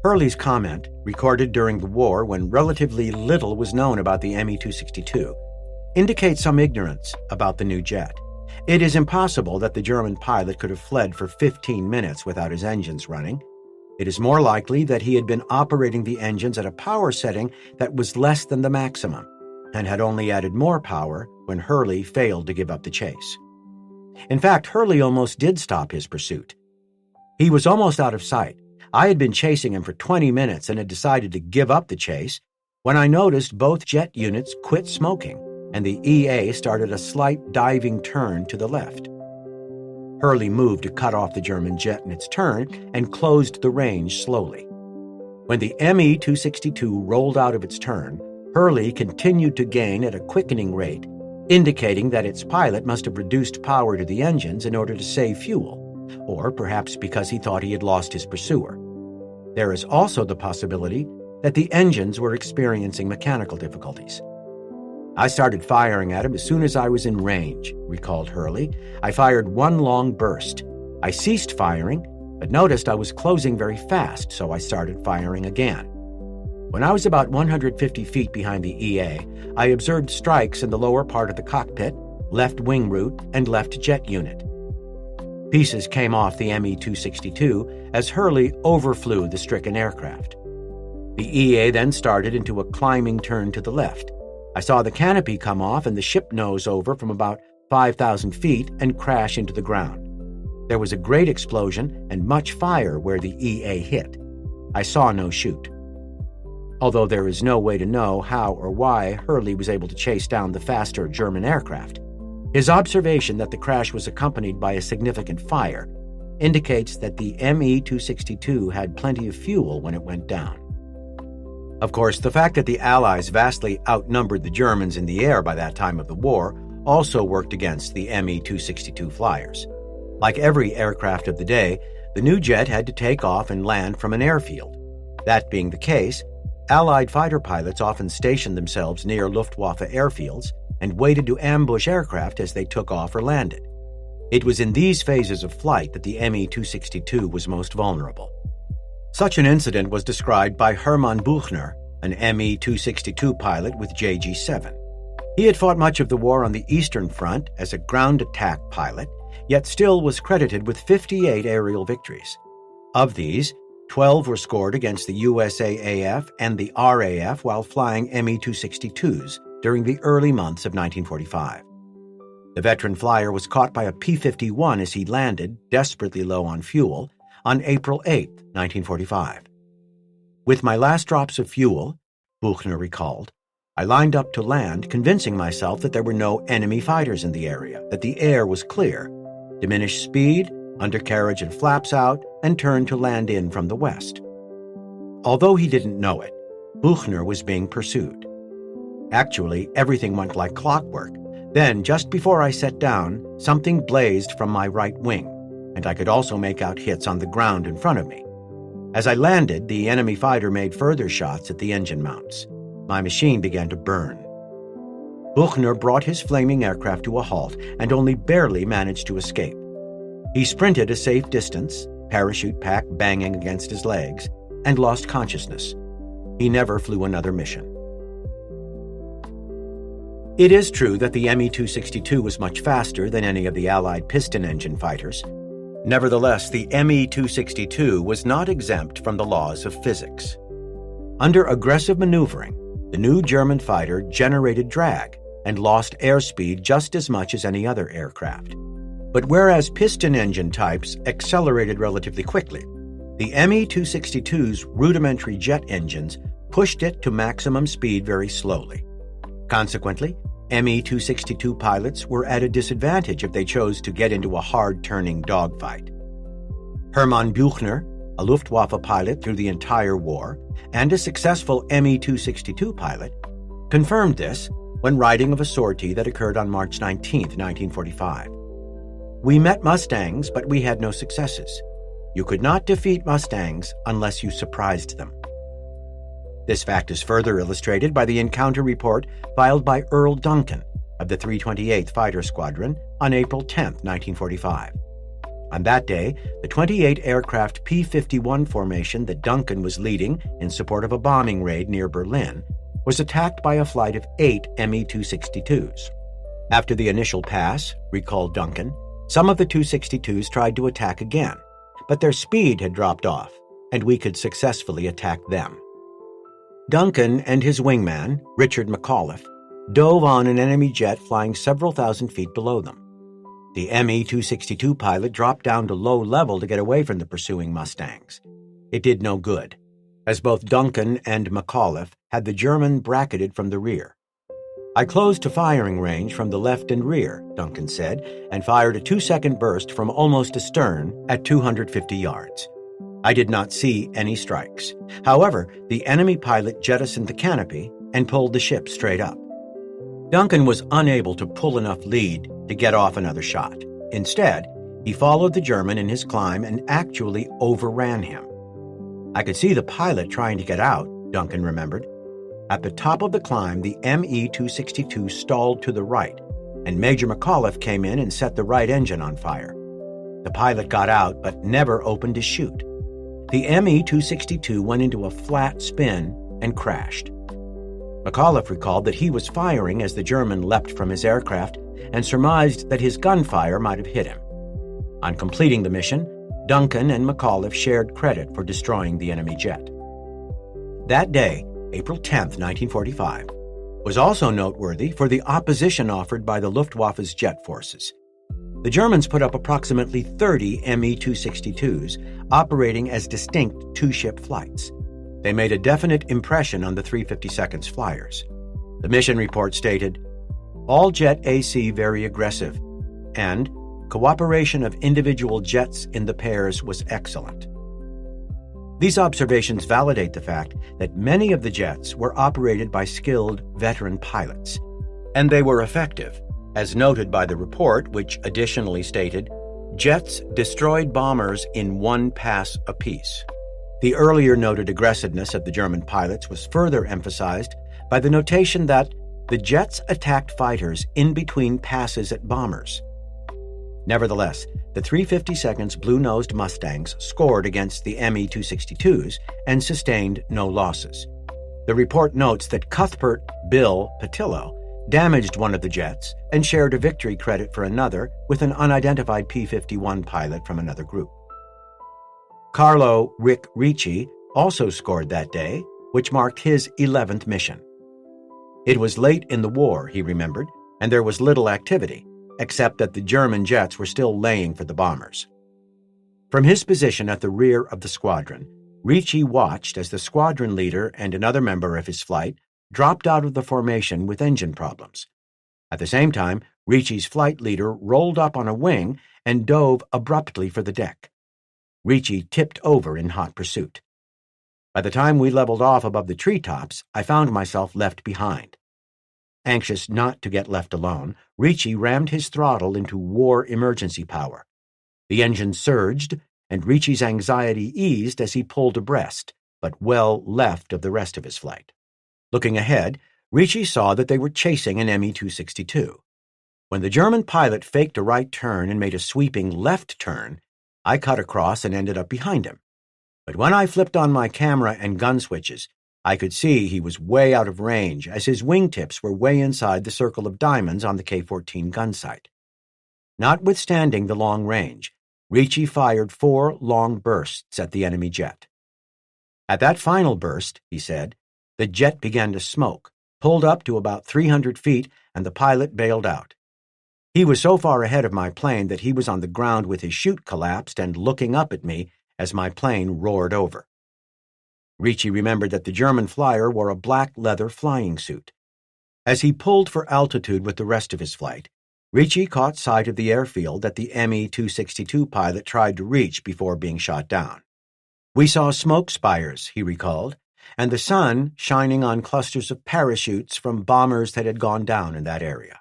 Hurley's comment, recorded during the war when relatively little was known about the Me-262, indicates some ignorance about the new jet. It is impossible that the German pilot could have fled for 15 minutes without his engines running. It is more likely that he had been operating the engines at a power setting that was less than the maximum, and had only added more power when Hurley failed to give up the chase. In fact, Hurley almost did stop his pursuit. He was almost out of sight. I had been chasing him for 20 minutes and had decided to give up the chase when I noticed both jet units quit smoking, and the EA started a slight diving turn to the left. Hurley moved to cut off the German jet in its turn and closed the range slowly. When the Me-262 rolled out of its turn, Hurley continued to gain at a quickening rate, indicating that its pilot must have reduced power to the engines in order to save fuel, or perhaps because he thought he had lost his pursuer. There is also the possibility that the engines were experiencing mechanical difficulties. I started firing at him as soon as I was in range, recalled Hurley. I fired one long burst. I ceased firing, but noticed I was closing very fast, so I started firing again. When I was about 150 feet behind the EA, I observed strikes in the lower part of the cockpit, left wing root, and left jet unit. Pieces came off the Me-262 as Hurley overflew the stricken aircraft. The EA then started into a climbing turn to the left. I saw the canopy come off and the ship nose over from about 5,000 feet and crash into the ground. There was a great explosion and much fire where the EA hit. I saw no chute. Although there is no way to know how or why Hurley was able to chase down the faster German aircraft, his observation that the crash was accompanied by a significant fire indicates that the Me-262 had plenty of fuel when it went down. Of course, the fact that the Allies vastly outnumbered the Germans in the air by that time of the war also worked against the Me-262 flyers. Like every aircraft of the day, the new jet had to take off and land from an airfield. That being the case, Allied fighter pilots often stationed themselves near Luftwaffe airfields and waited to ambush aircraft as they took off or landed. It was in these phases of flight that the Me-262 was most vulnerable. Such an incident was described by Hermann Buchner, an Me-262 pilot with JG-7. He had fought much of the war on the Eastern Front as a ground attack pilot, yet still was credited with 58 aerial victories. Of these, 12 were scored against the USAAF and the RAF while flying Me-262s during the early months of 1945. The veteran flyer was caught by a P-51 as he landed, desperately low on fuel, on April 8, 1945. With my last drops of fuel, Buchner recalled, I lined up to land, convincing myself that there were no enemy fighters in the area, that the air was clear, diminished speed, undercarriage and flaps out, and turned to land in from the west. Although he didn't know it, Buchner was being pursued. Actually, everything went like clockwork. Then, just before I sat down, something blazed from my right wing, and I could also make out hits on the ground in front of me. As I landed, the enemy fighter made further shots at the engine mounts. My machine began to burn. Buchner brought his flaming aircraft to a halt and only barely managed to escape. He sprinted a safe distance, parachute pack banging against his legs, and lost consciousness. He never flew another mission. It is true that the Me-262 was much faster than any of the Allied piston engine fighters. Nevertheless, the Me-262 was not exempt from the laws of physics. Under aggressive maneuvering, the new German fighter generated drag and lost airspeed just as much as any other aircraft. But whereas piston engine types accelerated relatively quickly, the Me-262's rudimentary jet engines pushed it to maximum speed very slowly. Consequently, Me-262 pilots were at a disadvantage if they chose to get into a hard-turning dogfight. Hermann Buchner, a Luftwaffe pilot through the entire war, and a successful Me-262 pilot, confirmed this when writing of a sortie that occurred on March 19, 1945. We met Mustangs, but we had no successes. You could not defeat Mustangs unless you surprised them. This fact is further illustrated by the encounter report filed by Earl Duncan of the 328th Fighter Squadron on April 10, 1945. On that day, the 28-aircraft P-51 formation that Duncan was leading in support of a bombing raid near Berlin was attacked by a flight of 8 Me-262s. After the initial pass, recalled Duncan, some of the 262s tried to attack again, but their speed had dropped off, and we could successfully attack them. Duncan and his wingman, Richard McAuliffe, dove on an enemy jet flying several thousand feet below them. The Me-262 pilot dropped down to low level to get away from the pursuing Mustangs. It did no good, as both Duncan and McAuliffe had the German bracketed from the rear. I closed to firing range from the left and rear, Duncan said, and fired a 2-second burst from almost astern at 250 yards. I did not see any strikes. However, the enemy pilot jettisoned the canopy and pulled the ship straight up. Duncan was unable to pull enough lead to get off another shot. Instead, he followed the German in his climb and actually overran him. I could see the pilot trying to get out, Duncan remembered. At the top of the climb, the Me-262 stalled to the right, and Major McAuliffe came in and set the right engine on fire. The pilot got out but never opened his chute. The Me-262 went into a flat spin and crashed. McAuliffe recalled that he was firing as the German leapt from his aircraft and surmised that his gunfire might have hit him. On completing the mission, Duncan and McAuliffe shared credit for destroying the enemy jet. That day, April 10, 1945, was also noteworthy for the opposition offered by the Luftwaffe's jet forces. the Germans put up approximately 30 Me-262s, operating as distinct two-ship flights. They made a definite impression on the 352nd's flyers. The mission report stated, "All jet AC very aggressive," and "Cooperation of individual jets in the pairs was excellent." These observations validate the fact that many of the jets were operated by skilled veteran pilots, and they were effective, as noted by the report, which additionally stated, "Jets destroyed bombers in one pass apiece." The earlier noted aggressiveness of the German pilots was further emphasized by the notation that the jets attacked fighters in between passes at bombers. Nevertheless, the 352nd's blue-nosed Mustangs scored against the Me-262s and sustained no losses. The report notes that Cuthbert Bill Patillo damaged one of the jets and shared a victory credit for another with an unidentified P-51 pilot from another group. Carlo Rick Ricci also scored that day, which marked his 11th mission. It was late in the war, he remembered, and there was little activity, except that the German jets were still laying for the bombers. From his position at the rear of the squadron, Ricci watched as the squadron leader and another member of his flight dropped out of the formation with engine problems. At the same time, Ricci's flight leader rolled up on a wing and dove abruptly for the deck. Ricci tipped over in hot pursuit. By the time we leveled off above the treetops, I found myself left behind. Anxious not to get left alone, Ricci rammed his throttle into war emergency power. The engine surged, and Ricci's anxiety eased as he pulled abreast, but well left of the rest of his flight. Looking ahead, Ricci saw that they were chasing an Me-262. When the German pilot faked a right turn and made a sweeping left turn, I cut across and ended up behind him. But when I flipped on my camera and gun switches, I could see he was way out of range as his wingtips were way inside the circle of diamonds on the K-14 gun sight. Notwithstanding the long range, Ricci fired 4 long bursts at the enemy jet. At that final burst, he said, the jet began to smoke, pulled up to about 300 feet, and the pilot bailed out. He was so far ahead of my plane that he was on the ground with his chute collapsed and looking up at me as my plane roared over. Ricci remembered that the German flyer wore a black leather flying suit. As he pulled for altitude with the rest of his flight, Ricci caught sight of the airfield that the Me-262 pilot tried to reach before being shot down. "We saw smoke spires," he recalled, and the sun shining on clusters of parachutes from bombers that had gone down in that area.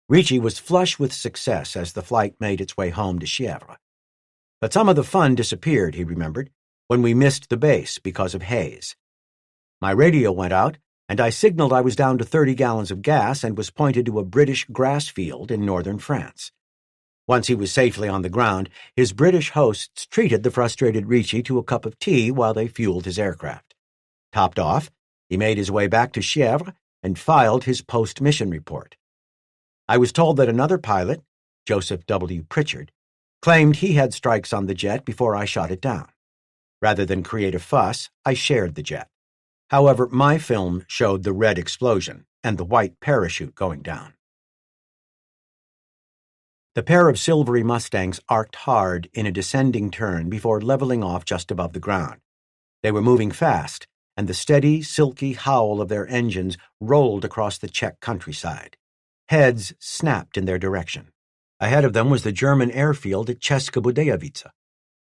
Ricci was flush with success as the flight made its way home to Sèvres. But some of the fun disappeared, he remembered, when we missed the base because of haze. My radio went out, and I signaled I was down to 30 gallons of gas and was pointed to a British grass field in northern France. Once he was safely on the ground, his British hosts treated the frustrated Ricci to a cup of tea while they fueled his aircraft. Topped off, he made his way back to Sèvres and filed his post-mission report. I was told that another pilot, Joseph W. Pritchard, claimed he had strikes on the jet before I shot it down. Rather than create a fuss, I shared the jet. However, my film showed the red explosion and the white parachute going down. The pair of silvery Mustangs arced hard in a descending turn before leveling off just above the ground. They were moving fast, and the steady, silky howl of their engines rolled across the Czech countryside. Heads snapped in their direction. Ahead of them was the German airfield at Česká Budějovice.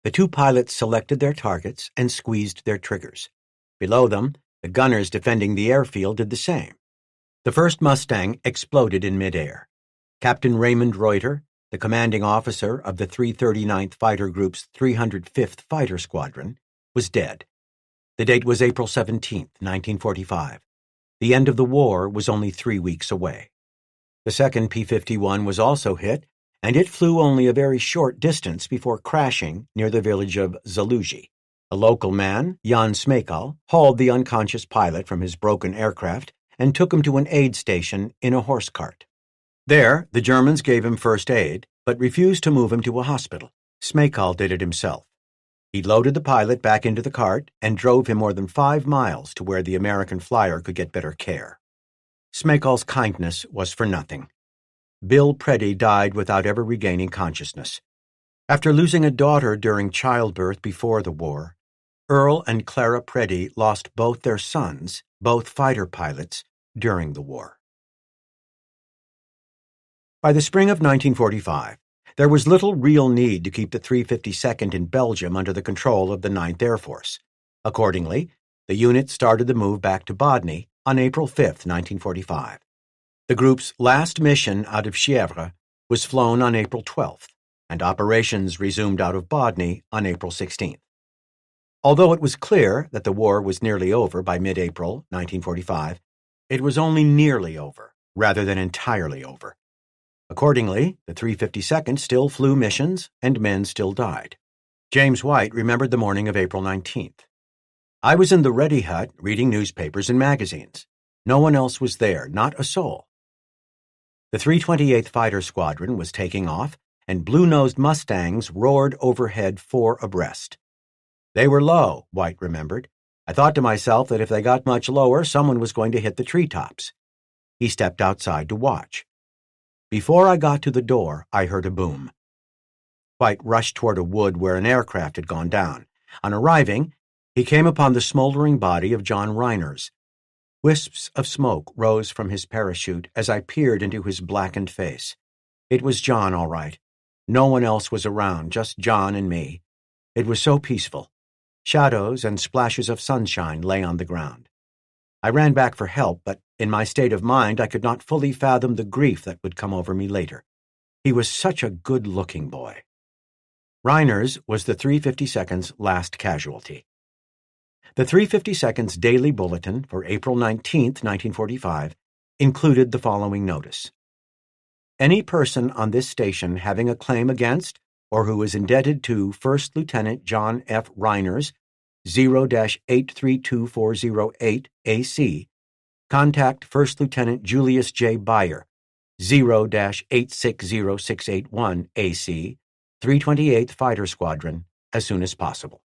The two pilots selected their targets and squeezed their triggers. Below them, the gunners defending the airfield did the same. The first Mustang exploded in midair. Captain Raymond Reuter, the commanding officer of the 339th Fighter Group's 305th Fighter Squadron, was dead. The date was April 17, 1945. The end of the war was only 3 weeks away. The second P-51 was also hit, and it flew only a very short distance before crashing near the village of Zaluži. A local man, Jan Smekal, hauled the unconscious pilot from his broken aircraft and took him to an aid station in a horse cart. There, the Germans gave him first aid, but refused to move him to a hospital. Smekal did it himself. He loaded the pilot back into the cart and drove him more than 5 miles to where the American flyer could get better care. Smekal's kindness was for nothing. Bill Preddy died without ever regaining consciousness. After losing a daughter during childbirth before the war, Earl and Clara Preddy lost both their sons, both fighter pilots, during the war. By the spring of 1945, there was little real need to keep the 352nd in Belgium under the control of the 9th Air Force. Accordingly, the unit started the move back to Bodny on April 5, 1945. The group's last mission out of Chièvre was flown on April 12th, and operations resumed out of Bodny on April 16th. Although it was clear that the war was nearly over by mid-April 1945, it was only nearly over, rather than entirely over. Accordingly, the 352nd still flew missions, and men still died. James White remembered the morning of April 19th. I was in the ready hut reading newspapers and magazines. No one else was there, not a soul. The 328th Fighter Squadron was taking off, and blue-nosed Mustangs roared overhead 4 abreast. They were low, White remembered. I thought to myself that if they got much lower, someone was going to hit the treetops. He stepped outside to watch. Before I got to the door, I heard a boom. White rushed toward a wood where an aircraft had gone down. On arriving, he came upon the smoldering body of John Reiners. Wisps of smoke rose from his parachute as I peered into his blackened face. It was John, all right. No one else was around, just John and me. It was so peaceful. Shadows and splashes of sunshine lay on the ground. I ran back for help, but in my state of mind I could not fully fathom the grief that would come over me later. He was such a good-looking boy. Reiners was the 352nd's last casualty. The 352nd's daily bulletin for April 19, 1945, included the following notice. Any person on this station having a claim against or who is indebted to First Lieutenant John F. Reiners, 0-832408 AC, contact First Lieutenant Julius J. Beyer, 0-860681 AC, 328th Fighter Squadron, as soon as possible.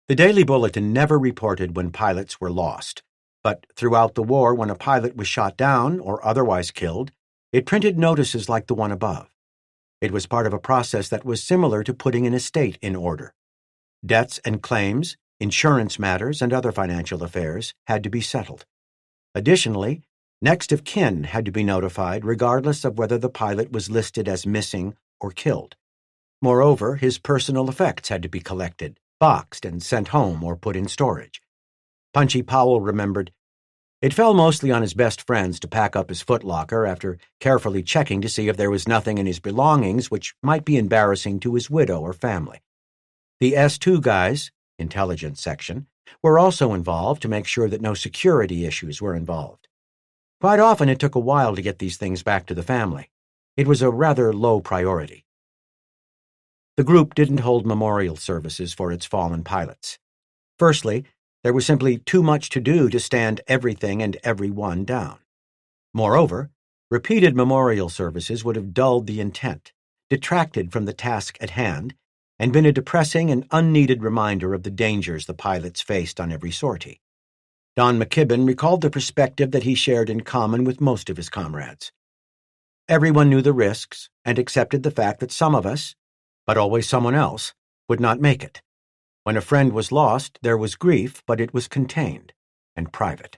The Daily Bulletin never reported when pilots were lost, but throughout the war when a pilot was shot down or otherwise killed, it printed notices like the one above. It was part of a process that was similar to putting an estate in order. Debts and claims, insurance matters, and other financial affairs had to be settled. Additionally, next of kin had to be notified regardless of whether the pilot was listed as missing or killed. Moreover, his personal effects had to be collected, boxed, and sent home or put in storage. Punchy Powell remembered, "It fell mostly on his best friends to pack up his footlocker after carefully checking to see if there was nothing in his belongings which might be embarrassing to his widow or family. The S2 guys, intelligence section, were also involved to make sure that no security issues were involved. Quite often it took a while to get these things back to the family. It was a rather low priority." The group didn't hold memorial services for its fallen pilots. Firstly, there was simply too much to do to stand everything and everyone down. Moreover, repeated memorial services would have dulled the intent, detracted from the task at hand, and been a depressing and unneeded reminder of the dangers the pilots faced on every sortie. Don McKibben recalled the perspective that he shared in common with most of his comrades. Everyone knew the risks and accepted the fact that some of us, but always someone else, would not make it. When a friend was lost, there was grief, but it was contained and private.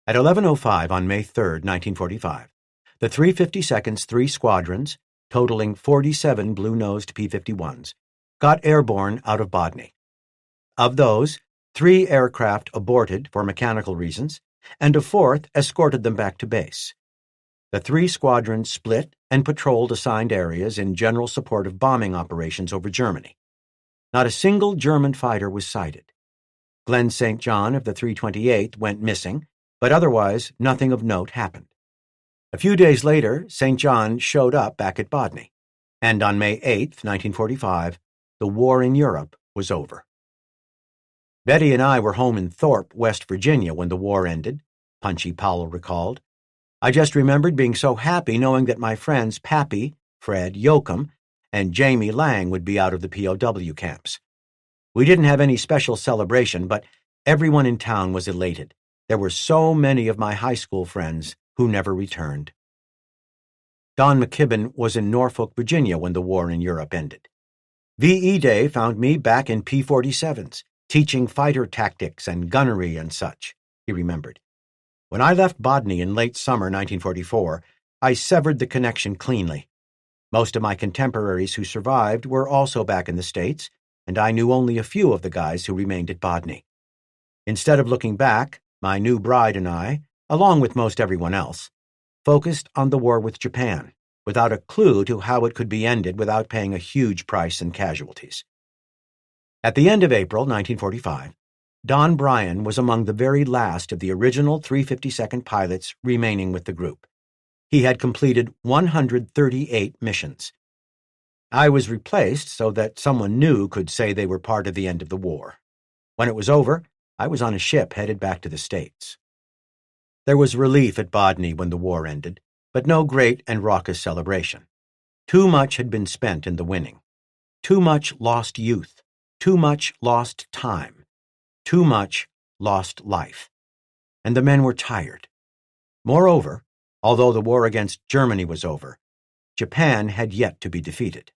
At 11:05 on May 3, 1945, the 352nd's 3 squadrons, totaling 47 blue-nosed P-51s, got airborne out of Bodny. Of those, 3 aircraft aborted for mechanical reasons, and a 4th escorted them back to base. The 3 squadrons split and patrolled assigned areas in general support of bombing operations over Germany. Not a single German fighter was sighted. Glenn St. John of the 328th went missing, but otherwise nothing of note happened. A few days later, St. John showed up back at Bodny, and on May 8, 1945, the war in Europe was over. Betty and I were home in Thorpe, West Virginia, when the war ended, Punchy Powell recalled. I just remembered being so happy knowing that my friends Pappy, Fred Yoakum, and Jamie Lang would be out of the POW camps. We didn't have any special celebration, but everyone in town was elated. There were so many of my high school friends who never returned. Don McKibben was in Norfolk, Virginia when the war in Europe ended. VE Day found me back in P-47s, teaching fighter tactics and gunnery and such, he remembered. When I left Bodney in late summer 1944, I severed the connection cleanly. Most of my contemporaries who survived were also back in the States, and I knew only a few of the guys who remained at Bodney. Instead of looking back, my new bride and I, along with most everyone else, focused on the war with Japan, without a clue to how it could be ended without paying a huge price in casualties. At the end of April 1945, Don Bryan was among the very last of the original 352nd pilots remaining with the group. He had completed 138 missions. I was replaced so that someone new could say they were part of the end of the war. When it was over, I was on a ship headed back to the States. There was relief at Bodney when the war ended, but no great and raucous celebration. Too much had been spent in the winning. Too much lost youth. Too much lost time. Too much lost life. And the men were tired. Moreover, although the war against Germany was over, Japan had yet to be defeated.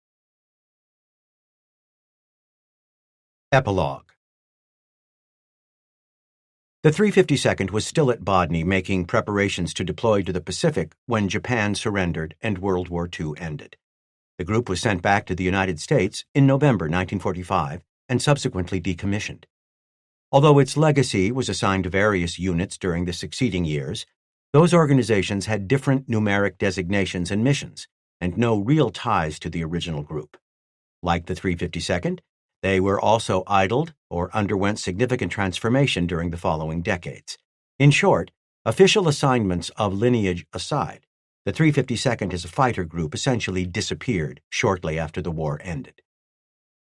Epilogue. The 352nd was still at Bodney making preparations to deploy to the Pacific when Japan surrendered and World War II ended. The group was sent back to the United States in November 1945 and subsequently decommissioned. Although its legacy was assigned to various units during the succeeding years, those organizations had different numeric designations and missions, and no real ties to the original group. Like the 352nd, they were also idled or underwent significant transformation during the following decades. In short, official assignments of lineage aside, the 352nd as a fighter group essentially disappeared shortly after the war ended.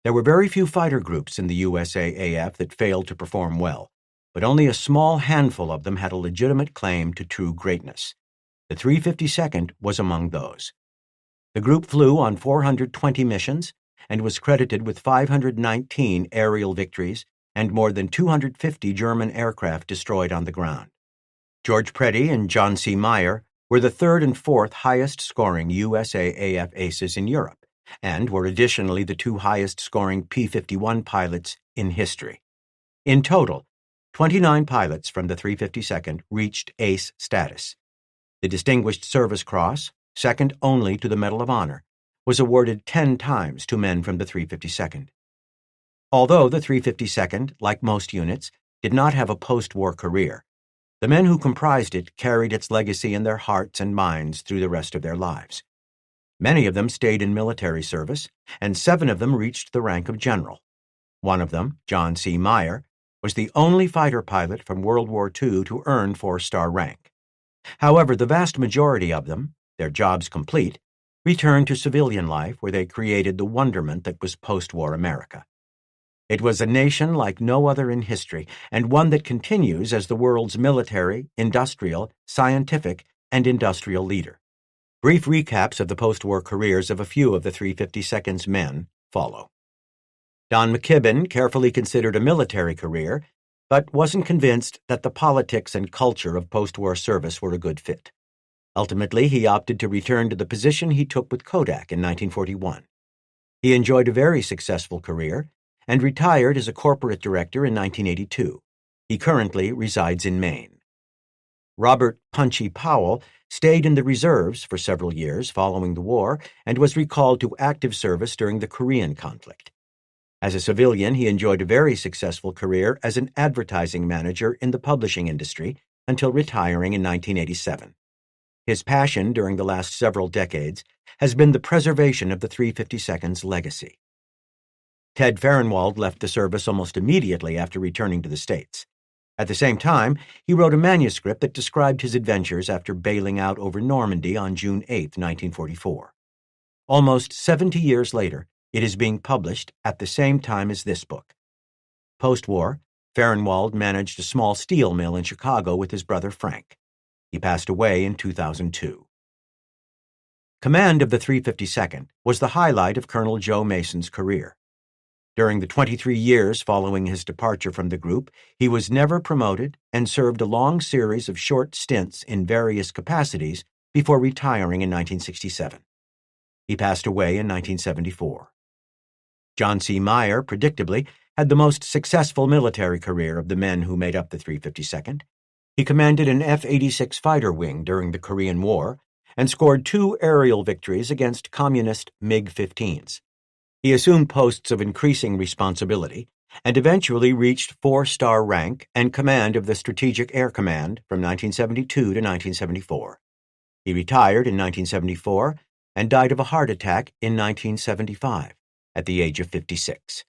There were very few fighter groups in the USAAF that failed to perform well, but only a small handful of them had a legitimate claim to true greatness. The 352nd was among those. The group flew on 420 missions and was credited with 519 aerial victories and more than 250 German aircraft destroyed on the ground. George Preddy and John C. Meyer were the third and fourth highest-scoring USAAF aces in Europe, and were additionally the two highest-scoring P-51 pilots in history. In total, 29 pilots from the 352nd reached ace status. The Distinguished Service Cross, second only to the Medal of Honor, was awarded 10 times to men from the 352nd. Although the 352nd, like most units, did not have a post-war career, the men who comprised it carried its legacy in their hearts and minds through the rest of their lives. Many of them stayed in military service, and 7 of them reached the rank of general. One of them, John C. Meyer, was the only fighter pilot from World War II to earn 4-star rank. However, the vast majority of them, their jobs complete, returned to civilian life where they created the wonderment that was post-war America. It was a nation like no other in history, and one that continues as the world's military, industrial, scientific, and industrial leader. Brief recaps of the post-war careers of a few of the 352nd's men follow. Don McKibben carefully considered a military career, but wasn't convinced that the politics and culture of post-war service were a good fit. Ultimately, he opted to return to the position he took with Kodak in 1941. He enjoyed a very successful career and retired as a corporate director in 1982. He currently resides in Maine. Robert Punchy Powell stayed in the reserves for several years following the war and was recalled to active service during the Korean conflict. As a civilian, he enjoyed a very successful career as an advertising manager in the publishing industry until retiring in 1987. His passion during the last several decades has been the preservation of the 352nd's legacy. Ted Fehrenwald left the service almost immediately after returning to the States. At the same time, he wrote a manuscript that described his adventures after bailing out over Normandy on June 8, 1944. Almost 70 years later, it is being published at the same time as this book. Post-war, Fehrenwald managed a small steel mill in Chicago with his brother Frank. He passed away in 2002. Command of the 352nd was the highlight of Colonel Joe Mason's career. During the 23 years following his departure from the group, he was never promoted and served a long series of short stints in various capacities before retiring in 1967. He passed away in 1974. John C. Meyer, predictably, had the most successful military career of the men who made up the 352nd. He commanded an F-86 fighter wing during the Korean War and scored 2 aerial victories against communist MiG-15s. He assumed posts of increasing responsibility and eventually reached 4-star rank and command of the Strategic Air Command from 1972 to 1974. He retired in 1974 and died of a heart attack in 1975 at the age of 56.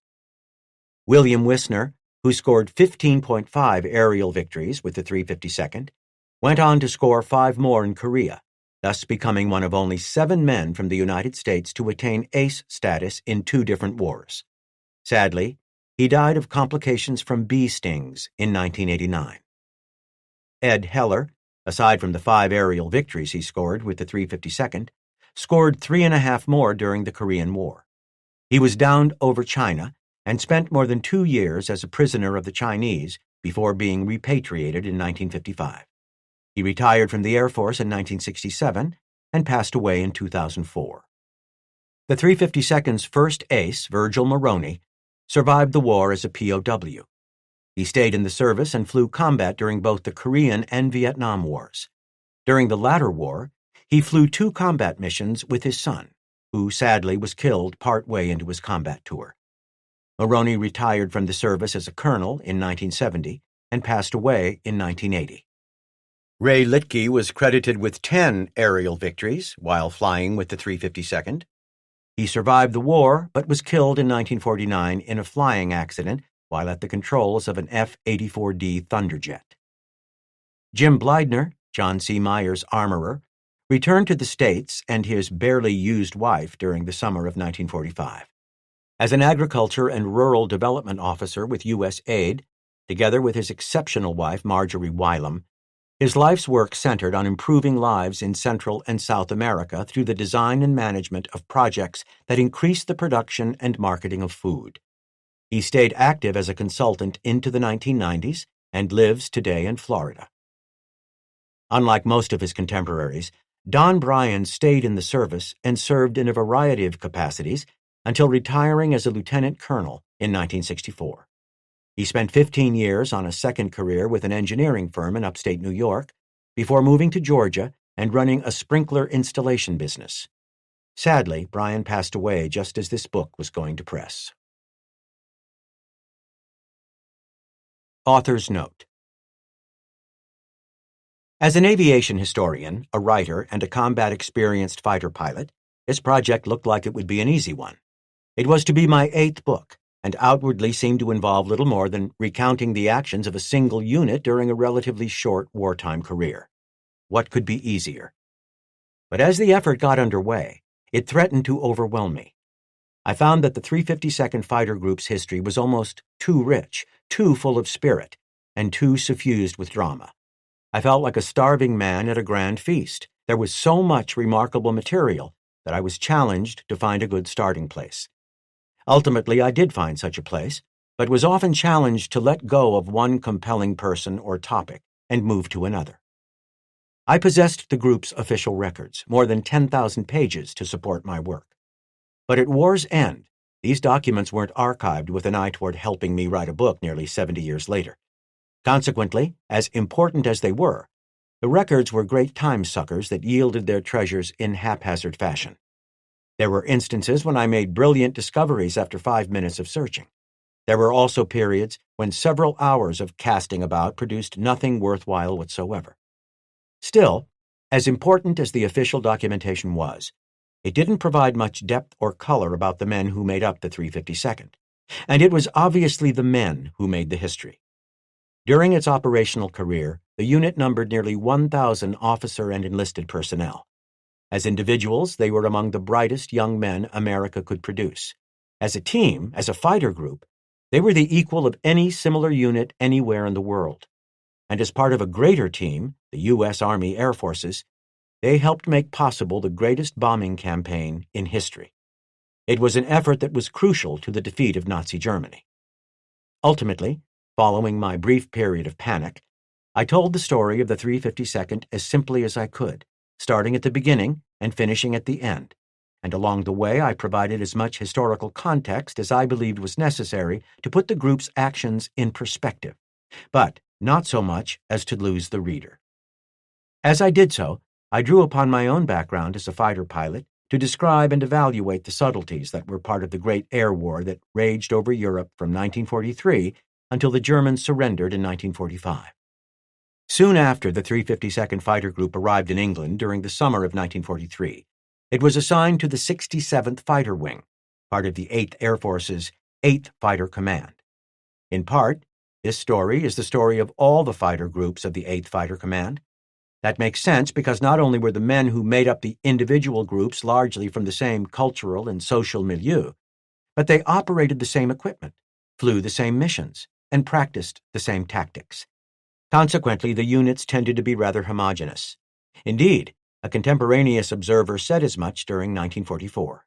William Wisner, who scored 15.5 aerial victories with the 352nd, went on to score 5 more in Korea, thus becoming one of only 7 men from the United States to attain ace status in 2 different wars. Sadly, he died of complications from bee stings in 1989. Ed Heller, aside from the 5 aerial victories he scored with the 352nd, scored 3.5 more during the Korean War. He was downed over China and spent more than 2 years as a prisoner of the Chinese before being repatriated in 1955. He retired from the Air Force in 1967 and passed away in 2004. The 352nd's first ace, Virgil Maroney, survived the war as a POW. He stayed in the service and flew combat during both the Korean and Vietnam Wars. During the latter war, he flew 2 combat missions with his son, who sadly was killed partway into his combat tour. Maroney retired from the service as a colonel in 1970 and passed away in 1980. Ray Litke was credited with 10 aerial victories while flying with the 352nd. He survived the war but was killed in 1949 in a flying accident while at the controls of an F-84D Thunderjet. Jim Blydner, John C. Meyer's armorer, returned to the States and his barely used wife during the summer of 1945. As an agriculture and rural development officer with U.S. Aid, together with his exceptional wife Marjorie Wylam, his life's work centered on improving lives in Central and South America through the design and management of projects that increase the production and marketing of food. He stayed active as a consultant into the 1990s and lives today in Florida. Unlike most of his contemporaries, Don Bryan stayed in the service and served in a variety of capacities until retiring as a lieutenant colonel in 1964. He spent 15 years on a second career with an engineering firm in upstate New York before moving to Georgia and running a sprinkler installation business. Sadly, Bryan passed away just as this book was going to press. Author's note. As an aviation historian, a writer, and a combat-experienced fighter pilot, this project looked like it would be an easy one. It was to be my 8th book, and outwardly seemed to involve little more than recounting the actions of a single unit during a relatively short wartime career. What could be easier? But as the effort got underway, it threatened to overwhelm me. I found that the 352nd Fighter Group's history was almost too rich, too full of spirit, and too suffused with drama. I felt like a starving man at a grand feast. There was so much remarkable material that I was challenged to find a good starting place. Ultimately, I did find such a place, but was often challenged to let go of one compelling person or topic and move to another. I possessed the group's official records, more than 10,000 pages to support my work. But at war's end, these documents weren't archived with an eye toward helping me write a book nearly 70 years later. Consequently, as important as they were, the records were great time suckers that yielded their treasures in haphazard fashion. There were instances when I made brilliant discoveries after 5 minutes of searching. There were also periods when several hours of casting about produced nothing worthwhile whatsoever. Still, as important as the official documentation was, it didn't provide much depth or color about the men who made up the 352nd, and it was obviously the men who made the history. During its operational career, the unit numbered nearly 1,000 officer and enlisted personnel. As individuals, they were among the brightest young men America could produce. As a team, as a fighter group, they were the equal of any similar unit anywhere in the world. And as part of a greater team, the U.S. Army Air Forces, they helped make possible the greatest bombing campaign in history. It was an effort that was crucial to the defeat of Nazi Germany. Ultimately, following my brief period of panic, I told the story of the 352nd as simply as I could, starting at the beginning and finishing at the end, and along the way I provided as much historical context as I believed was necessary to put the group's actions in perspective, but not so much as to lose the reader. As I did so, I drew upon my own background as a fighter pilot to describe and evaluate the subtleties that were part of the Great Air War that raged over Europe from 1943 until the Germans surrendered in 1945. Soon after the 352nd Fighter Group arrived in England during the summer of 1943, it was assigned to the 67th Fighter Wing, part of the 8th Air Force's 8th Fighter Command. In part, this story is the story of all the fighter groups of the 8th Fighter Command. That makes sense because not only were the men who made up the individual groups largely from the same cultural and social milieu, but they operated the same equipment, flew the same missions, and practiced the same tactics. Consequently, the units tended to be rather homogeneous. Indeed, a contemporaneous observer said as much during 1944.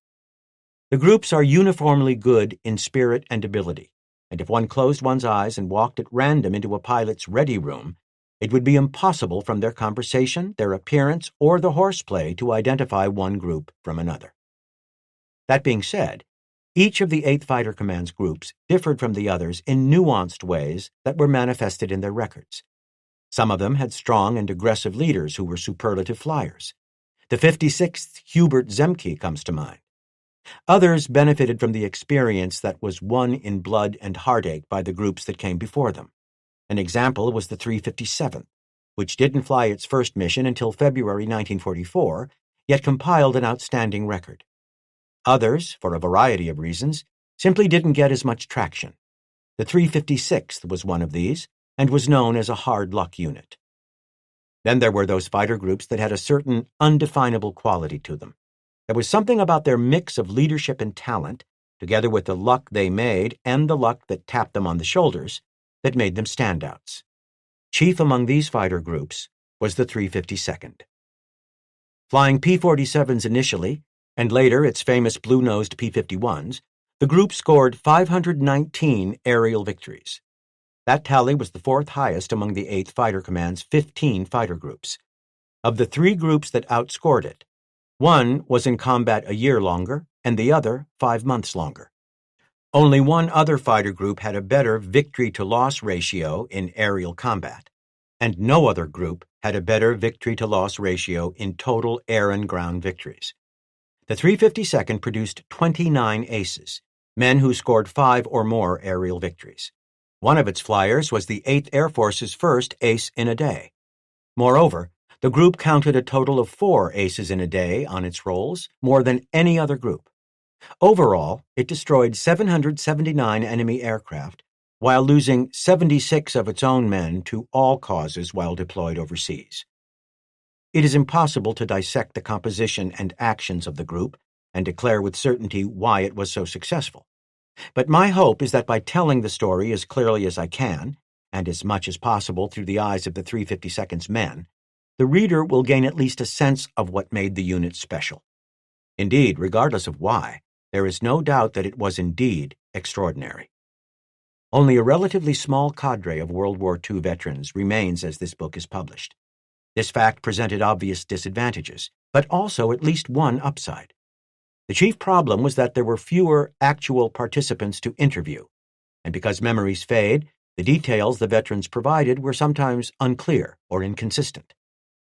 The groups are uniformly good in spirit and ability, and if one closed one's eyes and walked at random into a pilot's ready room, it would be impossible from their conversation, their appearance, or the horseplay to identify one group from another. That being said, each of the 8th Fighter Command's groups differed from the others in nuanced ways that were manifested in their records. Some of them had strong and aggressive leaders who were superlative flyers. The 56th Hubert Zemke comes to mind. Others benefited from the experience that was won in blood and heartache by the groups that came before them. An example was the 357th, which didn't fly its first mission until February 1944, yet compiled an outstanding record. Others, for a variety of reasons, simply didn't get as much traction. The 356th was one of these, and was known as a hard luck unit. Then there were those fighter groups that had a certain undefinable quality to them. There was something about their mix of leadership and talent, together with the luck they made and the luck that tapped them on the shoulders, that made them standouts. Chief among these fighter groups was the 352nd. Flying P-47s initially, and later its famous blue-nosed P-51s, the group scored 519 aerial victories. That tally was the fourth highest among the 8th Fighter Command's 15 fighter groups. Of the 3 groups that outscored it, one was in combat a year longer, and the other 5 months longer. Only one other fighter group had a better victory-to-loss ratio in aerial combat, and no other group had a better victory-to-loss ratio in total air and ground victories. The 352nd produced 29 aces, men who scored 5 or more aerial victories. One of its flyers was the 8th Air Force's first ace in a day. Moreover, the group counted a total of 4 aces in a day on its rolls, more than any other group. Overall, it destroyed 779 enemy aircraft, while losing 76 of its own men to all causes while deployed overseas. It is impossible to dissect the composition and actions of the group and declare with certainty why it was so successful. But my hope is that by telling the story as clearly as I can, and as much as possible through the eyes of the 352nd's men, the reader will gain at least a sense of what made the unit special. Indeed, regardless of why, there is no doubt that it was indeed extraordinary. Only a relatively small cadre of World War II veterans remains as this book is published. This fact presented obvious disadvantages, but also at least one upside. The chief problem was that there were fewer actual participants to interview, and because memories fade, the details the veterans provided were sometimes unclear or inconsistent.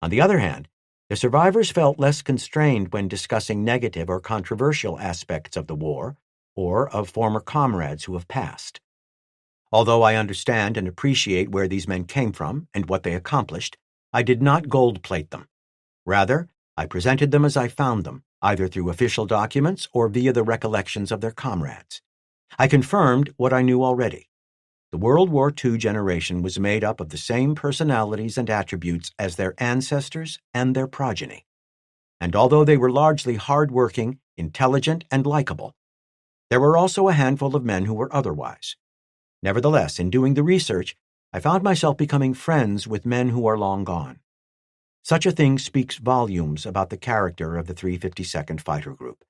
On the other hand, the survivors felt less constrained when discussing negative or controversial aspects of the war or of former comrades who have passed. Although I understand and appreciate where these men came from and what they accomplished, I did not gold-plate them. Rather, I presented them as I found them, either through official documents or via the recollections of their comrades. I confirmed what I knew already. The World War II generation was made up of the same personalities and attributes as their ancestors and their progeny. And although they were largely hard-working, intelligent, and likable, there were also a handful of men who were otherwise. Nevertheless, in doing the research, I found myself becoming friends with men who are long gone. Such a thing speaks volumes about the character of the 352nd Fighter Group.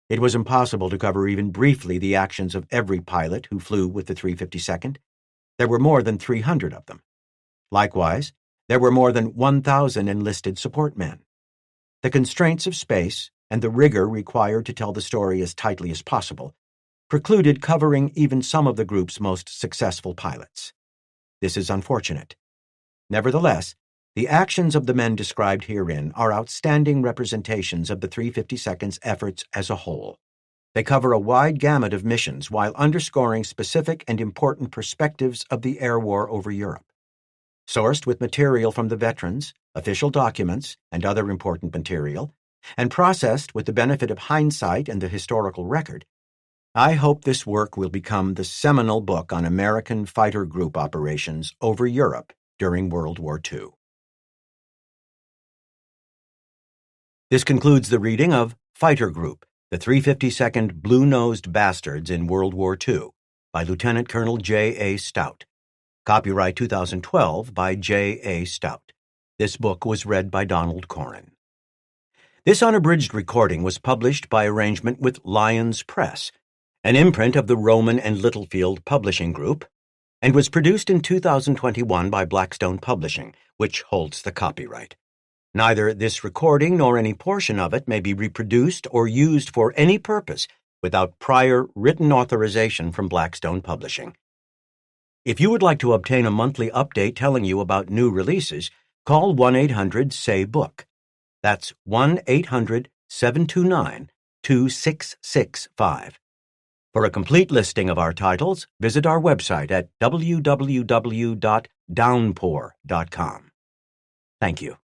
It was impossible to cover even briefly the actions of every pilot who flew with the 352nd. There were more than 300 of them. Likewise, there were more than 1,000 enlisted support men. The constraints of space and the rigor required to tell the story as tightly as possible precluded covering even some of the group's most successful pilots. This is unfortunate. Nevertheless, the actions of the men described herein are outstanding representations of the 352nd's efforts as a whole. They cover a wide gamut of missions while underscoring specific and important perspectives of the air war over Europe. Sourced with material from the veterans, official documents, and other important material, and processed with the benefit of hindsight and the historical record, I hope this work will become the seminal book on American fighter group operations over Europe during World War II. This concludes the reading of Fighter Group, the 352nd Blue-Nosed Bastards in World War II, by Lieutenant Colonel J. A. Stout. Copyright 2012 by J. A. Stout. This book was read by Donald Corrin. This unabridged recording was published by arrangement with Lyons Press, an imprint of the Rowman and Littlefield Publishing Group, and was produced in 2021 by Blackstone Publishing, which holds the copyright. Neither this recording nor any portion of it may be reproduced or used for any purpose without prior written authorization from Blackstone Publishing. If you would like to obtain a monthly update telling you about new releases, call 1-800-SAY-BOOK. That's 1-800-729-2665. For a complete listing of our titles, visit our website at www.downpour.com. Thank you.